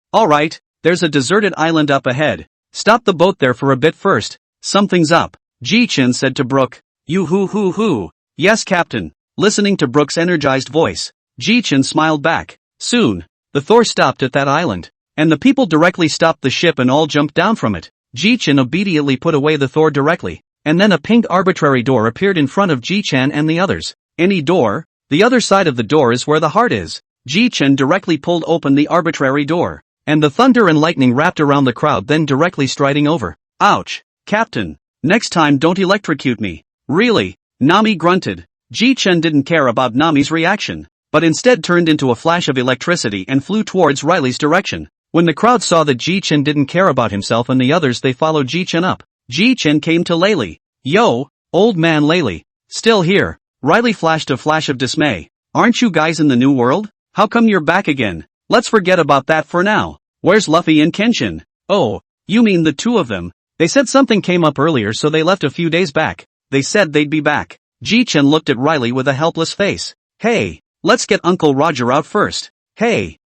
there's a deserted island up ahead. Stop the boat there for a bit first. Something's up. Ji-Chen said to Brook. You hoo. Yes, Captain. Listening to Brook's energized voice, Ji-Chen smiled back. Soon, the Thor stopped at that island, and the people directly stopped the ship and all jumped down from it. Ji-Chen obediently put away the Thor directly, and then a pink arbitrary door appeared in front of Ji-Chen and the others. Any door? The other side of the door is where the heart is. Ji-Chen directly pulled open the arbitrary door, and the thunder and lightning wrapped around the crowd, then directly striding over. Ouch, Captain. Next time don't electrocute me. Really? Nami grunted. Ji-Chen didn't care about Nami's reaction, but instead turned into a flash of electricity and flew towards Riley's direction. When the crowd saw that Ji-Chen didn't care about himself and the others, they followed Ji-Chen up. Ji-Chen came to Laylee. Yo, old man Laylee. Still here. Riley flashed a flash of dismay. Aren't you guys in the new world? How come you're back again? Let's forget about that for now. Where's Luffy and Kenshin? Oh, you mean the two of them? They said something came up earlier so they left a few days back. They said they'd be back. Ji-Chen looked at Riley with a helpless face. Hey, let's get Uncle Roger out first. Hey,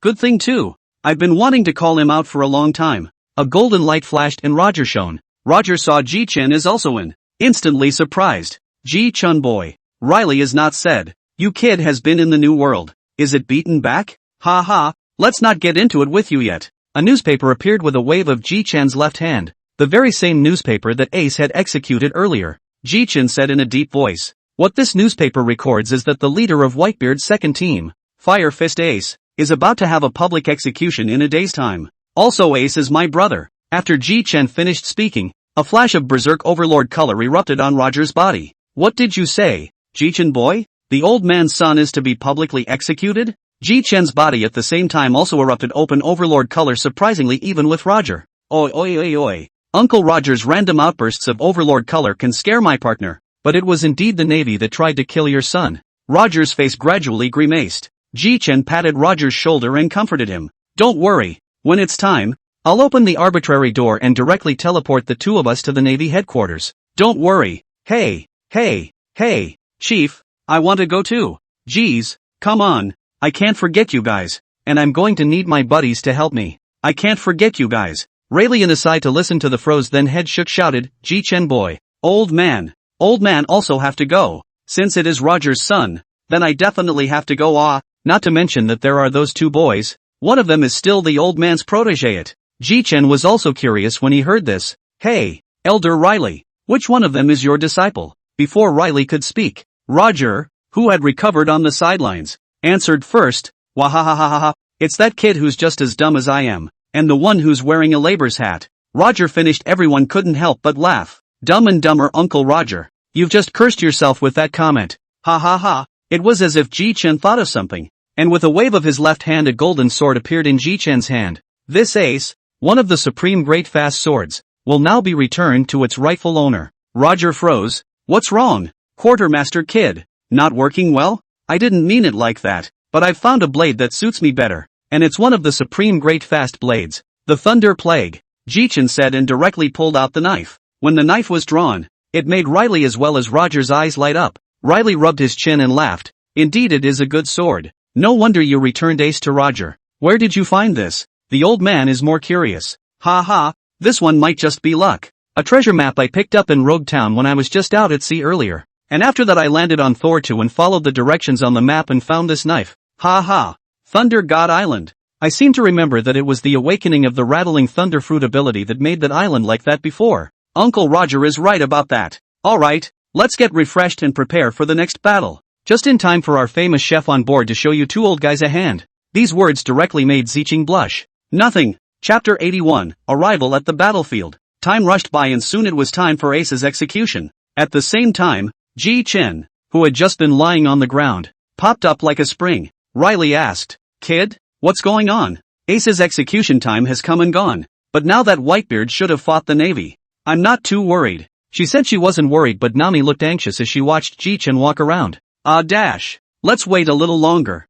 good thing too. I've been wanting to call him out for a long time. A golden light flashed and Roger shone. Roger saw Ji-Chen is also in. Instantly surprised. Ji-Chun boy. Riley is not said. You kid has been in the new world. Is it beaten back? Ha ha, let's not get into it with you yet. A newspaper appeared with a wave of Ji-Chan's left hand. The very same newspaper that Ace had executed earlier. Ji-Chen said in a deep voice. What this newspaper records is that the leader of Whitebeard's second team, Fire Fist Ace, is about to have a public execution in a day's time. Also Ace is my brother. After Ji-Chen finished speaking, a flash of berserk overlord color erupted on Roger's body. What did you say, Ji-Chen boy? The old man's son is to be publicly executed? Ji-Chen's body at the same time also erupted open overlord color, surprisingly even with Roger. Oi. Uncle Roger's random outbursts of overlord color can scare my partner, but it was indeed the Navy that tried to kill your son. Roger's face gradually grimaced. Ji-Chen patted Roger's shoulder and comforted him. Don't worry, when it's time, I'll open the arbitrary door and directly teleport the two of us to the Navy headquarters. Don't worry. Hey, Chief, I want to go too. Geez, come on, I can't forget you guys, and I'm going to need my buddies to help me. I can't forget you guys. Rayleigh aside to listen to the froze then head shook shouted, Ji-Chen boy. Old man also have to go. Since it is Roger's son, then I definitely have to go not to mention that there are those two boys. One of them is still the old man's protege it. Ji-Chen was also curious when he heard this. Hey, Elder Riley, which one of them is your disciple? Before Riley could speak, Roger, who had recovered on the sidelines, answered first, Wahahahaha, it's that kid who's just as dumb as I am, and the one who's wearing a labor's hat. Roger finished. Everyone couldn't help but laugh. Dumb and Dumber Uncle Roger, you've just cursed yourself with that comment. Ha ha ha, it was as if Ji-Chen thought of something, and with a wave of his left hand a golden sword appeared in Ji-Chen's hand. This ace, one of the supreme great fast swords, will now be returned to its rightful owner. Roger froze. What's wrong? Quartermaster kid, not working well? I didn't mean it like that, but I've found a blade that suits me better, and it's one of the supreme great fast blades. The Thunder Plague, Ji-Chen said and directly pulled out the knife. When the knife was drawn, it made Riley as well as Roger's eyes light up. Riley rubbed his chin and laughed. Indeed it is a good sword. No wonder you returned ace to Roger. Where did you find this? The old man is more curious. Ha ha, this one might just be luck. A treasure map I picked up in Rogue Town when I was just out at sea earlier. And after that I landed on Thor 2 and followed the directions on the map and found this knife. Ha ha. Thunder God Island. I seem to remember that it was the awakening of the rattling thunder fruit ability that made that island like that before. Uncle Roger is right about that. Alright, let's get refreshed and prepare for the next battle. Just in time for our famous chef on board to show you two old guys a hand. These words directly made Zicheng blush. Nothing. Chapter 81, Arrival at the Battlefield. Time rushed by and soon it was time for Ace's execution. At the same time, Ji-Chen, who had just been lying on the ground, popped up like a spring. Riley asked, Kid, what's going on? Ace's execution time has come and gone, but now that Whitebeard should have fought the Navy. I'm not too worried. She said she wasn't worried but Nami looked anxious as she watched Ji-Chen walk around. Let's wait a little longer,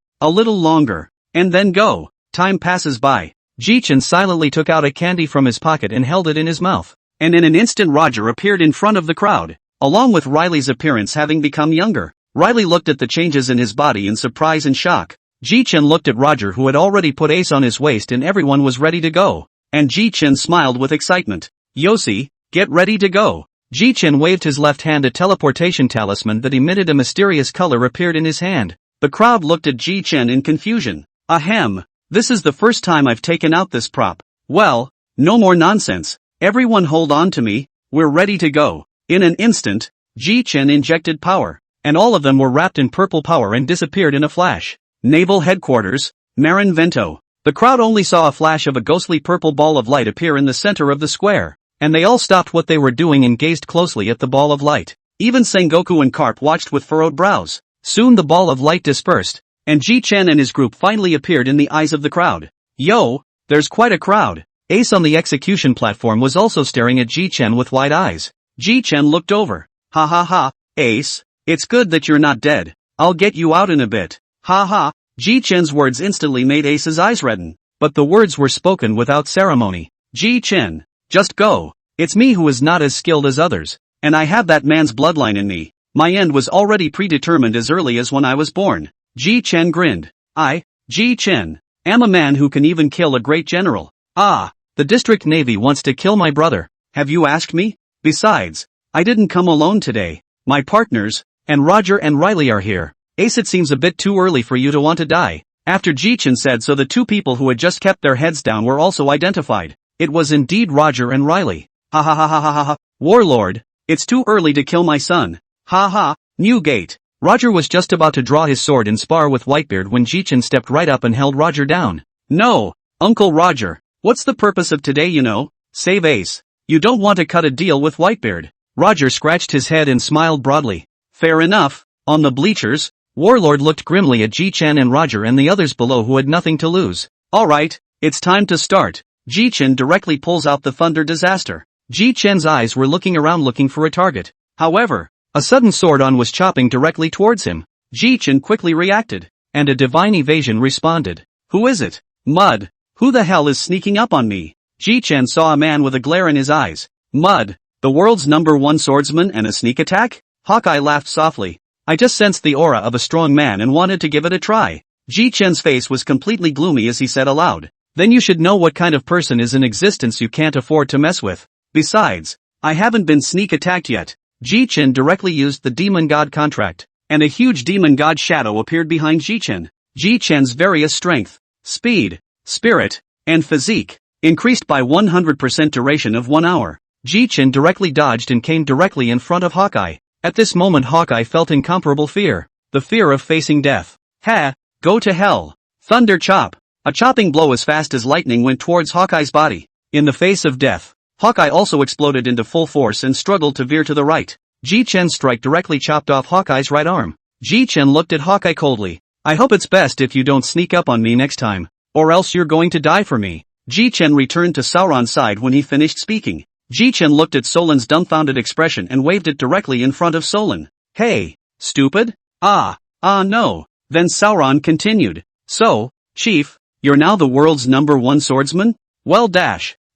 and then go. Time passes by. Ji-Chen silently took out a candy from his pocket and held it in his mouth. And in an instant Roger appeared in front of the crowd, along with Riley's appearance having become younger. Riley looked at the changes in his body in surprise and shock. Ji-Chen looked at Roger who had already put Ace on his waist and everyone was ready to go. And Ji-Chen smiled with excitement. Yossi, get ready to go. Ji-Chen waved his left hand. A teleportation talisman that emitted a mysterious color appeared in his hand. The crowd looked at Ji-Chen in confusion. Ahem, this is the first time I've taken out this prop. Well, no more nonsense. Everyone hold on to me, we're ready to go. In an instant, Ji-Chen injected power, and all of them were wrapped in purple power and disappeared in a flash. Naval Headquarters, Marin Vento. The crowd only saw a flash of a ghostly purple ball of light appear in the center of the square. And they all stopped what they were doing and gazed closely at the ball of light. Even Sengoku and Carp watched with furrowed brows. Soon the ball of light dispersed, and Ji-Chen and his group finally appeared in the eyes of the crowd. Yo, there's quite a crowd. Ace on the execution platform was also staring at Ji-Chen with wide eyes. Ji-Chen looked over. Ha ha ha, Ace, it's good that you're not dead. I'll get you out in a bit. Ha ha. Ji-Chen's words instantly made Ace's eyes redden, but the words were spoken without ceremony. Ji-Chen. Just go. It's me who is not as skilled as others, and I have that man's bloodline in me. My end was already predetermined as early as when I was born. Ji-Chen grinned. I, Ji-Chen, am a man who can even kill a great general. The district navy wants to kill my brother. Have you asked me? Besides, I didn't come alone today. My partners, and Roger and Riley are here. Ace, it seems a bit too early for you to want to die. After Ji-Chen said so, the two people who had just kept their heads down were also identified. It was indeed Roger and Riley. Ha ha ha ha ha ha. Warlord, it's too early to kill my son. Ha ha, New Gate. Roger was just about to draw his sword and spar with Whitebeard when Ji-Chen stepped right up and held Roger down. No, Uncle Roger, what's the purpose of today you know? Save Ace. You don't want to cut a deal with Whitebeard. Roger scratched his head and smiled broadly. Fair enough. On the bleachers, Warlord looked grimly at Ji-Chen and Roger and the others below who had nothing to lose. Alright, it's time to start. Ji-Chen directly pulls out the Thunder Disaster. Ji-Chen's eyes were looking around looking for a target. However, a sudden sword-on was chopping directly towards him. Ji-Chen quickly reacted, and a divine evasion responded. Who is it? Mud. Who the hell is sneaking up on me? Ji-Chen saw a man with a glare in his eyes. Mud, the world's #1 swordsman and a sneak attack? Hawkeye laughed softly. I just sensed the aura of a strong man and wanted to give it a try. Ji-Chen's face was completely gloomy as he said aloud. then you should know what kind of person is in existence you can't afford to mess with. Besides, I haven't been sneak attacked yet. Ji-Chen directly used the demon god contract, and a huge demon god shadow appeared behind Ji-Chen. Ji-Chen's various strength, speed, spirit, and physique increased by 100% duration of 1 hour. Ji-Chen directly dodged and came directly in front of Hawkeye. At this moment Hawkeye felt incomparable fear, the fear of facing death. Ha! Go to hell! Thunder chop! A chopping blow as fast as lightning went towards Hawkeye's body. In the face of death, Hawkeye also exploded into full force and struggled to veer to the right. Ji-Chen's strike directly chopped off Hawkeye's right arm. Ji-Chen looked at Hawkeye coldly. I hope it's best if you don't sneak up on me next time, or else you're going to die for me. Ji-Chen returned to Sauron's side when he finished speaking. Ji-Chen looked at Solan's dumbfounded expression and waved it directly in front of Solan. Hey, stupid? No. Then Sauron continued. So, Chief, you're now the world's #1 swordsman? Well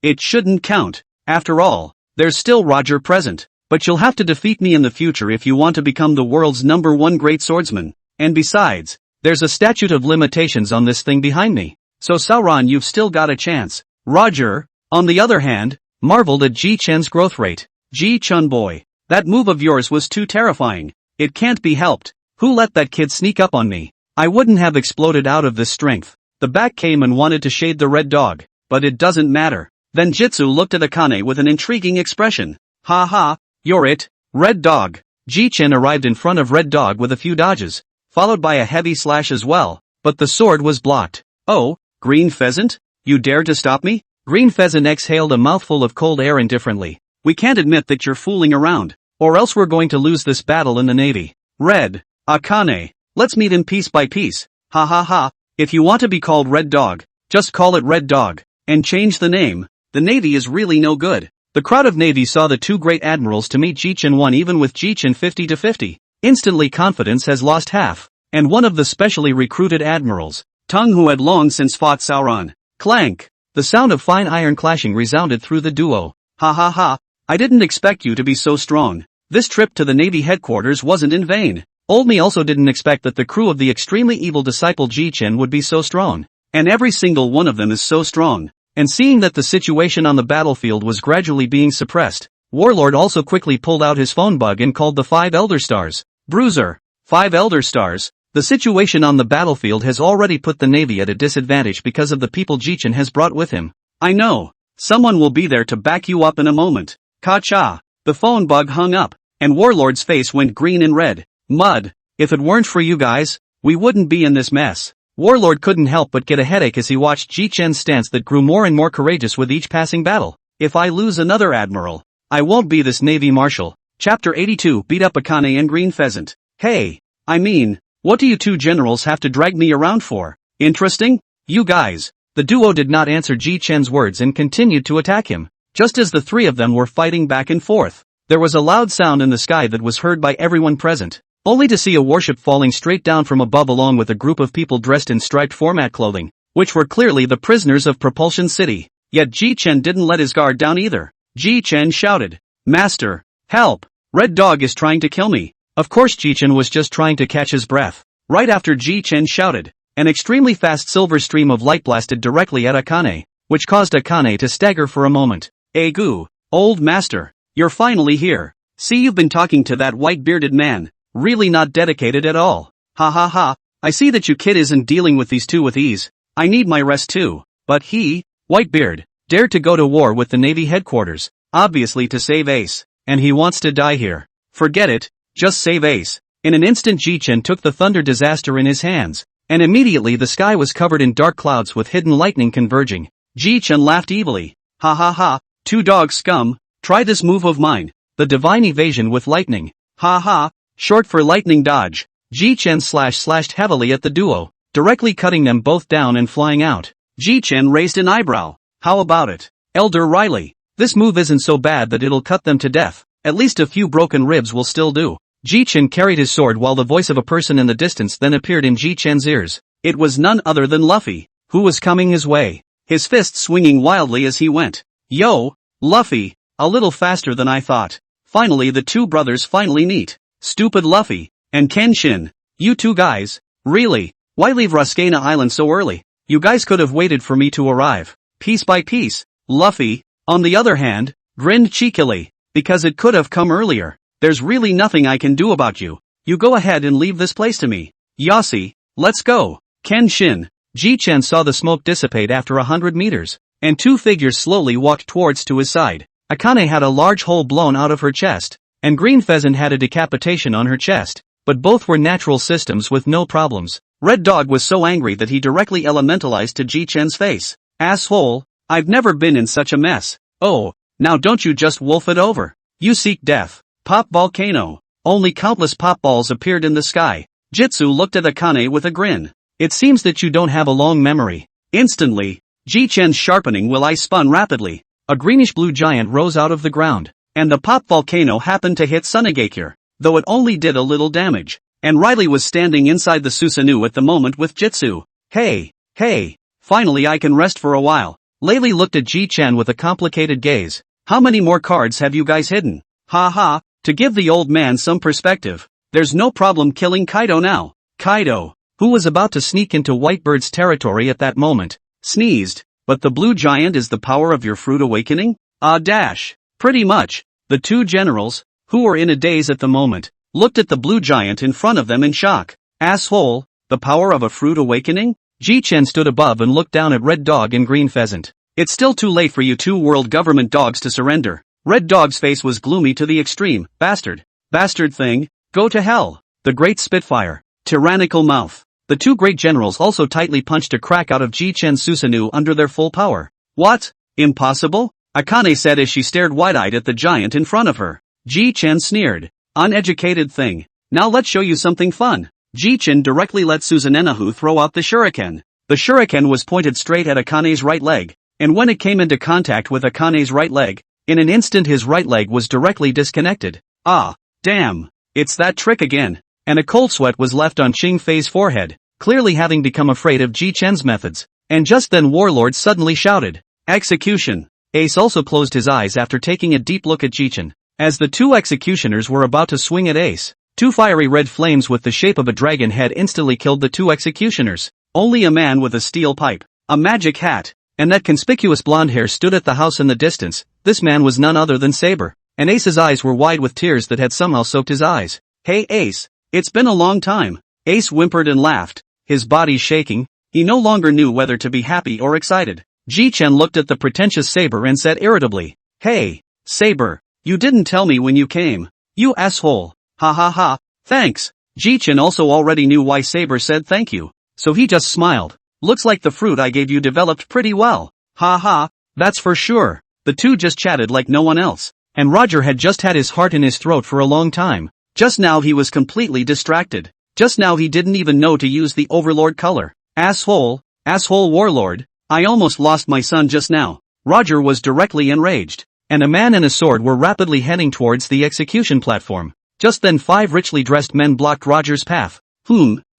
it shouldn't count. After all, there's still Roger present. But you'll have to defeat me in the future if you want to become the world's #1 great swordsman. And besides, there's a statute of limitations on this thing behind me. So Sauron, you've still got a chance. Roger, on the other hand, marveled at Ji-Chen's growth rate. Ji-Chen boy, that move of yours was too terrifying. It can't be helped. Who let that kid sneak up on me? I wouldn't have exploded out of this strength. The bat came and wanted to shade the red dog, but it doesn't matter. Then Jitsu looked at Akane with an intriguing expression. Ha, you're it, Red Dog. Ji-Chen arrived in front of Red Dog with a few dodges, followed by a heavy slash as well, but the sword was blocked. Oh, Green Pheasant? You dare to stop me? Green Pheasant exhaled a mouthful of cold air indifferently. We can't admit that you're fooling around, or else we're going to lose this battle in the Navy. Red, Akane, let's meet him piece by piece. Ha. If you want to be called Red Dog, just call it Red Dog, and change the name. The Navy is really no good. The crowd of Navy saw the two great admirals to meet Ji-Chen won even with Ji-Chen 50-50. Instantly confidence has lost half, and one of the specially recruited admirals, Tung, who had long since fought Sauron. Clank! The sound of fine iron clashing resounded through the duo. Ha. I didn't expect you to be so strong. This trip to the Navy headquarters wasn't in vain. Old me also didn't expect that the crew of the extremely evil disciple Ji-Chen would be so strong. And every single one of them is so strong. And seeing that the situation on the battlefield was gradually being suppressed, Warlord also quickly pulled out his phone bug and called the 5 Elder Stars. Bruiser, 5 Elder Stars. The situation on the battlefield has already put the Navy at a disadvantage because of the people Ji-Chen has brought with him. I know. Someone will be there to back you up in a moment. Ka-cha. The phone bug hung up, and Warlord's face went green and red. Mud. If it weren't for you guys, we wouldn't be in this mess. Warlord couldn't help but get a headache as he watched Ji-Chen's stance that grew more and more courageous with each passing battle. If I lose another admiral, I won't be this Navy Marshal. Chapter 82 Beat up Akane and Green Pheasant. Hey, what do you two generals have to drag me around for? Interesting? You guys. The duo did not answer Ji-Chen's words and continued to attack him. Just as the three of them were fighting back and forth, there was a loud sound in the sky that was heard by everyone present. Only to see a warship falling straight down from above along with a group of people dressed in striped format clothing, which were clearly the prisoners of Propulsion City. Yet Ji-Chen didn't let his guard down either. Ji-Chen shouted, Master, help! Red Dog is trying to kill me. Of course Ji-Chen was just trying to catch his breath. Right after Ji-Chen shouted, an extremely fast silver stream of light blasted directly at Akane, which caused Akane to stagger for a moment. Egu, old master, you're finally here. See, you've been talking to that white-bearded man. Really not dedicated at all. Ha. I see that you kid isn't dealing with these two with ease. I need my rest too. But he, Whitebeard, dared to go to war with the Navy headquarters, obviously to save Ace, and he wants to die here. Forget it, just save Ace. In an instant Ji-Chen took the thunder disaster in his hands, and immediately the sky was covered in dark clouds with hidden lightning converging. Ji-Chen laughed evilly. Ha. Two dog scum, try this move of mine, the divine evasion with lightning. Ha. Short for lightning dodge. Ji-Chen slashed heavily at the duo, directly cutting them both down and flying out. Ji-Chen raised an eyebrow. How about it, Elder Riley? This move isn't so bad that it'll cut them to death. At least a few broken ribs will still do. Ji-Chen carried his sword while the voice of a person in the distance then appeared in Ji-Chen's ears. It was none other than Luffy, who was coming his way, his fists swinging wildly as he went. Yo, Luffy, a little faster than I thought. Finally the two brothers finally meet. Stupid Luffy, and Kenshin. You two guys, really, why leave Rascana Island so early? You guys could have waited for me to arrive, piece by piece. Luffy, on the other hand, grinned cheekily, because it could have come earlier. There's really nothing I can do about you. You go ahead and leave this place to me. Yossi, let's go. Kenshin. Ji-chan saw the smoke dissipate after 100 meters, and two figures slowly walked towards to his side. Akane had a large hole blown out of her chest, and Green Pheasant had a decapitation on her chest, but both were natural systems with no problems. Red Dog was so angry that he directly elementalized to Ji-chan's face. Asshole, I've never been in such a mess. Oh, now don't you just wolf it over. You seek death. Pop volcano. Only countless pop balls appeared in the sky. Jitsu looked at Akane with a grin. It seems that you don't have a long memory. Instantly, Ji-chan's sharpening will eye spun rapidly. A greenish-blue giant rose out of the ground, and the pop volcano happened to hit Sunagakure, though it only did a little damage. And Riley was standing inside the Susanoo at the moment with Jitsu. Hey, finally I can rest for a while. Laylee looked at Ji-chan with a complicated gaze. How many more cards have you guys hidden? Ha, to give the old man some perspective, there's no problem killing Kaido now. Kaido, who was about to sneak into Whitebird's territory at that moment, sneezed. But the blue giant is the power of your fruit awakening? Pretty much. The two generals, who were in a daze at the moment, looked at the blue giant in front of them in shock. Asshole, the power of a fruit awakening? Ji-chan stood above and looked down at Red Dog and Green Pheasant. It's still too late for you two world government dogs to surrender. Red Dog's face was gloomy to the extreme. Bastard thing, go to hell. The great Spitfire, tyrannical mouth. The two great generals also tightly punched a crack out of Ji-chan's Susanoo under their full power. What? Impossible? Akane said as she stared wide-eyed at the giant in front of her. Ji-chan sneered. Uneducated thing. Now let's show you something fun. Ji-chan directly let Susanenahu throw out the shuriken. The shuriken was pointed straight at Akane's right leg, and when it came into contact with Akane's right leg, in an instant his right leg was directly disconnected. Ah, damn. It's that trick again. And a cold sweat was left on Ching Fei's forehead, clearly having become afraid of Ji-chan's methods. And just then Warlord suddenly shouted, "Execution!" Ace also closed his eyes after taking a deep look at Ji-chan. As the two executioners were about to swing at Ace, two fiery red flames with the shape of a dragon head instantly killed the two executioners. Only a man with a steel pipe, a magic hat, and that conspicuous blonde hair stood at the house in the distance. This man was none other than Saber, and Ace's eyes were wide with tears that had somehow soaked his eyes. Hey Ace, it's been a long time. Ace whimpered and laughed, his body shaking. He no longer knew whether to be happy or excited. Ji-chan looked at the pretentious Saber and said irritably, "Hey, Saber, you didn't tell me when you came. You asshole. Ha, thanks." Ji-chan also already knew why Saber said thank you, so he just smiled. "Looks like the fruit I gave you developed pretty well." Ha, that's for sure. The two just chatted like no one else, and Roger had just had his heart in his throat for a long time. Just now he was completely distracted. Just now he didn't even know to use the Overlord color. Asshole Warlord, I almost lost my son just now. Roger was directly enraged, and a man and a sword were rapidly heading towards the execution platform. Just then 5 richly dressed men blocked Roger's path.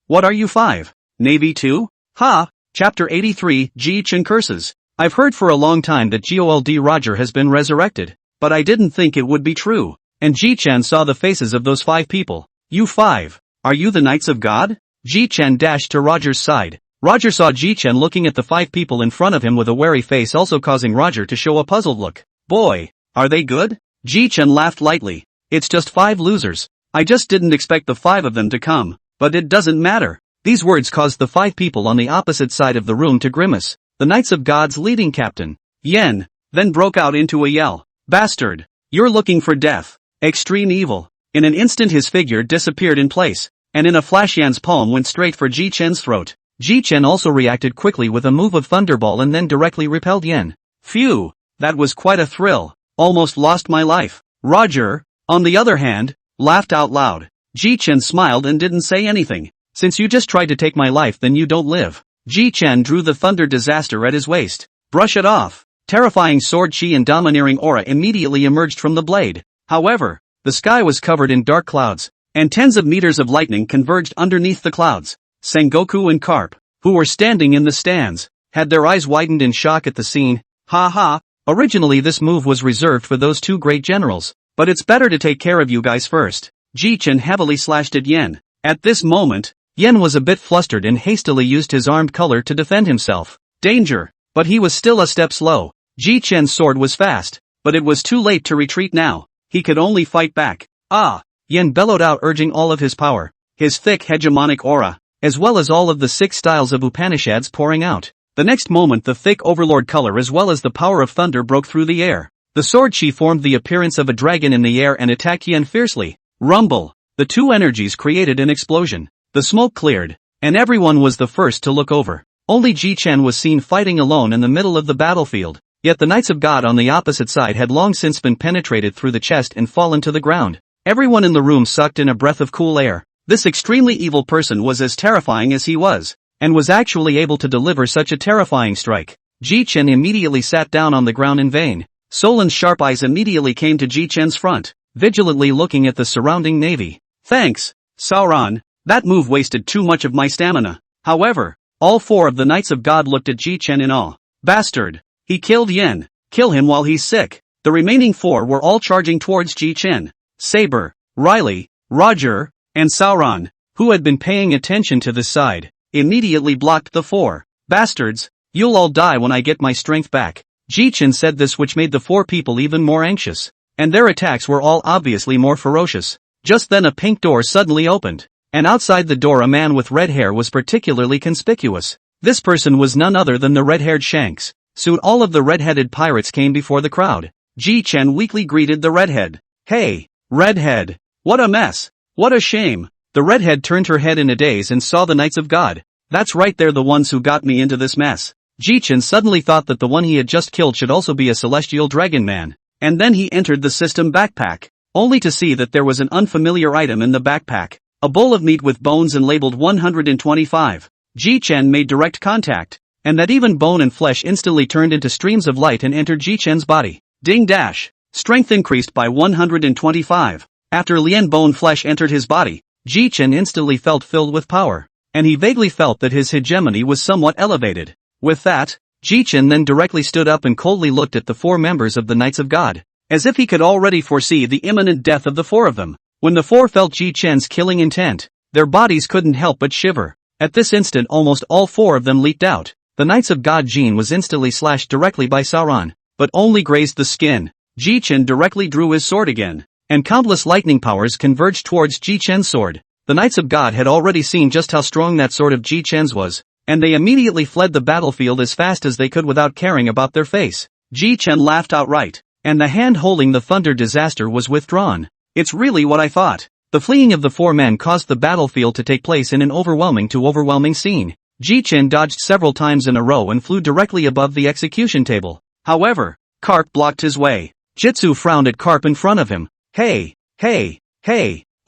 What are you 5? Navy too? Ha! Chapter 83, Ji-chan curses. I've heard for a long time that Gold Roger has been resurrected, but I didn't think it would be true. And Ji-chan saw the faces of those 5 people. You 5, are you the Knights of God? Ji-chan dashed to Roger's side. Roger saw Ji-chan looking at the 5 people in front of him with a wary face, also causing Roger to show a puzzled look. Boy, are they good? Ji-chan laughed lightly. It's just 5 losers. I just didn't expect the 5 of them to come, but it doesn't matter. These words caused the 5 people on the opposite side of the room to grimace. The Knights of God's leading captain, Yen, then broke out into a yell. Bastard! You're looking for death. Extreme evil. In an instant his figure disappeared in place, and in a flash Yan's palm went straight for Ji-chan's throat. Ji-chan also reacted quickly with a move of Thunderball and then directly repelled Yen. Phew, that was quite a thrill. Almost lost my life. Roger, on the other hand, laughed out loud. Ji-chan smiled and didn't say anything. Since you just tried to take my life, then you don't live. Ji-chan drew the thunder disaster at his waist. Brush it off. Terrifying sword chi and domineering aura immediately emerged from the blade. However, the sky was covered in dark clouds, and tens of meters of lightning converged underneath the clouds. Sengoku and Carp, who were standing in the stands, had their eyes widened in shock at the scene. Ha, originally this move was reserved for those 2 great generals, but it's better to take care of you guys first. Ji-chan heavily slashed at Yen. At this moment, Yen was a bit flustered and hastily used his armed color to defend himself. Danger! But he was still a step slow. Ji Chen's sword was fast, but it was too late to retreat now. He could only fight back. Ah! Yen bellowed out, urging all of his power, his thick hegemonic aura, as well as all of the 6 styles of Upanishads pouring out. The next moment the thick overlord color as well as the power of thunder broke through the air. The sword chi formed the appearance of a dragon in the air and attacked Yen fiercely. Rumble! The two energies created an explosion. The smoke cleared, and everyone was the first to look over. Only Ji Chen was seen fighting alone in the middle of the battlefield. Yet the Knights of God on the opposite side had long since been penetrated through the chest and fallen to the ground. Everyone in the room sucked in a breath of cool air. This extremely evil person was as terrifying as he was, and was actually able to deliver such a terrifying strike. Ji Chen immediately sat down on the ground in vain. Solan's sharp eyes immediately came to Ji Chen's front, vigilantly looking at the surrounding navy. Thanks, Sauron. That move wasted too much of my stamina. However, all 4 of the Knights of God looked at Ji Chen in awe. Bastard! He killed Yen. Kill him while he's sick. The remaining 4 were all charging towards Ji Chen. Saber, Riley, Roger, and Sauron, who had been paying attention to this side, immediately blocked the 4. Bastards! You'll all die when I get my strength back. Ji Chen said this, which made the 4 people even more anxious. And their attacks were all obviously more ferocious. Just then a pink door suddenly opened. And outside the door a man with red hair was particularly conspicuous. This person was none other than the red-haired Shanks. Soon all of the red-headed pirates came before the crowd. Ji Chen weakly greeted the redhead. Hey, redhead! What a mess! What a shame! The redhead turned her head in a daze and saw the Knights of God. That's right, they're the ones who got me into this mess. Ji Chen suddenly thought that the one he had just killed should also be a celestial dragon man. And then he entered the system backpack, only to see that there was an unfamiliar item in the backpack. A bowl of meat with bones and labeled 125. Ji Chen made direct contact, and that even bone and flesh instantly turned into streams of light and entered Ji Chen's body. Ding dash! Strength increased by 125. After Lien bone flesh entered his body, Ji Chen instantly felt filled with power, and he vaguely felt that his hegemony was somewhat elevated. With that, Ji Chen then directly stood up and coldly looked at the 4 members of the Knights of God, as if he could already foresee the imminent death of the 4 of them. When the 4 felt Ji Chen's killing intent, their bodies couldn't help but shiver. At this instant almost all 4 of them leaped out. The Knights of God Jin was instantly slashed directly by Sauron, but only grazed the skin. Ji Chen directly drew his sword again, and countless lightning powers converged towards Ji Chen's sword. The Knights of God had already seen just how strong that sword of Ji Chen's was, and they immediately fled the battlefield as fast as they could without caring about their face. Ji Chen laughed outright, and the hand holding the thunder disaster was withdrawn. It's really what I thought. The fleeing of the 4 men caused the battlefield to take place in an overwhelming scene. Ji Chen dodged several times in a row and flew directly above the execution table. However, Karp blocked his way. Jitsu frowned at Karp in front of him. Hey,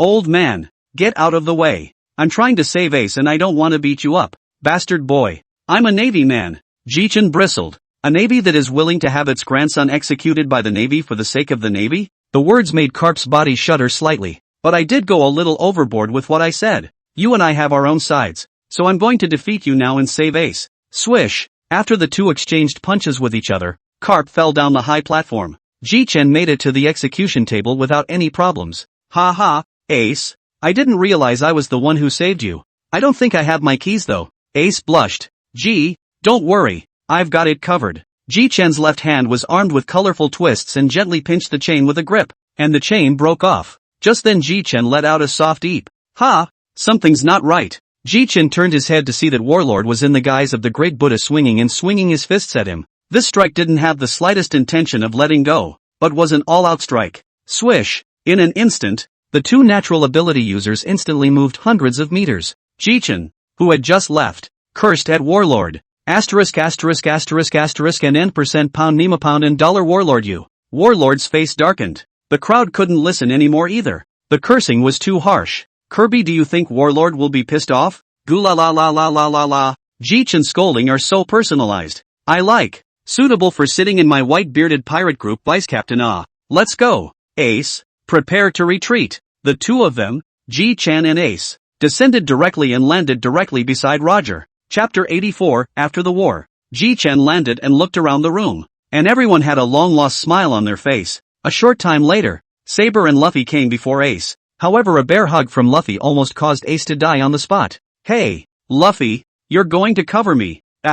old man, get out of the way. I'm trying to save Ace and I don't want to beat you up, bastard boy. I'm a Navy man. Ji Chen bristled. A Navy that is willing to have its grandson executed by the Navy for the sake of the Navy? The words made Karp's body shudder slightly. But I did go a little overboard with what I said. You and I have our own sides, so I'm going to defeat you now and save Ace. Swish! After the 2 exchanged punches with each other, Karp fell down the high platform. Ji Chen made it to the execution table without any problems. Ha ha, Ace. I didn't realize I was the one who saved you. I don't think I have my keys though. Ace blushed. Ji, don't worry, I've got it covered. Ji Chen's left hand was armed with colorful twists and gently pinched the chain with a grip, and the chain broke off. Just then Ji Chen let out a soft eep. Ha! Something's not right. Ji Chen turned his head to see that Warlord was in the guise of the great Buddha swinging his fists at him. This strike didn't have the slightest intention of letting go, but was an all-out strike. Swish! In an instant, the 2 natural ability users instantly moved hundreds of meters. Ji Chen, who had just left, cursed at Warlord. Asterisk and %pound Nima pound and dollar Warlord you. Warlord's face darkened. The crowd couldn't listen anymore either. The cursing was too harsh. Kirby, do you think Warlord will be pissed off? Gula la la la la la la. Ji Chen scolding are so personalized. I like. Suitable for sitting in my white bearded pirate group vice captain. Let's go. Ace, prepare to retreat. The 2 of them, Ji Chen and Ace, descended directly and landed directly beside Roger. Chapter 84, After the War. Ji Chen landed and looked around the room, and everyone had a long-lost smile on their face. A short time later, Saber and Luffy came before Ace. However, a bear hug from Luffy almost caused Ace to die on the spot. Hey, Luffy, you're going to cover me. Yeah,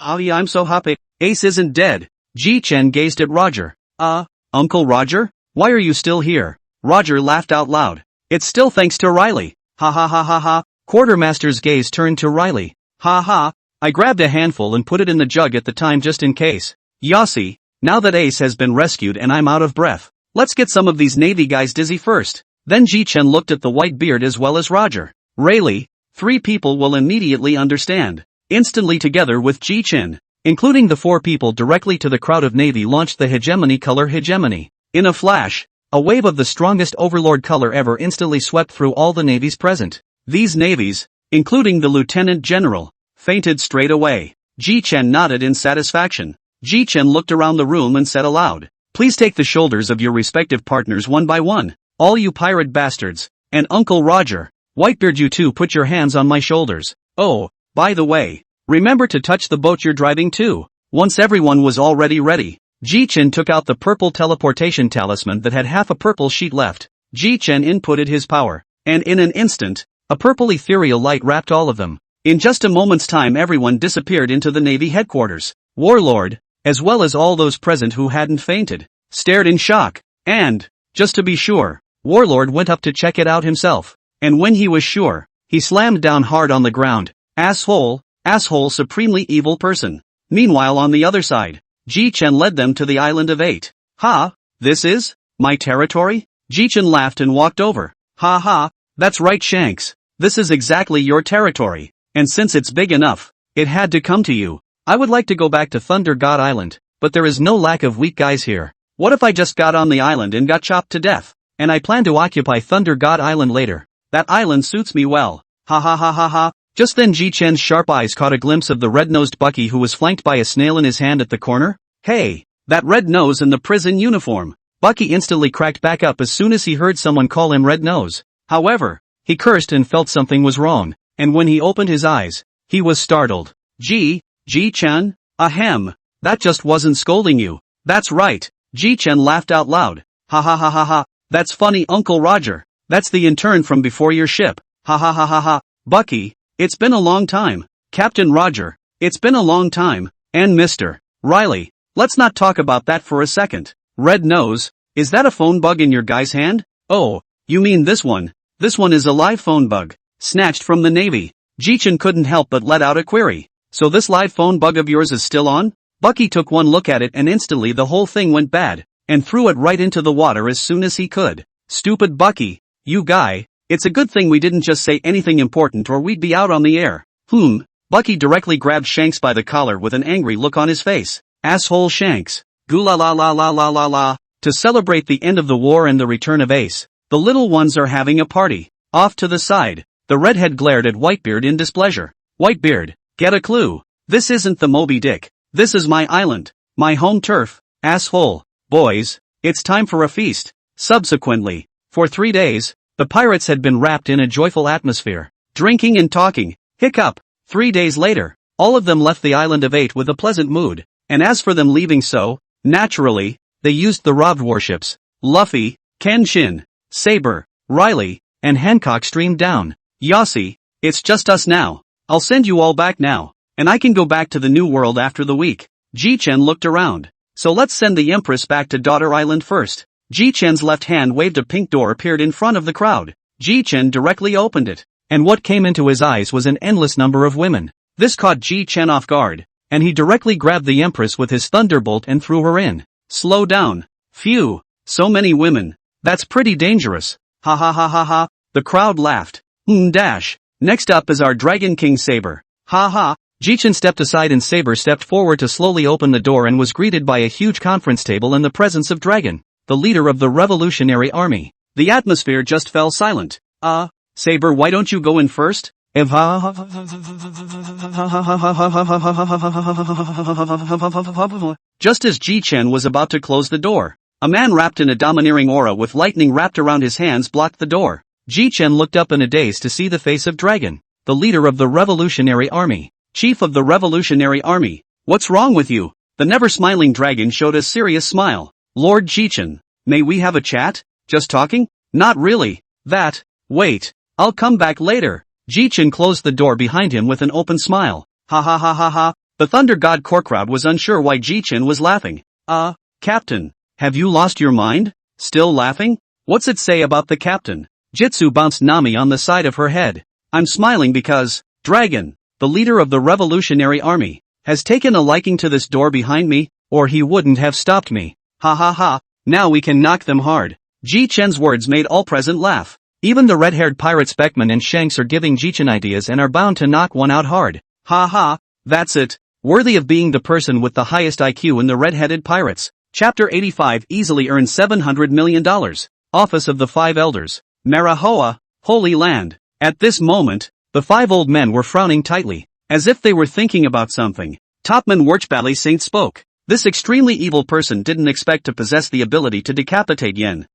I'm so happy. Ace isn't dead. Ji-Chen gazed at Roger. Uncle Roger? Why are you still here? Roger laughed out loud. It's still thanks to Riley. Ha ha ha ha ha. Quartermaster's gaze turned to Riley. Ha ha. I grabbed a handful and put it in the jug at the time just in case. Yossi, now that Ace has been rescued and I'm out of breath, let's get some of these Navy guys dizzy first. Then Ji-Chen looked at the white beard as well as Roger. Rayleigh, 3 people will immediately understand. Instantly together with Ji-Chen, including the 4 people directly to the crowd of Navy, launched the hegemony color hegemony. In a flash, a wave of the strongest overlord color ever instantly swept through all the navies present. These navies, including the lieutenant general, fainted straight away. Ji-Chen nodded in satisfaction. Ji-Chen looked around the room and said aloud, please take the shoulders of your respective partners one by one. All you pirate bastards, and Uncle Roger, Whitebeard, you two put your hands on my shoulders. Oh, by the way, remember to touch the boat you're driving too. Once everyone was already ready, Ji-Chen took out the purple teleportation talisman that had half a purple sheet left. Ji-Chen inputted his power, and in an instant, a purple ethereal light wrapped all of them. In just a moment's time everyone disappeared into the Navy headquarters. Warlord, as well as all those present who hadn't fainted, stared in shock, and, just to be sure, Warlord went up to check it out himself. And when he was sure, he slammed down hard on the ground. Asshole, supremely evil person. Meanwhile on the other side, Ji-Chen led them to the island of 8. Ha, this is my territory? Ji-Chen laughed and walked over. Ha ha, that's right Shanks, this is exactly your territory, and since it's big enough, it had to come to you. I would like to go back to Thunder God Island, but there is no lack of weak guys here. What if I just got on the island and got chopped to death? And I plan to occupy Thunder God Island later. That island suits me well. Ha ha ha ha ha. Just then Ji-Chen's sharp eyes caught a glimpse of the red-nosed Bucky who was flanked by a snail in his hand at the corner. Hey, that red nose in the prison uniform. Bucky instantly cracked back up as soon as he heard someone call him Red Nose. However, he cursed and felt something was wrong, and when he opened his eyes, he was startled. Ji-Chen? Ahem. That just wasn't scolding you. That's right. Ji-Chen laughed out loud. Ha ha ha ha ha. That's funny Uncle Roger. That's the intern from before your ship. Ha ha ha ha ha. Bucky, it's been a long time. Captain Roger, it's been a long time. And Mr. Riley, let's not talk about that for a second. Red Nose, is that a phone bug in your guy's hand? Oh, you mean this one? This one is a live phone bug, snatched from the Navy. Ji-Chen couldn't help but let out a query. So this live phone bug of yours is still on? Bucky took one look at it and instantly the whole thing went bad, and threw it right into the water as soon as he could. Stupid Bucky. You guy, it's a good thing we didn't just say anything important or we'd be out on the air. Bucky directly grabbed Shanks by the collar with an angry look on his face. Asshole Shanks. Goo la la la la la la la. To celebrate the end of the war and the return of Ace, the little ones are having a party. Off to the side, the redhead glared at Whitebeard in displeasure. Whitebeard, get a clue. This isn't the Moby Dick. This is my island. My home turf. Asshole. Boys, it's time for a feast. Subsequently, for 3 days, the pirates had been wrapped in a joyful atmosphere, drinking and talking. Hiccup. 3 days later, all of them left the island of 8 with a pleasant mood, and as for them leaving so, naturally, they used the robbed warships. Luffy, Kenshin, Saber, Riley, and Hancock streamed down. Yossi, it's just us now. I'll send you all back now, and I can go back to the New World after the week. Ji-Chen looked around. So let's send the Empress back to Daughter Island first. Ji-Chen's left hand waved, a pink door appeared in front of the crowd. Ji-Chen directly opened it, and what came into his eyes was an endless number of women. This caught Ji-Chen off guard, and he directly grabbed the Empress with his thunderbolt and threw her in. Slow down. Phew, so many women. That's pretty dangerous. Ha ha ha ha ha. The crowd laughed. Next up is our Dragon King Saber. Ha ha. Ji-Chen stepped aside and Saber stepped forward to slowly open the door and was greeted by a huge conference table in the presence of Dragon, the leader of the Revolutionary Army. The atmosphere just fell silent. Saber, why don't you go in first? Just as Ji-Chen was about to close the door, a man wrapped in a domineering aura with lightning wrapped around his hands blocked the door. Ji-Chen looked up in a daze to see the face of Dragon, the leader of the Revolutionary Army. Chief of the Revolutionary Army, what's wrong with you? The never-smiling Dragon showed a serious smile. Lord Ji-Chen, may we have a chat? Just talking? Not really. Wait, I'll come back later. Ji-chan closed the door behind him with an open smile. Ha ha ha ha ha. The Thunder God core crowd was unsure why Ji-chan was laughing. Captain. Have you lost your mind? Still laughing? What's it say about the captain? Jitsu bounced Nami on the side of her head. I'm smiling because, Dragon, the leader of the Revolutionary Army, has taken a liking to this door behind me, or he wouldn't have stopped me. Ha ha ha, now we can knock them hard. Ji-chan's words made all present laugh. Even the red-haired pirates Beckman and Shanks are giving Ji-chan ideas and are bound to knock one out hard. Ha ha, that's it. Worthy of being the person with the highest IQ in the red-headed pirates. Chapter 85 easily earned $700 million. Office of the Five Elders. Manhwa, Holy Land. At this moment, the five old men were frowning tightly, as if they were thinking about something. Topman Werchbally Saint spoke. This extremely evil person didn't expect to possess the ability to decapitate Yen.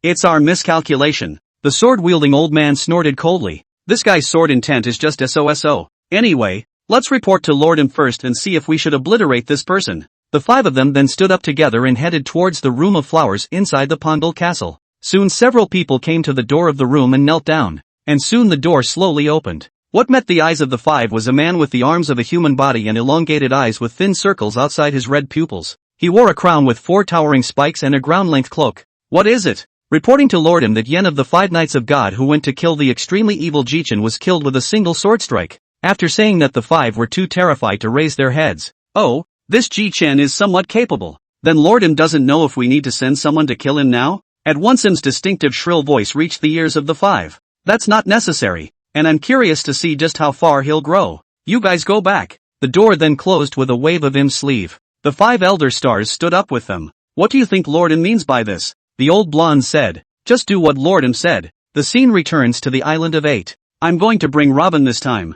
It's our miscalculation. The sword-wielding old man snorted coldly. This guy's sword intent is just SOSO. Anyway, let's report to Lordum first and see if we should obliterate this person. The five of them then stood up together and headed towards the room of flowers inside the Pondal castle. Soon several people came to the door of the room and knelt down. And soon the door slowly opened. What met the eyes of the five was a man with the arms of a human body and elongated eyes with thin circles outside his red pupils. He wore a crown with 4 towering spikes and a ground-length cloak. What is it? Reporting to Lordum that Yen of the 5 Knights of God who went to kill the extremely evil Ji-chan was killed with a single sword strike. After saying that the five were too terrified to raise their heads. Oh, this Ji-chan is somewhat capable. Then Lordum doesn't know if we need to send someone to kill him now? At once Im's distinctive shrill voice reached the ears of the five. That's not necessary, and I'm curious to see just how far he'll grow. You guys go back. The door then closed with a wave of Im's sleeve. The 5 elder stars stood up with them. What do you think Lordum means by this? The old blonde said. Just do what Lordum said. The scene returns to the island of 8. I'm going to bring Robin this time.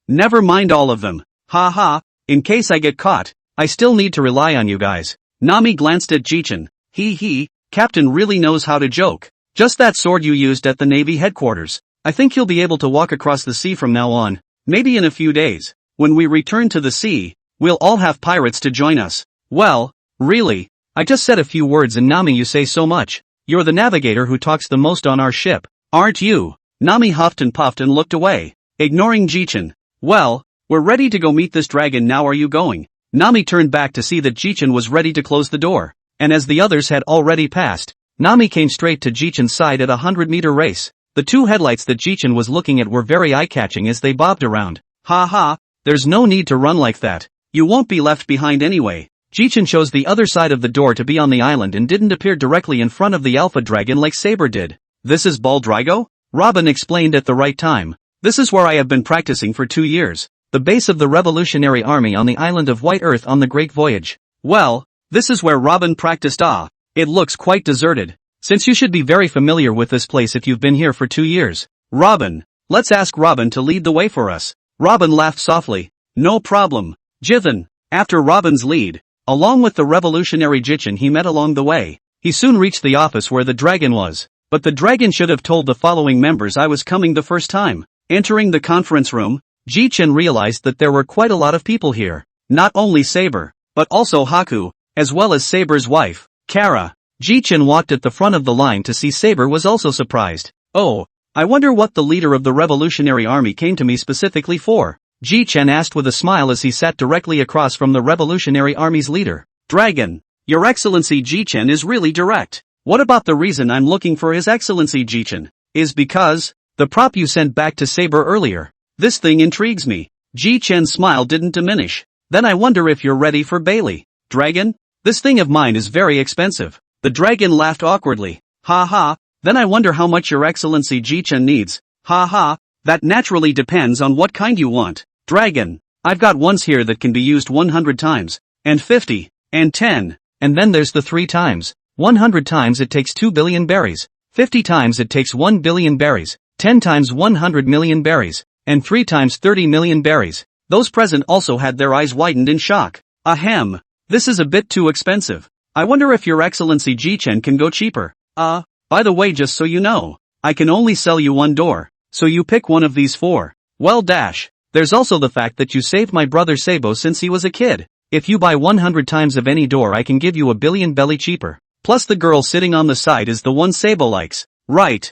Never mind all of them. Ha ha, in case I get caught, I still need to rely on you guys. Nami glanced at Ji-chan. He, Captain really knows how to joke. Just that sword you used at the Navy headquarters. I think he'll be able to walk across the sea from now on. Maybe in a few days. When we return to the sea, we'll all have pirates to join us. Well, really, I just said a few words and Nami you say so much. You're the navigator who talks the most on our ship, aren't you? Nami huffed and puffed and looked away, ignoring Ji-chan. Well, we're ready to go meet this dragon now, are you going? Nami turned back to see that Ji-chan was ready to close the door, and as the others had already passed, Nami came straight to Ji-chan's side at a 100-meter race. The 2 headlights that Ji-chan was looking at were very eye-catching as they bobbed around. Ha ha, there's no need to run like that. You won't be left behind anyway. Ji-chan chose the other side of the door to be on the island and didn't appear directly in front of the alpha dragon like Saber did. This is Baldrago? Robin explained at the right time. This is where I have been practicing for 2 years. The base of the Revolutionary Army on the island of White Earth on the Great Voyage. Well, this is where Robin practiced. It looks quite deserted. Since you should be very familiar with this place if you've been here for 2 years. Robin, let's ask Robin to lead the way for us. Robin laughed softly. No problem. Jithan. After Robin's lead, along with the revolutionary Ji-chan he met along the way, he soon reached the office where the dragon was. But the dragon should have told the following members I was coming the first time. Entering the conference room, Ji-chan realized that there were quite a lot of people here. Not only Saber, but also Haku, as well as Saber's wife, Kara. Ji-chan walked at the front of the line to see Saber was also surprised. Oh, I wonder what the leader of the Revolutionary Army came to me specifically for. Ji-chan asked with a smile as he sat directly across from the Revolutionary Army's leader. Dragon, Your Excellency Ji-chan is really direct. What about the reason I'm looking for His Excellency Ji-chan? Is because the prop you sent back to Saber earlier. This thing intrigues me. Ji-chan's smile didn't diminish. Then I wonder if you're ready for Bailey. Dragon, this thing of mine is very expensive. The dragon laughed awkwardly. Ha ha, then I wonder how much Your Excellency Ji-chan needs. Ha ha, that naturally depends on what kind you want. Dragon, I've got ones here that can be used 100 times, and 50, and 10, and then there's the 3 times. 100 times it takes 2 billion berries, 50 times it takes 1 billion berries, 10 times 100 million berries, and 3 times 30 million berries. Those present also had their eyes widened in shock. Ahem, this is a bit too expensive. I wonder if Your Excellency Ji-chan can go cheaper. By the way, just so you know, I can only sell you 1 door, so you pick one of these 4. Well dash, there's also the fact that you saved my brother Sabo since he was a kid. If you buy 100 times of any door I can give you 1 billion belly cheaper. Plus the girl sitting on the side is the one Sabo likes. Right,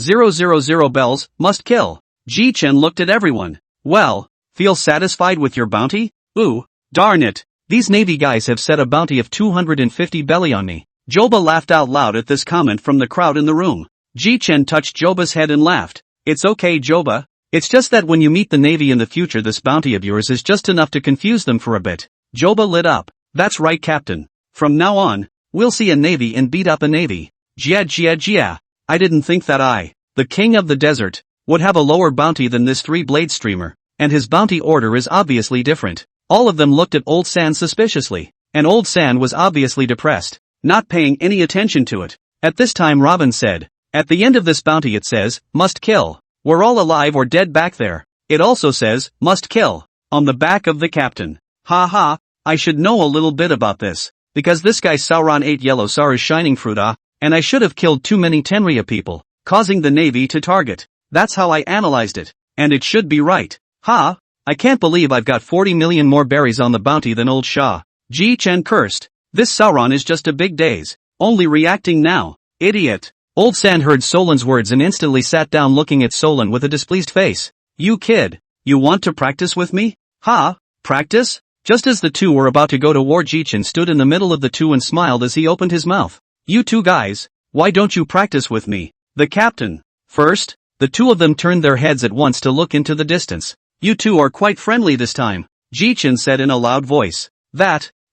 000 bells, must kill. Ji Chen looked at everyone. Well, feel satisfied with your bounty? Ooh, darn it. These Navy guys have set a bounty of 250 belly on me. Joba laughed out loud at this comment from the crowd in the room. Ji Chen touched Joba's head and laughed. It's okay, Joba. It's just that when you meet the Navy in the future, this bounty of yours is just enough to confuse them for a bit. Joba lit up. That's right, Captain. From now on, we'll see a Navy and beat up a Navy. Jia. I didn't think that the king of the desert, would have a lower bounty than this three-blade streamer, and his bounty order is obviously different. All of them looked at Old San suspiciously, and Old San was obviously depressed, not paying any attention to it. At this time Robin said, at the end of this bounty it says, must kill. We're all alive or dead back there. It also says, must kill, on the back of the captain. Ha, I should know a little bit about this, because this guy Sauron ate yellow Sara's shining fruit and I should have killed too many Tenria people, causing the Navy to target. That's how I analyzed it, and it should be right. Ha, I can't believe I've got 40 million more berries on the bounty than old Shah. Ji Chen cursed. This Sauron is just a big daze, only reacting now, idiot. Old San heard Solan's words and instantly sat down looking at Solan with a displeased face. You kid, you want to practice with me? Ha, practice? Just as the two were about to go to war, Ji Chen stood in the middle of the two and smiled as he opened his mouth. You two guys, why don't you practice with me? The captain. First, the two of them turned their heads at once to look into the distance. You two are quite friendly this time, Ji Chen said in a loud voice.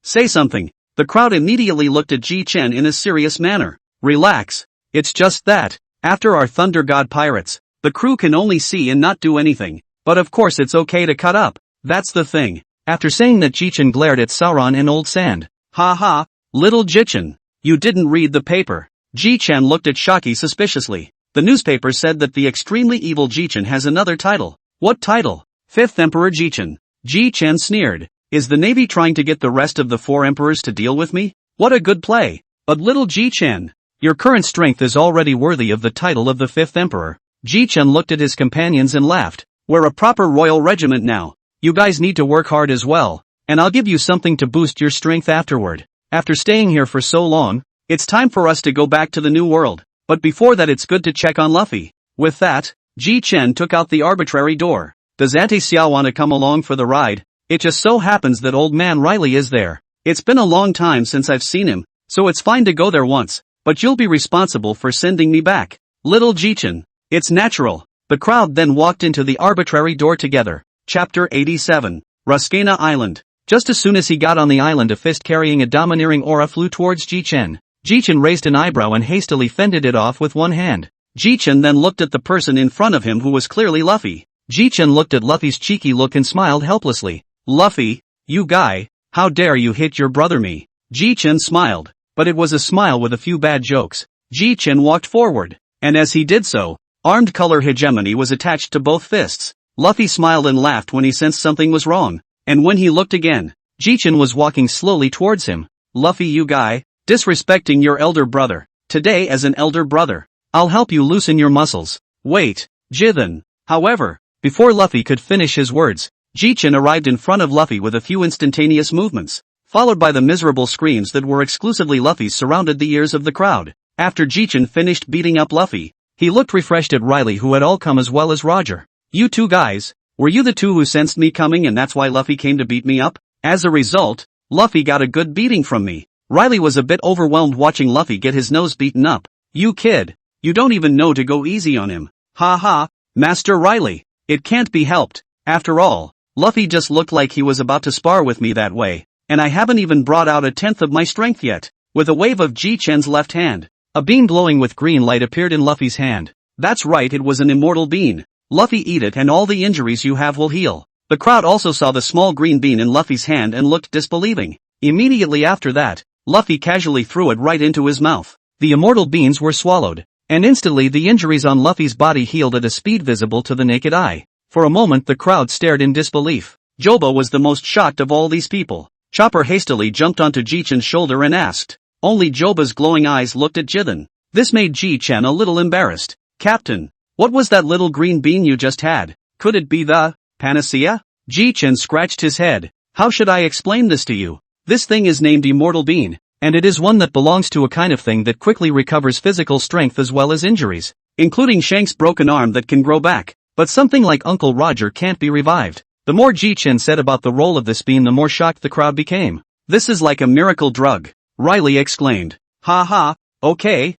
Say something. The crowd immediately looked at Ji Chen in a serious manner. Relax. It's just that, after our Thunder God pirates, the crew can only see and not do anything, but of course it's okay to cut up. That's the thing. After saying that, Ji Chen glared at Sauron and Old Sand. Ha, little Ji Chen, you didn't read the paper. Ji Chen looked at Shaki suspiciously. The newspaper said that the extremely evil Ji Chen has another title. What title? Fifth Emperor Ji Chen. Ji Chen sneered. Is the Navy trying to get the rest of the 4 emperors to deal with me? What a good play. But little Ji Chen, your current strength is already worthy of the title of the 5th Emperor. Ji Chen looked at his companions and laughed. We're a proper royal regiment now. You guys need to work hard as well, and I'll give you something to boost your strength afterward. After staying here for so long, it's time for us to go back to the New World. But before that, it's good to check on Luffy. With that, Ji Chen took out the arbitrary door. Does Auntie Xiao want to come along for the ride? It just so happens that old man Riley is there. It's been a long time since I've seen him, so it's fine to go there once, but you'll be responsible for sending me back. Little Ji Chen. It's natural. The crowd then walked into the arbitrary door together. Chapter 87. Ruskena Island. Just as soon as he got on the island, a fist carrying a domineering aura flew towards Ji Chen. Ji Chen raised an eyebrow and hastily fended it off with one hand. Ji Chen then looked at the person in front of him, who was clearly Luffy. Ji Chen looked at Luffy's cheeky look and smiled helplessly. Luffy, you guy, how dare you hit your brother me? Ji Chen smiled, but it was a smile with a few bad jokes. Ji Chen walked forward, and as he did so, armed color hegemony was attached to both fists. Luffy smiled and laughed when he sensed something was wrong, and when he looked again, Ji Chen was walking slowly towards him. Luffy, you guy, disrespecting your elder brother. Today, as an elder brother, I'll help you loosen your muscles. Wait, Jithan. However, before Luffy could finish his words, Ji Chen arrived in front of Luffy with a few instantaneous movements, followed by the miserable screams that were exclusively Luffy's surrounded the ears of the crowd. After Ji Chen finished beating up Luffy, he looked refreshed at Riley, who had all come, as well as Roger. You two guys, were you the two who sensed me coming and that's why Luffy came to beat me up? As a result, Luffy got a good beating from me. Riley was a bit overwhelmed watching Luffy get his nose beaten up. You kid, you don't even know to go easy on him. Ha, Master Riley, it can't be helped. After all, Luffy just looked like he was about to spar with me that way, and I haven't even brought out a tenth of my strength yet. With a wave of Ji Chen's left hand, a bean glowing with green light appeared in Luffy's hand. That's right, it was an immortal bean. Luffy, eat it and all the injuries you have will heal. The crowd also saw the small green bean in Luffy's hand and looked disbelieving. Immediately after that, Luffy casually threw it right into his mouth. The immortal beans were swallowed, and instantly the injuries on Luffy's body healed at a speed visible to the naked eye. For a moment the crowd stared in disbelief. Joba was the most shocked of all these people. Chopper hastily jumped onto Ji Chen's shoulder and asked. Only Joba's glowing eyes looked at Jithan. This made Ji Chen a little embarrassed. Captain, what was that little green bean you just had? Could it be the panacea? Ji Chen scratched his head. How should I explain this to you? This thing is named Immortal Bean, and it is one that belongs to a kind of thing that quickly recovers physical strength as well as injuries. including Shank's broken arm that can grow back. But something like Uncle Roger can't be revived. The more Ji-Chen said about the role of this bean, the more shocked the crowd became. This is like a miracle drug, Riley exclaimed. Ha ha, okay.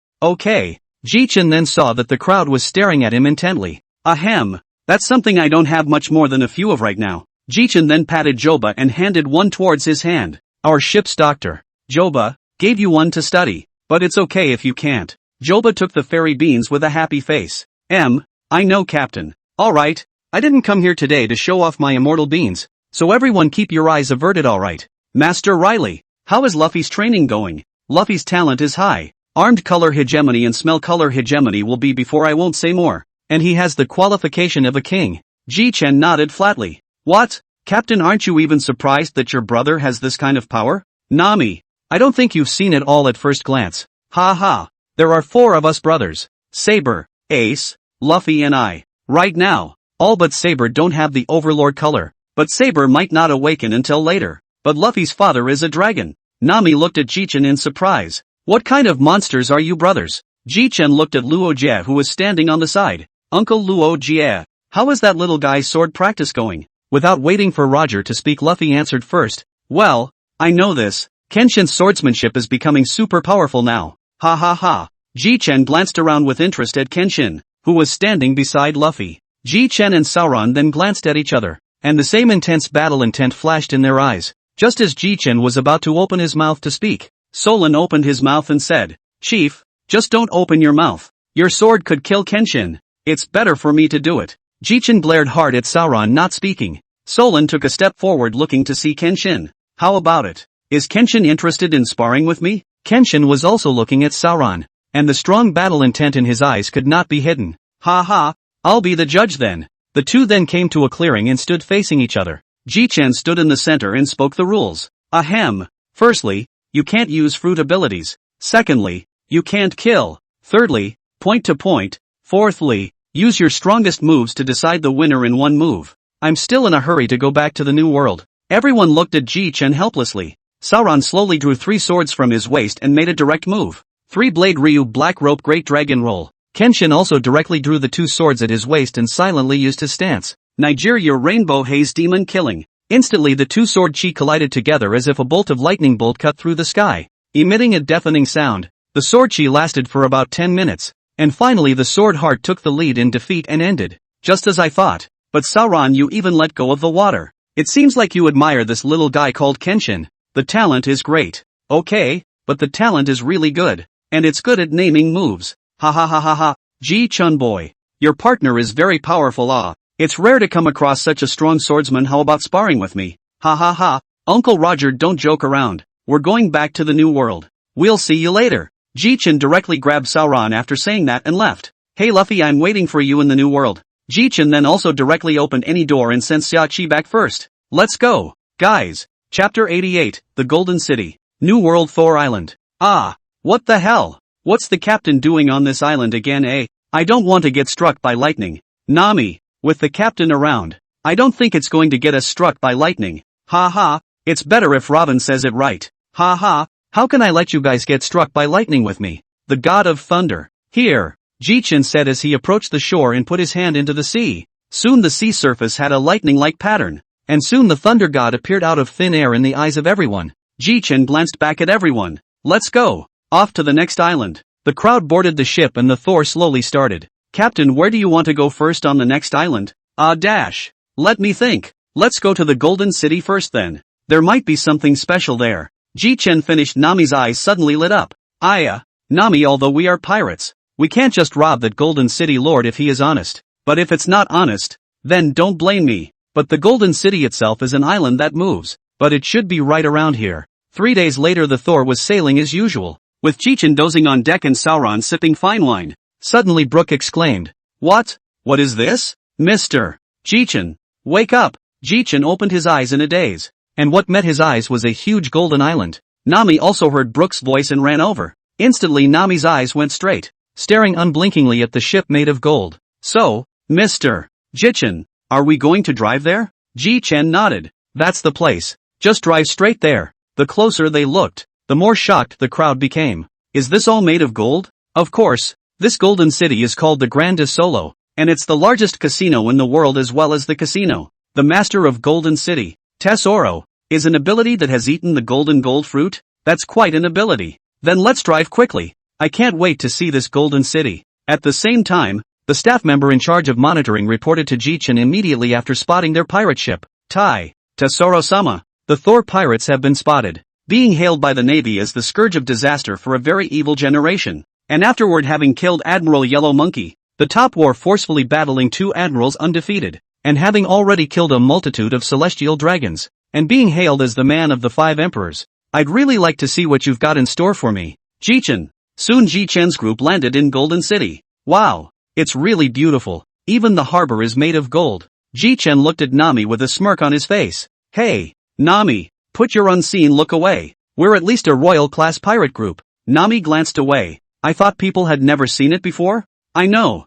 Ji-Chen then saw that the crowd was staring at him intently. Ahem, that's something I don't have much more than a few of right now. Ji-Chen then patted Joba and handed one towards his hand. Our ship's doctor, Joba, gave you one to study, but it's okay if you can't. Joba took the fairy beans with a happy face. I know, Captain. Alright, I didn't come here today to show off my immortal beans, so everyone keep your eyes averted, alright. Master Riley, how is Luffy's training going? Luffy's talent is high. Armed color hegemony and smell color hegemony will be before I won't say more. And he has the qualification of a king. Ji-Chen nodded flatly. What? Captain, aren't you even surprised that your brother has this kind of power? Nami, I don't think you've seen it all at first glance. Ha ha, there are 4 of us brothers. Saber, Ace, Luffy and I. Right now, all but Saber don't have the Overlord color, but Saber might not awaken until later. But Luffy's father is a dragon. Nami looked at Ji-Chen in surprise. What kind of monsters are you brothers? Ji-Chen looked at Luo Jie, who was standing on the side. Uncle Luo Jie, how is that little guy's sword practice going? Without waiting for Roger to speak, Luffy answered first. Well, I know this. Kenshin's swordsmanship is becoming super powerful now. Ha ha ha. Ji-Chen glanced around with interest at Kenshin, who was standing beside Luffy. Ji-Chen and Sauron then glanced at each other, and the same intense battle intent flashed in their eyes. Just as Ji-Chen was about to open his mouth to speak, Solon opened his mouth and said, Chief, just don't open your mouth. Your sword could kill Kenshin. It's better for me to do it. Ji-Chen glared hard at Sauron, not speaking. Solon took a step forward looking to see Kenshin. How about it? Is Kenshin interested in sparring with me? Kenshin was also looking at Sauron, and the strong battle intent in his eyes could not be hidden. Ha ha, I'll be the judge then. The two then came to a clearing and stood facing each other. Ji-Chen stood in the center and spoke the rules. Ahem. Firstly, you can't use fruit abilities. Secondly, you can't kill. Thirdly, point to point. Fourthly, use your strongest moves to decide the winner in one move. I'm still in a hurry to go back to the new world. Everyone looked at Ji-Chen helplessly. Sauron slowly drew 3 swords from his waist and made a direct move. 3-blade Ryu Black Rope Great Dragon Roll. Kenshin also directly drew the 2 swords at his waist and silently used his stance. Nigeria Rainbow Haze Demon Killing. Instantly the 2 sword chi collided together as if a bolt of lightning bolt cut through the sky, emitting a deafening sound. The sword chi lasted for about 10 minutes, and finally the sword heart took the lead in defeat and ended. Just as I thought. But Sauron, you even let go of the water. It seems like you admire this little guy called Kenshin. The talent is great. Okay, but the talent is really good. And it's good at naming moves. Ha ha ha ha ha. Ji-Chun boy. Your partner is very powerful. It's rare to come across such a strong swordsman. How about sparring with me? Ha ha ha. Uncle Roger, don't joke around. We're going back to the new world. We'll see you later. Ji-Chen directly grabbed Sauron after saying that and left. Hey Luffy, I'm waiting for you in the new world. Ji-Chen then also directly opened any door and sent Xia Chi back first. Let's go, guys. Chapter 88, The Golden City. New World, Thor Island. What the hell? What's the captain doing on this island again, eh? I don't want to get struck by lightning. Nami, with the captain around, I don't think it's going to get us struck by lightning. Ha ha, it's better if Robin says it right. Ha ha, how can I let you guys get struck by lightning with me? The god of thunder. Here, Ji-Chen said as he approached the shore and put his hand into the sea. Soon the sea surface had a lightning-like pattern, and soon the thunder god appeared out of thin air in the eyes of everyone. Ji-Chen glanced back at everyone. Let's go. Off to the next island. The crowd boarded the ship and the Thor slowly started. Captain, where do you want to go first on the next island? Let me think. Let's go to the Golden City first then. There might be something special there. Ji-Chen finished. Nami's eyes suddenly lit up. Nami, although we are pirates, we can't just rob that Golden City lord if he is honest. But if it's not honest, then don't blame me. But the Golden City itself is an island that moves. But it should be right around here. 3 days later the Thor was sailing as usual, with Ji-Chen dozing on deck and Sauron sipping fine wine. Suddenly Brook exclaimed, What is this? Mr. Ji-Chen, wake up. Ji-Chen opened his eyes in a daze, and what met his eyes was a huge golden island. Nami also heard Brook's voice and ran over. Instantly Nami's eyes went straight, staring unblinkingly at the ship made of gold. So, Mr. Ji-Chen, are we going to drive there? Ji-Chen nodded. That's the place. Just drive straight there. The closer they looked, the more shocked the crowd became. Is this all made of gold? Of course, This golden city is called the Grand de Solo, and it's the largest casino in the world as well as the casino. The master of Golden City, Tesoro, is an ability that has eaten the golden gold fruit. That's quite an ability. Then let's drive quickly. I can't wait to see this golden city. At the same time, the staff member in charge of monitoring reported to Jichin immediately after spotting their pirate ship. Tesoro-sama, the Thor pirates have been spotted, being hailed by the Navy as the scourge of disaster for a very evil generation. And afterward having killed Admiral Yellow Monkey, the top war forcefully battling 2 admirals undefeated, and having already killed a multitude of celestial dragons, and being hailed as the man of the 5 emperors. I'd really like to see what you've got in store for me, Jichin. Soon Jichen's group landed in Golden City. Wow, it's really beautiful. Even the harbor is made of gold. Jichen looked at Nami with a smirk on his face. Hey, Nami, put your unseen look away. We're at least a royal class pirate group. Nami glanced away. I thought people had never seen it before? I know.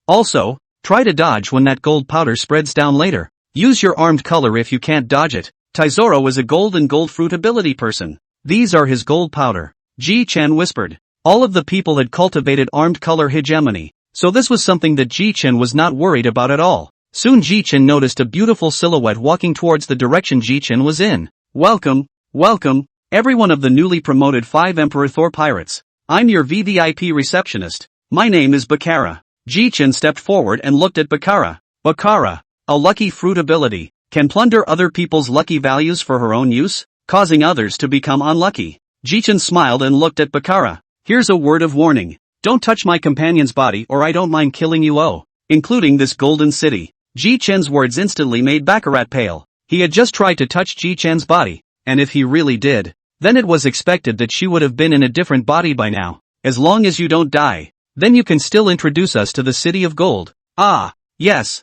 Also, try to dodge when that gold powder spreads down later. Use your armed color if you can't dodge it. Tesoro is a gold and gold fruit ability person. These are his gold powder. Ji Chen whispered. All of the people had cultivated armed color hegemony, so this was something that Ji Chen was not worried about at all. Soon Ji Chen noticed a beautiful silhouette walking towards the direction Ji Chen was in. Welcome, everyone of the newly promoted 5 Emperor Thor pirates. I'm your VVIP receptionist. My name is Bakara. Ji Chen stepped forward and looked at Bakara. Bakara, a lucky fruit ability, can plunder other people's lucky values for her own use, causing others to become unlucky. Ji Chen smiled and looked at Bakara. Here's a word of warning. Don't touch my companion's body or I don't mind killing you, including this golden city. Ji Chen's words instantly made Baccarat pale. He had just tried to touch Ji Chen's body, and if he really did, then it was expected that she would have been in a different body by now. As long as you don't die, then you can still introduce us to the City of Gold. Ah, yes,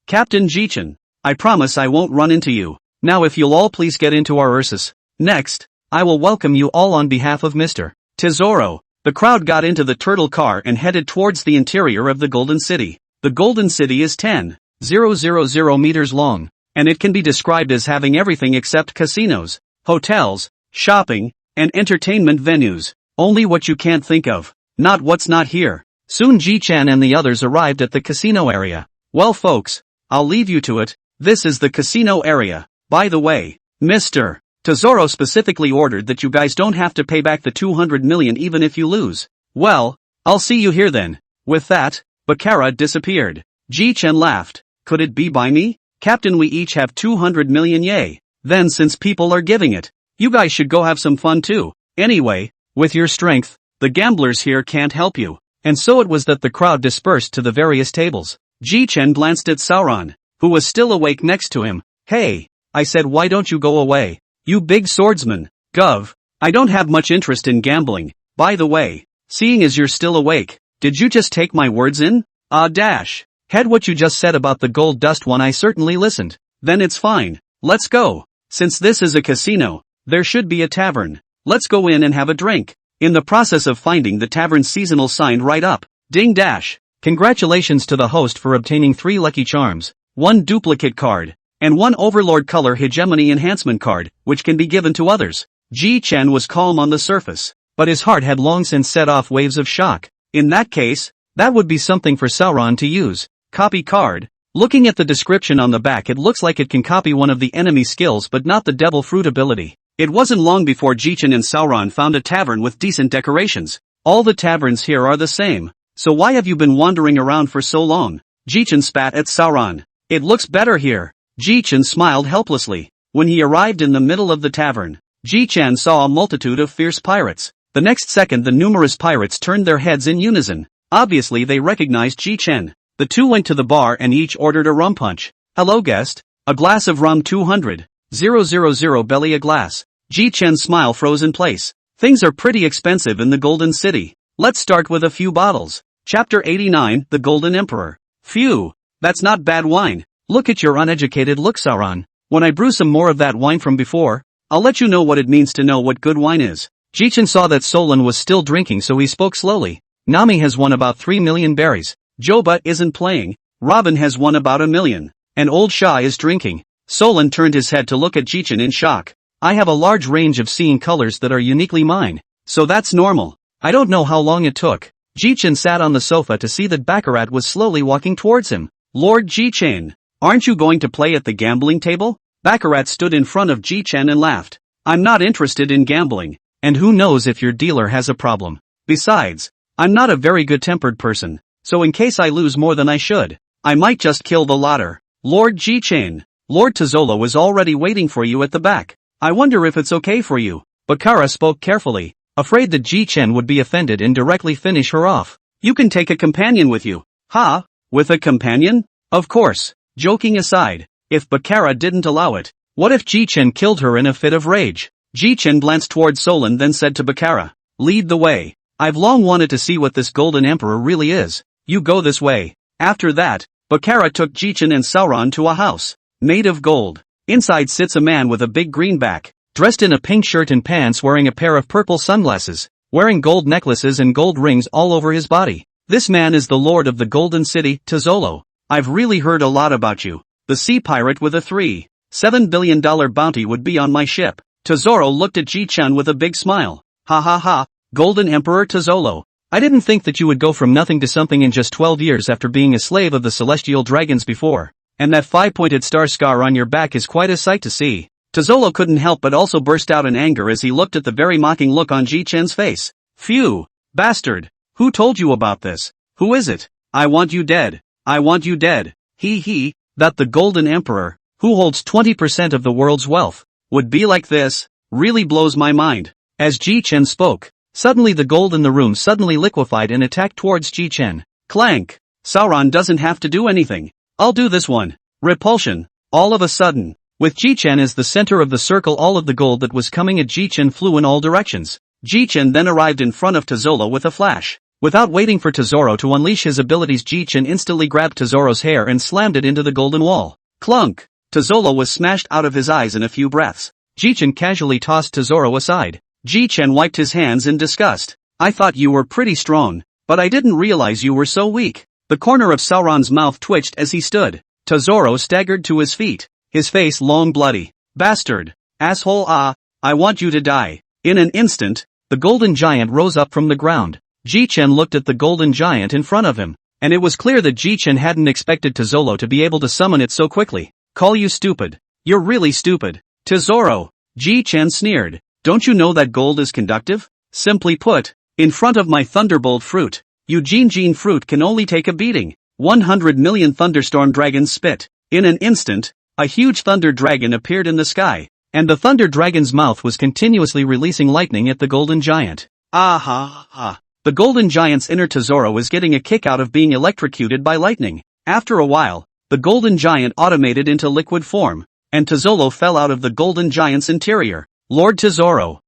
Captain Ji Chen. I promise I won't run into you. Now if you'll all please get into our Ursus. Next, I will welcome you all on behalf of Mr. Tesoro. The crowd got into the turtle car and headed towards the interior of the Golden City. The Golden City is 10,000 meters long, and it can be described as having everything except casinos, hotels, shopping, and entertainment venues. Only what you can't think of, not what's not here. Soon Ji Chan and the others arrived at the casino area. Well folks, I'll leave you to it. This is the casino area. By the way, Mr. Tesoro specifically ordered that you guys don't have to pay back the 200 million even if you lose. Well, I'll see you here then. With that, Bakara disappeared. Ji Chen laughed. Could it be by me? Captain, we each have 200 million, yay. Then since people are giving it, you guys should go have some fun too. Anyway, with your strength, the gamblers here can't help you. And so it was that the crowd dispersed to the various tables. Ji Chen glanced at Sauron, who was still awake next to him. Hey, I said why don't you go away? You big swordsman. Gov, I don't have much interest in gambling. By the way, seeing as you're still awake, did you just take my words in? Head, what you just said about the gold dust one, I certainly listened. Then it's fine. Let's go. Since this is a casino, there should be a tavern. Let's go in and have a drink. In the process of finding the tavern's seasonal sign right up. Ding dash. Congratulations to the host for obtaining 3 lucky charms, 1 duplicate card, and 1 Overlord Color Hegemony Enhancement card, which can be given to others. Ji Chen was calm on the surface, but his heart had long since set off waves of shock. In that case, that would be something for Sauron to use. Copy card. Looking at the description on the back, it looks like it can copy one of the enemy skills but not the Devil Fruit ability. It wasn't long before Ji Chen and Sauron found a tavern with decent decorations. All the taverns here are the same. So why have you been wandering around for so long? Ji Chen spat at Sauron. It looks better here. Ji Chen smiled helplessly. When he arrived in the middle of the tavern, Ji Chen saw a multitude of fierce pirates. The next second the numerous pirates turned their heads in unison. Obviously they recognized Ji Chen. The two went to the bar and each ordered a rum punch. Hello guest. A glass of rum 200. 000 belly a glass. Ji Chen's smile froze in place. Things are pretty expensive in the Golden City. Let's start with a few bottles. Chapter 89, The Golden Emperor. Phew. That's not bad wine. Look at your uneducated look, Sauron. When I brew some more of that wine from before, I'll let you know what it means to know what good wine is. Ji Chen saw that Solon was still drinking, so he spoke slowly. Nami has won about 3 million berries. Joba isn't playing. Robin has won about 1 million. And old Shah is drinking. Solon turned his head to look at Ji Chen in shock. I have a large range of seeing colors that are uniquely mine. So that's normal. I don't know how long it took, Ji-chan sat on the sofa to see that Baccarat was slowly walking towards him. Lord Ji-chan, aren't you going to play at the gambling table? Baccarat stood in front of Ji-chan and laughed. I'm not interested in gambling, and who knows if your dealer has a problem. Besides, I'm not a very good-tempered person, so in case I lose more than I should, I might just kill the latter. Lord Ji-chan, Lord Tozolo is already waiting for you at the back. I wonder if it's okay for you. Baccarat spoke carefully, afraid that Ji-chan would be offended and directly finish her off. You can take a companion with you. Ha? With a companion? Of course. Joking aside, if Baccarat didn't allow it, what if Ji-chan killed her in a fit of rage? Ji-chan glanced toward Solon then said to Baccarat, lead the way. I've long wanted to see what this Golden Emperor really is. You go this way. After that, Baccarat took Ji-chan and Sauron to a house, made of gold. Inside sits a man with a big greenback, dressed in a pink shirt and pants, wearing a pair of purple sunglasses, wearing gold necklaces and gold rings all over his body. This man is the lord of the Golden City, Tozolo. I've really heard a lot about you. The sea pirate with a $3.7 billion bounty would be on my ship. Tozoro looked at Ji-chan with a big smile. Ha ha ha, Golden Emperor Tozolo. I didn't think that you would go from nothing to something in just 12 years after being a slave of the celestial dragons before. And that 5-pointed star scar on your back is quite a sight to see. Tozolo couldn't help but also burst out in anger as he looked at the very mocking look on Ji-chan's face. Phew! Bastard! Who told you about this? Who is it? I want you dead. I want you dead. He, that the Golden Emperor, who holds 20% of the world's wealth, would be like this, really blows my mind. As Ji-chan spoke, suddenly the gold in the room suddenly liquefied and attacked towards Ji-chan. Clank! Sauron doesn't have to do anything. I'll do this one. Repulsion. All of a sudden, with Ji-chan as the center of the circle, all of the gold that was coming at Ji-chan flew in all directions. Ji-chan then arrived in front of Tozolo with a flash. Without waiting for Tozoro to unleash his abilities, Ji-chan instantly grabbed Tozoro's hair and slammed it into the golden wall. Clunk! Tozolo was smashed out of his eyes in a few breaths. Ji-chan casually tossed Tozoro aside. Ji-chan wiped his hands in disgust. I thought you were pretty strong, but I didn't realize you were so weak. The corner of Sauron's mouth twitched as he stood. Tozoro staggered to his feet, his face long bloody. Bastard! Asshole! I want you to die. In an instant, the golden giant rose up from the ground. Ji-chan looked at the golden giant in front of him, and it was clear that Ji-chan hadn't expected Tozolo to be able to summon it so quickly. Call you stupid? You're really stupid. Tozoro! Ji-chan sneered. Don't you know that gold is conductive? Simply put, in front of my thunderbolt fruit, Eugene fruit can only take a beating. 100 million thunderstorm dragons spit. In an instant, a huge thunder dragon appeared in the sky, and the thunder dragon's mouth was continuously releasing lightning at the golden giant. Ah. The golden giant's inner Tozoro was getting a kick out of being electrocuted by lightning. After a while, the golden giant automated into liquid form, and Tozolo fell out of the golden giant's interior. Lord Tozoro.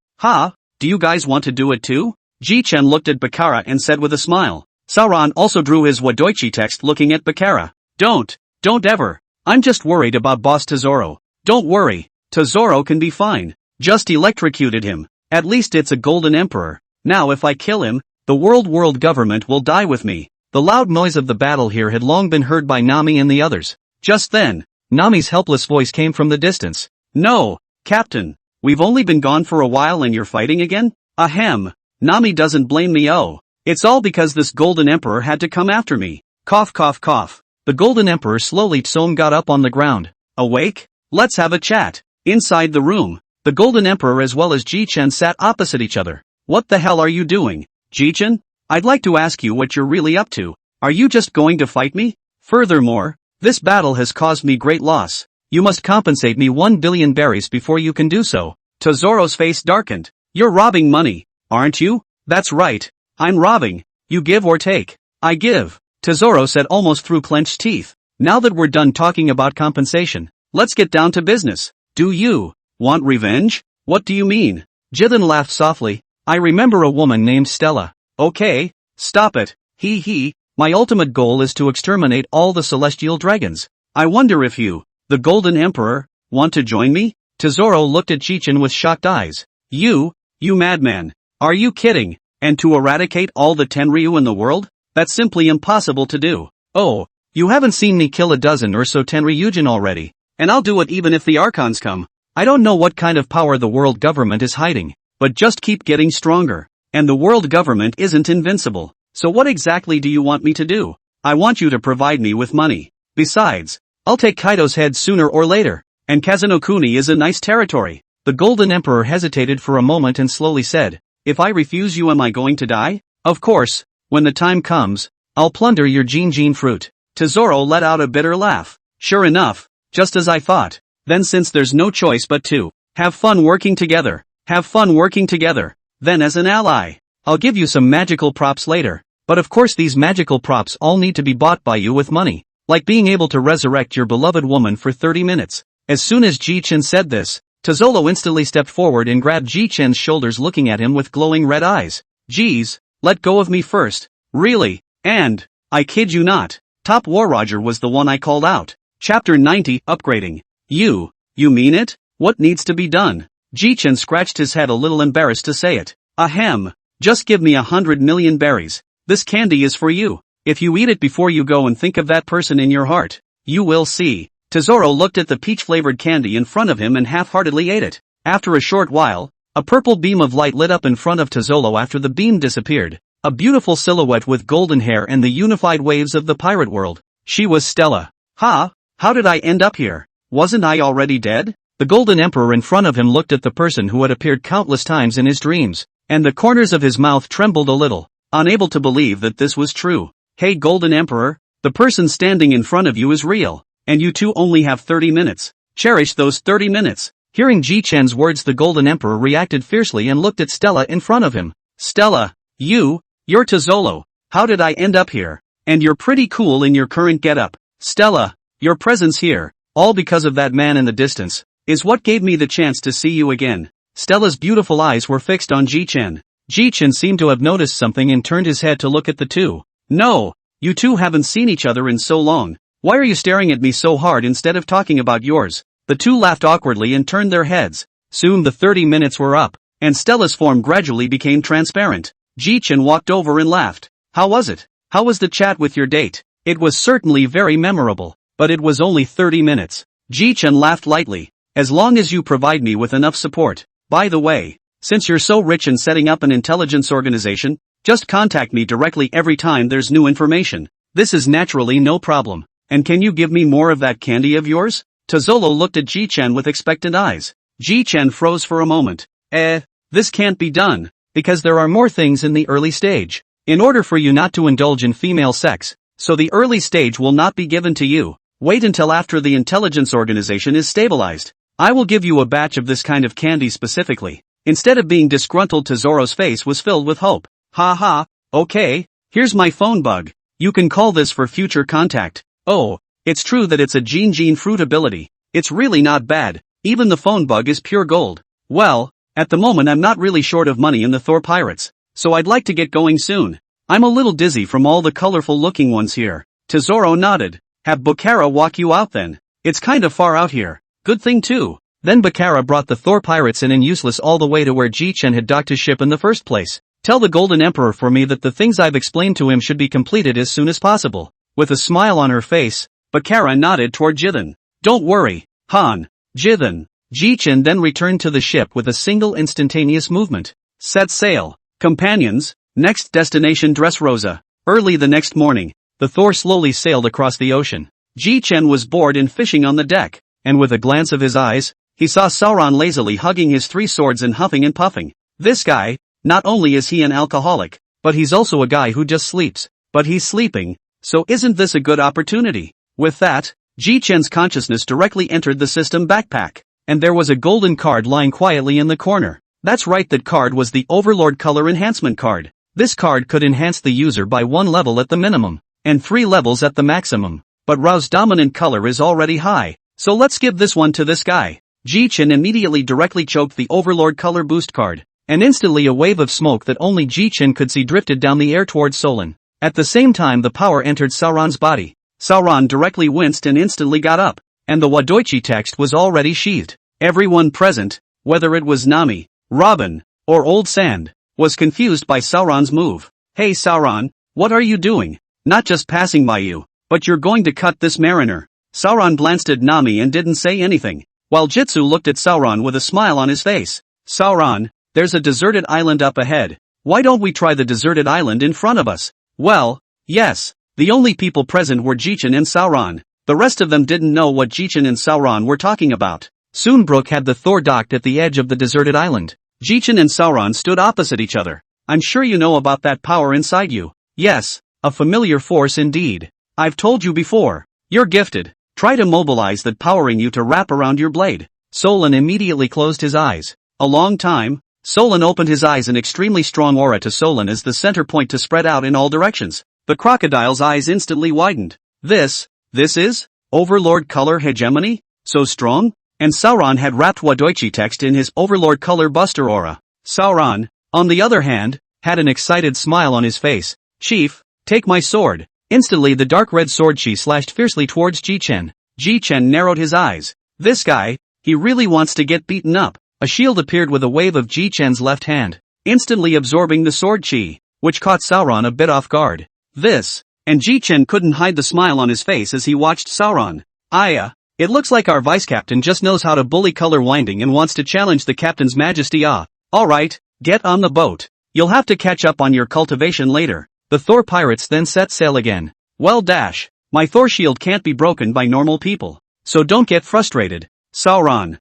Do you guys want to do it too? Ji-chan looked at Baccarat and said with a smile. Sauron also drew his Wadoichi text looking at Baccarat. Don't ever. I'm just worried about Boss Tozoro. Don't worry. Tozoro can be fine. Just electrocuted him. At least it's a golden emperor. Now if I kill him, the world government will die with me. The loud noise of the battle here had long been heard by Nami and the others. Just then, Nami's helpless voice came from the distance. No, Captain. We've only been gone for a while and you're fighting again? Ahem. Nami doesn't blame me. It's all because this golden emperor had to come after me. Cough. The golden emperor slowly got up on the ground. Awake? Let's have a chat. Inside the room, the golden emperor as well as Ji-chan sat opposite each other. What the hell are you doing? Ji-chan? I'd like to ask you what you're really up to. Are you just going to fight me? Furthermore, this battle has caused me great loss. You must compensate me 1 billion berries before you can do so. Tozoro's face darkened. You're robbing money, aren't you? That's right. I'm robbing. You give or take. I give. Tozoro said almost through clenched teeth. Now that we're done talking about compensation, let's get down to business. Do you want revenge? What do you mean? Jithan laughed softly. I remember a woman named Stella. Okay, stop it. My ultimate goal is to exterminate all the celestial dragons. I wonder if you, the Golden Emperor, want to join me? Tozoro looked at Ji-chan with shocked eyes. You madman. Are you kidding? And to eradicate all the Tenryu in the world? That's simply impossible to do. Oh, you haven't seen me kill a dozen or so Tenryujin already. And I'll do it even if the Archons come. I don't know what kind of power the world government is hiding, but just keep getting stronger. And the world government isn't invincible. So what exactly do you want me to do? I want you to provide me with money. Besides, I'll take Kaido's head sooner or later, and Kazunokuni is a nice territory. The Golden Emperor hesitated for a moment and slowly said, if I refuse you, am I going to die? Of course, when the time comes, I'll plunder your Jinjin fruit. Tesoro let out a bitter laugh. Sure enough, just as I thought. Then since there's no choice but to have fun working together, then as an ally, I'll give you some magical props later. But of course these magical props all need to be bought by you with money. Like being able to resurrect your beloved woman for 30 minutes. As soon as Ji-Chen said this, Tezolo instantly stepped forward and grabbed Ji-Chen's shoulders, looking at him with glowing red eyes. Geez, let go of me first. Really? And, I kid you not, Top War Roger was the one I called out. Chapter 90, Upgrading. You mean it? What needs to be done? Ji-Chen scratched his head, a little embarrassed to say it. Ahem. Just give me 100 million berries. This candy is for you. If you eat it before you go and think of that person in your heart, you will see. Tesoro looked at the peach-flavored candy in front of him and half-heartedly ate it. After a short while, a purple beam of light lit up in front of Tesoro after the beam disappeared. A beautiful silhouette with golden hair and the unified waves of the pirate world. She was Stella. Ha! How did I end up here? Wasn't I already dead? The Golden Emperor in front of him looked at the person who had appeared countless times in his dreams, and the corners of his mouth trembled a little, unable to believe that this was true. Hey Golden Emperor, the person standing in front of you is real, and you two only have 30 minutes. Cherish those 30 minutes. Hearing Ji-Chen's words, the Golden Emperor reacted fiercely and looked at Stella in front of him. Stella, you're Tezolo. How did I end up here? And you're pretty cool in your current getup. Stella, your presence here, all because of that man in the distance, is what gave me the chance to see you again. Stella's beautiful eyes were fixed on Ji-Chen. Ji-Chen seemed to have noticed something and turned his head to look at the two. No, you two haven't seen each other in so long. Why are you staring at me so hard instead of talking about yours? The two laughed awkwardly and turned their heads. Soon the 30 minutes were up, and Stella's form gradually became transparent. Ji-Chen walked over and laughed. How was it? How was the chat with your date? It was certainly very memorable, but it was only 30 minutes. Ji-Chen laughed lightly. As long as you provide me with enough support. By the way, since you're so rich in setting up an intelligence organization, just contact me directly every time there's new information. This is naturally no problem. And can you give me more of that candy of yours? Tezolo looked at Ji-Chen with expectant eyes. Ji-Chen froze for a moment. This can't be done, because there are more things in the early stage. In order for you not to indulge in female sex, so the early stage will not be given to you. Wait until after the intelligence organization is stabilized. I will give you a batch of this kind of candy specifically. Instead of being disgruntled, Tesoro's face was filled with hope. Ha ha, okay, here's my phone bug. You can call this for future contact. Oh, it's true that it's a Jinjin fruit ability. It's really not bad. Even the phone bug is pure gold. Well, at the moment I'm not really short of money in the Thor Pirates, so I'd like to get going soon. I'm a little dizzy from all the colorful looking ones here. Tesoro nodded. Have Bakara walk you out then. It's kind of far out here. Good thing too. Then Bakara brought the Thor Pirates in and useless all the way to where Ji-Chen had docked his ship in the first place. Tell the Golden Emperor for me that the things I've explained to him should be completed as soon as possible. With a smile on her face, Bakara nodded toward Jithan. Don't worry, Han. Jithan. Ji-Chen then returned to the ship with a single instantaneous movement. Set sail. Companions, next destination Dressrosa. Early the next morning, the Thor slowly sailed across the ocean. Ji-Chen was bored and fishing on the deck, and with a glance of his eyes, he saw Sauron lazily hugging his three swords and huffing and puffing. This guy, not only is he an alcoholic, but he's also a guy who just sleeps. But he's sleeping, so isn't this a good opportunity? With that, Ji-Chen's consciousness directly entered the system backpack, and there was a golden card lying quietly in the corner. That's right, that card was the Overlord Color Enhancement card. This card could enhance the user by 1 level at the minimum, and 3 levels at the maximum. But Rao's dominant color is already high, so let's give this one to this guy. Ji-Chen immediately directly choked the Overlord Color Boost card, and instantly a wave of smoke that only Ji-Chen could see drifted down the air towards Solon. At the same time the power entered Sauron's body. Sauron directly winced and instantly got up, and the Wadoichi text was already sheathed. Everyone present, whether it was Nami, Robin, or Old Sand, was confused by Sauron's move. Hey Sauron, what are you doing? Not just passing by you, but you're going to cut this mariner. Sauron glanced at Nami and didn't say anything, while Jitsu looked at Sauron with a smile on his face. Sauron, there's a deserted island up ahead. Why don't we try the deserted island in front of us? Well, yes. The only people present were Jichin and Sauron. The rest of them didn't know what Jichin and Sauron were talking about. Soon Brook had the Thor docked at the edge of the deserted island. Jichin and Sauron stood opposite each other. I'm sure you know about that power inside you. Yes, a familiar force indeed. I've told you before. You're gifted. Try to mobilize that powering you to wrap around your blade. Solon immediately closed his eyes. A long time. Solon opened his eyes, an extremely strong aura to Solon as the center point to spread out in all directions. The crocodile's eyes instantly widened. This is? Overlord color hegemony? So strong? And Sauron had wrapped Wadoichi text in his Overlord color buster aura. Sauron, on the other hand, had an excited smile on his face. Chief, take my sword. Instantly the dark red sword chi slashed fiercely towards Ji-Chen. Ji-Chen narrowed his eyes. This guy, he really wants to get beaten up. A shield appeared with a wave of Ji-Chen's left hand, instantly absorbing the sword chi, which caught Sauron a bit off guard. And Ji-Chen couldn't hide the smile on his face as he watched Sauron. It looks like our vice captain just knows how to bully color winding and wants to challenge the captain's majesty. Alright, get on the boat. You'll have to catch up on your cultivation later. The Thor pirates then set sail again. Well, my Thor shield can't be broken by normal people. So don't get frustrated. Sauron.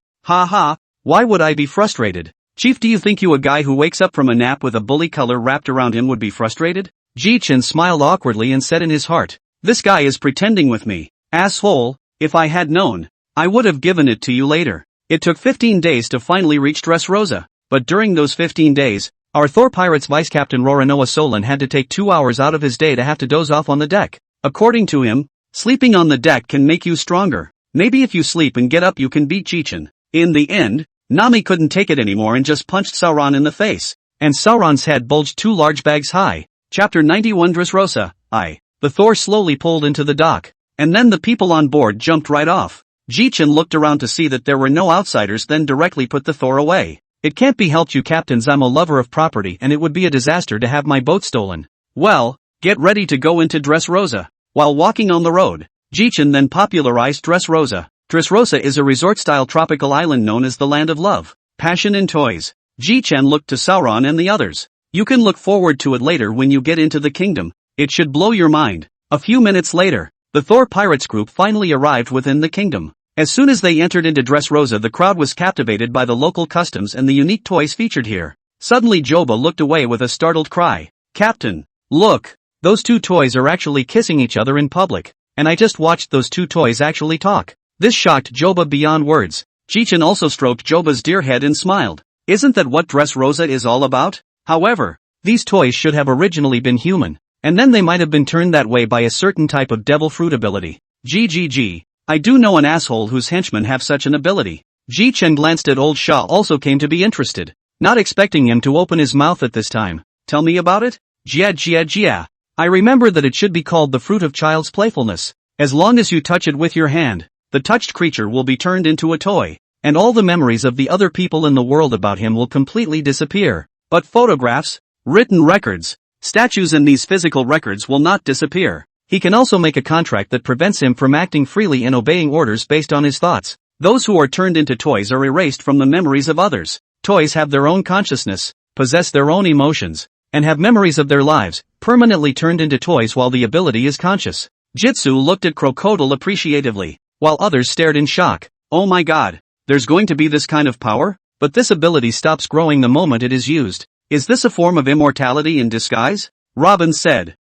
Why would I be frustrated? Chief, do you think you, a guy who wakes up from a nap with a bully color wrapped around him, would be frustrated? Ji-Chen smiled awkwardly and said in his heart, this guy is pretending with me. Asshole, if I had known, I would have given it to you later. It took 15 days to finally reach Dressrosa, but during those 15 days, our Thor Pirates Vice Captain Roranoa Solon had to take 2 hours out of his day to have to doze off on the deck. According to him, sleeping on the deck can make you stronger. Maybe if you sleep and get up you can beat Ji-Chen. In the end, Nami couldn't take it anymore and just punched Sauron in the face, and Sauron's head bulged 2 large bags high. Chapter 91 Dressrosa. The Thor slowly pulled into the dock, and then the people on board jumped right off. Ji-Chen looked around to see that there were no outsiders, then directly put the Thor away. It can't be helped, you captains, I'm a lover of property and it would be a disaster to have my boat stolen. Well, get ready to go into Dressrosa. While walking on the road, Ji-Chen then popularized Dressrosa. Dressrosa is a resort-style tropical island known as the Land of Love, Passion and Toys. Ji-Chen looked to Sauron and the others. You can look forward to it later when you get into the kingdom. It should blow your mind. A few minutes later, the Thor Pirates group finally arrived within the kingdom. As soon as they entered into Dressrosa, the crowd was captivated by the local customs and the unique toys featured here. Suddenly Joba looked away with a startled cry. Captain, look! Those 2 toys are actually kissing each other in public, and I just watched those 2 toys actually talk. This shocked Joba beyond words. Ji-Chen also stroked Joba's dear head and smiled. Isn't that what Dressrosa is all about? However, these toys should have originally been human, and then they might have been turned that way by a certain type of devil fruit ability. I do know an asshole whose henchmen have such an ability. Ji-Chen glanced at old Shah, also came to be interested, not expecting him to open his mouth at this time. Tell me about it? Jia. I remember that it should be called the fruit of child's playfulness. As long as you touch it with your hand, the touched creature will be turned into a toy, and all the memories of the other people in the world about him will completely disappear. But photographs, written records, statues, and these physical records will not disappear. He can also make a contract that prevents him from acting freely and obeying orders based on his thoughts. Those who are turned into toys are erased from the memories of others. Toys have their own consciousness, possess their own emotions, and have memories of their lives, permanently turned into toys while the ability is conscious. Jitsu looked at Crocodile appreciatively, while others stared in shock. Oh my god, there's going to be this kind of power? But this ability stops growing the moment it is used. Is this a form of immortality in disguise? Robin said.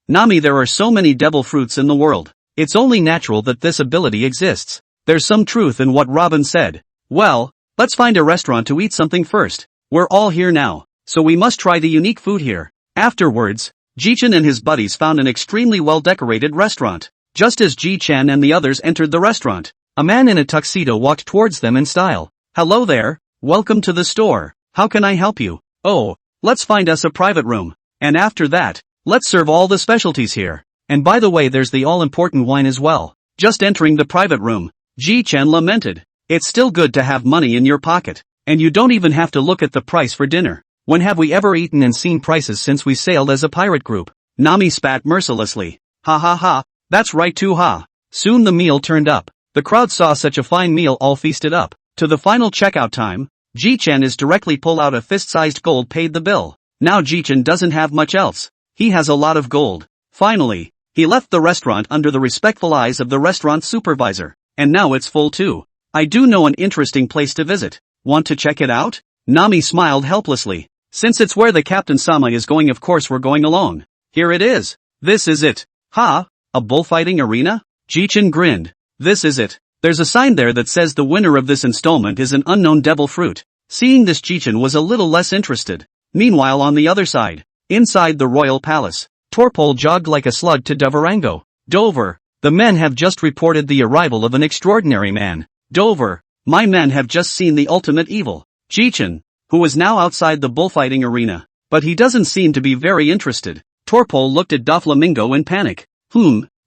Nami, there are so many devil fruits in the world. It's only natural that this ability exists. There's some truth in what Robin said. Well, let's find a restaurant to eat something first. We're all here now, so we must try the unique food here. Afterwards, Ji-Chen and his buddies found an extremely well-decorated restaurant. Just as Ji-Chen and the others entered the restaurant, a man in a tuxedo walked towards them in style. Hello there, welcome to the store. How can I help you? Oh, let's find us a private room. And after that, let's serve all the specialties here. And by the way, there's the all-important wine as well. Just entering the private room, Ji-Chen lamented. It's still good to have money in your pocket. And you don't even have to look at the price for dinner. When have we ever eaten and seen prices since we sailed as a pirate group? Nami spat mercilessly. That's right too Soon the meal turned up. The crowd saw such a fine meal, all feasted up. To the final checkout time, Ji-Chen is directly pull out a fist-sized gold, paid the bill. Now Ji-Chen doesn't have much else. He has a lot of gold. Finally, he left the restaurant under the respectful eyes of the restaurant supervisor. And now it's full too. I do know an interesting place to visit. Want to check it out? Nami smiled helplessly. Since it's where the Captain-sama is going, of course we're going along. Here it is. This is it. Ha? A bullfighting arena? Jichin grinned. This is it. There's a sign there that says the winner of this installment is an unknown devil fruit. Seeing this, Jichin was a little less interested. Meanwhile, on the other side, inside the royal palace, Torpol jogged like a slug to Dovarango. Dover, the men have just reported the arrival of an extraordinary man. Dover, my men have just seen the ultimate evil. Jichin, who is now outside the bullfighting arena, but he doesn't seem to be very interested. Torpol looked at Doflamingo in panic.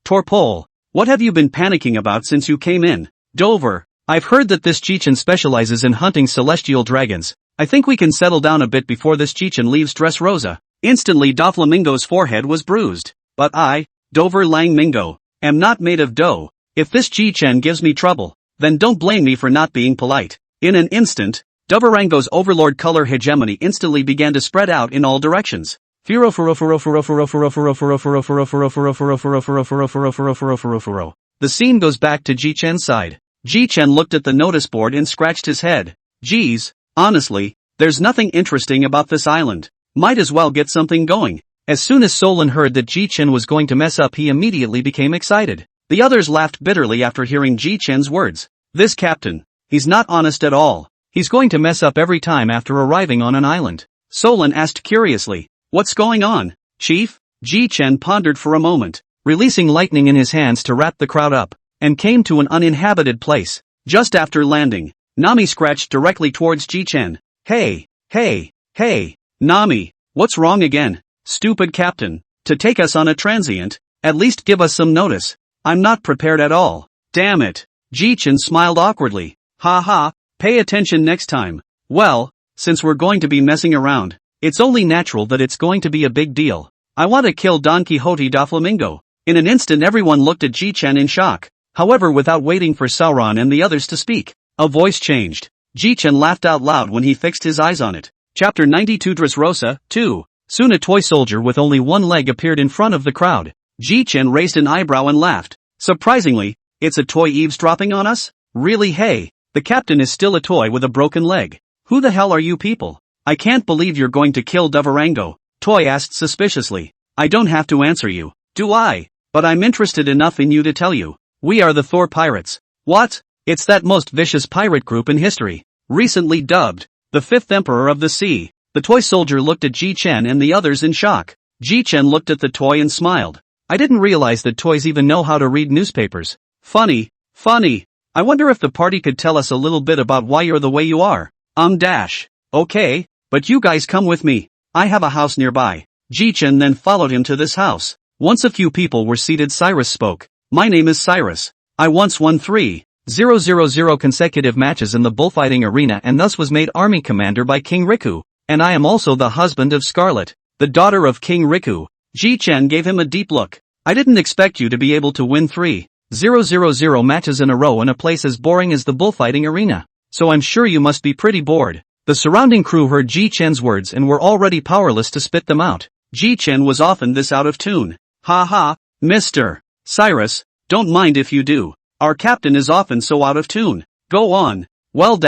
Torpol, what have you been panicking about since you came in? Dover, I've heard that this Jichin specializes in hunting celestial dragons. I think we can settle down a bit before this Jichin leaves Dressrosa. Instantly Doflamingo's forehead was bruised. But I, Dover Langmingo, am not made of dough. If this Jichin gives me trouble, then don't blame me for not being polite. In an instant, Dovarango's overlord color hegemony instantly began to spread out in all directions. The scene goes back to Jichen's side. Jichen looked at the notice board and scratched his head. Geez, honestly, there's nothing interesting about this island. Might as well get something going. As soon as Solon heard that Jichen was going to mess up, he immediately became excited. The others laughed bitterly after hearing Jichen's words. This captain, he's not honest at all. He's going to mess up every time after arriving on an island. Solon asked curiously, what's going on, Chief? Jichen pondered for a moment, releasing lightning in his hands to wrap the crowd up, and came to an uninhabited place. Just after landing, Nami scratched directly towards Jichen. Hey, Nami, what's wrong again? Stupid captain, to take us on a transient, at least give us some notice. I'm not prepared at all. Damn it. Jichen smiled awkwardly. Ha, pay attention next time. Well, since we're going to be messing around, it's only natural that it's going to be a big deal. I want to kill Don Quixote Doflamingo. In an instant everyone looked at Jichen in shock. However, without waiting for Sauron and the others to speak, a voice changed. Jichen laughed out loud when he fixed his eyes on it. Chapter 92 Dressrosa, 2. Soon a toy soldier with only one leg appeared in front of the crowd. Jichen raised an eyebrow and laughed. Surprisingly, it's a toy eavesdropping on us? Really? Hey, the captain is still a toy with a broken leg. Who the hell are you people? I can't believe you're going to kill Dovarango. Toy asked suspiciously. I don't have to answer you, do I? But I'm interested enough in you to tell you. We are the Thor Pirates. What? It's that most vicious pirate group in history. Recently dubbed the Fifth Emperor of the Sea. The toy soldier looked at Jichen and the others in shock. Jichen looked at the toy and smiled. I didn't realize that toys even know how to read newspapers. Funny. I wonder if the party could tell us a little bit about why you're the way you are. Okay, but you guys come with me. I have a house nearby. Jichen then followed him to this house. Once a few people were seated, Cyrus spoke. My name is Cyrus. I once won 3,000 consecutive matches in the bullfighting arena and thus was made army commander by King Riku. And I am also the husband of Scarlet, the daughter of King Riku. Jichen gave him a deep look. I didn't expect you to be able to win 3,000 matches in a row in a place as boring as the bullfighting arena. So I'm sure you must be pretty bored. The surrounding crew heard Jichen's words and were already powerless to spit them out. Jichen was often this out of tune. Ha, Mr. Cyrus, don't mind if you do. Our captain is often so out of tune. Go on. Well,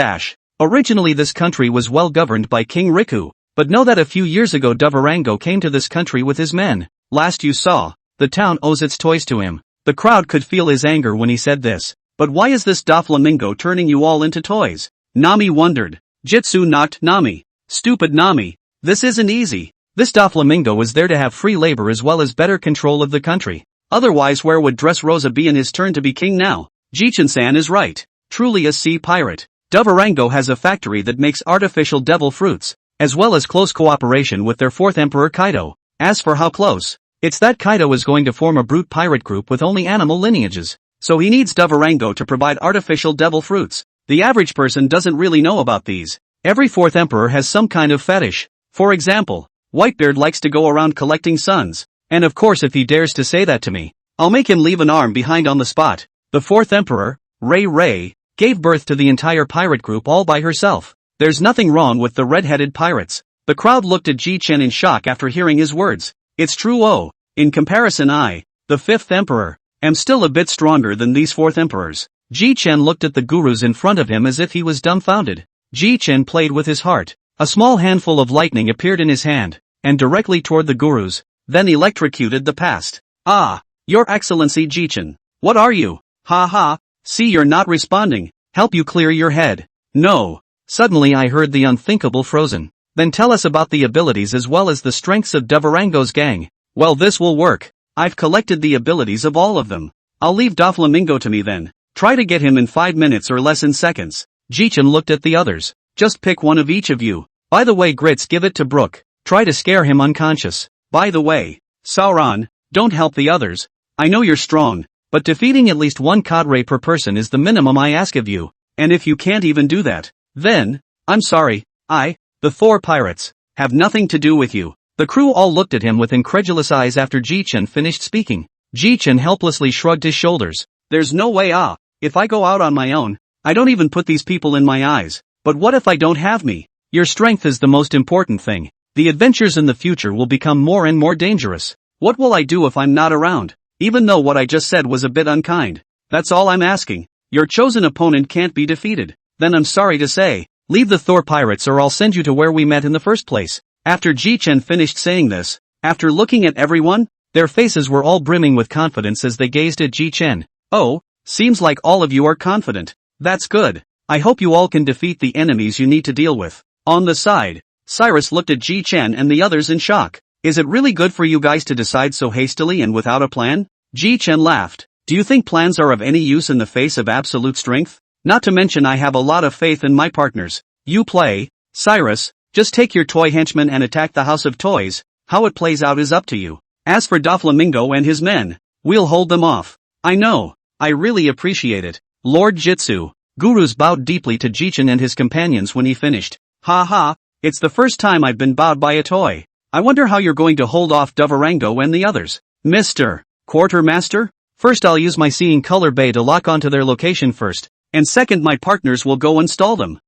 originally this country was well governed by King Riku, but know that a few years ago Dovarango came to this country with his men. Last you saw, the town owes its toys to him. The crowd could feel his anger when he said this. But why is this Doflamingo turning you all into toys? Nami wondered. Jitsu knocked Nami. Stupid Nami. This isn't easy. This Doflamingo is there to have free labor as well as better control of the country. Otherwise where would Dressrosa be in his turn to be king now? Jichen-san is right. Truly a sea pirate. Dovarango has a factory that makes artificial devil fruits, as well as close cooperation with their fourth emperor Kaido. As for how close, it's that Kaido is going to form a brute pirate group with only animal lineages. So he needs Dovarango to provide artificial devil fruits. The average person doesn't really know about these. Every fourth emperor has some kind of fetish. For example, Whitebeard likes to go around collecting suns. And of course if he dares to say that to me, I'll make him leave an arm behind on the spot. The fourth emperor, Ray, gave birth to the entire pirate group all by herself. There's nothing wrong with the red-headed pirates. The crowd looked at Jichen in shock after hearing his words. It's true. Oh, in comparison I, the 5th emperor, am still a bit stronger than these 4th emperors. Ji Chen looked at the gurus in front of him as if he was dumbfounded. Ji Chen played with his heart. A small handful of lightning appeared in his hand, and directly toward the gurus, then electrocuted the past. Ah, Your Excellency Ji Chen. What are you? Ha ha, see you're not responding, help you clear your head. No. Suddenly I heard the unthinkable frozen. Then tell us about the abilities as well as the strengths of Doflamingo's gang. Well, this will work. I've collected the abilities of all of them. I'll leave Doflamingo to me then. Try to get him in 5 minutes or less in seconds. Ji Chen looked at the others. Just pick one of each of you. By the way, Grits, give it to Brook. Try to scare him unconscious. By the way, Sauron, don't help the others. I know you're strong, but defeating at least one cadre per person is the minimum I ask of you. And if you can't even do that, then, I'm sorry, the Thor pirates, have nothing to do with you. The crew all looked at him with incredulous eyes after Ji Chen finished speaking. Ji Chen helplessly shrugged his shoulders. There's no way. If I go out on my own, I don't even put these people in my eyes. But what if I don't have me? Your strength is the most important thing. The adventures in the future will become more and more dangerous. What will I do if I'm not around? Even though what I just said was a bit unkind. That's all I'm asking. Your chosen opponent can't be defeated. Then I'm sorry to say, leave the Thor pirates or I'll send you to where we met in the first place. After Ji Chen finished saying this, after looking at everyone, their faces were all brimming with confidence as they gazed at Ji Chen. Oh, seems like all of you are confident. That's good. I hope you all can defeat the enemies you need to deal with. On the side, Cyrus looked at Ji Chen and the others in shock. Is it really good for you guys to decide so hastily and without a plan? Ji Chen laughed. Do you think plans are of any use in the face of absolute strength? Not to mention I have a lot of faith in my partners. You play, Cyrus, just take your toy henchmen and attack the House of Toys. How it plays out is up to you. As for Doflamingo and his men, we'll hold them off. I know. I really appreciate it. Lord Jitsu. Gurus bowed deeply to Ji Chen and his companions when he finished. Ha ha, it's the first time I've been bowed by a toy. I wonder how you're going to hold off Doflamingo and the others. Mr. Quartermaster? First I'll use my Seeing Color Bay to lock onto their location first, and second my partners will go install them.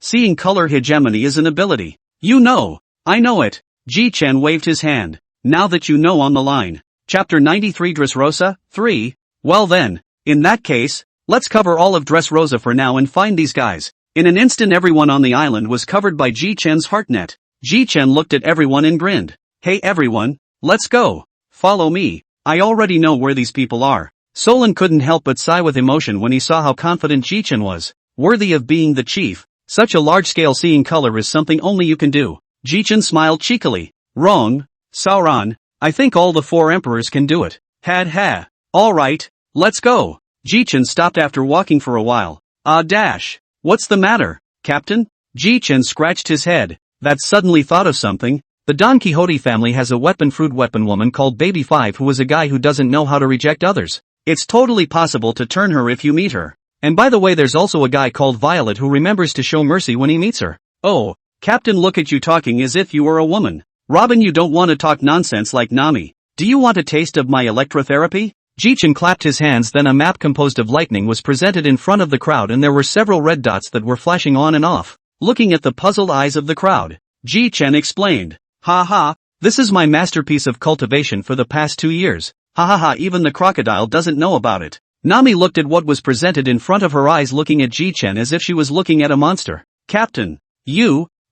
Seeing Color Hegemony is an ability. You know. I know it. Ji Chen waved his hand. Now that you know on the line. Chapter 93 Dressrosa, 3. Well then, in that case, let's cover all of Dressrosa for now and find these guys. In an instant everyone on the island was covered by Ji Chen's heartnet. Ji Chen looked at everyone and grinned. Hey everyone, let's go. Follow me. I already know where these people are. Solon couldn't help but sigh with emotion when he saw how confident Ji Chen was. Worthy of being the chief. Such a large-scale seeing color is something only you can do. Ji Chen smiled cheekily. Wrong, Sauron. I think all the 4 emperors can do it. Ha. Alright, let's go. Ji Chen stopped after walking for a while. Dash. What's the matter, Captain? Ji Chen scratched his head. That suddenly thought of something. The Don Quixote family has a fruit weapon woman called Baby 5 who is a guy who doesn't know how to reject others. It's totally possible to turn her if you meet her. And by the way, there's also a guy called Violet who remembers to show mercy when he meets her. Oh, Captain, look at you talking as if you were a woman. Robin, you don't want to talk nonsense like Nami. Do you want a taste of my electrotherapy? Ji Chen clapped his hands. Then a map composed of lightning was presented in front of the crowd and there were several red dots that were flashing on and off. Looking at the puzzled eyes of the crowd, Ji Chen explained. Ha ha, this is my masterpiece of cultivation for the past 2 years. Ha ha ha, even the crocodile doesn't know about it. Nami looked at what was presented in front of her eyes, looking at Ji Chen as if she was looking at a monster. Captain,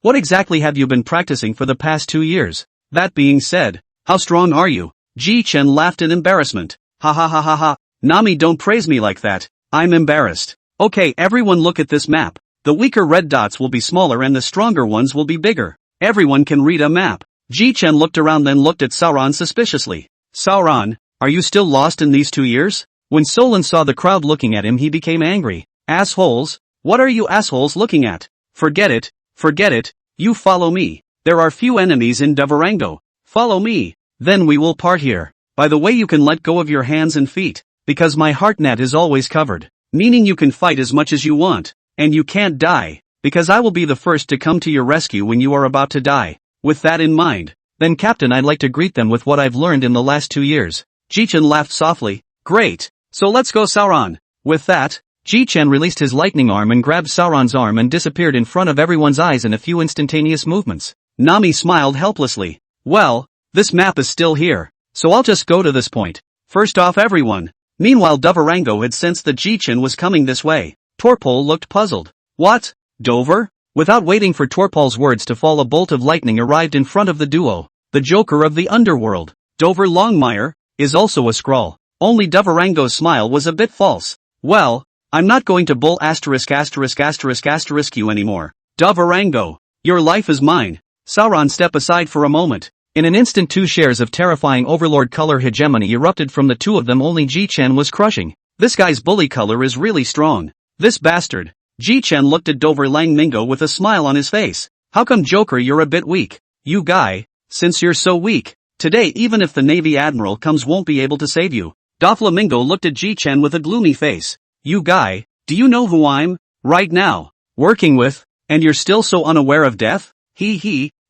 what exactly have you been practicing for the past 2 years? That being said, how strong are you? Ji Chen laughed in embarrassment. Ha ha ha ha ha, Nami, don't praise me like that. I'm embarrassed. Okay, everyone look at this map. The weaker red dots will be smaller and the stronger ones will be bigger. Everyone can read a map. Ji Chen looked around, then looked at Sauron suspiciously. Sauron, are you still lost in these 2 years? When Solon saw the crowd looking at him, he became angry. Assholes, what are you assholes looking at? Forget it, you follow me. There are few enemies in Doflamingo. Follow me, then we will part here. By the way, you can let go of your hands and feet, because my heartnet is always covered, meaning you can fight as much as you want, and you can't die, because I will be the first to come to your rescue when you are about to die. With that in mind, then Captain, I'd like to greet them with what I've learned in the last 2 years. Ji Chen laughed softly. Great, so let's go, Sauron. With that, Ji Chen released his lightning arm and grabbed Sauron's arm and disappeared in front of everyone's eyes in a few instantaneous movements. Nami smiled helplessly. Well, This map is still here, so I'll just go to this point. First off everyone. Meanwhile Dovarango had sensed that Jichin was coming this way. Torpol looked puzzled. What? Dover? Without waiting for Torpol's words to fall, a bolt of lightning arrived in front of the duo. The Joker of the underworld, Dover Longmire, is also a Skrull. Only Dovarango's smile was a bit false. Well, I'm not going to bull ***** you anymore. Dovarango, your life is mine. Sauron, step aside for a moment. In an instant 2 shares of terrifying overlord color hegemony erupted from the two of them. Only Ji-Chen was crushing. This guy's bully color is really strong. This bastard. Ji-Chen looked at Dover Lang Mingo with a smile on his face. How come Joker you're a bit weak? You guy, since you're so weak, today even if the Navy Admiral comes won't be able to save you. Doflamingo looked at Ji-Chen with a gloomy face. You guy, do you know who I'm, right now, working with, and you're still so unaware of death?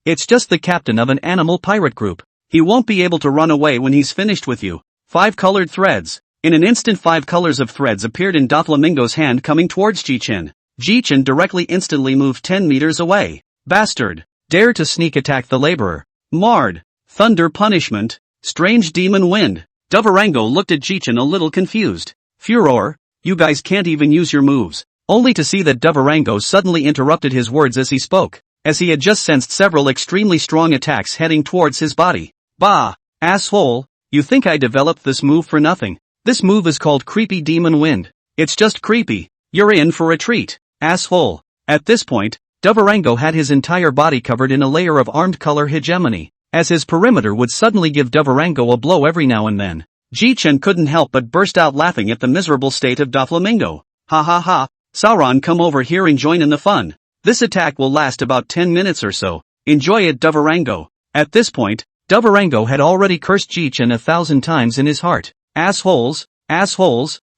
It's just the captain of an animal pirate group. He won't be able to run away when he's finished with you. 5 colored threads. In an instant 5 colors of threads appeared in Doflamingo's hand coming towards Ji-Chen. Ji-Chen directly instantly moved 10 meters away. Bastard. Dare to sneak attack the laborer. Marred. Thunder punishment. Strange demon wind. Dovarango looked at Ji-Chen a little confused. Furor, you guys can't even use your moves. Only to see that Dovarango suddenly interrupted his words as he spoke, as he had just sensed several extremely strong attacks heading towards his body. Bah, asshole, you think I developed this move for nothing? This move is called Creepy Demon Wind. It's just creepy. You're in for a treat, asshole. At this point, Dovarango had his entire body covered in a layer of armed color hegemony, as his perimeter would suddenly give Dovarango a blow every now and then. Ji-Chen couldn't help but burst out laughing at the miserable state of Doflamingo. Ha ha ha, Sauron, come over here and join in the fun. This attack will last about 10 minutes or so. Enjoy it, Dovarango. At this point, Dovarango had already cursed Ji-Chen 1,000 times in his heart. Assholes,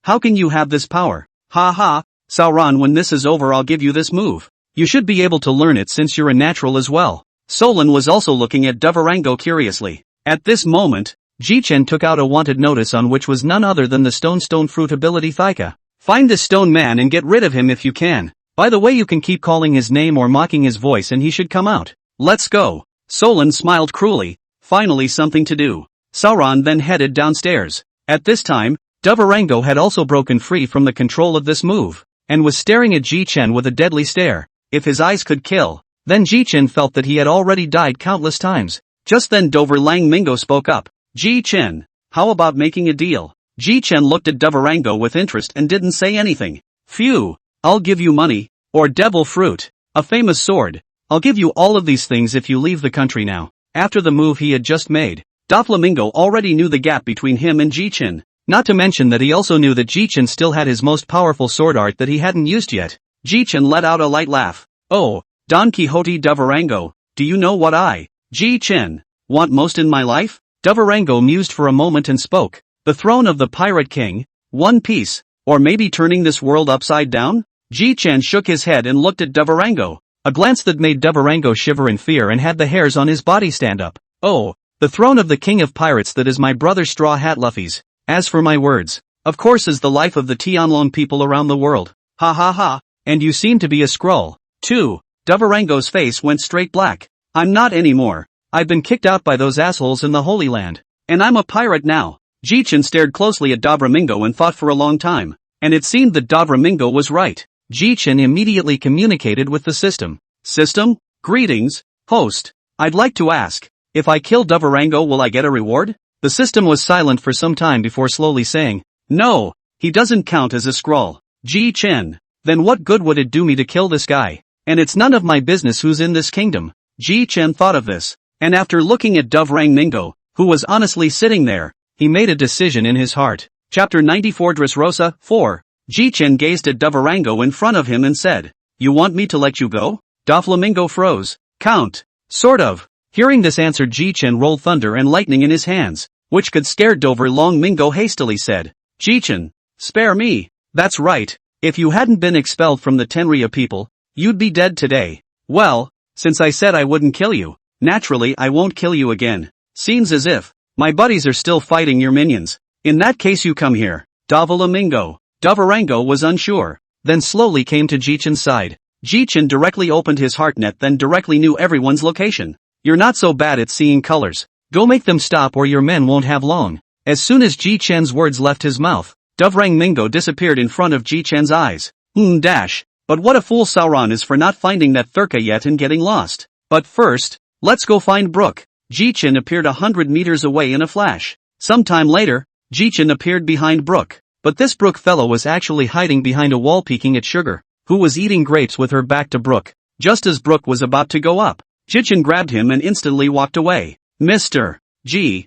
how can you have this power? Ha ha, Sauron, when this is over I'll give you this move. You should be able to learn it since you're a natural as well. Solon was also looking at Dovarango curiously. At this moment, Ji-Chen took out a wanted notice on which was none other than the stone fruit ability Thika. Find this stone man and get rid of him if you can. By the way, you can keep calling his name or mocking his voice and he should come out. Let's go. Solon smiled cruelly. Finally something to do. Sauron then headed downstairs. At this time, Dovarango had also broken free from the control of this move, and was staring at Ji-Chen with a deadly stare. If his eyes could kill, then Ji-Chen felt that he had already died countless times. Just then Dover Lang Mingo spoke up. Ji-Chen, how about making a deal? Ji-Chen looked at Dovarango with interest and didn't say anything. Phew, I'll give you money, or devil fruit, a famous sword. I'll give you all of these things if you leave the country now. After the move he had just made, Doflamingo already knew the gap between him and Ji-Chen. Not to mention that he also knew that Ji-Chen still had his most powerful sword art that he hadn't used yet. Ji-Chen let out a light laugh. Oh, Don Quixote Dovarango, do you know what I, Ji-Chen, want most in my life? Dovarango mused for a moment and spoke. The throne of the Pirate King, One Piece, or maybe turning this world upside down? Ji-Chen shook his head and looked at Dovarango, a glance that made Dovarango shiver in fear and had the hairs on his body stand up. Oh, the throne of the King of Pirates, that is my brother Straw Hat Luffy's. As for my words, of course is the life of the Tianlong people around the world. Ha ha ha, and you seem to be a Skrull, too. Dovarango's face went straight black. I'm not anymore. I've been kicked out by those assholes in the Holy Land. And I'm a pirate now. Ji-Chen stared closely at Doflamingo and thought for a long time. And it seemed that Doflamingo was right. Ji-Chen immediately communicated with the system. System? Greetings, host. I'd like to ask, if I kill Dovarango will I get a reward? The system was silent for some time before slowly saying, no, he doesn't count as a Skrull. Ji-Chen, then what good would it do me to kill this guy? And it's none of my business who's in this kingdom. Ji-Chen thought of this, and after looking at Dovarango, who was honestly sitting there, he made a decision in his heart. Chapter 94 Dressrosa 4. Ji-Chen gazed at Dovarango in front of him and said, you want me to let you go? Doflamingo froze. Count. Sort of. Hearing this answer, Ji-Chen rolled thunder and lightning in his hands, which could scare Dover Long Mingo hastily said, Ji-Chen, spare me. That's right, if you hadn't been expelled from the Tenria people, you'd be dead today. Well, since I said I wouldn't kill you, naturally I won't kill you again. Seems as if my buddies are still fighting your minions. In that case you come here. Doflamingo. Dovarango was unsure, then slowly came to Ji-Chen's side. Ji-Chen directly opened his heartnet, then directly knew everyone's location. You're not so bad at seeing colors. Go make them stop or your men won't have long. As soon as Ji Chen's words left his mouth, Dovrang Mingo disappeared in front of Ji Chen's eyes. But what a fool Sauron is for not finding that Thurka yet and getting lost. But first, let's go find Brook. Ji Chen appeared 100 meters away in a flash. Sometime later, Ji Chen appeared behind Brook. But this Brook fellow was actually hiding behind a wall peeking at Sugar, who was eating grapes with her back to Brook. Just as Brook was about to go up, Ji Chen grabbed him and instantly walked away. Mr. Ji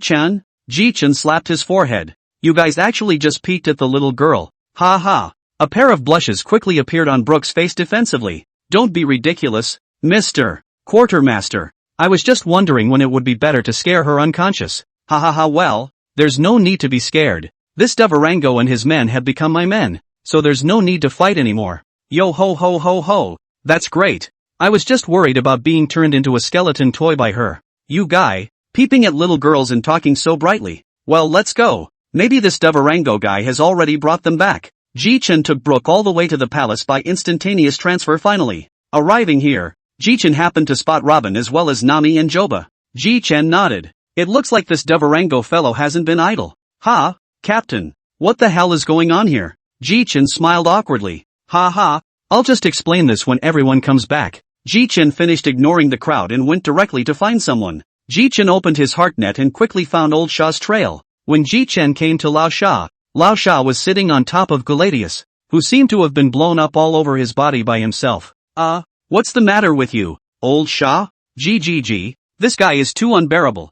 Chen? Ji Chen slapped his forehead. You guys actually just peeked at the little girl. Ha ha. A pair of blushes quickly appeared on Brook's face defensively. Don't be ridiculous, Mr. Quartermaster. I was just wondering when it would be better to scare her unconscious. Ha ha ha. Well, there's no need to be scared. This Devarango and his men have become my men, so there's no need to fight anymore. Yo ho ho ho ho. That's great. I was just worried about being turned into a skeleton toy by her. You guy, peeping at little girls and talking so brightly. Well, let's go. Maybe this Devarango guy has already brought them back. Ji Chen took Brook all the way to the palace by instantaneous transfer finally. Arriving here, Ji Chen happened to spot Robin as well as Nami and Joba. Ji Chen nodded. It looks like this Devarango fellow hasn't been idle. Ha, Captain. What the hell is going on here? Ji Chen smiled awkwardly. Ha ha, I'll just explain this when everyone comes back. Ji Chen finished ignoring the crowd and went directly to find someone. Ji Chen opened his heartnet and quickly found Old Shah's trail. When Ji Chen came to Lao Sha was sitting on top of Gladius, who seemed to have been blown up all over his body by himself. What's the matter with you, Old Shah? Gg, this guy is too unbearable.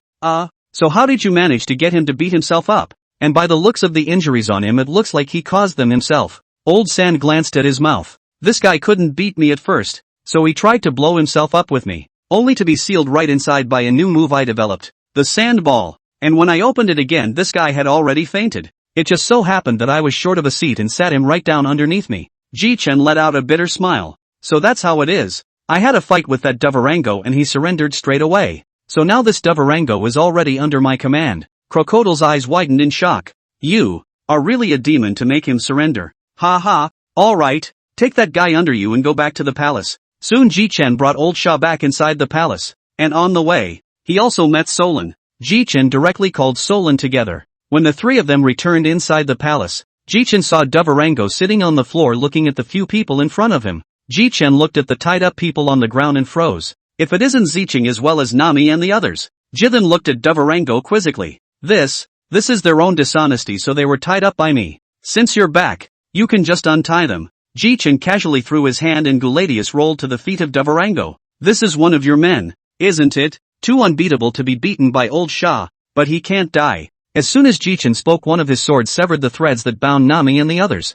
So how did you manage to get him to beat himself up? And by the looks of the injuries on him it looks like he caused them himself. Old Sand glanced at his mouth. This guy couldn't beat me at first, so he tried to blow himself up with me, only to be sealed right inside by a new move I developed, the sand ball. And when I opened it again this guy had already fainted. It just so happened that I was short of a seat and sat him right down underneath me. Ji Chen let out a bitter smile. So that's how it is. I had a fight with that Devarango and he surrendered straight away. So now this Devarango is already under my command. Crocodile's eyes widened in shock. You are really a demon to make him surrender. Ha ha, alright, take that guy under you and go back to the palace. Soon Ji Chen brought Old Shah back inside the palace. And on the way, he also met Solon. Ji Chen directly called Solon together. When the three of them returned inside the palace, Ji Chen saw Devarango sitting on the floor looking at the few people in front of him. Ji Chen looked at the tied-up people on the ground and froze. If it isn't Zicheng as well as Nami and the others. Jithan looked at Devarango quizzically. This is their own dishonesty, so they were tied up by me. Since you're back, you can just untie them. Ji Chen casually threw his hand and Gladius rolled to the feet of Devarango. This is one of your men, isn't it? Too unbeatable to be beaten by Old Shah, but he can't die. As soon as Ji Chen spoke, one of his swords severed the threads that bound Nami and the others.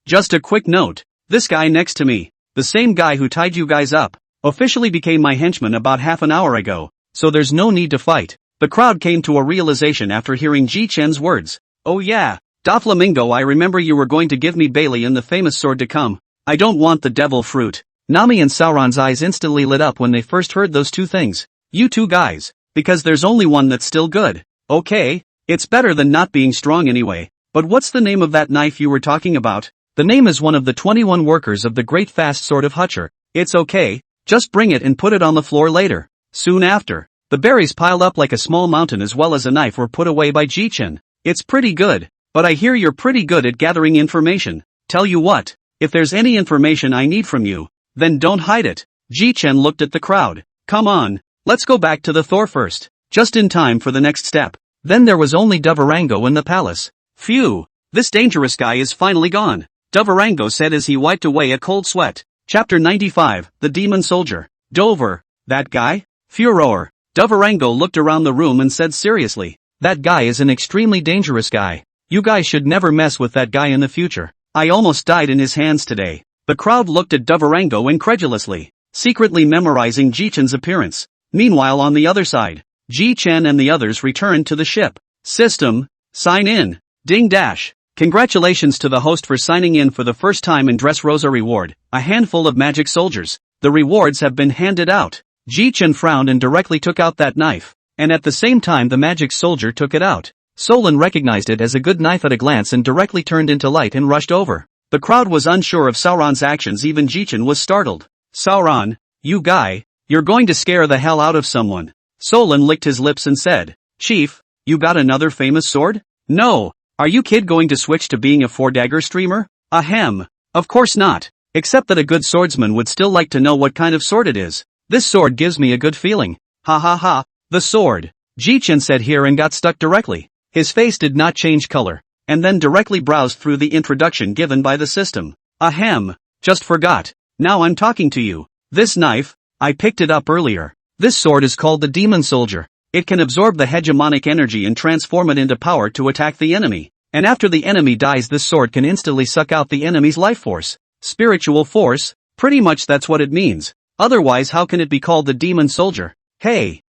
Just a quick note. This guy next to me, the same guy who tied you guys up, officially became my henchman about half an hour ago, so there's no need to fight. The crowd came to a realization after hearing Ji Chen's words. Oh yeah, Doflamingo, I remember you were going to give me Bailey and the famous sword to come. I don't want the devil fruit. Nami and Sauron's eyes instantly lit up when they first heard those two things. You two guys, because there's only one that's still good. Okay. It's better than not being strong anyway. But what's the name of that knife you were talking about? The name is one of the 21 workers of the great fast sword of Hutcher. It's okay, just bring it and put it on the floor later. Soon after, the berries piled up like a small mountain as well as a knife were put away by Ji Chen. It's pretty good, but I hear you're pretty good at gathering information. Tell you what, if there's any information I need from you, then don't hide it. Ji Chen looked at the crowd. Come on, let's go back to the Thor first. Just in time for the next step. Then there was only Devarango in the palace. Phew, this dangerous guy is finally gone, Devarango said as he wiped away a cold sweat. Chapter 95, The Demon Soldier. Dover, that guy? Furor. Devarango looked around the room and said seriously, that guy is an extremely dangerous guy. You guys should never mess with that guy in the future. I almost died in his hands today. The crowd looked at Devarango incredulously, secretly memorizing Ji Chen's appearance. Meanwhile on the other side, Ji Chen and the others returned to the ship. System, sign in. Ding dash. Congratulations to the host for signing in for the first time in Dressrosa reward, a handful of magic soldiers. The rewards have been handed out. Ji Chen frowned and directly took out that knife, and at the same time the magic soldier took it out. Solon recognized it as a good knife at a glance and directly turned into light and rushed over. The crowd was unsure of Sauron's actions, even Ji Chen was startled. Sauron, you guy, you're going to scare the hell out of someone. Solon licked his lips and said, Chief, you got another famous sword? No. Are you kid going to switch to being a 4-dagger streamer? Ahem. Of course not. Except that a good swordsman would still like to know what kind of sword it is. This sword gives me a good feeling. Ha ha ha. The sword. Ji-chan said here and got stuck directly. His face did not change color, and then directly browsed through the introduction given by the system. Ahem. Just forgot. Now I'm talking to you. This knife, I picked it up earlier. This sword is called the Demon Soldier. It can absorb the hegemonic energy and transform it into power to attack the enemy. And after the enemy dies, this sword can instantly suck out the enemy's life force. Spiritual force? Pretty much that's what it means. Otherwise how can it be called the Demon Soldier? Hey,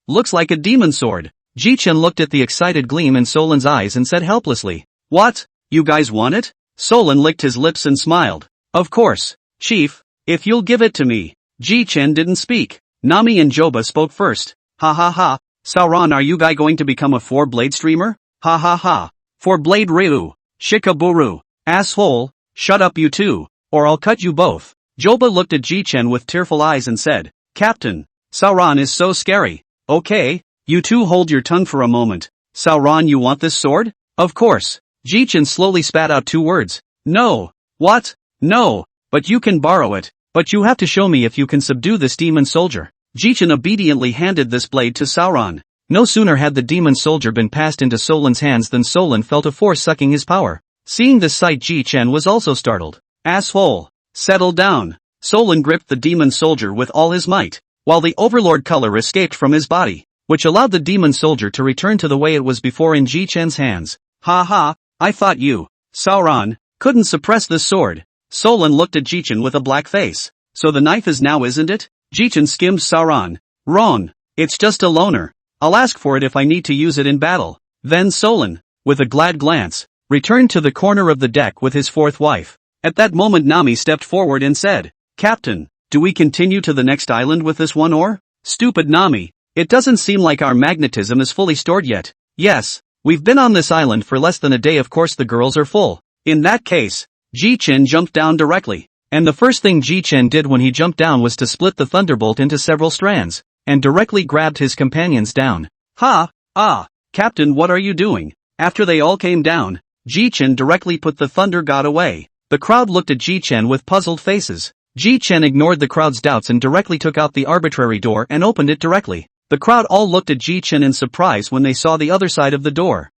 looks like a demon sword. Ji-chan looked at the excited gleam in Solon's eyes and said helplessly, What? You guys want it? Solon licked his lips and smiled. Of course, Chief, if you'll give it to me. Ji-chan didn't speak. Nami and Joba spoke first. Ha ha ha. Sauron, are you guy going to become a 4-blade streamer? Ha ha ha. 4-blade Ryu. Shikaburu. Asshole. Shut up you two, or I'll cut you both. Joba looked at Ji-chan with tearful eyes and said, Captain, Sauron is so scary. Okay, you two hold your tongue for a moment. Sauron, you want this sword? Of course. Ji-chan slowly spat out 2 words. No. What? No. But you can borrow it. But you have to show me if you can subdue this demon soldier. Ji-chan obediently handed this blade to Sauron. No sooner had the demon soldier been passed into Solon's hands than Solon felt a force sucking his power. Seeing this sight, Ji-chan was also startled. Asshole. Settle down. Solon gripped the demon soldier with all his might, while the overlord color escaped from his body, which allowed the demon soldier to return to the way it was before in Ji-chan's hands. Ha ha, I thought you, Sauron, couldn't suppress this sword. Solon looked at Ji-chan with a black face. So the knife is now, isn't it? Ji-chan skimmed Sauron. Wrong. It's just a loaner. I'll ask for it if I need to use it in battle. Then Solon, with a glad glance, returned to the corner of the deck with his 4th wife. At that moment Nami stepped forward and said, Captain, do we continue to the next island with this one or? Stupid Nami. It doesn't seem like our magnetism is fully stored yet. Yes, we've been on this island for less than a day, of course the girls are full. In that case, Ji-chan jumped down directly. And the first thing Ji-chan did when he jumped down was to split the thunderbolt into several strands, and directly grabbed his companions down. Captain, what are you doing? After they all came down, Ji-chan directly put the thunder god away. The crowd looked at Ji-chan with puzzled faces. Ji-chan ignored the crowd's doubts and directly took out the arbitrary door and opened it directly. The crowd all looked at Ji-chan in surprise when they saw the other side of the door.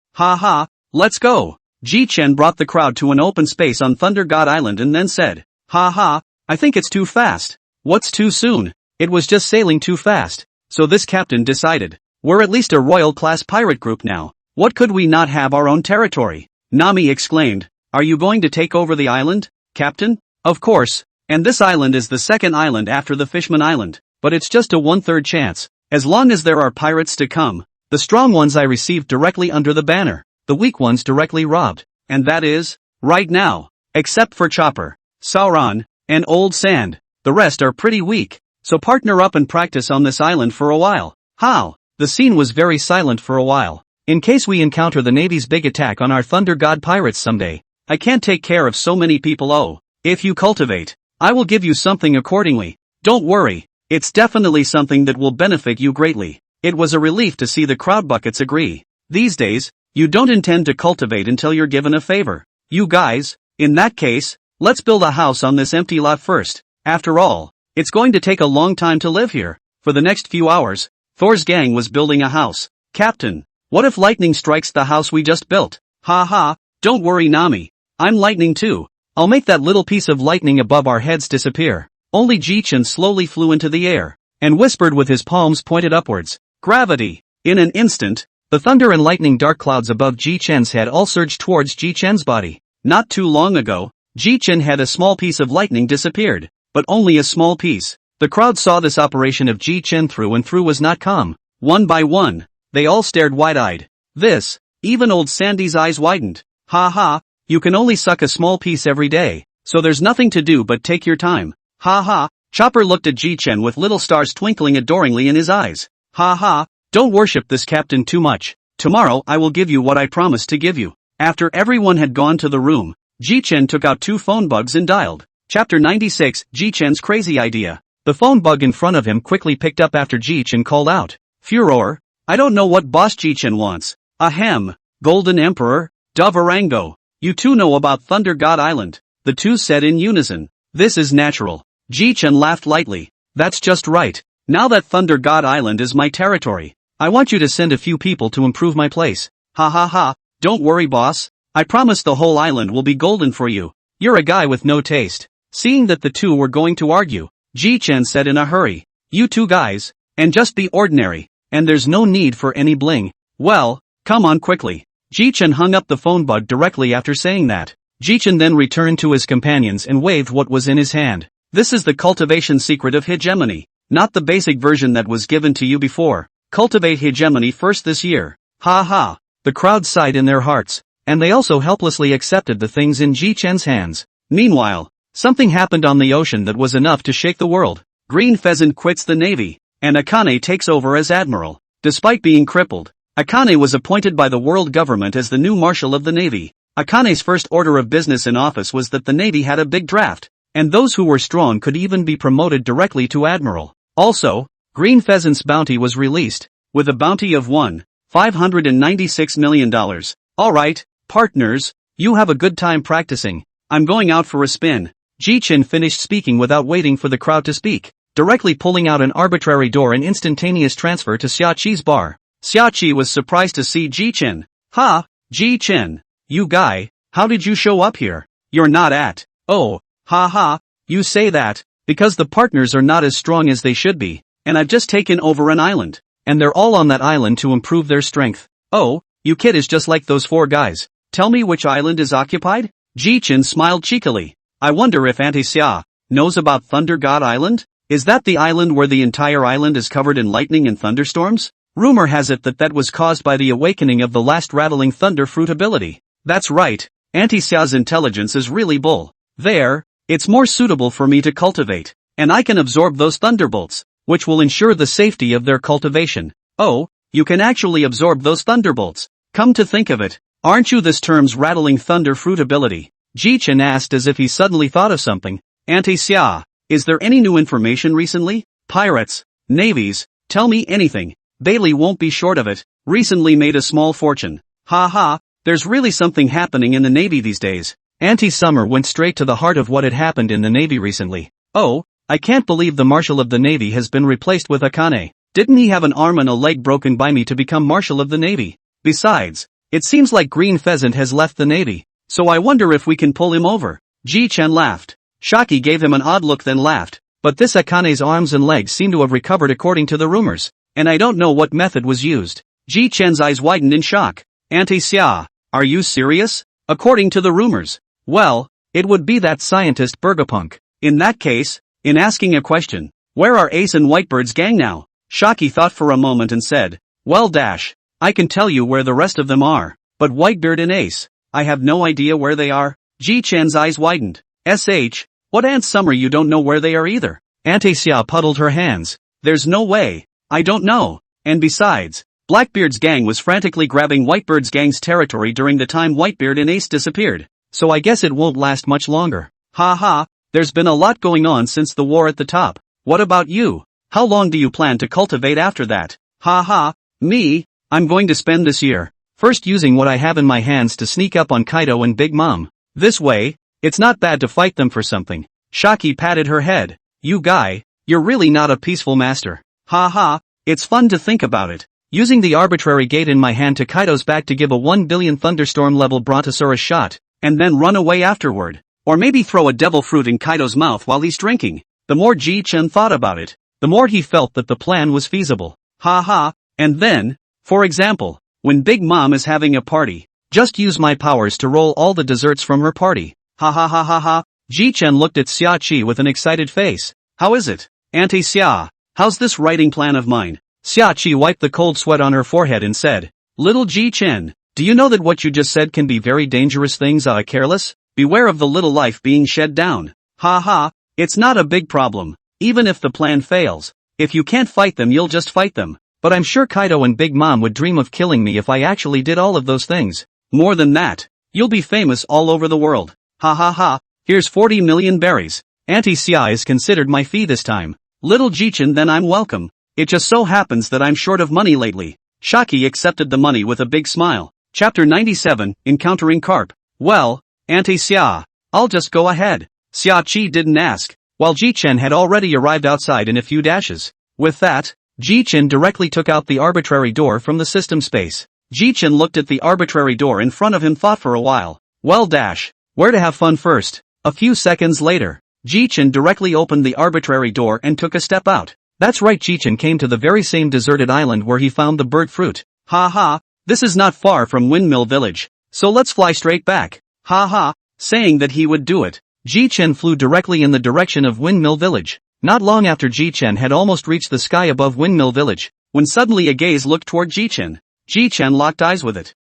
Let's go. Ji-chan brought the crowd to an open space on Thunder God Island and then said, I think it's too fast. What's too soon? It was just sailing too fast. So this captain decided, we're at least a royal class pirate group now. What could we not have our own territory? Nami exclaimed, are you going to take over the island, Captain? Of course, and this island is the 2nd island after the Fishman Island, but it's just a 1/3 chance. As long as there are pirates to come, the strong ones I received directly under the banner, the weak ones directly robbed, and that is, right now, except for Chopper, Sauron, and Old Sand, the rest are pretty weak, so partner up and practice on this island for a while. How? The scene was very silent for a while. In case we encounter the Navy's big attack on our Thunder God pirates someday, I can't take care of so many people. If you cultivate, I will give you something accordingly. Don't worry, it's definitely something that will benefit you greatly. It was a relief to see the crowd buckets agree. These days, you don't intend to cultivate until you're given a favor. You guys, in that case, let's build a house on this empty lot first. After all, it's going to take a long time to live here. For the next few hours, Thor's gang was building a house. Captain, what if lightning strikes the house we just built? Don't worry Nami. I'm lightning too. I'll make that little piece of lightning above our heads disappear. Only Ji-chan slowly flew into the air, and whispered with his palms pointed upwards. Gravity. In an instant, the thunder and lightning dark clouds above Ji-chan's head all surged towards Ji-chan's body. Not too long ago, Ji-chan had a small piece of lightning disappeared, but only a small piece. The crowd saw this operation of Ji-chan through and through was not calm. One by one, they all stared wide-eyed. Even old Sandy's eyes widened. You can only suck a small piece every day, so there's nothing to do but take your time. Chopper looked at Ji-chan with little stars twinkling adoringly in his eyes. Don't worship this captain too much. Tomorrow I will give you what I promised to give you. After everyone had gone to the room, Ji-chan took out 2 phone bugs and dialed. Chapter 96, Ji-chan's crazy idea. The phone bug in front of him quickly picked up after Ji-chan called out. Furor? I don't know what Boss Ji-chan wants. Ahem. Golden Emperor? Davarango. You two know about Thunder God Island, the two said in unison. This is natural. Ji-chan laughed lightly. That's just right. Now that Thunder God Island is my territory, I want you to send a few people to improve my place. Ha ha ha. Don't worry, boss. I promise the whole island will be golden for you. You're a guy with no taste. Seeing that the two were going to argue, Ji-chan said in a hurry. You two guys, and just be ordinary, and there's no need for any bling. Well, come on quickly. Ji-chan hung up the phone bug directly after saying that. Ji-chan then returned to his companions and waved what was in his hand. This is the cultivation secret of hegemony, not the basic version that was given to you before. Cultivate hegemony first this year. Ha ha. The crowd sighed in their hearts, and they also helplessly accepted the things in Ji-chan's hands. Meanwhile, something happened on the ocean that was enough to shake the world. Green Pheasant quits the navy, and Akane takes over as admiral. Despite being crippled, Akane was appointed by the world government as the new marshal of the navy. Akane's first order of business in office was that the navy had a big draft, and those who were strong could even be promoted directly to admiral. Also, Green Pheasant's bounty was released, with a bounty of $1,596 million. Alright, partners, you have a good time practicing. I'm going out for a spin. Ji-chan finished speaking without waiting for the crowd to speak, directly pulling out an arbitrary door and instantaneous transfer to Xiaqi's bar. Xiaqi was surprised to see Ji-chan. Ha, Ji-chan. You guy, how did you show up here? You're not at. Oh, ha ha, you say that, because the partners are not as strong as they should be, and I've just taken over an island, and they're all on that island to improve their strength. Oh, you kid is just like those four guys. Tell me which island is occupied? Ji-chan smiled cheekily. I wonder if Auntie Xia knows about Thunder God Island? Is that the island where the entire island is covered in lightning and thunderstorms? Rumor has it that was caused by the awakening of the last rattling thunder fruit ability. That's right, Auntie Xia's intelligence is really bull. There, it's more suitable for me to cultivate, and I can absorb those thunderbolts, which will ensure the safety of their cultivation. Oh, you can actually absorb those thunderbolts. Come to think of it, aren't you this term's rattling thunder fruit ability? Ji-chan asked as if he suddenly thought of something. Auntie Xia, is there any new information recently? Pirates, navies, tell me anything. Bailey won't be short of it. Recently made a small fortune. Ha ha, there's really something happening in the Navy these days. Auntie Summer went straight to the heart of what had happened in the Navy recently. Oh, I can't believe the Marshal of the Navy has been replaced with Akane. Didn't he have an arm and a leg broken by me to become Marshal of the Navy? Besides, it seems like Green Pheasant has left the Navy, so I wonder if we can pull him over. Ji-chan laughed. Shaki gave him an odd look then laughed, but this Akane's arms and legs seem to have recovered according to the rumors, and I don't know what method was used. Ji-chan's eyes widened in shock. Auntie Xia, are you serious? According to the rumors. Well, it would be that scientist Burgapunk. In that case, in asking a question, where are Ace and Whitebird's gang now? Shaki thought for a moment and said, well dash, I can tell you where the rest of them are, but Whitebird and Ace, I have no idea where they are. Ji-chan's eyes widened. What Aunt Summer you don't know where they are either? Auntie Xia puddled her hands. There's no way. I don't know. And besides, Blackbeard's gang was frantically grabbing Whitebird's gang's territory during the time Whitebeard and Ace disappeared, so I guess it won't last much longer. Ha ha, there's been a lot going on since the war at the top. What about you? How long do you plan to cultivate after that? Ha ha, me, I'm going to spend this year first using what I have in my hands to sneak up on Kaido and Big Mom. This way, it's not bad to fight them for something. Shaki patted her head. You guy, you're really not a peaceful master. Ha ha, it's fun to think about it. Using the arbitrary gate in my hand to Kaido's back to give a 1 billion thunderstorm level Brontosaurus shot, and then run away afterward. Or maybe throw a devil fruit in Kaido's mouth while he's drinking. The more Ji-chan thought about it, the more he felt that the plan was feasible. Ha ha, and then, for example, when Big Mom is having a party, just use my powers to roll all the desserts from her party. Ha ha ha ha ha. Ji-chan looked at Xiachi with an excited face. How is it, Auntie Xia? How's this writing plan of mine? Xiachi wiped the cold sweat on her forehead and said, Little Ji-chan, do you know that what you just said can be very dangerous things? Careless? Beware of the little life being shed down. Ha ha, it's not a big problem, even if the plan fails. If you can't fight them you'll just fight them. But I'm sure Kaido and Big Mom would dream of killing me if I actually did all of those things. More than that, you'll be famous all over the world. Ha ha ha, here's 40 million berries. Auntie Xia is considered my fee this time. Little Ji-chan then I'm welcome. It just so happens that I'm short of money lately. Shaki accepted the money with a big smile. Chapter 97, Encountering Carp. Well, Auntie Xia, I'll just go ahead. Xia Qi didn't ask, while Ji Chen had already arrived outside in a few dashes. With that, Ji Chen directly took out the arbitrary door from the system space. Ji Chen looked at the arbitrary door in front of him, thought for a while. Well, where to have fun first? A few seconds later, Ji Chen directly opened the arbitrary door and took a step out. That's right, Ji Chen came to the very same deserted island where he found the bird fruit. Ha ha, this is not far from Windmill Village, so let's fly straight back. Ha ha, saying that he would do it, Ji Chen flew directly in the direction of Windmill Village. Not long after Ji Chen had almost reached the sky above Windmill Village, when suddenly a gaze looked toward Ji Chen. Ji Chen locked eyes with it.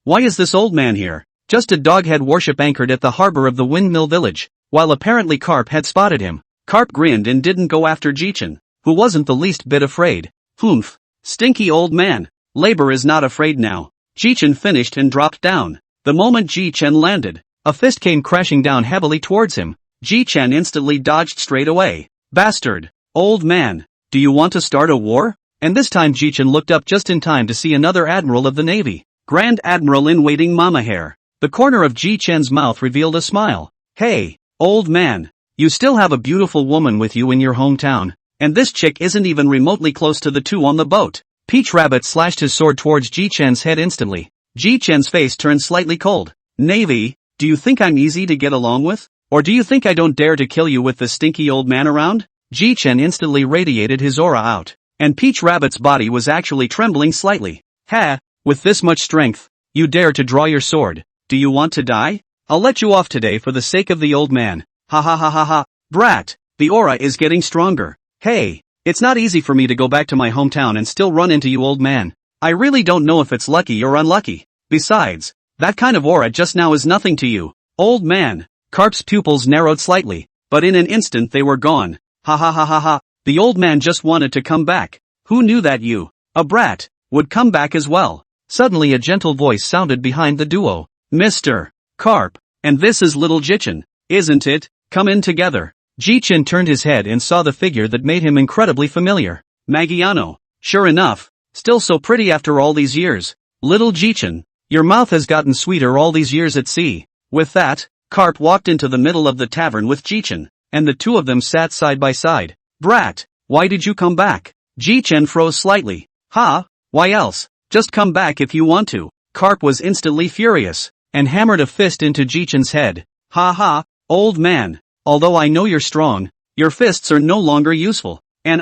Why is this old man here? Just a doghead warship anchored at the harbor of the Windmill Village, while apparently Carp had spotted him. Carp grinned and didn't go after Ji Chen, who wasn't the least bit afraid. Humph. Stinky old man. Labor is not afraid now. Ji Chen finished and dropped down. The moment Ji Chen landed, a fist came crashing down heavily towards him. Ji Chen instantly dodged straight away. Bastard. Old man. Do you want to start a war? And this time Ji Chen looked up just in time to see another admiral of the navy. Grand Admiral in waiting Mama Hair. The corner of Ji Chen's mouth revealed a smile. Hey, old man. You still have a beautiful woman with you in your hometown. And this chick isn't even remotely close to the two on the boat. Peach Rabbit slashed his sword towards Ji Chen's head instantly. Ji Chen's face turned slightly cold. Navy, do you think I'm easy to get along with? Or do you think I don't dare to kill you with the stinky old man around? Ji Chen instantly radiated his aura out. And Peach Rabbit's body was actually trembling slightly. Ha, with this much strength, you dare to draw your sword. Do you want to die? I'll let you off today for the sake of the old man. Ha ha ha ha ha. Brat, the aura is getting stronger. Hey, it's not easy for me to go back to my hometown and still run into you, old man. I really don't know if it's lucky or unlucky. Besides, that kind of aura just now is nothing to you, old man. Carp's pupils narrowed slightly, but in an instant they were gone. Ha ha ha ha ha. The old man just wanted to come back. Who knew that you, a brat, would come back as well? Suddenly a gentle voice sounded behind the duo. Mr. Carp, and this is little Ji Chen, isn't it? Come in together. Ji Chen turned his head and saw the figure that made him incredibly familiar. Magiano. Sure enough, still so pretty after all these years. Little Ji Chen, your mouth has gotten sweeter all these years at sea. With that, Carp walked into the middle of the tavern with Ji Chen, and the two of them sat side by side. Brat, why did you come back? Ji Chen froze slightly. Ha, why else? Just come back if you want to. Carp was instantly furious, and hammered a fist into Ji Chen's head. Ha ha, old man. Although I know you're strong, your fists are no longer useful. And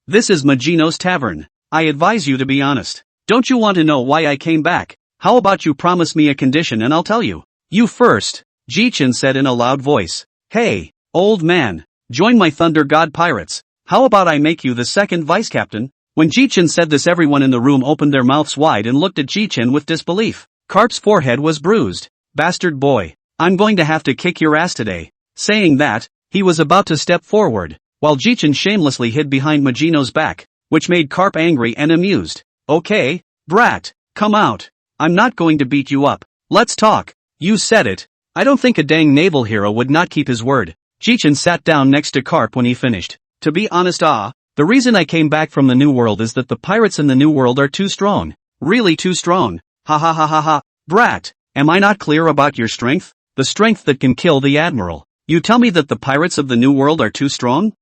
this is Magino's tavern. I advise you to be honest. Don't you want to know why I came back? How about you promise me a condition and I'll tell you. You first, Ji Chen said in a loud voice. Hey, old man, join my Thunder God Pirates. How about I make you the second vice captain? When Ji Chen said this, everyone in the room opened their mouths wide and looked at Ji Chen with disbelief. Carp's forehead was bruised. Bastard boy, I'm going to have to kick your ass today. Saying that, he was about to step forward, while Ji Chen shamelessly hid behind Magino's back, which made Carp angry and amused. Okay, brat, come out. I'm not going to beat you up. Let's talk. You said it. I don't think a dang naval hero would not keep his word. Ji Chen sat down next to Carp when he finished. To be honest, the reason I came back from the New World is that the pirates in the New World are too strong. Really too strong. Ha ha ha ha ha. Brat, am I not clear about your strength? The strength that can kill the admiral. You tell me that the pirates of the New World are too strong?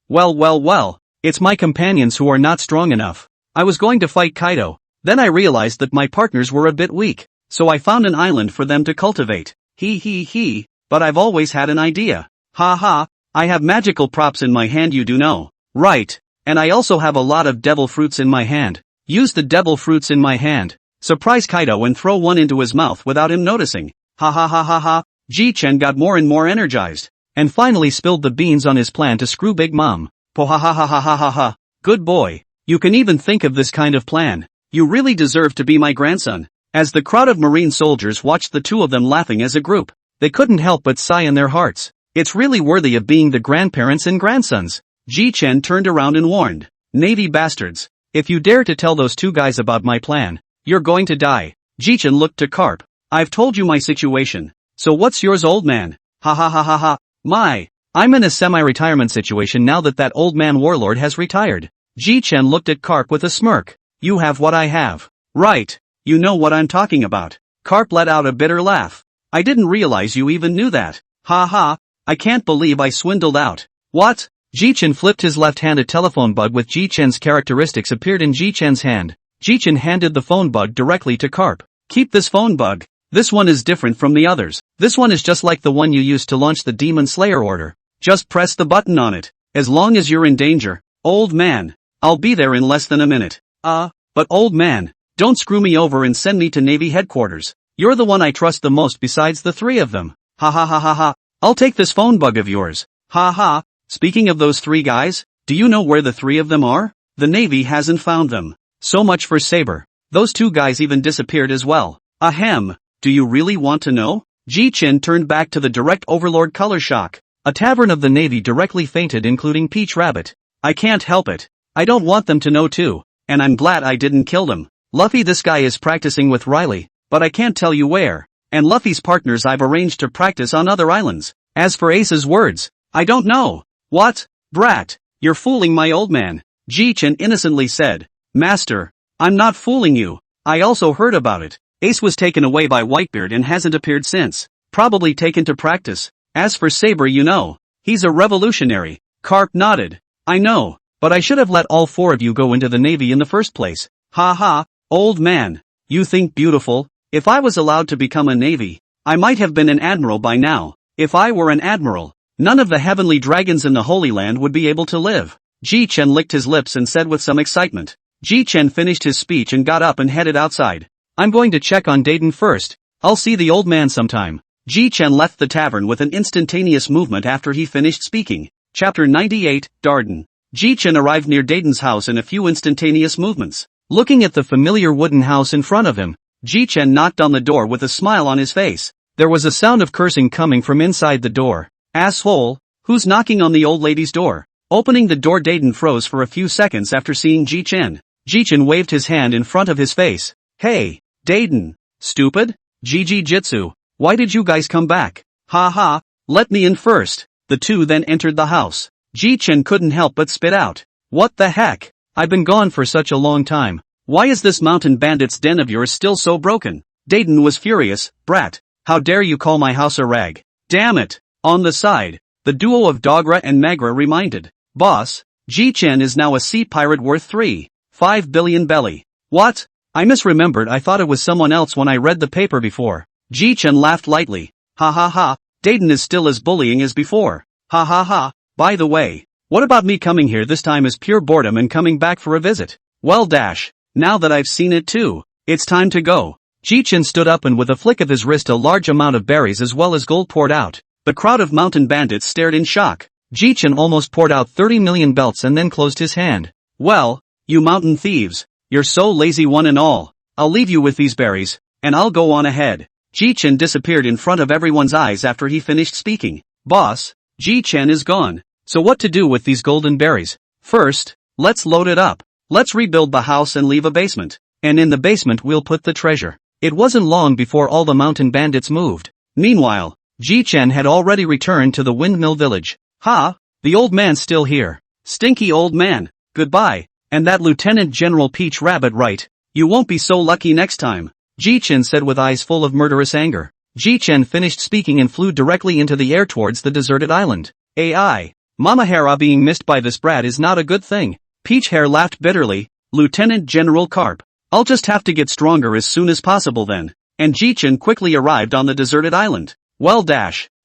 Well, it's my companions who are not strong enough. I was going to fight Kaido. Then I realized that my partners were a bit weak, so I found an island for them to cultivate. He, but I've always had an idea. Ha ha, I have magical props in my hand, you do know. Right, and I also have a lot of devil fruits in my hand. Use the devil fruits in my hand. Surprise Kaido and throw one into his mouth without him noticing. Ha ha ha ha ha. Ji Chen got more and more energized, and finally spilled the beans on his plan to screw Big Mom. Po ha ha ha ha ha ha ha. Good boy. You can even think of this kind of plan. You really deserve to be my grandson. As the crowd of marine soldiers watched the two of them laughing as a group, they couldn't help but sigh in their hearts. It's really worthy of being the grandparents and grandsons. Ji Chen turned around and warned. Navy bastards. If you dare to tell those two guys about my plan, you're going to die. Ji Chen looked to Carp. I've told you my situation. So what's yours, old man? Ha ha ha ha ha. I'm in a semi-retirement situation now that old man warlord has retired. Ji-chen looked at Carp with a smirk. You have what I have. Right. You know what I'm talking about. Carp let out a bitter laugh. I didn't realize you even knew that. Ha ha, I can't believe I swindled out. What? Ji-chen flipped his left hand. A telephone bug with Ji-chen's characteristics appeared in Ji-chen's hand. Ji-chen handed the phone bug directly to Carp. Keep this phone bug. This one is different from the others. This one is just like the one you used to launch the Demon Slayer order. Just press the button on it. As long as you're in danger, old man, I'll be there in less than a minute. But old man, don't screw me over and send me to Navy headquarters. You're the one I trust the most besides the three of them. Ha ha ha ha ha. I'll take this phone bug of yours. Ha ha. Speaking of those three guys, do you know where the three of them are? The Navy hasn't found them. So much for Saber. Those two guys even disappeared as well. Ahem. Do you really want to know? Ji-chen turned back to the direct overlord color shock. A tavern of the Navy directly fainted, including Peach Rabbit. I can't help it. I don't want them to know too. And I'm glad I didn't kill them. Luffy, this guy is practicing with Riley, but I can't tell you where. And Luffy's partners I've arranged to practice on other islands. As for Ace's words, I don't know. What? Brat, you're fooling my old man. Ji-chen innocently said. Master, I'm not fooling you. I also heard about it. Ace was taken away by Whitebeard and hasn't appeared since. Probably taken to practice. As for Saber, you know, he's a revolutionary. Carp nodded. I know, but I should have let all four of you go into the Navy in the first place. Ha ha, old man. You think beautiful? If I was allowed to become a Navy, I might have been an admiral by now. If I were an admiral, none of the heavenly dragons in the Holy Land would be able to live. Ji-chen licked his lips and said with some excitement. Ji-chen finished his speech and got up and headed outside. I'm going to check on Dayton first. I'll see the old man sometime. Ji-chen left the tavern with an instantaneous movement after he finished speaking. Chapter 98, Darden. Ji-chen arrived near Dayton's house in a few instantaneous movements. Looking at the familiar wooden house in front of him, Ji-chen knocked on the door with a smile on his face. There was a sound of cursing coming from inside the door. Asshole, who's knocking on the old lady's door? Opening the door, Dayton froze for a few seconds after seeing Ji-chen. Ji-chen waved his hand in front of his face. Hey, Dayton. Stupid? Jitsu. Why did you guys come back? Ha ha, let me in first. The two then entered the house. Ji-chen couldn't help but spit out. What the heck? I've been gone for such a long time. Why is this mountain bandit's den of yours still so broken? Dayton was furious. Brat, how dare you call my house a rag? Damn it. On the side, the duo of Dogra and Magra reminded. Boss, Ji-chen is now a sea pirate worth 3.5 billion belly. What? I misremembered. I thought it was someone else when I read the paper before. Ji-chen laughed lightly. Ha ha ha, Dayton is still as bullying as before. Ha ha ha, by the way, what about me coming here this time as pure boredom and coming back for a visit? Well now that I've seen it too, it's time to go. Ji-chen stood up and with a flick of his wrist a large amount of berries as well as gold poured out. The crowd of mountain bandits stared in shock. Ji-chen almost poured out 30 million belts and then closed his hand. Well, you mountain thieves, you're so lazy one and all. I'll leave you with these berries, and I'll go on ahead. Ji-chen disappeared in front of everyone's eyes after he finished speaking. Boss, Ji-chen is gone. So what to do with these golden berries? First, let's load it up. Let's rebuild the house and leave a basement. And in the basement we'll put the treasure. It wasn't long before all the mountain bandits moved. Meanwhile, Ji-chen had already returned to the windmill village. Ha! The old man's still here. Stinky old man, goodbye. And that Lieutenant General Peach Rabbit, right? You won't be so lucky next time. Ji-chen said with eyes full of murderous anger. Ji-chen finished speaking and flew directly into the air towards the deserted island. AI. Mama Hera being missed by this brat is not a good thing. Peach Hair laughed bitterly. Lieutenant General Carp. I'll just have to get stronger as soon as possible then. And Ji-chen quickly arrived on the deserted island. Well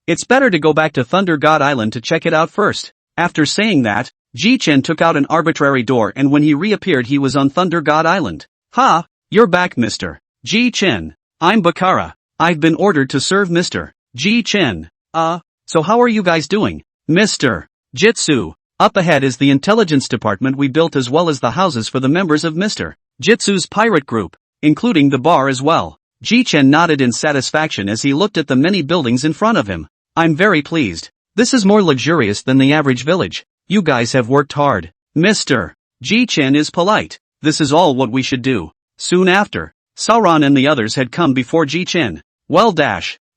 it's better to go back to Thunder God Island to check it out first. After saying that, Ji-chen took out an arbitrary door and when he reappeared he was on Thunder God Island. Ha! You're back, Mr. Ji-chen. I'm Bakara. I've been ordered to serve Mr. Ji-chen. So how are you guys doing? Mr. Jitsu. Up ahead is the intelligence department we built as well as the houses for the members of Mr. Jitsu's pirate group, including the bar as well. Ji-chen nodded in satisfaction as he looked at the many buildings in front of him. I'm very pleased. This is more luxurious than the average village. You guys have worked hard. Mr. Ji-chen is polite. This is all what we should do. Soon after, Sauron and the others had come before Ji-chen. Well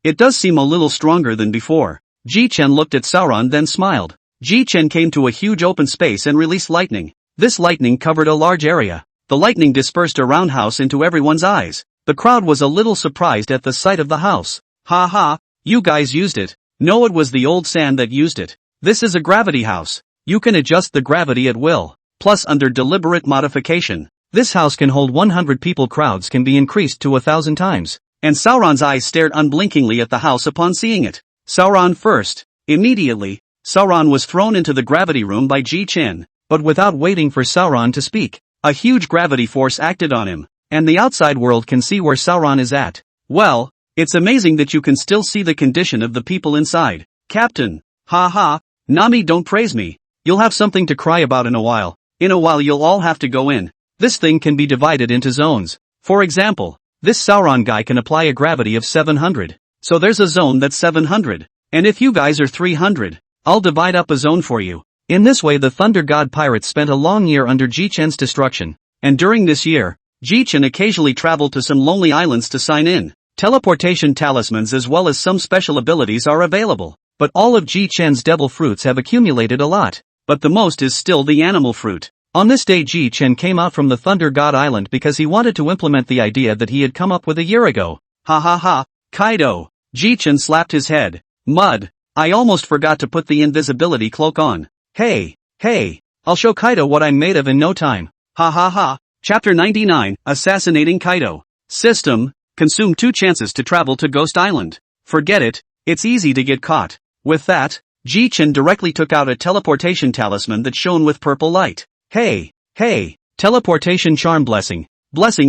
it does seem a little stronger than before. Ji-chen looked at Sauron then smiled. Ji-chen came to a huge open space and released lightning. This lightning covered a large area. The lightning dispersed a roundhouse into everyone's eyes. The crowd was a little surprised at the sight of the house. Ha ha, you guys used it. No, it was the old sand that used it. This is a gravity house. You can adjust the gravity at will. Plus under deliberate modification. This house can hold 100 people. Crowds can be increased to 1,000 times. And Sauron's eyes stared unblinkingly at the house upon seeing it. Sauron first. Immediately, Sauron was thrown into the gravity room by Ji Chen. But without waiting for Sauron to speak, a huge gravity force acted on him. And the outside world can see where Sauron is at. Well, it's amazing that you can still see the condition of the people inside. Captain. Ha ha. Nami, don't praise me. You'll have something to cry about in a while. In a while you'll all have to go in. This thing can be divided into zones. For example, this Sauron guy can apply a gravity of 700. So there's a zone that's 700. And if you guys are 300, I'll divide up a zone for you. In this way the Thunder God pirates spent a long year under Ji Chen's destruction. And during this year, Ji Chen occasionally traveled to some lonely islands to sign in. Teleportation talismans as well as some special abilities are available. But all of Ji Chen's devil fruits have accumulated a lot. But the most is still the animal fruit. On this day Ji Chen came out from the Thunder God Island because he wanted to implement the idea that he had come up with a year ago. Ha ha ha, Kaido. Ji Chen slapped his head. Mud. I almost forgot to put the invisibility cloak on. Hey, I'll show Kaido what I'm made of in no time. Ha ha ha. Chapter 99, Assassinating Kaido. System, consume 2 chances to travel to Ghost Island. Forget it, it's easy to get caught. With that, Ji Chen directly took out a teleportation talisman that shone with purple light. Hey, teleportation charm blessing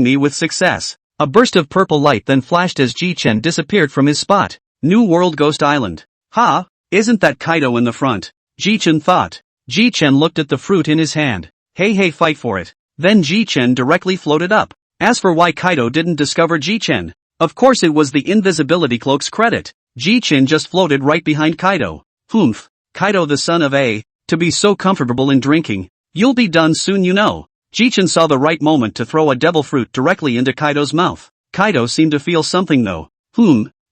me with success. A burst of purple light then flashed as Ji Chen disappeared from his spot. New World Ghost Island. Ha, isn't that Kaido in the front? Ji Chen thought. Ji Chen looked at the fruit in his hand. Hey, fight for it. Then Ji Chen directly floated up. As for why Kaido didn't discover Ji Chen, of course it was the invisibility cloak's credit. Ji Chen just floated right behind Kaido. Humph, Kaido the son of A, to be so comfortable in drinking. You'll be done soon, you know. Ji Chen saw the right moment to throw a devil fruit directly into Kaido's mouth. Kaido seemed to feel something though.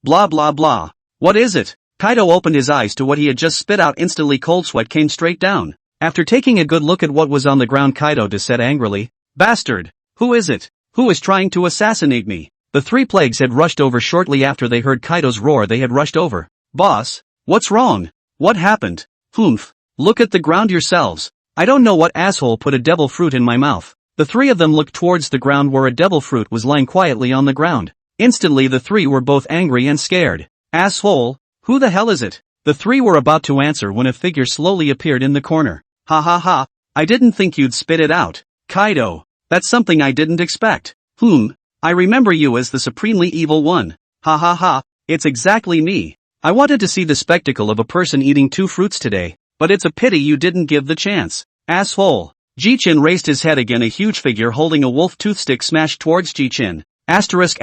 Blah blah blah. What is it? Kaido opened his eyes to what he had just spit out. Instantly cold sweat came straight down. After taking a good look at what was on the ground, Kaido said angrily, "Bastard! Who is it? Who is trying to assassinate me?" The 3 plagues had rushed over shortly after they heard Kaido's roar. They had rushed over. "Boss, what's wrong? What happened?" "Humph, look at the ground yourselves. I don't know what asshole put a devil fruit in my mouth." The 3 of them looked towards the ground where a devil fruit was lying quietly on the ground. Instantly the 3 were both angry and scared. "Asshole? Who the hell is it?" The 3 were about to answer when a figure slowly appeared in the corner. Ha ha ha, I didn't think you'd spit it out. Kaido, that's something I didn't expect. I remember you as the supremely evil one. Ha ha ha, it's exactly me. I wanted to see the spectacle of a person eating 2 fruits today, but it's a pity you didn't give the chance. Asshole. Ji Chen raised his head again. A huge figure holding a wolf toothstick smashed towards Ji Chen. Asterisk.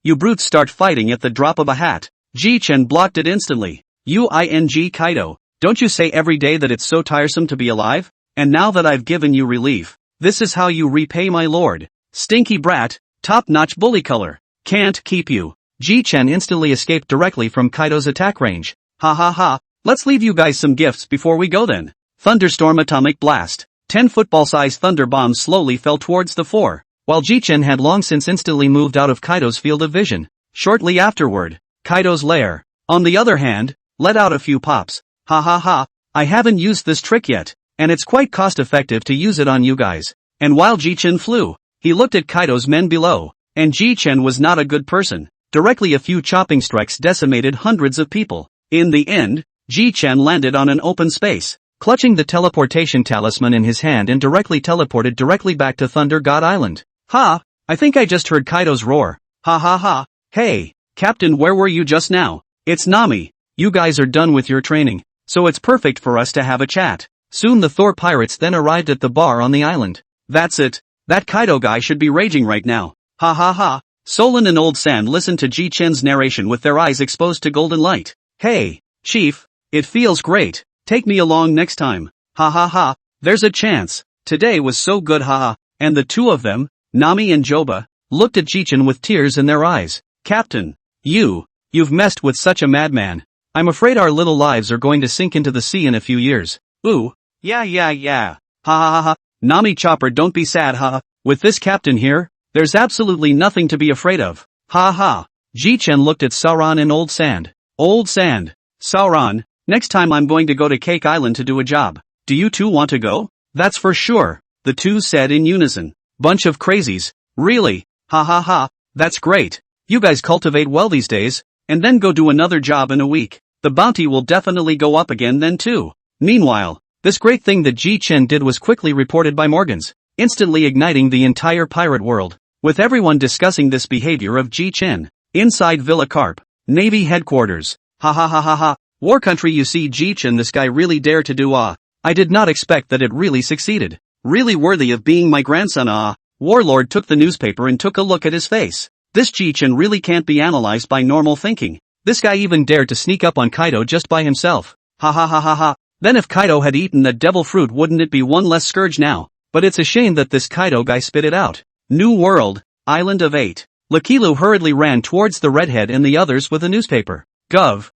You brutes start fighting at the drop of a hat. Ji Chen blocked it instantly. Uing Kaido, don't you say every day that it's so tiresome to be alive? And now that I've given you relief, this is how you repay my lord. Stinky brat, top-notch bully color. Can't keep you. Ji Chen instantly escaped directly from Kaido's attack range. Ha ha ha, let's leave you guys some gifts before we go then. Thunderstorm atomic blast. 10 football-sized thunder bombs slowly fell towards the 4, while Ji Chen had long since instantly moved out of Kaido's field of vision. Shortly afterward, Kaido's lair, on the other hand, let out a few pops. Ha ha ha, I haven't used this trick yet, and it's quite cost-effective to use it on you guys. And while Ji Chen flew, he looked at Kaido's men below, and Ji Chen was not a good person. Directly a few chopping strikes decimated hundreds of people. In the end, Ji Chen landed on an open space, clutching the teleportation talisman in his hand and directly teleported directly back to Thunder God Island. Ha, I think I just heard Kaido's roar. Ha ha ha, hey, Captain, where were you just now? It's Nami. You guys are done with your training, so it's perfect for us to have a chat. Soon the Thor pirates then arrived at the bar on the island. That's it, that Kaido guy should be raging right now. Ha ha ha. Solon and Old Sand listened to Ji Chen's narration with their eyes exposed to golden light. Hey, Chief, it feels great. Take me along next time. Ha ha ha, there's a chance. Today was so good, haha. And the 2 of them, Nami and Joba, looked at Ji Chen with tears in their eyes. Captain, you've messed with such a madman. I'm afraid our little lives are going to sink into the sea in a few years. Ooh, Yeah. Ha ha ha ha. Nami Chopper, don't be sad, ha. With this captain here, there's absolutely nothing to be afraid of. Ha ha. Ji-Chen looked at Sauron and Old Sand. Old Sand. Sauron, next time I'm going to go to Cake Island to do a job. Do you two want to go? That's for sure, the two said in unison. Bunch of crazies. Really? Ha ha ha. That's great. You guys cultivate well these days, and then go do another job in a week. The bounty will definitely go up again then too. Meanwhile, this great thing that Ji-Chen did was quickly reported by Morgans, instantly igniting the entire pirate world, with everyone discussing this behavior of Ji-Chen. Inside Villa Carp, Navy headquarters. Ha ha ha ha ha. War country, you see Ji-Chen, this guy really dared to do I did not expect that it really succeeded. Really worthy of being my grandson. Warlord took the newspaper and took a look at his face. This Ji-Chen really can't be analyzed by normal thinking. This guy even dared to sneak up on Kaido just by himself. Ha ha ha ha ha. Then if Kaido had eaten that devil fruit, wouldn't it be one less scourge now? But it's a shame that this Kaido guy spit it out. New World, Island of 8. Lakilu hurriedly ran towards the redhead and the others with a newspaper. Gov,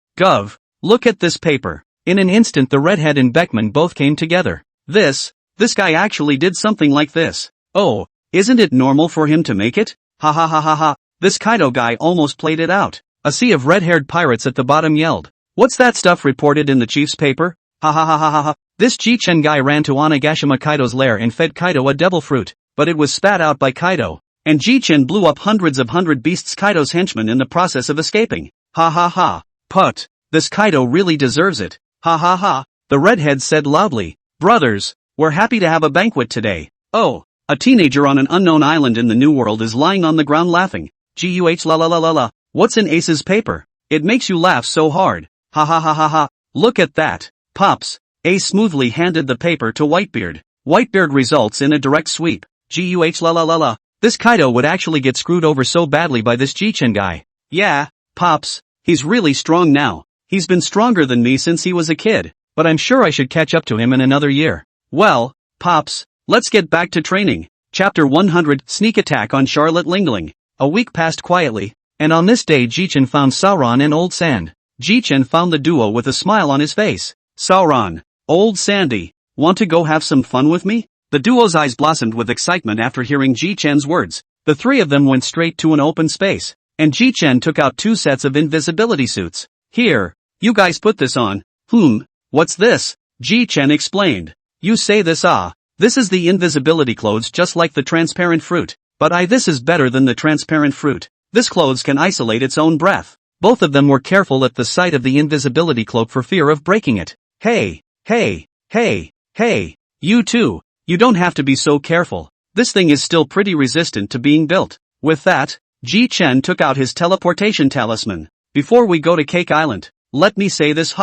look at this paper. In an instant the redhead and Beckman both came together. This guy actually did something like this. Oh, isn't it normal for him to make it? Ha ha ha ha ha. This Kaido guy almost played it out. A sea of red-haired pirates at the bottom yelled. What's that stuff reported in the chief's paper? Ha ha ha ha ha ha. This Ji-Chen guy ran to Onigashima Kaido's lair and fed Kaido a devil fruit, but it was spat out by Kaido. And Ji-Chen blew up hundreds of beasts, Kaido's henchmen, in the process of escaping. Ha ha ha. Put. This Kaido really deserves it. Ha ha ha. The redhead said loudly. Brothers, we're happy to have a banquet today. Oh, a teenager on an unknown island in the New World is lying on the ground laughing. Guh la la la la la. What's in Ace's paper? It makes you laugh so hard. Ha ha ha ha ha. Look at that. Pops. Ace smoothly handed the paper to Whitebeard. Whitebeard results in a direct sweep. Guh la la la la. This Kaido would actually get screwed over so badly by this Ji-Chen guy. Yeah, Pops, he's really strong now. He's been stronger than me since he was a kid, but I'm sure I should catch up to him in another year. Well, Pops, let's get back to training. Chapter 100, Sneak Attack on Charlotte Lingling. A week passed quietly, and on this day Ji-Chen found Sauron and Old Sand. Ji-Chen found the duo with a smile on his face. Sauron, Old Sandy, want to go have some fun with me? The duo's eyes blossomed with excitement after hearing Ji-Chen's words. The three of them went straight to an open space, and Ji-Chen took out 2 sets of invisibility suits. Here, you guys put this on. What's this? Ji-Chen explained. You say this this is the invisibility clothes, just like the transparent fruit. But this is better than the transparent fruit. This clothes can isolate its own breath. Both of them were careful at the sight of the invisibility cloak for fear of breaking it. Hey, you two. You don't have to be so careful. This thing is still pretty resistant to being built. With that, Ji-Chen took out his teleportation talisman. Before we go to Cake Island, let me say this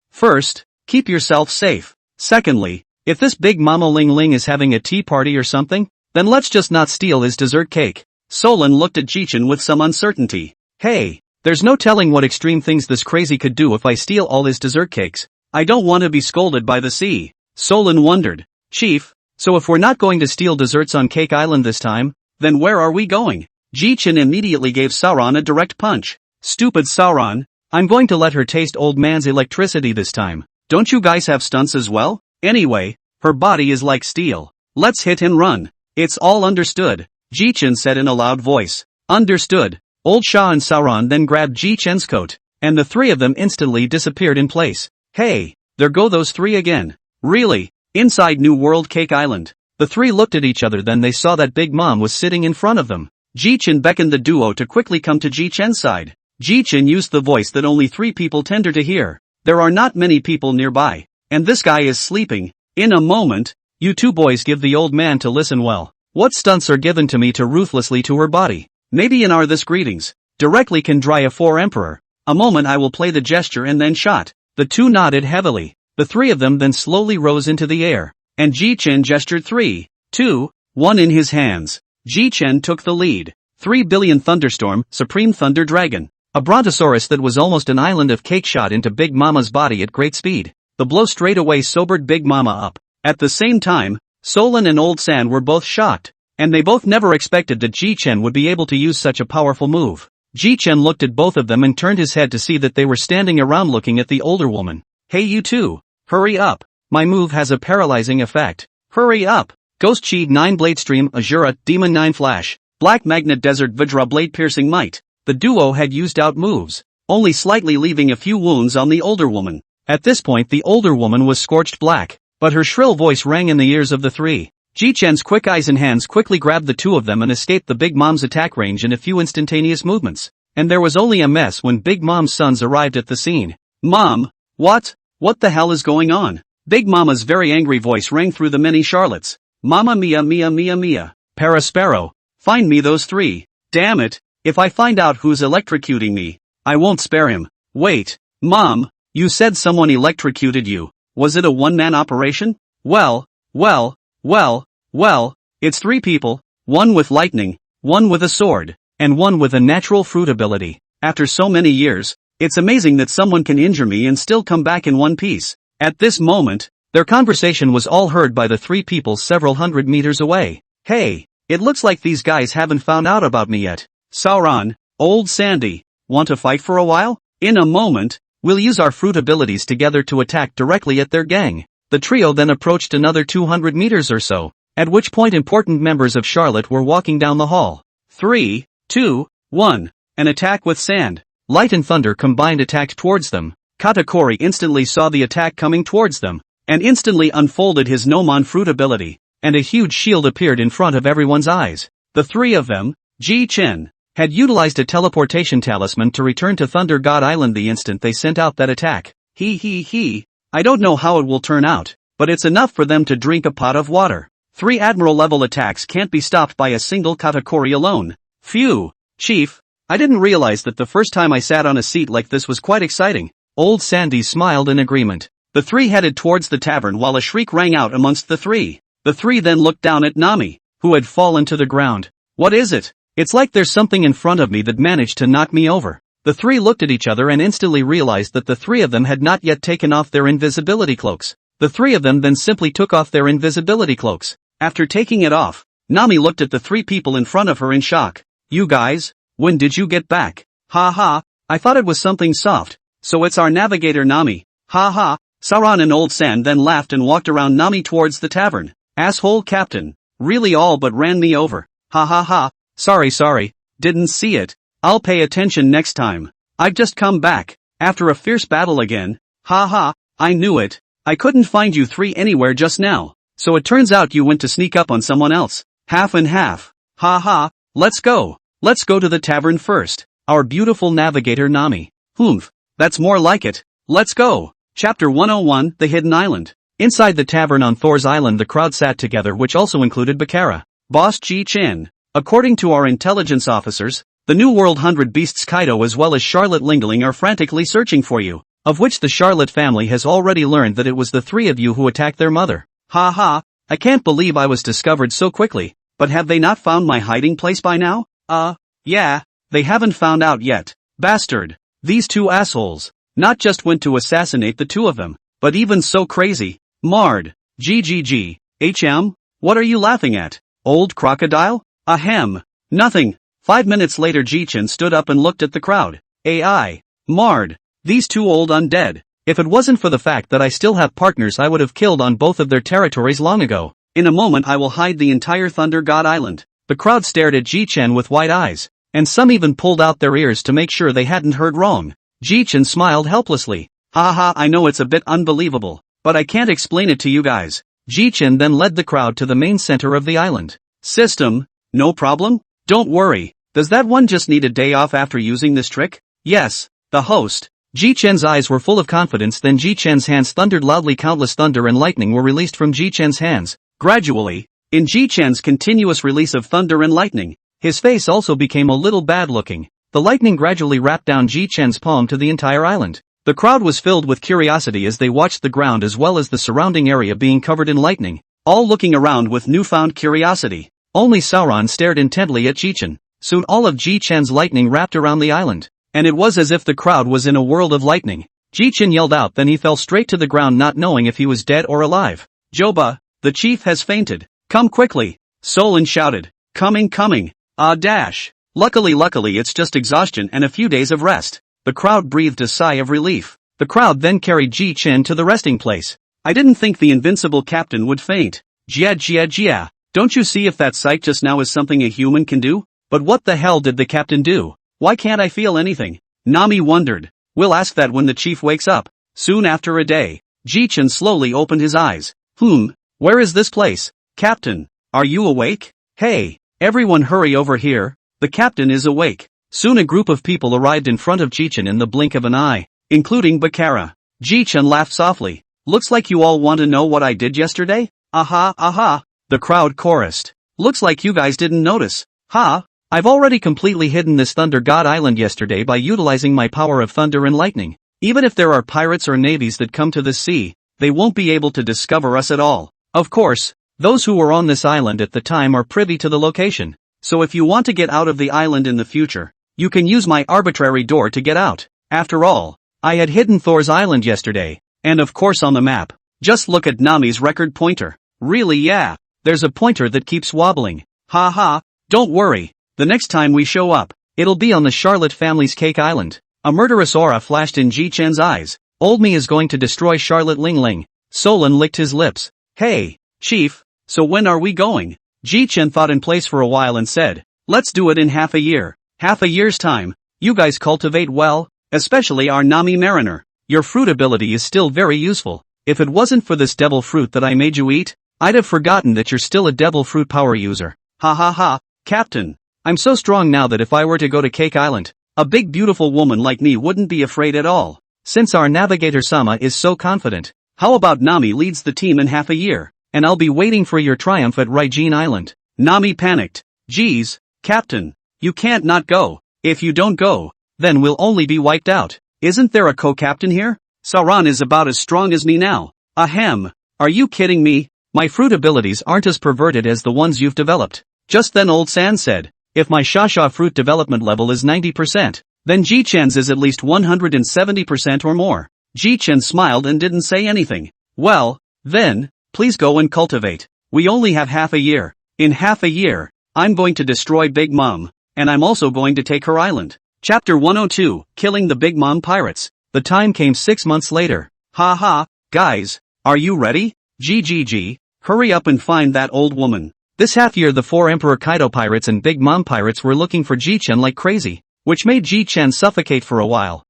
First, keep yourself safe. Secondly, if this Big Mama Ling Ling is having a tea party or something, then let's just not steal his dessert cake. Solon looked at Ji-Chen with some uncertainty. Hey, there's no telling what extreme things this crazy could do if I steal all his dessert cakes. I don't want to be scolded by the sea. Solon wondered. Chief, so if we're not going to steal desserts on Cake Island this time, then where are we going? Ji-Chen immediately gave Sauron a direct punch. Stupid Sauron, I'm going to let her taste old man's electricity this time. Don't you guys have stunts as well? Anyway, her body is like steel. Let's hit and run. It's all understood, Ji-Chen said in a loud voice. Understood. Old Shah and Sauron then grabbed Ji-Chen's coat, and the three of them instantly disappeared in place. Hey, there go those three again. Really? Inside New World Cake Island, the three looked at each other, then they saw that Big Mom was sitting in front of them. Ji-Chen beckoned the duo to quickly come to Ji-Chen's side. Ji-Chen used the voice that only 3 people tender to hear. There are not many people nearby, and this guy is sleeping. In a moment, you two boys give the old man to listen well. What stunts are given to me to ruthlessly to her body? Maybe in our this greetings, directly can dry a 4 emperor. A moment I will play the gesture and then shot. The two nodded heavily. The 3 of them then slowly rose into the air, and Ji-Chen gestured 3, 2, 1 in his hands. Ji-Chen took the lead. 3 billion Thunderstorm, Supreme Thunder Dragon. A brontosaurus that was almost an island of cake shot into Big Mama's body at great speed. The blow straight away sobered Big Mama up. At the same time, Solon and Old Sand were both shocked, and they both never expected that Ji-Chen would be able to use such a powerful move. Ji-Chen looked at both of them and turned his head to see that they were standing around looking at the older woman. Hey you two, hurry up. My move has a paralyzing effect. Hurry up! Ghost Chi 9 Blade Stream Azura Demon 9 Flash. Black Magnet Desert Vajra Blade Piercing Might. The duo had used out moves, only slightly leaving a few wounds on the older woman. At this point the older woman was scorched black, but her shrill voice rang in the ears of the three. Ji-Chen's quick eyes and hands quickly grabbed the two of them and escaped the Big Mom's attack range in a few instantaneous movements. And there was only a mess when Big Mom's sons arrived at the scene. Mom! What? What the hell is going on? Big Mama's very angry voice rang through the many Charlottes. Mama mia mia mia mia. Parasparrow. Find me those three. Damn it. If I find out who's electrocuting me, I won't spare him. Wait. Mom, you said someone electrocuted you. Was it a one-man operation? Well, it's three people, one with lightning, one with a sword, and one with a natural fruit ability. After so many years, it's amazing that someone can injure me and still come back in one piece. At this moment, their conversation was all heard by the three people several hundred meters away. Hey, it looks like these guys haven't found out about me yet. Sauron, old Sandy, want to fight for a while? In a moment, we'll use our fruit abilities together to attack directly at their gang. The trio then approached another 200 meters or so, at which point important members of Charlotte were walking down the hall. 3, 2, 1, an attack with sand. Light and thunder combined attacked towards them. Katakuri instantly saw the attack coming towards them, and instantly unfolded his Nomon fruit ability, and a huge shield appeared in front of everyone's eyes. The three of them, Ji-Chen, had utilized a teleportation talisman to return to Thunder God Island the instant they sent out that attack. I don't know how it will turn out, but it's enough for them to drink a pot of water. 3 Admiral-level attacks can't be stopped by a single Katakuri alone. Phew, Chief, I didn't realize that the first time I sat on a seat like this was quite exciting. Old Sandy smiled in agreement. The three headed towards the tavern while a shriek rang out amongst the three. The three then looked down at Nami, who had fallen to the ground. What is it? It's like there's something in front of me that managed to knock me over. The three looked at each other and instantly realized that the three of them had not yet taken off their invisibility cloaks. The three of them then simply took off their invisibility cloaks. After taking it off, Nami looked at the three people in front of her in shock. You guys, when did you get back? Ha ha, I thought it was something soft. So it's our navigator Nami. Ha ha. Sauron and Old Sand then laughed and walked around Nami towards the tavern. Asshole captain. Really all but ran me over. Ha ha ha. Sorry, didn't see it. I'll pay attention next time. I've just come back, after a fierce battle again. Ha ha, I knew it. I couldn't find you three anywhere just now. So it turns out you went to sneak up on someone else. Half and half. Ha ha, let's go. Let's go to the tavern first. Our beautiful navigator Nami. Humph, that's more like it. Let's go. Chapter 101, The Hidden Island. Inside the tavern on Thor's Island the crowd sat together, which also included Bakara, Boss Ji-Chen. According to our intelligence officers, the New World 100 Beasts Kaido as well as Charlotte Lingling are frantically searching for you, of which the Charlotte family has already learned that it was the three of you who attacked their mother. Ha ha, I can't believe I was discovered so quickly, but have they not found my hiding place by now? Yeah, they haven't found out yet. Bastard. These two assholes, not just went to assassinate the two of them, but even so crazy. Marred. GGG. What are you laughing at? Old crocodile? Ahem. Nothing. 5 minutes later Ji-Chen stood up and looked at the crowd. AI. Marred. These two old undead. If it wasn't for the fact that I still have partners I would have killed on both of their territories long ago. In a moment I will hide the entire Thunder God Island. The crowd stared at Ji-Chen with wide eyes, and some even pulled out their ears to make sure they hadn't heard wrong. Ji-Chen smiled helplessly. Ha, I know it's a bit unbelievable, but I can't explain it to you guys. Ji-Chen then led the crowd to the main center of the island. System, no problem? Don't worry. Does that one just need a day off after using this trick? Yes, the host. Ji-Chen's eyes were full of confidence, then Ji-Chen's hands thundered loudly. Countless thunder and lightning were released from Ji-Chen's hands. Gradually, in Ji-Chen's continuous release of thunder and lightning, his face also became a little bad-looking. The lightning gradually wrapped down Ji-Chen's palm to the entire island. The crowd was filled with curiosity as they watched the ground as well as the surrounding area being covered in lightning, all looking around with newfound curiosity. Only Sauron stared intently at Ji-Chen. Soon all of Ji-Chen's lightning wrapped around the island, and it was as if the crowd was in a world of lightning. Ji-Chen yelled out, then he fell straight to the ground, not knowing if he was dead or alive. Joba, the chief has fainted. Come quickly. Solon shouted. Coming. Dash. Luckily it's just exhaustion and a few days of rest. The crowd breathed a sigh of relief. The crowd then carried Ji-Chen to the resting place. I didn't think the invincible captain would faint. Jia. Don't you see if that sight just now is something a human can do? But what the hell did the captain do? Why can't I feel anything? Nami wondered. We'll ask that when the chief wakes up. Soon after a day, Ji-chan slowly opened his eyes. Where is this place? Captain, are you awake? Hey, everyone hurry over here. The captain is awake. Soon a group of people arrived in front of Ji-chan in the blink of an eye, including Bakara. Ji-chan laughed softly. Looks like you all want to know what I did yesterday? Aha. The crowd chorused. Looks like you guys didn't notice. I've already completely hidden this Thunder God Island yesterday by utilizing my power of thunder and lightning. Even if there are pirates or navies that come to this sea, they won't be able to discover us at all. Of course, those who were on this island at the time are privy to the location. So if you want to get out of the island in the future, you can use my arbitrary door to get out. After all, I had hidden Thor's island yesterday, and of course on the map. Just look at Nami's record pointer. Really, yeah, there's a pointer that keeps wobbling. Don't worry, the next time we show up, it'll be on the Charlotte family's Cake Island. A murderous aura flashed in Ji-chan's eyes. Old me is going to destroy Charlotte Ling Ling. Solon licked his lips. Hey, chief, so when are we going? Ji-chan thought in place for a while and said, let's do it in half a year. Half a year's time. You guys cultivate well, especially our Nami Mariner. Your fruit ability is still very useful. If it wasn't for this devil fruit that I made you eat, I'd have forgotten that you're still a devil fruit power user. Captain. I'm so strong now that if I were to go to Cake Island, a big beautiful woman like me wouldn't be afraid at all. Since our navigator Sama is so confident, how about Nami leads the team in half a year, and I'll be waiting for your triumph at Raijin Island. Nami panicked. Geez, Captain, you can't not go. If you don't go, then we'll only be wiped out. Isn't there a co-captain here? Sauron is about as strong as me now. Ahem. Are you kidding me? My fruit abilities aren't as perverted as the ones you've developed. Just then old San said, if my Shasha fruit development level is 90%, then Ji-chan's is at least 170% or more. Ji-chan smiled and didn't say anything. Well, then, please go and cultivate. We only have half a year. In half a year, I'm going to destroy Big Mom, and I'm also going to take her island. Chapter 102, Killing the Big Mom Pirates. The time came 6 months later. Guys, are you ready? Hurry up and find that old woman. This half year the 4 Emperor Kaido pirates and Big Mom pirates were looking for Ji-chan like crazy, which made Ji-chan suffocate for a while.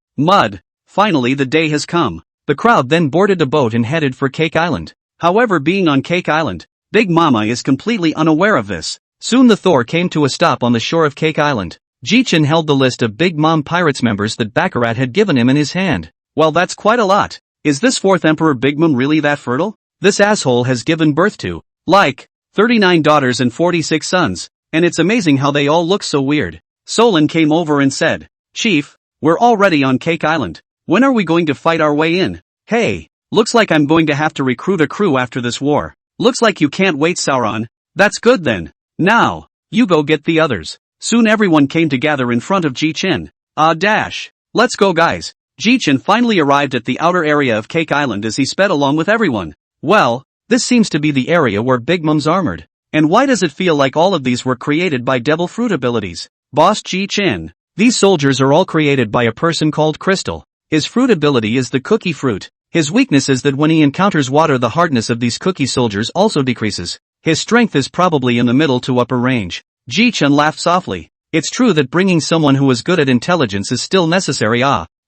Finally the day has come. The crowd then boarded a boat and headed for Cake Island. However, being on Cake Island, Big Mama is completely unaware of this. Soon the Thor came to a stop on the shore of Cake Island. Ji-chan held the list of Big Mom Pirates members that Baccarat had given him in his hand. Well, that's quite a lot. Is this 4th Emperor Big Mom really that fertile? This asshole has given birth to, 39 daughters and 46 sons, and it's amazing how they all look so weird. Solon came over and said, Chief, we're already on Cake Island. When are we going to fight our way in? Hey, looks like I'm going to have to recruit a crew after this war. Looks like you can't wait, Sauron. That's good then. Now, you go get the others. Soon everyone came to gather in front of Ji-chan. Let's go guys. Ji-chan finally arrived at the outer area of Cake Island as he sped along with everyone. Well, this seems to be the area where Big Mom's armored. And why does it feel like all of these were created by devil fruit abilities? Boss Ji-chan. These soldiers are all created by a person called Crystal. His fruit ability is the cookie fruit. His weakness is that when he encounters water the hardness of these cookie soldiers also decreases. His strength is probably in the middle to upper range. Ji-chan laughed softly. It's true that bringing someone who is good at intelligence is still necessary.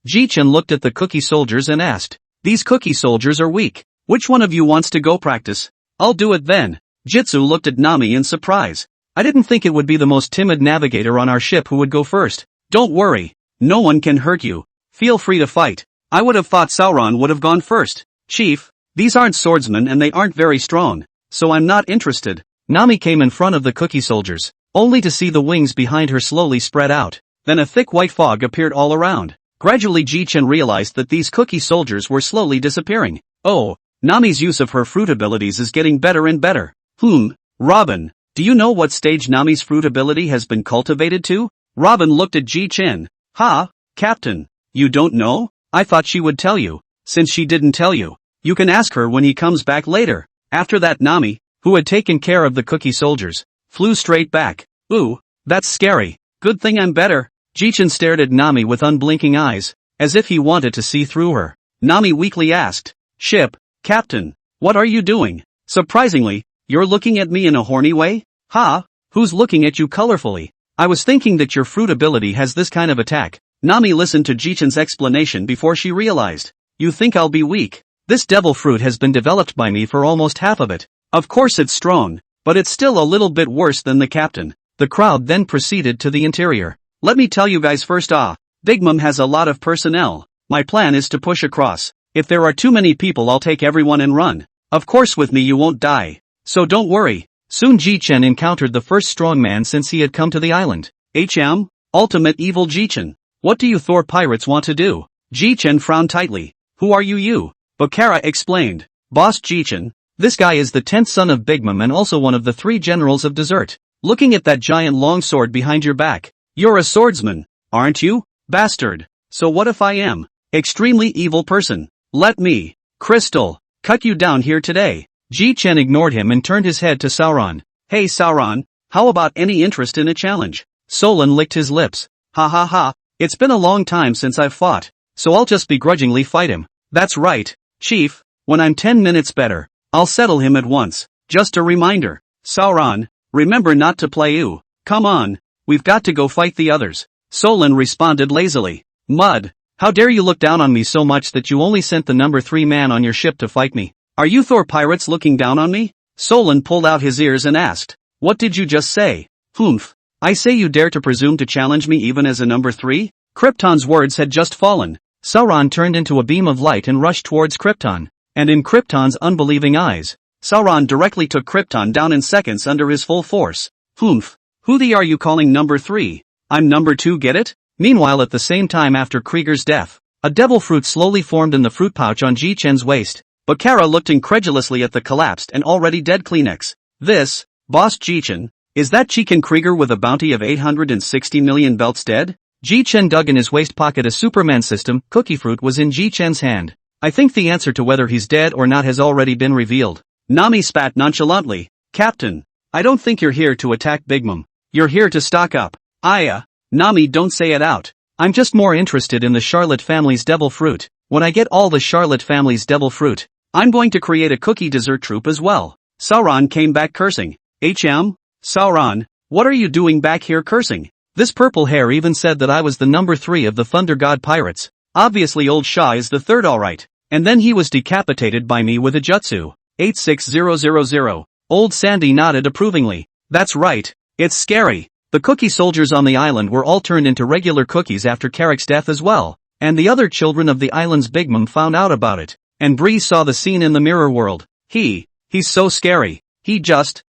Ji-chan looked at the cookie soldiers and asked. These cookie soldiers are weak. Which one of you wants to go practice? I'll do it then. Jitsu looked at Nami in surprise. I didn't think it would be the most timid navigator on our ship who would go first. Don't worry. No one can hurt you. Feel free to fight. I would have thought Sauron would have gone first. Chief, these aren't swordsmen and they aren't very strong, so I'm not interested. Nami came in front of the cookie soldiers, only to see the wings behind her slowly spread out. Then a thick white fog appeared all around. Gradually Ji-chan realized that these cookie soldiers were slowly disappearing. Oh, Nami's use of her fruit abilities is getting better and better. Robin, do you know what stage Nami's fruit ability has been cultivated to? Robin looked at Ji-chan. Captain, you don't know? I thought she would tell you. Since she didn't tell you, you can ask her when he comes back later. After that Nami, who had taken care of the cookie soldiers, flew straight back. Ooh, that's scary. Good thing I'm better. Ji-chan stared at Nami with unblinking eyes, as if he wanted to see through her. Nami weakly asked, Ship, Captain, What are you doing? Surprisingly, you're looking at me in a horny way? Ha? Who's looking at you colorfully? I was thinking that your fruit ability has this kind of attack. Nami listened to Jichen's explanation before she realized. You think I'll be weak? This devil fruit has been developed by me for almost half of it. Of course it's strong, but it's still a little bit worse than the captain. The crowd then proceeded to the interior. Let me tell you guys first Big Mom has a lot of personnel. My plan is to push across. If there are too many people I'll take everyone and run. Of course with me you won't die. So don't worry. Soon Jichen encountered the first strongman since he had come to the island. Ultimate Evil Jichen. What do you Thor pirates want to do? Jichen frowned tightly. Who are you? Bakara explained. Boss Jichen, this guy is the 10th son of Big Mom and also one of the 3 generals of Desert. Looking at that giant long sword behind your back. You're a swordsman, aren't you? Bastard. So what if I am? Extremely evil person. Let me, Crystal, cut you down here today. Jichen ignored him and turned his head to Sauron. Hey Sauron, how about any interest in a challenge? Solon licked his lips. Ha ha ha, it's been a long time since I've fought, so I'll just begrudgingly fight him. That's right, Chief, when I'm 10 minutes better, I'll settle him at once. Just a reminder, Sauron, remember not to play you. Come on, we've got to go fight the others. Solon responded lazily. Mud, how dare you look down on me so much that you only sent the number 3 man on your ship to fight me? Are you Thor pirates looking down on me? Solon pulled out his ears and asked. What did you just say? Humph. I say you dare to presume to challenge me even as a number 3? Krypton's words had just fallen. Sauron turned into a beam of light and rushed towards Krypton. And in Krypton's unbelieving eyes, Sauron directly took Krypton down in seconds under his full force. Humph. Who the are you calling number 3? I'm number 2, get it? Meanwhile at the same time after Krieger's death, a devil fruit slowly formed in the fruit pouch on Jichen's waist. Bakara looked incredulously at the collapsed and already dead Kleenex. This, Boss Jichen, is that Chicken Krieger with a bounty of 860 million belts dead? Jichen dug in his waist pocket a Superman system. Cookie fruit was in Jichen's hand. I think the answer to whether he's dead or not has already been revealed. Nami spat nonchalantly. Captain, I don't think you're here to attack Big Mom. You're here to stock up. Nami, don't say it out. I'm just more interested in the Charlotte family's devil fruit. When I get all the Charlotte family's devil fruit, I'm going to create a cookie dessert troupe as well. Sauron came back cursing. Sauron, what are you doing back here cursing? This purple hair even said that I was the number 3 of the Thunder God pirates. Obviously old Shah is the 3rd alright. And then he was decapitated by me with a jutsu. 86000. Old Sandy nodded approvingly. That's right. It's scary. The cookie soldiers on the island were all turned into regular cookies after Carrick's death as well. And the other children of the island's Big Mom found out about it. And Bree saw the scene in the mirror world. He's so scary. He just,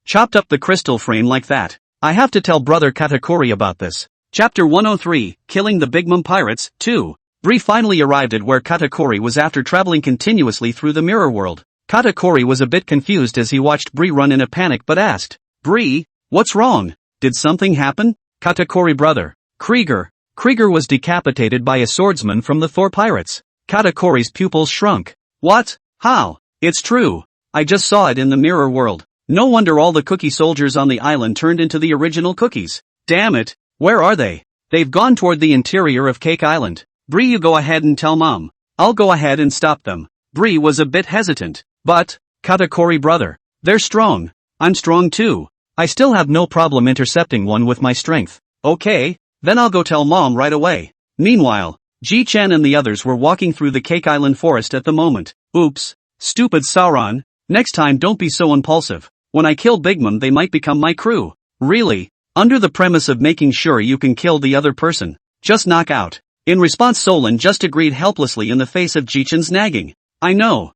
chopped up the crystal frame like that. I have to tell brother Katakuri about this. Chapter 103, Killing the Big Mom Pirates, 2. Bree finally arrived at where Katakuri was after traveling continuously through the mirror world. Katakuri was a bit confused as he watched Bree run in a panic but asked, Bree, what's wrong? Did something happen? Katakuri brother, Krieger was decapitated by a swordsman from the Thor pirates. Katakuri's pupils shrunk. What? How? It's true. I just saw it in the mirror world. No wonder all the cookie soldiers on the island turned into the original cookies. Damn it, where are they? They've gone toward the interior of Cake Island. Bree, you go ahead and tell Mom. I'll go ahead and stop them. Bree was a bit hesitant. But, Katakuri brother, they're strong. I'm strong too. I still have no problem intercepting one with my strength. Okay, then I'll go tell Mom right away. Meanwhile, Ji-chan and the others were walking through the Cake Island forest at the moment. Oops, stupid Sauron, next time don't be so impulsive. When I kill Big Mom they might become my crew. Really? Under the premise of making sure you can kill the other person. Just knock out. In response Solon just agreed helplessly in the face of Ji-chan's nagging. I know.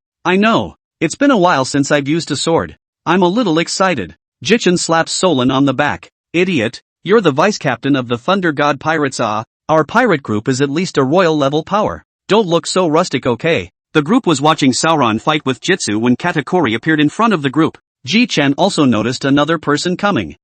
It's been a while since I've used a sword. I'm a little excited. Ji-chan slaps Solon on the back. Idiot, you're the vice captain of the Thunder God Pirates. Our pirate group is at least a royal level power. Don't look so rustic, okay? The group was watching Sauron fight with Jitsu when Katakuri appeared in front of the group. Ji-chan also noticed another person coming.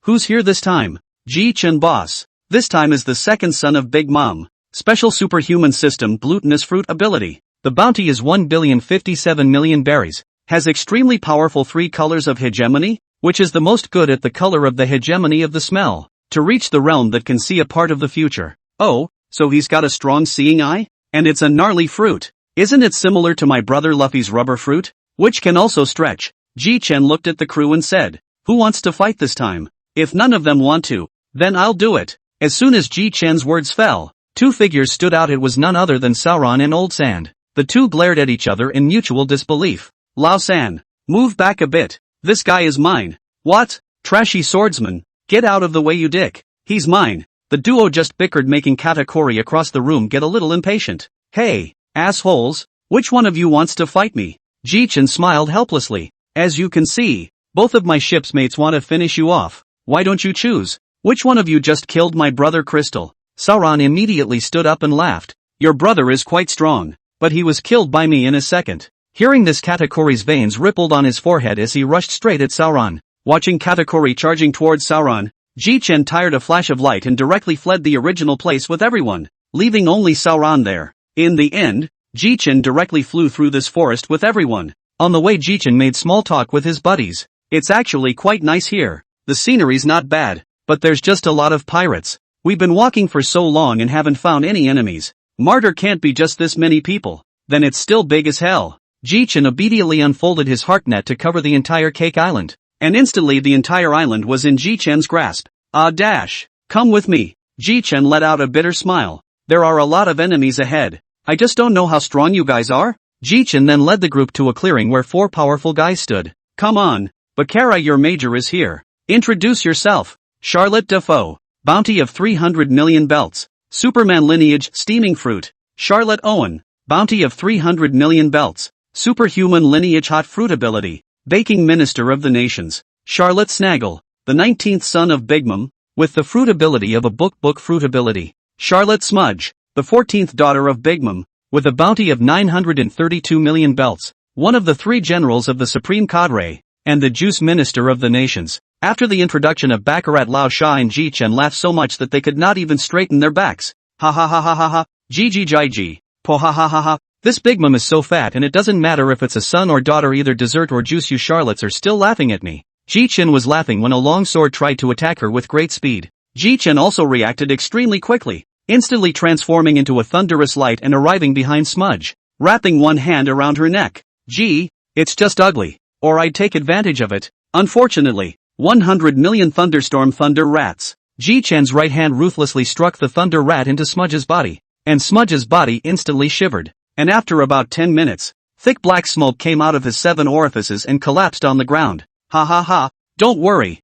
Who's here this time? Ji-chan boss. This time is the second son of Big Mom. Special superhuman system glutinous fruit ability. The bounty is 1,057,000,000 berries. Has extremely powerful 3 colors of hegemony, which is the most good at the color of the hegemony of the smell. To reach the realm that can see a part of the future. Oh, so he's got a strong seeing eye? And it's a gnarly fruit. Isn't it similar to my brother Luffy's rubber fruit, which can also stretch? Ji-Chen looked at the crew and said, "Who wants to fight this time? If none of them want to, then I'll do it." As soon as Ji-Chen's words fell, two figures stood out. It was none other than Sauron and Old Sand. The two glared at each other in mutual disbelief. "Lao San, move back a bit. This guy is mine." "What? Trashy swordsman, get out of the way you dick. He's mine." The duo just bickered, making Katakuri across the room get a little impatient. "Hey, assholes, which one of you wants to fight me?" Ji-Chen smiled helplessly. "As you can see, both of my ship's mates want to finish you off. Why don't you choose? Which one of you just killed my brother Crystal?" Sauron immediately stood up and laughed. "Your brother is quite strong, but he was killed by me in a second." Hearing this, Katakuri's veins rippled on his forehead as he rushed straight at Sauron. Watching Katakuri charging towards Sauron, Ji-Chen tired a flash of light and directly fled the original place with everyone, leaving only Sauron there. In the end, Ji-Chen directly flew through this forest with everyone. On the way, Ji-Chen made small talk with his buddies. "It's actually quite nice here. The scenery's not bad, but there's just a lot of pirates. We've been walking for so long and haven't found any enemies. Martyr can't be just this many people. Then it's still big as hell." Ji-Chen immediately unfolded his heart net to cover the entire Cake Island, and instantly the entire island was in Ji-Chen's grasp. Dash, come with me." Ji-Chen let out a bitter smile. "There are a lot of enemies ahead. I just don't know how strong you guys are." Ji-Chen then led the group to a clearing where four powerful guys stood. "Come on, Bakara, your major is here. Introduce yourself." "Charlotte Defoe, bounty of 300 million belts. Superman lineage, steaming fruit." "Charlotte Owen, bounty of 300 million belts. Superhuman lineage, hot fruit ability. Baking minister of the nations." "Charlotte Snaggle, the 19th son of Big Mom, with the fruit ability of a book fruit ability." "Charlotte Smudge, the 14th daughter of Big Mom, with a bounty of 932 million belts, one of the three generals of the Supreme Cadre, and the juice minister of the nations." After the introduction of Baccarat, Lao Sha and Ji-Chen laughed so much that they could not even straighten their backs. "Ha ha ha ha ha ha, Ji, po ha ha ha ha. This Big Mom is so fat, and it doesn't matter if it's a son or daughter, either dessert or juice, you Charlottes are still laughing at me." Ji-Chen was laughing when a long sword tried to attack her with great speed. Ji-Chen also reacted extremely quickly, instantly transforming into a thunderous light and arriving behind Smudge, wrapping one hand around her neck. "Gee, it's just ugly, or I'd take advantage of it. Unfortunately, 100 million thunderstorm thunder rats." Ji-Chen's right hand ruthlessly struck the thunder rat into Smudge's body, and Smudge's body instantly shivered. And after about 10 minutes, thick black smoke came out of his 7 orifices and collapsed on the ground. "Ha ha ha, don't worry,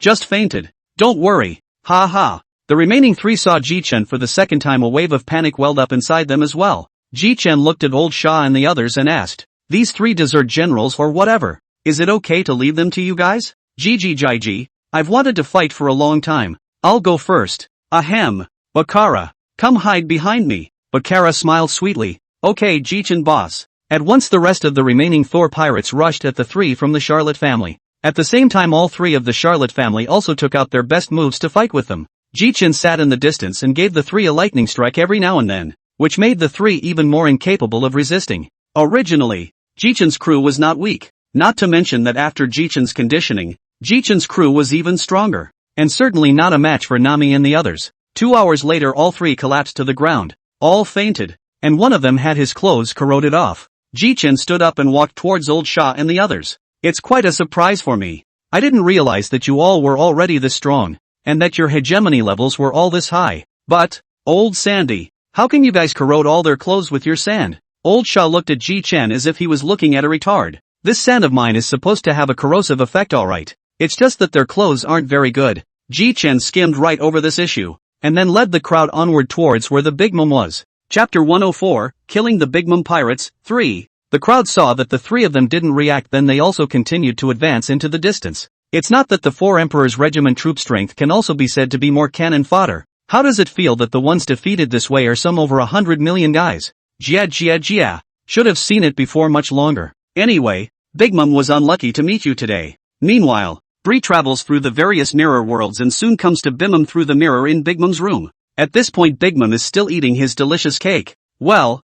just fainted, don't worry, ha ha." The remaining 3 saw Ji-Chen for the second time. A wave of panic welled up inside them as well. Ji-Chen looked at Old Shah and the others and asked, "These 3 desert generals or whatever, is it okay to leave them to you guys?" "Ji, I've wanted to fight for a long time. I'll go first." "Ahem, Bakara, come hide behind me." Bakara smiled sweetly. "Okay, Ji-Chen boss." At once the rest of the remaining Thor pirates rushed at the 3 from the Charlotte family. At the same time, all 3 of the Charlotte family also took out their best moves to fight with them. Ji-Chen sat in the distance and gave the 3 a lightning strike every now and then, which made the 3 even more incapable of resisting. Originally, Ji-Chen's crew was not weak, not to mention that after Ji-Chen's conditioning, Ji-Chen's crew was even stronger, and certainly not a match for Nami and the others. 2 hours later, all 3 collapsed to the ground, all fainted, and one of them had his clothes corroded off. Ji-Chen stood up and walked towards Old Shah and the others. "It's quite a surprise for me. I didn't realize that you all were already this strong, and that your hegemony levels were all this high. But, Old Sandy, how can you guys corrode all their clothes with your sand?" Old Shah looked at Ji-Chen as if he was looking at a retard. "This sand of mine is supposed to have a corrosive effect, alright. It's just that their clothes aren't very good." Ji-Chen skimmed right over this issue, and then led the crowd onward towards where the Big Mom was. Chapter 104, Killing the Big Mom Pirates, 3. The crowd saw that the 3 of them didn't react, then they also continued to advance into the distance. It's not that the 4 Emperor's regiment troop strength can also be said to be more cannon fodder. How does it feel that the ones defeated this way are some over 100 million guys? Jia. Should have seen it before much longer. Anyway, Big Mom was unlucky to meet you today. Meanwhile, Bree travels through the various mirror worlds and soon comes to Big Mom through the mirror in Big Mom's room. At this point Big Mom is still eating his delicious cake. Well,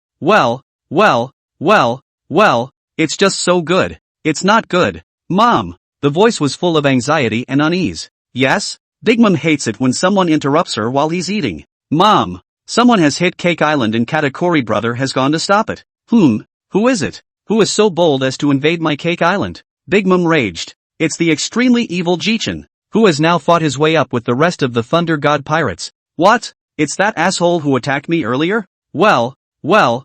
it's just so good. It's not good. Mom. The voice was full of anxiety and unease. Yes? Big Mom hates it when someone interrupts her while he's eating. Mom. Someone has hit Cake Island and Katakuri brother has gone to stop it. Who is it? Who is so bold as to invade my Cake Island? Big Mom raged. It's the extremely evil Jichin, who has now fought his way up with the rest of the Thunder God pirates. What? It's that asshole who attacked me earlier? Well, I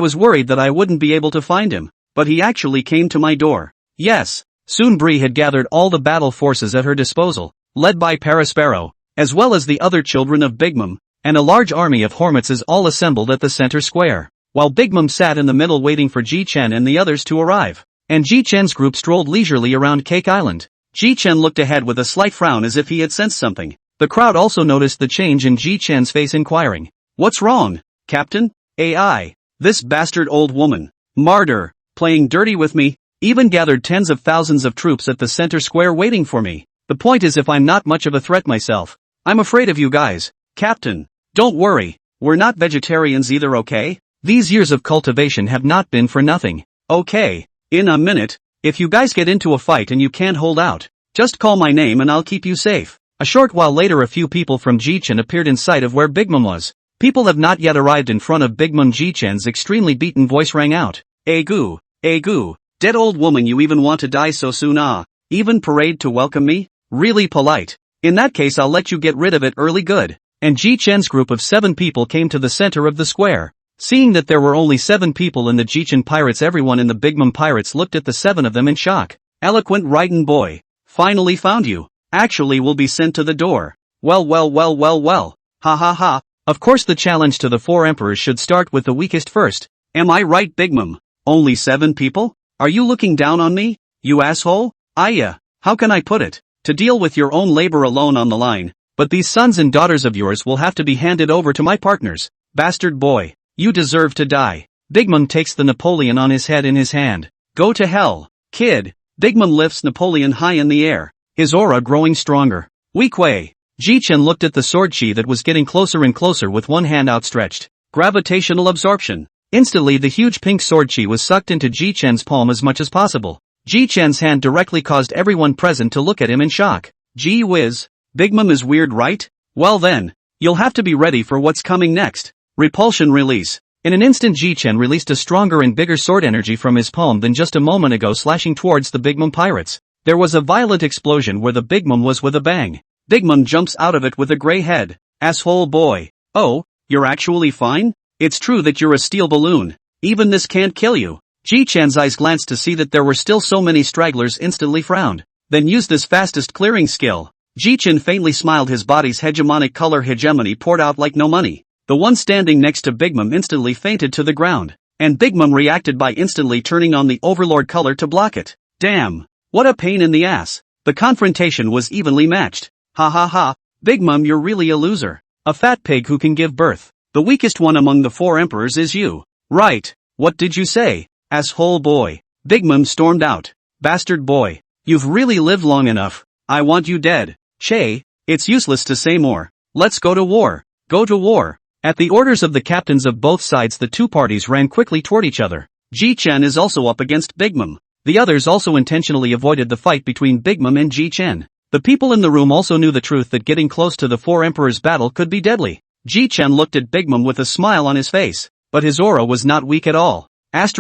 was worried that I wouldn't be able to find him, but he actually came to my door. Yes. Soon Bree had gathered all the battle forces at her disposal, led by Parasparrow, as well as the other children of Big Mom, and a large army of Hormutses all assembled at the center square, while Big Mom sat in the middle waiting for Ji-Chen and the others to arrive. And Ji-Chen's group strolled leisurely around Cake Island. Ji-Chen looked ahead with a slight frown as if he had sensed something. The crowd also noticed the change in Ji-Chen's face, inquiring, "What's wrong, Captain?" "AI. This bastard old woman. Martyr. Playing dirty with me. Even gathered tens of thousands of troops at the center square waiting for me. The point is, if I'm not much of a threat myself, I'm afraid of you guys, Captain. Don't worry, we're not vegetarians either, okay? These years of cultivation have not been for nothing. Okay, in a minute, if you guys get into a fight and you can't hold out, just call my name and I'll keep you safe." A short while later, a few people from Ji-Chen appeared in sight of where Big Mom was. People have not yet arrived in front of Big Mom. Ji-Chen's extremely beaten voice rang out. Egu, dead old woman, you even want to die so soon? Even parade to welcome me? Really polite. In that case, I'll let you get rid of it early. Good. And Ji-Chen's group of 7 people came to the center of the square. Seeing that there were only 7 people in the Ji-Chen pirates, everyone in the Big Mom pirates looked at the 7 of them in shock. Eloquent writin' boy. Finally found you. Actually will be sent to the door. Well. Ha ha ha. Of course the challenge to the 4 emperors should start with the weakest first. Am I right, Big Mom? Only 7 people? Are you looking down on me, you asshole? How can I put it? To deal with your own labor alone on the line, but these sons and daughters of yours will have to be handed over to my partners. Bastard boy, you deserve to die. Big Mom takes the Napoleon on his head in his hand. Go to hell, kid. Big Mom lifts Napoleon high in the air, his aura growing stronger. Weak way. Ji-Chen looked at the sword chi that was getting closer and closer with one hand outstretched. Gravitational absorption. Instantly the huge pink sword chi was sucked into Ji-Chen's palm as much as possible. Ji-Chen's hand directly caused everyone present to look at him in shock. Gee whiz, Big Mom is weird, right? Well then, you'll have to be ready for what's coming next. Repulsion release. In an instant, Ji-Chen released a stronger and bigger sword energy from his palm than just a moment ago, slashing towards the Big Mom pirates. There was a violent explosion where the Big Mom was with a bang. Big Mom jumps out of it with a gray head. Asshole boy. Oh, you're actually fine? It's true that you're a steel balloon. Even this can't kill you. Ji-Chan's eyes glanced to see that there were still so many stragglers, instantly frowned. Then used this fastest clearing skill. Ji-Chen faintly smiled, his body's hegemonic color hegemony poured out like no money. The one standing next to Big Mom instantly fainted to the ground, and Big Mom reacted by instantly turning on the Overlord color to block it. Damn. What a pain in the ass. The confrontation was evenly matched. Ha ha ha. Big Mom, you're really a loser. A fat pig who can give birth. The weakest one among the 4 emperors is you. Right. What did you say? Asshole boy. Big Mom stormed out. Bastard boy. You've really lived long enough. I want you dead. Che, it's useless to say more. Let's go to war. Go to war. At the orders of the captains of both sides, the 2 parties ran quickly toward each other. Ji-Chen is also up against Big Mom. The others also intentionally avoided the fight between Big Mom and Ji-Chen. The people in the room also knew the truth that getting close to the 4 emperors' battle could be deadly. Ji-Chen looked at Big Mom with a smile on his face, but his aura was not weak at all. ******ing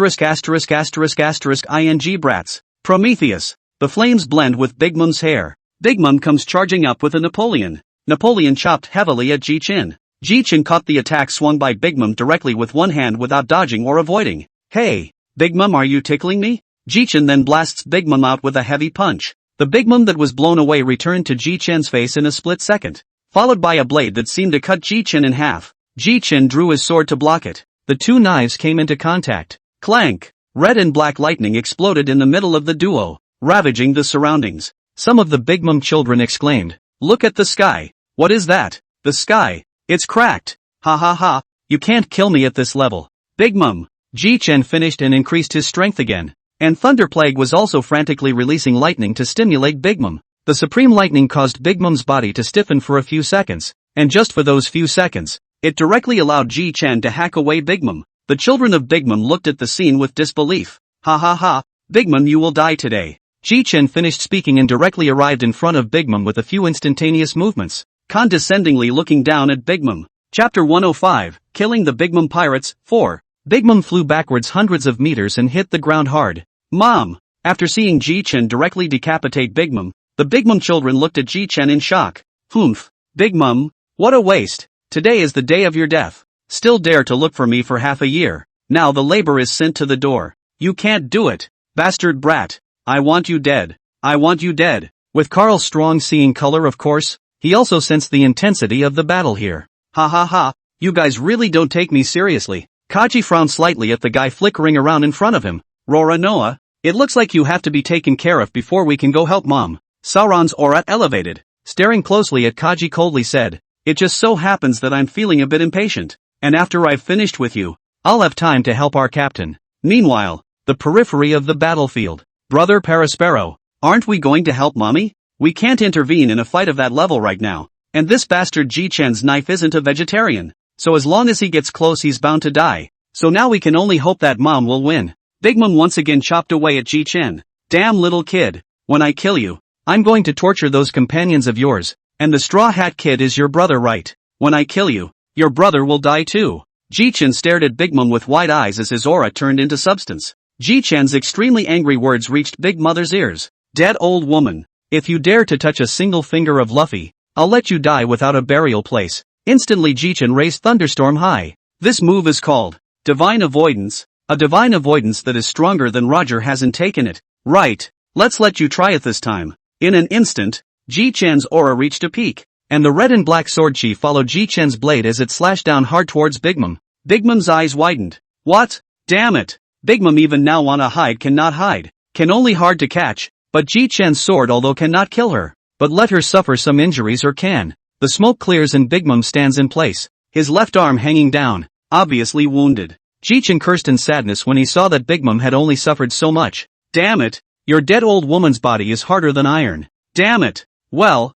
brats. Prometheus. The flames blend with Big Mom's hair. Big Mom comes charging up with a Napoleon. Napoleon chopped heavily at Ji-Chen. Ji-Chen caught the attack swung by Big Mom directly with one hand without dodging or avoiding. Hey, Big Mom, are you tickling me? Ji-Chen then blasts Big Mom out with a heavy punch. The Big Mom that was blown away returned to Ji-Chen's face in a split second, followed by a blade that seemed to cut Ji-Chen in half. Ji-Chen drew his sword to block it. The 2 knives came into contact. Clank! Red and black lightning exploded in the middle of the duo, ravaging the surroundings. Some of the Big Mom children exclaimed, "Look at the sky! What is that? The sky! It's cracked! Ha ha ha! You can't kill me at this level! Big Mom!" Ji-Chen finished and increased his strength again. And Thunder Plague was also frantically releasing lightning to stimulate Big Mom. The supreme lightning caused Big Mom's body to stiffen for a few seconds, and just for those few seconds, it directly allowed Ji-Chen to hack away Big Mom. The children of Big Mom looked at the scene with disbelief. Ha ha ha, Big Mom, you will die today. Ji-Chen finished speaking and directly arrived in front of Big Mom with a few instantaneous movements. condescendingly looking down at Big Mom. Chapter 105, Killing the Big Mom Pirates, 4. Big Mom flew backwards hundreds of meters and hit the ground hard. Mom! After seeing Ji-chen directly decapitate Big Mom, the Big Mom children looked at Ji-chen in shock. Humph. Big Mom, what a waste. Today is the day of your death. Still dare to look for me for half a year. Now the labor is sent to the door. You can't do it. Bastard brat. I want you dead. I want you dead. With Carl Strong seeing color, of course, he also sensed the intensity of the battle here. Ha ha ha, you guys really don't take me seriously. Kaji frowned slightly at the guy flickering around in front of him. Roranoa, it looks like you have to be taken care of before we can go help Mom. Sauron's aura elevated. Staring closely at Kaji coldly said, it just so happens that I'm feeling a bit impatient, and after I've finished with you, I'll have time to help our captain. Meanwhile, the periphery of the battlefield. Brother Paraspero, aren't we going to help Mommy? We can't intervene in a fight of that level right now, and this bastard Ji-chan's knife isn't a vegetarian, so as long as he gets close he's bound to die, so now we can only hope that Mom will win. Big Mom once again chopped away at Ji-chen. Damn little kid, when I kill you, I'm going to torture those companions of yours, and the Straw Hat Kid is your brother, right? When I kill you, your brother will die too. Ji-chen stared at Big Mom with wide eyes as his aura turned into substance. Ji-chan's extremely angry words reached Big Mother's ears. Dead old woman, if you dare to touch a single finger of Luffy, I'll let you die without a burial place. Instantly Ji-chen raised Thunderstorm high. This move is called Divine Avoidance, a divine avoidance that is stronger than Roger hasn't taken it. Right, let's let you try it this time. In an instant, Ji-chan's aura reached a peak, and the red and black sword chi followed Ji-chan's blade as it slashed down hard towards Big Mom. Big Mom's eyes widened. What? Damn it! Big Mom even now wanna hide cannot hide, can only hard to catch, but Ji-chan's sword although cannot kill her, but let her suffer some injuries or can. The smoke clears and Big Mom stands in place, his left arm hanging down, obviously wounded. Ji-chen cursed in sadness when he saw that Big Mom had only suffered so much. Damn it, your dead old woman's body is harder than iron. Damn it. Well,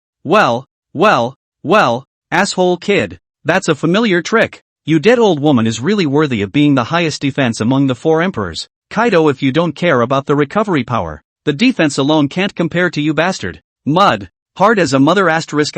asshole kid, that's a familiar trick. You dead old woman is really worthy of being the highest defense among the 4 emperors. Kaido, if you don't care about the recovery power, the defense alone can't compare to you bastard. Mud. Hard as a mother asterisk.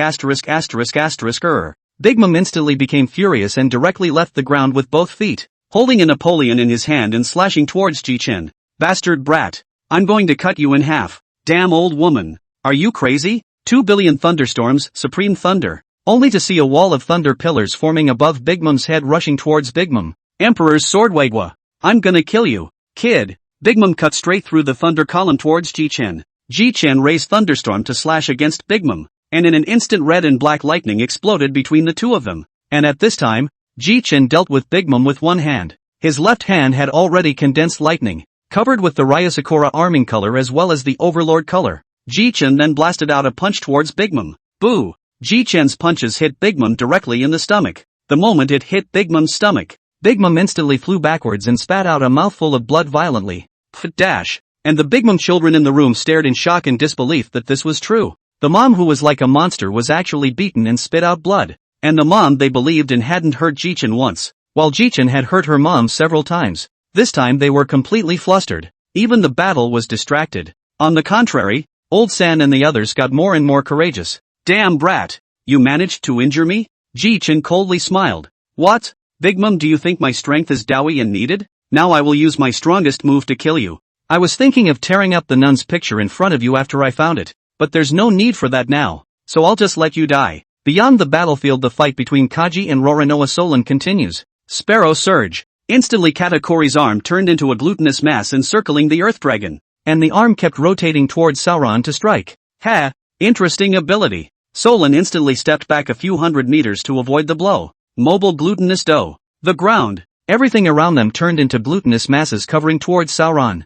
Big Mom instantly became furious and directly left the ground with both feet, holding a Napoleon in his hand and slashing towards Ji-chen. Bastard brat. I'm going to cut you in half. Damn old woman. Are you crazy? 2 billion thunderstorms, supreme thunder. Only to see a wall of thunder pillars forming above Big Mom's head rushing towards Big Mom. Emperor's sword Wagwa. I'm gonna kill you, kid. Big Mom cut straight through the thunder column towards Ji-chen. Ji-chen raised Thunderstorm to slash against Big Mom, and in an instant red and black lightning exploded between the two of them. And at this time, Ji-chen dealt with Big Mom with one hand. His left hand had already condensed lightning, covered with the Ryasakura arming color as well as the Overlord color. Ji-chen then blasted out a punch towards Big Mom. Boo! Ji-chen's punches hit Big Mom directly in the stomach. The moment it hit Big Mom's stomach, Big Mom instantly flew backwards and spat out a mouthful of blood violently. Dash! And the Big Mom children in the room stared in shock and disbelief that this was true. The mom who was like a monster was actually beaten and spit out blood. And the mom they believed in hadn't hurt Ji-chen once, while Ji-chen had hurt her mom several times. This time they were completely flustered. Even the battle was distracted. On the contrary, Old San and the others got more and more courageous. Damn brat! You managed to injure me? Ji-chen coldly smiled. What? Big Mom, do you think my strength is doughy and needed? Now I will use my strongest move to kill you. I was thinking of tearing up the nun's picture in front of you after I found it, but there's no need for that now, so I'll just let you die. Beyond the battlefield, the fight between Kaji and Roranoa Solon continues. Sparrow Surge. Instantly Katakuri's arm turned into a glutinous mass encircling the Earth Dragon, and the arm kept rotating towards Sauron to strike. Ha! Interesting ability. Solon instantly stepped back a few hundred meters to avoid the blow. Mobile glutinous dough. The ground. Everything around them turned into glutinous masses covering towards Sauron.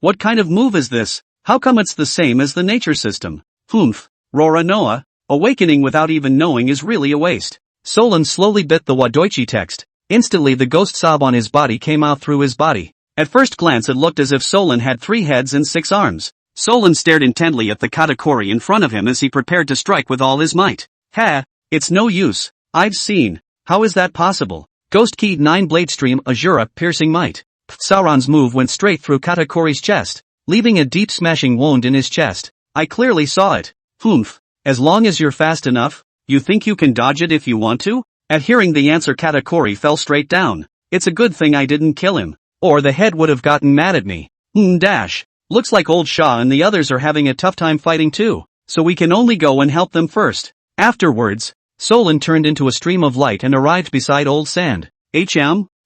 What kind of move is this? How come it's the same as the nature system? Roranoa, awakening without even knowing is really a waste. Solon slowly bit the Wadoichi text. Instantly the ghost sob on his body came out through his body. At first glance it looked as if Solon had 3 heads and 6 arms. Solon stared intently at the Katakuri in front of him as he prepared to strike with all his might. Ha! It's no use. I've seen. How is that possible? Ghost keyed 9 blade stream Azura piercing might. Sauron's move went straight through Katakuri's chest, leaving a deep smashing wound in his chest. I clearly saw it. As long as you're fast enough, You think you can dodge it if you want to? At hearing the answer, Katakuri fell straight down. It's a good thing I didn't kill him, or the head would have gotten mad at me. Dash. Looks like old Shah and the others are having a tough time fighting too, so we can only go and help them first. Afterwards, Solon turned into a stream of light and arrived beside old Sand.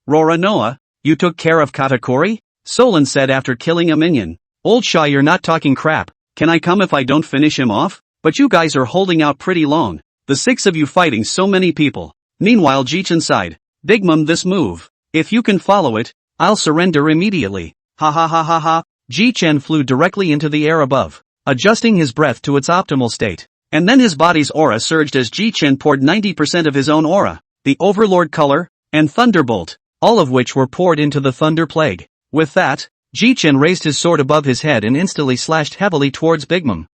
Rora Noah, you took care of Katakuri? Solon said after killing a minion. Old Shah, you're not talking crap. Can I come if I don't finish him off? But you guys are holding out pretty long. The 6 of you fighting so many people. Meanwhile, Jichin sighed. Big Mom, this move. If you can follow it, I'll surrender immediately. Ha ha ha ha ha. Ji-Chen flew directly into the air above, adjusting his breath to its optimal state. And then his body's aura surged as Ji-Chen poured 90% of his own aura, the Overlord color, and Thunderbolt, all of which were poured into the Thunder Plague. With that, Ji-Chen raised his sword above his head and instantly slashed heavily towards Big Mom.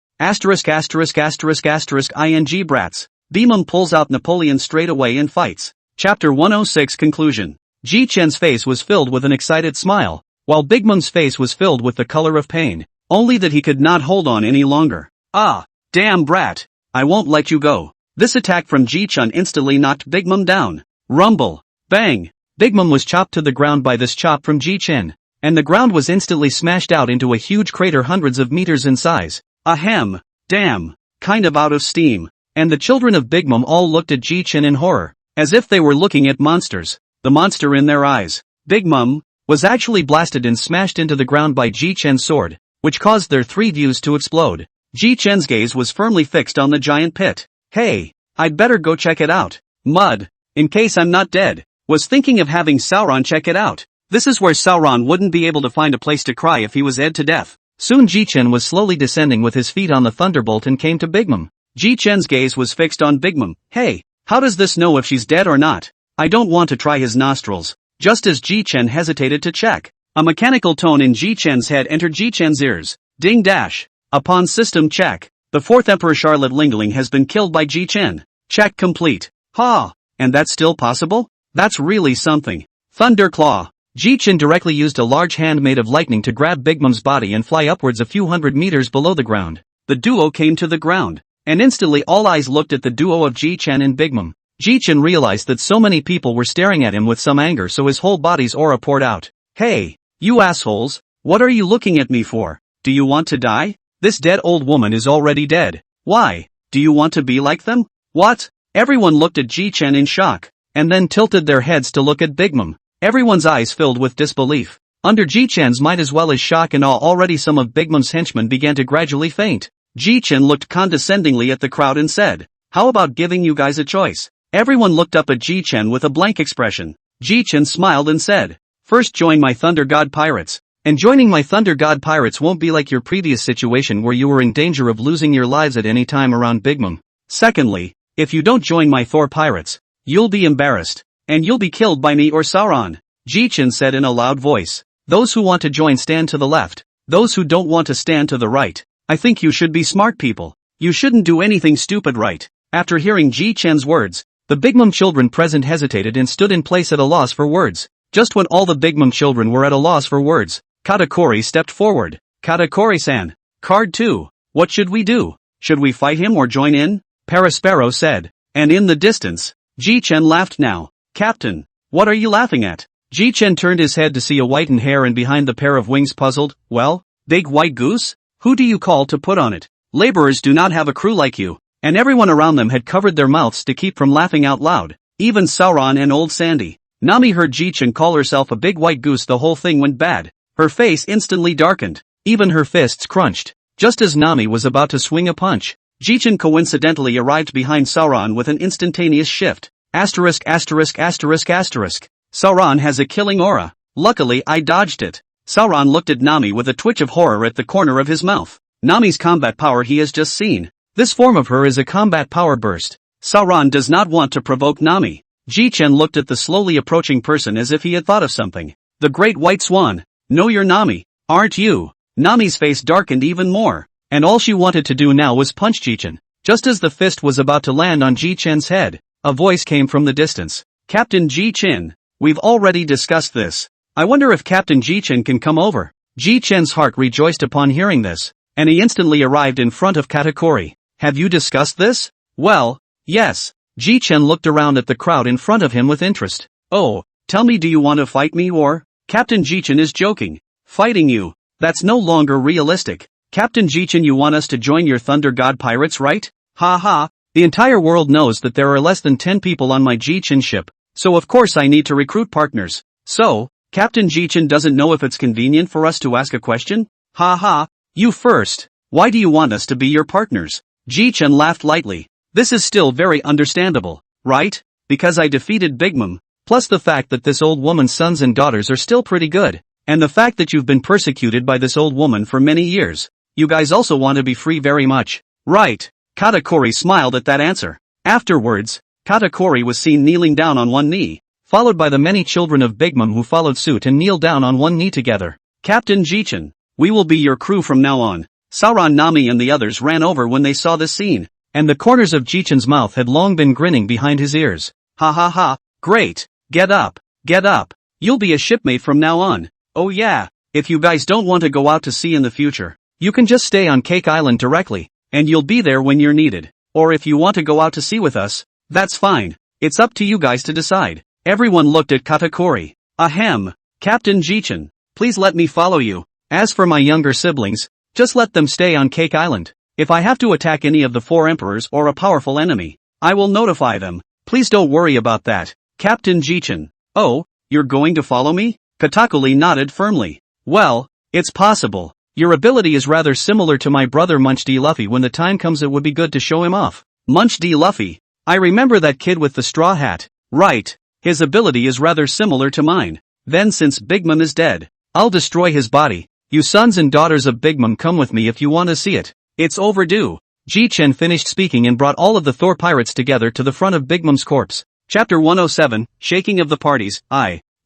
*****************************************************************************************************************************************************************************************************************************************************************************************************************************************************************Chapter 106 Conclusion. Ji-Chen's face was filled with an excited smile, while Big Mom's face was filled with the color of pain, only that he could not hold on any longer. Ah, damn brat! I won't let you go. This attack from Ji-Chen instantly knocked Big Mom down. Rumble! Bang! Big Mom was chopped to the ground by this chop from Ji-Chen, and the ground was instantly smashed out into a huge crater hundreds of meters in size. Ahem! Damn! Kind of out of steam. And the children of Big Mom all looked at Ji-Chen in horror, as if they were looking at monsters. The monster in their eyes, Big Mom, was actually blasted and smashed into the ground by Ji-Chen's sword, which caused their 3 views to explode. Ji-Chen's gaze was firmly fixed on the giant pit. Hey, I'd better go check it out. Mud, in case I'm not dead, was thinking of having Sauron check it out. This is where Sauron wouldn't be able to find a place to cry if he was ed to death. Soon Ji-Chen was slowly descending with his feet on the thunderbolt and came to Big Mom. Ji-Chen's gaze was fixed on Big Mom. Hey, how does this know if she's dead or not? I don't want to try his nostrils. Just as Ji-Chen hesitated to check, a mechanical tone in Ji-Chen's head entered Ji-Chen's ears. Ding dash. Upon system check, the 4th Emperor Charlotte Lingling has been killed by Ji-Chen. Check complete. Ha! And that's still possible? That's really something. Thunderclaw. Ji-Chen directly used a large hand made of lightning to grab Big Mom's body and fly upwards a few hundred meters below the ground. The duo came to the ground, and instantly all eyes looked at the duo of Ji-Chen and Big Mom. Ji-Chen realized that so many people were staring at him with some anger, so his whole body's aura poured out. Hey, you assholes, what are you looking at me for? Do you want to die? This dead old woman is already dead. Why? Do you want to be like them? What? Everyone looked at Ji-Chen in shock, and then tilted their heads to look at Big Mom. Everyone's eyes filled with disbelief. Under Ji-Chen's might as well as shock and awe, already some of Big Mom's henchmen began to gradually faint. Ji-Chen looked condescendingly at the crowd and said, how about giving you guys a choice? Everyone looked up at Ji-Chen with a blank expression. Ji-Chen smiled and said, first join my Thunder God Pirates. And joining my Thunder God Pirates won't be like your previous situation where you were in danger of losing your lives at any time around Big Mom. Secondly, if you don't join my Thor Pirates, you'll be embarrassed, and you'll be killed by me or Sauron. Ji-Chen said in a loud voice. Those who want to join stand to the left, those who don't want to stand to the right. I think you should be smart people. You shouldn't do anything stupid, right? After hearing Ji-Chen's words, the Big Mom children present hesitated and stood in place at a loss for words. Just when all the Big Mom children were at a loss for words, Katakuri stepped forward. Katakuri-san. Card 2. What should we do? Should we fight him or join in? Paraspero said. And in the distance, Ji-Chen laughed now. Captain, what are you laughing at? Ji-Chen turned his head to see a whitened hair and behind the pair of wings puzzled. Well, big white goose? Who do you call to put on it? Laborers do not have a crew like you. And everyone around them had covered their mouths to keep from laughing out loud. Even Sauron and old Sandy. Nami heard Ji-Chen call herself a big white goose. The whole thing went bad. Her face instantly darkened. Even her fists crunched. Just as Nami was about to swing a punch, Ji-Chen coincidentally arrived behind Sauron with an instantaneous shift. Asterisk asterisk asterisk asterisk. Sauron has a killing aura. Luckily I dodged it. Sauron looked at Nami with a twitch of horror at the corner of his mouth. Nami's combat power he has just seen. This form of her is a combat power burst. Sauron does not want to provoke Nami. Ji-Chen looked at the slowly approaching person as if he had thought of something. The great white swan. No, you're Nami, aren't you? Nami's face darkened even more, and all she wanted to do now was punch Ji-Chen. Just as the fist was about to land on Ji-Chen's head, a voice came from the distance. Captain Ji-Chen, we've already discussed this. I wonder if Captain Ji-Chen can come over. Ji-Chen's heart rejoiced upon hearing this, and he instantly arrived in front of Katakuri. Have you discussed this? Well, Yes. Ji-Chen looked around at the crowd in front of him with interest. Oh, tell me, do you want to fight me or? Captain Ji-Chen is joking. Fighting you? That's no longer realistic. Captain Ji-Chen, you want us to join your Thunder God pirates, right? Ha ha. The entire world knows that there are less than 10 people on my Ji-Chen ship, so of course I need to recruit partners. So, Captain Ji-Chen doesn't know if it's convenient for us to ask a question? Ha ha. You first. Why do you want us to be your partners? Ji-Chen laughed lightly. This is still very understandable, right? Because I defeated Big Mom, plus the fact that this old woman's sons and daughters are still pretty good, and the fact that you've been persecuted by this old woman for many years. You guys also want to be free very much. Right. Katakuri smiled at that answer. Afterwards, Katakuri was seen kneeling down on one knee, followed by the many children of Big Mom who followed suit and kneeled down on one knee together. Captain Ji-Chen, we will be your crew from now on. Sauron, Nami and the others ran over when they saw this scene, and the corners of Ji-Chen's mouth had long been grinning behind his ears. Ha ha ha, great, get up, get up. You'll be a shipmate from now on. Oh yeah, if you guys don't want to go out to sea in the future, you can just stay on Cake Island directly, and you'll be there when you're needed. Or if you want to go out to sea with us, that's fine. It's up to you guys to decide. Everyone looked at Katakuri. Ahem, Captain Ji-Chen, please let me follow you. As for my younger siblings, just let them stay on Cake Island. If I have to attack any of the 4 emperors or a powerful enemy, I will notify them. Please don't worry about that. Captain Ji-Chen. Oh, you're going to follow me? Katakuri nodded firmly. Well, it's possible. Your ability is rather similar to my brother Munch D. Luffy. When the time comes, it would be good to show him off. Munch D. Luffy. I remember that kid with the straw hat. Right. His ability is rather similar to mine. Then since Big Mom is dead, I'll destroy his body. You sons and daughters of Big Mom, come with me if you want to see it. It's overdue. Ji-Chen finished speaking and brought all of the Thor pirates together to the front of Big Mom's corpse. Chapter 107, Shaking of the Parties.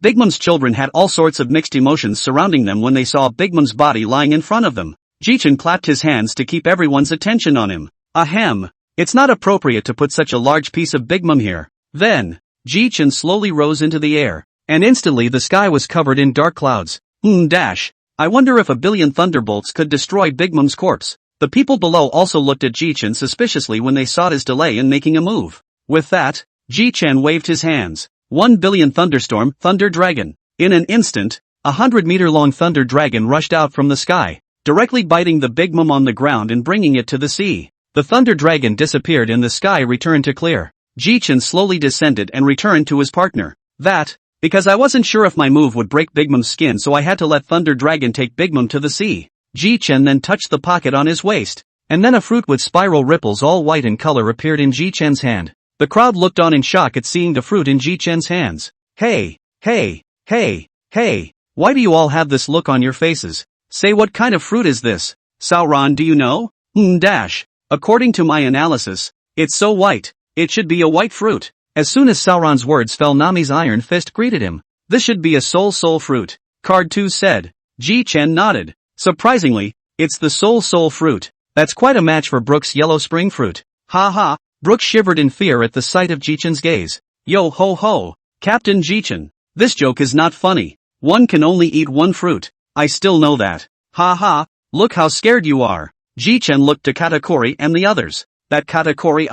Big Mom's children had all sorts of mixed emotions surrounding them when they saw Big Mom's body lying in front of them. Ji-Chen clapped his hands to keep everyone's attention on him. Ahem. It's not appropriate to put such a large piece of Big Mom here. Then, Ji-Chen slowly rose into the air, and instantly the sky was covered in dark clouds. I wonder if a billion thunderbolts could destroy Big Mom's corpse. The people below also looked at Ji-Chen suspiciously when they saw his delay in making a move. With that, Ji-Chen waved his hands. 1 billion thunderstorm, Thunder Dragon. In an instant, a 100-meter-long Thunder Dragon rushed out from the sky, directly biting the Big Mom on the ground and bringing it to the sea. The Thunder Dragon disappeared and the sky returned to clear. Ji-Chen slowly descended and returned to his partner. Because I wasn't sure if my move would break Big Mom's skin, so I had to let Thunder Dragon take Big Mom to the sea. Ji-Chen then touched the pocket on his waist, and then a fruit with spiral ripples all white in color appeared in Ji-Chen's hand. The crowd looked on in shock at seeing the fruit in Ji-Chen's hands. Hey, why do you all have this look on your faces? Say, what kind of fruit is this? Sauron, do you know? According to my analysis, it's so white, it should be a white fruit. As soon as Sauron's words fell, Nami's iron fist greeted him. This should be a soul fruit. Card 2 said. Ji-Chen nodded. Surprisingly, it's the soul fruit. That's quite a match for Brook's yellow spring fruit. Ha ha. Brook shivered in fear at the sight of Ji-Chen's gaze. Yo ho ho. Captain Ji-Chen. This joke is not funny. One can only eat one fruit. I still know that. Ha ha. Look how scared you are. Ji-Chen looked to Katakuri and the others. That Katakuri,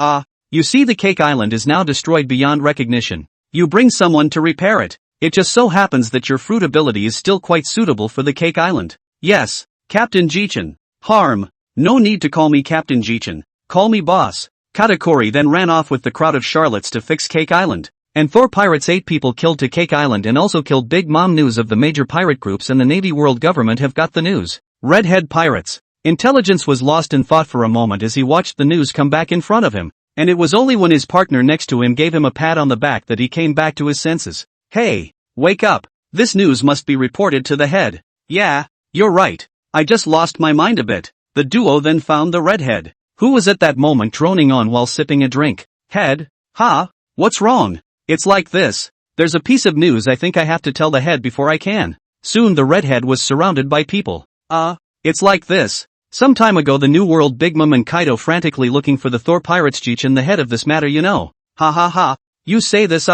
you see, the Cake Island is now destroyed beyond recognition. You bring someone to repair it. It just so happens that your fruit ability is still quite suitable for the Cake Island. Yes, Captain Ji-Chen. Harm. No need to call me Captain Ji-Chen. Call me boss. Katakuri then ran off with the crowd of Charlottes to fix Cake Island. And Thor pirates, 8 people killed to Cake Island and also killed Big Mom. News of the major pirate groups and the Navy world government have got the news. Redhead pirates. Intelligence was lost in thought for a moment as he watched the news come back in front of him. And it was only when his partner next to him gave him a pat on the back that he came back to his senses. Hey, wake up. This news must be reported to the head. Yeah, you're right. I just lost my mind a bit. The duo then found the redhead, who was at that moment droning on while sipping a drink. Head? What's wrong? It's like this. There's a piece of news I think I have to tell the head before I can. Soon the redhead was surrounded by people. It's like this. Some time ago the New World Big Mom and Kaido frantically looking for the Thor pirates. Ji-Chen the head of this matter, you know. Ha. You say this,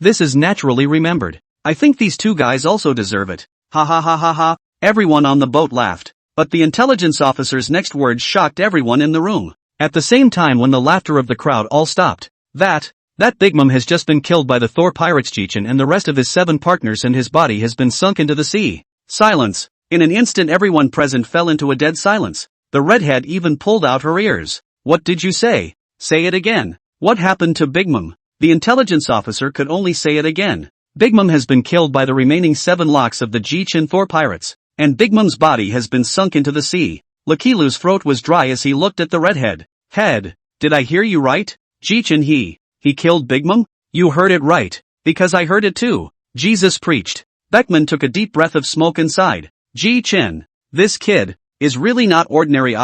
this is naturally remembered. I think these 2 guys also deserve it. Ha. Everyone on the boat laughed. But the intelligence officer's next words shocked everyone in the room. At the same time when the laughter of the crowd all stopped. That Big Mom has just been killed by the Thor pirates Jichin and the rest of his 7 partners and his body has been sunk into the sea. Silence. In an instant everyone present fell into a dead silence. The redhead even pulled out her ears. What did you say? Say it again. What happened to Big Mom? The intelligence officer could only say it again. Big Mom has been killed by the remaining 7 locks of the Jichin Thor pirates, and Big Mom's body has been sunk into the sea. Lakilu's throat was dry as he looked at the redhead. Did I hear you right? Jichin he killed Big Mom? You heard it right, because I heard it too. Jesus preached. Beckman took a deep breath of smoke and sighed. Jichin, this kid is really not ordinary.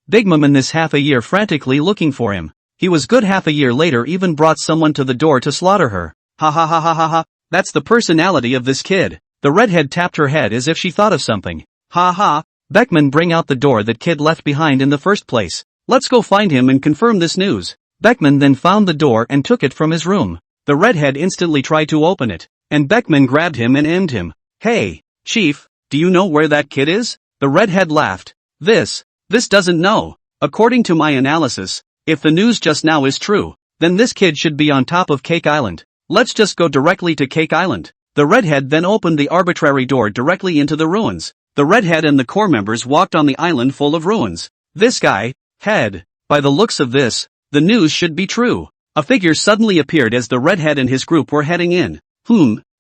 Big Mom in this half a year frantically looking for him. He was good half a year later even brought someone to the door to slaughter her. Ha ha ha ha ha ha, that's the personality of this kid. The redhead tapped her head as if she thought of something. Ha ha, Beckman bring out the door that kid left behind in the first place. Let's go find him and confirm this news. Beckman then found the door and took it from his room. The redhead instantly tried to open it, and Beckman grabbed him and aimed him. Hey, Chief, do you know where that kid is? The redhead laughed. This doesn't know. According to my analysis, if the news just now is true, then this kid should be on top of Cake Island. Let's just go directly to Cake Island. The redhead then opened the arbitrary door directly into the ruins. The redhead and the core members walked on the island full of ruins. This guy, by the looks of this, the news should be true. A figure suddenly appeared as the redhead and his group were heading in.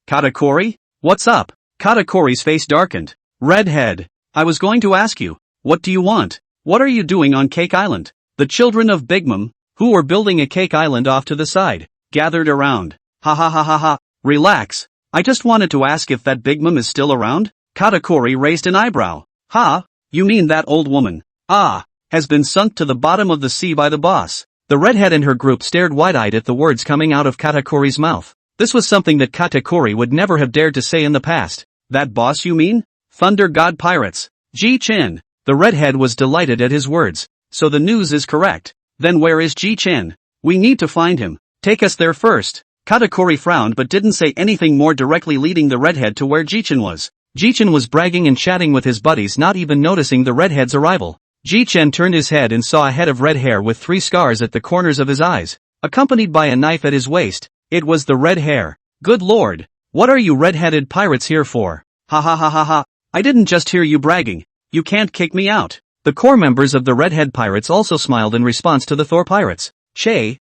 Katakuri? What's up? Katakuri's face darkened. Redhead, I was going to ask you, what do you want? What are you doing on Cake Island? The children of Big Mom, who were building a cake island off to the side, gathered around. Ha ha ha ha ha, relax. I just wanted to ask if that Big Mom is still around? Katakuri raised an eyebrow. You mean that old woman? Has been sunk to the bottom of the sea by the boss. The redhead and her group stared wide-eyed at the words coming out of Katakuri's mouth. This was something that Katakuri would never have dared to say in the past. That boss you mean? Thunder God Pirates. Jichin. The redhead was delighted at his words. So the news is correct. Then where is Jichin? We need to find him. Take us there first. Katakuri frowned but didn't say anything more, directly leading the redhead to where Jichin was. Jichin was bragging and chatting with his buddies, not even noticing the redhead's arrival. Jichin turned his head and saw a head of red hair with 3 scars at the corners of his eyes, accompanied by a knife at his waist. It was the red hair. Good lord. What are you red-headed pirates here for? Ha ha ha ha ha. I didn't just hear you bragging. You can't kick me out. The core members of the redhead pirates also smiled in response to the Thor pirates. Jichin.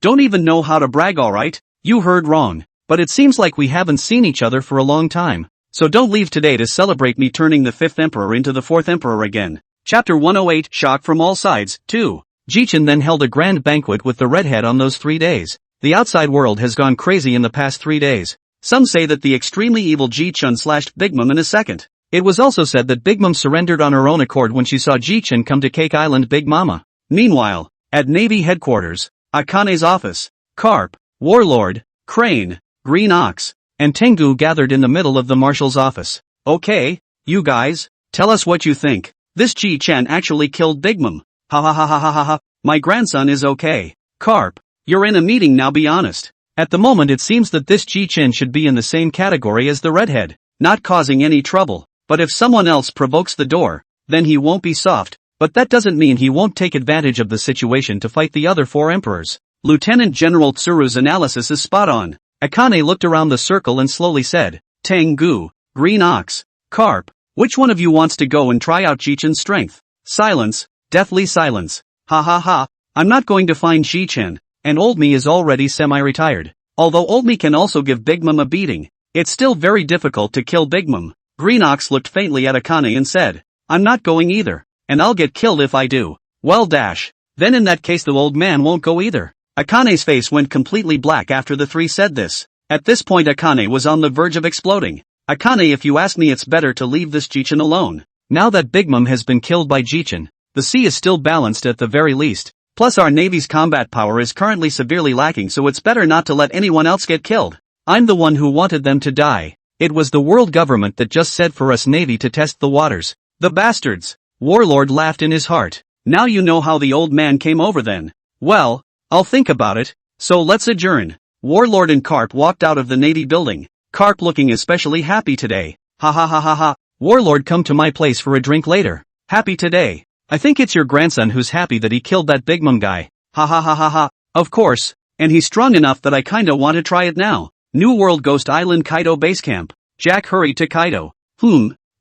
Don't even know how to brag, alright? You heard wrong. But it seems like we haven't seen each other for a long time. So don't leave today to celebrate me turning the 5th emperor into the 4th emperor again. Chapter 108, Shock from All Sides, 2. Jichin then held a grand banquet with the redhead on those 3 days. The outside world has gone crazy in the past 3 days. Some say that the extremely evil Jichin slashed Big Mom in a second. It was also said that Big Mom surrendered on her own accord when she saw Jichin come to Cake Island Big Mama. Meanwhile, at Navy headquarters, Akane's office, Carp, Warlord, Crane, Green Ox, and Tengu gathered in the middle of the marshal's office. Okay, you guys, tell us what you think. This Jichin actually killed Big Mom. Ha ha ha ha ha ha ha. My grandson is okay. Carp, you're in a meeting now, be honest. At the moment it seems that this Jichin should be in the same category as the redhead, not causing any trouble. But if someone else provokes the door, then he won't be soft. But that doesn't mean he won't take advantage of the situation to fight the other 4 emperors. Lieutenant General Tsuru's analysis is spot on. Akane looked around the circle and slowly said, Tengu, Green Ox, Carp, which one of you wants to go and try out Jichin's strength? Silence, deathly silence. Ha ha ha, I'm not going to find Jichin, and Old Me is already semi-retired. Although Old Me can also give Big Mom a beating, it's still very difficult to kill Big Mom. Green Ox looked faintly at Akane and said, I'm not going either, and I'll get killed if I do. Well then in that case the old man won't go either. Akane's face went completely black after the 3 said this. At this point Akane was on the verge of exploding. Akane, if you ask me, it's better to leave this Jichin alone. Now that Big Mom has been killed by Jichin, the sea is still balanced at the very least. Plus our Navy's combat power is currently severely lacking, so it's better not to let anyone else get killed. I'm the one who wanted them to die. It was the world government that just said for us Navy to test the waters. The bastards. Warlord laughed in his heart. Now you know how the old man came over then. Well, I'll think about it, so let's adjourn. Warlord and Carp walked out of the Navy building, Carp looking especially happy today. Ha ha ha ha ha. Warlord, come to my place for a drink later. Happy today. I think it's your grandson who's happy that he killed that Big Mom guy. Ha ha ha ha ha. Of course. And he's strong enough that I kinda want to try it now. New World Ghost Island Kaido Base Camp. Jack hurried to Kaido.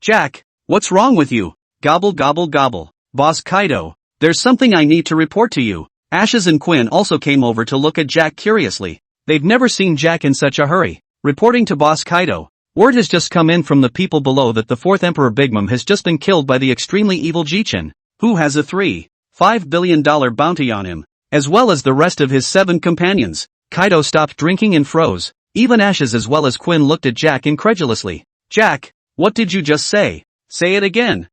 Jack, what's wrong with you? Gobble gobble gobble. Boss Kaido, there's something I need to report to you. Ashes and Quinn also came over to look at Jack curiously. They've never seen Jack in such a hurry. Reporting to Boss Kaido. Word has just come in from the people below that the 4th Emperor Big Mom has just been killed by the extremely evil Jichin, who has a $3.5 billion bounty on him, as well as the rest of his 7 companions. Kaido stopped drinking and froze. Even Ashes as well as Quinn looked at Jack incredulously. Jack, what did you just say? Say it again.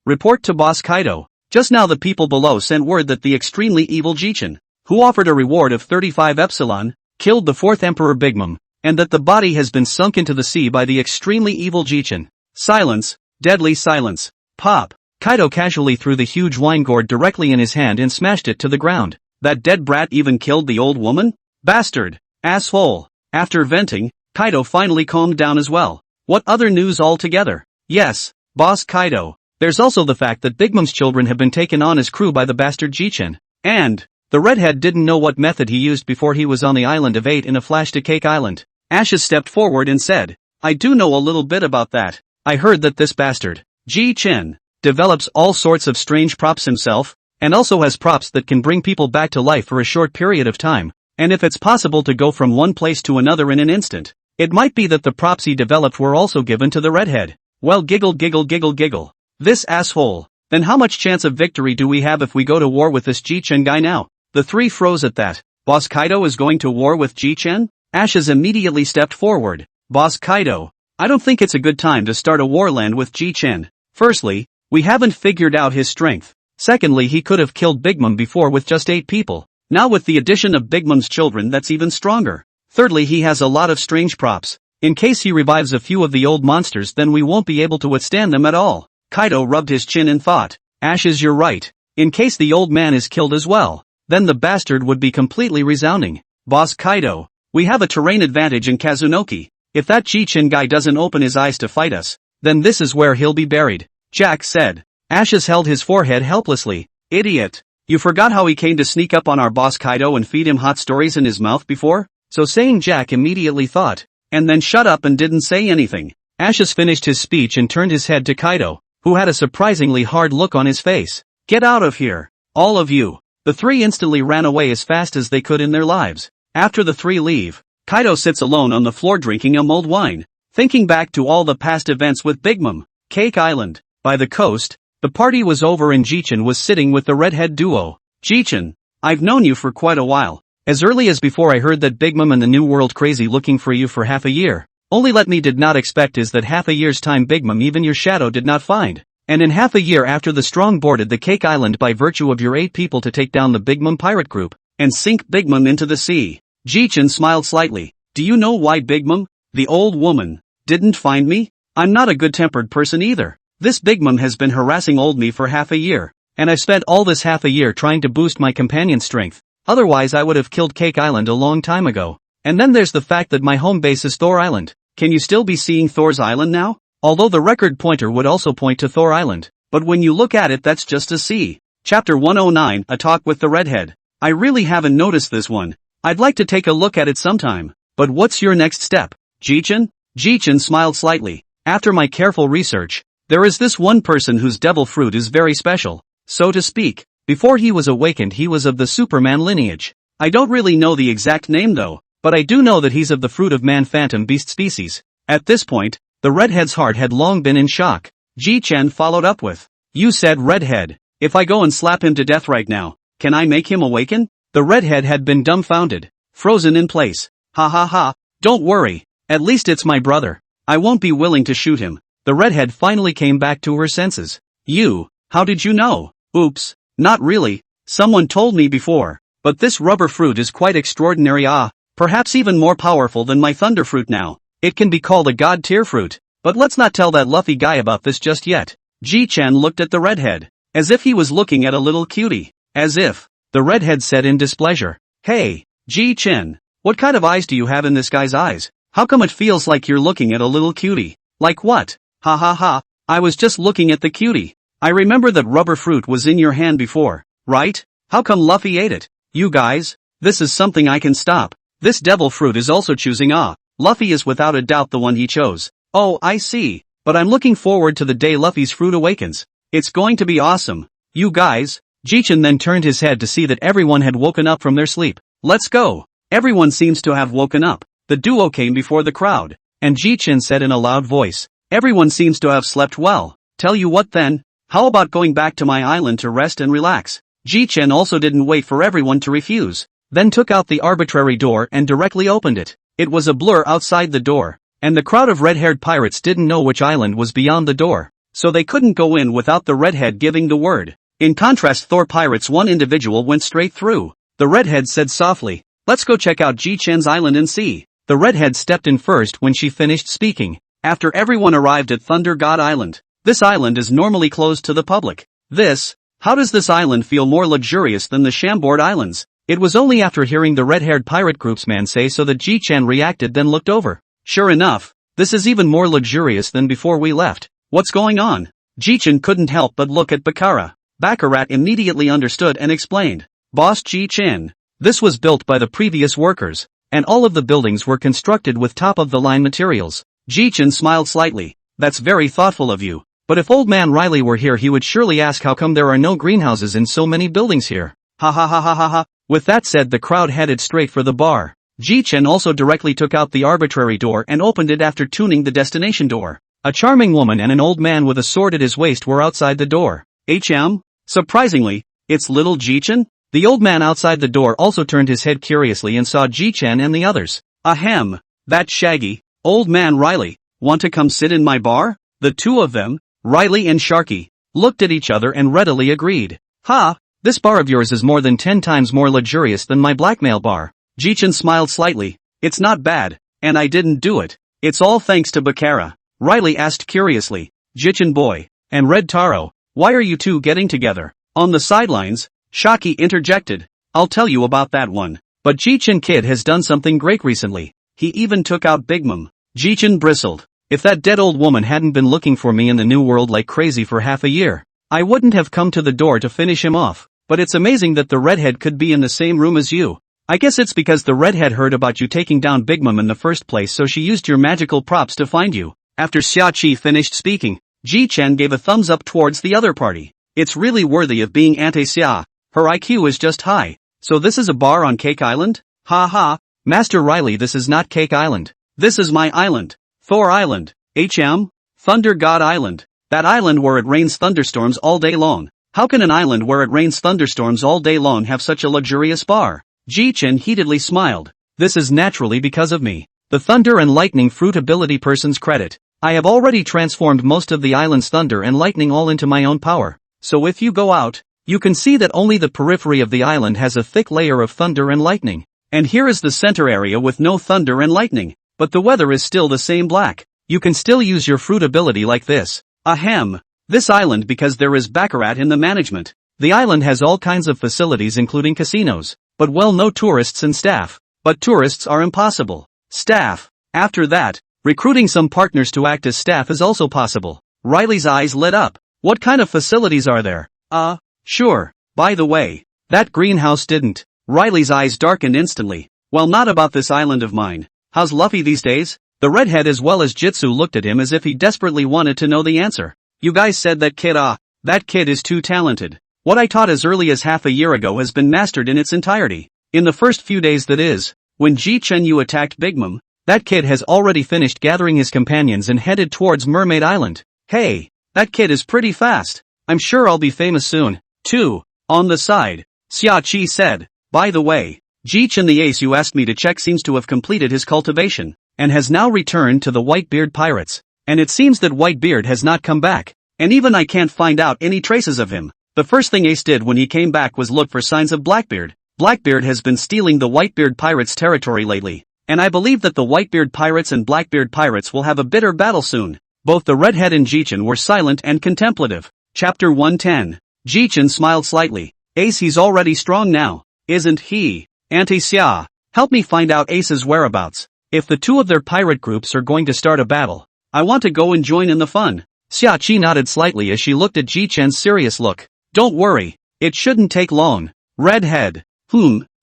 Report to Boss Kaido. Just now the people below sent word that the extremely evil Jichin, who offered a reward of 35 epsilon, killed the 4th Emperor Big Mom, and that the body has been sunk into the sea by the extremely evil Jichin. Silence, deadly silence. Pop. Kaido casually threw the huge wine gourd directly in his hand and smashed it to the ground. That dead brat even killed the old woman? Bastard. Asshole. After venting, Kaido finally calmed down as well. What other news altogether? Yes, Boss Kaido. There's also the fact that Big Mom's children have been taken on as crew by the bastard Jichin. And the redhead didn't know what method he used before he was on the island of 8 in a flash to Cake Island. Ashes stepped forward and said, I do know a little bit about that. I heard that this bastard, Jichin, develops all sorts of strange props himself, and also has props that can bring people back to life for a short period of time, and if it's possible to go from one place to another in an instant, it might be that the props he developed were also given to the redhead. Well, giggle giggle giggle giggle. This asshole. Then how much chance of victory do we have if we go to war with this Jichin guy now? The 3 froze at that. Boss Kaido is going to war with Jichin? Ashes immediately stepped forward. Boss Kaido, I don't think it's a good time to start a warland with Jichin. Firstly, we haven't figured out his strength. Secondly, he could have killed Big Mom before with just 8 people. Now with the addition of Big Mom's children, that's even stronger. Thirdly, he has a lot of strange props. In case he revives a few of the old monsters, then we won't be able to withstand them at all. Kaido rubbed his chin and thought. Ashes, you're right. In case the old man is killed as well, then the bastard would be completely resounding. Boss Kaido, we have a terrain advantage in Kazunoki. If that Jichin guy doesn't open his eyes to fight us, then this is where he'll be buried. Jack said. Ashes held his forehead helplessly. Idiot. You forgot how he came to sneak up on our boss Kaido and feed him hot stories in his mouth before? So saying, Jack immediately thought, and then shut up and didn't say anything. Ashes finished his speech and turned his head to Kaido, who had a surprisingly hard look on his face. Get out of here. All of you. The 3 instantly ran away as fast as they could in their lives. After the 3 leave, Kaido sits alone on the floor drinking a mulled wine, thinking back to all the past events with Big Mom. Cake Island. By the coast, the party was over and Jichin was sitting with the redhead duo. Jichin, I've known you for quite a while. As early as before I heard that Big Mom and the New World crazy looking for you for half a year. Only let me did not expect is that half a year's time Big Mom even your shadow did not find. And in half a year after the Strong boarded the Cake Island by virtue of your 8 people to take down the Big Mom pirate group, and sink Big Mom into the sea. Jichin smiled slightly. Do you know why Big Mom, the old woman, didn't find me? I'm not a good-tempered person either. This Big Mom has been harassing old me for half a year, and I've spent all this half a year trying to boost my companion strength. Otherwise I would have killed Cake Island a long time ago. And then there's the fact that my home base is Thor Island. Can you still be seeing Thor's Island now? Although the record pointer would also point to Thor Island. But when you look at it, that's just a sea. Chapter 109, A Talk with the Redhead. I really haven't noticed this one. I'd like to take a look at it sometime. But what's your next step, Jichin? Jichin smiled slightly. After my careful research, there is this one person whose devil fruit is very special, so to speak. Before he was awakened he was of the Superman lineage. I don't really know the exact name though, but I do know that he's of the fruit of man phantom beast species. At this point, the redhead's heart had long been in shock. Jichin followed up with, you said redhead. If I go and slap him to death right now, can I make him awaken? The redhead had been dumbfounded, frozen in place. Ha ha ha, don't worry, at least it's my brother. I won't be willing to shoot him. The redhead finally came back to her senses. You, how did you know? Oops, not really, someone told me before, but this rubber fruit is quite extraordinary, perhaps even more powerful than my thunder fruit now. It can be called a god tier fruit, but let's not tell that Luffy guy about this just yet. Jichin looked at the redhead, as if he was looking at a little cutie, as if, the redhead said in displeasure. Hey, Jichin, what kind of eyes do you have in this guy's eyes? How come it feels like you're looking at a little cutie? Like what? Ha ha ha, I was just looking at the cutie. I remember that rubber fruit was in your hand before, right? How come Luffy ate it? You guys, this is something I can stop. This devil fruit is also choosing Luffy is without a doubt the one he chose. Oh, I see. But I'm looking forward to the day Luffy's fruit awakens. It's going to be awesome. You guys. Jichin then turned his head to see that everyone had woken up from their sleep. Let's go. Everyone seems to have woken up. The duo came before the crowd. And Jichin said in a loud voice, everyone seems to have slept well. Tell you what then, how about going back to my island to rest and relax? Jichin also didn't wait for everyone to refuse. Then took out the arbitrary door and directly opened it. It was a blur outside the door. And the crowd of red-haired pirates didn't know which island was beyond the door. So they couldn't go in without the redhead giving the word. In contrast, Thor pirates, one individual went straight through. The redhead said softly, let's go check out Jichin's island and see. The redhead stepped in first when she finished speaking. After everyone arrived at Thunder God Island. This island is normally closed to the public. How does this island feel more luxurious than the Shamboard Islands? It was only after hearing the red-haired pirate group's man say so that Jichin reacted, then looked over. Sure enough, this is even more luxurious than before we left. What's going on? Jichin couldn't help but look at Baccarat. Baccarat immediately understood and explained. Boss Jichin. This was built by the previous workers, and all of the buildings were constructed with top-of-the-line materials. Jichin smiled slightly. That's very thoughtful of you. But if Old Man Riley were here, he would surely ask how come there are no greenhouses in so many buildings here. Ha ha ha ha ha ha. With that said, the crowd headed straight for the bar. Jichin also directly took out the arbitrary door and opened it after tuning the destination door. A charming woman and an old man with a sword at his waist were outside the door. Surprisingly, it's little Jichin? The old man outside the door also turned his head curiously and saw Jichin and the others. Ahem. That Shaggy, Old Man Riley, want to come sit in my bar? The two of them, Riley and Sharky, looked at each other and readily agreed. Ha! This bar of yours is more than 10 times more luxurious than my blackmail bar. Jichin smiled slightly. It's not bad, and I didn't do it. It's all thanks to Baccarat. Riley asked curiously. Jichin boy, and Red Taro, why are you two getting together? On the sidelines, Sharky interjected. I'll tell you about that one. But Jichin kid has done something great recently. He even took out Big Mom. Jichin bristled. If that dead old woman hadn't been looking for me in the new world like crazy for half a year, I wouldn't have come to the door to finish him off. But it's amazing that the redhead could be in the same room as you. I guess it's because the redhead heard about you taking down Big Mom in the first place, so she used your magical props to find you. After Xiaoqi finished speaking, Jichin gave a thumbs up towards the other party. It's really worthy of being Ante-Xia. Her IQ is just high. So this is a bar on Cake Island? Ha ha. Master Riley, this is not Cake Island. This is my island. Thor Island. Thunder God Island. That island where it rains thunderstorms all day long. How can an island where it rains thunderstorms all day long have such a luxurious bar? Jichin heatedly smiled. This is naturally because of me. The thunder and lightning fruit ability person's credit. I have already transformed most of the island's thunder and lightning all into my own power. So if you go out, you can see that only the periphery of the island has a thick layer of thunder and lightning. And here is the center area with no thunder and lightning. But the weather is still the same black. You can still use your fruit ability like this. Ahem. This island because there is Baccarat in the management. The island has all kinds of facilities including casinos. But well, no tourists and staff. But tourists are impossible. Staff. After that, recruiting some partners to act as staff is also possible. Riley's eyes lit up. What kind of facilities are there? Sure. By the way, that greenhouse didn't. Riley's eyes darkened instantly. Well, not about this island of mine. How's Luffy these days? The redhead as well as Jitsu looked at him as if he desperately wanted to know the answer. You guys said that kid is too talented. What I taught as early as half a year ago has been mastered in its entirety. In the first few days, that is, when Jichin Yu attacked Big Mom, that kid has already finished gathering his companions and headed towards Mermaid Island. Hey, that kid is pretty fast. I'm sure I'll be famous soon, too. On the side, Xiaoqi said, by the way, Jichin the ace you asked me to check seems to have completed his cultivation, and has now returned to the Whitebeard pirates. And it seems that Whitebeard has not come back, and even I can't find out any traces of him. The first thing Ace did when he came back was look for signs of Blackbeard. Blackbeard has been stealing the Whitebeard pirates' territory lately, and I believe that the Whitebeard pirates and Blackbeard pirates will have a bitter battle soon. Both the redhead and Jichin were silent and contemplative. Chapter 110. Jichin smiled slightly. Ace, he's already strong now, isn't he? Auntie Xia, help me find out Ace's whereabouts. If the two of their pirate groups are going to start a battle, I want to go and join in the fun. Xia Qi nodded slightly as she looked at Ji Chen's serious look. Don't worry. It shouldn't take long. Redhead.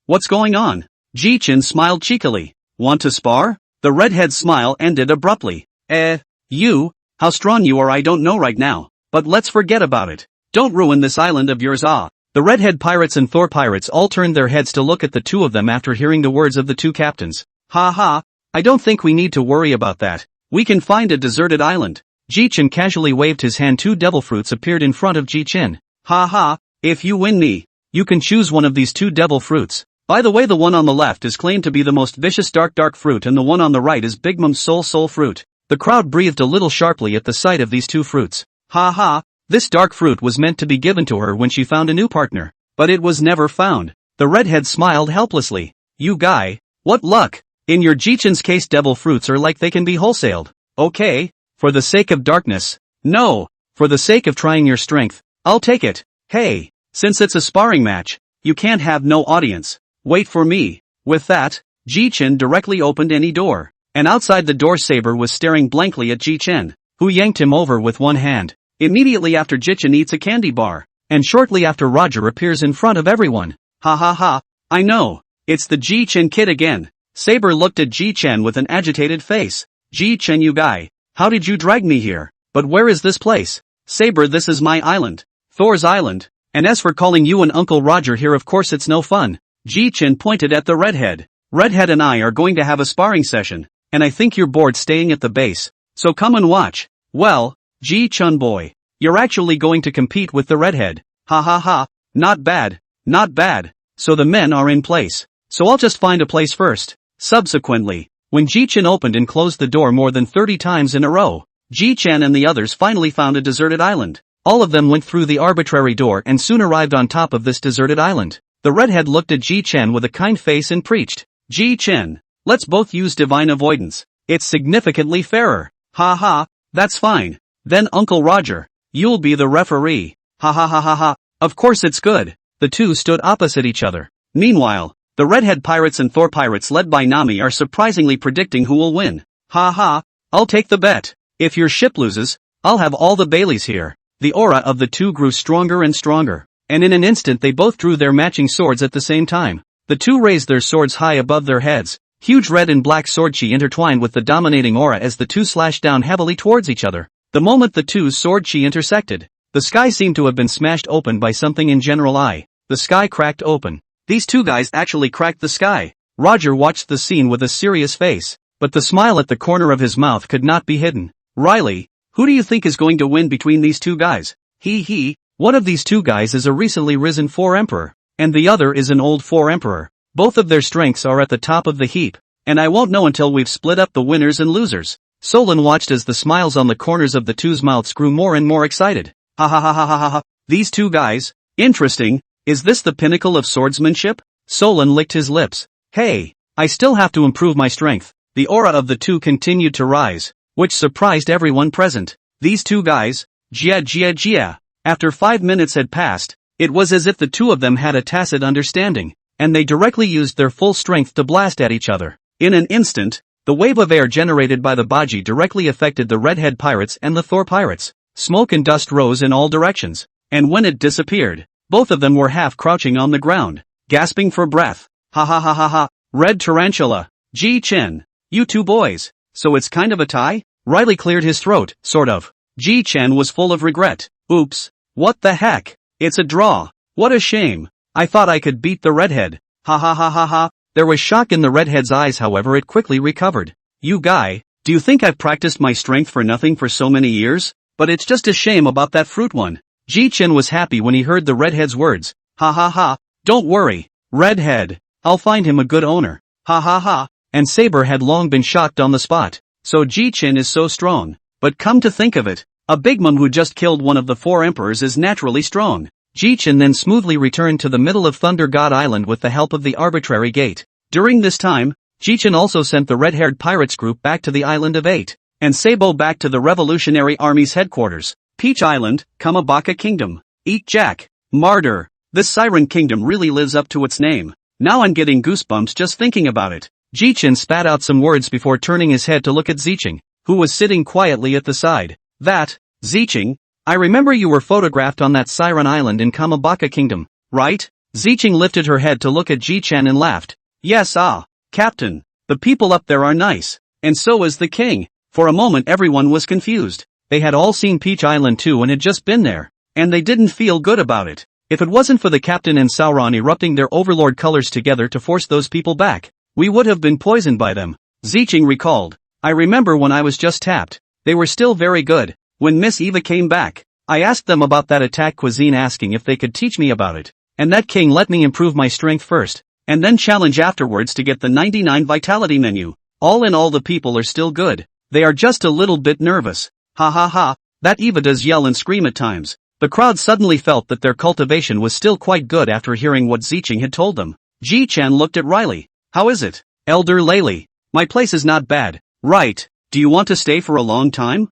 What's going on? Ji Chen smiled cheekily. Want to spar? The redhead's smile ended abruptly. How strong you are I don't know right now, but let's forget about it. Don't ruin this island of yours. The redhead pirates and Thor pirates all turned their heads to look at the two of them after hearing the words of the two captains. I don't think we need to worry about that. We can find a deserted island. Ji Chen casually waved his hand. Two devil fruits appeared in front of Ji Chen. If you win me, you can choose one of these two devil fruits. By the way, the one on the left is claimed to be the most vicious dark fruit and the one on the right is Big Mom's soul fruit. The crowd breathed a little sharply at the sight of these two fruits. This dark fruit was meant to be given to her when she found a new partner. But it was never found. The redhead smiled helplessly. You guy, what luck. In your Ji Chen's case devil fruits are like they can be wholesaled. Okay, for the sake of darkness. No, for the sake of trying your strength, I'll take it. Hey, since it's a sparring match, you can't have no audience. Wait for me. With that, Ji Chen directly opened any door. And outside the door Saber was staring blankly at Ji Chen, who yanked him over with one hand. Immediately after Ji Chen eats a candy bar. And shortly after Roger appears in front of everyone. I know. It's the Ji Chen kid again. Saber looked at Ji Chen with an agitated face. Ji Chen you guy, how did you drag me here? But where is this place? Saber this is my island. Thor's island. And as for calling you and Uncle Roger here of course it's no fun. Ji Chen pointed at the redhead. Redhead and I are going to have a sparring session. And I think you're bored staying at the base. So come and watch. Well, Ji Chen boy. You're actually going to compete with the redhead. Not bad. Not bad. So the men are in place. So I'll just find a place first. Subsequently, when Ji Chen opened and closed the door more than 30 times in a row, Ji Chen and the others finally found a deserted island. All of them went through the arbitrary door and soon arrived on top of this deserted island. The redhead looked at Ji Chen with a kind face and preached. Ji Chen, let's both use divine avoidance. It's significantly fairer. That's fine. Then Uncle Roger, you'll be the referee. Of course it's good. The two stood opposite each other. Meanwhile, the redhead pirates and Thor pirates led by Nami are surprisingly predicting who will win. I'll take the bet. If your ship loses, I'll have all the Baileys here. The aura of the two grew stronger and stronger, and in an instant they both drew their matching swords at the same time. The two raised their swords high above their heads. Huge red and black sword chi intertwined with the dominating aura as the two slashed down heavily towards each other. The moment the two's sword chi intersected, the sky seemed to have been smashed open by something in general eye. The sky cracked open. These two guys actually cracked the sky. Roger watched the scene with a serious face, but the smile at the corner of his mouth could not be hidden. Riley, who do you think is going to win between these two guys? One of these two guys is a recently risen 4 emperor, and the other is an old 4 emperor. Both of their strengths are at the top of the heap, and I won't know until we've split up the winners and losers. Solon watched as the smiles on the corners of the two's mouths grew more and more excited. These two guys? Interesting. Is this the pinnacle of swordsmanship? Solon licked his lips. Hey, I still have to improve my strength. The aura of the two continued to rise, which surprised everyone present. These two guys, Jia. After 5 minutes had passed, it was as if the two of them had a tacit understanding, and they directly used their full strength to blast at each other. In an instant, the wave of air generated by the Baji directly affected the redhead pirates and the Thor pirates. Smoke and dust rose in all directions, and when it disappeared, both of them were half crouching on the ground, gasping for breath. Red tarantula. Ji Chen. You two boys. So it's kind of a tie? Riley cleared his throat, sort of. Ji Chen was full of regret. Oops. What the heck? It's a draw. What a shame. I thought I could beat the redhead. There was shock in the redhead's eyes, however it quickly recovered. You guy, do you think I've practiced my strength for nothing for so many years? But it's just a shame about that fruit one. Ji Chen was happy when he heard the redhead's words. Don't worry, redhead. I'll find him a good owner. And Saber had long been shocked on the spot. So Ji Chen is so strong. But come to think of it, a big mom who just killed one of the 4 emperors is naturally strong. Ji Chen then smoothly returned to the middle of Thunder God Island with the help of the arbitrary gate. During this time, Ji Chen also sent the red-haired pirates group back to the island of 8, and Sabo back to the Revolutionary Army's headquarters. Peach Island, Kamabaka Kingdom. Eat Jack. Martyr. This Siren Kingdom really lives up to its name. Now I'm getting goosebumps just thinking about it. Ji Chen spat out some words before turning his head to look at Zicheng, who was sitting quietly at the side. That, Zicheng, I remember you were photographed on that Siren Island in Kamabaka Kingdom, right? Zicheng lifted her head to look at Ji-chan and laughed. Yes, Captain. The people up there are nice. And so is the king. For a moment everyone was confused. They had all seen Peach Island too and had just been there. And they didn't feel good about it. If it wasn't for the captain and Sauron erupting their overlord colors together to force those people back, we would have been poisoned by them. Zicheng recalled. I remember when I was just tapped. They were still very good. When Miss Eva came back, I asked them about that attack cuisine, asking if they could teach me about it. And that king let me improve my strength first, and then challenge afterwards to get the 99 vitality menu. All in all, the people are still good. They are just a little bit nervous. Ha ha ha, that Eva does yell and scream at times. The crowd suddenly felt that their cultivation was still quite good after hearing what Zicheng had told them. Ji-chan looked at Riley. How is it, Elder Layli? My place is not bad. Right. Do you want to stay for a long time?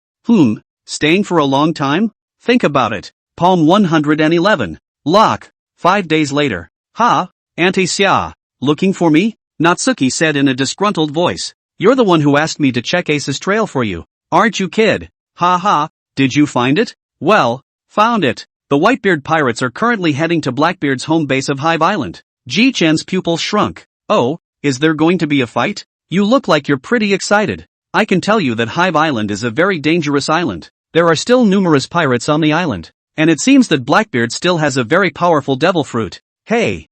Staying for a long time? Think about it. Palm 111. Lock. 5 days later. Ha, Auntie Xia. Looking for me? Natsuki said in a disgruntled voice. You're the one who asked me to check Ace's trail for you, aren't you, kid? Ha ha, did you find it? Well, found it. The Whitebeard pirates are currently heading to Blackbeard's home base of Hive Island. Ji-chan's pupil shrunk. Oh, is there going to be a fight? You look like you're pretty excited. I can tell you that Hive Island is a very dangerous island. There are still numerous pirates on the island. And it seems that Blackbeard still has a very powerful devil fruit. Hey.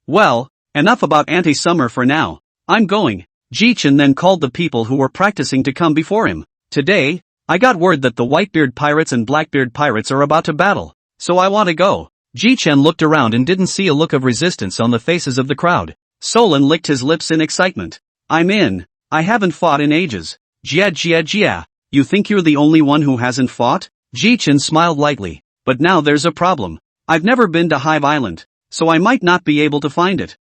Well, enough about anti-summer for now. I'm going. Ji-chan then called the people who were practicing to come before him. Today, I got word that the Whitebeard pirates and Blackbeard pirates are about to battle. So I want to go. Ji-chan looked around and didn't see a look of resistance on the faces of the crowd. Solon licked his lips in excitement. I'm in. I haven't fought in ages. Jia. You think you're the only one who hasn't fought? Ji-chan smiled lightly. But now there's a problem. I've never been to Hive Island, so I might not be able to find it.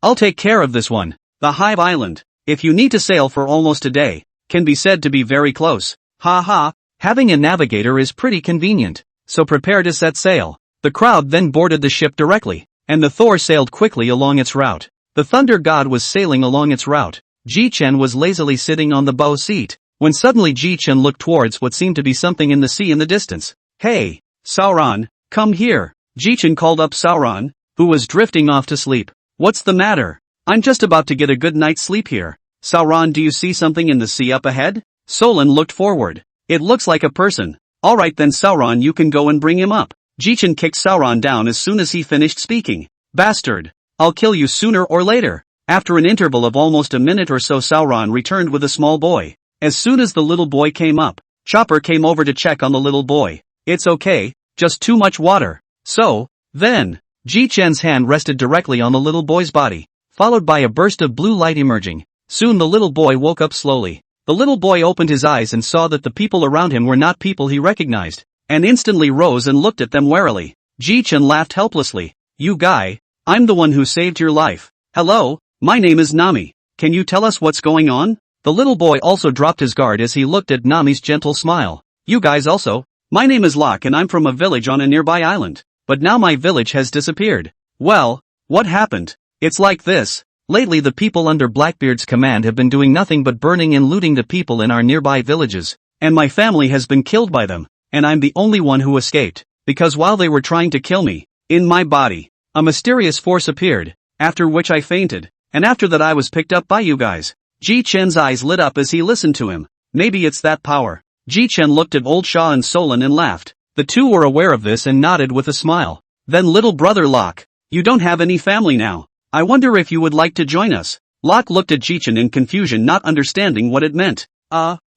I'll take care of this one. The Hive Island, if you need to sail for almost a day, can be said to be very close. Ha ha, having a navigator is pretty convenient. So prepare to set sail. The crowd then boarded the ship directly, and the Thor sailed quickly along its route. The Thunder God was sailing along its route. Ji-chan was lazily sitting on the bow seat, when suddenly Ji-chan looked towards what seemed to be something in the sea in the distance. Hey, Sauron, come here. Ji-chan called up Sauron, who was drifting off to sleep. What's the matter? I'm just about to get a good night's sleep here. Sauron, do you see something in the sea up ahead? Solon looked forward. It looks like a person. Alright then, Sauron, you can go and bring him up. Ji-chan kicked Sauron down as soon as he finished speaking. Bastard. I'll kill you sooner or later. After an interval of almost a minute or so, Sauron returned with a small boy. As soon as the little boy came up, Chopper came over to check on the little boy. It's okay, just too much water. So, then, Ji-chan's hand rested directly on the little boy's body, followed by a burst of blue light emerging. Soon the little boy woke up slowly. The little boy opened his eyes and saw that the people around him were not people he recognized, and instantly rose and looked at them warily. Ji-chan laughed helplessly. You guy, I'm the one who saved your life. Hello, my name is Nami. Can you tell us what's going on? The little boy also dropped his guard as he looked at Nami's gentle smile. You guys also? My name is Locke and I'm from a village on a nearby island. But now my village has disappeared. Well, what happened? It's like this. Lately the people under Blackbeard's command have been doing nothing but burning and looting the people in our nearby villages. And my family has been killed by them. And I'm the only one who escaped. Because while they were trying to kill me, in my body, a mysterious force appeared. After which I fainted. And after that I was picked up by you guys. Ji-chan's eyes lit up as he listened to him. Maybe it's that power. Ji-chan looked at Old Shaw and Solon and laughed. The two were aware of this and nodded with a smile. Then little brother Locke, you don't have any family now. I wonder if you would like to join us. Locke looked at Ji-chan in confusion, not understanding what it meant.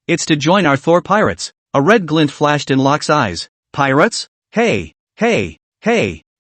It's to join our Thor pirates. A red glint flashed in Locke's eyes. Pirates? Hey.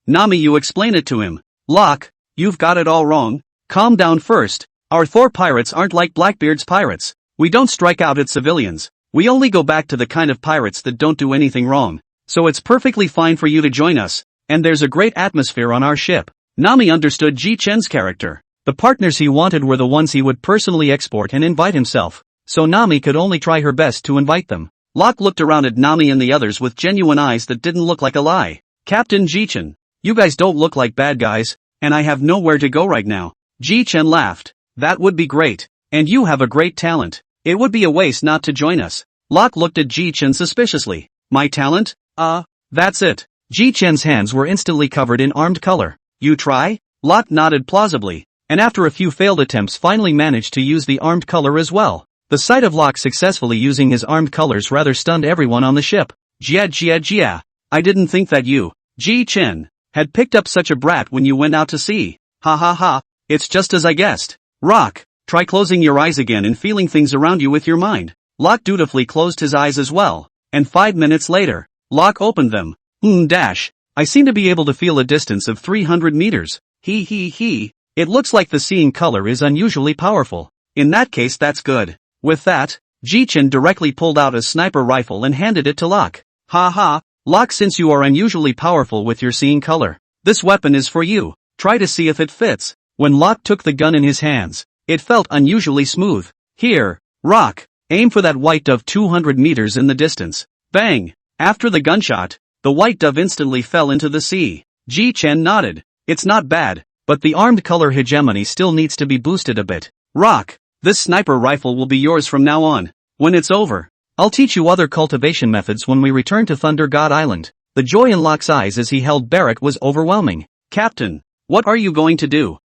Nami, you explain it to him. Locke, you've got it all wrong. Calm down first. Our Thor pirates aren't like Blackbeard's pirates. We don't strike out at civilians. We only go back to the kind of pirates that don't do anything wrong. So it's perfectly fine for you to join us. And there's a great atmosphere on our ship. Nami understood Ji-chan's character. The partners he wanted were the ones he would personally export and invite himself. So Nami could only try her best to invite them. Locke looked around at Nami and the others with genuine eyes that didn't look like a lie. Captain Ji-chan, you guys don't look like bad guys, and I have nowhere to go right now. Ji-chan laughed. That would be great. And you have a great talent. It would be a waste not to join us. Locke looked at Ji-Chen suspiciously. My talent? That's it. Ji-Chen's hands were instantly covered in armed color. You try? Locke nodded plausibly, and after a few failed attempts finally managed to use the armed color as well. The sight of Locke successfully using his armed colors rather stunned everyone on the ship. Jia. I didn't think that you, Ji-Chen, had picked up such a brat when you went out to sea. Ha. It's just as I guessed. Rock, try closing your eyes again and feeling things around you with your mind. Locke dutifully closed his eyes as well, and 5 minutes later, Locke opened them. I seem to be able to feel a distance of 300 meters. He. It looks like the seeing color is unusually powerful. In that case that's good. With that, Ji-Chen directly pulled out a sniper rifle and handed it to Locke. Ha. Locke, since you are unusually powerful with your seeing color, this weapon is for you. Try to see if it fits. When Locke took the gun in his hands, it felt unusually smooth. Here, Rock, aim for that white dove 200 meters in the distance. Bang! After the gunshot, the white dove instantly fell into the sea. Ji-Chen nodded. It's not bad, but the armed color hegemony still needs to be boosted a bit. Rock, this sniper rifle will be yours from now on. When it's over, I'll teach you other cultivation methods when we return to Thunder God Island. The joy in Locke's eyes as he held Barrett was overwhelming. Captain, what are you going to do?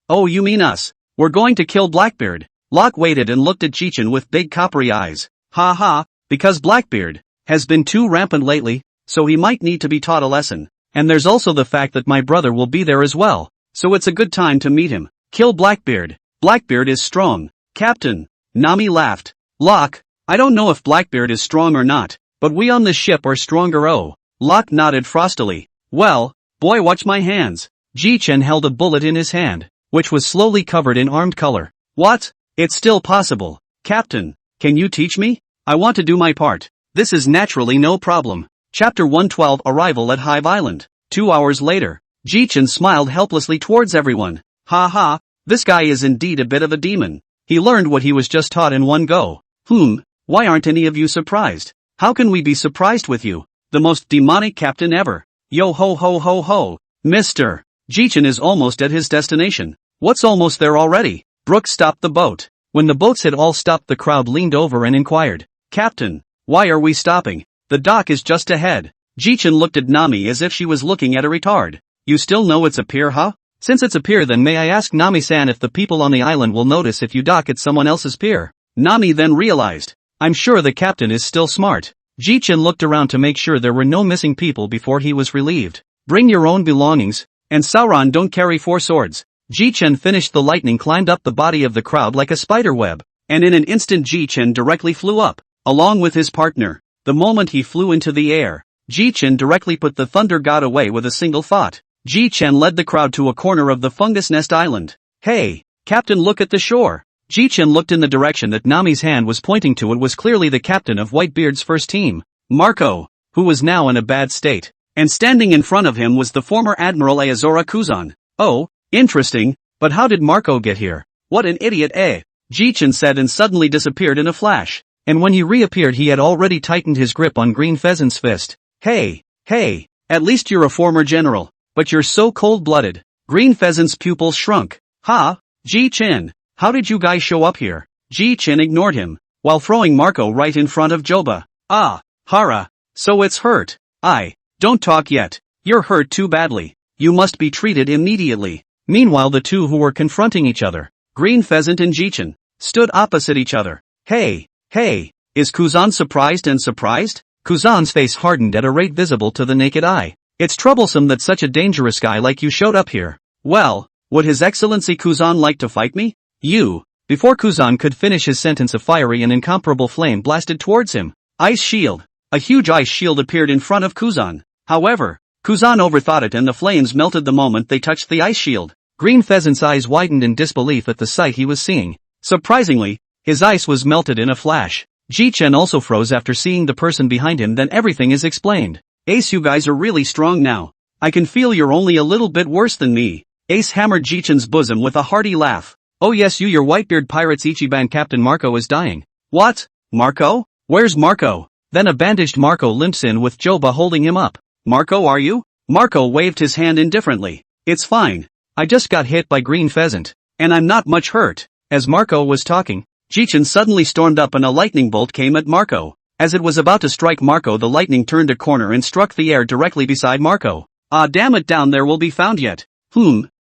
Oh, you mean us? We're going to kill Blackbeard. Locke waited and looked at Ji-Chen with big coppery eyes. Ha, because Blackbeard has been too rampant lately, so he might need to be taught a lesson. And there's also the fact that my brother will be there as well, so it's a good time to meet him. Kill Blackbeard. Blackbeard is strong. Captain. Nami laughed. Locke, I don't know if Blackbeard is strong or not, but we on this ship are stronger. Oh. Locke nodded frostily. Well, boy, watch my hands. Ji-Chen held a bullet in his hand, which was slowly covered in armed color. What? It's still possible. Captain, can you teach me? I want to do my part. This is naturally no problem. Chapter 112 Arrival at Hive Island. 2 hours later, Ji-Chen smiled helplessly towards everyone. Ha, this guy is indeed a bit of a demon. He learned what he was just taught in one go. Why aren't any of you surprised? How can we be surprised with you? The most demonic captain ever. Yo ho. Mr. Ji-Chen is almost at his destination. What's almost there already? Brooke stopped the boat. When the boats had all stopped, the crowd leaned over and inquired. Captain, why are we stopping? The dock is just ahead. Ji-Chen looked at Nami as if she was looking at a retard. You still know it's a pier, huh? Since it's a pier, then may I ask Nami-san if the people on the island will notice if you dock at someone else's pier? Nami then realized. I'm sure the captain is still smart. Ji-Chen looked around to make sure there were no missing people before he was relieved. Bring your own belongings, and Sauron don't carry 4 swords. Ji-Chen finished. The lightning climbed up the body of the crowd like a spider web, and in an instant Ji-Chen directly flew up, along with his partner. The moment he flew into the air, Ji-Chen directly put the thunder god away with a single thought. Ji-Chen led the crowd to a corner of the fungus nest island. Hey, Captain, look at the shore. Ji-Chen looked in the direction that Nami's hand was pointing to. It was clearly the captain of Whitebeard's first team, Marco, who was now in a bad state. And standing in front of him was the former Admiral Aozora Kuzan. Oh, interesting, but how did Marco get here? What an idiot, eh? Ji-Chen said and suddenly disappeared in a flash. And when he reappeared, he had already tightened his grip on Green Pheasant's fist. Hey, at least you're a former general, but you're so cold-blooded. Green Pheasant's pupils shrunk. Ha, Ji-Chen, how did you guys show up here? Ji-Chen ignored him, while throwing Marco right in front of Joba. Ah, Hara, so it's hurt. Don't talk yet. You're hurt too badly. You must be treated immediately. Meanwhile, the two who were confronting each other, Green Pheasant and Ji-Chen, stood opposite each other. Hey, is Kuzan surprised? Kuzan's face hardened at a rate visible to the naked eye. It's troublesome that such a dangerous guy like you showed up here. Well, would His Excellency Kuzan like to fight me? Before Kuzan could finish his sentence, a fiery and incomparable flame blasted towards him. Ice shield. A huge ice shield appeared in front of Kuzan. However, Kuzan overthought it and the flames melted the moment they touched the ice shield. Green Pheasant's eyes widened in disbelief at the sight he was seeing. Surprisingly, his ice was melted in a flash. Ji-Chen also froze after seeing the person behind him. Then everything is explained. Ace, you guys are really strong now. I can feel you're only a little bit worse than me. Ace hammered Ji-Chen's bosom with a hearty laugh. Oh yes, you, your Whitebeard pirates Ichiban Captain Marco is dying. What? Marco? Where's Marco? Then a bandaged Marco limps in with Joba holding him up. Marco, are you? Marco waved his hand indifferently. It's fine. I just got hit by Green Pheasant, and I'm not much hurt. As Marco was talking, Jichin suddenly stormed up and a lightning bolt came at Marco. As it was about to strike Marco, the lightning turned a corner and struck the air directly beside Marco. Ah, damn it, down there will be found yet.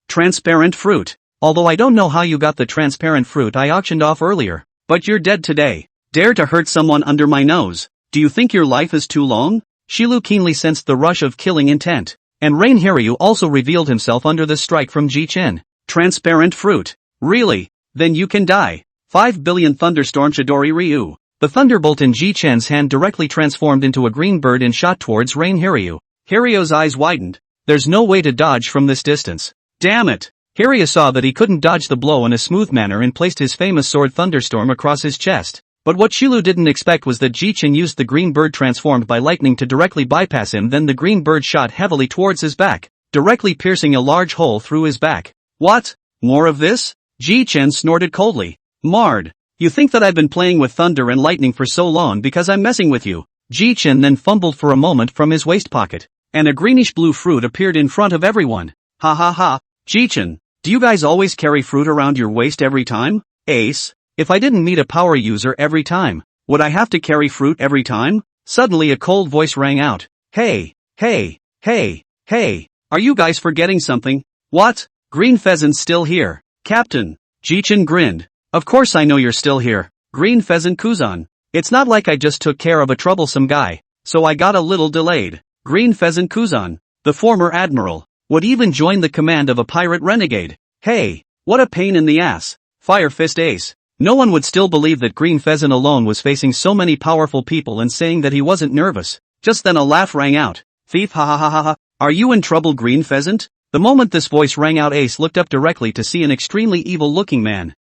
Transparent fruit. Although I don't know how you got the transparent fruit I auctioned off earlier, but you're dead today. Dare to hurt someone under my nose. Do you think your life is too long? Shilu keenly sensed the rush of killing intent, and Rain Hiryu also revealed himself under the strike from Jichin. Transparent fruit. Really? Then you can die. 5 billion thunderstorm Chidori Ryu. The thunderbolt in Jichin's hand directly transformed into a green bird and shot towards Rain Hiryu. Hiryu's eyes widened. There's no way to dodge from this distance. Damn it! Hiryu saw that he couldn't dodge the blow in a smooth manner and placed his famous sword Thunderstorm across his chest. But what Shilu didn't expect was that Jichin used the green bird transformed by lightning to directly bypass him. Then the green bird shot heavily towards his back, directly piercing a large hole through his back. What? More of this? Jichin snorted coldly. Marred. You think that I've been playing with thunder and lightning for so long because I'm messing with you? Jichin then fumbled for a moment from his waist pocket, and a greenish-blue fruit appeared in front of everyone. Ha ha ha. Jichin, do you guys always carry fruit around your waist every time? Ace, if I didn't meet a power user every time, would I have to carry fruit every time? Suddenly a cold voice rang out. Hey, hey, hey, hey, are you guys forgetting something? What? Green Pheasant's still here. Captain. Jichin grinned. Of course I know you're still here, Green Pheasant Kuzan. It's not like I just took care of a troublesome guy, so I got a little delayed. Green Pheasant Kuzan, the former admiral, would even join the command of a pirate renegade. Hey, what a pain in the ass. Fire Fist Ace. No one would still believe that Green Pheasant alone was facing so many powerful people and saying that he wasn't nervous. Just then a laugh rang out. Thief, ha ha ha ha ha. Are you in trouble, Green Pheasant? The moment this voice rang out, Ace looked up directly to see an extremely evil-looking man.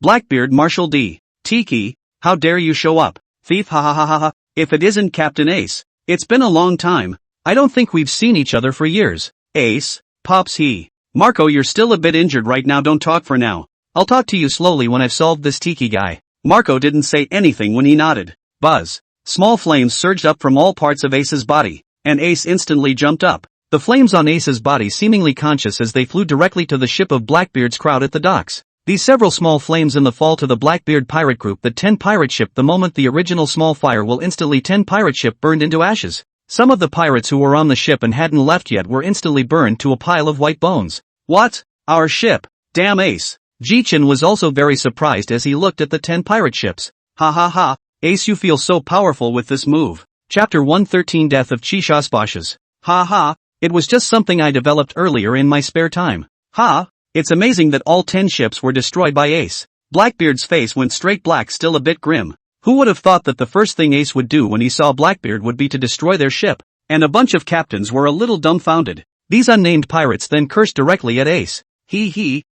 Blackbeard Marshal D. Tiki, how dare you show up? Thief, ha ha ha ha ha. If it isn't Captain Ace. It's been a long time. I don't think we've seen each other for years. Ace, pops he. Marco, you're still a bit injured right now, don't talk for now. I'll talk to you slowly when I've solved this Tiki guy. Marco didn't say anything when he nodded. Buzz. Small flames surged up from all parts of Ace's body, and Ace instantly jumped up. The flames on Ace's body seemingly conscious as they flew directly to the ship of Blackbeard's crowd at the docks. These several small flames in the fall to the Blackbeard pirate group, the 10 pirate ship. The moment the original small fire will instantly 10 pirate ship burned into ashes. Some of the pirates who were on the ship and hadn't left yet were instantly burned to a pile of white bones. What? Our ship? Damn Ace. Jichin was also very surprised as he looked at the 10 pirate ships. Ha ha ha, Ace, you feel so powerful with this move. Chapter 113, Death of Chishas Bosches. Ha ha, it was just something I developed earlier in my spare time. Ha, it's amazing that all 10 ships were destroyed by Ace. Blackbeard's face went straight black, still a bit grim. Who would have thought that the first thing Ace would do when he saw Blackbeard would be to destroy their ship? And a bunch of captains were a little dumbfounded. These unnamed pirates then cursed directly at Ace.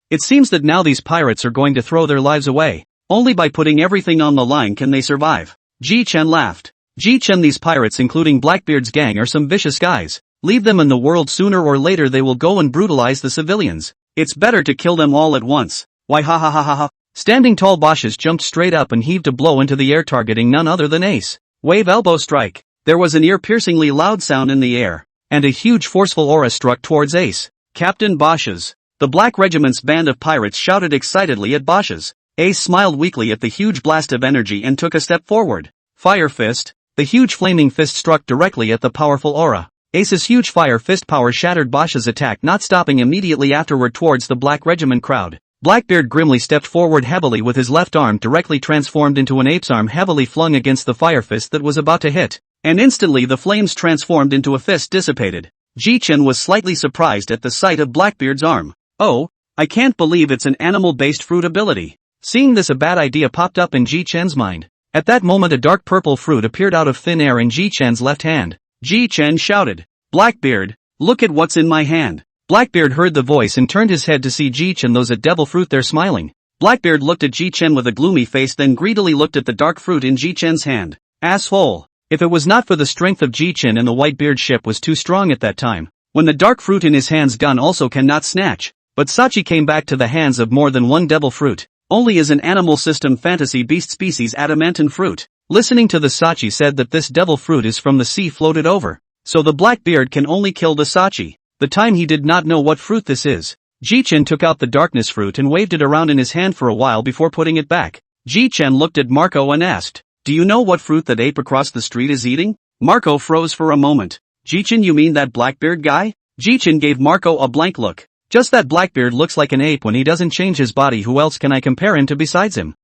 It seems that now these pirates are going to throw their lives away. Only by putting everything on the line can they survive. Jichin laughed. Jichin, these pirates including Blackbeard's gang are some vicious guys. Leave them in the world, sooner or later they will go and brutalize the civilians. It's better to kill them all at once. Why, ha ha ha ha ha. Standing tall, Bosches jumped straight up and heaved a blow into the air, targeting none other than Ace. Wave elbow strike. There was an ear-piercingly loud sound in the air, and a huge forceful aura struck towards Ace. Captain Bosches. The Black Regiment's band of pirates shouted excitedly at Bosches. Ace smiled weakly at the huge blast of energy and took a step forward. Fire Fist. The huge flaming fist struck directly at the powerful aura. Ace's huge fire fist power shattered Bosches' attack, not stopping immediately afterward towards the Black Regiment crowd. Blackbeard grimly stepped forward heavily with his left arm directly transformed into an ape's arm, heavily flung against the fire fist that was about to hit. And instantly the flames transformed into a fist dissipated. Jichin was slightly surprised at the sight of Blackbeard's arm. Oh, I can't believe it's an animal-based fruit ability. Seeing this, a bad idea popped up in Jichin's mind. At that moment a dark purple fruit appeared out of thin air in Jichin's left hand. Jichin shouted, "Blackbeard, look at what's in my hand." Blackbeard heard the voice and turned his head to see Jichin. "Those a devil fruit there smiling." Blackbeard looked at Jichin with a gloomy face, then greedily looked at the dark fruit in Jichin's hand. Asshole. If it was not for the strength of Jichin, and the Whitebeard ship was too strong at that time, when the dark fruit in his hands gun also cannot snatch. But Sachi came back to the hands of more than one devil fruit, only as an animal system fantasy beast species adamantine fruit. Listening to the Sachi said that this devil fruit is from the sea floated over, so the Blackbeard can only kill the Sachi. The time he did not know what fruit this is. Jichin took out the darkness fruit and waved it around in his hand for a while before putting it back. Ji Chen looked at Marco and asked, "Do you know what fruit that ape across the street is eating?" Marco froze for a moment. "Ji Chen, you mean that Blackbeard guy?" Ji Chen gave Marco a blank look. "Just that Blackbeard looks like an ape when he doesn't change his body. Who else can I compare him to besides him?"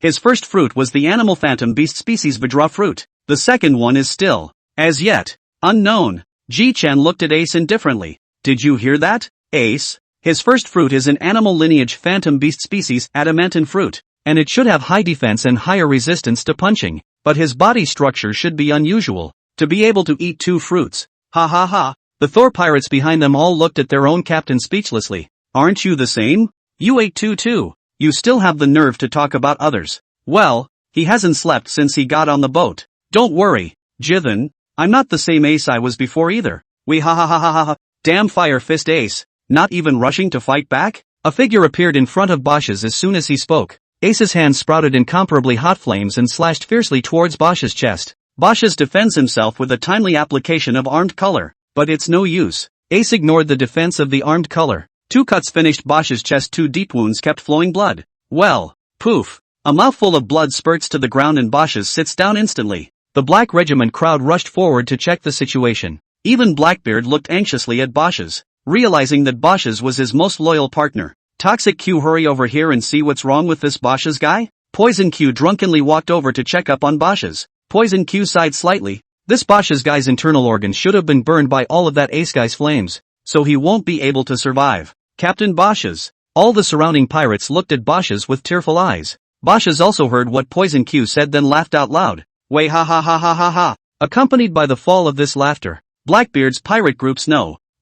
His first fruit was the animal phantom beast species Vajra fruit. The second one is still, as yet, unknown. Ji Chen looked at Ace indifferently. "Did you hear that, Ace? His first fruit is an animal lineage phantom beast species adamantine fruit, and it should have high defense and higher resistance to punching, but his body structure should be unusual, to be able to eat two fruits." Ha ha ha. The Thor pirates behind them all looked at their own captain speechlessly. "Aren't you the same? You ate two too. You still have the nerve to talk about others." "Well, he hasn't slept since he got on the boat. Don't worry, Jithan, I'm not the same Ace I was before either." "We ha ha ha ha ha. Damn Fire Fist Ace, not even rushing to fight back?" A figure appeared in front of Bosch's as soon as he spoke. Ace's hands sprouted incomparably hot flames and slashed fiercely towards Bosch's chest. Bosch's defends himself with a timely application of armed color, but it's no use. Ace ignored the defense of the armed color. Two cuts finished Bosch's chest, two deep wounds kept flowing blood. Well, poof. A mouthful of blood spurts to the ground and Bosch's sits down instantly. The Black Regiment crowd rushed forward to check the situation. Even Blackbeard looked anxiously at Bosch's, realizing that Bosch's was his most loyal partner. Toxic Q, hurry over here and see what's wrong with this Bosch's guy? Poison Q drunkenly walked over to check up on Bosch's. Poison Q sighed slightly. This Bosch's guy's internal organs should have been burned by all of that Ace guy's flames, so he won't be able to survive. Captain Bosch's. All the surrounding pirates looked at Bosch's with tearful eyes. Bosch's also heard what Poison Q said, then laughed out loud. "Way ha ha ha ha ha ha." Accompanied by the fall of this laughter, Blackbeard's pirate group's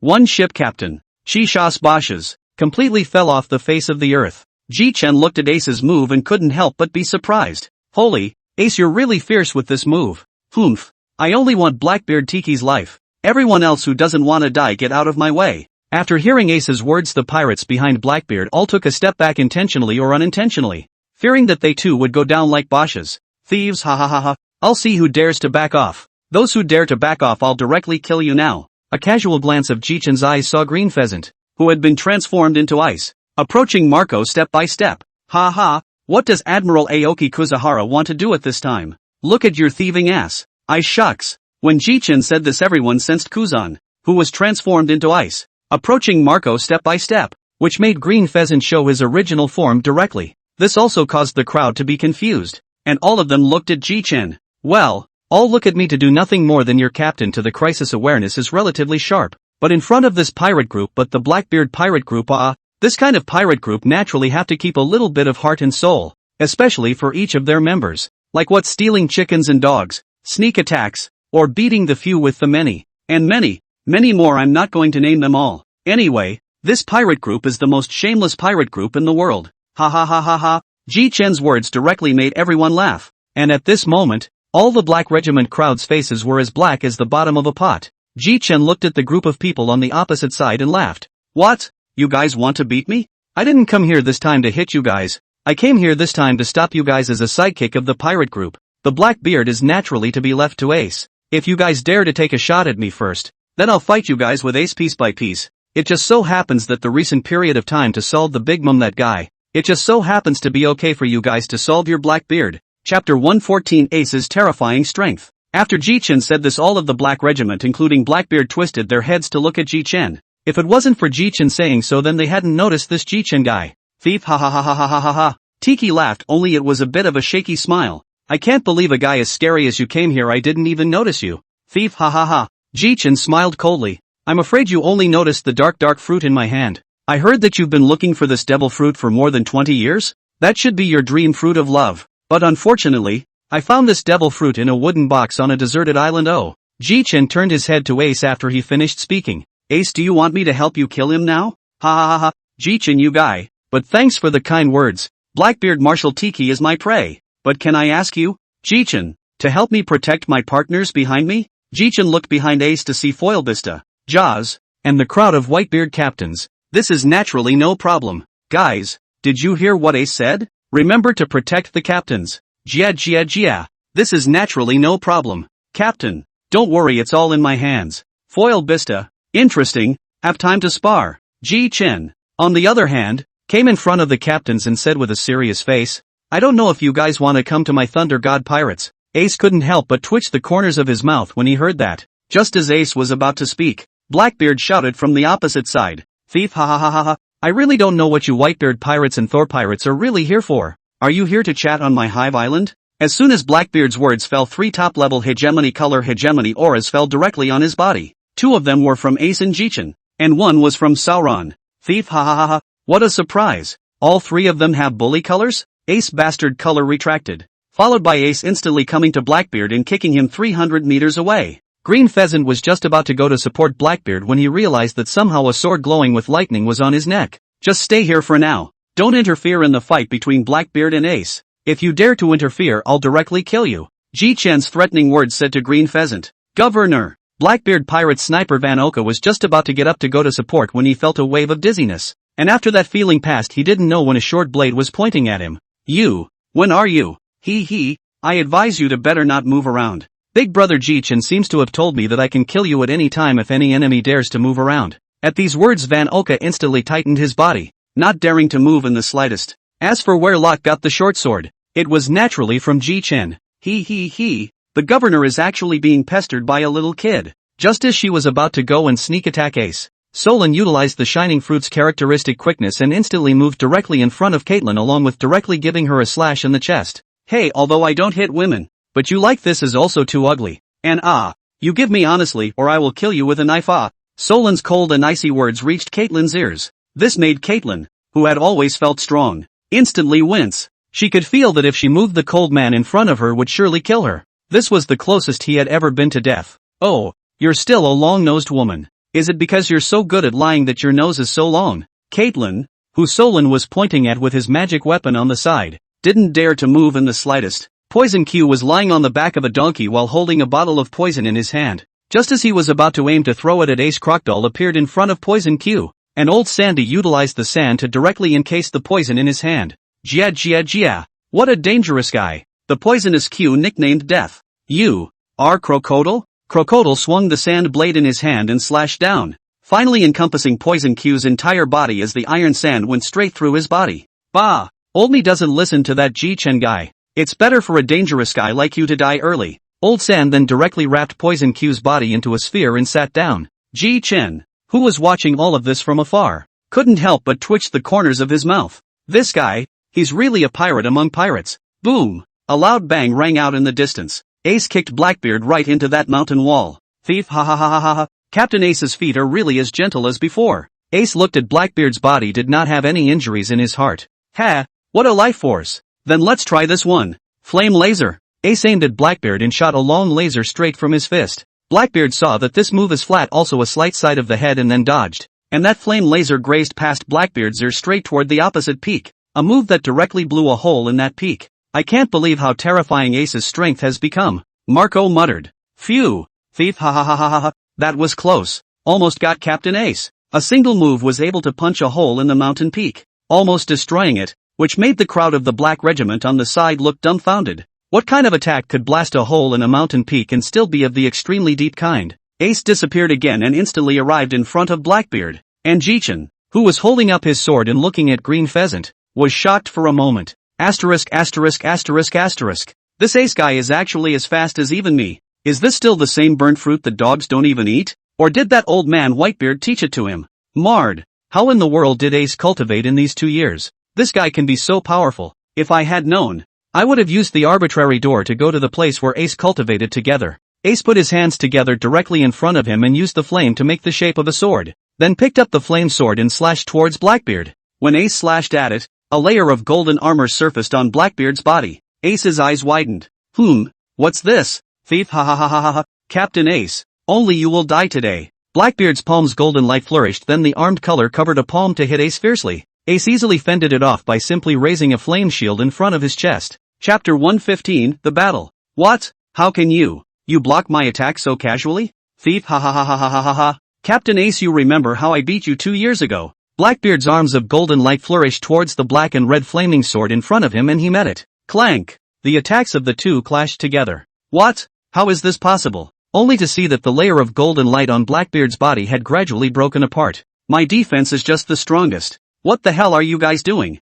one ship captain, Chishas Bosch's, completely fell off the face of the earth. Ji Chen looked at Ace's move and couldn't help but be surprised. "Holy, Ace, you're really fierce with this move." "Humph. I only want Blackbeard Tiki's life. Everyone else who doesn't wanna die, get out of my way." After hearing Ace's words, the pirates behind Blackbeard all took a step back, intentionally or unintentionally, fearing that they too would go down like Bosch's. "Thieves, ha ha ha ha. I'll see who dares to back off. Those who dare to back off, I'll directly kill you now." A casual glance of Ji Chen's eyes saw Green Pheasant, who had been transformed into ice, approaching Marco step by step. "Ha ha, what does Admiral Aoki Kuzahara want to do at this time? Look at your thieving ass." "I shucks." When Ji Chen said this, everyone sensed Kuzan, who was transformed into ice, approaching Marco step by step, which made Green Pheasant show his original form directly. This also caused the crowd to be confused, and all of them looked at Ji Chen. "Well, all look at me to do nothing more than your captain. To the crisis awareness is relatively sharp, but in front of this pirate group, but the Blackbeard pirate group, this kind of pirate group naturally have to keep a little bit of heart and soul, especially for each of their members, like what stealing chickens and dogs, sneak attacks, or beating the few with the many, and many, many more. I'm not going to name them all. Anyway, this pirate group is the most shameless pirate group in the world." Ha ha ha ha ha. Ji Chen's words directly made everyone laugh, and at this moment, all the Black Regiment crowd's faces were as black as the bottom of a pot. Ji Chen looked at the group of people on the opposite side and laughed. "What? You guys want to beat me? I didn't come here this time to hit you guys. I came here this time to stop you guys as a sidekick of the pirate group. The Blackbeard is naturally to be left to Ace. If you guys dare to take a shot at me first, then I'll fight you guys with Ace piece by piece. It just so happens that the recent period of time to solve the Big Mom, that guy, it just so happens to be okay for you guys to solve your Blackbeard." Chapter 114, Ace's Terrifying Strength. After Ji Chen said this, all of the Black Regiment including Blackbeard twisted their heads to look at Ji Chen. If it wasn't for Ji Chen saying so, then they hadn't noticed this Ji Chen guy. "Thief, ha ha ha ha ha ha ha ha." Tiki laughed, only it was a bit of a shaky smile. "I can't believe a guy as scary as you came here. I didn't even notice you." "Thief, ha ha ha." Ji Chen smiled coldly. "I'm afraid you only noticed the dark fruit in my hand. I heard that you've been looking for this devil fruit for more than 20 years? That should be your dream fruit of love. But unfortunately, I found this devil fruit in a wooden box on a deserted island." Oh. Ji Chen turned his head to Ace after he finished speaking. "Ace, do you want me to help you kill him now?" "Ha ha ha ha. Ji Chen, you guy. But thanks for the kind words. Blackbeard Marshal Tiki is my prey. But can I ask you, Ji Chen, to help me protect my partners behind me?" Ji Chen looked behind Ace to see Foilbista, Jaws, and the crowd of Whitebeard captains. "This is naturally no problem. Guys, did you hear what Ace said? Remember to protect the captains. Jia. This is naturally no problem. Captain, don't worry, it's all in my hands." Foilbista, interesting, have time to spar. Ji Chen, on the other hand, came in front of the captains and said with a serious face, I don't know if you guys wanna come to my Thunder God Pirates. Ace couldn't help but twitch the corners of his mouth when he heard that. Just as Ace was about to speak, Blackbeard shouted from the opposite side, "Thief, ha ha ha ha ha. I really don't know what you Whitebeard pirates and Thor pirates are really here for. Are you here to chat on my Hive Island?" As soon as Blackbeard's words fell, 3 top-level hegemony color hegemony auras fell directly on his body. 2 of them were from Ace and Jichin, and 1 was from Sauron. Thief, ha ha ha ha. What a surprise. All 3 of them have bully colors? Ace bastard color retracted, followed by Ace instantly coming to Blackbeard and kicking him 300 meters away. Green Pheasant was just about to go to support Blackbeard when he realized that somehow a sword glowing with lightning was on his neck. Just stay here for now. Don't interfere in the fight between Blackbeard and Ace. If you dare to interfere, I'll directly kill you. Ji Chen's threatening words said to Green Pheasant. Governor! Blackbeard pirate sniper Van Oka was just about to get up to go to support when he felt a wave of dizziness. And after that feeling passed, he didn't know when a short blade was pointing at him. When are you? I advise you to better not move around. Big brother Ji-chan seems to have told me that I can kill you at any time if any enemy dares to move around. At these words Van Oka instantly tightened his body, not daring to move in the slightest. As for where Locke got the short sword, it was naturally from Ji-chan. The governor is actually being pestered by a little kid. Just as she was about to go and sneak attack Ace, Solon utilized the Shining Fruit's characteristic quickness and instantly moved directly in front of Caitlyn, along with directly giving her a slash in the chest. Hey, although I don't hit women, but you like this is also too ugly. And you give me honestly or I will kill you with a knife. Solon's cold and icy words reached Caitlyn's ears. This made Caitlyn, who had always felt strong, instantly wince. She could feel that if she moved, the cold man in front of her would surely kill her. This was the closest he had ever been to death. Oh, you're still a long-nosed woman. Is it because you're so good at lying that your nose is so long? Caitlyn, who Solon was pointing at with his magic weapon on the side, didn't dare to move in the slightest. Poison Q was lying on the back of a donkey while holding a bottle of poison in his hand. Just as he was about to aim to throw it at Ace, Crocodile appeared in front of Poison Q, and old Sandy utilized the sand to directly encase the poison in his hand. Gia. What a dangerous guy. The poisonous Q nicknamed Death. You are Crocodile? Crocodile swung the sand blade in his hand and slashed down, finally encompassing Poison Q's entire body as the iron sand went straight through his body. Bah! Old me doesn't listen to that Ji-chen guy. It's better for a dangerous guy like you to die early. Old Sand then directly wrapped Poison Q's body into a sphere and sat down. Ji-chen, who was watching all of this from afar, couldn't help but twitch the corners of his mouth. This guy, he's really a pirate among pirates. Boom! A loud bang rang out in the distance. Ace kicked Blackbeard right into that mountain wall. Thief, ha ha ha ha ha ha. Captain Ace's feet are really as gentle as before. Ace looked at Blackbeard's body, did not have any injuries in his heart. Ha! What a life force! Then let's try this one. Flame laser. Ace aimed at Blackbeard and shot a long laser straight from his fist. Blackbeard saw that this move is flat, also a slight side of the head, and then dodged. And that flame laser grazed past Blackbeard's ear straight toward the opposite peak. A move that directly blew a hole in that peak. I can't believe how terrifying Ace's strength has become. Marco muttered. Phew. Thief, ha ha ha ha ha ha. That was close. Almost got Captain Ace. A single move was able to punch a hole in the mountain peak, almost destroying it, which made the crowd of the Black Regiment on the side look dumbfounded. What kind of attack could blast a hole in a mountain peak and still be of the extremely deep kind? Ace disappeared again and instantly arrived in front of Blackbeard, and Ji-chan, who was holding up his sword and looking at Green Pheasant, was shocked for a moment. Asterisk. This Ace guy is actually as fast as even me. Is this still the same burnt fruit that dogs don't even eat? Or did that old man Whitebeard teach it to him? Mard. How in the world did Ace cultivate in these 2 years? This guy can be so powerful. If I had known, I would have used the arbitrary door to go to the place where Ace cultivated together. Ace put his hands together directly in front of him and used the flame to make the shape of a sword, then picked up the flame sword and slashed towards Blackbeard. When Ace slashed at it, a layer of golden armor surfaced on Blackbeard's body. Ace's eyes widened. What's this? Thief, ha ha ha ha ha. Captain Ace, only you will die today. Blackbeard's palm's golden light flourished, then the armed color covered a palm to hit Ace fiercely. Ace easily fended it off by simply raising a flame shield in front of his chest. Chapter 115, The Battle. What? How can you block my attack so casually? Thief, ha ha ha ha ha ha ha ha. Captain Ace, you remember how I beat you 2 years ago? Blackbeard's arms of golden light flourished towards the black and red flaming sword in front of him and he met it. Clank! The attacks of the two clashed together. What? How is this possible? Only to see that the layer of golden light on Blackbeard's body had gradually broken apart. My defense is just the strongest. What the hell are you guys doing?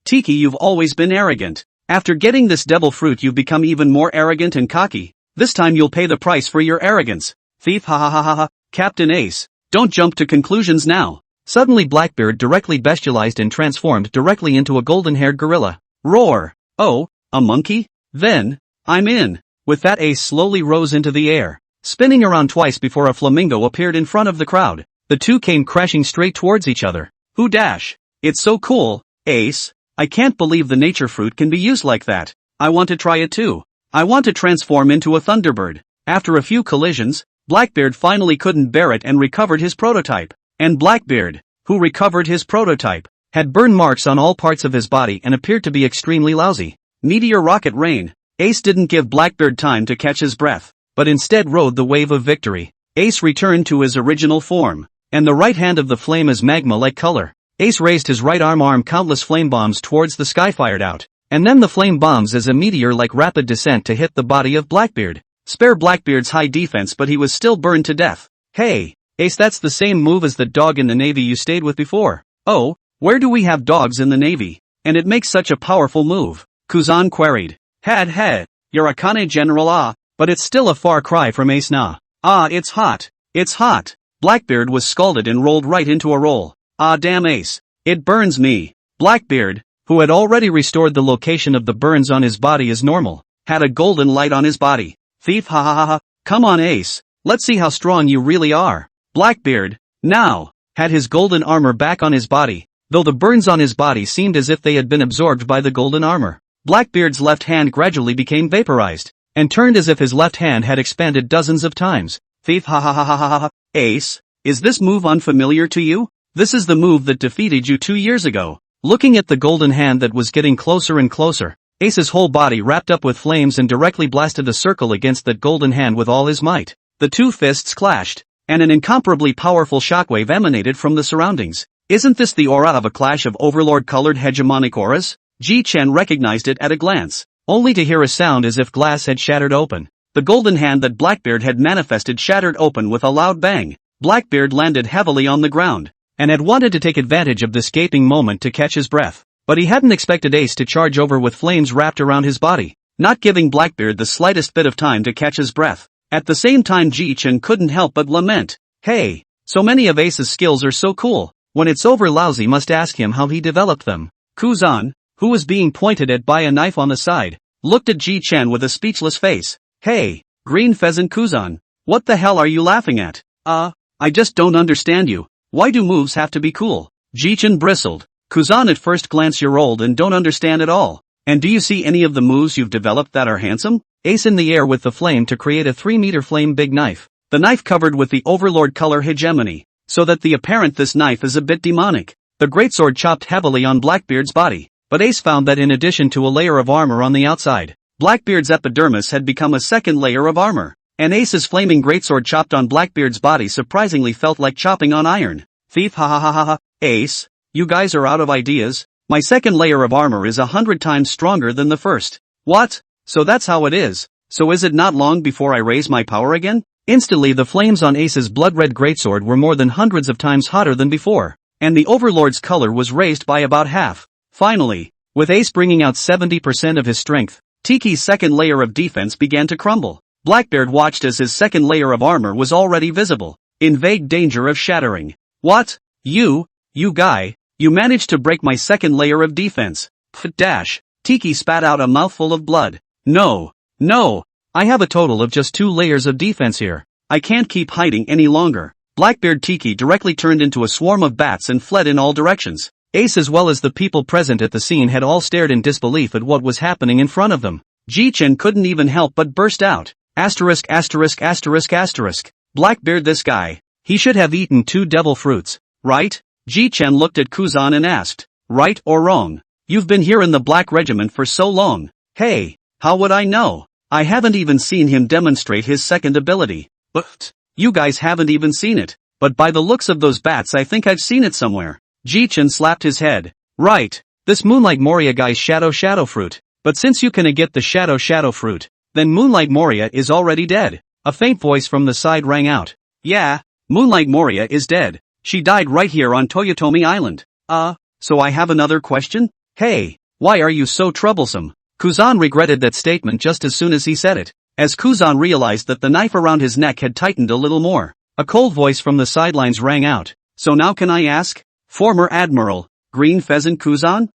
Tiki, you've always been arrogant. After getting this devil fruit you've become even more arrogant and cocky. This time you'll pay the price for your arrogance. Thief, ha ha ha ha ha. Captain Ace, don't jump to conclusions now. Suddenly Blackbeard directly bestialized and transformed directly into a golden-haired gorilla. Roar! Oh, a monkey? Then, I'm in. With that, Ace slowly rose into the air, spinning around twice before a flamingo appeared in front of the crowd. The two came crashing straight towards each other. Who dash? It's so cool, Ace. I can't believe the nature fruit can be used like that. I want to try it too. I want to transform into a thunderbird. After a few collisions, Blackbeard finally couldn't bear it and recovered his prototype. And Blackbeard, who recovered his prototype, had burn marks on all parts of his body and appeared to be extremely lousy. Meteor rocket rain. Ace didn't give Blackbeard time to catch his breath, but instead rode the wave of victory. Ace returned to his original form, and the right hand of the flame is magma-like color. Ace raised his right arm, countless flame bombs towards the sky fired out, and then the flame bombs as a meteor-like rapid descent to hit the body of Blackbeard. Spare Blackbeard's high defense, but he was still burned to death. Hey, Ace, that's the same move as the dog in the Navy you stayed with before. Oh, where do we have dogs in the Navy? And it makes such a powerful move? Kuzan queried. Had, you're a Kane general, but it's still a far cry from Ace na. It's hot. It's hot. Blackbeard was scalded and rolled right into a roll. Damn Ace. It burns me. Blackbeard, who had already restored the location of the burns on his body as normal, had a golden light on his body. Thief, ha ha ha ha. Come on Ace. Let's see how strong you really are. Blackbeard, now, had his golden armor back on his body, though the burns on his body seemed as if they had been absorbed by the golden armor. Blackbeard's left hand gradually became vaporized, and turned as if his left hand had expanded dozens of times. Thief, ha ha ha ha ha ha. Ace, is this move unfamiliar to you? This is the move that defeated you 2 years ago. Looking at the golden hand that was getting closer and closer, Ace's whole body wrapped up with flames and directly blasted a circle against that golden hand with all his might. The two fists clashed, and an incomparably powerful shockwave emanated from the surroundings. Isn't this the aura of a clash of overlord-colored hegemonic auras? Ji Chen recognized it at a glance, only to hear a sound as if glass had shattered open. The golden hand that Blackbeard had manifested shattered open with a loud bang. Blackbeard landed heavily on the ground, and had wanted to take advantage of this gaping moment to catch his breath. But he hadn't expected Ace to charge over with flames wrapped around his body, not giving Blackbeard the slightest bit of time to catch his breath. At the same time, Ji Chen couldn't help but lament. Hey, so many of Ace's skills are so cool. When it's over, Lousy must ask him how he developed them. Kuzan, who was being pointed at by a knife on the side, looked at Ji Chen with a speechless face. Hey, Green Pheasant Kuzan, what the hell are you laughing at? I just don't understand you. Why do moves have to be cool? Ji Chen bristled. Kuzan, at first glance you're old and don't understand at all. And do you see any of the moves you've developed that are handsome? Ace in the air with the flame to create a 3-meter flame big knife. The knife covered with the overlord color hegemony, so that the apparent this knife is a bit demonic. The greatsword chopped heavily on Blackbeard's body, but Ace found that in addition to a layer of armor on the outside, Blackbeard's epidermis had become a second layer of armor. And Ace's flaming greatsword chopped on Blackbeard's body surprisingly felt like chopping on iron. Thief, ha ha ha ha ha. Ace, you guys are out of ideas. My second layer of armor is 100 times stronger than the first. What? So that's how it is. So is it not long before I raise my power again? Instantly the flames on Ace's blood-red greatsword were more than hundreds of times hotter than before, and the overlord's color was raised by about half. Finally, with Ace bringing out 70% of his strength, Tiki's second layer of defense began to crumble. Blackbeard watched as his second layer of armor was already visible, in vague danger of shattering. What? You guy, you managed to break my second layer of defense. Dash. Tiki spat out a mouthful of blood. No, I have a total of just 2 layers of defense here. I can't keep hiding any longer. Blackbeard Tiki directly turned into a swarm of bats and fled in all directions. Ace as well as the people present at the scene had all stared in disbelief at what was happening in front of them. Ji Chen couldn't even help but burst out. Asterisk. Blackbeard, this guy. He should have eaten 2 devil fruits, right? Ji Chen looked at Kuzan and asked. Right or wrong? You've been here in the Black Regiment for so long. Hey, how would I know? I haven't even seen him demonstrate his second ability. But you guys haven't even seen it. But by the looks of those bats I think I've seen it somewhere. Ji Chen slapped his head. Right, this Moonlight Moria guy's shadow fruit. But since you can get the shadow fruit, then Moonlight Moria is already dead. A faint voice from the side rang out. Yeah, Moonlight Moria is dead. She died right here on Toyotomi Island. So I have another question? Hey, Why are you so troublesome? Kuzan regretted that statement just as soon as he said it. As Kuzan realized that the knife around his neck had tightened a little more, a cold voice from the sidelines rang out. So now can I ask? Former Admiral, Green Pheasant Kuzan?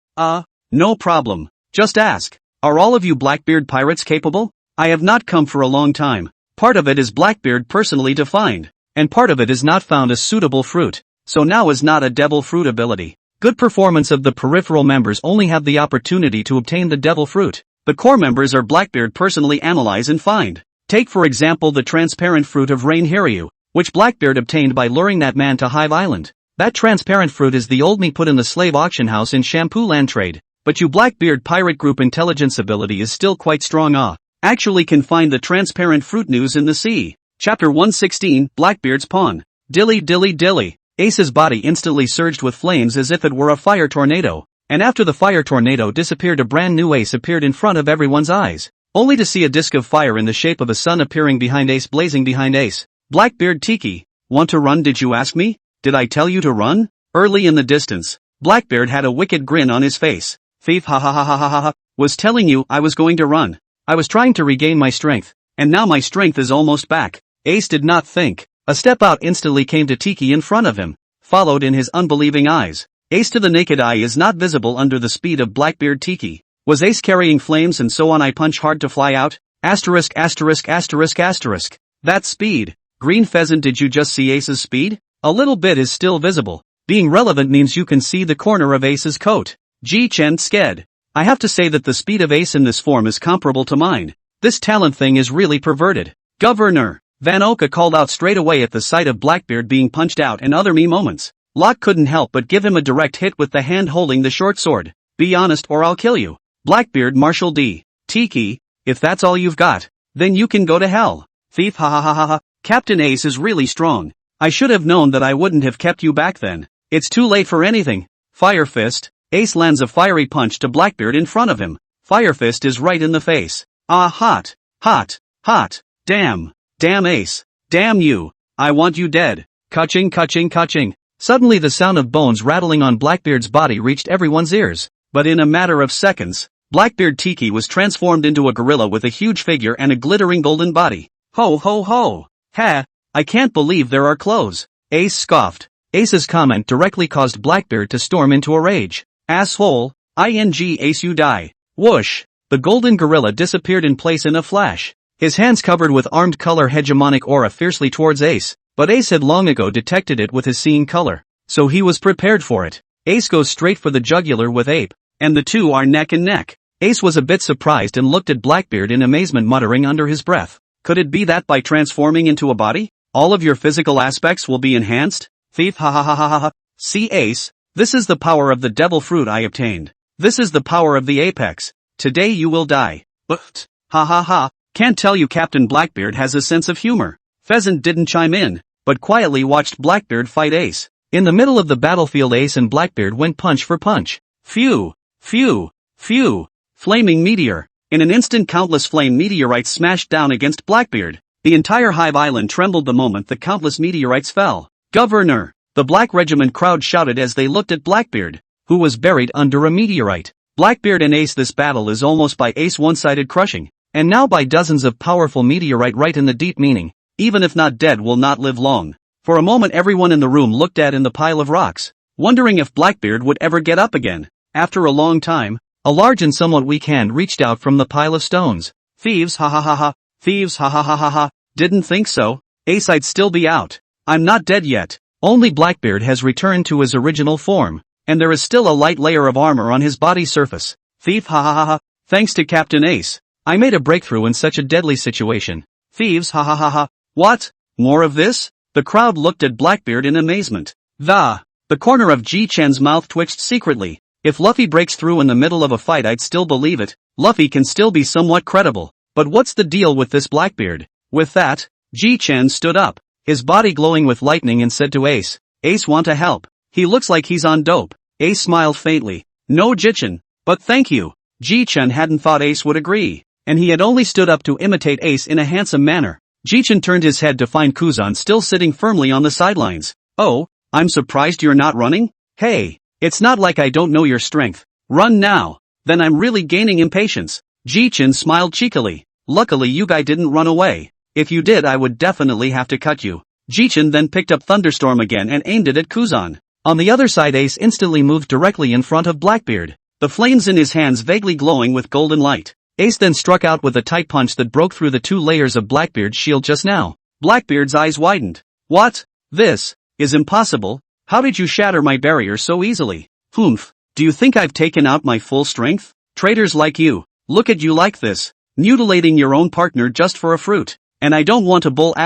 No problem. Just ask. Are all of you Blackbeard pirates capable? I have not come for a long time. Part of it is Blackbeard personally defined, and part of it is not found a suitable fruit, so now is not a devil fruit ability. Good performance of the peripheral members only have the opportunity to obtain the devil fruit. The core members are Blackbeard personally analyze and find. Take for example the transparent fruit of Rain Hiryu, which Blackbeard obtained by luring that man to Hive Island. That transparent fruit is the old me put in the slave auction house in Shampoo Land Trade. But you Blackbeard pirate group intelligence ability is still quite strong. Actually can find the transparent fruit news in the sea. Chapter 116, Blackbeard's Pawn. Dilly dilly dilly. Ace's body instantly surged with flames as if it were a fire tornado. And after the fire tornado disappeared, a brand new Ace appeared in front of everyone's eyes. Only to see a disc of fire in the shape of a sun appearing behind Ace, blazing behind Ace. Blackbeard Tiki. Want to run, did you ask me? Did I tell you to run? Early in the distance, Blackbeard had a wicked grin on his face. Thief, ha ha ha ha ha ha. Was telling you I was going to run. I was trying to regain my strength, and now my strength is almost back. Ace did not think. A step out instantly came to Tiki in front of him, followed in his unbelieving eyes. Ace to the naked eye is not visible under the speed of Blackbeard Tiki. Was Ace carrying flames and so on? I punch hard to fly out? Asterisk asterisk asterisk asterisk. That speed. Green Pheasant, did you just see Ace's speed? A little bit is still visible. Being relevant means you can see the corner of Ace's coat. Ji-Chen sked. I have to say that the speed of Ace in this form is comparable to mine. This talent thing is really perverted. Governor. Van Oka called out straight away at the sight of Blackbeard being punched out and other me moments. Locke couldn't help but give him a direct hit with the hand holding the short sword. Be honest or I'll kill you. Blackbeard Marshal D. Tiki, if that's all you've got, then you can go to hell. Thief, ha ha ha ha ha. Captain Ace is really strong. I should have known that I wouldn't have kept you back then. It's too late for anything. Fire Fist. Ace lands a fiery punch to Blackbeard in front of him. Fire Fist is right in the face. Hot. Hot. Hot. Damn. Damn Ace. Damn you. I want you dead. Kaching kaching kaching. Suddenly the sound of bones rattling on Blackbeard's body reached everyone's ears. But in a matter of seconds, Blackbeard Tiki was transformed into a gorilla with a huge figure and a glittering golden body. Ho ho ho. Ha. I can't believe there are clothes. Ace scoffed. Ace's comment directly caused Blackbeard to storm into a rage. Asshole. Ing Ace, you die. Whoosh. The golden gorilla disappeared in place in a flash. His hands covered with armed color hegemonic aura fiercely towards Ace, but Ace had long ago detected it with his seeing color, so he was prepared for it. Ace goes straight for the jugular with Ape, and the two are neck and neck. Ace was a bit surprised and looked at Blackbeard in amazement, muttering under his breath. Could it be that by transforming into a body, all of your physical aspects will be enhanced? Thief, ha ha ha ha ha. See Ace, this is the power of the devil fruit I obtained. This is the power of the apex. Today you will die. But, ha ha ha, can't tell you Captain Blackbeard has a sense of humor. Pheasant didn't chime in, but quietly watched Blackbeard fight Ace. In the middle of the battlefield, Ace and Blackbeard went punch for punch. Phew, phew, phew. Flaming meteor. In an instant countless flame meteorites smashed down against Blackbeard. The entire Hive Island trembled the moment the countless meteorites fell. Governor! The Black Regiment crowd shouted as they looked at Blackbeard, who was buried under a meteorite. Blackbeard and Ace, this battle is almost by Ace one-sided crushing, and now by dozens of powerful meteorite right in the deep meaning, even if not dead will not live long. For a moment everyone in the room looked at in the pile of rocks, wondering if Blackbeard would ever get up again. After a long time, a large and somewhat weak hand reached out from the pile of stones. Thieves, ha ha ha ha, thieves, ha ha ha ha ha, didn't think so. Ace, I'd still be out. I'm not dead yet. Only Blackbeard has returned to his original form, and there is still a light layer of armor on his body surface. Thief, ha ha ha ha, thanks to Captain Ace, I made a breakthrough in such a deadly situation. Thieves, ha ha ha ha, what? More of this? The crowd looked at Blackbeard in amazement. The corner of Ji-Chen's mouth twitched secretly. If Luffy breaks through in the middle of a fight, I'd still believe it. Luffy can still be somewhat credible, but what's the deal with this Blackbeard? With that, Ji-Chen stood up, his body glowing with lightning, and said to Ace, Ace, want to help? He looks like he's on dope. Ace smiled faintly. No, Ji-Chen, but thank you. Ji-Chen hadn't thought Ace would agree, and he had only stood up to imitate Ace in a handsome manner. Ji-Chen turned his head to find Kuzan still sitting firmly on the sidelines. Oh, I'm surprised you're not running? Hey, it's not like I don't know your strength. Run now. Then I'm really gaining impatience. Ji-chan smiled cheekily. Luckily you guy didn't run away. If you did I would definitely have to cut you. Ji-chan then picked up Thunderstorm again and aimed it at Kuzan. On the other side Ace instantly moved directly in front of Blackbeard, the flames in his hands vaguely glowing with golden light. Ace then struck out with a tight punch that broke through the 2 layers of Blackbeard's shield just now. Blackbeard's eyes widened. What? This is impossible. How did you shatter my barrier so easily? Humph. Do you think I've taken out my full strength? Traitors like you. Look at you like this. Mutilating your own partner just for a fruit. And I don't want a bull *****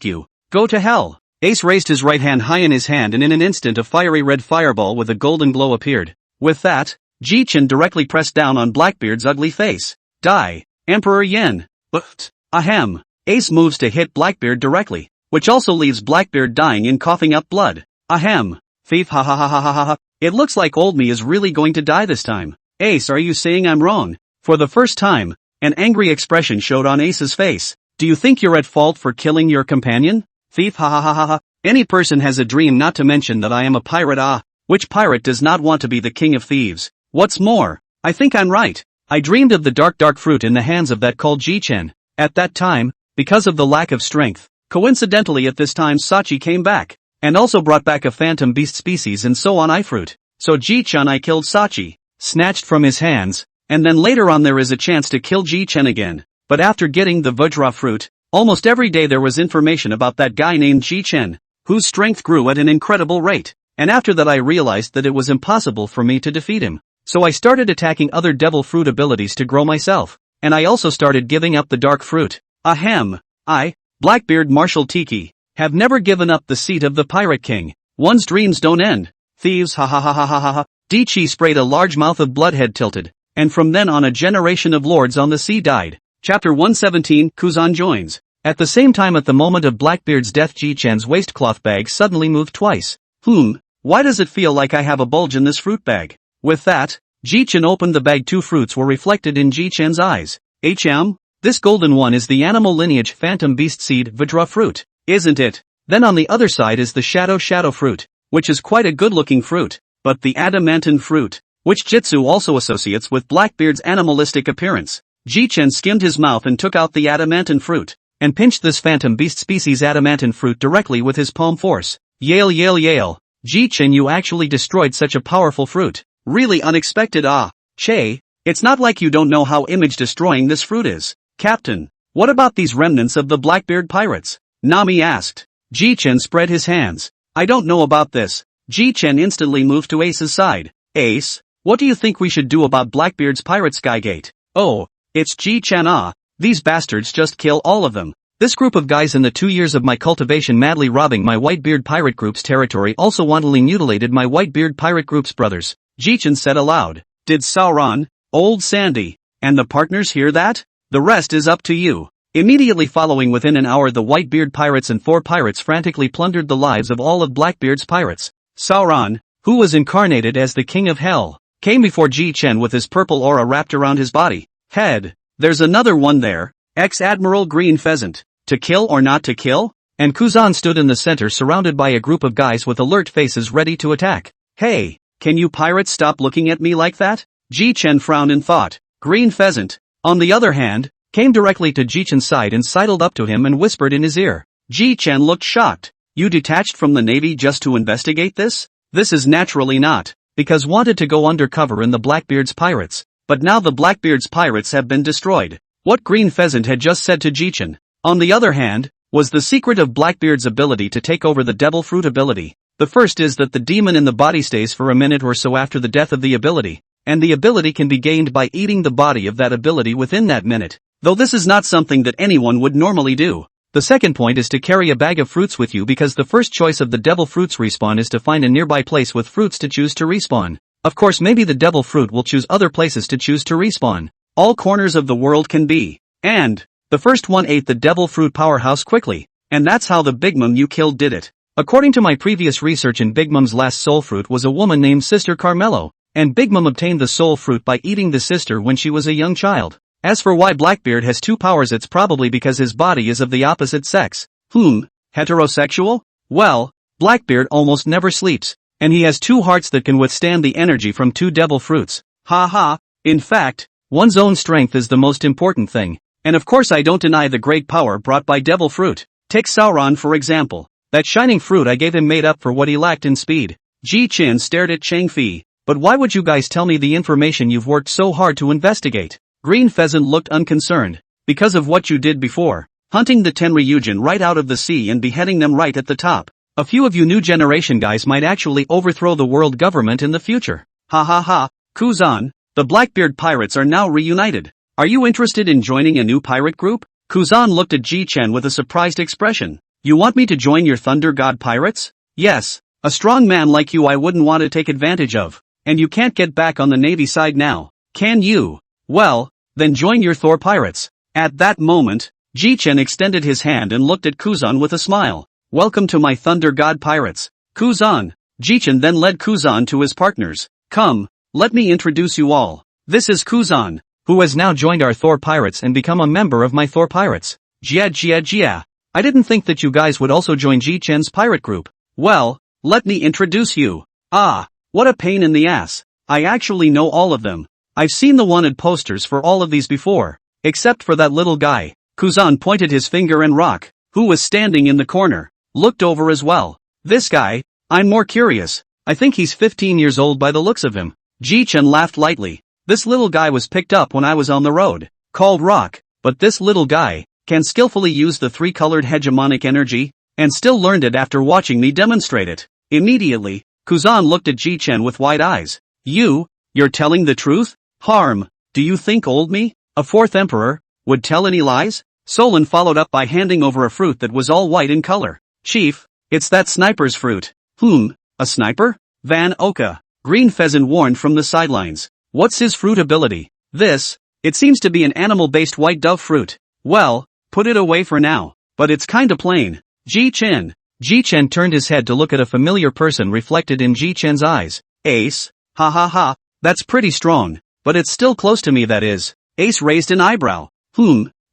you. Go to hell. Ace raised his right hand high in his hand and in an instant a fiery red fireball with a golden glow appeared. With that, Ji-chan directly pressed down on Blackbeard's ugly face. Die. Emperor Yen. Ahem. Ace moves to hit Blackbeard directly, which also leaves Blackbeard dying and coughing up blood. Ahem. Thief ha ha ha ha ha ha ha. It looks like old me is really going to die this time. Ace, are you saying I'm wrong? For the first time, an angry expression showed on Ace's face. Do you think you're at fault for killing your companion? Thief ha ha ha ha ha. Any person has a dream, not to mention that I am a pirate. Which pirate does not want to be the king of thieves? What's more, I think I'm right. I dreamed of the dark fruit in the hands of that called Ji-chan. At that time, because of the lack of strength, coincidentally at this time Sachi came back, and also brought back a phantom beast species and so on fruit. So Ji-chan I killed Sachi, snatched from his hands, and then later on there is a chance to kill Ji-chan again. But after getting the Vajra fruit, almost every day there was information about that guy named Ji-chan, whose strength grew at an incredible rate. And after that I realized that it was impossible for me to defeat him. So I started attacking other devil fruit abilities to grow myself. And I also started giving up the dark fruit. Ahem. I, Blackbeard Marshal Tiki, have never given up the seat of the Pirate King. One's dreams don't end. Thieves ha ha ha ha ha ha ha. Dichi sprayed a large mouth of blood head tilted. And from then on a generation of lords on the sea died. Chapter 117 Kuzan joins. At the same time at the moment of Blackbeard's death Ji-chan's waistcloth bag suddenly moved twice. Why does it feel like I have a bulge in this fruit bag? With that, Ji-chan opened the bag. 2 fruits were reflected in Ji-chan's eyes. This golden one is the animal lineage phantom beast seed Vajra fruit, isn't it? Then on the other side is the shadow fruit, which is quite a good looking fruit, but the adamantine fruit, which Jitsu also associates with Blackbeard's animalistic appearance. Ji-chan skimmed his mouth and took out the adamantine fruit, and pinched this phantom beast species adamantine fruit directly with his palm force. Yale. Ji-chan, you actually destroyed such a powerful fruit. Really unexpected. Che, it's not like you don't know how image destroying this fruit is. Captain, what about these remnants of the Blackbeard pirates? Nami asked. Ji-chan spread his hands. I don't know about this. Ji-chan instantly moved to Ace's side. Ace, what do you think we should do about Blackbeard's pirate Skygate? Oh, it's Ji-chan. These bastards, just kill all of them. This group of guys in the 2 years of my cultivation madly robbing my Whitebeard pirate group's territory also wantonly mutilated my Whitebeard pirate group's brothers. Ji-chan said aloud. Did Sauron, Old Sandy, and the partners hear that? The rest is up to you. Immediately following, within an hour, the Whitebeard pirates and 4 pirates frantically plundered the lives of all of Blackbeard's pirates. Sauron, who was incarnated as the King of Hell, came before Ji-chan with his purple aura wrapped around his body. Head. There's another one there. Ex-Admiral Green Pheasant. To kill or not to kill? And Kuzan stood in the center surrounded by a group of guys with alert faces ready to attack. Hey, can you pirates stop looking at me like that? Ji-chan frowned in thought. Green Pheasant, on the other hand, came directly to Ji-chan's side and sidled up to him and whispered in his ear. Ji-chan looked shocked. You detached from the Navy just to investigate this? This is naturally not, because wanted to go undercover in the Blackbeard's pirates. But now the Blackbeard's pirates have been destroyed. What Green Pheasant had just said to Ji-chan, on the other hand, was the secret of Blackbeard's ability to take over the devil fruit ability. The first is that the demon in the body stays for a minute or so after the death of the ability, and the ability can be gained by eating the body of that ability within that minute, though this is not something that anyone would normally do. The second point is to carry a bag of fruits with you, because the first choice of the devil fruits respawn is to find a nearby place with fruits to choose to respawn. Of course, maybe the devil fruit will choose other places to choose to respawn. All corners of the world can be. And the first one ate the devil fruit powerhouse quickly, and that's how the Big Mom you killed did it. According to my previous research, in Big Mom's last soul fruit was a woman named Sister Carmelo, and Big Mom obtained the soul fruit by eating the sister when she was a young child. As for why Blackbeard has 2 powers, it's probably because his body is of the opposite sex. Heterosexual? Well, Blackbeard almost never sleeps. and he has 2 hearts that can withstand the energy from 2 devil fruits. Ha ha, in fact, one's own strength is the most important thing. And of course I don't deny the great power brought by devil fruit. Take Sauron for example. That shining fruit I gave him made up for what he lacked in speed. Ji Qin stared at Chang Fei. But why would you guys tell me the information you've worked so hard to investigate? Green Pheasant looked unconcerned. Because of what you did before. Hunting the Tenryujin right out of the sea and beheading them right at the top. A few of you new generation guys might actually overthrow the world government in the future. Ha ha ha, Kuzan, the Blackbeard pirates are now reunited. Are you interested in joining a new pirate group? Kuzan looked at Ji Chen with a surprised expression. You want me to join your Thunder God pirates? Yes, a strong man like you I wouldn't want to take advantage of. And you can't get back on the Navy side now, can you? Well, then join your Thor pirates. At that moment, Ji Chen extended his hand and looked at Kuzan with a smile. Welcome to my Thunder God pirates. Kuzan. Ji Chen then led Kuzan to his partners. Come, let me introduce you all. This is Kuzan, who has now joined our Thor pirates and become a member of my Thor pirates. Jia. I didn't think that you guys would also join Ji Chen's pirate group. Well, let me introduce you. Ah, what a pain in the ass. I actually know all of them. I've seen the wanted posters for all of these before. Except for that little guy. Kuzan pointed his finger and Rock, who was standing in the corner, looked over as well. This guy, I'm more curious. I think he's 15 years old by the looks of him. Ji Chen laughed lightly. This little guy was picked up when I was on the road, called Rock, but this little guy can skillfully use the 3-colored hegemonic energy, and still learned it after watching me demonstrate it. Immediately, Kuzan looked at Ji Chen with wide eyes. You're telling the truth? Harm, do you think old me, a 4th emperor, would tell any lies? Solon followed up by handing over a fruit that was all white in color. Chief, it's that sniper's fruit. A sniper? Van Oka. Green Pheasant warned from the sidelines. What's his fruit ability? It seems to be an animal-based white dove fruit. Well, put it away for now. But it's kinda plain. Ji Chen. Ji Chen turned his head to look at a familiar person reflected in Ji Chen's eyes. Ace. Ha ha ha, that's pretty strong. But it's still close to me that is. Ace raised an eyebrow.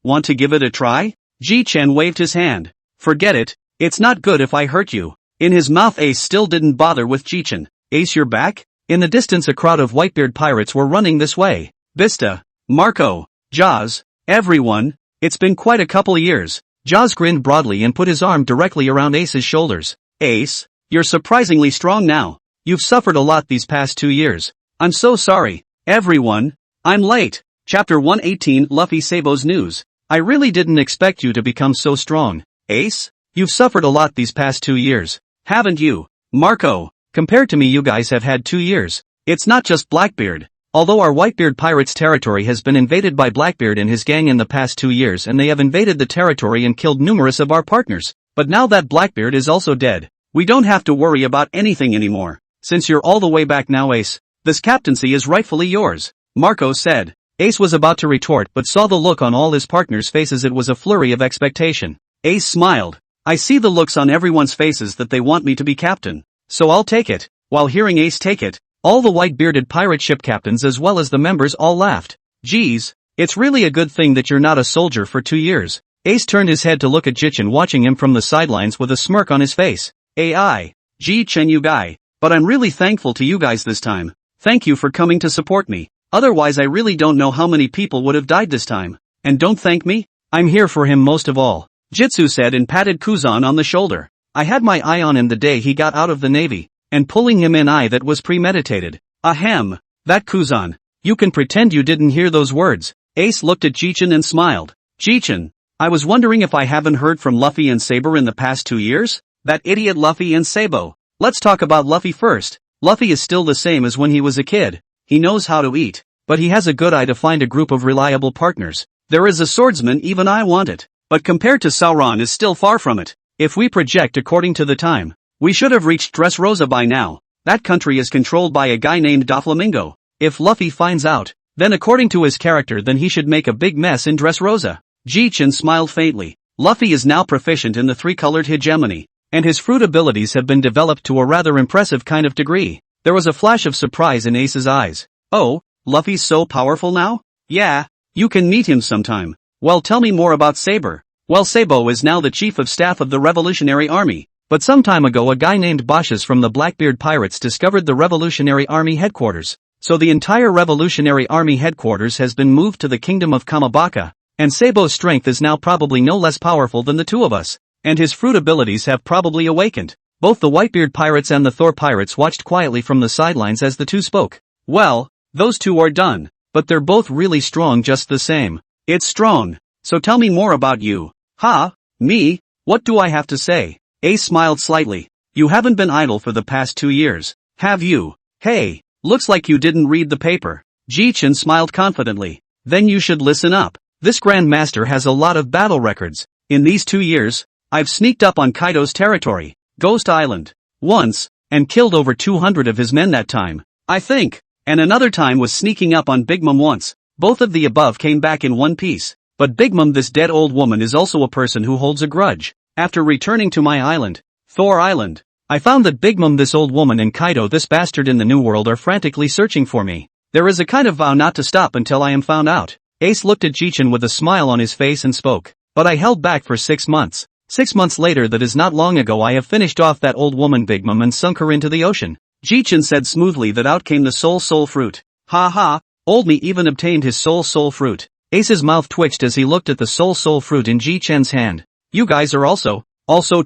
Want to give it a try? Ji Chen waved his hand. Forget it, it's not good if I hurt you. In his mouth Ace still didn't bother with Ji Chen. Ace, you're back? In the distance a crowd of Whitebeard pirates were running this way. Bista, Marco, Jaws, everyone, it's been quite a couple years. Jaws grinned broadly and put his arm directly around Ace's shoulders. Ace, you're surprisingly strong now. You've suffered a lot these past 2 years. I'm so sorry. Everyone, I'm late. Chapter 118 Luffy Sabo's News. I really didn't expect you to become so strong. Ace, you've suffered a lot these past 2 years. Haven't you? Marco, compared to me you guys have had 2 years. It's not just Blackbeard. Although our Whitebeard pirates' territory has been invaded by Blackbeard and his gang in the past 2 years and they have invaded the territory and killed numerous of our partners. But now that Blackbeard is also dead, we don't have to worry about anything anymore. Since you're all the way back now Ace, this captaincy is rightfully yours. Marco said. Ace was about to retort but saw the look on all his partners' faces. It was a flurry of expectation. Ace smiled. I see the looks on everyone's faces that they want me to be captain. So I'll take it. While hearing Ace take it, all the white-bearded pirate ship captains as well as the members all laughed. Geez, it's really a good thing that you're not a soldier for 2 years. Ace turned his head to look at Ji Chen watching him from the sidelines with a smirk on his face. Ji Chen you guy, but I'm really thankful to you guys this time. Thank you for coming to support me. Otherwise I really don't know how many people would have died this time. And don't thank me? I'm here for him most of all. Jitsu said and patted Kuzan on the shoulder. I had my eye on him the day he got out of the Navy, and pulling him in that was premeditated. Ahem, that Kuzan. You can pretend you didn't hear those words. Ace looked at Ji Chen and smiled. Ji Chen, I was wondering if I haven't heard from Luffy and Saber in the past 2 years? That idiot Luffy and Sabo. Let's talk about Luffy first. Luffy is still the same as when he was a kid. He knows how to eat, but he has a good eye to find a group of reliable partners. There is a swordsman, even I want it. But compared to Sauron is still far from it. If we project according to the time, we should have reached Dressrosa by now. That country is controlled by a guy named Doflamingo. If Luffy finds out, then according to his character then he should make a big mess in Dressrosa. Ji Chen smiled faintly. Luffy is now proficient in the 3-colored hegemony, and his fruit abilities have been developed to a rather impressive kind of degree. There was a flash of surprise in Ace's eyes. Oh, Luffy's so powerful now? Yeah, you can meet him sometime. Well, tell me more about Saber. Well, Sabo is now the chief of staff of the Revolutionary Army, But some time ago a guy named Bosches from the Blackbeard Pirates discovered the Revolutionary Army headquarters. So the entire Revolutionary Army headquarters has been moved to the kingdom of Kamabaka, and Sabo's strength is now probably no less powerful than the two of us, and his fruit abilities have probably awakened. Both the Whitebeard Pirates and the Thor Pirates watched quietly from the sidelines as the two spoke. Well, those two are done, but they're both really strong just the same. It's strong. So tell me more about you. Ha, me? What do I have to say? Ace smiled slightly. You haven't been idle for the past 2 years, have you? Hey, looks like you didn't read the paper. Ji-chan smiled confidently. Then you should listen up. This Grand Master has a lot of battle records. In these 2 years, I've sneaked up on Kaido's territory, Ghost Island, once, and killed over 200 of his men that time, I think. And another time was sneaking up on Big Mom once. Both of the above came back in one piece. But Big Mom, this dead old woman, is also a person who holds a grudge. After returning to my island, Thor Island, I found that Big Mom, this old woman, and Kaido, this bastard in the New World, are frantically searching for me. There is a kind of vow not to stop until I am found out. Ace looked at Ji-chan with a smile on his face and spoke. But I held back for 6 months. 6 months later, that is not long ago, I have finished off that old woman Big Mom and sunk her into the ocean. Ji-chan said smoothly that out came the soul fruit. Ha ha, old me even obtained his soul fruit. Ace's mouth twitched as he looked at the soul fruit in Ji-chan's hand. You guys are also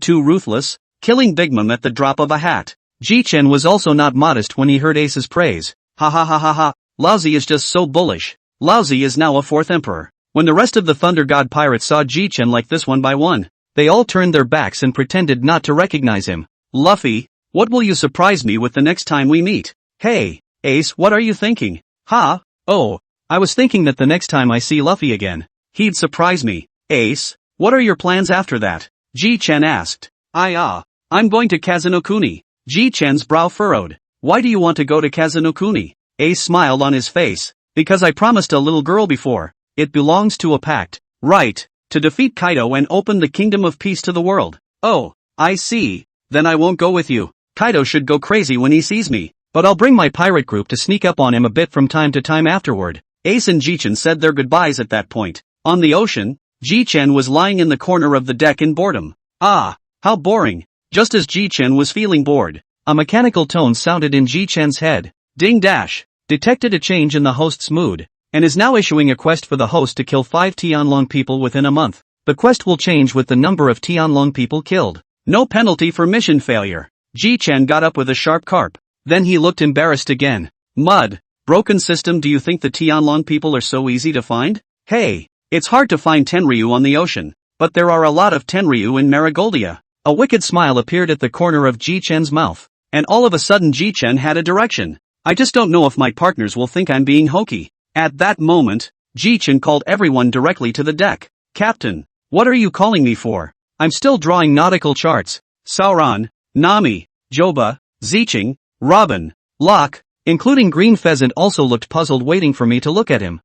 too ruthless, killing Big Mom at the drop of a hat. Ji-chan was also not modest when he heard Ace's praise. Ha ha ha ha ha, Laozi is just so bullish. Laozi is now a 4th emperor. When the rest of the Thunder God pirates saw Ji-chan like this one by one, they all turned their backs and pretended not to recognize him. Luffy, what will you surprise me with the next time we meet? Hey, Ace, what are you thinking? Ha, oh, I was thinking that the next time I see Luffy again, he'd surprise me. Ace, what are your plans after that? Ji-chan asked. I'm going to Kazunokuni. Ji-chan's brow furrowed. Why do you want to go to Kazunokuni? Ace smiled on his face. Because I promised a little girl before. It belongs to a pact. Right, to defeat Kaido and open the Kingdom of Peace to the world. Oh, I see. Then I won't go with you. Kaido should go crazy when he sees me. But I'll bring my pirate group to sneak up on him a bit from time to time afterward. Ace and Ji-chan said their goodbyes at that point. On the ocean, Ji-chan was lying in the corner of the deck in boredom. Ah, how boring. Just as Ji-chan was feeling bored, a mechanical tone sounded in Ji-chan's head. Ding dash. Detected a change in the host's mood, and is now issuing a quest for the host to kill 5 Tianlong people within a month. The quest will change with the number of Tianlong people killed. No penalty for mission failure. Ji-chan got up with a sharp carp. Then he looked embarrassed again. Mud. Broken system. Do you think the Tianlong people are so easy to find? Hey, it's hard to find Tenryu on the ocean, but there are a lot of Tenryu in Marigoldia. A wicked smile appeared at the corner of Ji-chan's mouth, and all of a sudden Ji-chan had a direction. I just don't know if my partners will think I'm being hokey. At that moment, Ji-chan called everyone directly to the deck. Captain, what are you calling me for? I'm still drawing nautical charts. Sauron, Nami, Joba, Zicheng, Robin, Locke, including Green Pheasant also looked puzzled, waiting for me to look at him.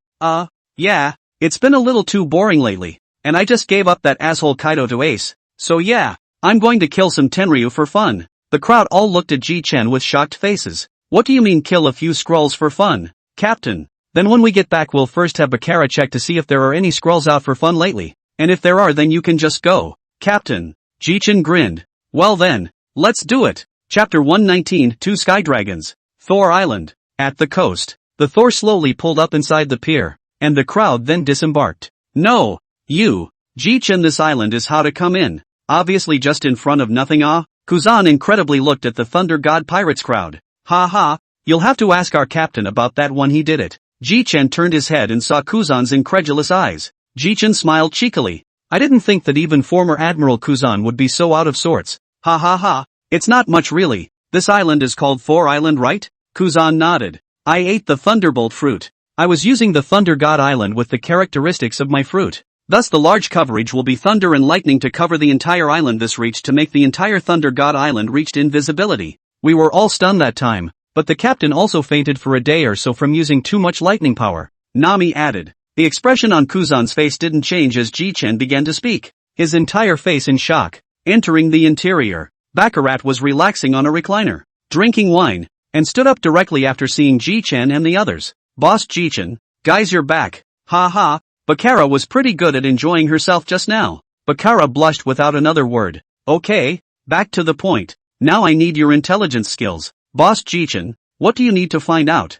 Yeah, it's been a little too boring lately, and I just gave up that asshole Kaido to Ace. So yeah, I'm going to kill some Tenryu for fun. The crowd all looked at Ji-chan with shocked faces. What do you mean kill a few Skrulls for fun, Captain? Then when we get back we'll first have Bakara check to see if there are any Skrulls out for fun lately. And if there are then you can just go. Captain. Ji-chan grinned. Well then, let's do it. Chapter 119, 2 Sky Dragons. Thor Island. At the coast, the Thor slowly pulled up inside the pier, and the crowd then disembarked. No, you, Ji-chan, this island is how to come in. Obviously just in front of nothing. Kuzan incredibly looked at the Thunder God Pirates crowd. Ha ha, you'll have to ask our captain about that one, he did it. Ji-chan turned his head and saw Kuzan's incredulous eyes. Ji-chan smiled cheekily. I didn't think that even former Admiral Kuzan would be so out of sorts. Ha ha ha, it's not much really. This island is called Thor Island, right? Kuzan nodded. I ate the Thunderbolt fruit. I was using the Thunder God Island with the characteristics of my fruit. Thus the large coverage will be thunder and lightning to cover the entire island. This reached to make the entire Thunder God Island reached invisibility. We were all stunned that time, but the captain also fainted for a day or so from using too much lightning power. Nami added. The expression on Kuzan's face didn't change as Ji-chan began to speak, his entire face in shock. Entering the interior, Baccarat was relaxing on a recliner, drinking wine, and stood up directly after seeing Ji-chan and the others. Boss Ji-chan, guys, you're back. Ha ha, Baccara was pretty good at enjoying herself just now. Baccara blushed without another word. Okay, back to the point. Now I need your intelligence skills. Boss Ji-chan, what do you need to find out?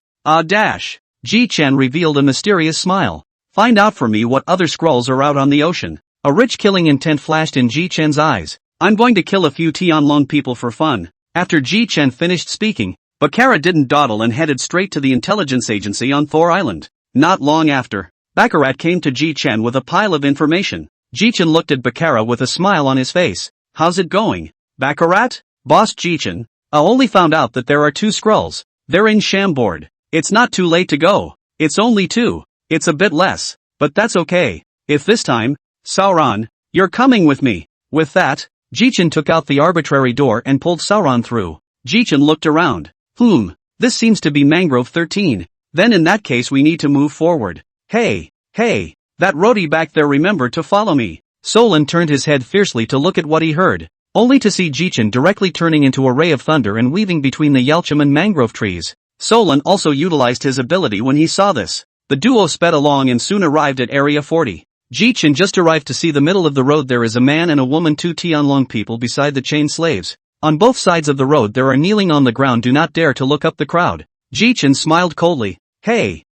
Ji-chan revealed a mysterious smile. Find out for me what other scrolls are out on the ocean. A rich killing intent flashed in Ji-chan's eyes. I'm going to kill a few Tianlong people for fun. After Ji-chan finished speaking, Baccarat didn't dawdle and headed straight to the intelligence agency on Thor Island. Not long after, Baccarat came to Ji-chan with a pile of information. Ji-chan looked at Baccarat with a smile on his face. How's it going, Baccarat? Boss Ji-chan, I only found out that there are 2 scrolls. They're in Chambord. It's not too late to go. It's only 2. It's a bit less, but that's okay. If this time, Sauron, you're coming with me. With that, Ji-chan took out the arbitrary door and pulled Sauron through. Ji-chan looked around. This seems to be Mangrove 13. Then in that case we need to move forward. Hey, that roadie back there, remember to follow me. Solon turned his head fiercely to look at what he heard, only to see Ji-chan directly turning into a ray of thunder and weaving between the Yelcham and mangrove trees. Solon also utilized his ability when he saw this. The duo sped along and soon arrived at Area 40. Ji-chan just arrived to see the middle of the road. There is a man and a woman, 2 Tianlong people beside the chained slaves. On both sides of the road there are kneeling on the ground. Do not dare to look up the crowd. Ji-chan smiled coldly. Hey,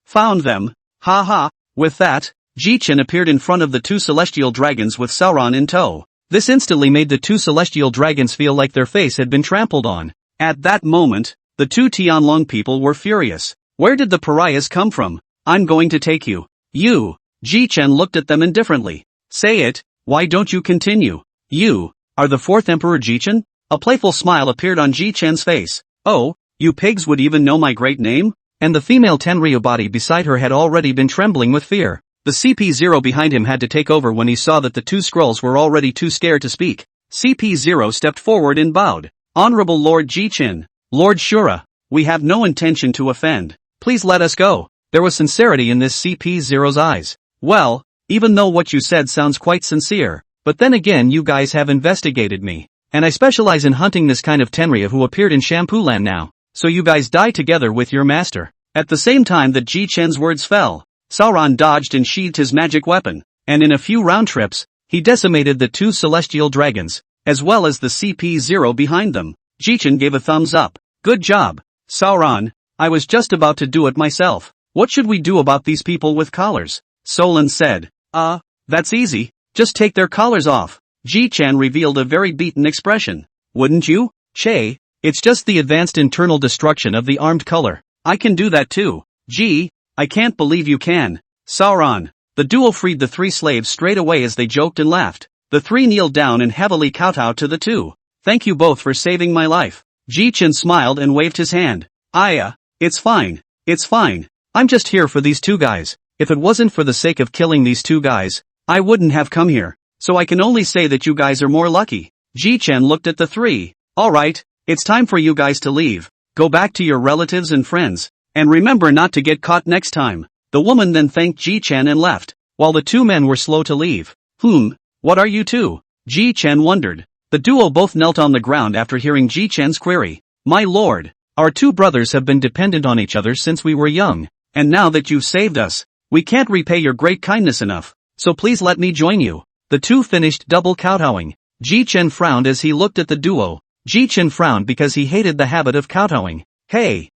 found them. Ha. With that, Ji-chan appeared in front of the 2 celestial dragons with Sauron in tow. This instantly made the 2 celestial dragons feel like their face had been trampled on. At that moment, the 2 Tianlong people were furious. Where did the pariahs come from? I'm going to take you. You. Ji-chan looked at them indifferently. Say it, why don't you continue? You are the 4th Emperor Ji-chan? A playful smile appeared on Ji-chan's face. Oh, you pigs would even know my great name? And the female Tenryu body beside her had already been trembling with fear. The CP0 behind him had to take over when he saw that the 2 scrolls were already too scared to speak. CP0 stepped forward and bowed. Honorable Lord Ji-chan, Lord Shura, we have no intention to offend. Please let us go. There was sincerity in this CP0's eyes. Well, even though what you said sounds quite sincere, but then again you guys have investigated me. And I specialize in hunting this kind of Tenryu who appeared in Shampooland now. So you guys die together with your master. At the same time that Ji-chan's words fell, Sauron dodged and sheathed his magic weapon, and in a few round trips, he decimated the 2 celestial dragons, as well as the CP0 behind them. Ji-chan gave a thumbs up. Good job, Sauron. I was just about to do it myself. What should we do about these people with collars? Solon said. That's easy. Just take their collars off. Ji-chan revealed a very beaten expression. Wouldn't you? Che, it's just the advanced internal destruction of the armed color. I can do that too. Gee, I can't believe you can. Sauron. The duo freed the 3 slaves straight away as they joked and laughed. The 3 kneeled down and heavily kowtowed to the 2. Thank you both for saving my life. Ji-chan smiled and waved his hand. It's fine. I'm just here for these 2 guys. If it wasn't for the sake of killing these 2 guys, I wouldn't have come here. So I can only say that you guys are more lucky. Ji-chan looked at the 3. Alright, it's time for you guys to leave. Go back to your relatives and friends. And remember not to get caught next time. The woman then thanked Ji-chan and left, while the 2 men were slow to leave. What are you 2? Ji-chan wondered. The duo both knelt on the ground after hearing Ji-chan's query. My lord, our 2 brothers have been dependent on each other since we were young, and now that you've saved us, we can't repay your great kindness enough, so please let me join you. The 2 finished double kowtowing. Ji-chan frowned as he looked at the duo. Ji-chan frowned because he hated the habit of kowtowing. Hey,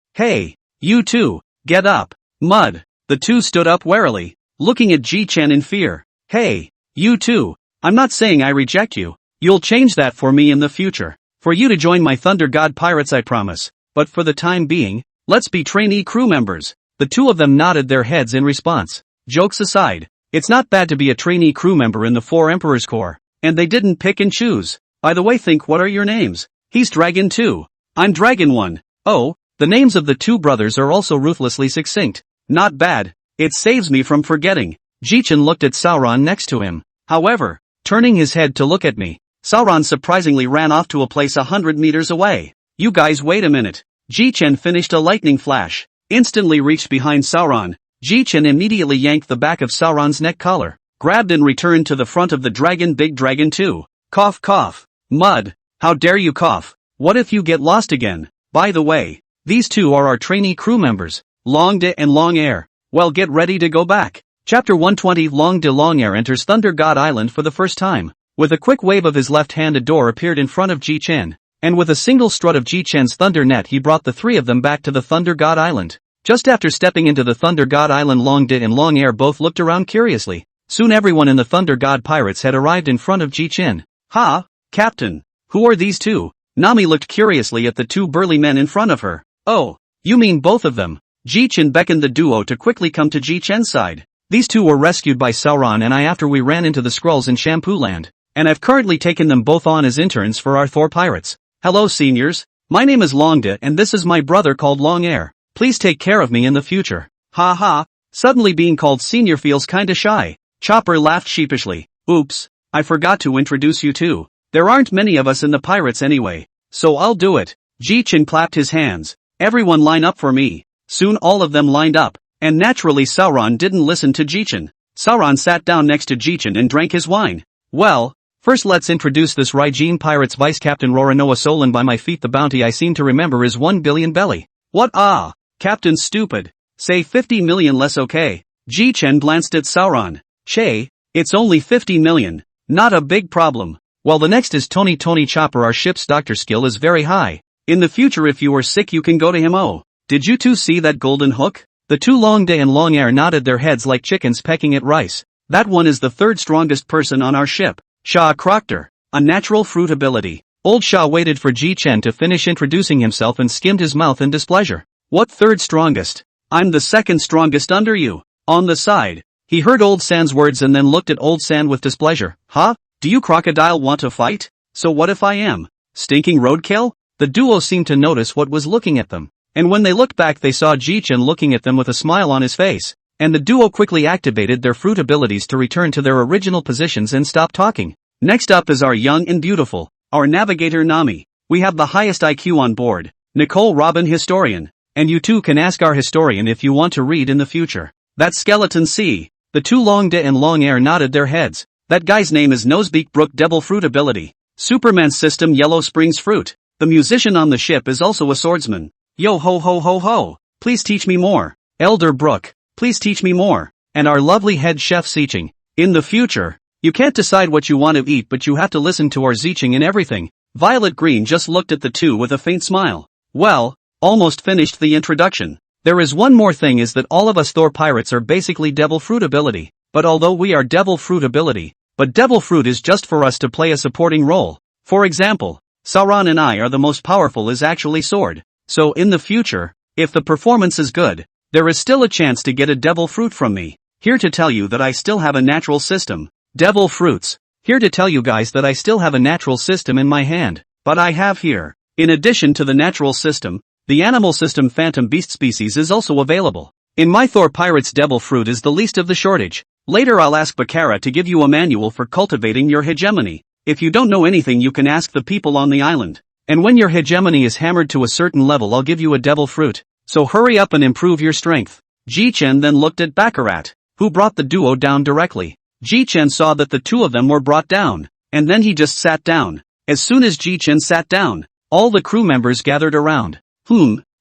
you 2, get up. Mud. The 2 stood up warily, looking at Ji-chan in fear. Hey, you 2, I'm not saying I reject you. You'll change that for me in the future. For you to join my Thunder God Pirates, I promise. But for the time being, let's be trainee crew members. The 2 of them nodded their heads in response. Jokes aside, it's not bad to be a trainee crew member in the 4 Emperors Corps. And they didn't pick and choose. By the way, what are your names? He's Dragon 2. I'm Dragon 1. Oh, the names of the 2 brothers are also ruthlessly succinct. Not bad. It saves me from forgetting. Ji-chan looked at Sauron next to him. However, turning his head to look at me, Sauron surprisingly ran off to a place 100 meters away. You guys wait a minute. Ji-chan finished a lightning flash. Instantly reached behind Sauron. Ji-chan immediately yanked the back of Sauron's neck collar, grabbed and returned to the front of the dragon. Big Dragon 2. Cough cough. Mud. How dare you cough? What if you get lost again? By the way, these 2 are our trainee crew members, Long De and Long Air. Well, get ready to go back. Chapter 120. Long De Long Air enters Thunder God Island for the first time. With a quick wave of his left hand, a door appeared in front of Ji Chen. And with a single strut of Ji Chen's thunder net, he brought the three of them back to the Thunder God Island. Just after stepping into the Thunder God Island, Long Di and Long Air both looked around curiously. Soon everyone in the Thunder God pirates had arrived in front of Ji Chen. "Ha, Captain. Who are these two?" Nami looked curiously at the two burly men in front of her. "Oh, you mean both of them?" Ji Chen beckoned the duo to quickly come to Ji Chen's side. "These two were rescued by Sauron and I after we ran into the Skrulls in Shampoo Land, and I've currently taken them both on as interns for our Thor pirates. Hello seniors, my name is Long Di and this is my brother called Long Air. Please take care of me in the future." "Ha ha, suddenly being called senior feels kinda shy." Chopper laughed sheepishly. "Oops, I forgot to introduce you too. There aren't many of us in the pirates anyway, so I'll do it." Ji Chen clapped his hands. "Everyone line up for me." Soon all of them lined up, and naturally Sauron didn't listen to Ji Chen. Sauron sat down next to Ji Chen and drank his wine. "Well, first let's introduce this Rygene Pirates Vice Captain Roranoa Solon. By my feet the bounty I seem to remember is 1 billion belly." "What ah? Captain stupid. Say 50 million less okay." Ji Chen glanced at Sauron. "Che, it's only 50 million. Not a big problem." "Well, the next is Tony Chopper. Our ship's doctor skill is very high. In the future if you are sick you can go to him." "Oh, did you two see that golden hook?" The two Long Di and Long Air nodded their heads like chickens pecking at rice. "That one is the third strongest person on our ship. Shah Croctor, a natural fruit ability." Old Shah waited for Ji Chen to finish introducing himself and skimmed his mouth in displeasure. "What third strongest? I'm the second strongest under you." On the side, he heard Old Sand's words and then looked at Old Sand with displeasure. "Huh? Do you crocodile want to fight? So what if I am stinking roadkill?" The duo seemed to notice what was looking at them, and when they looked back they saw Ji Chen looking at them with a smile on his face, and the duo quickly activated their fruit abilities to return to their original positions and stop talking. Next up is our young and beautiful, our navigator Nami. We have the highest IQ on board, Nicole Robin Historian, and you too can ask our historian if you want to read in the future. That skeleton see? The two Long Di and Long Air nodded their heads. That guy's name is Nosebeak Brook Devil Fruit Ability. Superman System Yellow Springs Fruit. The musician on the ship is also a swordsman. Yo ho ho ho ho. Please teach me more. Elder Brook. Please teach me more. And our lovely head chef Ziching. In the future, you can't decide what you want to eat but you have to listen to our Ziching in everything. Violet Green just looked at the two with a faint smile. Well, almost finished the introduction. There is one more thing is that all of us Thor pirates are basically Devil Fruit Ability. But although we are Devil Fruit Ability, but Devil Fruit is just for us to play a supporting role. For example, Sauron and I are the most powerful is actually Sword. So in the future, if the performance is good, there is still a chance to get a Devil Fruit from me. Here to tell you that I still have a natural system. Devil Fruits. Here to tell you guys that I still have a natural system in my hand. But I have here, in addition to the natural system, the animal system Phantom Beast species is also available. In my Thor Pirates Devil Fruit is the least of the shortage. Later I'll ask Bakara to give you a manual for cultivating your hegemony. If you don't know anything you can ask the people on the island. And when your hegemony is hammered to a certain level I'll give you a Devil Fruit. So hurry up and improve your strength. Ji Chen then looked at Bakarat, who brought the duo down directly. Ji Chen saw that the two of them were brought down, and then he just sat down. As soon as Ji Chen sat down, all the crew members gathered around.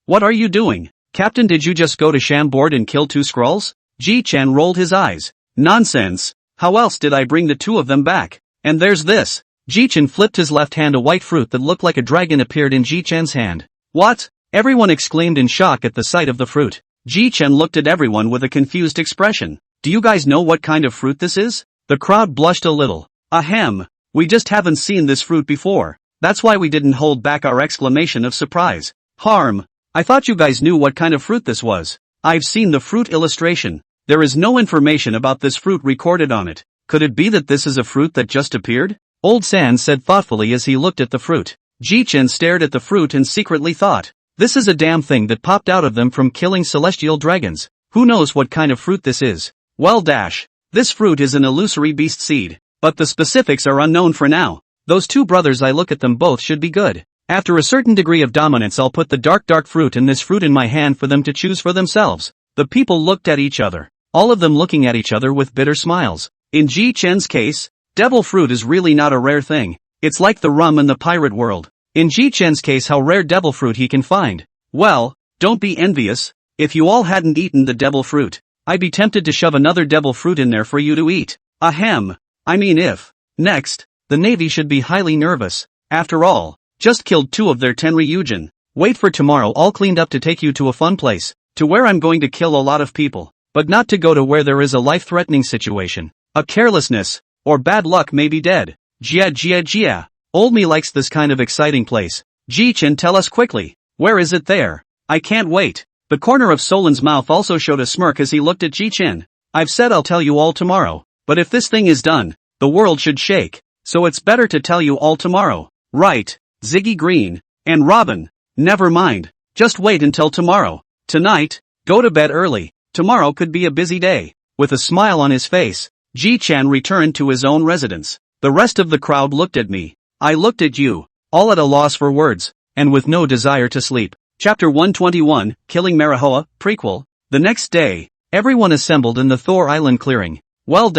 What are you doing? Captain, did you just go to Shambord and kill 2 Skrulls? Ji Chen rolled his eyes. Nonsense. How else did I bring the 2 of them back? And there's this. Ji Chen flipped his left hand. A white fruit that looked like a dragon appeared in Ji Chen's hand. What? Everyone exclaimed in shock at the sight of the fruit. Ji Chen looked at everyone with a confused expression. Do you guys know what kind of fruit this is? The crowd blushed a little. Ahem. We just haven't seen this fruit before. That's why we didn't hold back our exclamation of surprise. Harm. I thought you guys knew what kind of fruit this was. I've seen the fruit illustration. There is no information about this fruit recorded on it. Could it be that this is a fruit that just appeared? Old Sans said thoughtfully as he looked at the fruit. Ji Chen stared at the fruit and secretly thought, this is a damn thing that popped out of them from killing celestial dragons. Who knows what kind of fruit this is? Well this fruit is an illusory beast seed, but the specifics are unknown for now. Those 2 brothers, I look at them both, should be good. After a certain degree of dominance I'll put the dark fruit and this fruit in my hand for them to choose for themselves. The people looked at each other, all of them looking at each other with bitter smiles. In Ji Chen's case, devil fruit is really not a rare thing. It's like the rum in the pirate world. In Ji Chen's case, how rare devil fruit he can find. Well, don't be envious. If you all hadn't eaten the devil fruit, I'd be tempted to shove another devil fruit in there for you to eat. Ahem. I mean if. Next, The Navy should be highly nervous. After all, just killed 2 of their 10 Ryujin. Wait for tomorrow all cleaned up to take you to a fun place, to where I'm going to kill a lot of people, but not to go to where there is a life-threatening situation. A carelessness, or bad luck may be dead. Jia. Old me likes this kind of exciting place. Ji-chan, tell us quickly. Where is it there? I can't wait. The corner of Solan's mouth also showed a smirk as he looked at Ji-chan. I've said I'll tell you all tomorrow, but if this thing is done, the world should shake, so it's better to tell you all tomorrow. Right, Ziggy Green, and Robin. Never mind, just wait until tomorrow. Tonight, go to bed early, tomorrow could be a busy day. With a smile on his face, Ji-chan returned to his own residence. The rest of the crowd looked at me. I looked at you, all at a loss for words, and with no desire to sleep. Chapter 121, Killing Manhwa, Prequel. The next day, everyone assembled in the Thor Island clearing. Well,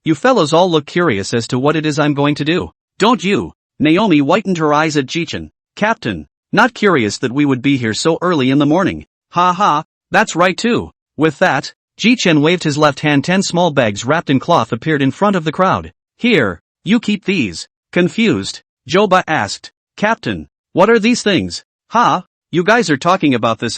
you fellows all look curious as to what it is I'm going to do. Don't you? Naomi whitened her eyes at Ji-chan. Captain, not curious that we would be here so early in the morning. Ha, that's right too. With that, Ji-chan waved his left hand. 10 small bags wrapped in cloth appeared in front of the crowd. Here, you keep these. Confused, Joba asked. Captain, what are these things? You guys are talking about this.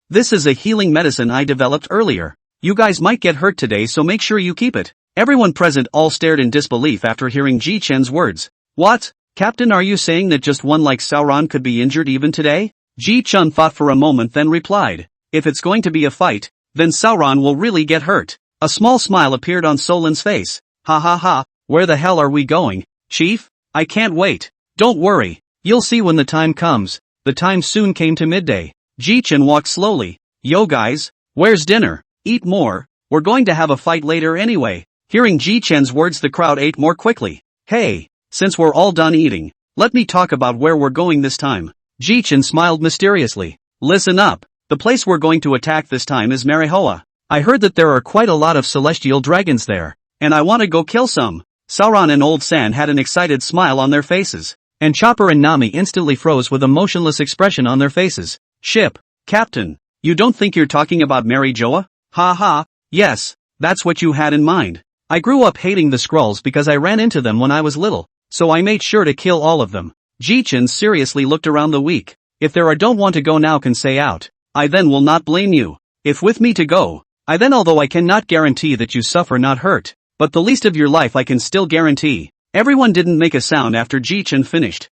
This is a healing medicine I developed earlier. You guys might get hurt today, so make sure you keep it. Everyone present all stared in disbelief after hearing Ji-chan's words. What? Captain, are you saying that just one like Sauron could be injured even today? Ji-chan thought for a moment then replied. If it's going to be a fight, then Sauron will really get hurt. A small smile appeared on Solan's face. Ha, where the hell are we going, Chief? I can't wait. Don't worry, you'll see when the time comes. The time soon came to midday. Ji-chan walked slowly. Yo guys, where's dinner? Eat more, we're going to have a fight later anyway. Hearing Ji-chan's words, the crowd ate more quickly. Hey, since we're all done eating, let me talk about where we're going this time. Ji-chan smiled mysteriously. Listen up, the place we're going to attack this time is Manhwa. I heard that there are quite a lot of celestial dragons there, and I want to go kill some. Sauron and Old San had an excited smile on their faces, and Chopper and Nami instantly froze with a motionless expression on their faces. Ship, Captain, you don't think you're talking about Mary Joa? Ha, yes, that's what you had in mind. I grew up hating the Skrulls because I ran into them when I was little, so I made sure to kill all of them. Ji-chan seriously looked around the week. If there are don't want to go now can say out. I then will not blame you. If with me to go, I then although I cannot guarantee that you suffer not hurt, but the least of your life I can still guarantee. Everyone didn't make a sound after Ji-chan finished.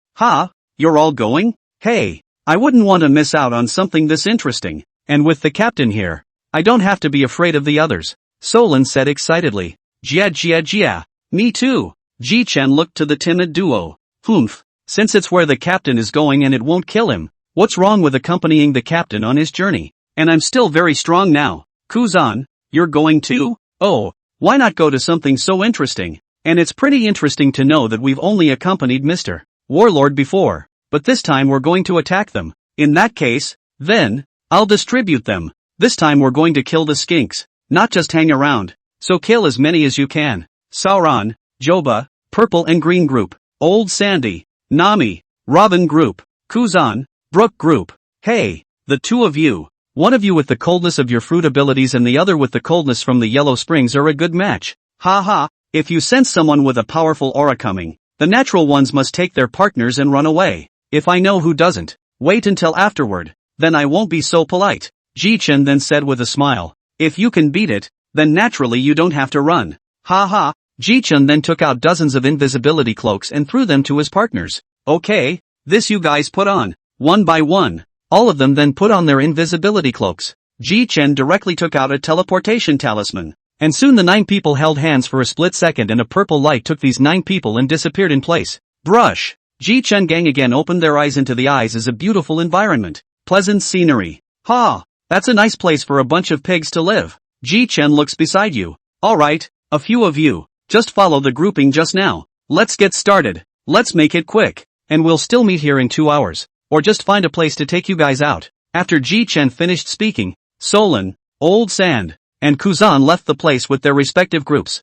You're all going? Hey, I wouldn't want to miss out on something this interesting, and with the captain here, I don't have to be afraid of the others. Solan said excitedly. Jia. Me too. Ji-chan looked to the timid duo. Since it's where the captain is going and it won't kill him, what's wrong with accompanying the captain on his journey? And I'm still very strong now. Kuzan, you're going too? Oh, why not go to something so interesting? And it's pretty interesting to know that we've only accompanied Mr. Warlord before, but this time we're going to attack them. In that case, then, I'll distribute them. This time we're going to kill the skinks, not just hang around. So kill as many as you can. Sauron, Joba, Purple and Green Group, Old Sandy, Nami, Robin Group, Kuzan, Brook Group. Hey, the two of you. One of you with the coldness of your fruit abilities and the other with the coldness from the Yellow Springs are a good match. If you sense someone with a powerful aura coming, the natural ones must take their partners and run away. If I know who doesn't, wait until afterward, then I won't be so polite. Ji-chan then said with a smile. If you can beat it, then naturally you don't have to run. Ji-chan then took out dozens of invisibility cloaks and threw them to his partners. Okay, this you guys put on. One by one, all of them then put on their invisibility cloaks. Ji-chan directly took out a teleportation talisman. And soon the 9 people held hands for a split second and a purple light took these 9 people and disappeared in place. Brush. Ji-chan gang again opened their eyes into the eyes as a beautiful environment. Pleasant scenery. That's a nice place for a bunch of pigs to live. Ji-chan looks beside you. Alright, a few of you, just follow the grouping just now. Let's get started. Let's make it quick. And we'll still meet here in 2 hours. Or just find a place to take you guys out. After Ji-chan finished speaking, Solan, Old Sand, and Kuzan left the place with their respective groups.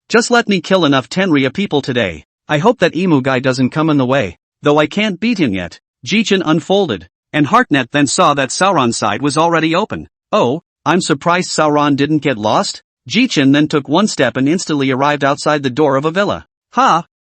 Just let me kill enough Tenrya people today. I hope that emu guy doesn't come in the way, though I can't beat him yet. Ji-chan unfolded, and Hartnett then saw that Sauron's side was already open. Oh, I'm surprised Sauron didn't get lost? Ji-chan then took one step and instantly arrived outside the door of a villa.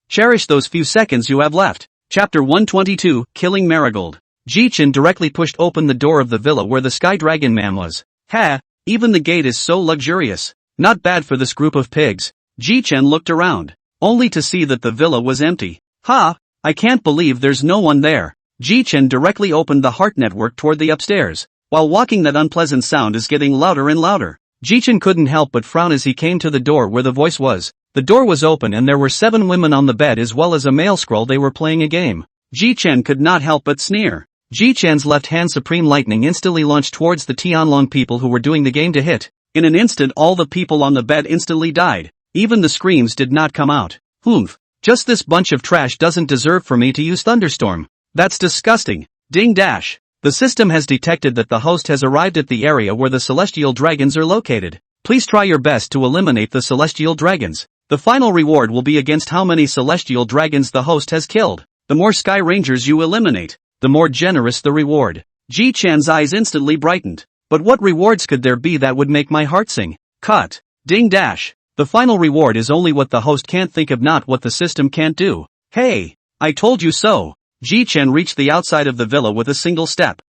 Cherish those few seconds you have left. Chapter 122, Killing Marigold. Ji-chan directly pushed open the door of the villa where the Sky Dragon man was. Ha, even the gate is so luxurious. Not bad for this group of pigs. Ji-chan looked around, only to see that the villa was empty. Ha, I can't believe there's no one there. Ji-chan directly opened the heart network toward the upstairs. While walking, that unpleasant sound is getting louder and louder. Ji-chan couldn't help but frown as he came to the door where the voice was. The door was open and there were 7 women on the bed as well as a male scroll. They were playing a game. Ji-chan could not help but sneer. Ji-chan's left hand supreme lightning instantly launched towards the Tianlong people who were doing the game to hit. In an instant all the people on the bed instantly died. Even the screams did not come out. Humph. Just this bunch of trash doesn't deserve for me to use thunderstorm. That's disgusting. Ding dash. The system has detected that the host has arrived at the area where the celestial dragons are located. Please try your best to eliminate the celestial dragons. The final reward will be against how many celestial dragons the host has killed. The more Sky Rangers you eliminate, the more generous the reward. Ji-chan's eyes instantly brightened. But what rewards could there be that would make my heart sing? Cut. Ding dash. The final reward is only what the host can't think of, not what the system can't do. Hey, I told you so. Ji-chan reached the outside of the villa with a single step.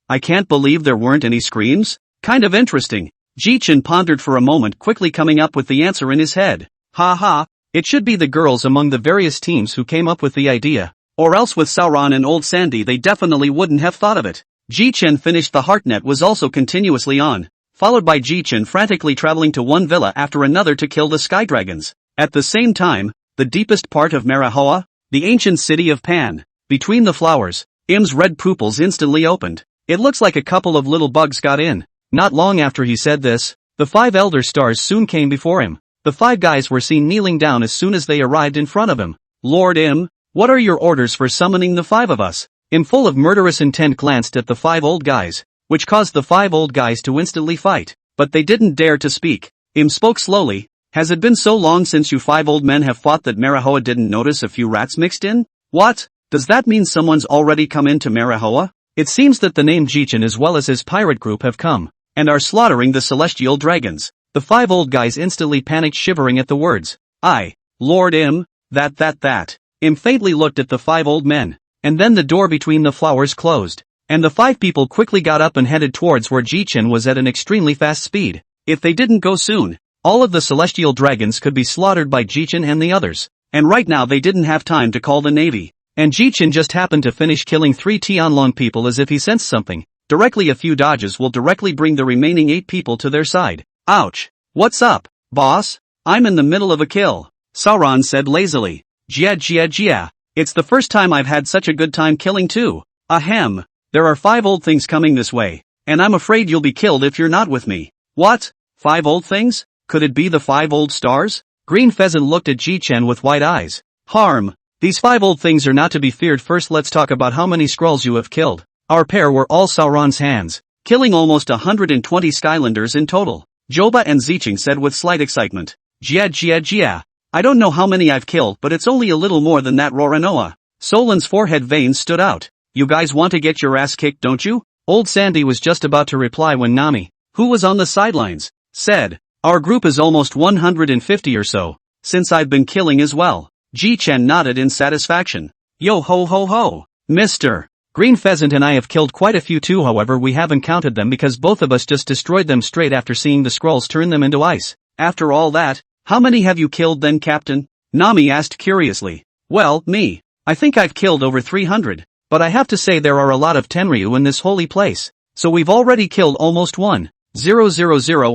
I can't believe there weren't any screams? Kind of interesting. Ji-chan pondered for a moment, quickly coming up with the answer in his head. Ha ha, it should be the girls among the various teams who came up with the idea. Or else with Sauron and Old Sandy they definitely wouldn't have thought of it. Ji-chan finished. The heartnet was also continuously on, followed by Ji-chan frantically traveling to one villa after another to kill the sky dragons. At the same time, the deepest part of Manhwa, the ancient city of Pan, between the flowers, Im's red pupils instantly opened. It looks like a couple of little bugs got in. Not long after he said this, the 5 elder stars soon came before him. The 5 guys were seen kneeling down as soon as they arrived in front of him. Lord Im, what are your orders for summoning the 5 of us? Im, full of murderous intent, glanced at the 5 old guys, which caused the 5 old guys to instantly fight. But they didn't dare to speak. Im spoke slowly. Has it been so long since you 5 old men have fought that Manhwa didn't notice a few rats mixed in? What? Does that mean someone's already come into Manhwa? It seems that the name Ji-chan as well as his pirate group have come, and are slaughtering the celestial dragons. The 5 old guys instantly panicked, shivering at the words. Lord Im, that. Im faintly looked at the 5 old men, and then the door between the flowers closed, and the 5 people quickly got up and headed towards where Ji-chan was at an extremely fast speed. If they didn't go soon, all of the celestial dragons could be slaughtered by Ji-chan and the others, and right now they didn't have time to call the navy. And Ji-chan just happened to finish killing 3 Tianlong people as if he sensed something. Directly a few dodges will directly bring the remaining 8 people to their side. Ouch. What's up, boss? I'm in the middle of a kill, Sauron said lazily. Jia. It's the first time I've had such a good time killing too. Ahem. There are 5 old things coming this way, and I'm afraid you'll be killed if you're not with me. What? 5 old things? Could it be the 5 old stars? Green Pheasant looked at Ji-chan with wide eyes. Harm. These 5 old things are not to be feared. First let's talk about how many Skrulls you have killed. Our pair were all Sauron's hands, killing almost 120 Skylanders in total. Joba and Zicheng said with slight excitement. Jia. I don't know how many I've killed, but it's only a little more than that. Roranoa. Solan's forehead veins stood out. You guys want to get your ass kicked, don't you? Old Sandy was just about to reply when Nami, who was on the sidelines, said, our group is almost 150 or so, since I've been killing as well. Ji-chan nodded in satisfaction. Yo ho, Mr. Green Pheasant and I have killed quite a few too, however we haven't counted them because both of us just destroyed them straight after seeing the Skrulls turn them into ice. After all that, how many have you killed then, Captain? Nami asked curiously. Well, me. I think I've killed over 300, but I have to say there are a lot of Tenryu in this holy place, so we've already killed almost 1,000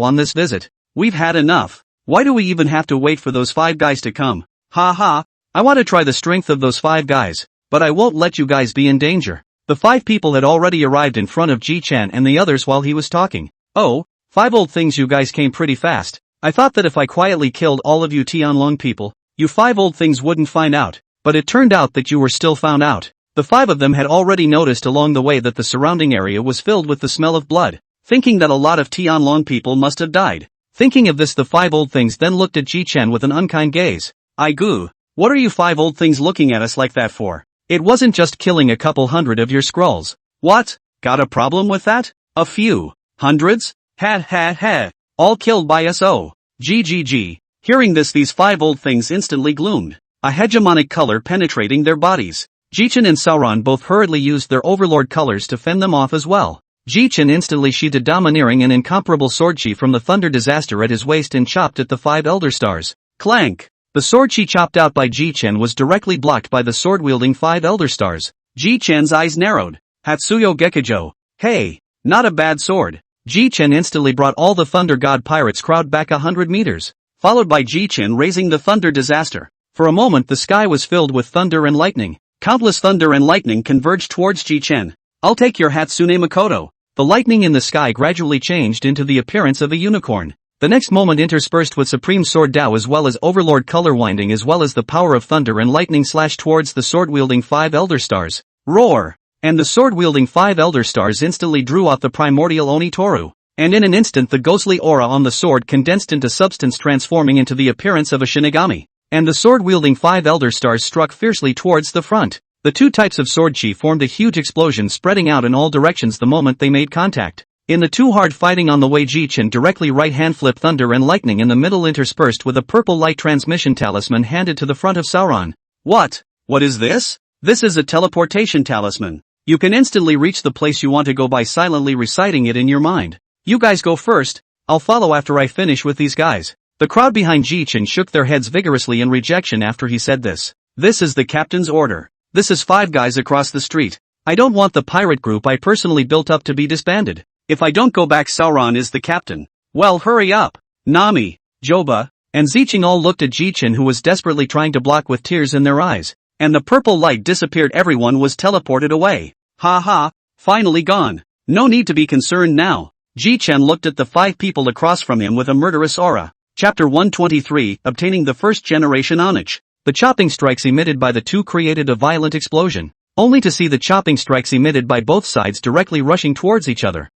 on this visit. We've had enough. Why do we even have to wait for those 5 guys to come? Ha ha, I want to try the strength of those 5 guys, but I won't let you guys be in danger. The 5 people had already arrived in front of Ji-chan and the others while he was talking. Oh, 5 old things, you guys came pretty fast. I thought that if I quietly killed all of you Tianlong people, you 5 old things wouldn't find out, but it turned out that you were still found out. The 5 of them had already noticed along the way that the surrounding area was filled with the smell of blood, thinking that a lot of Tianlong people must have died. Thinking of this, the 5 old things then looked at Ji-chan with an unkind gaze. Goo. What are you 5 old things looking at us like that for? It wasn't just killing a couple hundred of your Skrulls. What? Got a problem with that? A few hundreds? Ha. All killed by us. GGG. Hearing this, these 5 old things instantly gloomed. a hegemonic color penetrating their bodies. Jichen and Sauron both hurriedly used their overlord colors to fend them off as well. Jichen instantly sheathed a domineering and incomparable sword chi from the thunder disaster at his waist and chopped at the 5 elder stars. Clank! The sword chi chopped out by Jichen was directly blocked by the sword-wielding 5 elder stars. Jichen's eyes narrowed. Hatsuyo Gekijo. Hey! Not a bad sword. Jichen instantly brought all the Thunder God pirates crowd back 100 meters, followed by Jichen raising the thunder disaster. For a moment the sky was filled with thunder and lightning. Countless thunder and lightning converged towards Jichen. I'll take your Hatsune Makoto. The lightning in the sky gradually changed into the appearance of a unicorn. The next moment interspersed with Supreme Sword Dao as well as Overlord color winding as well as the power of thunder and lightning slashed towards the sword-wielding 5 elder stars. Roar! And the sword-wielding 5 elder stars instantly drew out the primordial Oni Toru. And in an instant the ghostly aura on the sword condensed into substance transforming into the appearance of a Shinigami. And the sword-wielding 5 elder stars struck fiercely towards the front. The two types of sword chi formed a huge explosion spreading out in all directions the moment they made contact. In the two hard fighting on the way Jichen directly right hand flip thunder and lightning in the middle interspersed with a purple light transmission talisman handed to the front of Sauron. What? What is this? This is a teleportation talisman. You can instantly reach the place you want to go by silently reciting it in your mind. You guys go first, I'll follow after I finish with these guys. The crowd behind Jichen shook their heads vigorously in rejection after he said this. This is the captain's order. This is 5 guys across the street. I don't want the pirate group I personally built up to be disbanded. If I don't go back Sauron is the captain. Well hurry up. Nami, Joba, and Zicheng all looked at Jichen who was desperately trying to block with tears in their eyes. And the purple light disappeared. Everyone was teleported away. Ha ha, finally gone. No need to be concerned now. Jichen looked at the 5 people across from him with a murderous aura. Chapter 123, Obtaining the First Generation Onich. The chopping strikes emitted by the two created a violent explosion, only to see the chopping strikes emitted by both sides directly rushing towards each other.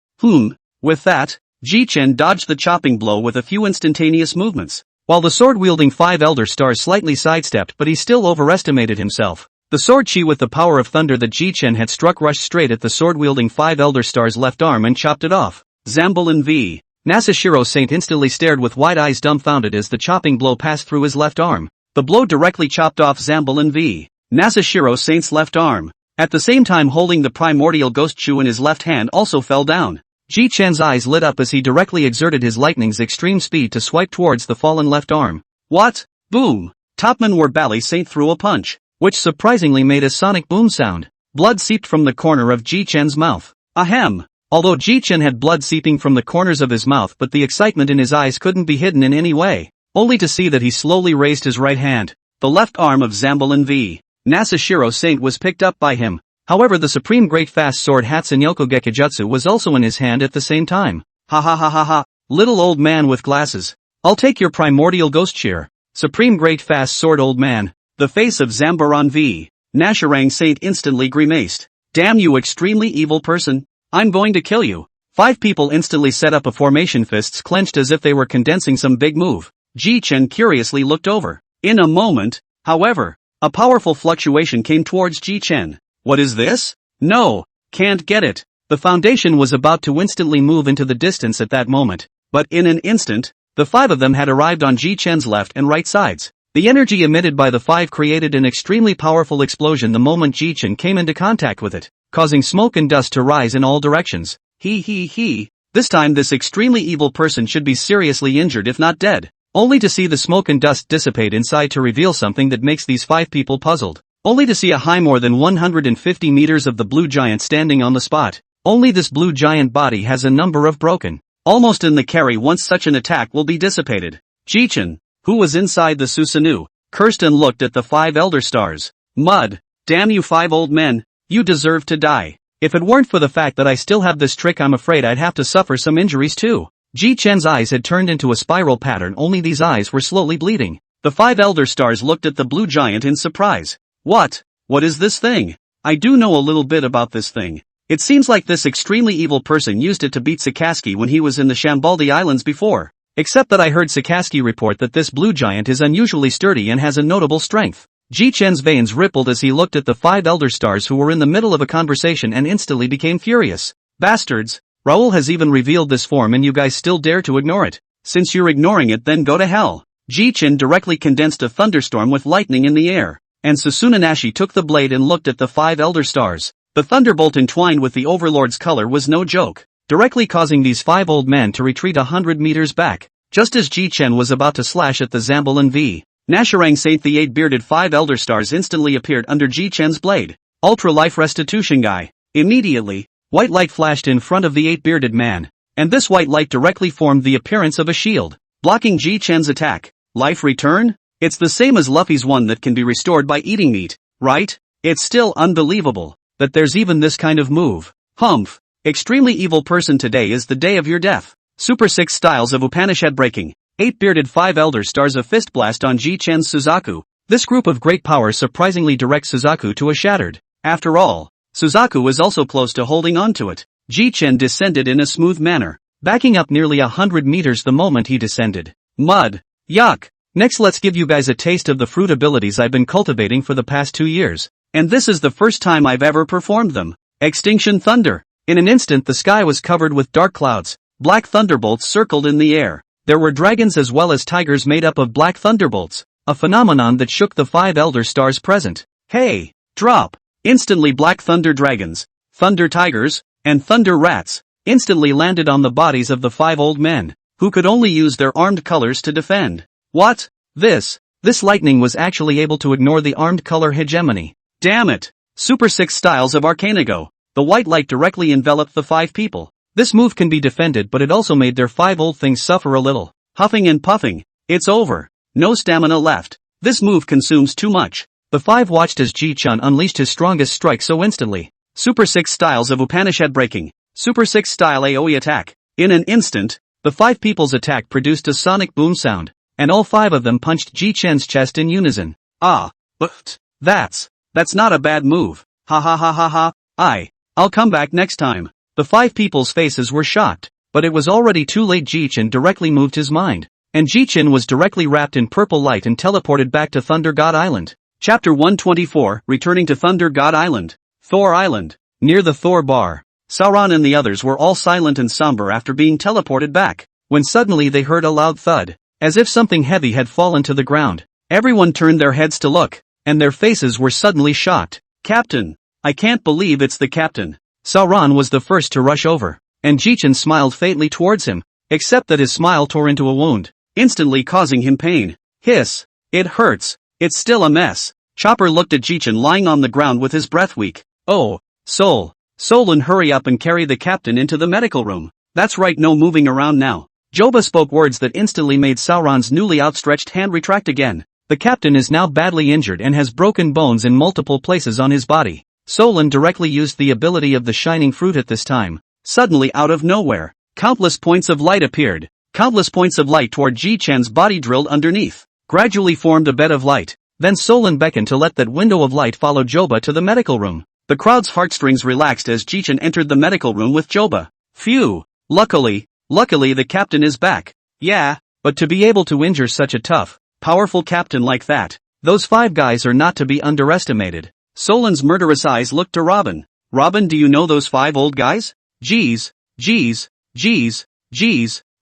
With that, Jichen dodged the chopping blow with a few instantaneous movements, while the sword-wielding 5 elder stars slightly sidestepped but he still overestimated himself. The sword chi with the power of thunder that Jichen had struck rushed straight at the sword-wielding 5 elder stars' left arm and chopped it off. Zambalin v. Nasashiro Saint instantly stared with wide eyes dumbfounded as the chopping blow passed through his left arm. The blow directly chopped off Zambalin v. Nasashiro Saint's left arm. At the same time holding the primordial ghost chew in his left hand also fell down. Jichen's eyes lit up as he directly exerted his lightning's extreme speed to swipe towards the fallen left arm. What? Boom! Topman Warbali Saint threw a punch, which surprisingly made a sonic boom sound. Blood seeped from the corner of Jichen's mouth. Ahem! Although Jichen had blood seeping from the corners of his mouth but the excitement in his eyes couldn't be hidden in any way. Only to see that he slowly raised his right hand. The left arm of Zambalin v. Nasashiro Saint was picked up by him. However, the supreme great fast sword Hatsunyoko Gekijutsu was also in his hand at the same time. Ha ha ha ha ha, little old man with glasses. I'll take your primordial ghost cheer. Supreme great fast sword old man. The face of Zambaran v. Nasharang Saint instantly grimaced. Damn you extremely evil person. I'm going to kill you. 5 people instantly set up a formation, fists clenched as if they were condensing some big move. Jichen curiously looked over. In a moment, however, a powerful fluctuation came towards Jichen. What is this? No, can't get it. The foundation was about to instantly move into the distance at that moment, but in an instant, the 5 of them had arrived on Jichen's left and right sides. The energy emitted by the 5 created an extremely powerful explosion the moment Jichen came into contact with it, causing smoke and dust to rise in all directions. This time this extremely evil person should be seriously injured if not dead. Only to see the smoke and dust dissipate inside to reveal something that makes these 5 people puzzled. Only to see a high more than 150 meters of the blue giant standing on the spot. Only this blue giant body has a number of broken. Almost in the carry once such an attack will be dissipated. Jichen, who was inside the Susanoo, cursed and looked at the 5 elder stars. Mud. Damn you 5 old men, you deserve to die. If it weren't for the fact that I still have this trick I'm afraid I'd have to suffer some injuries too. Jichen's eyes had turned into a spiral pattern, only these eyes were slowly bleeding. The 5 elder stars looked at the blue giant in surprise. What is this thing? I do know a little bit about this thing. It seems like this extremely evil person used it to beat Sakaski when he was in the Shambaldi Islands before. Except that I heard Sakaski report that this blue giant is unusually sturdy and has a notable strength. Jichen's veins rippled as he looked at the 5 elder stars who were in the middle of a conversation and instantly became furious. Bastards! Raoul has even revealed this form and you guys still dare to ignore it. Since you're ignoring it then go to hell. Ji-chin directly condensed a thunderstorm with lightning in the air, and Susunanashi took the blade and looked at the 5 elder stars. The thunderbolt entwined with the overlord's color was no joke, directly causing these 5 old men to retreat 100 meters back. Just as Ji-chen was about to slash at the Zambulan V. Nasharang Saint, the 8 bearded 5 elder stars instantly appeared under Ji-chen's blade. Ultra life restitution guy. Immediately, white light flashed in front of the 8 bearded man, and this white light directly formed the appearance of a shield, blocking Ji-chen's attack. Life return? It's the same as Luffy's one that can be restored by eating meat, right? It's still unbelievable that there's even this kind of move. Humph. Extremely evil person, today is the day of your death. Super 6 styles of Upanishad breaking. 8 bearded 5 elder stars, a fist blast on Ji-chen's Suzaku. This group of great power surprisingly directs Suzaku to a shattered. After all, Suzaku is also close to holding on to it. Ji-chen descended in a smooth manner, backing up nearly 100 meters the moment he descended. Mud. Yuck. Next, let's give you guys a taste of the fruit abilities I've been cultivating for the past 2 years. And this is the first time I've ever performed them. Extinction Thunder. In an instant the sky was covered with dark clouds. Black thunderbolts circled in the air. There were dragons as well as tigers made up of black thunderbolts, a phenomenon that shook the 5 elder stars present. Hey! Drop! Instantly black thunder dragons, thunder tigers, and thunder rats instantly landed on the bodies of the 5 old men, who could only use their armed colors to defend. What? This lightning was actually able to ignore the armed color hegemony. Damn it! Super 6 styles of Arcanago. The white light directly enveloped the 5 people. This move can be defended, but it also made their 5 old things suffer a little. Huffing and puffing. It's over. No stamina left. This move consumes too much. The 5 watched as Ji-chan unleashed his strongest strike so instantly. Super 6 styles of Upanishad breaking. Super 6 style AoE attack. In an instant, the 5 people's attack produced a sonic boom sound, and all 5 of them punched Ji-chan's chest in unison. Ah, but that's not a bad move. Ha ha ha ha ha. I'll come back next time. The 5 people's faces were shocked, but it was already too late. Ji-chan directly moved his mind, and Ji-chan was directly wrapped in purple light and teleported back to Thunder God Island. Chapter 124, Returning to Thunder God Island. Thor Island. Near the Thor bar, Sauron and the others were all silent and somber after being teleported back, when suddenly they heard a loud thud, as if something heavy had fallen to the ground. Everyone turned their heads to look, and their faces were suddenly shocked. Captain! I can't believe it's the captain. Sauron was the first to rush over, and Ji-chan smiled faintly towards him, except that his smile tore into a wound, instantly causing him pain. Hiss! It hurts. It's still a mess. Chopper looked at Ji-chan lying on the ground with his breath weak. Oh, Solon, hurry up and carry the captain into the medical room. That's right, no moving around now. Joba spoke words that instantly made Sauron's newly outstretched hand retract again. The captain is now badly injured and has broken bones in multiple places on his body. Solon directly used the ability of the shining fruit at this time. Suddenly, out of nowhere, countless points of light appeared. Countless points of light toward Ji-chan's body drilled underneath, gradually formed a bed of light. Then Solon beckoned to let that window of light follow Joba to the medical room. The crowd's heartstrings relaxed as Ji-chan entered the medical room with Joba. Phew! Luckily the captain is back. Yeah, but to be able to injure such a tough, powerful captain like that, those 5 guys are not to be underestimated. Solon's murderous eyes looked to Robin. Robin, do you know those 5 old guys? Geez.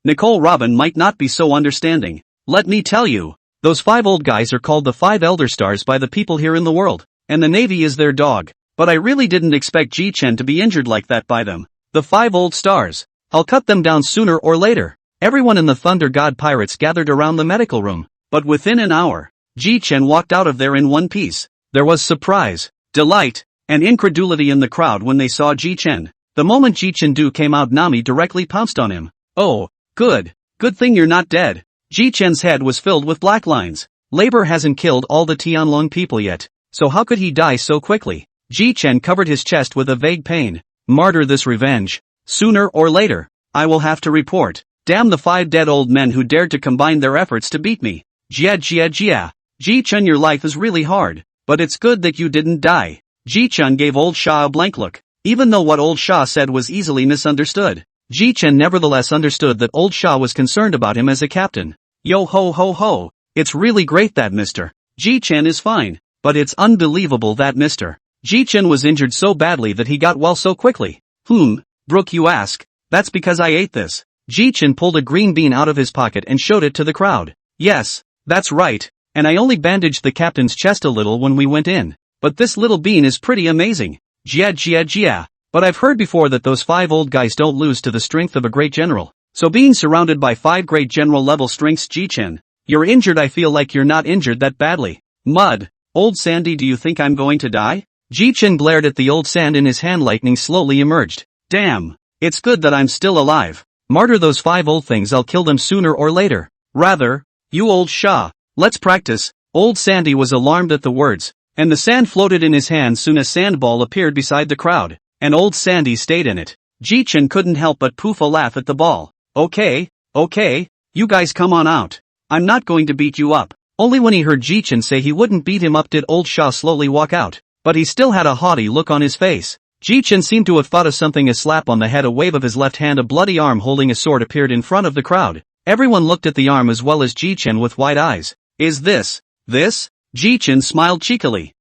Nicole, Robin might not be so understanding. Let me tell you, those 5 old guys are called the 5 Elder Stars by the people here in the world, and the Navy is their dog. But I really didn't expect Ji-chan to be injured like that by them. The 5 old stars. I'll cut them down sooner or later. Everyone in the Thunder God Pirates gathered around the medical room, but within an hour, Ji-chan walked out of there in one piece. There was surprise, delight, and incredulity in the crowd when they saw Ji-chan. The moment Ji-chan came out, Nami directly pounced on him. Oh, good thing you're not dead. Ji-chan's head was filled with black lines. Labor hasn't killed all the Tianlong people yet, so how could he die so quickly? Ji-chan covered his chest with a vague pain. Martyr this revenge. Sooner or later, I will have to report. Damn the 5 dead old men who dared to combine their efforts to beat me. Jia. Ji-chan, your life is really hard, but it's good that you didn't die. Ji-chan gave old Sha a blank look, even though what old Sha said was easily misunderstood. Ji-chan nevertheless understood that old Sha was concerned about him as a captain. Yo ho ho ho, it's really great that Mr. Ji-chan is fine, but it's unbelievable that Mr. Ji-chan was injured so badly that he got well so quickly. Brooke, you ask? That's because I ate this. Ji-chan pulled a green bean out of his pocket and showed it to the crowd. Yes, That's right, and I only bandaged the captain's chest a little when we went in. But this little bean is pretty amazing. Jia. But I've heard before that those 5 old guys don't lose to the strength of a great general. So being surrounded by 5 great general level strengths, Ji-Chen, you're injured. I feel like you're not injured that badly. Mud. Old Sandy, do you think I'm going to die? Ji-Chen glared at the old sand in his hand. Lightning slowly emerged. Damn. It's good that I'm still alive. Martyr those 5 old things, I'll kill them sooner or later. Rather. You old Shah. Let's practice. Old Sandy was alarmed at the words, and the sand floated in his hand. Soon a sandball appeared beside the crowd, and old Sandy stayed in it. Ji-Chen couldn't help but poof a laugh at the ball. Okay, you guys come on out. I'm not going to beat you up. Only when he heard Ji-Chen say he wouldn't beat him up did old Shah slowly walk out, but he still had a haughty look on his face. Ji-Chen seemed to have thought of something. A slap on the head, a wave of his left hand, a bloody arm holding a sword appeared in front of the crowd. Everyone looked at the arm as well as Ji-Chen with wide eyes. Is this? Ji-Chen smiled cheekily.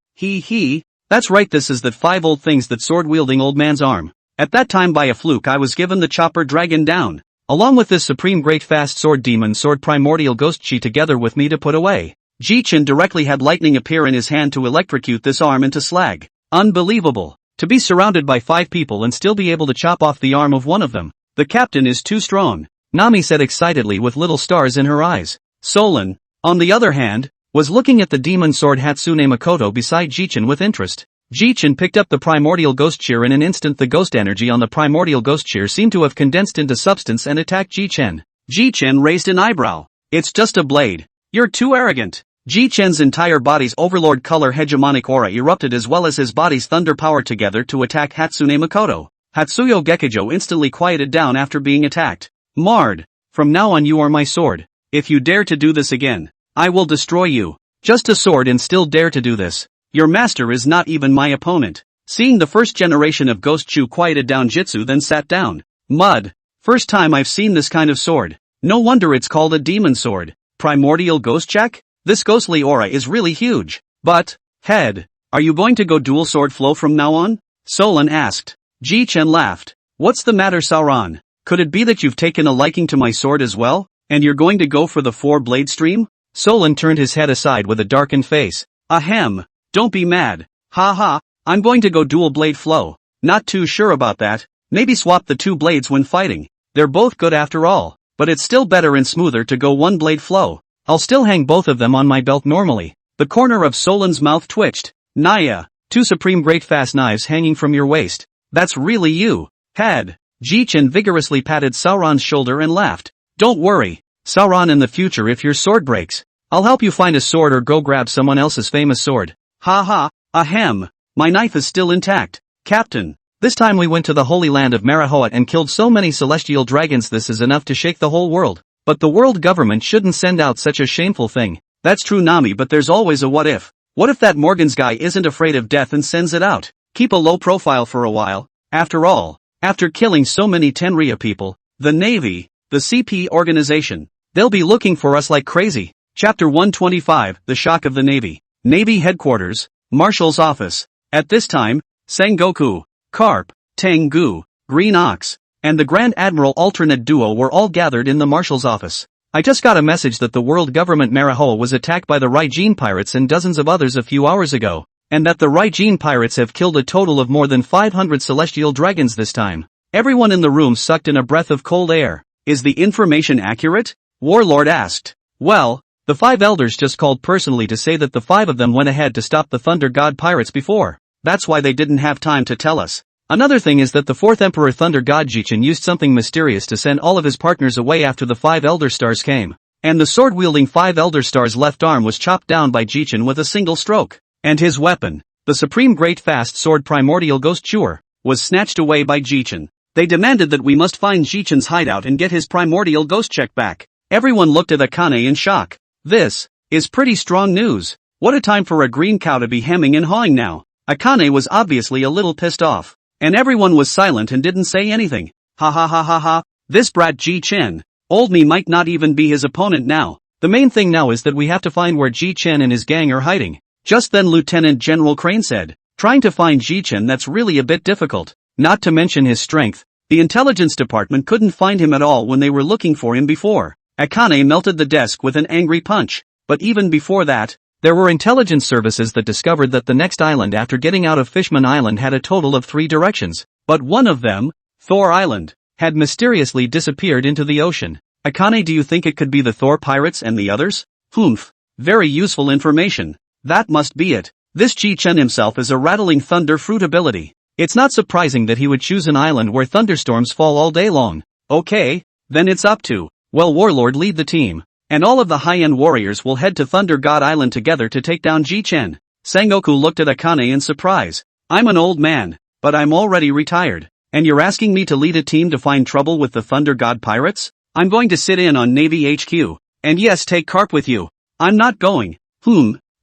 That's right, this is that 5 old things, that sword-wielding old man's arm. At that time by a fluke I was given the chopper dragon down, along with this supreme great fast sword, demon sword, primordial ghost chi together with me to put away. Ji-Chen directly had lightning appear in his hand to electrocute this arm into slag. Unbelievable. To be surrounded by 5 people and still be able to chop off the arm of one of them. The captain is too strong, Nami said excitedly with little stars in her eyes. Solan, on the other hand, was looking at the demon sword Hatsune Makoto beside Ji-Chen with interest. Ji-Chen picked up the primordial ghost cheer. In an instant the ghost energy on the primordial ghost cheer seemed to have condensed into substance and attacked Ji-Chen. Ji-Chen raised an eyebrow. It's just a blade. You're too arrogant. Ji-Chen's entire body's overlord color hegemonic aura erupted as well as his body's thunder power together to attack Hatsune Makoto. Hatsuyo Gekijo instantly quieted down after being attacked. Marred. From now on you are my sword. If you dare to do this again, I will destroy you. Just a sword and still dare to do this. Your master is not even my opponent. Seeing the first generation of Ghost Chu quieted down, Jitsu then sat down. Mud. First time I've seen this kind of sword. No wonder it's called a demon sword. Primordial ghost check? This ghostly aura is really huge. But, head, are you going to go dual sword flow from now on? Solan asked. Ji-Chen laughed. What's the matter, Sauron? Could it be that you've taken a liking to my sword as well, and you're going to go for the 4-blade stream? Solan turned his head aside with a darkened face. Ahem. Don't be mad. Ha, I'm going to go dual blade flow. Not too sure about that. Maybe swap the 2 blades when fighting. They're both good after all, but it's still better and smoother to go 1-blade flow. I'll still hang both of them on my belt normally. The corner of Solan's mouth twitched. Naya, 2 supreme great fast knives hanging from your waist. That's really you. Head. Ji-Chen vigorously patted Sauron's shoulder and laughed. Don't worry, Sauron, in the future if your sword breaks, I'll help you find a sword or go grab someone else's famous sword. Ha, ahem. My knife is still intact. Captain, this time we went to the Holy Land of Marahoat and killed so many celestial dragons, this is enough to shake the whole world. But the world government shouldn't send out such a shameful thing. That's true, Nami, but there's always a what if. What if that Morgan's guy isn't afraid of death and sends it out? Keep a low profile for a while. After all, after killing so many Tenria people, the Navy, the CP organization, they'll be looking for us like crazy. Chapter 125, The Shock of the Navy. Navy Headquarters, Marshal's Office. At this time, Sengoku, Carp, Tengu, Green Ox, and the Grand Admiral alternate duo were all gathered in the Marshal's office. I just got a message that the world government Marahoa was attacked by the Raijin pirates and dozens of others a few hours ago, and that the Raijin pirates have killed a total of more than 500 celestial dragons this time. Everyone in the room sucked in a breath of cold air. Is the information accurate? Warlord asked. Well, the 5 elders just called personally to say that the 5 of them went ahead to stop the Thunder God pirates before. That's why they didn't have time to tell us. Another thing is that the 4th Emperor Thunder God Ji-Chen used something mysterious to send all of his partners away after the 5 Elder Stars came. And the sword-wielding 5 Elder Stars' left arm was chopped down by Ji-Chen with a single stroke. And his weapon, the supreme great fast sword Primordial Ghost Chewer, was snatched away by Ji-Chen. They demanded that we must find Ji-Chen's hideout and get his Primordial Ghost check back. Everyone looked at Akane in shock. This is pretty strong news. What a time for a green cow to be hemming and hawing now. Akane was obviously a little pissed off. And everyone was silent and didn't say anything. Ha. This brat Ji-Chen. Old me might not even be his opponent now. The main thing now is that we have to find where Ji-Chen and his gang are hiding. Just then Lieutenant General Crane said. Trying to find Ji-Chen, that's really a bit difficult. Not to mention his strength. The intelligence department couldn't find him at all when they were looking for him before. Akane melted the desk with an angry punch. But even before that, there were intelligence services that discovered that the next island after getting out of Fishman Island had a total of 3 directions, but one of them, Thor Island, had mysteriously disappeared into the ocean. Akane, do you think it could be the Thor pirates and the others? Humph. Very useful information. That must be it. This Ji-Chen himself is a rattling thunder fruit ability. It's not surprising that he would choose an island where thunderstorms fall all day long. Okay, then it's up to, well, Warlord lead the team, and all of the high-end warriors will head to Thunder God Island together to take down Ji-Chen. Sengoku looked at Akane in surprise. I'm an old man, but I'm already retired, and you're asking me to lead a team to find trouble with the Thunder God pirates? I'm going to sit in on Navy HQ, and yes, take Carp with you. I'm not going.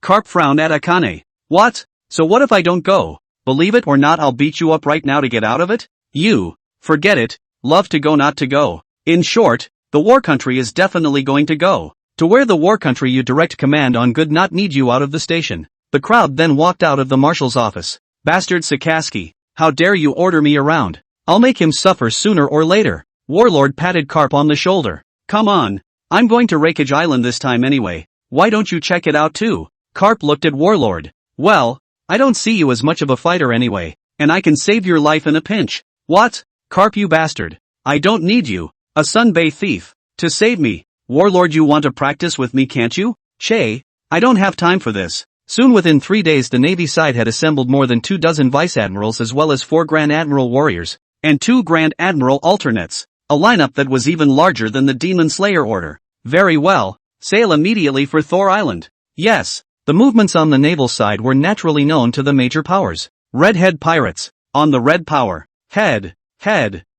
Carp frowned at Akane. What? So what if I don't go? Believe it or not, I'll beat you up right now to get out of it? You. Forget it. Love to go not to go. In short, the war country is definitely going to go. To where the war country you direct command on could not need you out of the station. The crowd then walked out of the marshal's office. Bastard Sakaski. How dare you order me around? I'll make him suffer sooner or later. Warlord patted Carp on the shoulder. Come on. I'm going to Rakeage Island this time anyway. Why don't you check it out too? Carp looked at Warlord. Well, I don't see you as much of a fighter anyway, and I can save your life in a pinch. What? Carp, you bastard. I don't need you, a Sunbay thief, to save me. Warlord, you want to practice with me, can't you? Che, I don't have time for this. Soon within 3 days the Navy side had assembled more than 24 Vice Admirals as well as 4 Grand Admiral warriors, and 2 Grand Admiral alternates, a lineup that was even larger than the Demon Slayer order. Very well, sail immediately for Thor Island. Yes. The movements on the naval side were naturally known to the major powers. Redhead pirates. On the red power. Head.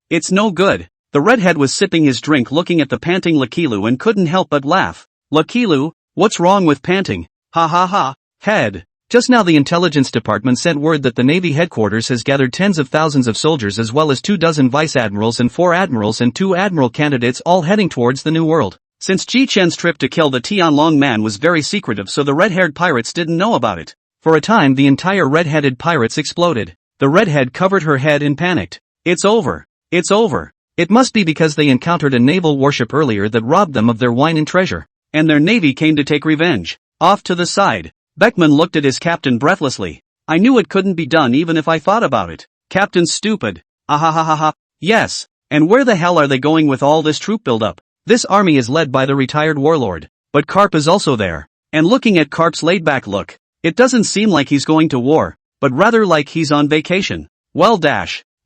It's no good. The redhead was sipping his drink looking at the panting Lakilu and couldn't help but laugh. Lakilu, what's wrong with panting? Ha ha ha. Head. Just now the intelligence department sent word that the Navy headquarters has gathered tens of thousands of soldiers as well as 24 vice admirals and 4 admirals and 2 admiral candidates all heading towards the New World. Since Ji-Chen's trip to kill the Tianlong man was very secretive, so the red-haired pirates didn't know about it. For a time the entire red-headed pirates exploded. The redhead covered her head and panicked. It's over. It's over. It must be because they encountered a naval warship earlier that robbed them of their wine and treasure, and their navy came to take revenge. Off to the side. Beckman looked at his captain breathlessly. I knew it couldn't be done even if I thought about it. Captain's stupid. Ahahaha. Yes. And where the hell are they going with all this troop buildup? This army is led by the retired warlord, but Carp is also there. And looking at Carp's laid-back look, it doesn't seem like he's going to war, but rather like he's on vacation. Well,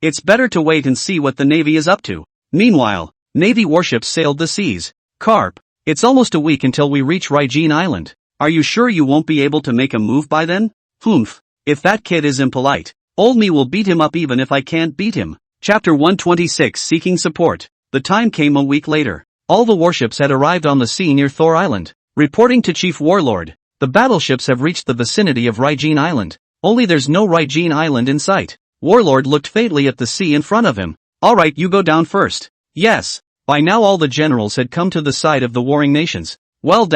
it's better to wait and see what the Navy is up to. Meanwhile, Navy warships sailed the seas. Carp, it's almost a week until we reach Raijin Island. Are you sure you won't be able to make a move by then? Humph. If that kid is impolite, old me will beat him up even if I can't beat him. Chapter 126, Seeking Support. The time came a week later. All the warships had arrived on the sea near Thor Island. Reporting to Chief Warlord, the battleships have reached the vicinity of Raijin Island. Only there's no Raijin Island in sight. Warlord looked faintly at the sea in front of him. Alright, you go down first. Yes. By now all the generals had come to the side of the warring nations. Well,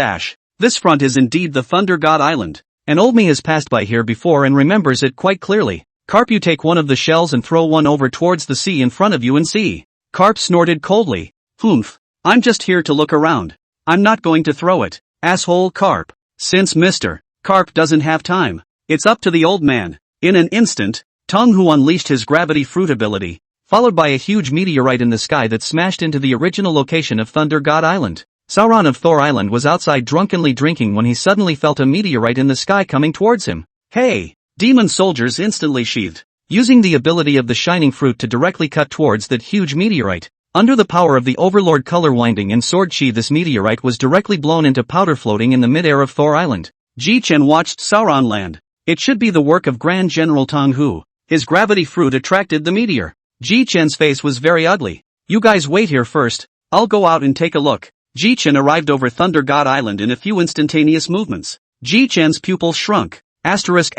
this front is indeed the Thunder God Island. And old me has passed by here before and remembers it quite clearly. Carp, you take one of the shells and throw one over towards the sea in front of you and see. Carp snorted coldly. Humph. I'm just here to look around. I'm not going to throw it. Asshole Carp. Since Mr. Carp doesn't have time, it's up to the old man. In an instant, Tong Hu unleashed his gravity fruit ability, followed by a huge meteorite in the sky that smashed into the original location of Thunder God Island. Sauron of Thor Island was outside drunkenly drinking when he suddenly felt a meteorite in the sky coming towards him. Hey! Demon soldiers instantly sheathed, using the ability of the shining fruit to directly cut towards that huge meteorite. Under the power of the Overlord color winding and sword chi, this meteorite was directly blown into powder floating in the mid-air of Thor Island. Ji-Chen watched Sauron land. It should be the work of Grand General Tong Hu. His gravity fruit attracted the meteor. Ji-Chen's face was very ugly. You guys wait here first. I'll go out and take a look. Ji-Chen arrived over Thunder God Island in a few instantaneous movements. Ji-Chen's pupils shrunk. Asterisk.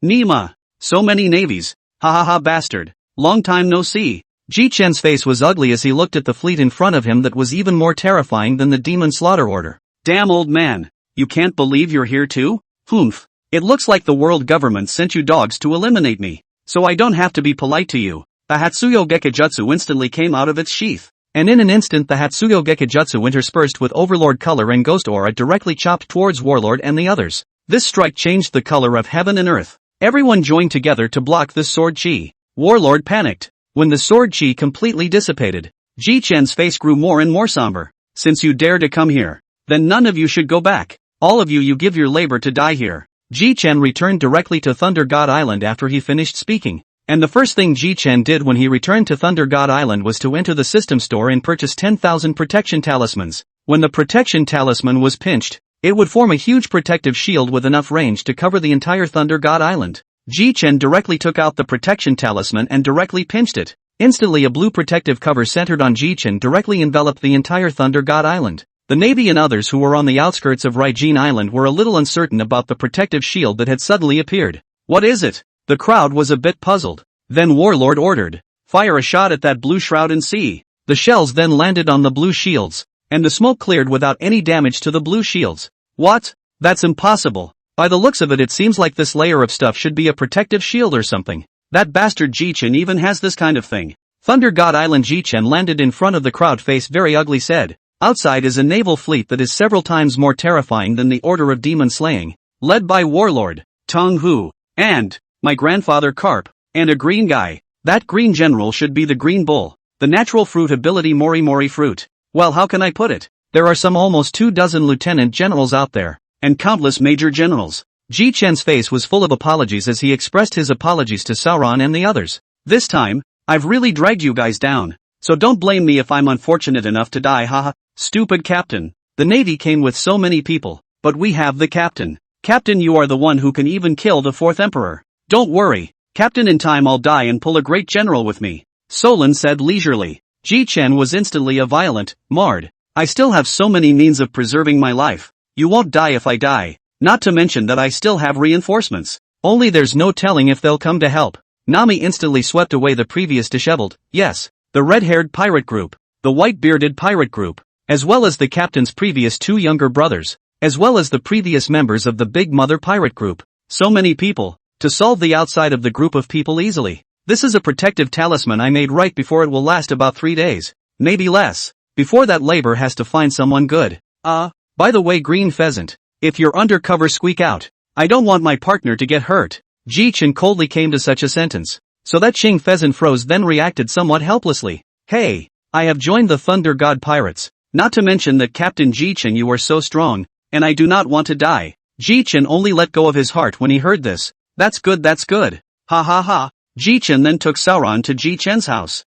Nima. So many navies. Ha ha ha, bastard. Long time no see. Ji-Chen's face was ugly as he looked at the fleet in front of him that was even more terrifying than the Demon Slaughter Order. Damn, old man. You can't believe you're here too? Humph. It looks like the world government sent you dogs to eliminate me. So I don't have to be polite to you. The Hatsuyo Gekijutsu instantly came out of its sheath. and in an instant the Hatsuyo Gekijutsu interspersed with Overlord color and Ghost Aura directly chopped towards Warlord and the others. This strike changed the color of heaven and earth. Everyone joined together to block this sword chi. Warlord panicked. When the sword chi completely dissipated, Ji Chen's face grew more and more somber. Since you dare to come here, then none of you should go back. All of you give your labor to die here. Ji Chen returned directly to Thunder God Island after he finished speaking. And the first thing Ji Chen did when he returned to Thunder God Island was to enter the system store and purchase 10,000 protection talismans. When the protection talisman was pinched, it would form a huge protective shield with enough range to cover the entire Thunder God Island. Ji Chen directly took out the protection talisman and directly pinched it. Instantly a blue protective cover centered on Ji Chen directly enveloped the entire Thunder God Island. The Navy and others who were on the outskirts of Raijin Island were a little uncertain about the protective shield that had suddenly appeared. What is it? The crowd was a bit puzzled. Then Warlord ordered, "Fire a shot at that blue shroud and see." The shells then landed on the blue shields, and the smoke cleared without any damage to the blue shields. What? That's impossible. By the looks of it, it seems like this layer of stuff should be a protective shield or something. That bastard Ji Chen even has this kind of thing. Thunder God Island. Ji Chen landed in front of the crowd, face very ugly, said, "Outside is a naval fleet that is several times more terrifying than the Order of Demon Slaying, led by Warlord, Tong Hu, and my grandfather Carp, and a green guy. That green general should be the green bull, the natural fruit ability Mori Mori fruit. Well, how can I put it? There are some almost 24 lieutenant generals out there, and countless major generals." Ji Chen's face was full of apologies as he expressed his apologies to Sauron and the others. "This time, I've really dragged you guys down, so don't blame me if I'm unfortunate enough to die, haha. Stupid captain. The Navy came with so many people, but we have the captain. Captain, you are the one who can even kill the 4th emperor. Don't worry, Captain, in time I'll die and pull a great general with me," Solon said leisurely. Ji Chen was instantly a violent, marred. "I still have so many means of preserving my life. You won't die if I die. Not to mention that I still have reinforcements. Only there's no telling if they'll come to help." Nami instantly swept away the previous disheveled, yes, the red-haired pirate group, the white-bearded pirate group, as well as the captain's previous 2 younger brothers, as well as the previous members of the Big Mother pirate group. So many people, to solve the outside of the group of people easily. This is a protective talisman I made right before. It will last about 3 days, maybe less. Before that, labor has to find someone good. By the way, Green Pheasant, if you're undercover, squeak out. I don't want my partner to get hurt. Ji Chen coldly came to such a sentence, so that Qing Pheasant froze, then reacted somewhat helplessly. "Hey, I have joined the Thunder God Pirates. Not to mention that Captain Ji Chen, you are so strong, and I do not want to die." Ji Chen only let go of his heart when he heard this. That's good, that's good. Ha ha ha. Ji Chen then took Sauron to Ji Chen's house.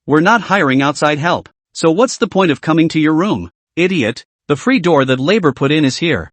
We're not hiring outside help, so what's the point of coming to your room, idiot? The free door that labor put in is here.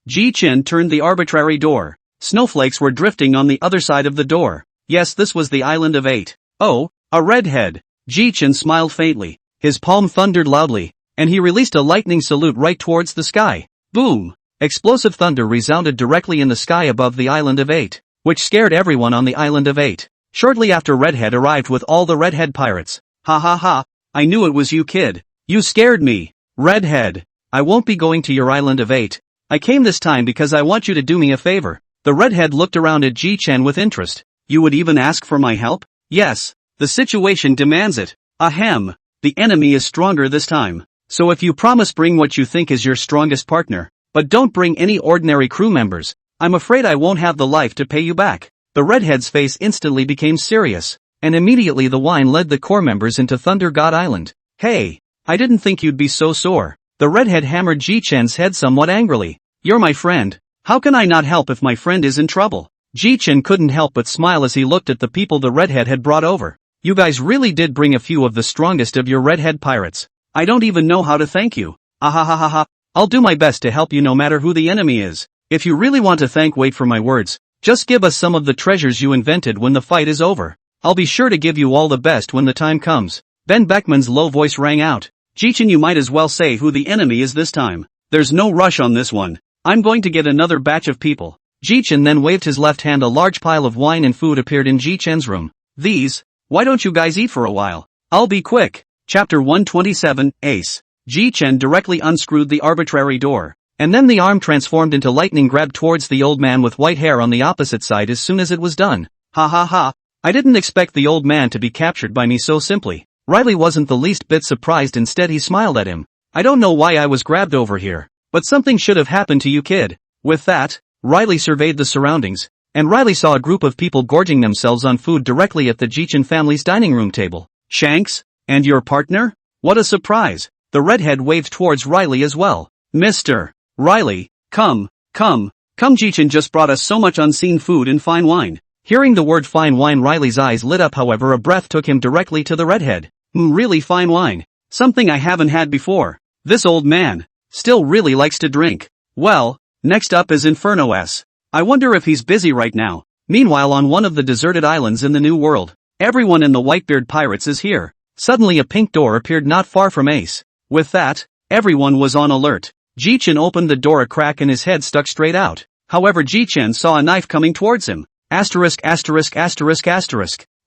Ji Chen turned the arbitrary door. Snowflakes were drifting on the other side of the door. Yes, this was the Island of 8. Oh, a redhead. Ji Chen smiled faintly. His palm thundered loudly, and he released a lightning salute right towards the sky. Boom! Explosive thunder resounded directly in the sky above the Island of 8, which scared everyone on the Island of 8. Shortly after, Redhead arrived with all the Redhead pirates. "Ha ha ha, I knew it was you, kid. You scared me. Redhead, I won't be going to your Island of 8. I came this time because I want you to do me a favor." The Redhead looked around at Ji Chen with interest. "You would even ask for my help?" "Yes, the situation demands it. Ahem, the enemy is stronger this time. So if you promise, bring what you think is your strongest partner, but don't bring any ordinary crew members. I'm afraid I won't have the life to pay you back." The Redhead's face instantly became serious, and immediately the wine led the core members into Thunder God Island. "Hey, I didn't think you'd be so sore." The Redhead hammered Ji Chen's head somewhat angrily. "You're my friend. How can I not help if my friend is in trouble?" Ji Chen couldn't help but smile as he looked at the people the Redhead had brought over. "You guys really did bring a few of the strongest of your Redhead pirates. I don't even know how to thank you. Ahahaha. I'll do my best to help you no matter who the enemy is. If you really want to thank, wait for my words. Just give us some of the treasures you invented when the fight is over. I'll be sure to give you all the best when the time comes." Ben Beckman's low voice rang out. "Ji Chen, you might as well say who the enemy is this time. There's no rush on this one. I'm going to get another batch of people." Ji Chen then waved his left hand. A large pile of wine and food appeared in Ji Chen's room. "These, why don't you guys eat for a while? I'll be quick." Chapter 127, Ace. Ji Chen directly unscrewed the arbitrary door, and then the arm transformed into lightning, grabbed towards the old man with white hair on the opposite side as soon as it was done. "Ha ha ha, I didn't expect the old man to be captured by me so simply. Riley wasn't the least bit surprised, instead he smiled at him. I don't know why I was grabbed over here, but something should have happened to you, kid. With that, Riley surveyed the surroundings, and Riley saw a group of people gorging themselves on food directly at the Jichin family's dining room table. Shanks? And your partner? What a surprise! The redhead waved towards Riley as well. Mr. Riley, come, Jichin just brought us so much unseen food and fine wine. Hearing the word fine wine, Riley's eyes lit up, however a breath took him directly to the redhead. Really fine wine. Something I haven't had before. This old man still really likes to drink. Well, next up is Inferno S. I wonder if he's busy right now. Meanwhile, on one of the deserted islands in the New World, everyone in the Whitebeard Pirates is here. Suddenly a pink door appeared not far from Ace. With that, everyone was on alert. Jichin opened the door a crack and his head stuck straight out. However, Jichin saw a knife coming towards him. Asterisk.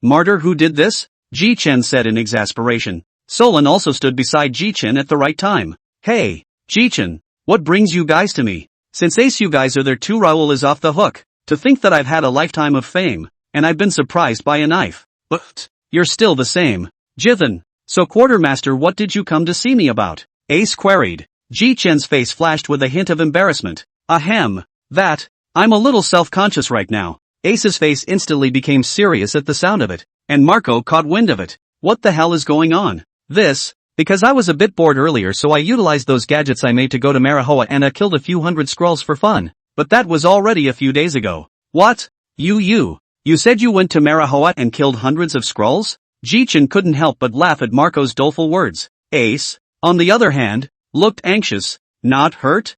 Martyr, who did this? Jichin said in exasperation. Solon also stood beside Jichin at the right time. Hey, Jichin, what brings you guys to me? Since Ace you guys are there too, Raoul is off the hook. To think that I've had a lifetime of fame, and I've been surprised by a knife. But you're still the same. Jithan. So Quartermaster, what did you come to see me about? Ace queried. Jichin's face flashed with a hint of embarrassment. Ahem. That. I'm a little self-conscious right now. Ace's face instantly became serious at the sound of it, and Marco caught wind of it. What the hell is going on? This, because I was a bit bored earlier, so I utilized those gadgets I made to go to Manhwa and I killed a few hundred Skrulls for fun. But that was already a few days ago. What? You said you went to Manhwa and killed hundreds of Skrulls? Jichin couldn't help but laugh at Marco's doleful words. Ace, on the other hand, looked anxious. Not hurt?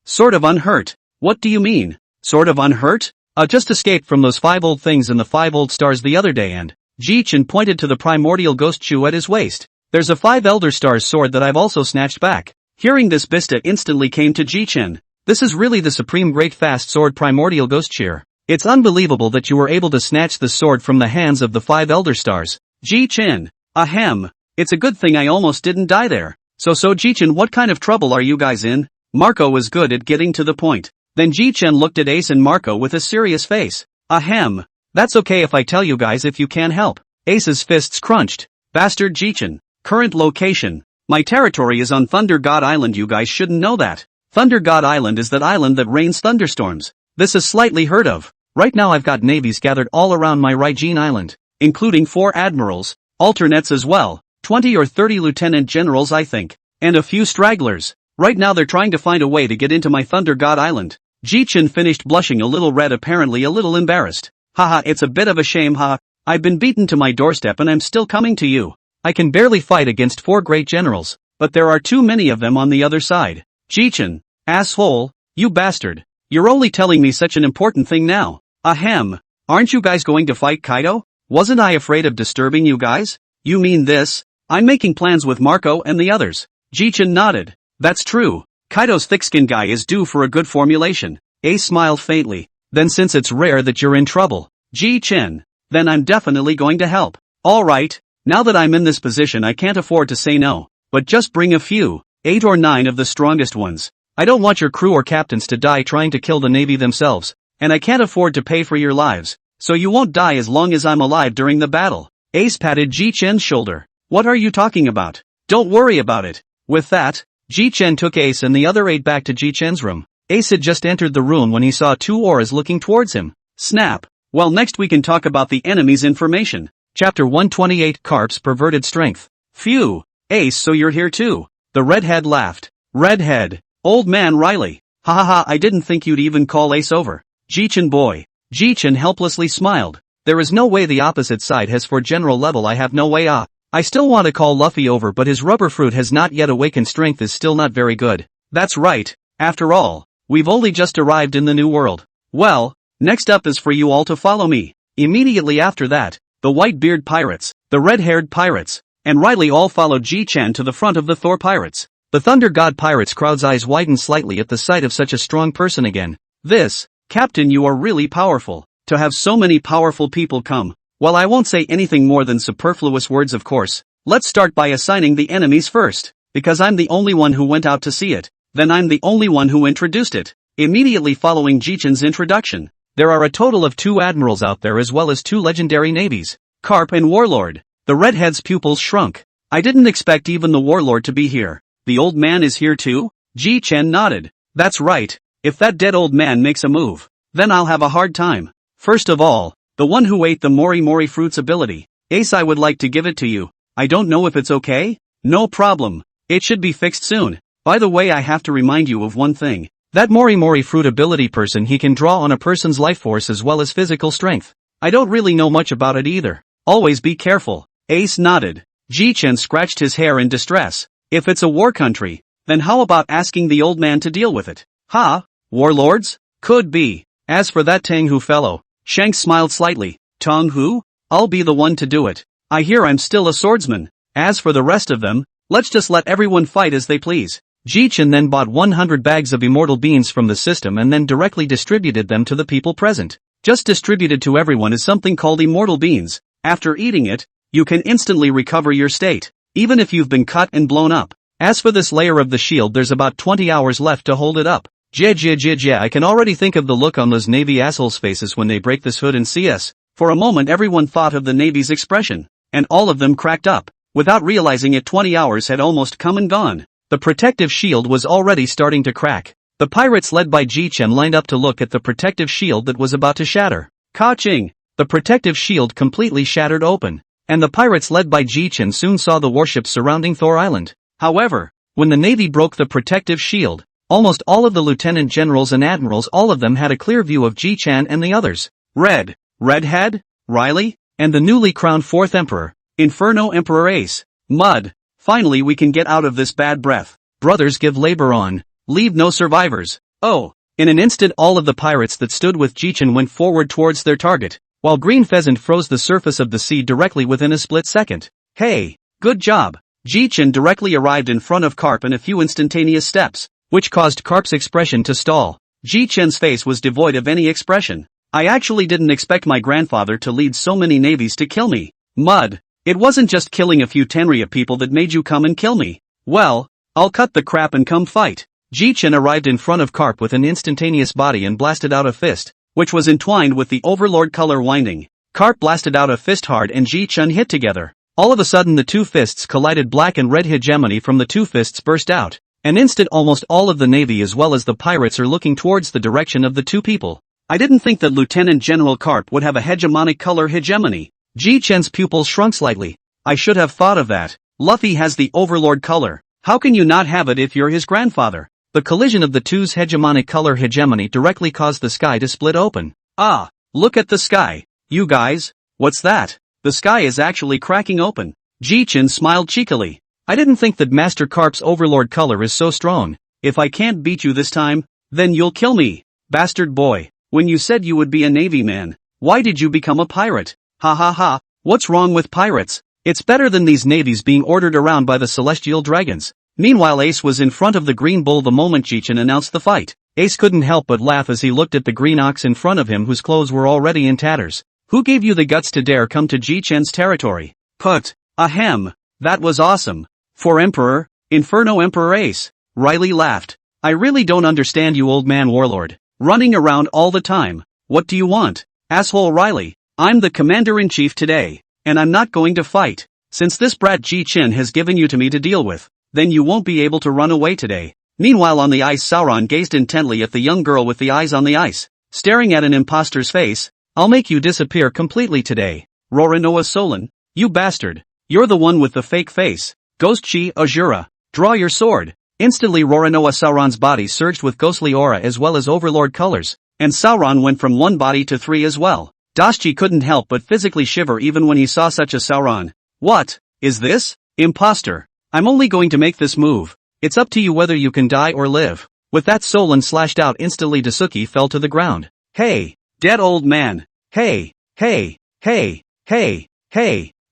Sort of unhurt. What do you mean? Sort of unhurt? Just escaped from those 5 old things and the 5 old stars the other day, and Jichin pointed to the primordial ghost shoe at his waist. There's a 5 elder stars sword that I've also snatched back. Hearing this, Bista instantly came to Jichin. This is really the supreme great fast sword primordial ghost shear. It's unbelievable that you were able to snatch the sword from the hands of the 5 elder stars. Jichin. Ahem. It's a good thing I almost didn't die there. So Jichin, what kind of trouble are you guys in? Marco was good at getting to the point. Then Jichin looked at Ace and Marco with a serious face. Ahem. That's okay if I tell you guys if you can help. Ace's fists crunched. Bastard Jichin. Current location. My territory is on Thunder God Island. You guys shouldn't know that. Thunder God Island is that island that rains thunderstorms. This is slightly heard of. Right now I've got navies gathered all around my Raijin Island, including 4 admirals, alternates as well, 20 or 30 lieutenant generals I think, and a few stragglers. Right now they're trying to find a way to get into my Thunder God Island. Jichin finished blushing a little red, apparently a little embarrassed. Haha, it's a bit of a shame, ha. I've been beaten to my doorstep and I'm still coming to you. I can barely fight against 4 great generals, but there are too many of them on the other side. Jichin. Asshole. You bastard. You're only telling me such an important thing now. Ahem. Aren't you guys going to fight Kaido? Wasn't I afraid of disturbing you guys? You mean this? I'm making plans with Marco and the others. Jichin nodded. That's true. Kaido's thick-skinned guy is due for a good formulation. Ace smiled faintly. Then since it's rare that you're in trouble, Jichin, then I'm definitely going to help. Alright, now that I'm in this position I can't afford to say no, but just bring a few, 8 or 9 of the strongest ones. I don't want your crew or captains to die trying to kill the Navy themselves, and I can't afford to pay for your lives, so you won't die as long as I'm alive during the battle. Ace patted Jichin's shoulder. What are you talking about? Don't worry about it. With that, Jichin took Ace and the other 8 back to Jichin's room. Ace had just entered the room when he saw 2 auras looking towards him. Snap. Well, next we can talk about the enemy's information. Chapter 128, Carp's Perverted Strength. Phew. Ace, so you're here too. The redhead laughed. Redhead. Old man Riley. Ha ha ha, I didn't think you'd even call Ace over. Jichin boy. Jichin helplessly smiled. There is no way the opposite side has for general level. I have no way. I still want to call Luffy over, but his rubber fruit has not yet awakened. Strength is still not very good. That's right. After all, we've only just arrived in the New World. Well, next up is for you all to follow me. Immediately after that, the Whitebeard Pirates, the red-haired pirates, and Riley all followed Jichin to the front of the Thor Pirates. The Thunder God Pirates crowd's eyes widened slightly at the sight of such a strong person again. This, Captain, you are really powerful. To have so many powerful people come. Well, I won't say anything more than superfluous words, of course. Let's start by assigning the enemies first, because I'm the only one who went out to see it. Then I'm the only one who introduced it. Immediately following Jichin's introduction, there are a total of 2 admirals out there as well as 2 legendary navies, Carp and Warlord. The The redhead's pupils shrunk. I didn't expect even the warlord to be here. The old man is here too? Ji-Chen nodded. That's right. If that dead old man makes a move, then I'll have a hard time. First of all, the one who ate the Mori Mori fruit's ability. Ace, I would like to give it to you. I don't know if it's okay? No problem. It should be fixed soon. By the way, I have to remind you of one thing. That Mori Mori fruit ability person, he can draw on a person's life force as well as physical strength. I don't really know much about it either. Always be careful. Ace nodded. Ji-Chen scratched his hair in distress. If it's a war country, then how about asking the old man to deal with it? Ha? Warlords? Could be. As for that Tang Hu fellow, Shanks smiled slightly. Tang Hu? I'll be the one to do it. I hear I'm still a swordsman. As for the rest of them, let's just let everyone fight as they please. Ji-Chen then bought 100 bags of immortal beans from the system and then directly distributed them to the people present. Just distributed to everyone is something called immortal beans. After eating it, you can instantly recover your state, even if you've been cut and blown up. As for this layer of the shield, there's about 20 hours left to hold it up. I can already think of the look on those Navy assholes' faces when they break this hood and see us. For a moment everyone thought of the Navy's expression, and all of them cracked up. Without realizing it, 20 hours had almost come and gone. The protective shield was already starting to crack. The pirates led by Ji-Chen lined up to look at the protective shield that was about to shatter. Ka-ching! The protective shield completely shattered open, and the pirates led by Ji-Chen soon saw the warships surrounding Thor Island. However, when the Navy broke the protective shield, almost all of the lieutenant generals and admirals, all of them had a clear view of Ji-Chen and the others. Redhead, Riley, and the newly crowned 4th Emperor, Inferno Emperor Ace. Mud. Finally we can get out of this bad breath. Brothers, give labor on. Leave no survivors. Oh. In an instant all of the pirates that stood with Ji-Chen went forward towards their target, while Green Pheasant froze the surface of the sea directly within a split second. Hey, good job. Ji-Chen directly arrived in front of Carp in a few instantaneous steps, which caused Carp's expression to stall. Ji-Chen's face was devoid of any expression. I actually didn't expect my grandfather to lead so many navies to kill me. Mud. It wasn't just killing a few Tenrya people that made you come and kill me. Well, I'll cut the crap and come fight. Ji-Chen arrived in front of Carp with an instantaneous body and blasted out a fist, which was entwined with the Overlord color winding. Carp blasted out a fist hard and Ji-Chen hit together. All of a sudden the two fists collided. Black and red hegemony from the two fists burst out. An instant almost all of the Navy as well as the pirates are looking towards the direction of the two people. I didn't think that Lieutenant General Carp would have a hegemonic color hegemony. Ji-Chen's pupils shrunk slightly. I should have thought of that. Luffy has the Overlord color. How can you not have it if you're his grandfather? The collision of the two's hegemonic color hegemony directly caused the sky to split open. Ah, look at the sky. You guys, what's that? The sky is actually cracking open. Ji-Chen smiled cheekily. I didn't think that Master Carp's Overlord color is so strong. If I can't beat you this time, then you'll kill me. Bastard boy, when you said you would be a Navy man, why did you become a pirate? Ha ha ha, what's wrong with pirates? It's better than these navies being ordered around by the celestial dragons. Meanwhile Ace was in front of the Green Bull the moment Ji-Chen announced the fight. Ace couldn't help but laugh as he looked at the green ox in front of him whose clothes were already in tatters. Who gave you the guts to dare come to Ji-Chen's territory? Put. Ahem. That was awesome. For Emperor, Inferno Emperor Ace. Riley laughed. I really don't understand you, old man warlord. Running around all the time. What do you want? Asshole Riley. I'm the commander-in-chief today, and I'm not going to fight. Since this brat Ji-Chen has given you to me to deal with, then you won't be able to run away today. Meanwhile on the ice Sauron gazed intently at the young girl with the eyes on the ice, staring at an imposter's face. I'll make you disappear completely today. Roronoa Solon, you bastard. You're the one with the fake face. Ghost Chi Azura, draw your sword. Instantly Roronoa Sauron's body surged with ghostly aura as well as overlord colors, and Sauron went from one body to three as well. Dashchi couldn't help but physically shiver even when he saw such a Sauron. What is this? Imposter. I'm only going to make this move. It's up to you whether you can die or live. With that Solon slashed out instantly. Dasuki fell to the ground. Hey, dead old man. Hey.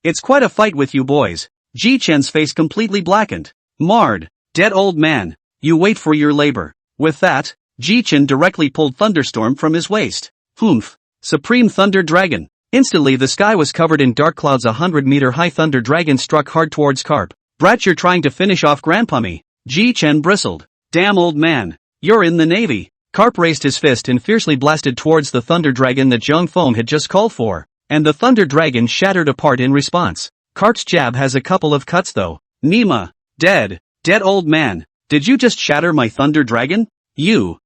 It's quite a fight with you boys. Ji-Chen's face completely blackened. Marred. Dead old man. You wait for your labor. With that, Ji-Chen directly pulled Thunderstorm from his waist. Humph. Supreme Thunder Dragon. Instantly the sky was covered in dark clouds. 100-meter high Thunder Dragon struck hard towards Carp. Brat, you're trying to finish off Grandpummy. Ji-Chen bristled. Damn old man. You're in the Navy. Carp raised his fist and fiercely blasted towards the Thunder Dragon that Zhang Feng had just called for, and the Thunder Dragon shattered apart in response. Karp's jab has a couple of cuts though. Nima. Dead. Dead old man. Did you just shatter my thunder dragon? You.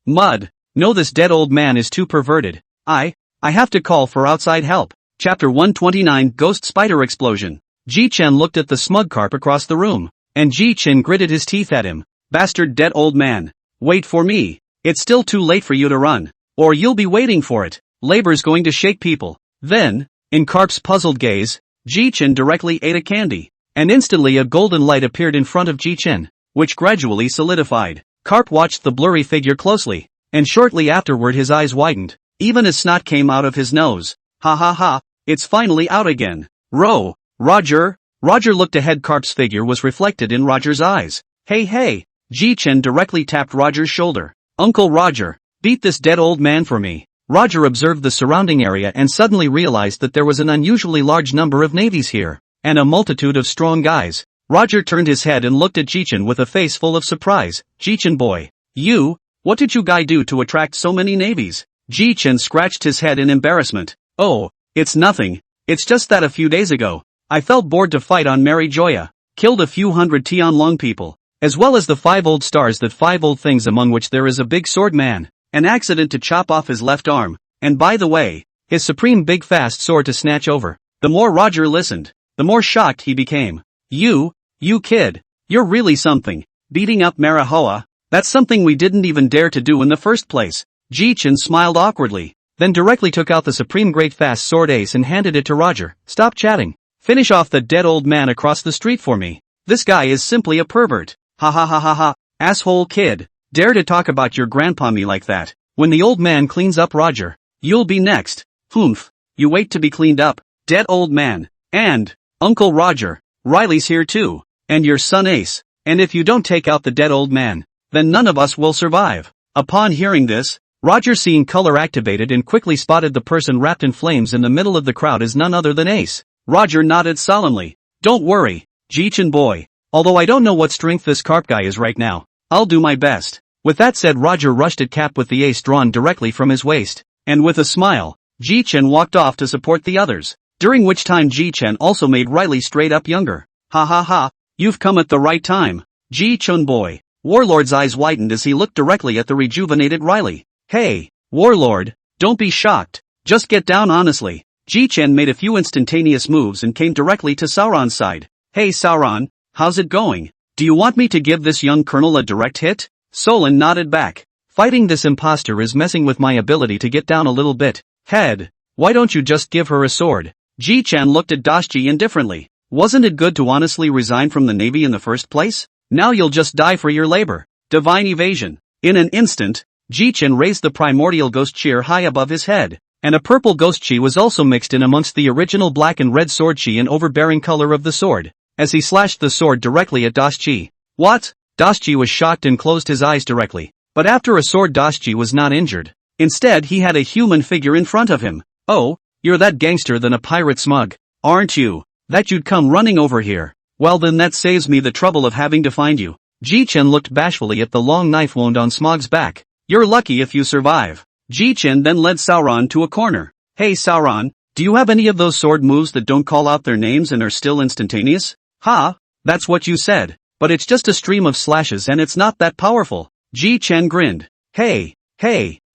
Mud. No, this dead old man is too perverted. I have to call for outside help. Chapter 129 Ghost Spider Explosion. Ji-Chen looked at the smug Karp across the room, and Ji-Chen gritted his teeth at him. Bastard dead old man. Wait for me. It's still too late for you to run. Or you'll be waiting for it. Labor's going to shake people. Then, in Karp's puzzled gaze, Ji-Chen directly ate a candy, and instantly a golden light appeared in front of Ji-Chen, which gradually solidified. Karp watched the blurry figure closely, and shortly afterward his eyes widened, even as snot came out of his nose. Ha ha ha, it's finally out again. Roger. Roger looked ahead. Karp's figure was reflected in Roger's eyes. Hey. Ji-Chen directly tapped Roger's shoulder. Uncle Roger, beat this dead old man for me. Roger observed the surrounding area and suddenly realized that there was an unusually large number of navies here, and a multitude of strong guys. Roger turned his head and looked at Ji-Chen with a face full of surprise. Ji-Chen boy. What did you guy do to attract so many navies? Ji-Chen scratched his head in embarrassment. Oh, it's nothing. It's just that a few days ago, I felt bored to fight on Mary Joya, killed a few hundred Tianlong people, as well as the 5 old stars, that 5 old things, among which there is a big sword man, an accident to chop off his left arm, and by the way, his supreme big fast sword to snatch over. The more Roger listened, the more shocked he became. You kid, you're really something. Beating up Manhwa, that's something we didn't even dare to do in the first place. Ji-Chen smiled awkwardly, then directly took out the supreme great fast sword ace and handed it to Roger. Stop chatting. Finish off the dead old man across the street for me. This guy is simply a pervert. Ha, asshole kid. Dare to talk about your grandpa me like that. When the old man cleans up Roger, you'll be next. Humph. You wait to be cleaned up, dead old man. And, Uncle Roger, Riley's here too. And your son Ace. And if you don't take out the dead old man, then none of us will survive. Upon hearing this, Roger seeing color activated and quickly spotted the person wrapped in flames in the middle of the crowd as none other than Ace. Roger nodded solemnly. Don't worry, Ji-Chen boy. Although I don't know what strength this Karp guy is right now, I'll do my best. With that said, Roger rushed at Cap with the ace drawn directly from his waist, and with a smile, Ji-Chen walked off to support the others, during which time Ji-Chen also made Riley straight up younger. Ha, you've come at the right time, Ji-Chen boy. Warlord's eyes widened as he looked directly at the rejuvenated Riley. Hey, Warlord, don't be shocked, just get down honestly. Ji-Chen made a few instantaneous moves and came directly to Sauron's side. Hey Sauron, how's it going? Do you want me to give this young colonel a direct hit? Solon nodded back. Fighting this imposter is messing with my ability to get down a little bit. Head, why don't you just give her a sword? Ji-Chen looked at Dashji indifferently. Wasn't it good to honestly resign from the navy in the first place? Now you'll just die for your labor. Divine evasion. In an instant, Ji-Chen raised the primordial ghost cheer high above his head, and a purple ghost chi was also mixed in amongst the original black and red sword chi in overbearing color of the sword, as he slashed the sword directly at Dashji. What? Dashji was shocked and closed his eyes directly, but after a sword Dashji was not injured. Instead he had a human figure in front of him. Oh, you're that gangster than a pirate smug, aren't you? That you'd come running over here. Well then that saves me the trouble of having to find you. Ji-Chen looked bashfully at the long knife wound on Smog's back. You're lucky if you survive. Ji-Chen then led Sauron to a corner. Hey Sauron, do you have any of those sword moves that don't call out their names and are still instantaneous? Ha, that's what you said, but it's just a stream of slashes and it's not that powerful. Ji-Chen grinned. Hey,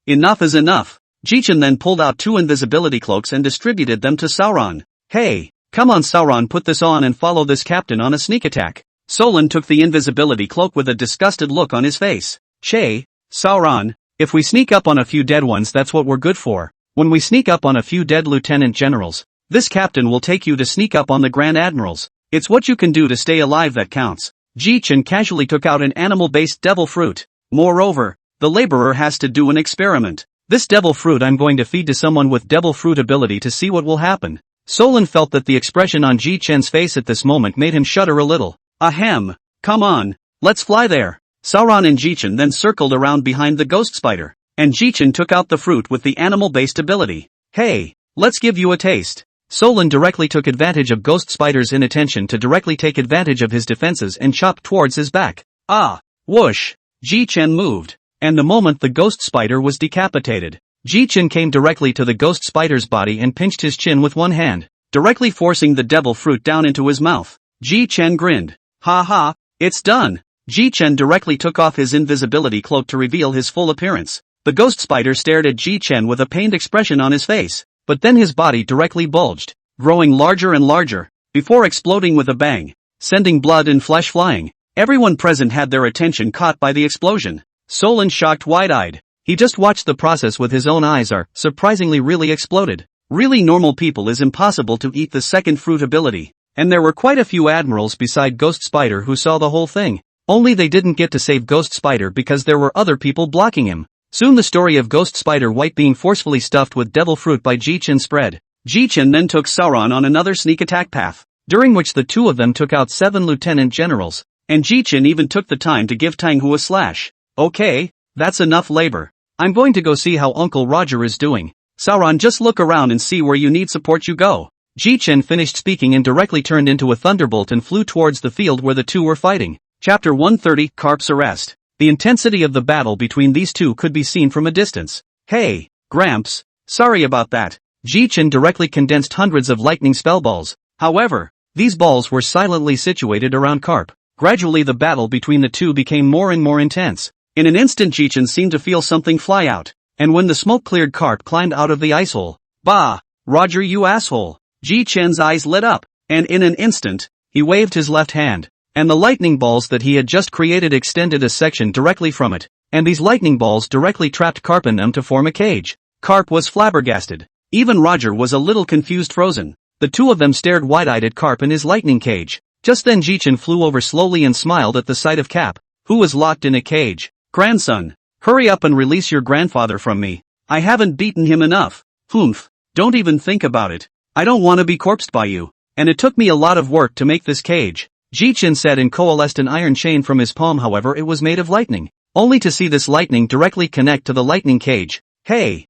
enough is enough. Ji-Chen then pulled out 2 invisibility cloaks and distributed them to Sauron. Hey, come on Sauron, put this on and follow this captain on a sneak attack. Solon took the invisibility cloak with a disgusted look on his face. Sauron, if we sneak up on a few dead ones, that's what we're good for. When we sneak up on a few dead lieutenant generals, this captain will take you to sneak up on the grand admirals. It's what you can do to stay alive that counts. Ji-Chen casually took out an animal-based devil fruit. Moreover, the laborer has to do an experiment. This devil fruit I'm going to feed to someone with devil fruit ability to see what will happen. Solon felt that the expression on Ji-Chen's face at this moment made him shudder a little. Ahem, come on, let's fly there. Sauron and Ji-Chen then circled around behind the ghost spider, and Ji-Chen took out the fruit with the animal-based ability. Hey, let's give you a taste. Solon directly took advantage of Ghost Spider's inattention to directly take advantage of his defenses and chopped towards his back. Ah, whoosh. Ji-Chen moved, and the moment the Ghost Spider was decapitated, Ji-Chen came directly to the Ghost Spider's body and pinched his chin with one hand. directly forcing the devil fruit down into his mouth. Ji Chen grinned. Ha ha, it's done. Ji Chen directly took off his invisibility cloak to reveal his full appearance. The ghost spider stared at Ji Chen with a pained expression on his face, but then his body directly bulged, growing larger and larger, before exploding with a bang, sending blood and flesh flying. Everyone present had their attention caught by the explosion. Solon shocked wide-eyed. He just watched the process with his own eyes surprisingly really exploded. Really normal people is impossible to eat the second fruit ability, and there were quite a few admirals beside Ghost Spider who saw the whole thing. Only they didn't get to save Ghost Spider because there were other people blocking him. Soon the story of Ghost Spider White being forcefully stuffed with devil fruit by Ji Chen spread. Ji Chen then took Sauron on another sneak attack path, during which the two of them took out 7 lieutenant generals, and Ji Chen even took the time to give Tang Hu a slash. Okay, that's enough labor. I'm going to go see how Uncle Roger is doing. Sauron, just look around and see where you need support, you go. Ji Chen finished speaking and directly turned into a thunderbolt and flew towards the field where the two were fighting. Chapter 130, Carp's Arrest. The intensity of the battle between these two could be seen from a distance. Hey, Gramps, sorry about that. Ji Chen directly condensed hundreds of lightning spell balls. However, these balls were silently situated around Carp. Gradually the battle between the two became more and more intense. In an instant Ji Chen seemed to feel something fly out, and when the smoke cleared, Carp climbed out of the ice hole. Bah! Roger, you asshole! Ji Chen's eyes lit up, and in an instant, he waved his left hand, and the lightning balls that he had just created extended a section directly from it, and these lightning balls directly trapped Carp in them to form a cage. Carp was flabbergasted. Even Roger was a little confused, frozen. The two of them stared wide-eyed at Carp in his lightning cage. Just then Ji Chen flew over slowly and smiled at the sight of Cap, who was locked in a cage. Grandson, hurry up and release your grandfather from me. I haven't beaten him enough. Humph, don't even think about it. I don't want to be corpsed by you, and it took me a lot of work to make this cage. Ji Chen said and coalesced an iron chain from his palm, however it was made of lightning, only to see this lightning directly connect to the lightning cage. Hey,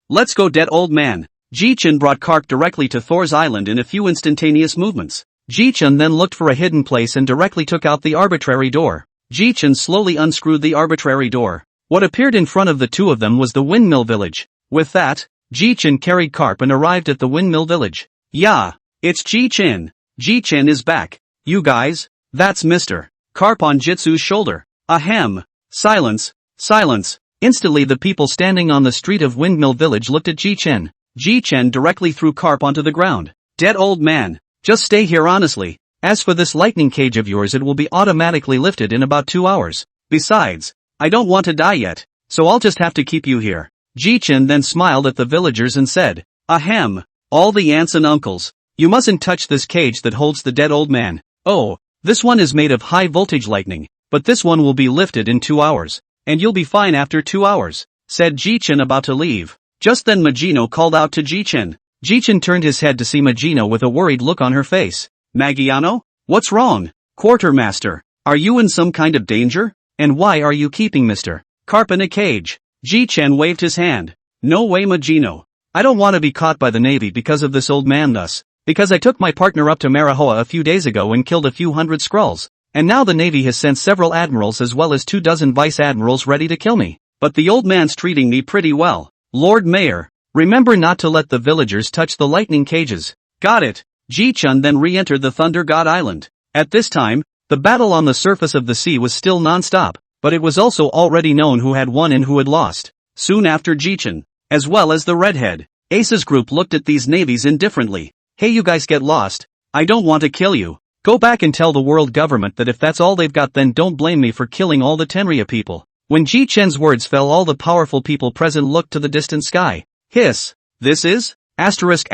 let's go, dead old man. Ji Chen brought Carp directly to Thor's island in a few instantaneous movements. Ji Chen then looked for a hidden place and directly took out the arbitrary door. Ji Chen slowly unscrewed the arbitrary door. What appeared in front of the two of them was the windmill village. With that, Ji Chen carried Carp and arrived at the windmill village. Yeah, it's Ji Chen. Ji Chen is back. You guys, that's Mr. Carp on Jitsu's shoulder. Ahem. Silence. Instantly the people standing on the street of Windmill Village looked at Ji Chen. Ji Chen directly threw Carp onto the ground. Dead old man, just stay here honestly. As for this lightning cage of yours, it will be automatically lifted in about 2 hours. Besides, I don't want to die yet, so I'll just have to keep you here. Ji Chen then smiled at the villagers and said, Ahem, all the aunts and uncles, you mustn't touch this cage that holds the dead old man. Oh, this one is made of high voltage lightning, but this one will be lifted in 2 hours, and you'll be fine after 2 hours, said Ji Chen about to leave. Just then Magino called out to Ji Chen. Ji Chen turned his head to see Magino with a worried look on her face. Magiano? What's wrong? Quartermaster, are you in some kind of danger? And why are you keeping Mr. Carp in a cage? Ji Chen waved his hand. No way, Magino. I don't want to be caught by the Navy because of this old man, thus. Because I took my partner up to Manhwa a few days ago and killed a few hundred Skrulls. And now the Navy has sent several admirals as well as 24 vice admirals ready to kill me. But the old man's treating me pretty well. Lord Mayor, remember not to let the villagers touch the lightning cages. Got it. Ji Chen then re-entered the Thunder God Island. At this time, the battle on the surface of the sea was still non-stop, but it was also already known who had won and who had lost. Soon after Ji Chen, as well as the redhead, Ace's group looked at these navies indifferently. Hey, you guys, get lost. I don't want to kill you. Go back and tell the world government that if that's all they've got, then don't blame me for killing all the Tenria people. When Ji Chen's words fell, all the powerful people present looked to the distant sky. Hiss. This is? Asterisk.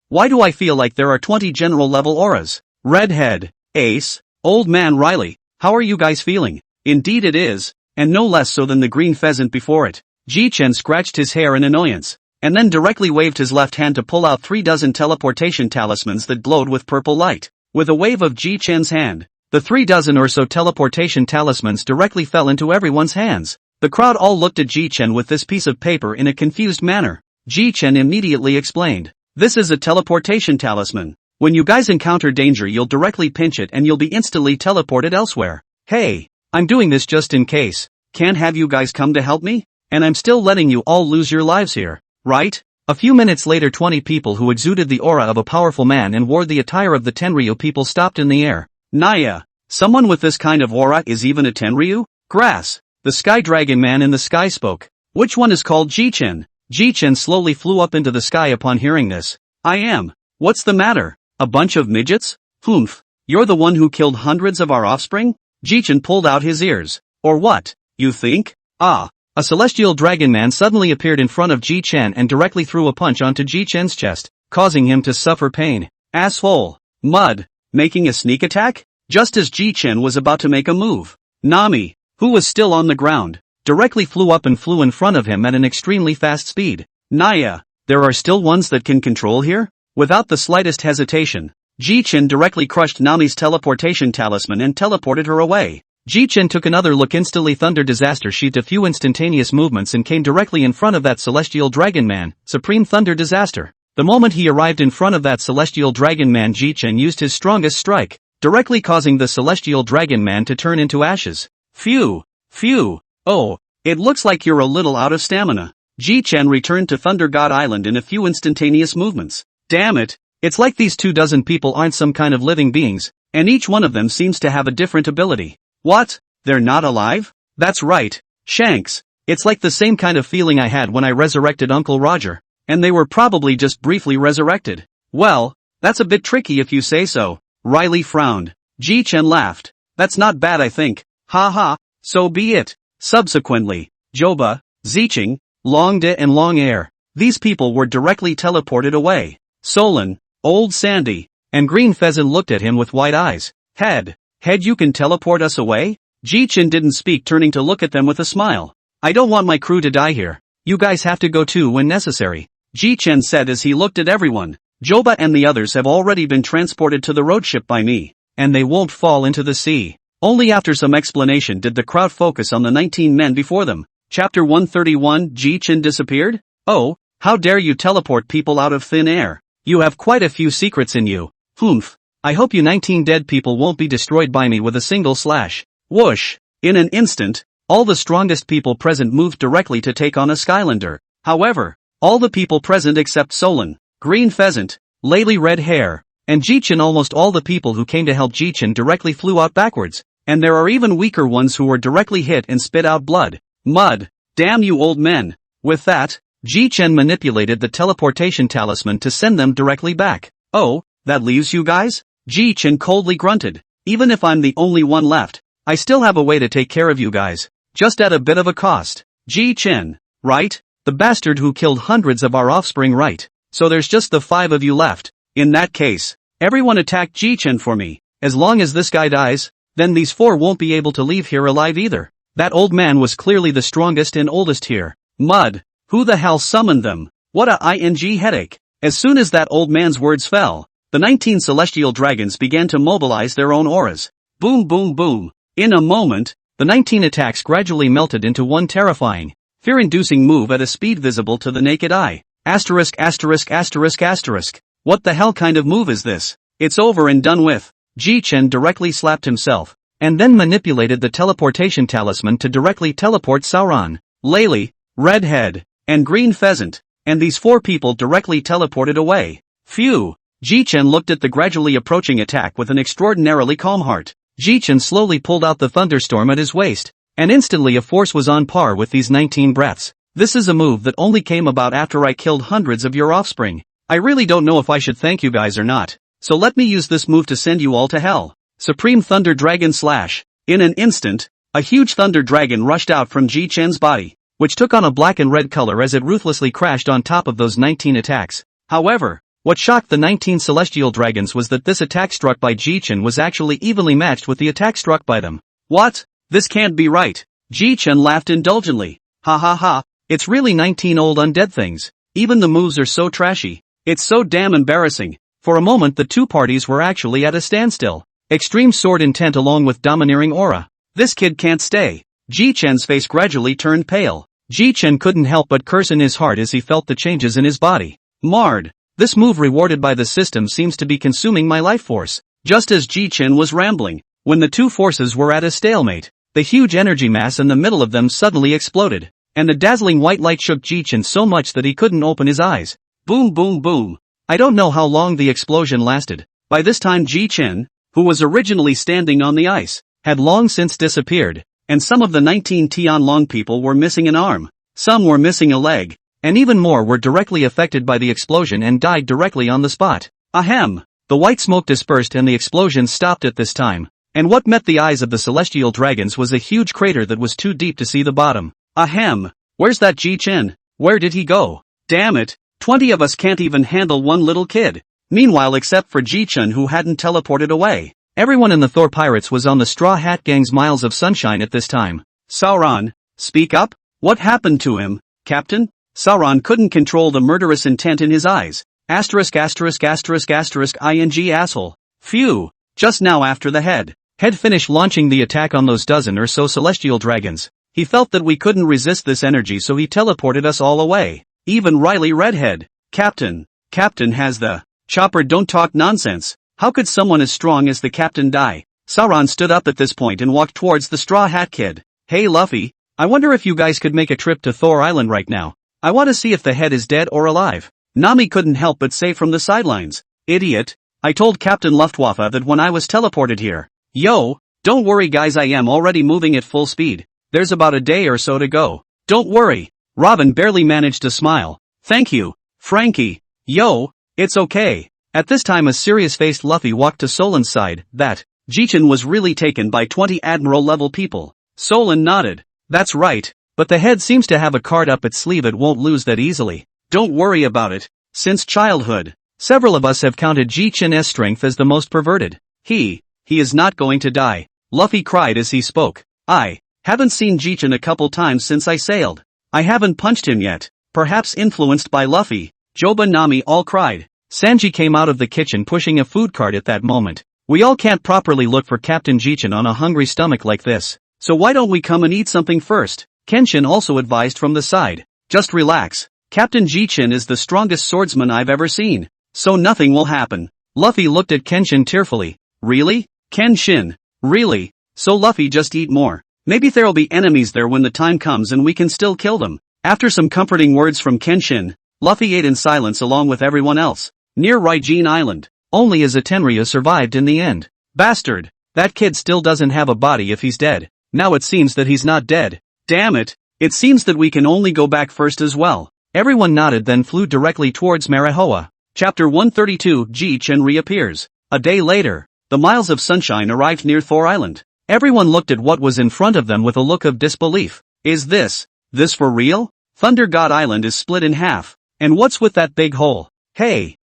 Why do I feel like there are 20 general level auras? Redhead, Ace, Old Man Riley, how are you guys feeling? Indeed it is, and no less so than the green pheasant before it. Ji Chen scratched his hair in annoyance, and then directly waved his left hand to pull out 36 teleportation talismans that glowed with purple light. With a wave of Ji Chen's hand, the 36 or so teleportation talismans directly fell into everyone's hands. The crowd all looked at Ji Chen with this piece of paper in a confused manner. Ji Chen immediately explained, this is a teleportation talisman. When you guys encounter danger, you'll directly pinch it and you'll be instantly teleported elsewhere. Hey, I'm doing this just in case. Can't have you guys come to help me? And I'm still letting you all lose your lives here. Right? A few minutes later 20 people who exuded the aura of a powerful man and wore the attire of the Tenryu people stopped in the air. Naya, someone with this kind of aura is even a Tenryu? Grass. The Sky Dragon man in the sky spoke. Which one is called Jichen? Jichen slowly flew up into the sky upon hearing this. I am. What's the matter? A bunch of midgets? Humph. You're the one who killed hundreds of our offspring? Jichen pulled out his ears. Or what, you think? Ah. A celestial dragon man suddenly appeared in front of Jichen and directly threw a punch onto Jichen's chest, causing him to suffer pain. Asshole. Mud. Making a sneak attack? Just as Jichen was about to make a move, Nami, who was still on the ground, directly flew up and flew in front of him at an extremely fast speed. Naya, there are still ones that can control here? Without the slightest hesitation, Jichen directly crushed Nami's teleportation talisman and teleported her away. Jichen took another look. Instantly Thunder Disaster sheathed a few instantaneous movements and came directly in front of that celestial dragon man, Supreme Thunder Disaster. The moment he arrived in front of that celestial dragon man, Jichen used his strongest strike, directly causing the celestial dragon man to turn into ashes. Phew. Phew. Oh, it looks like you're a little out of stamina. Jichen returned to Thunder God Island in a few instantaneous movements. Damn it, it's like these 24 people aren't some kind of living beings, and each one of them seems to have a different ability. What? They're not alive? That's right, Shanks. It's like the same kind of feeling I had when I resurrected Uncle Roger, and they were probably just briefly resurrected. Well, that's a bit tricky if you say so. Riley frowned. Jichen laughed. That's not bad, I think. Ha ha, so be it. Subsequently, Joba, Zicheng, Longde and Long Air, these people were directly teleported away. Solon, Old Sandy, and Green Pheasant looked at him with wide eyes. Head, you can teleport us away? Jichen didn't speak, turning to look at them with a smile. I don't want my crew to die here. You guys have to go too when necessary. Jichen said as he looked at everyone. Joba and the others have already been transported to the road ship by me, and they won't fall into the sea. Only after some explanation did the crowd focus on the 19 men before them. Chapter 131. Jichen disappeared? Oh, how dare you teleport people out of thin air? You have quite a few secrets in you. Humph. I hope you 19 dead people won't be destroyed by me with a single slash. Whoosh. In an instant, all the strongest people present moved directly to take on a Skylander. However, all the people present except Solon, Green Pheasant, Laylee Red Hair, and Jichen, almost all the people who came to help Jichen directly flew out backwards, and there are even weaker ones who were directly hit and spit out blood. Mud. Damn you old men. With that, Jichen manipulated the teleportation talisman to send them directly back. Oh, that leaves you guys? Jichen coldly grunted. Even if I'm the only one left, I still have a way to take care of you guys, just at a bit of a cost. Jichen, right? The bastard who killed hundreds of our offspring, right? So there's just the 5 of you left. In that case, everyone attack Jichen for me. As long as this guy dies, then these 4 won't be able to leave here alive either. That old man was clearly the strongest and oldest here. Mud. Who the hell summoned them? What a ing headache. As soon as that old man's words fell, the 19 celestial dragons began to mobilize their own auras. Boom boom boom. In a moment, the 19 attacks gradually melted into one terrifying, fear-inducing move at a speed visible to the naked eye. Asterisk asterisk asterisk asterisk. What the hell kind of move is this? It's over and done with. Jichen directly slapped himself, and then manipulated the teleportation talisman to directly teleport Sauron, Laylee, Redhead, and Green Pheasant, and these 4 people directly teleported away. Phew. Jichen looked at the gradually approaching attack with an extraordinarily calm heart. Jichen slowly pulled out the thunderstorm at his waist, and instantly a force was on par with these 19 breaths. This is a move that only came about after I killed hundreds of your offspring. I really don't know if I should thank you guys or not, so let me use this move to send you all to hell. Supreme Thunder Dragon Slash. In an instant, a huge thunder dragon rushed out from Jichen's body, which took on a black and red color as it ruthlessly crashed on top of those 19 attacks. However, what shocked the 19 celestial dragons was that this attack struck by Jichen was actually evenly matched with the attack struck by them. What? This can't be right. Jichen laughed indulgently. Ha ha ha, it's really 19 old undead things. Even the moves are so trashy. It's so damn embarrassing. For a moment the 2 parties were actually at a standstill. Extreme sword intent along with domineering aura. This kid can't stay. Jichen's face gradually turned pale. Jichen couldn't help but curse in his heart as he felt the changes in his body. Marred. This move rewarded by the system seems to be consuming my life force. Just as Jichen was rambling, when the 2 forces were at a stalemate, the huge energy mass in the middle of them suddenly exploded. and the dazzling white light shook Ji-chin so much that he couldn't open his eyes. Boom boom boom. I don't know how long the explosion lasted. By this time Ji-chin, who was originally standing on the ice, had long since disappeared, and some of the 19 Tianlong people were missing an arm, some were missing a leg, and even more were directly affected by the explosion and died directly on the spot. Ahem! The white smoke dispersed and the explosion stopped at this time, and what met the eyes of the celestial dragons was a huge crater that was too deep to see the bottom. Ahem! Where's that Ji-chin? Where did he go? Damn it! 20 of us can't even handle one little kid. Meanwhile, except for Ji-chin who hadn't teleported away, everyone in the Thor Pirates was on the Straw Hat Gang's miles of sunshine at this time. Sauron, speak up? What happened to him, Captain? Sauron couldn't control the murderous intent in his eyes. Asterisk asterisk asterisk asterisk ing asshole. Phew. Just now after the head finished launching the attack on those dozen or so celestial dragons, he felt that we couldn't resist this energy, so he teleported us all away. Even Riley Redhead. Captain has the chopper. Don't talk nonsense. How could someone as strong as the captain die? Sauron stood up at this point and walked towards the Straw Hat Kid. Hey Luffy, I wonder if you guys could make a trip to Thor Island right now. I want to see if the head is dead or alive. Nami couldn't help but say from the sidelines. Idiot. I told Captain Luftwaffe that when I was teleported here. Yo, don't worry guys, I am already moving at full speed. There's about a day or so to go. Don't worry. Robin barely managed to smile. Thank you, Frankie. Yo, it's okay. At this time a serious-faced Luffy walked to Solan's side. That Ji-chin was really taken by 20 admiral-level people. Solan nodded. That's right, but the head seems to have a card up its sleeve it won't lose that easily. Don't worry about it. Since childhood, several of us have counted Ji-chin's strength as the most perverted. He is not going to die. Luffy cried as he spoke. I haven't seen Ji-chin a couple times since I sailed. I haven't punched him yet. Perhaps influenced by Luffy. Joba Nami all cried. Sanji came out of the kitchen pushing a food cart at that moment. We all can't properly look for Captain Ji-chin on a hungry stomach like this. So why don't we come and eat something first? Kenshin also advised from the side. Just relax. Captain Ji-chin is the strongest swordsman I've ever seen. So nothing will happen. Luffy looked at Kenshin tearfully. Really? Kenshin? Really? So Luffy, just eat more. Maybe there'll be enemies there when the time comes and we can still kill them. After some comforting words from Kenshin, Luffy ate in silence along with everyone else. Near Raijin Island, only as Atenryu survived in the end. Bastard. That kid still doesn't have a body if he's dead. Now it seems that he's not dead. Damn it. It seems that we can only go back first as well. Everyone nodded, then flew directly towards Manhwa. Chapter 132. Ji-chin reappears. A day later, the miles of sunshine arrived near Thor Island. Everyone looked at what was in front of them with a look of disbelief. Is this for real? Thunder God Island is split in half. And what's with that big hole? Hey,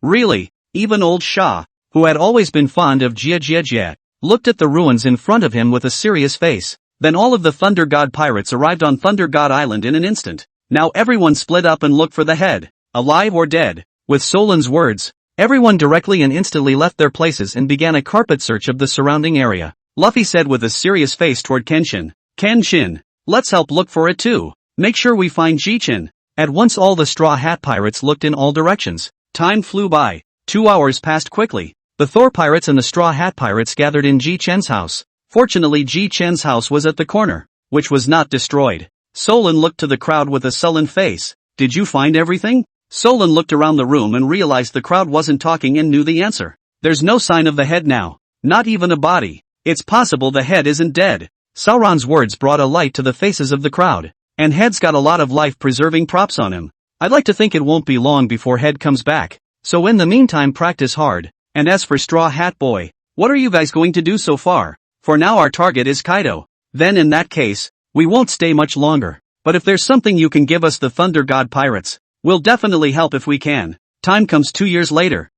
really? Even old Shah, who had always been fond of Jia, looked at the ruins in front of him with a serious face. Then all of the Thunder God pirates arrived on Thunder God Island in an instant. Now everyone split up and looked for the head, alive or dead. With Solan's words, everyone directly and instantly left their places and began a carpet search of the surrounding area. Luffy said with a serious face toward Kenshin. Kenshin, let's help look for it too. Make sure we find Ji-chin. At once all the Straw Hat Pirates looked in all directions. Time flew by. 2 hours passed quickly. The Thor Pirates and the Straw Hat Pirates gathered in Ji-chin's house. Fortunately Ji-chin's house was at the corner, which was not destroyed. Solan looked to the crowd with a sullen face. Did you find everything? Solan looked around the room and realized the crowd wasn't talking and knew the answer. There's no sign of the head now. Not even a body. It's possible the head isn't dead. Sauron's words brought a light to the faces of the crowd. And Head's got a lot of life-preserving props on him. I'd like to think it won't be long before Head comes back. So in the meantime practice hard. And as for Straw Hat Boy, what are you guys going to do so far? For now our target is Kaido. Then in that case, we won't stay much longer. But if there's something you can give us the Thunder God Pirates, we'll definitely help if we can. Time comes 2 years later.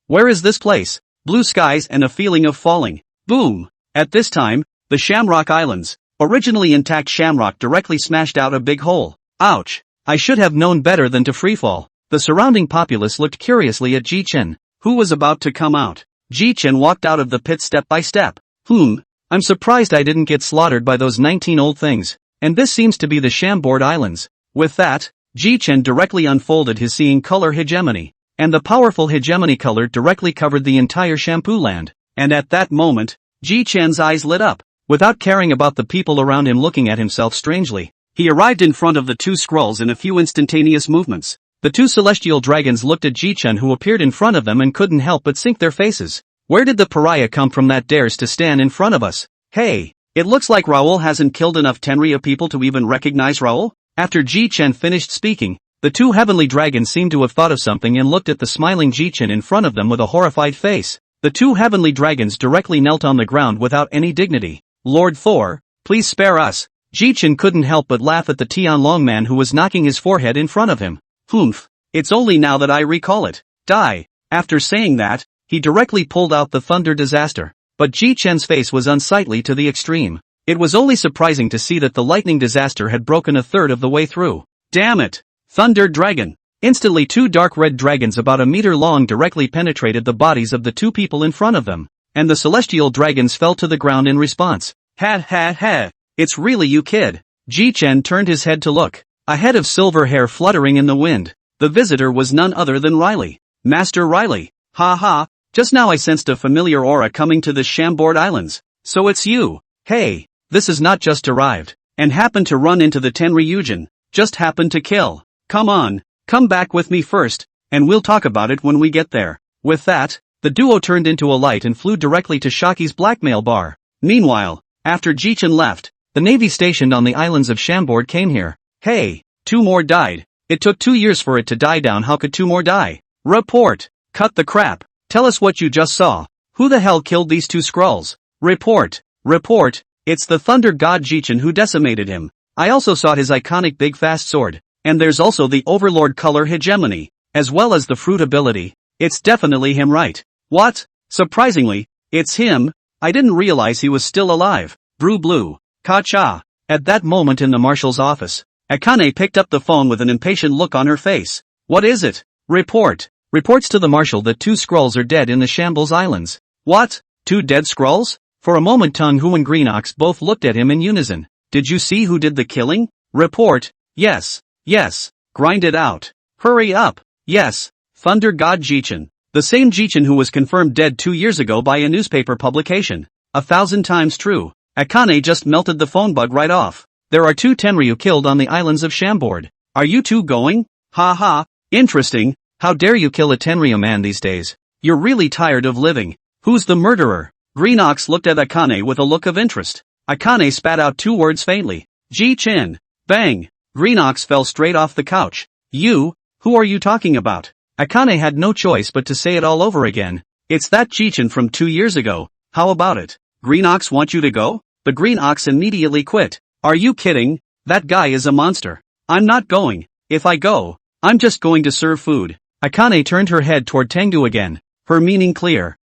Where is this place? Blue skies and a feeling of falling. Boom! At this time, the Shamrock Islands, originally intact shamrock directly smashed out a big hole. Ouch! I should have known better than to freefall. The surrounding populace looked curiously at Ji-chin, who was about to come out. Ji-chin walked out of the pit step by step. I'm surprised I didn't get slaughtered by those 19 old things. And this seems to be the Shamboard Islands. With that, Ji-chin directly unfolded his seeing color hegemony. And the powerful hegemony color directly covered the entire Shampoo Land. And at that moment, Ji-chin's eyes lit up. without caring about the people around him looking at himself strangely. He arrived in front of the two scrolls in a few instantaneous movements. The two celestial dragons looked at Ji-chun who appeared in front of them and couldn't help but sink their faces. Where did the pariah come from that dares to stand in front of us? Hey, it looks like Raoul hasn't killed enough Tenryou people to even recognize Raoul? After Ji-chun finished speaking, the two heavenly dragons seemed to have thought of something and looked at the smiling Ji-chun in front of them with a horrified face. The two heavenly dragons directly knelt on the ground without any dignity. Lord Thor, please spare us. Ji-chun couldn't help but laugh at the Tianlong man who was knocking his forehead in front of him. Humph, it's only now that I recall it. Die. After saying that, he directly pulled out the thunder disaster. But Ji-chun's face was unsightly to the extreme. It was only surprising to see that the lightning disaster had broken a third of the way through. Damn it! Thunder Dragon! Instantly two dark red dragons about a meter long directly penetrated the bodies of the two people in front of them, and the celestial dragons fell to the ground in response. Ha ha ha! It's really you, kid. Ji-chun turned his head to look. A head of silver hair fluttering in the wind. The visitor was none other than Riley. Master Riley. Ha ha, just now I sensed a familiar aura coming to the Chambord Islands. So it's you. Hey, this is not just arrived, and happened to run into the Tenryujin, just happened to kill. Come on, come back with me first, and we'll talk about it when we get there. With that, the duo turned into a light and flew directly to Shaki's blackmail bar. Meanwhile, after Ji-chun left, the navy stationed on the islands of Chambord came here. Hey, two more died. It took 2 years for it to die down. How could two more die? Report. Cut the crap. Tell us what you just saw. Who the hell killed these two Skrulls? Report. Report. It's the thunder god Ji-chun who decimated him. I also saw his iconic big fast sword. And there's also the overlord color hegemony, as well as the fruit ability. It's definitely him, right? What? Surprisingly, it's him. I didn't realize he was still alive. Brew blue. Ka-cha. At that moment in the marshal's office, Akane picked up the phone with an impatient look on her face. What is it? Report. Reports to the marshal that two Skrulls are dead in the Shambles Islands. What? Two dead Skrulls? For a moment Tung Hu and Greenox both looked at him in unison. Did you see who did the killing? Report. Yes. Yes. Grind it out. Hurry up. Yes. Thunder God Ji-chun. The same Ji-chun who was confirmed dead 2 years ago by a newspaper publication. 1,000 times true. Akane just melted the phone bug right off. There are two Tenryou killed on the islands of Chambord. Are you two going? Ha ha. Interesting. How dare you kill a Tenryou man these days? You're really tired of living. Who's the murderer? Greenox looked at Akane with a look of interest. Akane spat out 2 words faintly. Ji-chin. Bang. Greenox fell straight off the couch. You? Who are you talking about? Akane had no choice but to say it all over again. It's that Ji-chin from 2 years ago. How about it? Greenox want you to go? The Greenox immediately quit. Are you kidding? That guy is a monster. I'm not going. If I go, I'm just going to serve food. Akane turned her head toward Tengu again, her meaning clear.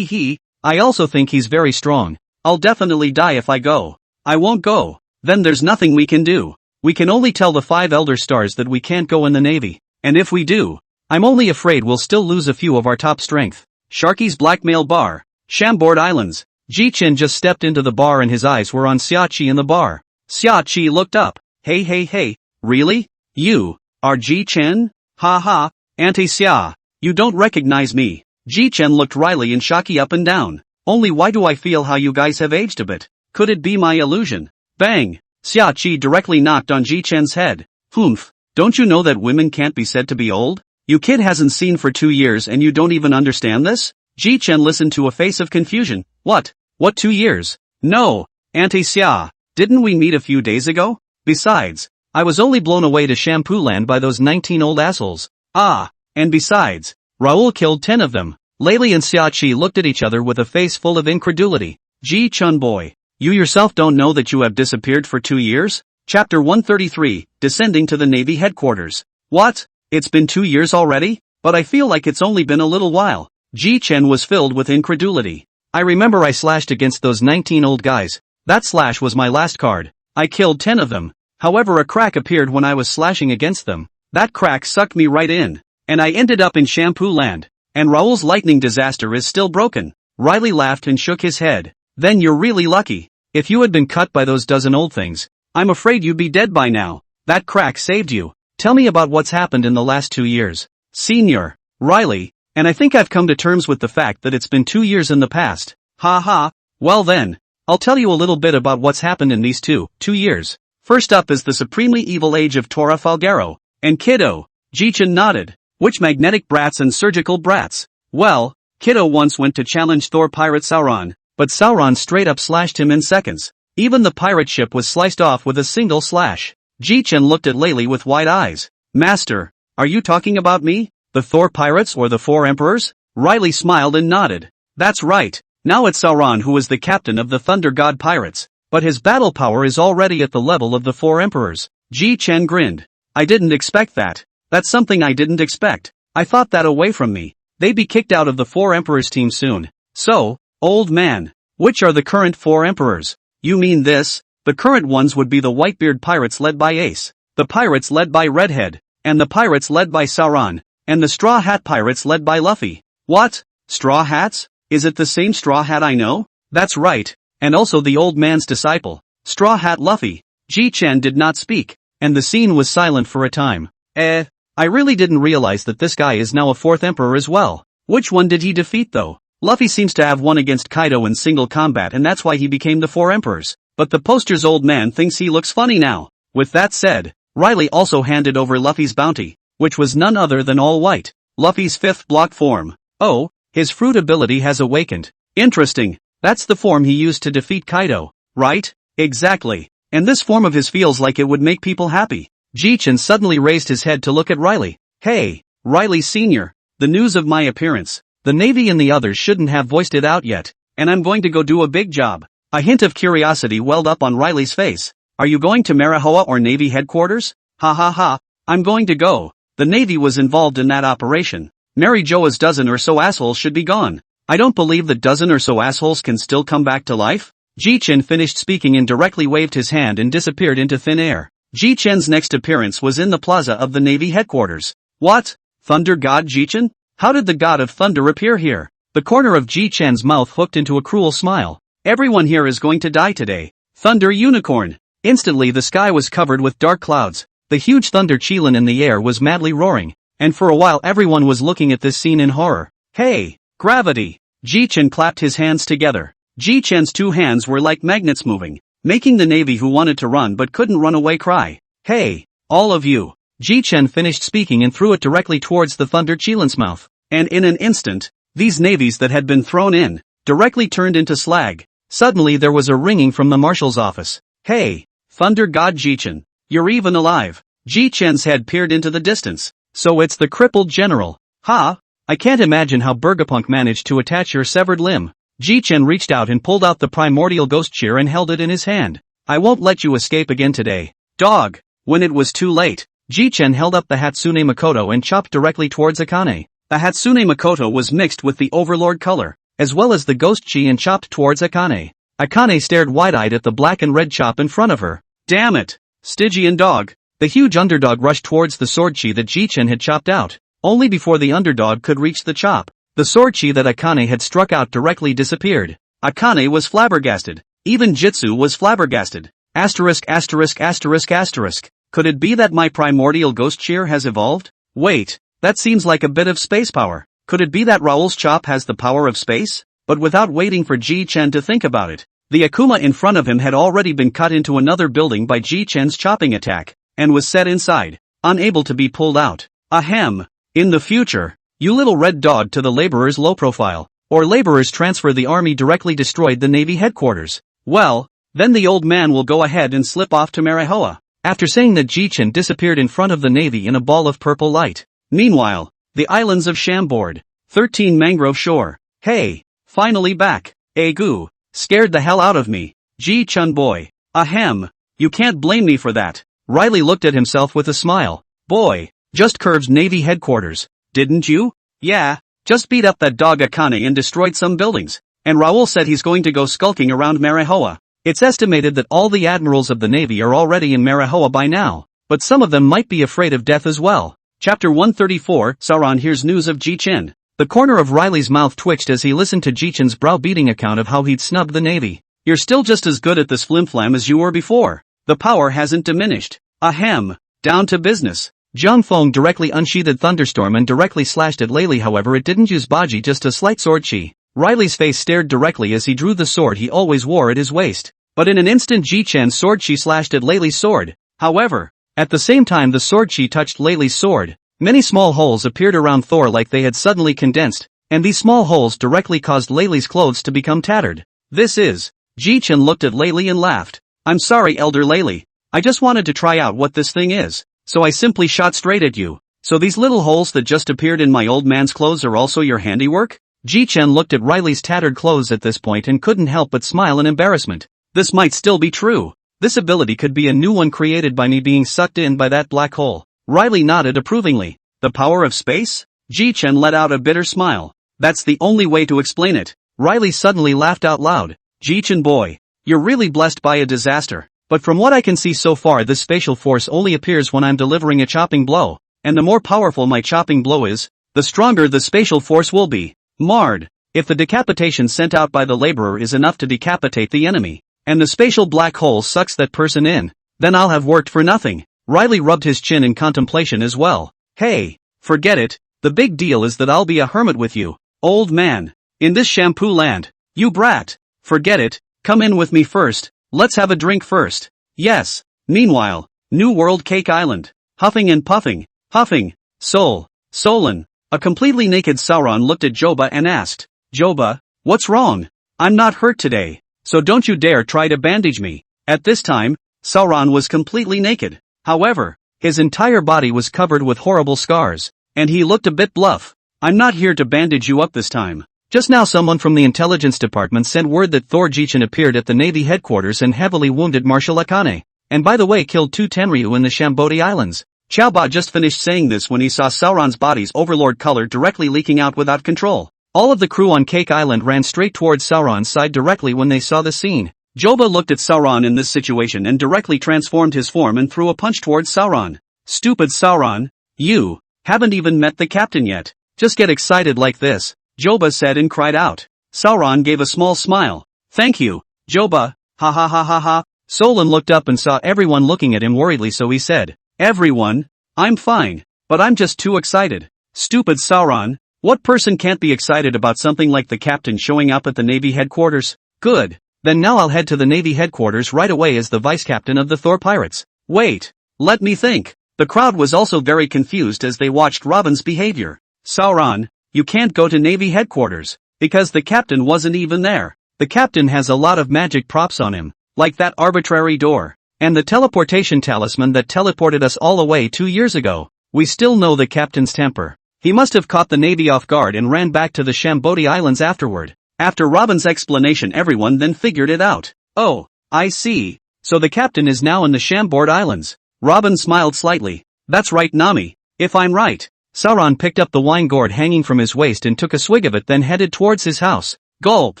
I also think he's very strong. I'll definitely die if I go. I won't go. Then there's nothing we can do. We can only tell the 5 Elder Stars that we can't go in the Navy. And if we do, I'm only afraid we'll still lose a few of our top strength. Sharky's blackmail bar. Chambord Islands. Ji-chin just stepped into the bar and his eyes were on Xiachi in the bar. Xiachi looked up. Hey, really? You are Ji-chin? Ha ha, Auntie Xia. You don't recognize me. Ji-chin looked Riley and Shaki up and down. Only why do I feel how you guys have aged a bit? Could it be my illusion? Bang! Xiachi directly knocked on Ji-chin's head. Humph, don't you know that women can't be said to be old? You kid hasn't seen for 2 years and you don't even understand this? Ji-chin listened to a face of confusion. What 2 years? No, Auntie Xia. Didn't we meet a few days ago? Besides, I was only blown away to Shampoo Land by those 19 old assholes. Ah, and besides, Raoul killed 10 of them. Layli and Xiachi looked at each other with a face full of incredulity. Ji-chun boy, you yourself don't know that you have disappeared for 2 years? Chapter 133, Descending to the Navy Headquarters. What? It's been 2 years already? But I feel like it's only been a little while. Ji-chen was filled with incredulity. I remember I slashed against those 19 old guys. That slash was my last card. I killed 10 of them. However, a crack appeared when I was slashing against them. That crack sucked me right in. And I ended up in Shampoo Land. And Raoul's lightning disaster is still broken. Riley laughed and shook his head. Then you're really lucky. If you had been cut by those dozen old things, I'm afraid you'd be dead by now. That crack saved you. Tell me about what's happened in the last 2 years. Senior. Riley. And I think I've come to terms with the fact that it's been 2 years in the past. Ha ha. Well then, I'll tell you a little bit about what's happened in these two years. First up is the supremely evil age of Tora Falgaro and Kiddo. Jichin nodded. Which magnetic brats and surgical brats? Well, Kiddo once went to challenge Thor pirate Sauron, but Sauron straight up slashed him in seconds. Even the pirate ship was sliced off with a single slash. Jichin looked at Layli with wide eyes. Master, are you talking about me? The Thor pirates or the Four Emperors? Riley smiled and nodded. That's right. Now it's Sauron who is the captain of the Thunder God pirates, but his battle power is already at the level of the Four Emperors. Jichin grinned. I didn't expect that. That's something I didn't expect. I thought that away from me. They'd be kicked out of the Four Emperors team soon. So, old man, which are the current Four Emperors? You mean this? The current ones would be the Whitebeard pirates led by Ace, the pirates led by Redhead, and the pirates led by Sauron, and the Straw Hat pirates led by Luffy. What? Straw Hats? Is it the same Straw Hat I know? That's right, and also the old man's disciple, Straw Hat Luffy. Jichin did not speak, and the scene was silent for a time. I really didn't realize that this guy is now a fourth emperor as well. Which one did he defeat though? Luffy seems to have won against Kaido in single combat and that's why he became the Four Emperors. But the poster's old man thinks he looks funny now. With that said, Riley also handed over Luffy's bounty, which was none other than All White, Luffy's fifth block form. Oh, his fruit ability has awakened. Interesting. That's the form he used to defeat Kaido, right? Exactly. And this form of his feels like it would make people happy. Jichin suddenly raised his head to look at Riley. Hey, Riley Sr., the news of my appearance. The Navy and the others shouldn't have voiced it out yet, and I'm going to go do a big job. A hint of curiosity welled up on Riley's face. Are you going to Manhwa or Navy headquarters? Ha ha ha, I'm going to go. The Navy was involved in that operation. Mary Joa's dozen or so assholes should be gone. I don't believe that dozen or so assholes can still come back to life. Jichin finished speaking and directly waved his hand and disappeared into thin air. Jichin's next appearance was in the plaza of the Navy headquarters. What? Thunder God Jichin? How did the God of Thunder appear here? The corner of Jichin's mouth hooked into a cruel smile. Everyone here is going to die today. Thunder Unicorn. Instantly the sky was covered with dark clouds. The huge thunder Qilin in the air was madly roaring, and for a while everyone was looking at this scene in horror. Hey, gravity! Jichin clapped his hands together. Jichin's two hands were like magnets moving, making the Navy who wanted to run but couldn't run away cry. Hey, all of you! Jichin finished speaking and threw it directly towards the thunder Qilin's mouth, and in an instant, these navies that had been thrown in, directly turned into slag. Suddenly there was a ringing from the marshal's office. Hey, Thunder God Jichin, you're even alive. Jichin's head peered into the distance. So it's the crippled general. Ha! I can't imagine how Burgapunk managed to attach your severed limb. Jichin reached out and pulled out the primordial ghost cheer and held it in his hand. I won't let you escape again today, dog. When it was too late, Jichin held up the Hatsune Makoto and chopped directly towards Akane. The Hatsune Makoto was mixed with the Overlord color, as well as the ghost chi and chopped towards Akane. Akane stared wide-eyed at the black and red chop in front of her. Damn it! Stygian dog! The huge underdog rushed towards the sword chi that Jichin had chopped out. Only before the underdog could reach the chop, the sword chi that Akane had struck out directly disappeared. Akane was flabbergasted. Even Jitsu was flabbergasted. Asterisk asterisk asterisk asterisk. Could it be that my primordial ghost cheer has evolved? Wait, that seems like a bit of space power. Could it be that Raoul's chop has the power of space? But without waiting for Jichin to think about it, the Akuma in front of him had already been cut into another building by Jichin's chopping attack, and was set inside, unable to be pulled out. Ahem. In the future, you little red dog to the laborers low profile, or laborers transfer the army directly destroyed the Navy headquarters. Well, then the old man will go ahead and slip off to Manhwa. After saying that, Jichin disappeared in front of the Navy in a ball of purple light. Meanwhile, the islands of Chambord, 13 Mangrove Shore. Hey, finally back. Agu, scared the hell out of me. Jichin boy. Ahem. You can't blame me for that. Riley looked at himself with a smile. Boy, just curved Navy headquarters, didn't you? Yeah, just beat up that dog Akane and destroyed some buildings. And Raoul said he's going to go skulking around Manhwa. It's estimated that all the admirals of the Navy are already in Manhwa by now, but some of them might be afraid of death as well. Chapter 134, Sauron hears news of Jichin. The corner of Riley's mouth twitched as he listened to Jichin's browbeating account of how he'd snubbed the Navy. You're still just as good at this flimflam as you were before. The power hasn't diminished. Ahem. Down to business. Zhang Feng directly unsheathed Thunderstorm and directly slashed at Layli. However, it didn't use Baji, just a slight sword chi. Riley's face stared directly as he drew the sword he always wore at his waist. But in an instant Ji-Chen's sword chi slashed at Laylee's sword. However, at the same time the sword chi touched Laylee's sword, many small holes appeared around Thor like they had suddenly condensed, and these small holes directly caused Laylee's clothes to become tattered. This is... Ji-Chen looked at Laylee and laughed. I'm sorry, Elder Laylee. I just wanted to try out what this thing is, so I simply shot straight at you. So these little holes that just appeared in my old man's clothes are also your handiwork? Ji-Chen looked at Riley's tattered clothes at this point and couldn't help but smile in embarrassment. This might still be true. This ability could be a new one created by me being sucked in by that black hole. Riley nodded approvingly. The power of space? Ji-Chen let out a bitter smile. That's the only way to explain it. Riley suddenly laughed out loud. Ji-Chen boy, you're really blessed by a disaster. But from what I can see so far, this spatial force only appears when I'm delivering a chopping blow. And the more powerful my chopping blow is, the stronger the spatial force will be. Marred. If the decapitation sent out by the laborer is enough to decapitate the enemy, and the spatial black hole sucks that person in, then I'll have worked for nothing. Riley rubbed his chin in contemplation as well. Hey, forget it. The big deal is that I'll be a hermit with you, old man. In this shampoo land. You brat. Forget it. Come in with me first. Let's have a drink first. Yes. Meanwhile, New World Cake Island. Huffing and puffing. Huffing. Solon. A completely naked Sauron looked at Joba and asked, Joba, what's wrong? I'm not hurt today, so don't you dare try to bandage me. At this time, Sauron was completely naked. However, his entire body was covered with horrible scars, and he looked a bit bluff. I'm not here to bandage you up this time. Just now someone from the intelligence department sent word that Thor Ji-Chen appeared at the Navy headquarters and heavily wounded Marshal Akane, and by the way killed 2 Tenryu in the Shambodi Islands. Xiaoba just finished saying this when he saw Sauron's body's overlord color directly leaking out without control. All of the crew on Cake Island ran straight towards Sauron's side directly when they saw the scene. Joba looked at Sauron in this situation and directly transformed his form and threw a punch towards Sauron. Stupid Sauron, you haven't even met the captain yet. Just get excited like this, Joba said and cried out. Sauron gave a small smile. Thank you, Joba, ha ha ha ha ha. Solon looked up and saw everyone looking at him worriedly, so he said, Everyone, I'm fine, but I'm just too excited. Stupid Sauron, what person can't be excited about something like the captain showing up at the Navy headquarters? Good, then now I'll head to the Navy headquarters right away as the vice captain of the Thor pirates. Wait, let me think. The crowd was also very confused as they watched Robin's behavior. Sauron, you can't go to Navy headquarters, because the captain wasn't even there. The captain has a lot of magic props on him, like that arbitrary door. And the teleportation talisman that teleported us all away 2 years ago. We still know the captain's temper. He must have caught the Navy off guard and ran back to the Shambodi Islands afterward. After Robin's explanation, everyone then figured it out. Oh, I see. So the captain is now in the Shambord Islands. Robin smiled slightly. That's right, Nami. If I'm right. Sauron picked up the wine gourd hanging from his waist and took a swig of it, then headed towards his house. Gulp.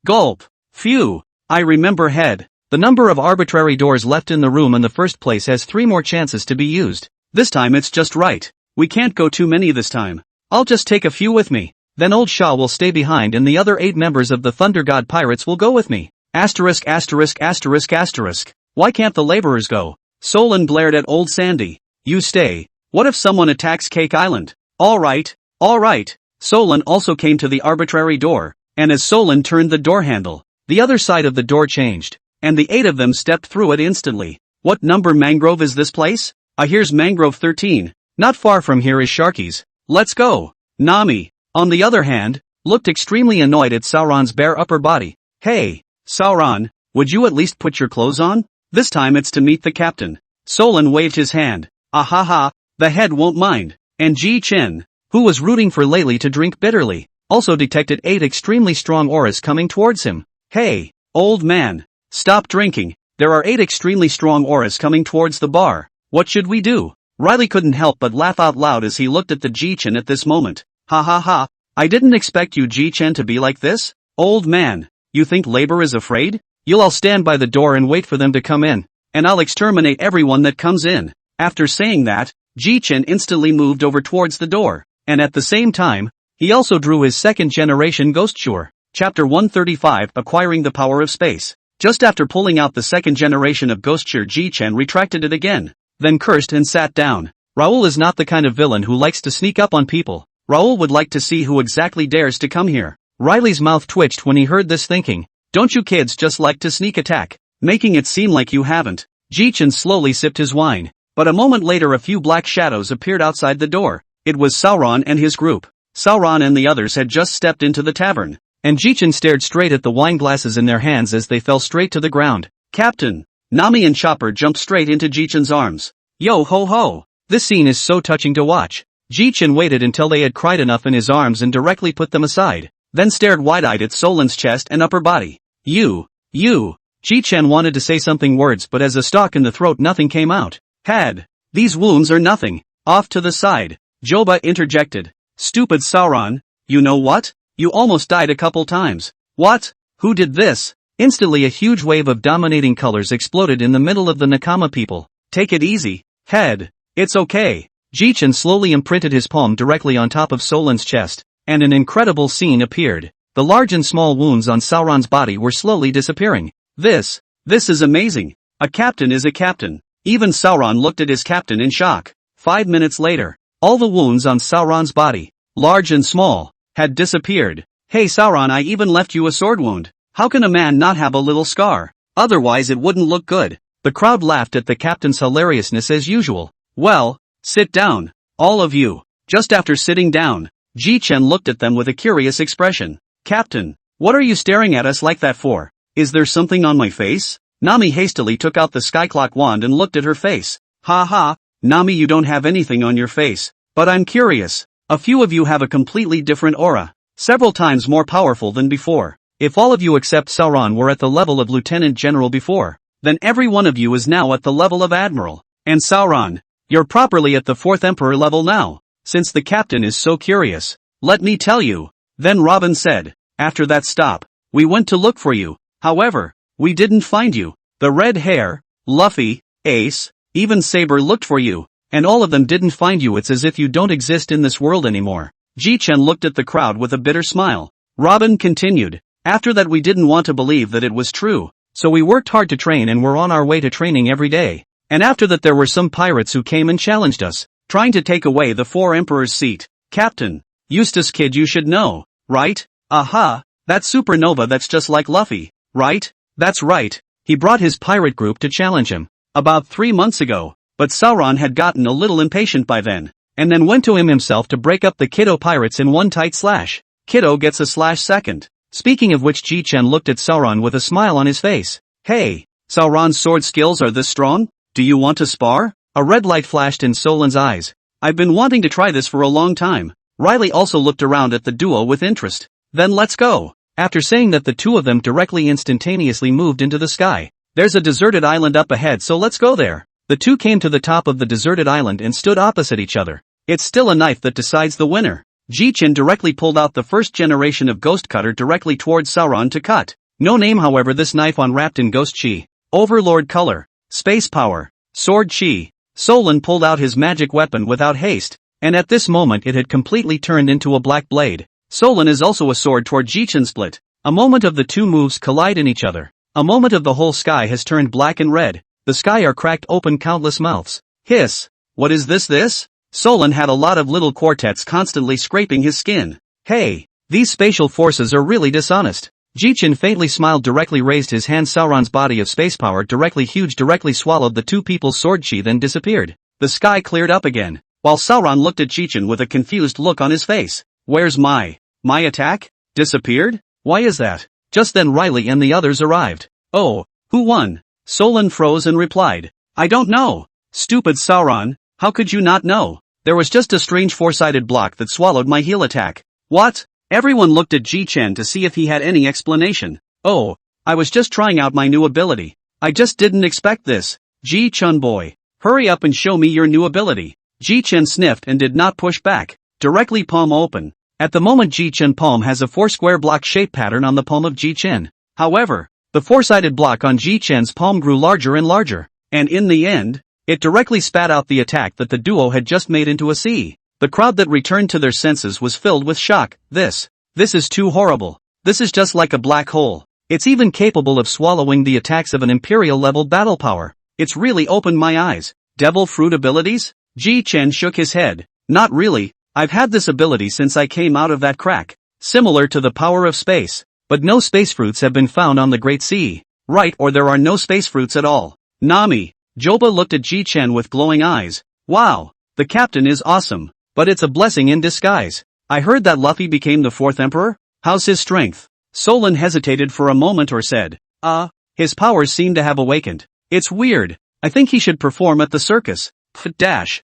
Gulp. Phew. I remember head. The number of arbitrary doors left in the room in the first place has 3 more chances to be used. This time it's just right. We can't go too many this time. I'll just take a few with me. Then old Shah will stay behind and the other 8 members of the Thunder God Pirates will go with me. Asterisk asterisk asterisk asterisk. Why can't the laborers go? Solon glared at old Sandy. You stay. What if someone attacks Cake Island? Alright. Solon also came to the arbitrary door, and as Solon turned the door handle, the other side of the door changed. And the 8 of them stepped through it instantly. What number mangrove is this place? Here's mangrove 13. Not far from here is Sharky's. Let's go. Nami, on the other hand, looked extremely annoyed at Sauron's bare upper body. Hey, Sauron, would you at least put your clothes on? This time it's to meet the captain. Solon waved his hand. Ahaha, the head won't mind. And Ji-Chen, who was rooting for Laylee to drink bitterly, also detected 8 extremely strong auras coming towards him. Hey, old man. Stop drinking. There are 8 extremely strong auras coming towards the bar. What should we do? Riley couldn't help but laugh out loud as he looked at the Ji-Chen at this moment. Ha ha ha. I didn't expect you Ji-Chen to be like this. Old man, you think labor is afraid? You'll all stand by the door and wait for them to come in, and I'll exterminate everyone that comes in. After saying that, Ji-Chen instantly moved over towards the door, and at the same time, he also drew his 2nd generation Ghost Shore. Chapter 135, Acquiring the Power of Space. Just after pulling out the 2nd generation of Ghost Shore, Ji-Chen retracted it again, then cursed and sat down. Raoul is not the kind of villain who likes to sneak up on people. Raoul would like to see who exactly dares to come here. Riley's mouth twitched when he heard this, thinking, don't you kids just like to sneak attack, making it seem like you haven't. Ji-chan slowly sipped his wine, but a moment later a few black shadows appeared outside the door. It was Sauron and his group. Sauron and the others had just stepped into the tavern, and Ji-chan stared straight at the wine glasses in their hands as they fell straight to the ground. Captain! Nami and Chopper jumped straight into Ji-chan's arms. Yo ho ho! This scene is so touching to watch. Ji-chan waited until they had cried enough in his arms and directly put them aside, then stared wide-eyed at Solan's chest and upper body. You! Ji-chan wanted to say something words, but as a stalk in the throat nothing came out. These wounds are nothing. Off to the side. Joba interjected. Stupid Sauron, you know what? You almost died a couple times. What? Who did this? Instantly a huge wave of dominating colors exploded in the middle of the Nakama people. Take it easy. It's okay. Ji-chan slowly imprinted his palm directly on top of Solan's chest, and an incredible scene appeared. The large and small wounds on Sauron's body were slowly disappearing. This is amazing. A captain is a captain. Even Sauron looked at his captain in shock. 5 minutes later, all the wounds on Sauron's body, large and small, had disappeared. Hey Sauron, I even left you a sword wound. How can a man not have a little scar? Otherwise it wouldn't look good. The crowd laughed at the captain's hilariousness as usual. Well, sit down. All of you. Just after sitting down, Ji-chan looked at them with a curious expression. Captain, what are you staring at us like that for? Is there something on my face? Nami hastily took out the skyclock wand and looked at her face. Ha ha, Nami, you don't have anything on your face. But I'm curious. A few of you have a completely different aura. Several times more powerful than before. If all of you except Sauron were at the level of Lieutenant General before, then every one of you is now at the level of Admiral. And Sauron, you're properly at the 4th Emperor level now. Since the captain is so curious, let me tell you. Then Robin said, after that stop, we went to look for you. However, we didn't find you. The red hair, Luffy, Ace, even Saber looked for you, and all of them didn't find you. It's as if you don't exist in this world anymore. Ji-chan looked at the crowd with a bitter smile. Robin continued, after that we didn't want to believe that it was true, so we worked hard to train and were on our way to training every day. And after that there were some pirates who came and challenged us, trying to take away the 4 Emperor's seat. Captain, Eustace kid, you should know, right? Aha, that supernova that's just like Luffy, right? That's right. He brought his pirate group to challenge him, about 3 months ago, but Sauron had gotten a little impatient by then, and then went to him himself to break up the Kiddo pirates in one tight slash. Kiddo gets a slash second. Speaking of which, Ji-chan looked at Sauron with a smile on his face. Hey, Sauron's sword skills are this strong? Do you want to spar? A red light flashed in Solan's eyes. I've been wanting to try this for a long time. Riley also looked around at the duo with interest. Then let's go. After saying that, the two of them directly instantaneously moved into the sky. There's a deserted island up ahead, so let's go there. The two came to the top of the deserted island and stood opposite each other. It's still a knife that decides the winner. Ji-chan directly pulled out the first generation of ghost cutter directly towards Sauron to cut. No name, however, this knife unwrapped in ghost chi, overlord color, space power, sword chi. Solan pulled out his magic weapon without haste, and at this moment it had completely turned into a black blade. Solan is also a sword toward Ji-chan split. A moment of the two moves collide in each other. A moment of the whole sky has turned black and red. The sky are cracked open countless mouths. Hiss. What is this? Solan had a lot of little quartets constantly scraping his skin. Hey, these spatial forces are really dishonest. Ji-chan faintly smiled, directly raised his hand. Sauron's body of space power directly swallowed the two people's sword chi, then disappeared. The sky cleared up again, while Sauron looked at Ji-chan with a confused look on his face. Where's my attack? Disappeared? Why is that? Just then Riley and the others arrived. Oh, who won? Solan froze and replied, I don't know. Stupid Sauron, how could you not know? There was just a strange four-sided block that swallowed my heal attack. What? Everyone looked at Ji-chan to see if he had any explanation. Oh, I was just trying out my new ability. I just didn't expect this. Ji-chan boy, hurry up and show me your new ability. Ji-chan sniffed and did not push back. Directly palm open. At the moment Ji-chan palm has a 4-square block shape pattern on the palm of Ji-chan. However, the 4-sided block on Ji-chan's palm grew larger and larger, and in the end, it directly spat out the attack that the duo had just made into a sea. The crowd that returned to their senses was filled with shock. This is too horrible. This is just like a black hole. It's even capable of swallowing the attacks of an Imperial level battle power. It's really opened my eyes. Devil fruit abilities? Ji-chan shook his head. Not really. I've had this ability since I came out of that crack. similar to the power of space. But no space fruits have been found on the Great Sea. Right, or there are no space fruits at all. Nami. Joba looked at Ji-Chen with glowing eyes. Wow, the captain is awesome. But it's a blessing in disguise. I heard that Luffy became the 4th emperor? How's his strength? Solon hesitated for a moment or said, his powers seem to have awakened. It's weird. I think he should perform at the circus.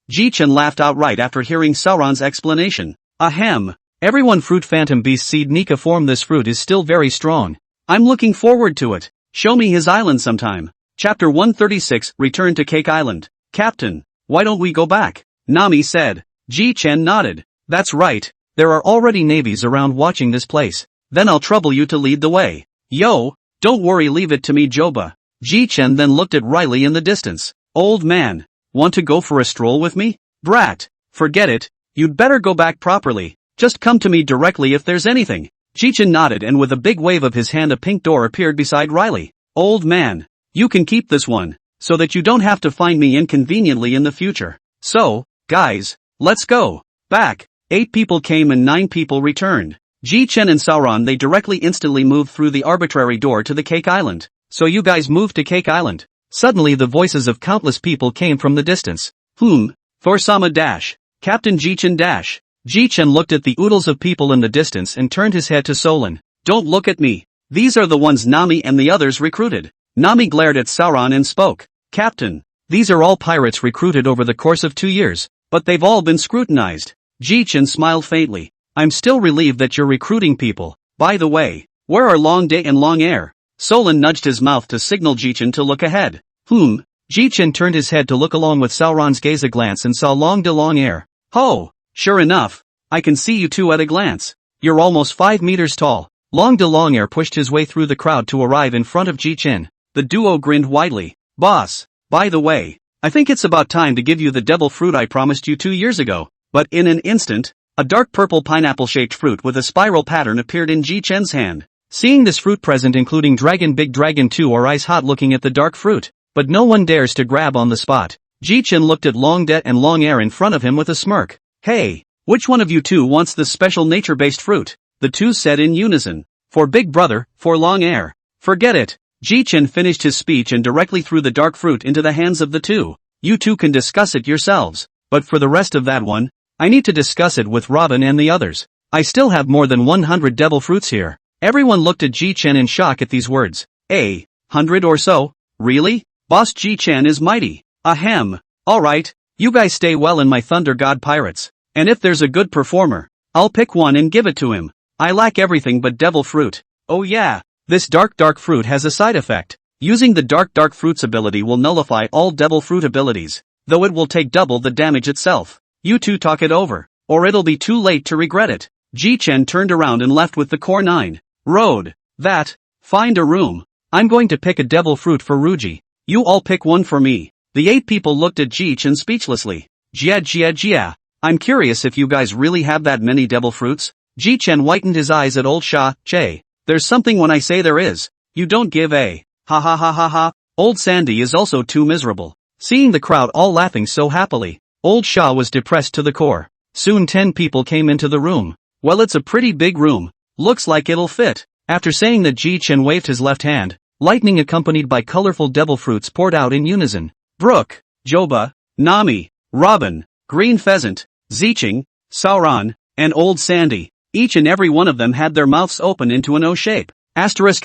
Ji-Chen laughed outright after hearing Sauron's explanation. Ahem. Everyone fruit phantom beast seed Nika form this fruit is still very strong. I'm looking forward to it. Show me his island sometime. Chapter 136 Return to Cake Island. Captain, why don't we go back? Nami said. Ji-Chen nodded. That's right. There are already navies around watching this place. Then I'll trouble you to lead the way. Yo, don't worry, leave it to me, Joba. Ji-Chen then looked at Riley in the distance. Old man, want to go for a stroll with me? Brat, forget it. You'd better go back properly. Just come to me directly if there's anything. Ji-Chen nodded, and with a big wave of his hand a pink door appeared beside Riley. Old man, you can keep this one, so that you don't have to find me inconveniently in the future. So, guys, let's go. Back. 8 people came and 9 people returned. Ji-Chen and Sauron they directly instantly moved through the arbitrary door to the Cake Island. So you guys moved to Cake Island. Suddenly the voices of countless people came from the distance. Thor-sama dash. Captain Ji-Chen dash. Ji-Chen looked at the oodles of people in the distance and turned his head to Solon. Don't look at me. These are the ones Nami and the others recruited. Nami glared at Sauron and spoke. Captain, these are all pirates recruited over the course of 2 years, but they've all been scrutinized. Ji-Chen smiled faintly. I'm still relieved that you're recruiting people. By the way, where are Long Day and Long Air? Solon nudged his mouth to signal Ji-Chen to look ahead. Ji-Chen turned his head to look along with Sauron's gaze a glance and saw Long Day Long Air. Ho! Sure enough, I can see you two at a glance. You're almost 5 meters tall. Long Day Long Air pushed his way through the crowd to arrive in front of Ji-Chen. The duo grinned widely. Boss, by the way, I think it's about time to give you the devil fruit I promised you 2 years ago. But in an instant, a dark purple pineapple-shaped fruit with a spiral pattern appeared in Ji-Chen's hand. Seeing this fruit present including Dragon Big Dragon 2 are ice hot looking at the dark fruit, but no one dares to grab on the spot. Ji-Chen looked at Long Det and Long Air in front of him with a smirk. Hey, which one of you two wants this special nature-based fruit? The two said in unison. For Big Brother, for Long Air. Forget it. Ji-Chen finished his speech and directly threw the dark fruit into the hands of the two. You two can discuss it yourselves. But for the rest of that one, I need to discuss it with Robin and the others. I still have more than 100 devil fruits here. Everyone looked at Ji-Chen in shock at these words. 100 or so? Really? Boss Ji-Chen is mighty. Ahem. Alright, you guys stay well in my Thunder God Pirates. And if there's a good performer, I'll pick one and give it to him. I lack everything but devil fruit. Oh yeah, this dark fruit has a side effect. Using the dark fruit's ability will nullify all devil fruit abilities, though it will take double the damage itself. You two talk it over, or it'll be too late to regret it. Ji-Chen turned around and left with the core 9. Road. Find a room. I'm going to pick a devil fruit for Ruji. You all pick one for me. The 8 people looked at Ji-Chen speechlessly. Jia. I'm curious if you guys really have that many devil fruits? Ji-Chen whitened his eyes at old Sha, Che. There's something when I say there is. You don't give a. Ha ha ha ha ha. Old Sandy is also too miserable. Seeing the crowd all laughing so happily, old Sha was depressed to the core. Soon 10 people came into the room. Well, it's a pretty big room. Looks like it'll fit. After saying that, Ji-Chen waved his left hand. Lightning accompanied by colorful devil fruits poured out in unison. Brook, Joba, Nami, Robin, Green Pheasant, Ziching, Sauron, and Old Sandy. Each and every one of them had their mouths open into an O shape. Asterisk.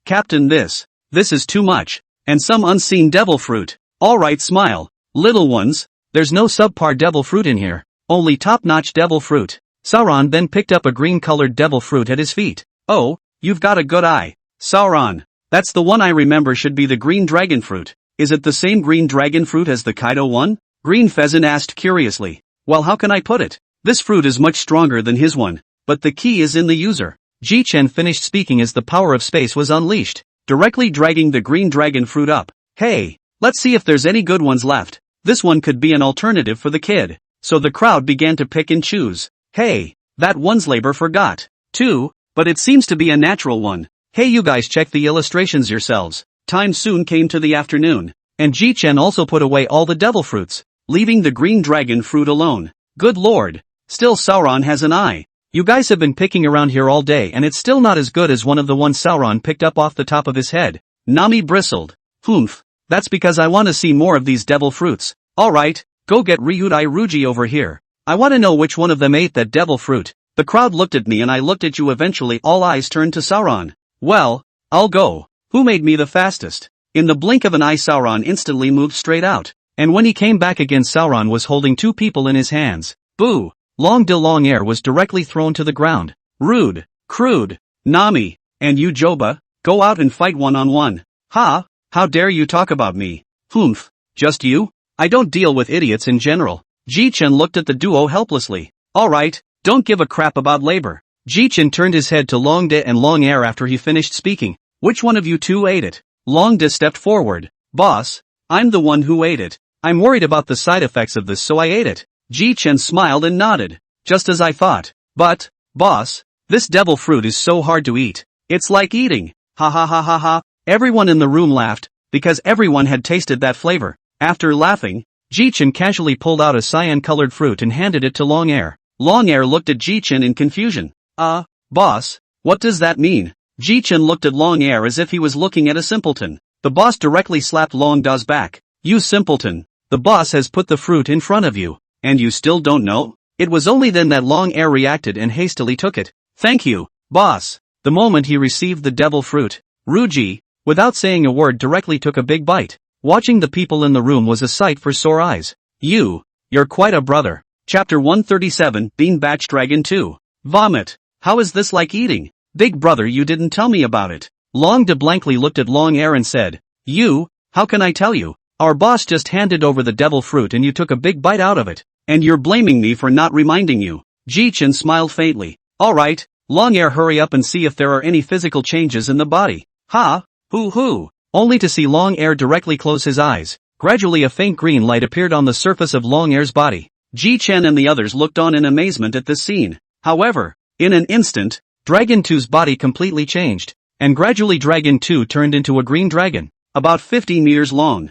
Captain, this is too much. And some unseen devil fruit. Alright, smile. Little ones, there's no subpar devil fruit in here. Only top-notch devil fruit. Sauron then picked up a green-colored devil fruit at his feet. Oh, you've got a good eye. Sauron, that's the one I remember should be the green dragon fruit. Is it the same green dragon fruit as the Kaido one? Green Pheasant asked curiously. Well, how can I put it? This fruit is much stronger than his one. But the key is in the user. Ji-Chen finished speaking as the power of space was unleashed, directly dragging the green dragon fruit up. Hey, let's see if there's any good ones left. This one could be an alternative for the kid. So the crowd began to pick and choose. Hey, that one's labor forgot. Too, but it seems to be a natural one. Hey, you guys check the illustrations yourselves. Time soon came to the afternoon, and Ji-Chen also put away all the devil fruits, leaving the green dragon fruit alone. Good lord. Still Sauron has an eye. You guys have been picking around here all day and it's still not as good as one of the ones Sauron picked up off the top of his head. Nami bristled. Humph. That's because I want to see more of these devil fruits. Alright, go get Ryudai Ruji over here. I want to know which one of them ate that devil fruit. The crowd looked at me and I looked at you. Eventually all eyes turned to Sauron. Well, I'll go. Who made me the fastest? In the blink of an eye Sauron instantly moved straight out. And when he came back again Sauron was holding two people in his hands. Boo! Long de Longair was directly thrown to the ground. Rude. Crude. Nami. And you Joba, go out and fight one-on-one. Ha! How dare you talk about me? Humph. Just you? I don't deal with idiots in general. Ji-Chen looked at the duo helplessly. Alright, don't give a crap about labor. Ji-Chen turned his head to Long De and Long Air after he finished speaking. Which one of you two ate it? Long De stepped forward. Boss, I'm the one who ate it. I'm worried about the side effects of this so I ate it. Ji-Chen smiled and nodded. Just as I thought. But, boss, this devil fruit is so hard to eat. It's like eating. Ha ha ha ha ha. Everyone in the room laughed, because everyone had tasted that flavor. After laughing, Ji-Chen casually pulled out a cyan-colored fruit and handed it to Long Air. Long Air looked at Ji-Chen in confusion. Boss, what does that mean? Ji-Chen looked at Long Air as if he was looking at a simpleton. The boss directly slapped Long Da's back. You simpleton. The boss has put the fruit in front of you, and you still don't know? It was only then that Long Air reacted and hastily took it. Thank you, boss. The moment he received the devil fruit, Ruji, without saying a word directly took a big bite. Watching the people in the room was a sight for sore eyes. You're quite a brother. Chapter 137, Bean Batch Dragon 2. Vomit. How is this like eating? Big brother, you didn't tell me about it. Long De blankly looked at Long Air and said, how can I tell you? Our boss just handed over the devil fruit and you took a big bite out of it. And you're blaming me for not reminding you. Ji-Chen smiled faintly. Alright, Long Air, hurry up and see if there are any physical changes in the body. Ha? Hoo. Only to see Long Air directly close his eyes. Gradually a faint green light appeared on the surface of Long Air's body. Ji-Chen and the others looked on in amazement at this scene. However, in an instant, Dragon 2's body completely changed, and gradually Dragon 2 turned into a green dragon, about 50 meters long.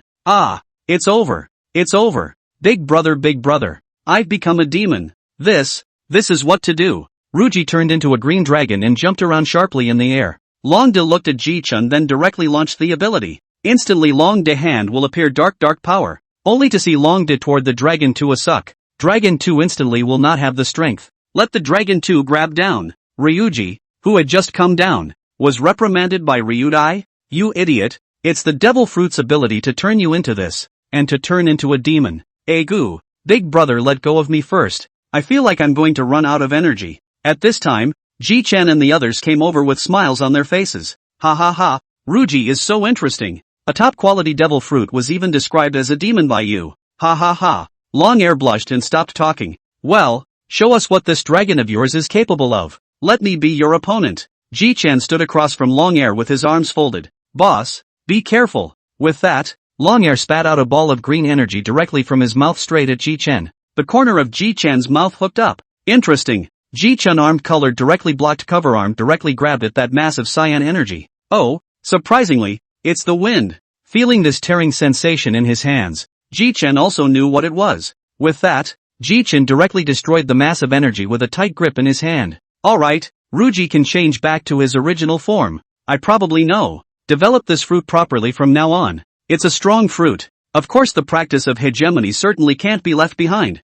It's over. It's over. Big brother, I've become a demon. This is what to do. Ruji turned into a green dragon and jumped around sharply in the air. Long De looked at Ji-Chen then directly launched the ability. Instantly Long De hand will appear dark power, only to see Long De toward the Dragon 2 a suck. Dragon 2 instantly will not have the strength. Let the Dragon 2 grab down. Ryuji, who had just come down, was reprimanded by Ryudai. You idiot, it's the devil fruit's ability to turn you into this, and to turn into a demon. Egu, big brother, let go of me first. I feel like I'm going to run out of energy. At this time, Ji-Chen and the others came over with smiles on their faces. Ha ha ha, Ruji is so interesting. A top quality devil fruit was even described as a demon by you. Ha ha ha. Long Air blushed and stopped talking. Well, show us what this dragon of yours is capable of. Let me be your opponent. Ji-Chen stood across from Long Air with his arms folded. Boss, be careful. With that, Long Air spat out a ball of green energy directly from his mouth straight at Ji-Chen. The corner of Ji-Chen's mouth hooked up. Interesting. Ji-Chen armed colored directly blocked cover arm directly grabbed at that mass of cyan energy. Oh, surprisingly, it's the wind. Feeling this tearing sensation in his hands, Ji-Chen also knew what it was. With that, Ji-Chen directly destroyed the mass of energy with a tight grip in his hand. Alright, Ruji can change back to his original form. I probably know. Develop this fruit properly from now on. It's a strong fruit. Of course the practice of hegemony certainly can't be left behind.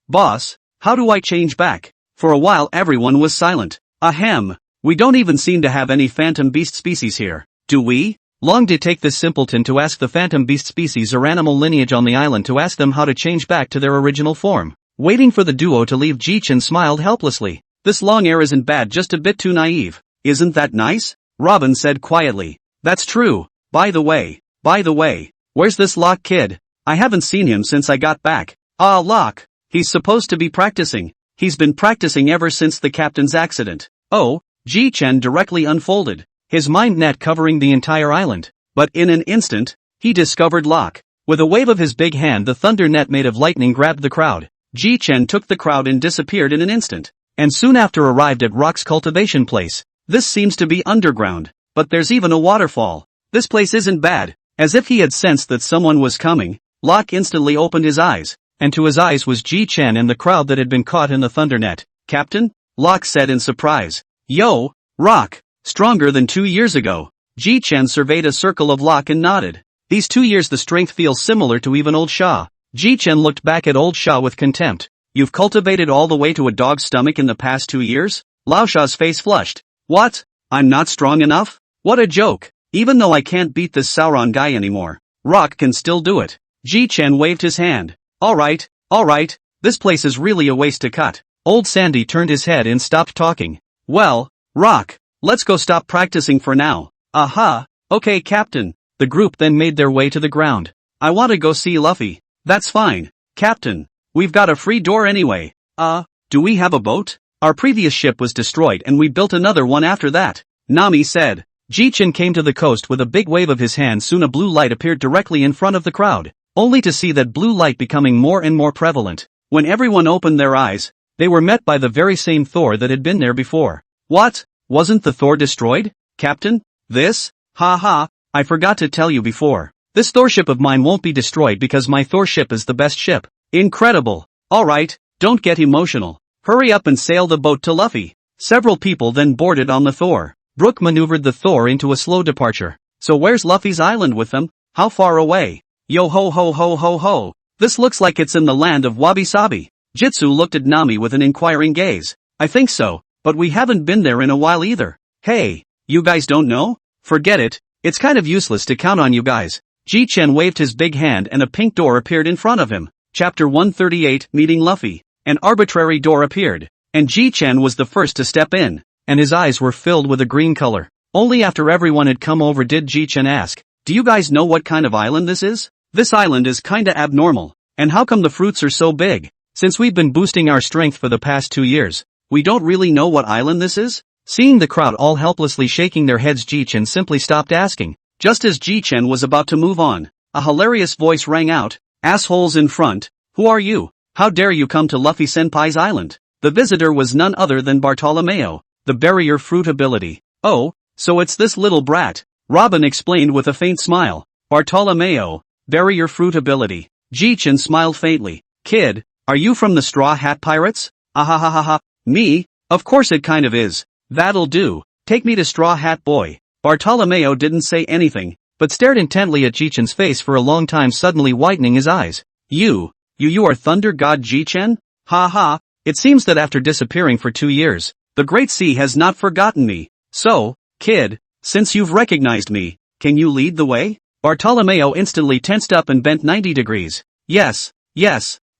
Boss, how do I change back? For a while everyone was silent. Ahem. We don't even seem to have any phantom beast species here, do we? Long did take this simpleton to ask the phantom beast species or animal lineage on the island to ask them how to change back to their original form. Waiting for the duo to leave, Ji-Chen smiled helplessly. This Long Air isn't bad, just a bit too naive. Isn't that nice? Robin said quietly. That's true. By the way, where's this Locke kid? I haven't seen him since I got back. Locke. He's supposed to be practicing. He's been practicing ever since the captain's accident. Oh, Ji-Chen directly unfolded, his mind net covering the entire island. But in an instant, he discovered Locke. With a wave of his big hand, the thunder net made of lightning grabbed the crowd. Ji-Chen took the crowd and disappeared in an instant. And soon after arrived at Rock's cultivation place. This seems to be underground, but there's even a waterfall. This place isn't bad. As if he had sensed that someone was coming, Locke instantly opened his eyes. and to his eyes was Ji-chan and the crowd that had been caught in the thunder net. "Captain?" Locke said in surprise. "Yo, Rock, stronger than 2 years ago." Ji-chan surveyed a circle of Locke and nodded. "These 2 years the strength feels similar to even old Sha." Ji-chan looked back at old Sha with contempt. "You've cultivated all the way to a dog's stomach in the past 2 years? Lao Sha's face flushed. "What? I'm not strong enough? What a joke. Even though I can't beat this Sauron guy anymore, Rock can still do it." Ji-chan waved his hand. Alright, this place is really a waste to cut." Old Sandy turned his head and stopped talking. "Well, Rock, let's go stop practicing for now." "Aha, okay Captain." The group then made their way to the ground. "I want to go see Luffy." "That's fine, Captain. We've got a free door anyway." Do we have a boat? Our previous ship was destroyed and we built another one after that," Nami said. Ji-chan came to the coast with a big wave of his hand. Soon a blue light appeared directly in front of the crowd, only to see that blue light becoming more and more prevalent. When everyone opened their eyes, they were met by the very same Thor that had been there before. "What? Wasn't the Thor destroyed, Captain? This? Ha, I forgot to tell you before. This Thor ship of mine won't be destroyed because my Thor ship is the best ship." "Incredible. Alright, don't get emotional. Hurry up and sail the boat to Luffy." Several people then boarded on the Thor. Brook maneuvered the Thor into a slow departure. "So where's Luffy's island with them? How far away?" "Yo ho ho ho ho ho. This looks like it's in the land of Wabi Sabi." Jitsu looked at Nami with an inquiring gaze. "I think so, but we haven't been there in a while either." "Hey, you guys don't know? Forget it, it's kind of useless to count on you guys." Ji-chan waved his big hand and a pink door appeared in front of him. Chapter 138, Meeting Luffy. An arbitrary door appeared, and Ji-chan was the first to step in, and his eyes were filled with a green color. Only after everyone had come over did Ji-chan ask, "Do you guys know what kind of island this is? This island is kinda abnormal, and how come the fruits are so big? Since we've been boosting our strength for the past 2 years, we don't really know what island this is?" Seeing the crowd all helplessly shaking their heads, Ji-chan simply stopped asking. Just as Ji-chan was about to move on, a hilarious voice rang out, "Assholes in front, who are you? How dare you come to Luffy-senpai's island?" The visitor was none other than Bartolomeo, the barrier fruit ability. "Oh, so it's this little brat," Robin explained with a faint smile. "Bartolomeo, barrier fruit ability." Ji-chan smiled faintly. "Kid, are you from the Straw Hat Pirates?" "Ahahaha, me? Of course it kind of is. That'll do, take me to Straw Hat Boy." Bartolomeo didn't say anything, but stared intently at Ji-chan's face for a long time, suddenly whitening his eyes. You are Thunder God Ji-chan? Ha, it seems that after disappearing for 2 years, the Great Sea has not forgotten me. So, kid, since you've recognized me, can you lead the way?" Bartolomeo instantly tensed up and bent 90 degrees. Yes,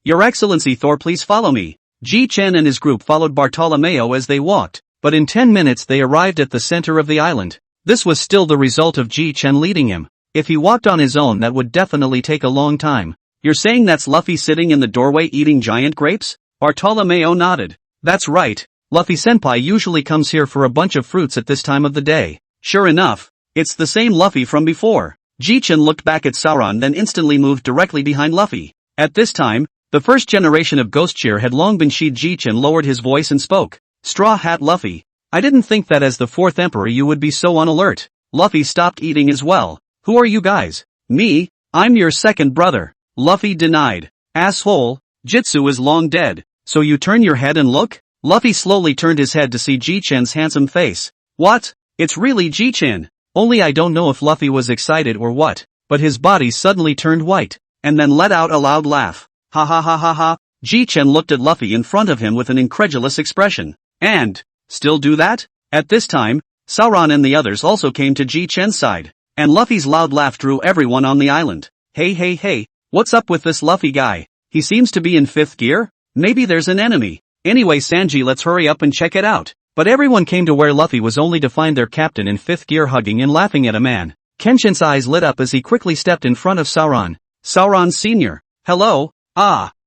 Your Excellency Thor, please follow me." Ji-chan and his group followed Bartolomeo as they walked, but in 10 minutes they arrived at the center of the island. This was still the result of Ji-chan leading him. If he walked on his own, that would definitely take a long time. "You're saying that's Luffy sitting in the doorway eating giant grapes?" Bartolomeo nodded. "That's right. Luffy-senpai usually comes here for a bunch of fruits at this time of the day." "Sure enough, it's the same Luffy from before." Ji-chan looked back at Sauron, then instantly moved directly behind Luffy. At this time, the first generation of Ghost Cheer had long been shed. Ji-chan lowered his voice and spoke. "Straw Hat Luffy, I didn't think that as the 4th Emperor you would be so on alert." Luffy stopped eating as well. "Who are you guys?" "Me, I'm your second brother." Luffy denied. "Asshole, Jitsu is long dead, so you turn your head and look?" Luffy slowly turned his head to see Ji-chan's handsome face. "What? It's really Ji-chan." Only I don't know if Luffy was excited or what, but his body suddenly turned white, and then let out a loud laugh. Ha ha ha ha ha. Ji-chan looked at Luffy in front of him with an incredulous expression. "And still do that?" At this time, Sauron and the others also came to Ji-chan's side, and Luffy's loud laugh drew everyone on the island. Hey, what's up with this Luffy guy? He seems to be in 5th gear? Maybe there's an enemy. Anyway Sanji, let's hurry up and check it out." But everyone came to where Luffy was only to find their captain in 5th gear hugging and laughing at a man. Kenshin's eyes lit up as he quickly stepped in front of Sauron. "Sauron Sr. Hello.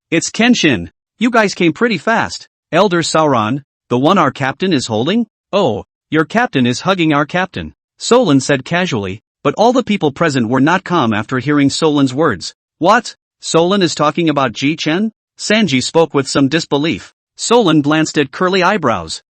It's Kenshin. You guys came pretty fast." "Elder Sauron, the one our captain is holding?" "Oh, your captain is hugging our captain," Solon said casually, but all the people present were not calm after hearing Solon's words. "What? Solon is talking about Ji-chan?" Sanji spoke with some disbelief. Solon glanced at curly eyebrows.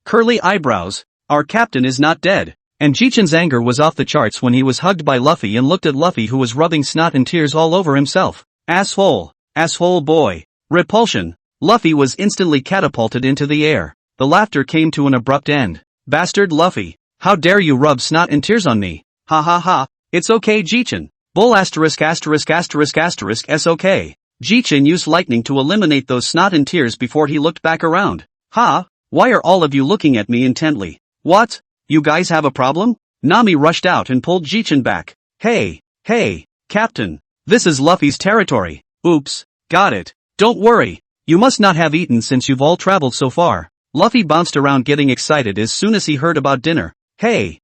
Curly eyebrows, our captain is not dead." And Ji-chan's anger was off the charts when he was hugged by Luffy and looked at Luffy, who was rubbing snot and tears all over himself. "Asshole, asshole boy. Repulsion. Luffy was instantly catapulted into the air. The laughter came to an abrupt end. Bastard Luffy. How dare you rub snot and tears on me? Ha ha ha. It's okay Jichin. Bull asterisk asterisk asterisk asterisk s okay. Jichin used lightning to eliminate those snot and tears before he looked back around. Ha? Why are all of you looking at me intently? What? You guys have a problem? Nami rushed out and pulled Jichin back. Hey, Captain. This is Luffy's territory. Oops. Got it. Don't worry. You must not have eaten since you've all traveled so far. Luffy bounced around getting excited as soon as he heard about dinner. Hey,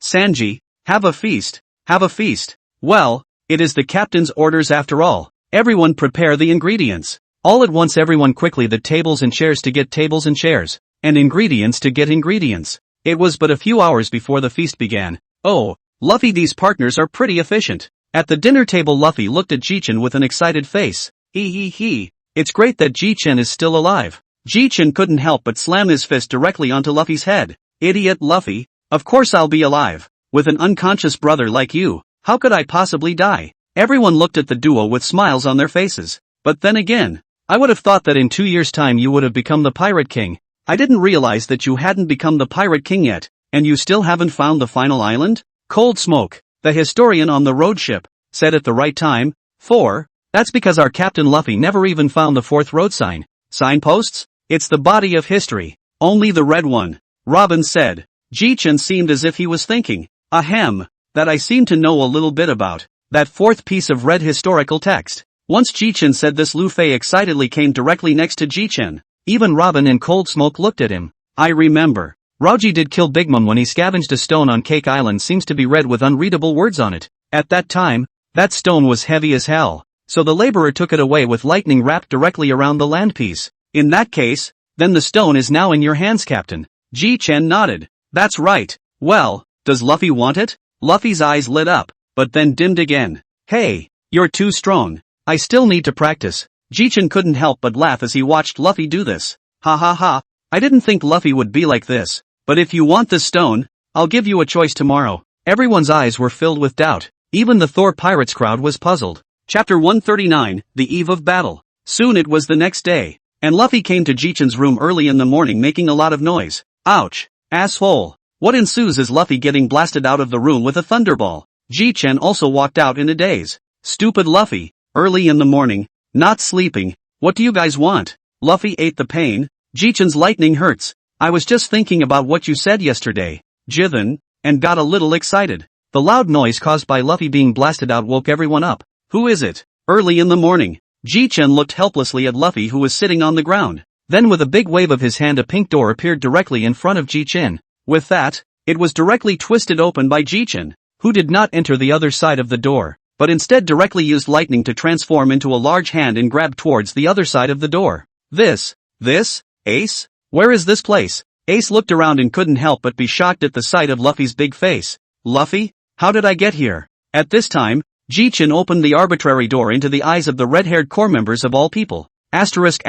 Sanji, have a feast. Have a feast. Well, it is the captain's orders after all. Everyone prepare the ingredients. All at once everyone quickly the tables and chairs to get tables and chairs, and ingredients to get ingredients. It was but a few hours before the feast began. Oh, Luffy, these partners are pretty efficient. At the dinner table Luffy looked at Jichin with an excited face. He. It's great that Jichin is still alive. Jichin couldn't help but slam his fist directly onto Luffy's head. Idiot Luffy. Of course I'll be alive. With an unconscious brother like you, how could I possibly die? Everyone looked at the duo with smiles on their faces. But then again, I would have thought that in 2 years' time you would have become the Pirate King. I didn't realize that you hadn't become the Pirate King yet, and you still haven't found the final island? Cold Smoke, the historian on the road ship, said at the right time. 4. That's because our Captain Luffy never even found the 4th road sign. Signposts? It's the body of history. Only the red one. Robin said. Jichin seemed as if he was thinking. Ahem. That I seem to know a little bit about. That 4th piece of red historical text. Once Jichin said this, Luffy excitedly came directly next to Jichin. Even Robin and Cold Smoke looked at him. I remember. Roji did kill Big Mom when he scavenged a stone on Cake Island, seems to be red with unreadable words on it. At that time, that stone was heavy as hell, so the laborer took it away with lightning wrapped directly around the land piece. In that case, then the stone is now in your hands, Captain. Jichin nodded. That's right. Well, does Luffy want it? Luffy's eyes lit up, but then dimmed again. Hey, you're too strong. I still need to practice. Jichin couldn't help but laugh as he watched Luffy do this. Ha ha ha. I didn't think Luffy would be like this. But if you want this stone, I'll give you a choice tomorrow. Everyone's eyes were filled with doubt. Even the Thor Pirates crowd was puzzled. Chapter 139, The Eve of Battle. Soon it was the next day, and Luffy came to Jichin's room early in the morning making a lot of noise. Ouch. Asshole. What ensues is Luffy getting blasted out of the room with a thunderball. Jichin also walked out in a daze. Stupid Luffy. Early in the morning. Not sleeping. What do you guys want? Luffy ate the pain. Jichin's lightning hurts. I was just thinking about what you said yesterday, Jithin, and got a little excited. The loud noise caused by Luffy being blasted out woke everyone up. Who is it? Early in the morning. Jichin looked helplessly at Luffy, who was sitting on the ground. Then with a big wave of his hand a pink door appeared directly in front of Jichin. With that, it was directly twisted open by Jichin, who did not enter the other side of the door, but instead directly used lightning to transform into a large hand and grab towards the other side of the door. This, Ace? Where is this place? Ace looked around and couldn't help but be shocked at the sight of Luffy's big face. Luffy? How did I get here? At this time, Jichin opened the arbitrary door into the eyes of the red-haired core members of all people. Asterisk.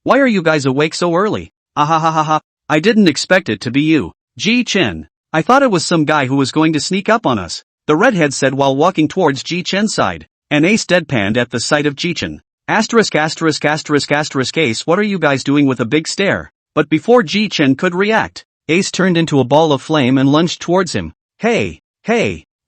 Why are you guys awake so early? Ahahaha. I didn't expect it to be you, Jichin. I thought it was some guy who was going to sneak up on us, the redhead said while walking towards Jichin's side. And Ace deadpanned at the sight of Jichin. Asterisk. Ace, what are you guys doing with a big stare? But before Jichin could react, Ace turned into a ball of flame and lunged towards him. Hey,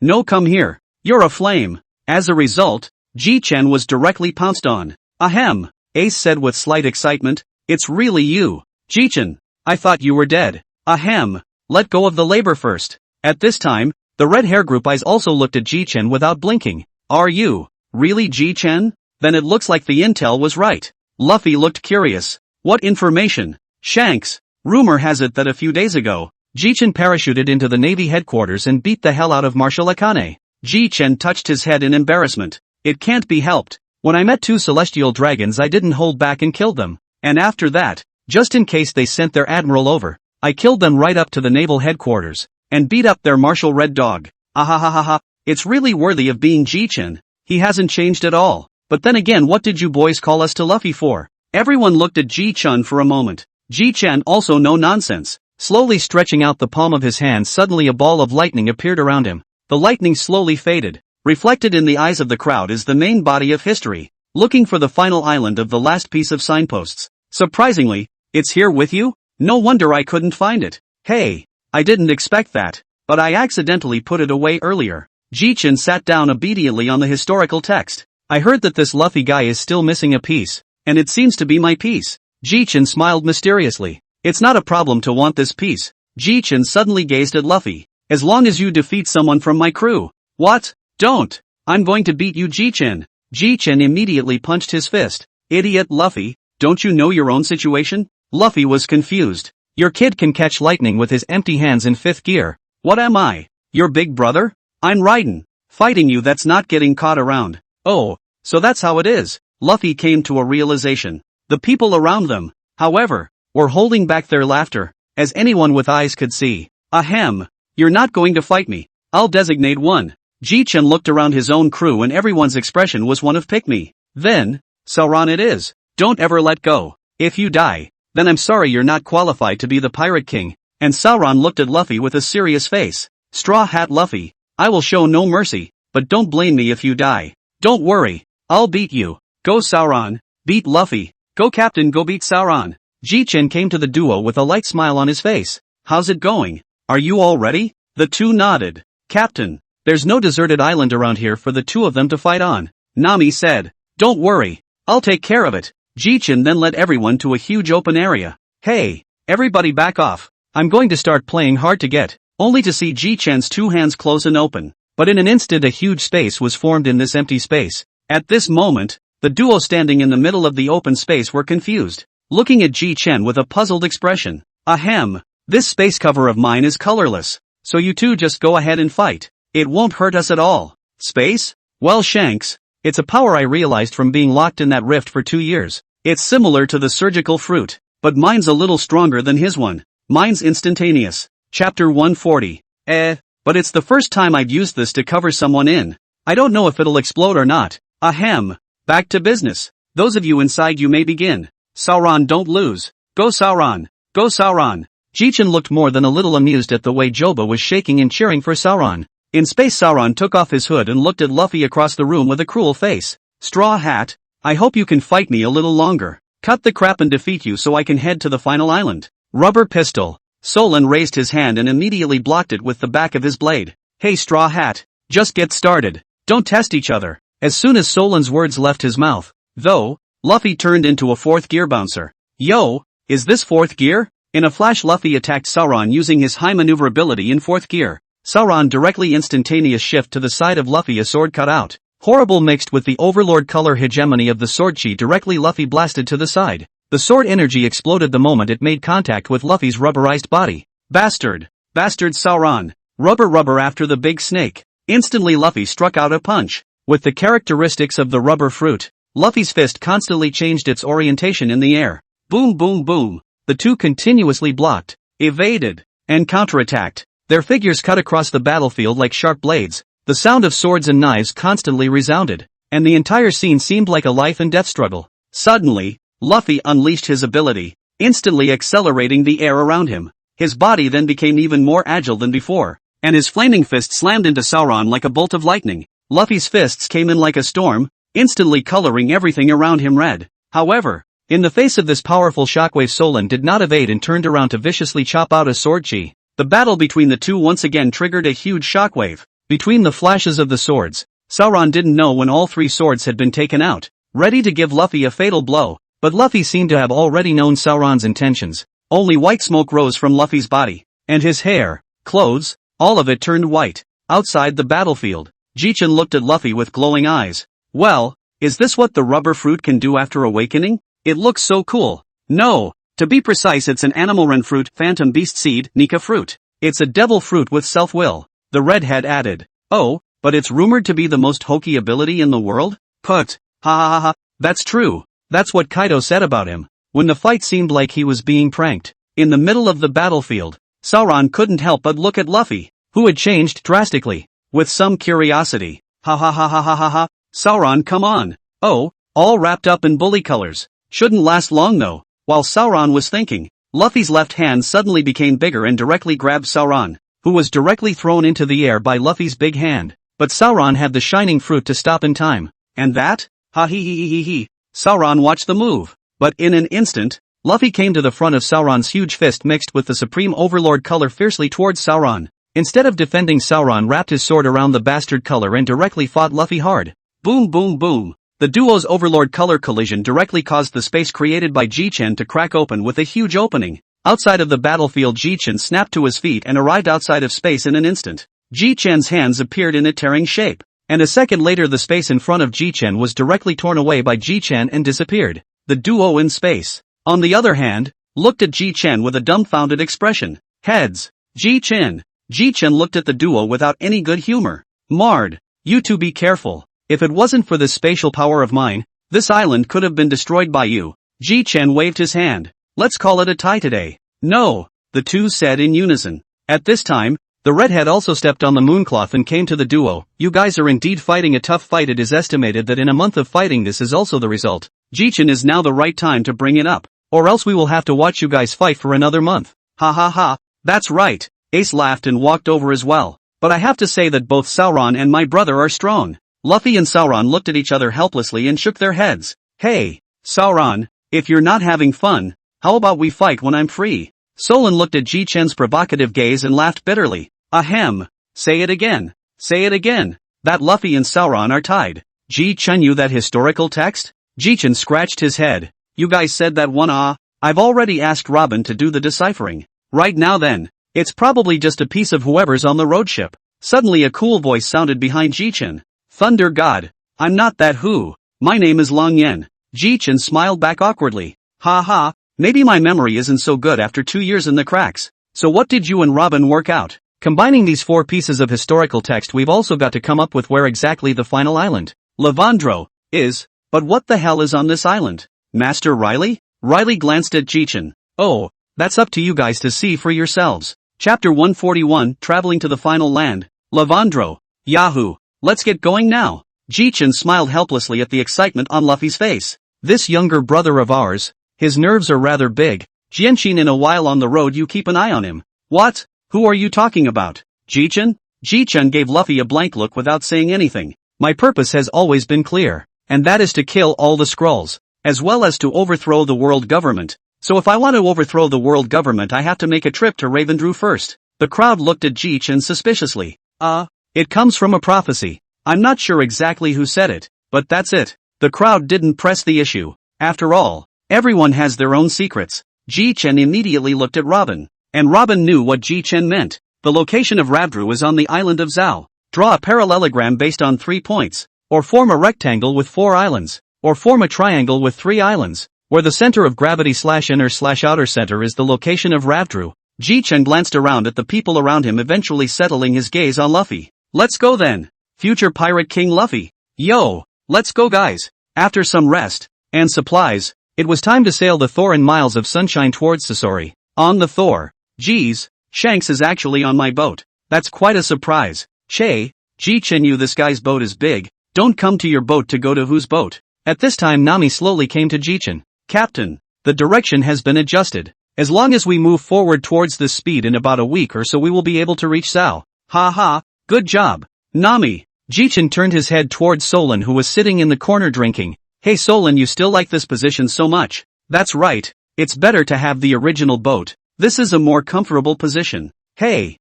no, come here. You're a flame. As a result, Jichin was directly pounced on. Ahem, Ace said with slight excitement. It's really you, Jichin. I thought you were dead. Ahem, let go of the labor first. At this time, the red hair group eyes also looked at Jichin without blinking. Are you really Jichin? Then it looks like the intel was right. Luffy looked curious. What information? Shanks. Rumor has it that a few days ago, Jichin parachuted into the Navy headquarters and beat the hell out of Marshal Akane. Jichin touched his head in embarrassment. It can't be helped. When I met 2 celestial dragons I didn't hold back and killed them. And after that, just in case they sent their admiral over, I killed them right up to the naval headquarters, and beat up their Marshal Red Dog. Ahahaha. It's really worthy of being Jichin. He hasn't changed at all. But then again, what did you boys call us to Luffy for? Everyone looked at Jichin for a moment. Jichin also no nonsense. Slowly stretching out the palm of his hand, suddenly a ball of lightning appeared around him. The lightning slowly faded, reflected in the eyes of the crowd is the main body of history, looking for the final island of the last piece of signposts. Surprisingly, it's here with you? No wonder I couldn't find it. Hey, I didn't expect that, but I accidentally put it away earlier. Ji-chan sat down obediently on the historical text. I heard that this Luffy guy is still missing a piece, and it seems to be my piece. Ji-chan smiled mysteriously. It's not a problem to want this piece. Ji-chan suddenly gazed at Luffy. As long as you defeat someone from my crew. What? Don't. I'm going to beat you, Ji-chan. Ji-chan immediately punched his fist. Idiot Luffy, don't you know your own situation? Luffy was confused. Your kid can catch lightning with his empty hands in 5th gear. What am I? Your big brother? I'm Raiden. Fighting you, that's not getting caught around. Oh, so that's how it is. Luffy came to a realization. The people around them, however, were holding back their laughter, as anyone with eyes could see. Ahem. You're not going to fight me. I'll designate one. Ji-chan looked around his own crew and everyone's expression was one of pick me. Then, Sauron it is. Don't ever let go. If you die, then I'm sorry you're not qualified to be the Pirate King. And Sauron looked at Luffy with a serious face. Straw Hat Luffy, I will show no mercy, but don't blame me if you die. Don't worry, I'll beat you. Go Sauron, beat Luffy. Go Captain, go beat Sauron. Ji-chan came to the duo with a light smile on his face. How's it going? Are you all ready? The two nodded. Captain, there's no deserted island around here for the two of them to fight on. Nami said. Don't worry, I'll take care of it. Ji-chan then led everyone to a huge open area. Hey, everybody back off. I'm going to start playing hard to get, only to see Ji-chan's two hands close and open. But in an instant a huge space was formed in this empty space. At this moment, the duo standing in the middle of the open space were confused, looking at Ji-chan with a puzzled expression. Ahem, this space cover of mine is colorless, so you two just go ahead and fight. It won't hurt us at all. Space? Well Shanks, it's a power I realized from being locked in that rift for 2 years. It's similar to the surgical fruit, but mine's a little stronger than his one. Mine's instantaneous. Chapter 140. But it's the first time I've used this to cover someone in. I don't know if it'll explode or not. Ahem. Back to business. Those of you inside, you may begin. Sauron, don't lose. Go Sauron. Go Sauron. Ji-chan looked more than a little amused at the way Joba was shaking and cheering for Sauron. In space, Sauron took off his hood and looked at Luffy across the room with a cruel face. Straw Hat, I hope you can fight me a little longer. Cut the crap and defeat you so I can head to the final island. Rubber pistol. Solon raised his hand and immediately blocked it with the back of his blade. Hey Straw Hat, just get started. Don't test each other. As soon as Solon's words left his mouth, though, Luffy turned into a 4th gear bouncer. Yo, is this 4th gear? In a flash Luffy attacked Sauron using his high maneuverability in 4th gear. Sauron directly instantaneous shift to the side of Luffy, a sword cut out. Horrible mixed with the overlord color hegemony of the sword chi directly Luffy blasted to the side. The sword energy exploded the moment it made contact with Luffy's rubberized body. Bastard! Bastard Sauron! Rubber after the big snake. Instantly Luffy struck out a punch. With the characteristics of the rubber fruit, Luffy's fist constantly changed its orientation in the air. Boom boom boom. The two continuously blocked, evaded, and counterattacked. Their figures cut across the battlefield like sharp blades. The sound of swords and knives constantly resounded, and the entire scene seemed like a life and death struggle. Suddenly, Luffy unleashed his ability, instantly accelerating the air around him. His body then became even more agile than before, and his flaming fist slammed into Sauron like a bolt of lightning. Luffy's fists came in like a storm, instantly coloring everything around him red. However, in the face of this powerful shockwave, Solon did not evade and turned around to viciously chop out a sword chi. The battle between the two once again triggered a huge shockwave. Between the flashes of the swords, Sauron didn't know when all 3 swords had been taken out, ready to give Luffy a fatal blow, but Luffy seemed to have already known Sauron's intentions. Only white smoke rose from Luffy's body, and his hair, clothes, all of it turned white. Outside the battlefield, Ji-chan looked at Luffy with glowing eyes. Well, is this what the rubber fruit can do after awakening? It looks so cool. No, to be precise, it's an animal fruit, phantom beast seed, Nika fruit. It's a devil fruit with self-will. The redhead added. Oh, but it's rumored to be the most hokey ability in the world? Put. Ha ha ha ha. That's true. That's what Kaido said about him, when the fight seemed like he was being pranked. In the middle of the battlefield, Sauron couldn't help but look at Luffy, who had changed drastically, with some curiosity. Ha ha ha ha ha ha ha. Sauron, come on. Oh, all wrapped up in bully colors. Shouldn't last long though. While Sauron was thinking, Luffy's left hand suddenly became bigger and directly grabbed Sauron, who was directly thrown into the air by Luffy's big hand. but Sauron had the shining fruit to stop in time. And that? Ha he he he he he. Sauron watched the move. But in an instant, Luffy came to the front of Sauron's huge fist mixed with the Supreme Overlord color fiercely towards Sauron. Instead of defending, Sauron wrapped his sword around the bastard color and directly fought Luffy hard. Boom boom boom. The duo's Overlord color collision directly caused the space created by Ji-Chen to crack open with a huge opening. Outside of the battlefield, Ji-Chen snapped to his feet and arrived outside of space in an instant. Ji-Chen's hands appeared in a tearing shape. And a second later the space in front of Ji-Chen was directly torn away by Ji-Chen and disappeared. The duo in space, on the other hand, looked at Ji-Chen with a dumbfounded expression. Heads. Ji-Chen. Ji-Chen looked at the duo without any good humor. Marred. You two be careful. If it wasn't for this spatial power of mine, this island could have been destroyed by you. Ji-Chen waved his hand. Let's call it a tie today. No, the two said in unison. At this time, the redhead also stepped on the mooncloth and came to the duo. You guys are indeed fighting a tough fight. It is estimated that in a month of fighting this is also the result. Ji-Chen is now the right time to bring it up. Or else we will have to watch you guys fight for another month. Ha ha ha, that's right. Ace laughed and walked over as well. But I have to say that both Sauron and my brother are strong. Luffy and Sauron looked at each other helplessly and shook their heads. Hey, Sauron, if you're not having fun, how about we fight when I'm free? Solon looked at Ji-Chen's provocative gaze and laughed bitterly. Ahem. Say it again. Say it again. That Luffy and Sauron are tied. Ji-Chen knew that historical text? Ji-Chen scratched his head. You guys said that one. I've already asked Robin to do the deciphering. Right now then, it's probably just a piece of whoever's on the road ship. Suddenly a cool voice sounded behind Ji-Chen. Thunder God. I'm not that who. My name is Long Yen. Ji-Chen smiled back awkwardly. Ha ha, maybe my memory isn't so good after 2 years in the cracks. So what did you and Robin work out? Combining these 4 pieces of historical text, we've also got to come up with where exactly the final island, Lavandro, is. But what the hell is on this island? Master Riley? Riley glanced at Ji-Chen. Oh, that's up to you guys to see for yourselves. Chapter 141, Traveling to the Final Land, Lavandro. Yahoo! Let's get going now. Ji-Chen smiled helplessly at the excitement on Luffy's face. This younger brother of ours, his nerves are rather big. Jianxin, in a while on the road you keep an eye on him. What? Who are you talking about? Ji-Chen? Ji-Chen gave Luffy a blank look without saying anything. My purpose has always been clear, and that is to kill all the Skrulls, as well as to overthrow the world government. So if I want to overthrow the world government I have to make a trip to Ravendrew first. The crowd looked at Ji-Chen suspiciously. It comes from a prophecy. I'm not sure exactly who said it, but that's it. The crowd didn't press the issue. After all, everyone has their own secrets. Ji-Chen immediately looked at Robin. And Robin knew what Ji-Chen meant. The location of Ravendrew is on the island of Zhao. Draw a parallelogram based on 3 points. Or form a rectangle with 4 islands. Or form a triangle with 3 islands. Where the center of gravity /inner/outer center is the location of Ravendrew. Ji-Chen glanced around at the people around him, eventually settling his gaze on Luffy. Let's go then. Future Pirate King Luffy. Yo, let's go guys. After some rest and supplies, it was time to sail the Thor and miles of sunshine towards Sasori. On the Thor. Geez, Shanks is actually on my boat. That's quite a surprise. Ji-Chen knew this guy's boat is big. Don't come to your boat to go to whose boat? At this time Nami slowly came to Ji-Chen. Captain, the direction has been adjusted. As long as we move forward towards this speed, in about a week or so we will be able to reach Sao. Ha ha, good job, Nami. Ji-Chen turned his head towards Solon, who was sitting in the corner drinking. Hey Solon, you still like this position so much? That's right, it's better to have the original boat. This is a more comfortable position. Hey,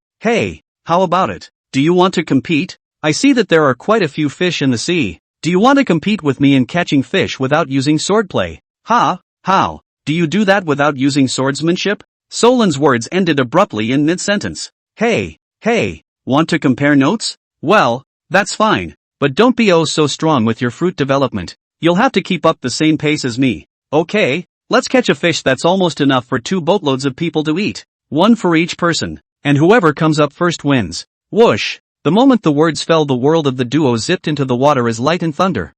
how about it? Do you want to compete? I see that there are quite a few fish in the sea. Do you want to compete with me in catching fish without using swordplay? How? Do you do that without using swordsmanship? Solon's words ended abruptly in mid-sentence. Hey, want to compare notes? Well, that's fine, but don't be oh so strong with your fruit development. You'll have to keep up the same pace as me. Okay, let's catch a fish that's almost enough for 2 boatloads of people to eat. 1 for each person, and whoever comes up first wins. Whoosh! The moment the words fell, the world of the duo zipped into the water as light and thunder.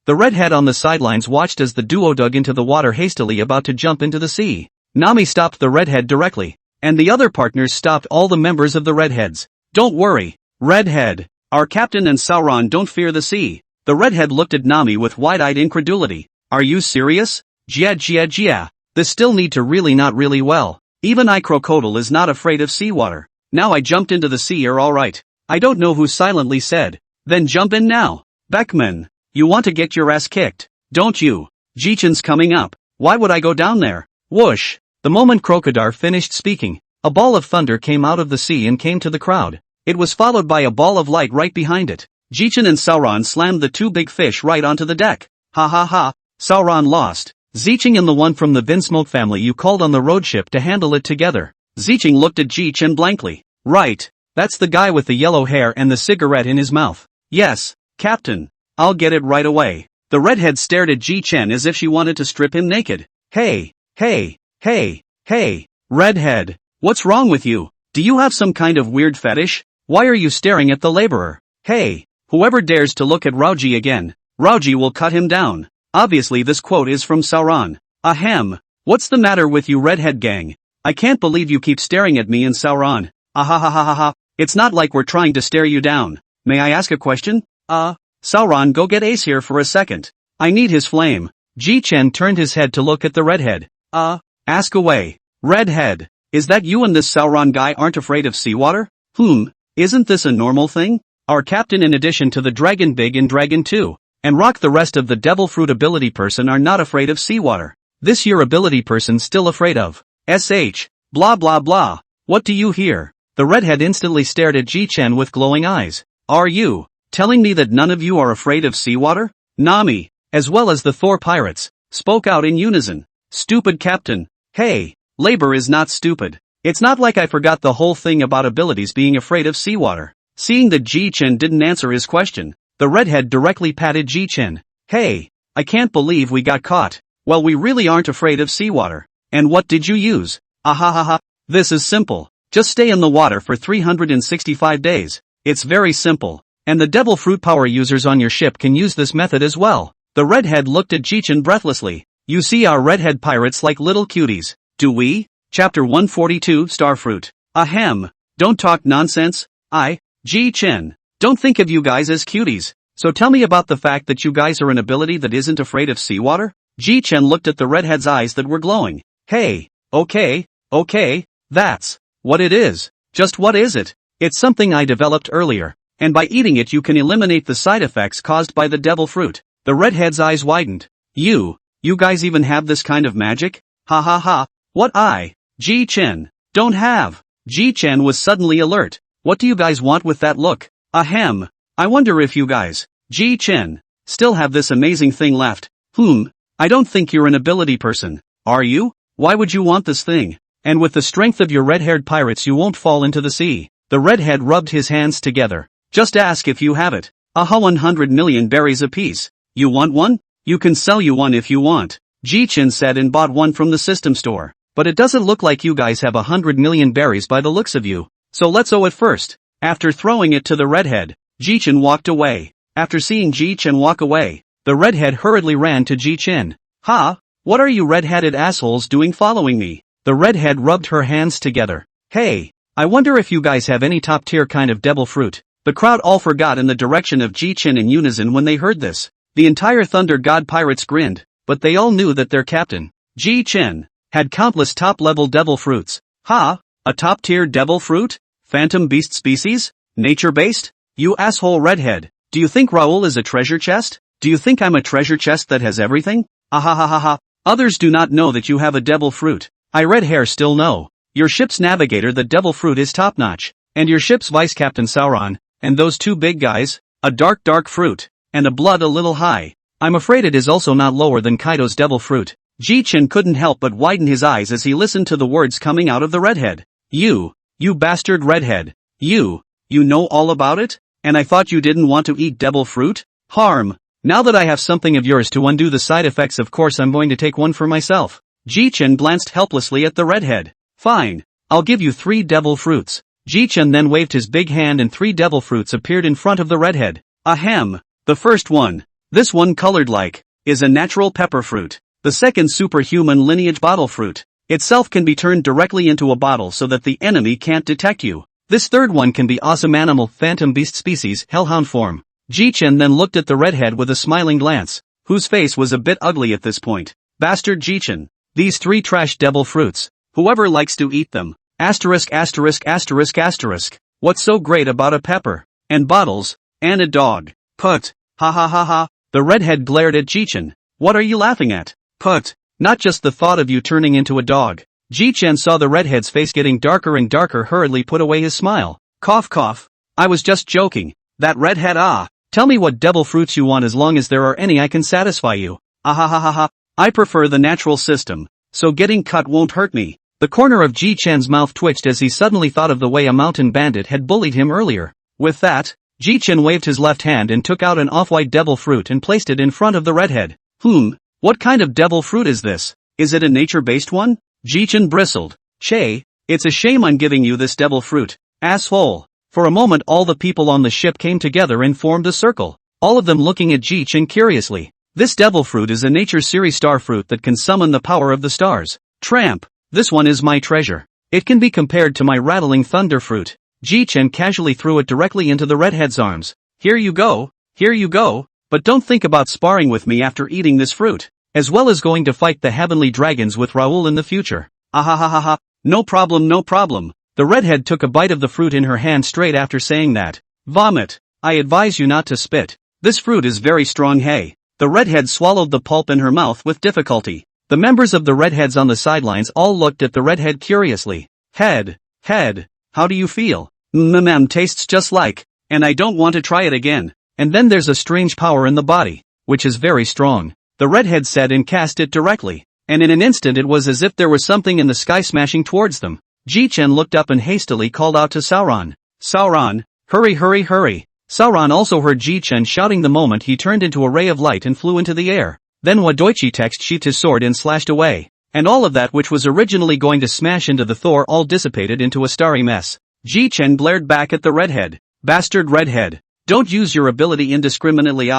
The redhead on the sidelines watched as the duo dug into the water hastily, about to jump into the sea. Nami stopped the redhead directly, and the other partners stopped all the members of the redheads. Don't worry, redhead. Our captain and Sauron don't fear the sea. The redhead looked at Nami with wide-eyed incredulity. Are you serious? Gia. This still need to really not really well. Even I Crocodile is not afraid of seawater. Now I jumped into the sea, alright. I don't know who silently said. Then jump in now. Beckman. You want to get your ass kicked, don't you? Jichen's coming up. Why would I go down there? Whoosh. The moment Crocodile finished speaking, a ball of thunder came out of the sea and came to the crowd. It was followed by a ball of light right behind it. Jichen and Sauron slammed the two big fish right onto the deck. Ha ha ha. Sauron lost. Zicheng and the one from the Vinsmoke family you called on the road ship to handle it together. Zicheng looked at Jichen blankly. Right. That's the guy with the yellow hair and the cigarette in his mouth. Yes, Captain. I'll get it right away. The redhead stared at Jichen as if she wanted to strip him naked. Hey, hey, hey, hey, redhead. What's wrong with you? Do you have some kind of weird fetish? Why are you staring at the laborer? Hey, whoever dares to look at Raoji again, Raoji will cut him down. Obviously this quote is from Sauron. Ahem. What's the matter with you redhead gang? I can't believe you keep staring at me and Sauron. Ahahahaha. It's not like we're trying to stare you down. May I ask a question? Sauron, go get Ace here for a second. I need his flame. Jichen turned his head to look at the redhead. Ask away. Redhead. Is that you and this Sauron guy aren't afraid of seawater? Isn't this a normal thing? Our captain in addition to the Dragon Big and Dragon 2, and Rock the rest of the Devil Fruit ability person are not afraid of seawater. This your ability person still afraid of. SH. Blah blah blah. What do you hear? The redhead instantly stared at Jichen with glowing eyes. Are you telling me that none of you are afraid of seawater? Nami, as well as the Thor pirates, spoke out in unison. Stupid captain. Hey, labor is not stupid. It's not like I forgot the whole thing about abilities being afraid of seawater. Seeing that Jichen didn't answer his question, the redhead directly patted Jichen. Hey, I can't believe we got caught. Well, we really aren't afraid of seawater. And what did you use? Ahahaha. This is simple. Just stay in the water for 365 days. It's very simple. And the devil fruit power users on your ship can use this method as well. The redhead looked at Jichen breathlessly. You see, our redhead pirates like little cuties. Do we? Chapter 142 Starfruit. Ahem. Don't talk nonsense. Jichen, don't think of you guys as cuties. So tell me about the fact that you guys are an ability that isn't afraid of seawater? Jichen looked at the redhead's eyes that were glowing. Hey, okay, that's what it is. Just what is it? It's something I developed earlier, and by eating it you can eliminate the side effects caused by the devil fruit. The redhead's eyes widened. You guys even have this kind of magic? Ha ha ha. What Jichen, don't have. Jichen was suddenly alert. What do you guys want with that look? Ahem. I wonder if you guys, Jichen, still have this amazing thing left. I don't think you're an ability person. Are you? Why would you want this thing? And with the strength of your red-haired pirates you won't fall into the sea. The redhead rubbed his hands together. Just ask if you have it. 100 million berries apiece. You want one? You can sell you one if you want. Jichen said and bought one from the system store. But it doesn't look like you guys have 100 million berries by the looks of you. So let's owe it first. After throwing it to the redhead, Jichen walked away. After seeing Jichen walk away, the redhead hurriedly ran to Jichen. What are you red-headed assholes doing following me? The redhead rubbed her hands together. Hey, I wonder if you guys have any top-tier kind of devil fruit. The crowd all forgot in the direction of Jichen in unison when they heard this. The entire Thunder God pirates grinned, but they all knew that their captain, Jichen, had countless top-level devil fruits. A top-tier devil fruit? Phantom beast species? Nature-based? You asshole redhead. Do you think Raoul is a treasure chest? Do you think I'm a treasure chest that has everything? Ahahaha. Others do not know that you have a devil fruit. I red hair still know. Your ship's navigator the devil fruit is top-notch. And your ship's vice captain Sauron, and those two big guys, a dark fruit, and a blood a little high. I'm afraid it is also not lower than Kaido's devil fruit. Jichen couldn't help but widen his eyes as he listened to the words coming out of the redhead. You bastard redhead. You know all about it? And I thought you didn't want to eat devil fruit? Harm. Now that I have something of yours to undo the side effects, of course I'm going to take one for myself. Jichen glanced helplessly at the redhead. Fine. I'll give you 3 devil fruits. Jichen then waved his big hand and 3 devil fruits appeared in front of the redhead. Ahem. The first one, this one colored like, is a natural pepper fruit. The second superhuman lineage bottle fruit. Itself can be turned directly into a bottle so that the enemy can't detect you. This third one can be awesome animal phantom beast species hellhound form. Jichen then looked at the redhead with a smiling glance, whose face was a bit ugly at this point. Bastard Jichen. These 3 trash devil fruits. Whoever likes to eat them. *******. What's so great about a pepper? And bottles? And a dog? Put. Ha ha ha ha. The redhead glared at Ji-chan. What are you laughing at? Put. Not just the thought of you turning into a dog. Ji-chan saw the redhead's face getting darker and darker, hurriedly put away his smile. Cough cough. I was just joking. That redhead Tell me what devil fruits you want, as long as there are any I can satisfy you. Ah ha ha ha ha. I prefer the natural system. So getting cut won't hurt me. The corner of Ji-chan's mouth twitched as he suddenly thought of the way a mountain bandit had bullied him earlier. With that, Ji-chan waved his left hand and took out an off-white devil fruit and placed it in front of the redhead. What kind of devil fruit is this? Is it a nature-based one? Ji-chan bristled. Che, it's a shame I'm giving you this devil fruit, asshole. For a moment all the people on the ship came together and formed a circle, all of them looking at Ji-chan curiously. This devil fruit is a nature series star fruit that can summon the power of the stars. Tramp. This one is my treasure. It can be compared to my rattling thunder fruit. Ji-chan casually threw it directly into the redhead's arms. Here you go, but don't think about sparring with me after eating this fruit, as well as going to fight the heavenly dragons with Raoul in the future. Ahahaha, no problem. The redhead took a bite of the fruit in her hand straight after saying that. Vomit. I advise you not to spit. This fruit is very strong, hey. The redhead swallowed the pulp in her mouth with difficulty. The members of the redheads on the sidelines all looked at the redhead curiously. Head, how do you feel? Tastes just like, and I don't want to try it again. And then there's a strange power in the body, which is very strong. The redhead said and cast it directly, and in an instant it was as if there was something in the sky smashing towards them. Ji-chan looked up and hastily called out to Sauron. Sauron, hurry. Sauron also heard Ji-chan shouting the moment he turned into a ray of light and flew into the air. Then Wadoichi text sheathed his sword and slashed away. And all of that which was originally going to smash into the Thor all dissipated into a starry mess. Ji-chan glared back at the redhead. Bastard redhead. Don't use your ability indiscriminately,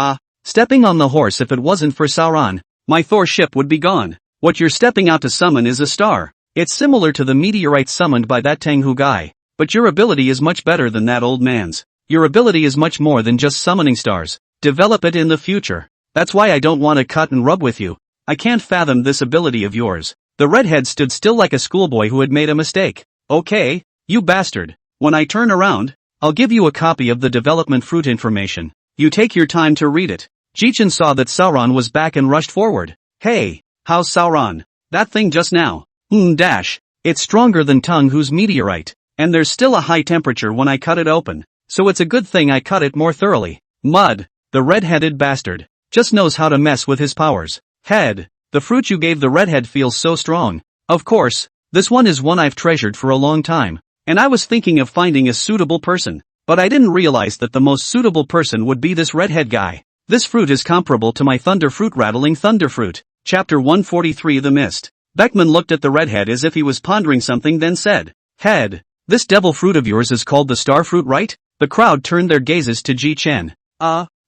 Stepping on the horse, if it wasn't for Sauron, my Thor ship would be gone. What you're stepping out to summon is a star. It's similar to the meteorite summoned by that Tanghu guy. But your ability is much better than that old man's. Your ability is much more than just summoning stars. Develop it in the future. That's why I don't want to cut and rub with you. I can't fathom this ability of yours. The redhead stood still like a schoolboy who had made a mistake. Okay, you bastard. When I turn around, I'll give you a copy of the development fruit information. You take your time to read it. Ji-chan saw that Sauron was back and rushed forward. Hey, how's Sauron? That thing just now. It's stronger than Tanghu's meteorite. And there's still a high temperature when I cut it open. So it's a good thing I cut it more thoroughly. Mud, the red-headed bastard, just knows how to mess with his powers. Head, the fruit you gave the redhead feels so strong. Of course, this one is one I've treasured for a long time. And I was thinking of finding a suitable person. But I didn't realize that the most suitable person would be this redhead guy. This fruit is comparable to my thunder fruit, rattling thunder fruit. Chapter 143, The Mist. Beckman looked at the redhead as if he was pondering something, then said, Head, this devil fruit of yours is called the star fruit, right? The crowd turned their gazes to Ji-chan.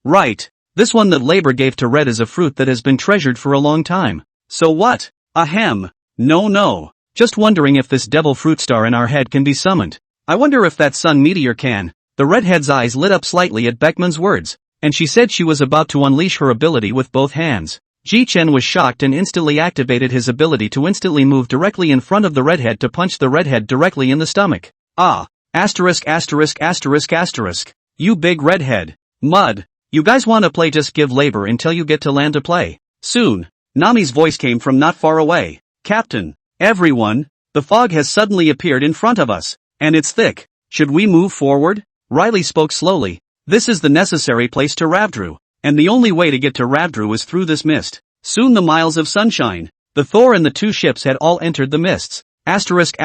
Right. This one that Labor gave to Red is a fruit that has been treasured for a long time. So what? Ahem. No. Just wondering if this devil fruit star in our head can be summoned. I wonder if that sun meteor can. The redhead's eyes lit up slightly at Beckman's words, and she said she was about to unleash her ability with both hands. Ji-chan was shocked and instantly activated his ability to instantly move directly in front of the redhead to punch the redhead directly in the stomach. Asterisk. You big redhead. Mud. You guys wanna play? Just give Labor until you get to land to play. Soon. Nami's voice came from not far away. Captain. Everyone. The fog has suddenly appeared in front of us. And it's thick. Should we move forward? Riley spoke slowly. This is the necessary place to Ravdru. And the only way to get to Ravdru is through this mist. Soon the miles of sunshine. The Thor and the two ships had all entered the mists. Asterisk.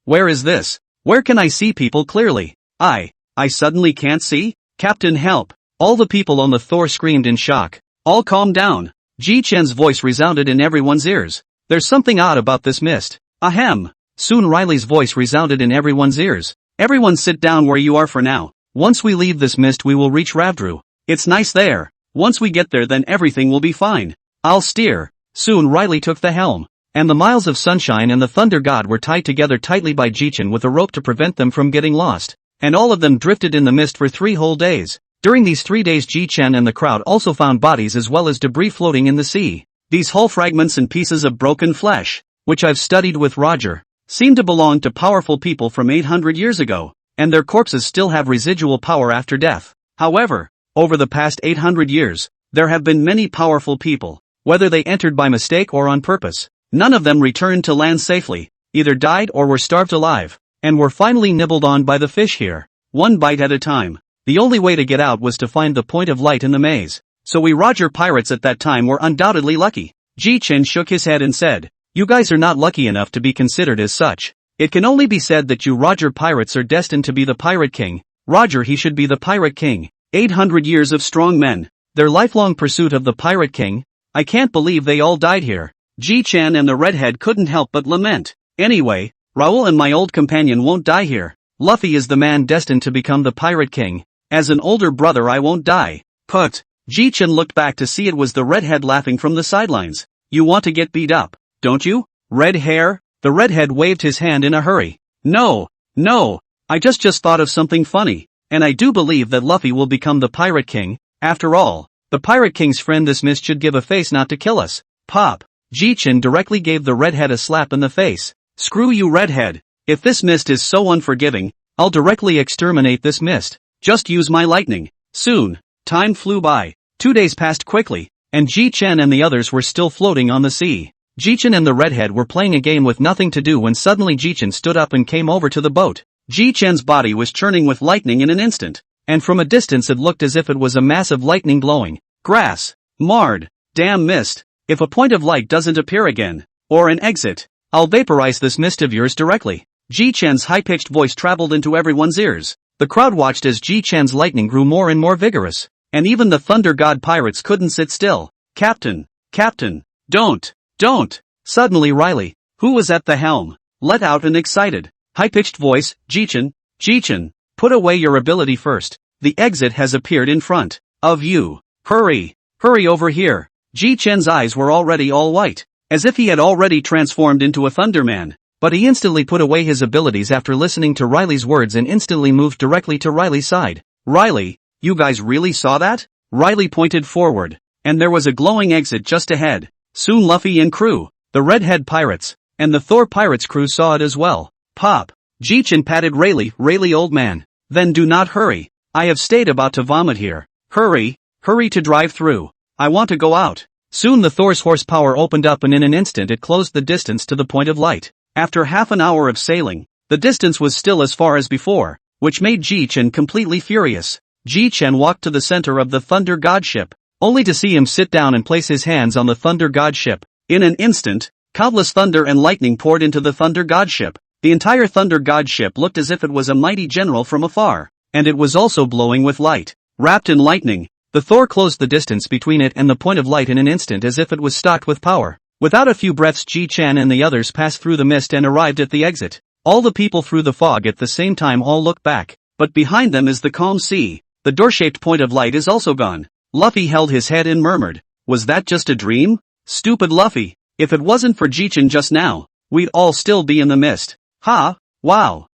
Where is this? Where can I see people clearly? I suddenly can't see? Captain, help. All the people on the Thor screamed in shock. All calm down. Ji-chan's voice resounded in everyone's ears. There's something odd about this mist. Ahem. Soon Riley's voice resounded in everyone's ears. Everyone sit down where you are for now. Once we leave this mist we will reach Ravdru. It's nice there. Once we get there then everything will be fine. I'll steer. Soon Riley took the helm. And the miles of sunshine and the thunder god were tied together tightly by Ji-chan with a rope to prevent them from getting lost. And all of them drifted in the mist for 3 whole days. During these 3 days Ji-chan and the crowd also found bodies as well as debris floating in the sea. These hull fragments and pieces of broken flesh, which I've studied with Roger. seem to belong to powerful people from 800 years ago, and their corpses still have residual power after death. However, over the past 800 years, there have been many powerful people, whether they entered by mistake or on purpose. None of them returned to land safely, either died or were starved alive, and were finally nibbled on by the fish here, one bite at a time. The only way to get out was to find the point of light in the maze. So we Roger pirates at that time were undoubtedly lucky. Ji-Chen shook his head and said, "You guys are not lucky enough to be considered as such. It can only be said that you Roger pirates are destined to be the pirate king. Roger, he should be the pirate king. 800 years of strong men, their lifelong pursuit of the pirate king. I can't believe they all died here." Ji-Chen and the redhead couldn't help but lament. "Anyway, Raoul and my old companion won't die here. Luffy is the man destined to become the pirate king. As an older brother I won't die." Put. Ji-Chen looked back to see it was the redhead laughing from the sidelines. "You want to get beat up, don't you? Red hair?" The redhead waved his hand in a hurry. No, I just thought of something funny, and I do believe that Luffy will become the pirate king. After all, the pirate king's friend this mist should give a face not to kill us. Pop. Ji-Chen directly gave the redhead a slap in the face. "Screw you, redhead. If this mist is so unforgiving, I'll directly exterminate this mist. Just use my lightning." Soon, time flew by. 2 days passed quickly, and Ji-Chen and the others were still floating on the sea. Ji-Chen and the redhead were playing a game with nothing to do when suddenly Ji-Chen stood up and came over to the boat. Ji-Chen's body was churning with lightning in an instant, and from a distance it looked as if it was a mass of lightning glowing. Grass. Marred. Damn mist. If a point of light doesn't appear again, or an exit, I'll vaporize this mist of yours directly. Ji-Chen's high-pitched voice traveled into everyone's ears. The crowd watched as Ji-Chen's lightning grew more and more vigorous, and even the Thunder God pirates couldn't sit still. Captain, don't. Suddenly Riley, who was at the helm, let out an excited, high-pitched voice. Ji-Chen, put away your ability first. The exit has appeared in front of you. Hurry over here. Ji-Chen's eyes were already all white, as if he had already transformed into a Thunderman. But he instantly put away his abilities after listening to Riley's words and instantly moved directly to Riley's side. "Riley, you guys really saw that?" Riley pointed forward, and there was a glowing exit just ahead. Soon Luffy and crew, the Redhead pirates, and the Thor pirates crew saw it as well. Pop. Ji-Chen patted Rayleigh old man. "Then do not hurry. I have stayed about to vomit here. Hurry to drive through. I want to go out." Soon the Thor's horsepower opened up and in an instant it closed the distance to the point of light. After half an hour of sailing, the distance was still as far as before, which made Ji-Chen completely furious. Ji-Chen walked to the center of the Thunder God ship, only to see him sit down and place his hands on the Thunder God ship. In an instant, countless thunder and lightning poured into the Thunder God ship. The entire Thunder God ship looked as if it was a mighty general from afar, and it was also glowing with light. Wrapped in lightning, the Thor closed the distance between it and the point of light in an instant as if it was stocked with power. Without a few breaths Ji-Chen and the others passed through the mist and arrived at the exit. All the people through the fog at the same time all looked back, but behind them is the calm sea. The door-shaped point of light is also gone. Luffy held his head and murmured, "Was that just a dream? Stupid Luffy. If it wasn't for Ji-Chen just now, we'd all still be in the mist." Ha! Wow!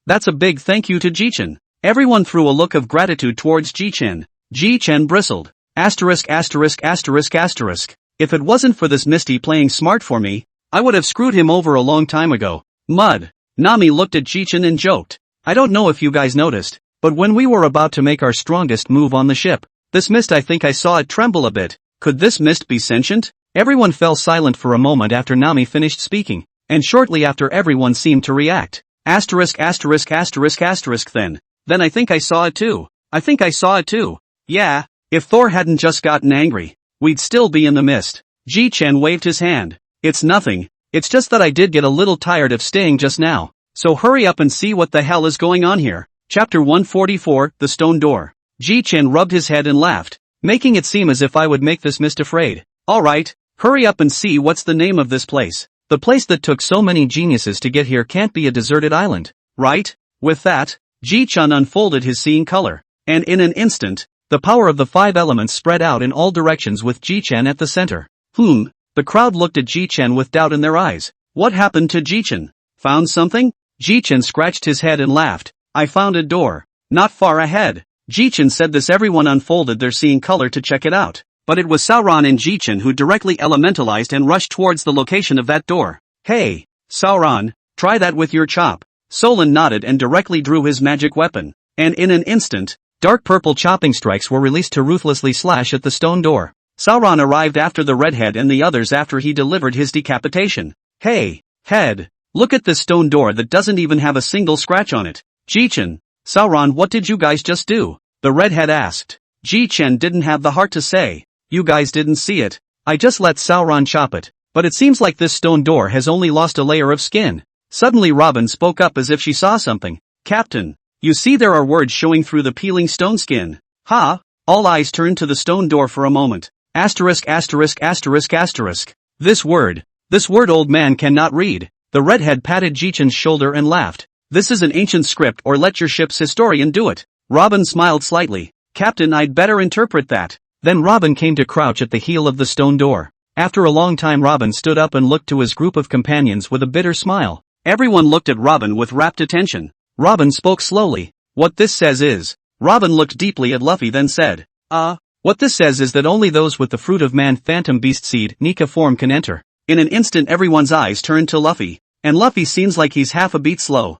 That's a big thank you to Ji-Chen. Everyone threw a look of gratitude towards Ji-Chen. Ji-Chen bristled. ********. If it wasn't for this Misty playing smart for me, I would have screwed him over a long time ago. Mud. Nami looked at Ji-Chen and joked. "I don't know if you guys noticed, but when we were about to make our strongest move on the ship, this mist I think I saw it tremble a bit. Could this mist be sentient?" Everyone fell silent for a moment after Nami finished speaking, and shortly after everyone seemed to react. ********. Then I think I saw it too. Yeah, if Thor hadn't just gotten angry, we'd still be in the mist. Ji-Chen waved his hand. "It's nothing, it's just that I did get a little tired of staying just now. So hurry up and see what the hell is going on here." Chapter 144, The Stone Door. Ji-Chen rubbed his head and laughed, making it seem as if I would make this mist afraid. "Alright, hurry up and see what's the name of this place. The place that took so many geniuses to get here can't be a deserted island, right?" With that, Ji-Chen unfolded his seeing color, and in an instant, the power of the 5 elements spread out in all directions with Ji-Chen at the center. The crowd looked at Ji-Chen with doubt in their eyes. What happened to Ji-Chen? Found something? Ji-Chen scratched his head and laughed. "I found a door. Not far ahead." Ji-Chen said this. Everyone unfolded their seeing color to check it out. But it was Sauron and Ji-Chen who directly elementalized and rushed towards the location of that door. "Hey, Sauron, Try that with your chop. Solon nodded and directly drew his magic weapon. And in an instant, dark purple chopping strikes were released to ruthlessly slash at the stone door. Sauron arrived after the redhead and the others after he delivered his decapitation. Hey, head, look at this stone door that doesn't even have a single scratch on it. Ji-Chen, Sauron, what did you guys just do? The redhead asked. Ji-Chen didn't have the heart to say. You guys didn't see it. I just let Sauron chop it. But it seems like this stone door has only lost a layer of skin. Suddenly Robin spoke up as if she saw something. Captain, you see there are words showing through the peeling stone skin. Ha! All eyes turned to the stone door for a moment. Asterisk asterisk asterisk asterisk. This word old man cannot read. The redhead patted Ji-Chen's shoulder and laughed. This is an ancient script, or let your ship's historian do it. Robin smiled slightly. Captain, I'd better interpret that. Then Robin came to crouch at the heel of the stone door. After a long time Robin stood up and looked to his group of companions with a bitter smile. Everyone looked at Robin with rapt attention. Robin spoke slowly. What this says is... Robin looked deeply at Luffy then said, what this says is that only those with the fruit of man phantom beast seed Nika form can enter. In an instant everyone's eyes turned to Luffy. And Luffy seems like he's half a beat slow.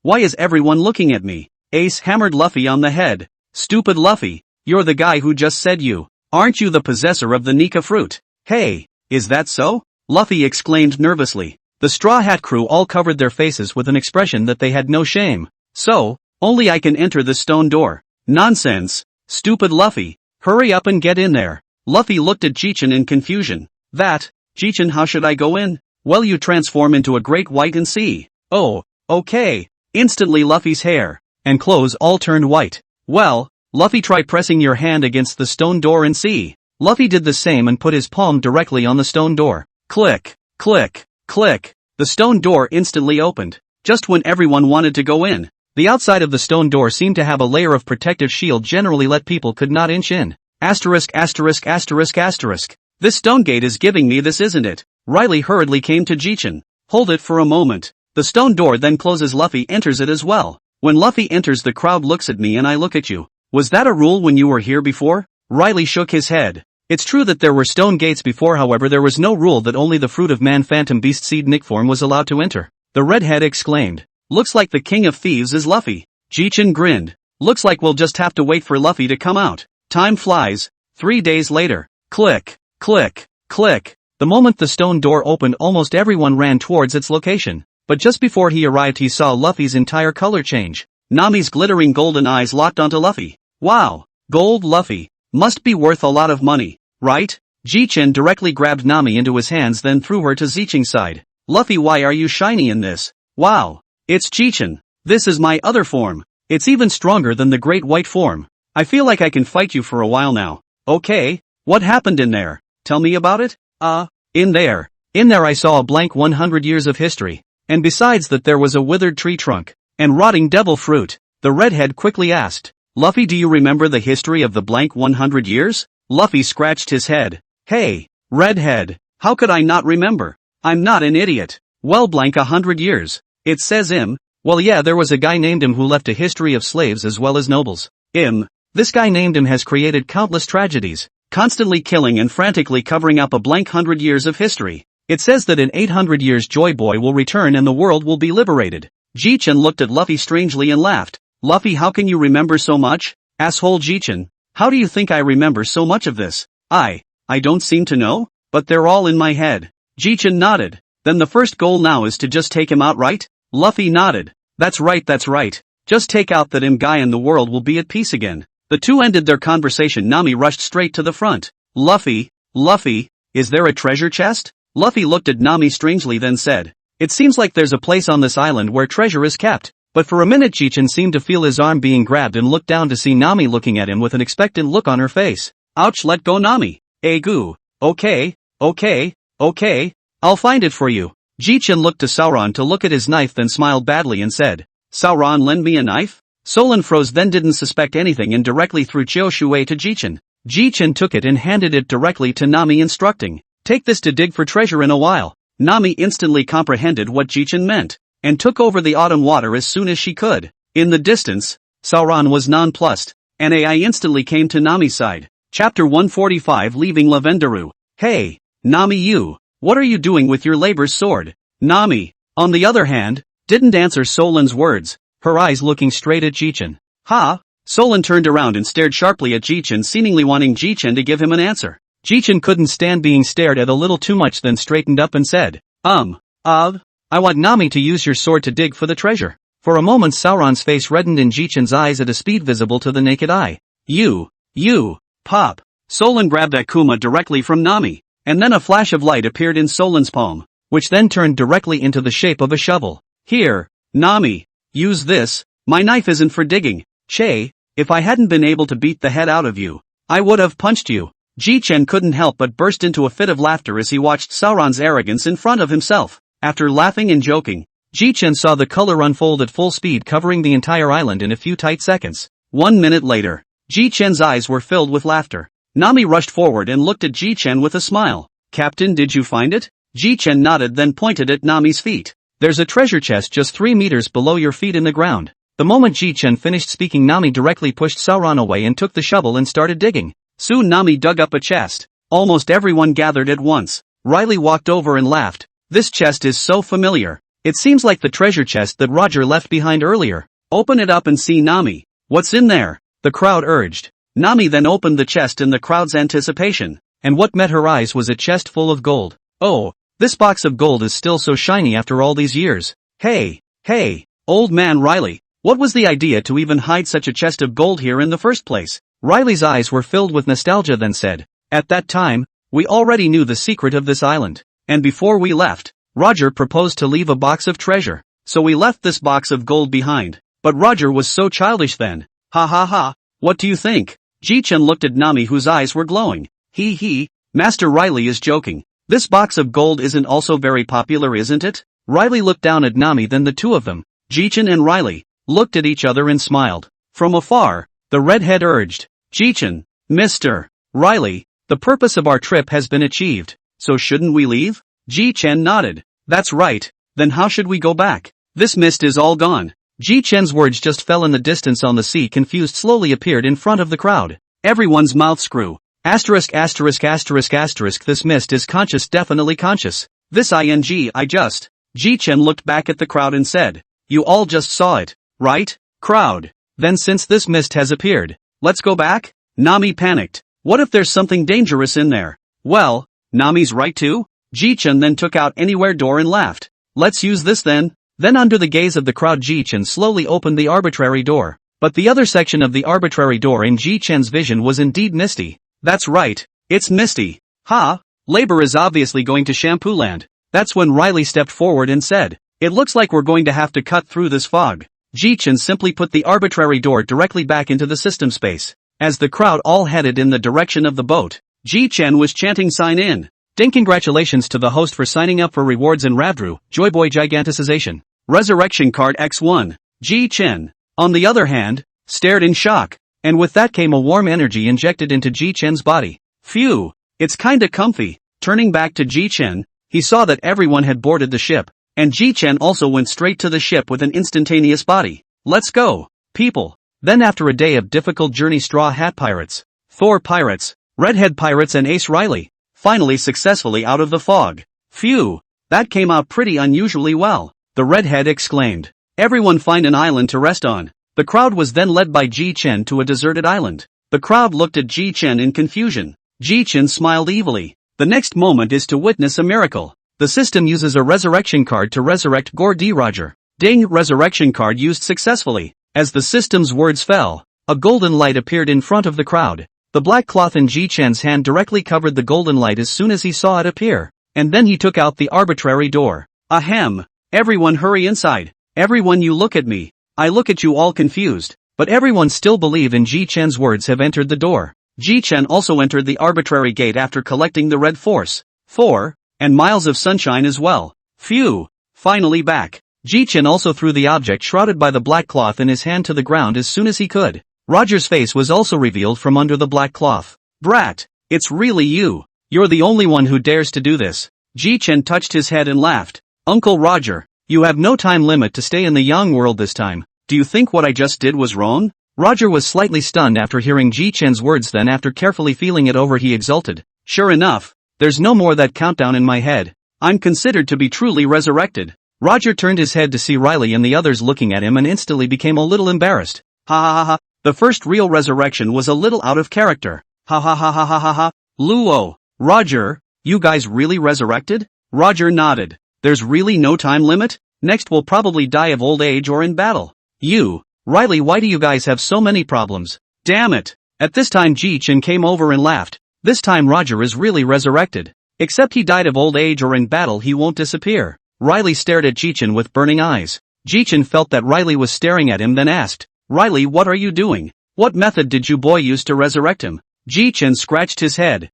Why is everyone looking at me? Ace hammered Luffy on the head. Stupid Luffy, you're the guy who just said you. Aren't you the possessor of the Nika fruit? Hey, is that so? Luffy exclaimed nervously. The Straw Hat crew all covered their faces with an expression that they had no shame. So, only I can enter the stone door. Nonsense. Stupid Luffy. Hurry up and get in there. Luffy looked at Ji-Chen in confusion. Ji-Chen, how should I go in? Well, you transform into a great white and see. Oh, okay. Instantly Luffy's hair and clothes all turned white. Well, Luffy, try pressing your hand against the stone door and see. Luffy did the same and put his palm directly on the stone door. Click, click, click. The stone door instantly opened. Just when everyone wanted to go in. The outside of the stone door seemed to have a layer of protective shield generally let people could not inch in. Asterisk asterisk asterisk asterisk. This stone gate is giving me this, isn't it? Riley hurriedly came to Ji-Chen. Hold it for a moment. The stone door then closes. Luffy enters it as well. When Luffy enters the crowd looks at me and I look at you. Was that a rule when you were here before? Riley shook his head. It's true that there were stone gates before, however there was no rule that only the fruit of man phantom beast seed Nick form was allowed to enter. The redhead exclaimed. Looks like the king of thieves is Luffy. Ji-Chen grinned. Looks like we'll just have to wait for Luffy to come out. Time flies. 3 days later. Click, click, click. The moment the stone door opened almost everyone ran towards its location. But just before he arrived he saw Luffy's entire color change. Nami's glittering golden eyes locked onto Luffy. Wow, gold Luffy. Must be worth a lot of money, right? Ji-Chen directly grabbed Nami into his hands then threw her to Ji-Chen's side. Luffy, why are you shiny in this? Wow. It's Ji-Chen. This is my other form. It's even stronger than the great white form. I feel like I can fight you for a while now. Okay, what happened in there? Tell me about it? In there I saw a blank 100 years of history. And besides that there was a withered tree trunk. And rotting devil fruit. The redhead quickly asked. Luffy, do you remember the history of the blank 100 years? Luffy scratched his head. Hey, redhead, how could I not remember? I'm not an idiot. Well, blank 100 years. It says well yeah, there was a guy named who left a history of slaves as well as nobles. This guy named has created countless tragedies, constantly killing and frantically covering up a blank 100 years of history. It says that in 800 years Joy Boy will return and the world will be liberated. Ji-Chen looked at Luffy strangely and laughed. Luffy, how can you remember so much? Asshole Ji-Chen. How do you think I remember so much of this? I don't seem to know, but they're all in my head. Ji-Chen nodded. Then the first goal now is to just take him out, right? Luffy nodded. That's right. Just take out that guy and the world will be at peace again. The two ended their conversation. Nami rushed straight to the front. Luffy, is there a treasure chest? Luffy looked at Nami strangely then said. It seems like there's a place on this island where treasure is kept. But for a minute Ji-Chen seemed to feel his arm being grabbed and looked down to see Nami looking at him with an expectant look on her face. Ouch, let go Nami. Goo. Okay, I'll find it for you. Ji-Chen looked to Sauron to look at his knife then smiled badly and said, Sauron, lend me a knife? Solon froze then didn't suspect anything and directly threw Chioshui to Ji-Chen. Ji-Chen took it and handed it directly to Nami instructing, take this to dig for treasure in a while. Nami instantly comprehended what Ji-Chen meant, and took over the autumn water as soon as she could. In the distance, Sauron was nonplussed, and AI instantly came to Nami's side. Chapter 145 Leaving Lavendaru. Hey, Nami, what are you doing with your labor's sword? Nami, on the other hand, didn't answer Solan's words, her eyes looking straight at Jichen. Ha! Solan turned around and stared sharply at Jichen, seemingly wanting Jichen to give him an answer. Jichen couldn't stand being stared at a little too much, then straightened up and said, I want Nami to use your sword to dig for the treasure. For a moment Sauron's face reddened in Jichen's eyes at a speed visible to the naked eye. You, pop. Solan grabbed Akuma directly from Nami, and then a flash of light appeared in Solan's palm, which then turned directly into the shape of a shovel. Here, Nami, use this, my knife isn't for digging. Che, if I hadn't been able to beat the head out of you, I would have punched you. Jichen couldn't help but burst into a fit of laughter as he watched Sauron's arrogance in front of himself. After laughing and joking, Jichen saw the color unfold at full speed, covering the entire island in a few tight seconds. 1 minute later, Jichen's eyes were filled with laughter. Nami rushed forward and looked at Jichen with a smile. Captain, did you find it? Jichen nodded, then pointed at Nami's feet. There's a treasure chest just 3 meters below your feet in the ground. The moment Jichen finished speaking, Nami directly pushed Sauron away and took the shovel and started digging. Soon Nami dug up a chest. Almost everyone gathered at once. Riley walked over and laughed. This chest is so familiar. It seems like the treasure chest that Roger left behind earlier. Open it up and see, Nami. What's in there? The crowd urged. Nami then opened the chest in the crowd's anticipation, and what met her eyes was a chest full of gold. Oh, this box of gold is still so shiny after all these years. Hey, old man Riley, what was the idea to even hide such a chest of gold here in the first place? Riley's eyes were filled with nostalgia, then said, at that time, we already knew the secret of this island. And before we left, Roger proposed to leave a box of treasure, so we left this box of gold behind. But Roger was so childish then. Ha, what do you think? Jichen looked at Nami, whose eyes were glowing. Master Riley is joking. This box of gold isn't also very popular, isn't it? Riley looked down at Nami, then the two of them, Jichen and Riley, looked at each other and smiled. From afar, the redhead urged, Jichen, Mr. Riley, the purpose of our trip has been achieved. So shouldn't we leave? Jichen nodded. That's right, then how should we go back? This mist is all gone. Jichen's words just fell in the distance on the sea. Confused slowly appeared in front of the crowd. Everyone's mouths grew. Asterisk. This mist is conscious, definitely conscious. This I just. Jichen looked back at the crowd and said, you all just saw it, right? Crowd. Then since this mist has appeared, let's go back? Nami panicked. What if there's something dangerous in there? Well, Nami's right too. Jichen then took out Anywhere door and laughed. Let's use this then. Then under the gaze of the crowd, Jichen slowly opened the arbitrary door. But the other section of the arbitrary door in Jichen's vision was indeed misty. That's right, it's misty. Labor is obviously going to Shampoo Land. That's when Riley stepped forward and said, it looks like we're going to have to cut through this fog. Jichen simply put the arbitrary door directly back into the system space. As the crowd all headed in the direction of the boat, Jichen was chanting, sign in. Ding, congratulations to the host for signing up for rewards in Ravdru, Joyboy Giganticization. Resurrection card X1. Jichen, on the other hand, stared in shock. And with that came a warm energy injected into Jichen's body. Phew, it's kinda comfy. Turning back to Jichen, he saw that everyone had boarded the ship. And Jichen also went straight to the ship with an instantaneous body. Let's go, people. Then after a day of difficult journey, Straw Hat Pirates, Thor Pirates, Redhead Pirates and Ace Riley, finally successfully out of the fog. Phew, that came out pretty unusually well, the redhead exclaimed. Everyone find an island to rest on. The crowd was then led by Jichen to a deserted island. The crowd looked at Jichen in confusion. Jichen smiled evilly. The next moment is to witness a miracle. The system uses a resurrection card to resurrect Gore D. Roger. Ding, resurrection card used successfully. As the system's words fell, a golden light appeared in front of the crowd. The black cloth in Jichen's hand directly covered the golden light as soon as he saw it appear. And then he took out the arbitrary door. Ahem. Everyone hurry inside. Everyone, you look at me. I look at you all confused. But everyone still believe in Jichen's words have entered the door. Jichen also entered the arbitrary gate after collecting the red force. 4. And miles of sunshine as well. Phew. Finally back. Jichen also threw the object shrouded by the black cloth in his hand to the ground as soon as he could. Roger's face was also revealed from under the black cloth. Brat, it's really you. You're the only one who dares to do this. Jichen touched his head and laughed. Uncle Roger, you have no time limit to stay in the young world this time. Do you think what I just did was wrong? Roger was slightly stunned after hearing Jichen's words, then after carefully feeling it over he exulted. Sure enough, there's no more that countdown in my head. I'm considered to be truly resurrected. Roger turned his head to see Riley and the others looking at him and instantly became a little embarrassed. Ha ha ha ha. The first real resurrection was a little out of character. Ha ha ha ha ha ha ha. Luo. Roger, you guys really resurrected? Roger nodded. There's really no time limit? Next we'll probably die of old age or in battle. Riley, why do you guys have so many problems? Damn it. At this time Ji-chan came over and laughed. This time Roger is really resurrected. Except he died of old age or in battle he won't disappear. Riley stared at Ji-chan with burning eyes. Ji-chan felt that Riley was staring at him then asked, Riley, what are you doing? What method did you boy use to resurrect him? Ji-chan scratched his head.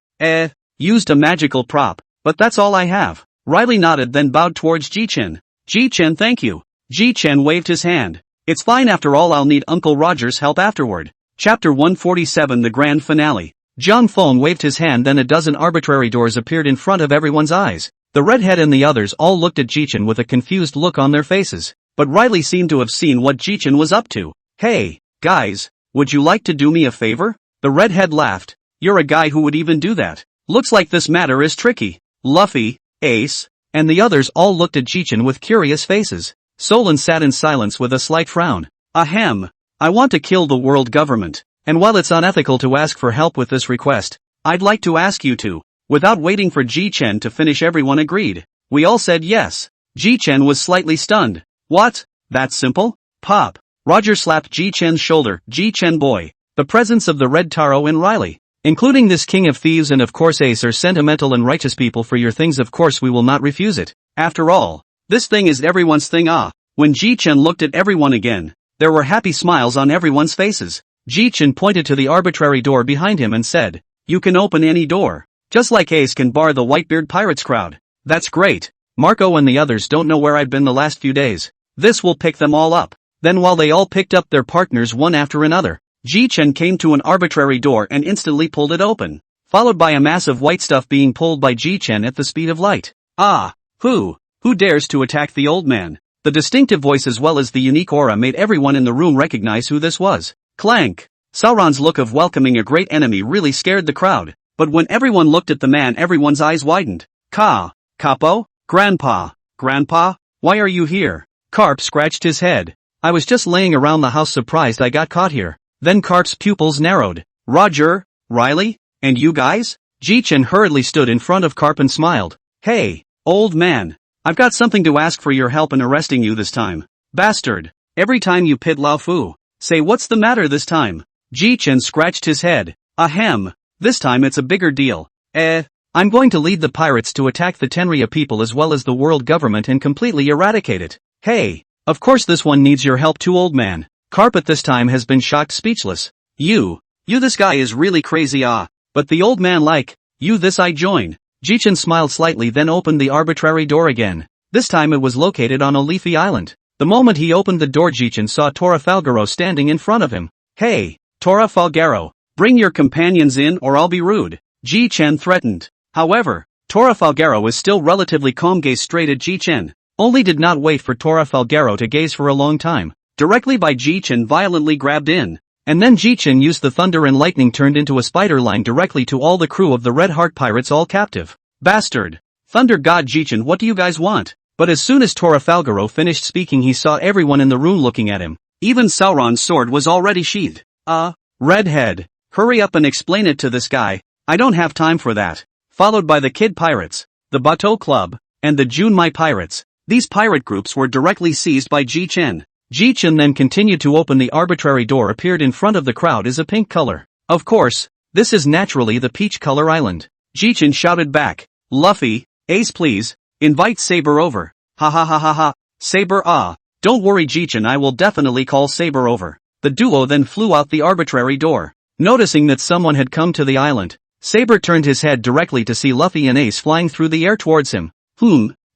Used a magical prop, but that's all I have. Riley nodded then bowed towards Ji-chan. Ji-chan, thank you. Ji-chan waved his hand. It's fine, after all I'll need Uncle Roger's help afterward. Chapter 147, the grand finale. Jiang Feng waved his hand then a dozen arbitrary doors appeared in front of everyone's eyes. The redhead and the others all looked at Ji-chan with a confused look on their faces. But Riley seemed to have seen what Ji-chan was up to. Hey, guys, would you like to do me a favor? The redhead laughed. You're a guy who would even do that. Looks like this matter is tricky. Luffy, Ace, and the others all looked at Ji-chan with curious faces. Solon sat in silence with a slight frown. Ahem. I want to kill the world government. And while it's unethical to ask for help with this request, I'd like to ask you to. Without waiting for Ji-chan to finish, everyone agreed. We all said yes. Ji-chan was slightly stunned. What? That simple? Pop. Roger slapped Ji-chan's shoulder. Ji-chan boy. The presence of the Red Taro and Riley, including this king of thieves and of course Ace, are sentimental and righteous people. For your things of course we will not refuse it. After all, this thing is everyone's thing. When Ji-chan looked at everyone again, there were happy smiles on everyone's faces. Ji-chan pointed to the arbitrary door behind him and said, you can open any door. Just like Ace can bar the Whitebeard Pirates crowd. That's great. Marco and the others don't know where I've been the last few days. This will pick them all up. Then while they all picked up their partners one after another, Ji-chan came to an arbitrary door and instantly pulled it open, followed by a mass of white stuff being pulled by Ji-chan at the speed of light. Who dares to attack the old man? The distinctive voice as well as the unique aura made everyone in the room recognize who this was. Clank. Sauron's look of welcoming a great enemy really scared the crowd, but when everyone looked at the man everyone's eyes widened. Capo? Grandpa, why are you here? Carp scratched his head. I was just laying around the house surprised I got caught here. Then Carp's pupils narrowed. Roger, Riley, and you guys? Ji-chan hurriedly stood in front of Carp and smiled. Hey, old man. I've got something to ask for your help in arresting you this time. Bastard. Every time you pit Lao Fu. Say what's the matter this time? Ji-chan scratched his head. Ahem. This time it's a bigger deal. I'm going to lead the pirates to attack the Tenria people as well as the world government and completely eradicate it. Hey. Of course this one needs your help too, old man. Carp at this time has been shocked speechless. You this guy is really crazy. But the old man like, you this I join. Ji-chan smiled slightly then opened the arbitrary door again. This time it was located on a leafy island. The moment he opened the door Ji-chan saw Trafalgaro standing in front of him. Hey, Trafalgaro, bring your companions in or I'll be rude. Ji-chan threatened. However, Trafalgaro was still relatively calm, gazed straight at Ji-chan. Only did not wait for Trafalgaro to gaze for a long time. Directly by Ji-chan violently grabbed in. And then Ji-chan used the thunder and lightning turned into a spider line directly to all the crew of the Red Heart Pirates, all captive. Bastard. Thunder God Ji-chan, what do you guys want? But as soon as Trafalgaro finished speaking he saw everyone in the room looking at him. Even Sauron's sword was already sheathed. Redhead. Hurry up and explain it to this guy. I don't have time for that. Followed by the Kid Pirates, the Bateau Club, and the Junmai Pirates. These pirate groups were directly seized by Ji-chan. Ji-chan then continued to open the arbitrary door appeared in front of the crowd is a pink color. Of course, this is naturally the peach color island. Ji-chan shouted back. Luffy, Ace please, invite Saber over. Ha ha ha ha ha. Saber don't worry Ji-chan, I will definitely call Saber over. The duo then flew out the arbitrary door. Noticing that someone had come to the island, Saber turned his head directly to see Luffy and Ace flying through the air towards him.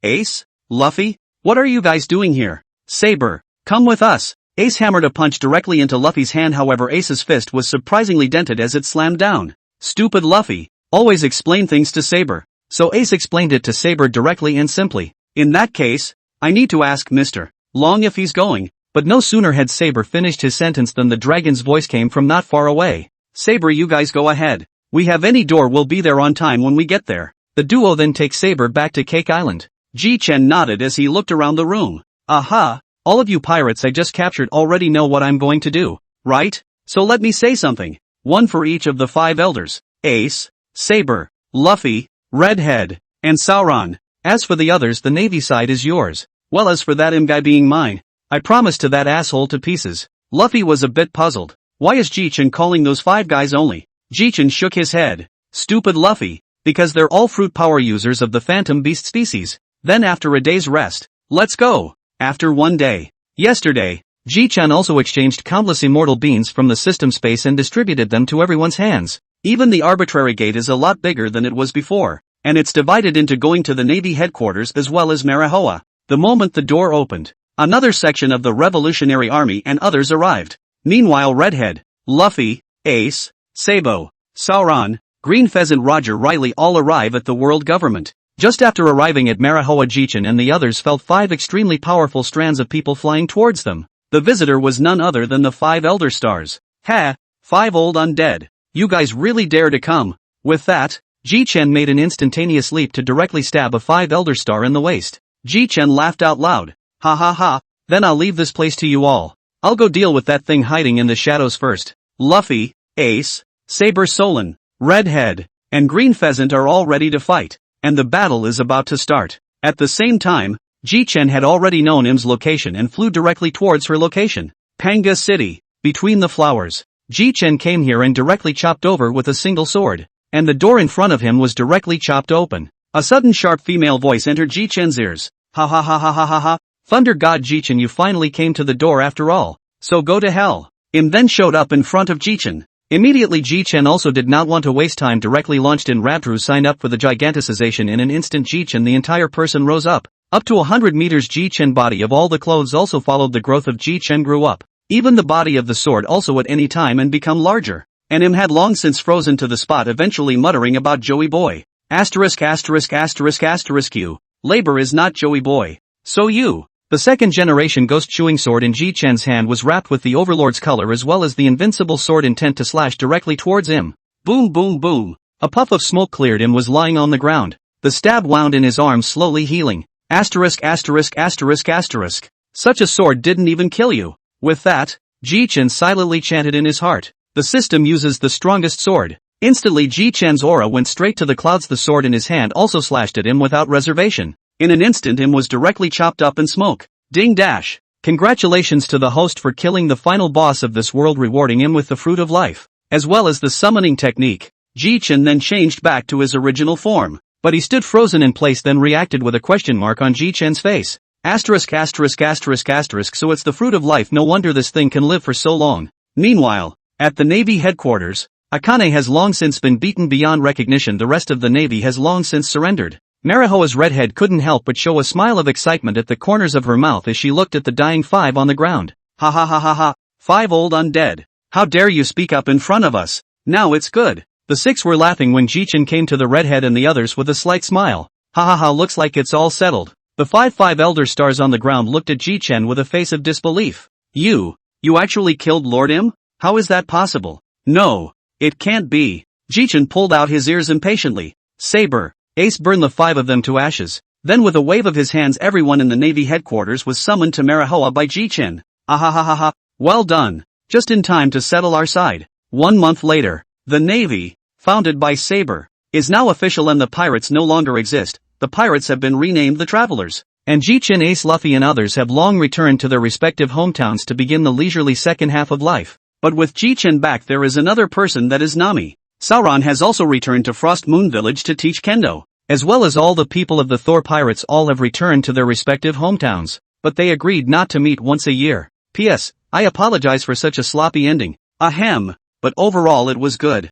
Ace? Luffy? What are you guys doing here? Saber, come with us. Ace hammered a punch directly into Luffy's hand, however Ace's fist was surprisingly dented as it slammed down. Stupid Luffy. Always explain things to Saber. So Ace explained it to Saber directly and simply. In that case, I need to ask Mr. Long if he's going. But no sooner had Saber finished his sentence than the dragon's voice came from not far away. Saber, you guys go ahead. We have any door, we'll be there on time when we get there. The duo then take Saber back to Cake Island. Ji-Chen nodded as he looked around the room. Aha, all of you pirates I just captured already know what I'm going to do, right? So let me say something. One for each of the 5 elders. Ace, Saber, Luffy, Redhead, and Sauron. As for the others, the Navy side is yours. Well, as for that guy being mine, I promised to that asshole to pieces. Luffy was a bit puzzled. Why is Ji-Chen calling those 5 guys only? Ji-Chen shook his head. Stupid Luffy. Because they're all fruit power users of the Phantom Beast species. Then after a day's rest, let's go. After one day. Yesterday, Ji-Chan also exchanged countless immortal beans from the system space and distributed them to everyone's hands. Even the arbitrary gate is a lot bigger than it was before, and it's divided into going to the Navy headquarters as well as Manhwa. The moment the door opened, another section of the Revolutionary Army and others arrived. Meanwhile, Redhead, Luffy, Ace, Sabo, Sauron, Green Pheasant, Roger, Riley all arrive at the world government. Just after arriving at Manhwa, Ji-Chen and the others felt 5 extremely powerful strands of people flying towards them. The visitor was none other than the 5 Elder Stars. Ha! 5 old undead. You guys really dare to come. With that, Ji-Chen made an instantaneous leap to directly stab a 5 Elder Star in the waist. Ji-Chen laughed out loud. Ha ha ha, then I'll leave this place to you all. I'll go deal with that thing hiding in the shadows first. Luffy, Ace, Saber, Solon, Redhead, and Green Pheasant are all ready to fight, and the battle is about to start. At the same time, Ji-Chen had already known Im's location and flew directly towards her location. Panga City, between the flowers. Ji-Chen came here and directly chopped over with a single sword, and the door in front of him was directly chopped open. A sudden sharp female voice entered Ji-Chen's ears. Ha ha ha ha ha ha ha. Thunder God Ji-Chen, you finally came to the door after all. So go to hell. Im then showed up in front of Ji-Chen. Immediately Ji-Chen also did not want to waste time, directly launched in Raptru, signed up for the giganticization. In an instant Ji-Chen the entire person rose up to 100 meters. Ji-Chen body of all the clothes also followed the growth of Ji-Chen, grew up. Even the body of the sword also at any time and become larger. And Im had long since frozen to the spot, eventually muttering about Joey Boy. Asterisk asterisk asterisk asterisk you. Labor is not Joey Boy. So you. The second generation ghost chewing sword in Ji-Chen's hand was wrapped with the Overlord's color as well as the invincible sword intent to slash directly towards Im. Boom boom boom. A puff of smoke cleared. Im was lying on the ground. The stab wound in his arm, slowly healing. Asterisk asterisk asterisk asterisk. Such a sword didn't even kill you. With that, Ji-Chen silently chanted in his heart. The system uses the strongest sword. Instantly Ji-Chen's aura went straight to the clouds. The sword in his hand also slashed at him without reservation. In an instant Im was directly chopped up in smoke. Ding dash. Congratulations to the host for killing the final boss of this world, rewarding him with the fruit of life, as well as the summoning technique. Ji-Chen then changed back to his original form, but he stood frozen in place, then reacted with a question mark on Ji-Chen's face. Asterisk asterisk asterisk asterisk. So it's the fruit of life, no wonder this thing can live for so long. Meanwhile, at the Navy headquarters, Akane has long since been beaten beyond recognition. The rest of the Navy has long since surrendered. Manhwa's Redhead couldn't help but show a smile of excitement at the corners of her mouth as she looked at the dying 5 on the ground. Ha ha ha ha ha, 5 old undead. How dare you speak up in front of us? Now it's good. The 6 were laughing when Ji-Chen came to the Redhead and the others with a slight smile. Ha ha ha, looks like it's all settled. The 5 Elder Stars on the ground looked at Ji-Chen with a face of disbelief. You actually killed Lord Im? How is that possible? No, it can't be. Ji-Chen pulled out his ears impatiently. Saber, Ace burned the 5 of them to ashes. Then with a wave of his hands everyone in the Navy headquarters was summoned to Manhwa by Ji-Chen. Ahahaha, well done. Just in time to settle our side. 1 month later, the Navy, founded by Saber, is now official and the pirates no longer exist. The pirates have been renamed the Travelers. And Ji-Chen, Ace, Luffy and others have long returned to their respective hometowns to begin the leisurely second half of life. But with Ji-Chen back there is another person, that is Nami. Sauron has also returned to Frost Moon Village to teach Kendo. As well as all the people of the Thor pirates all have returned to their respective hometowns, but they agreed not to meet once a year. P.S. I apologize for such a sloppy ending. Ahem. But overall it was good.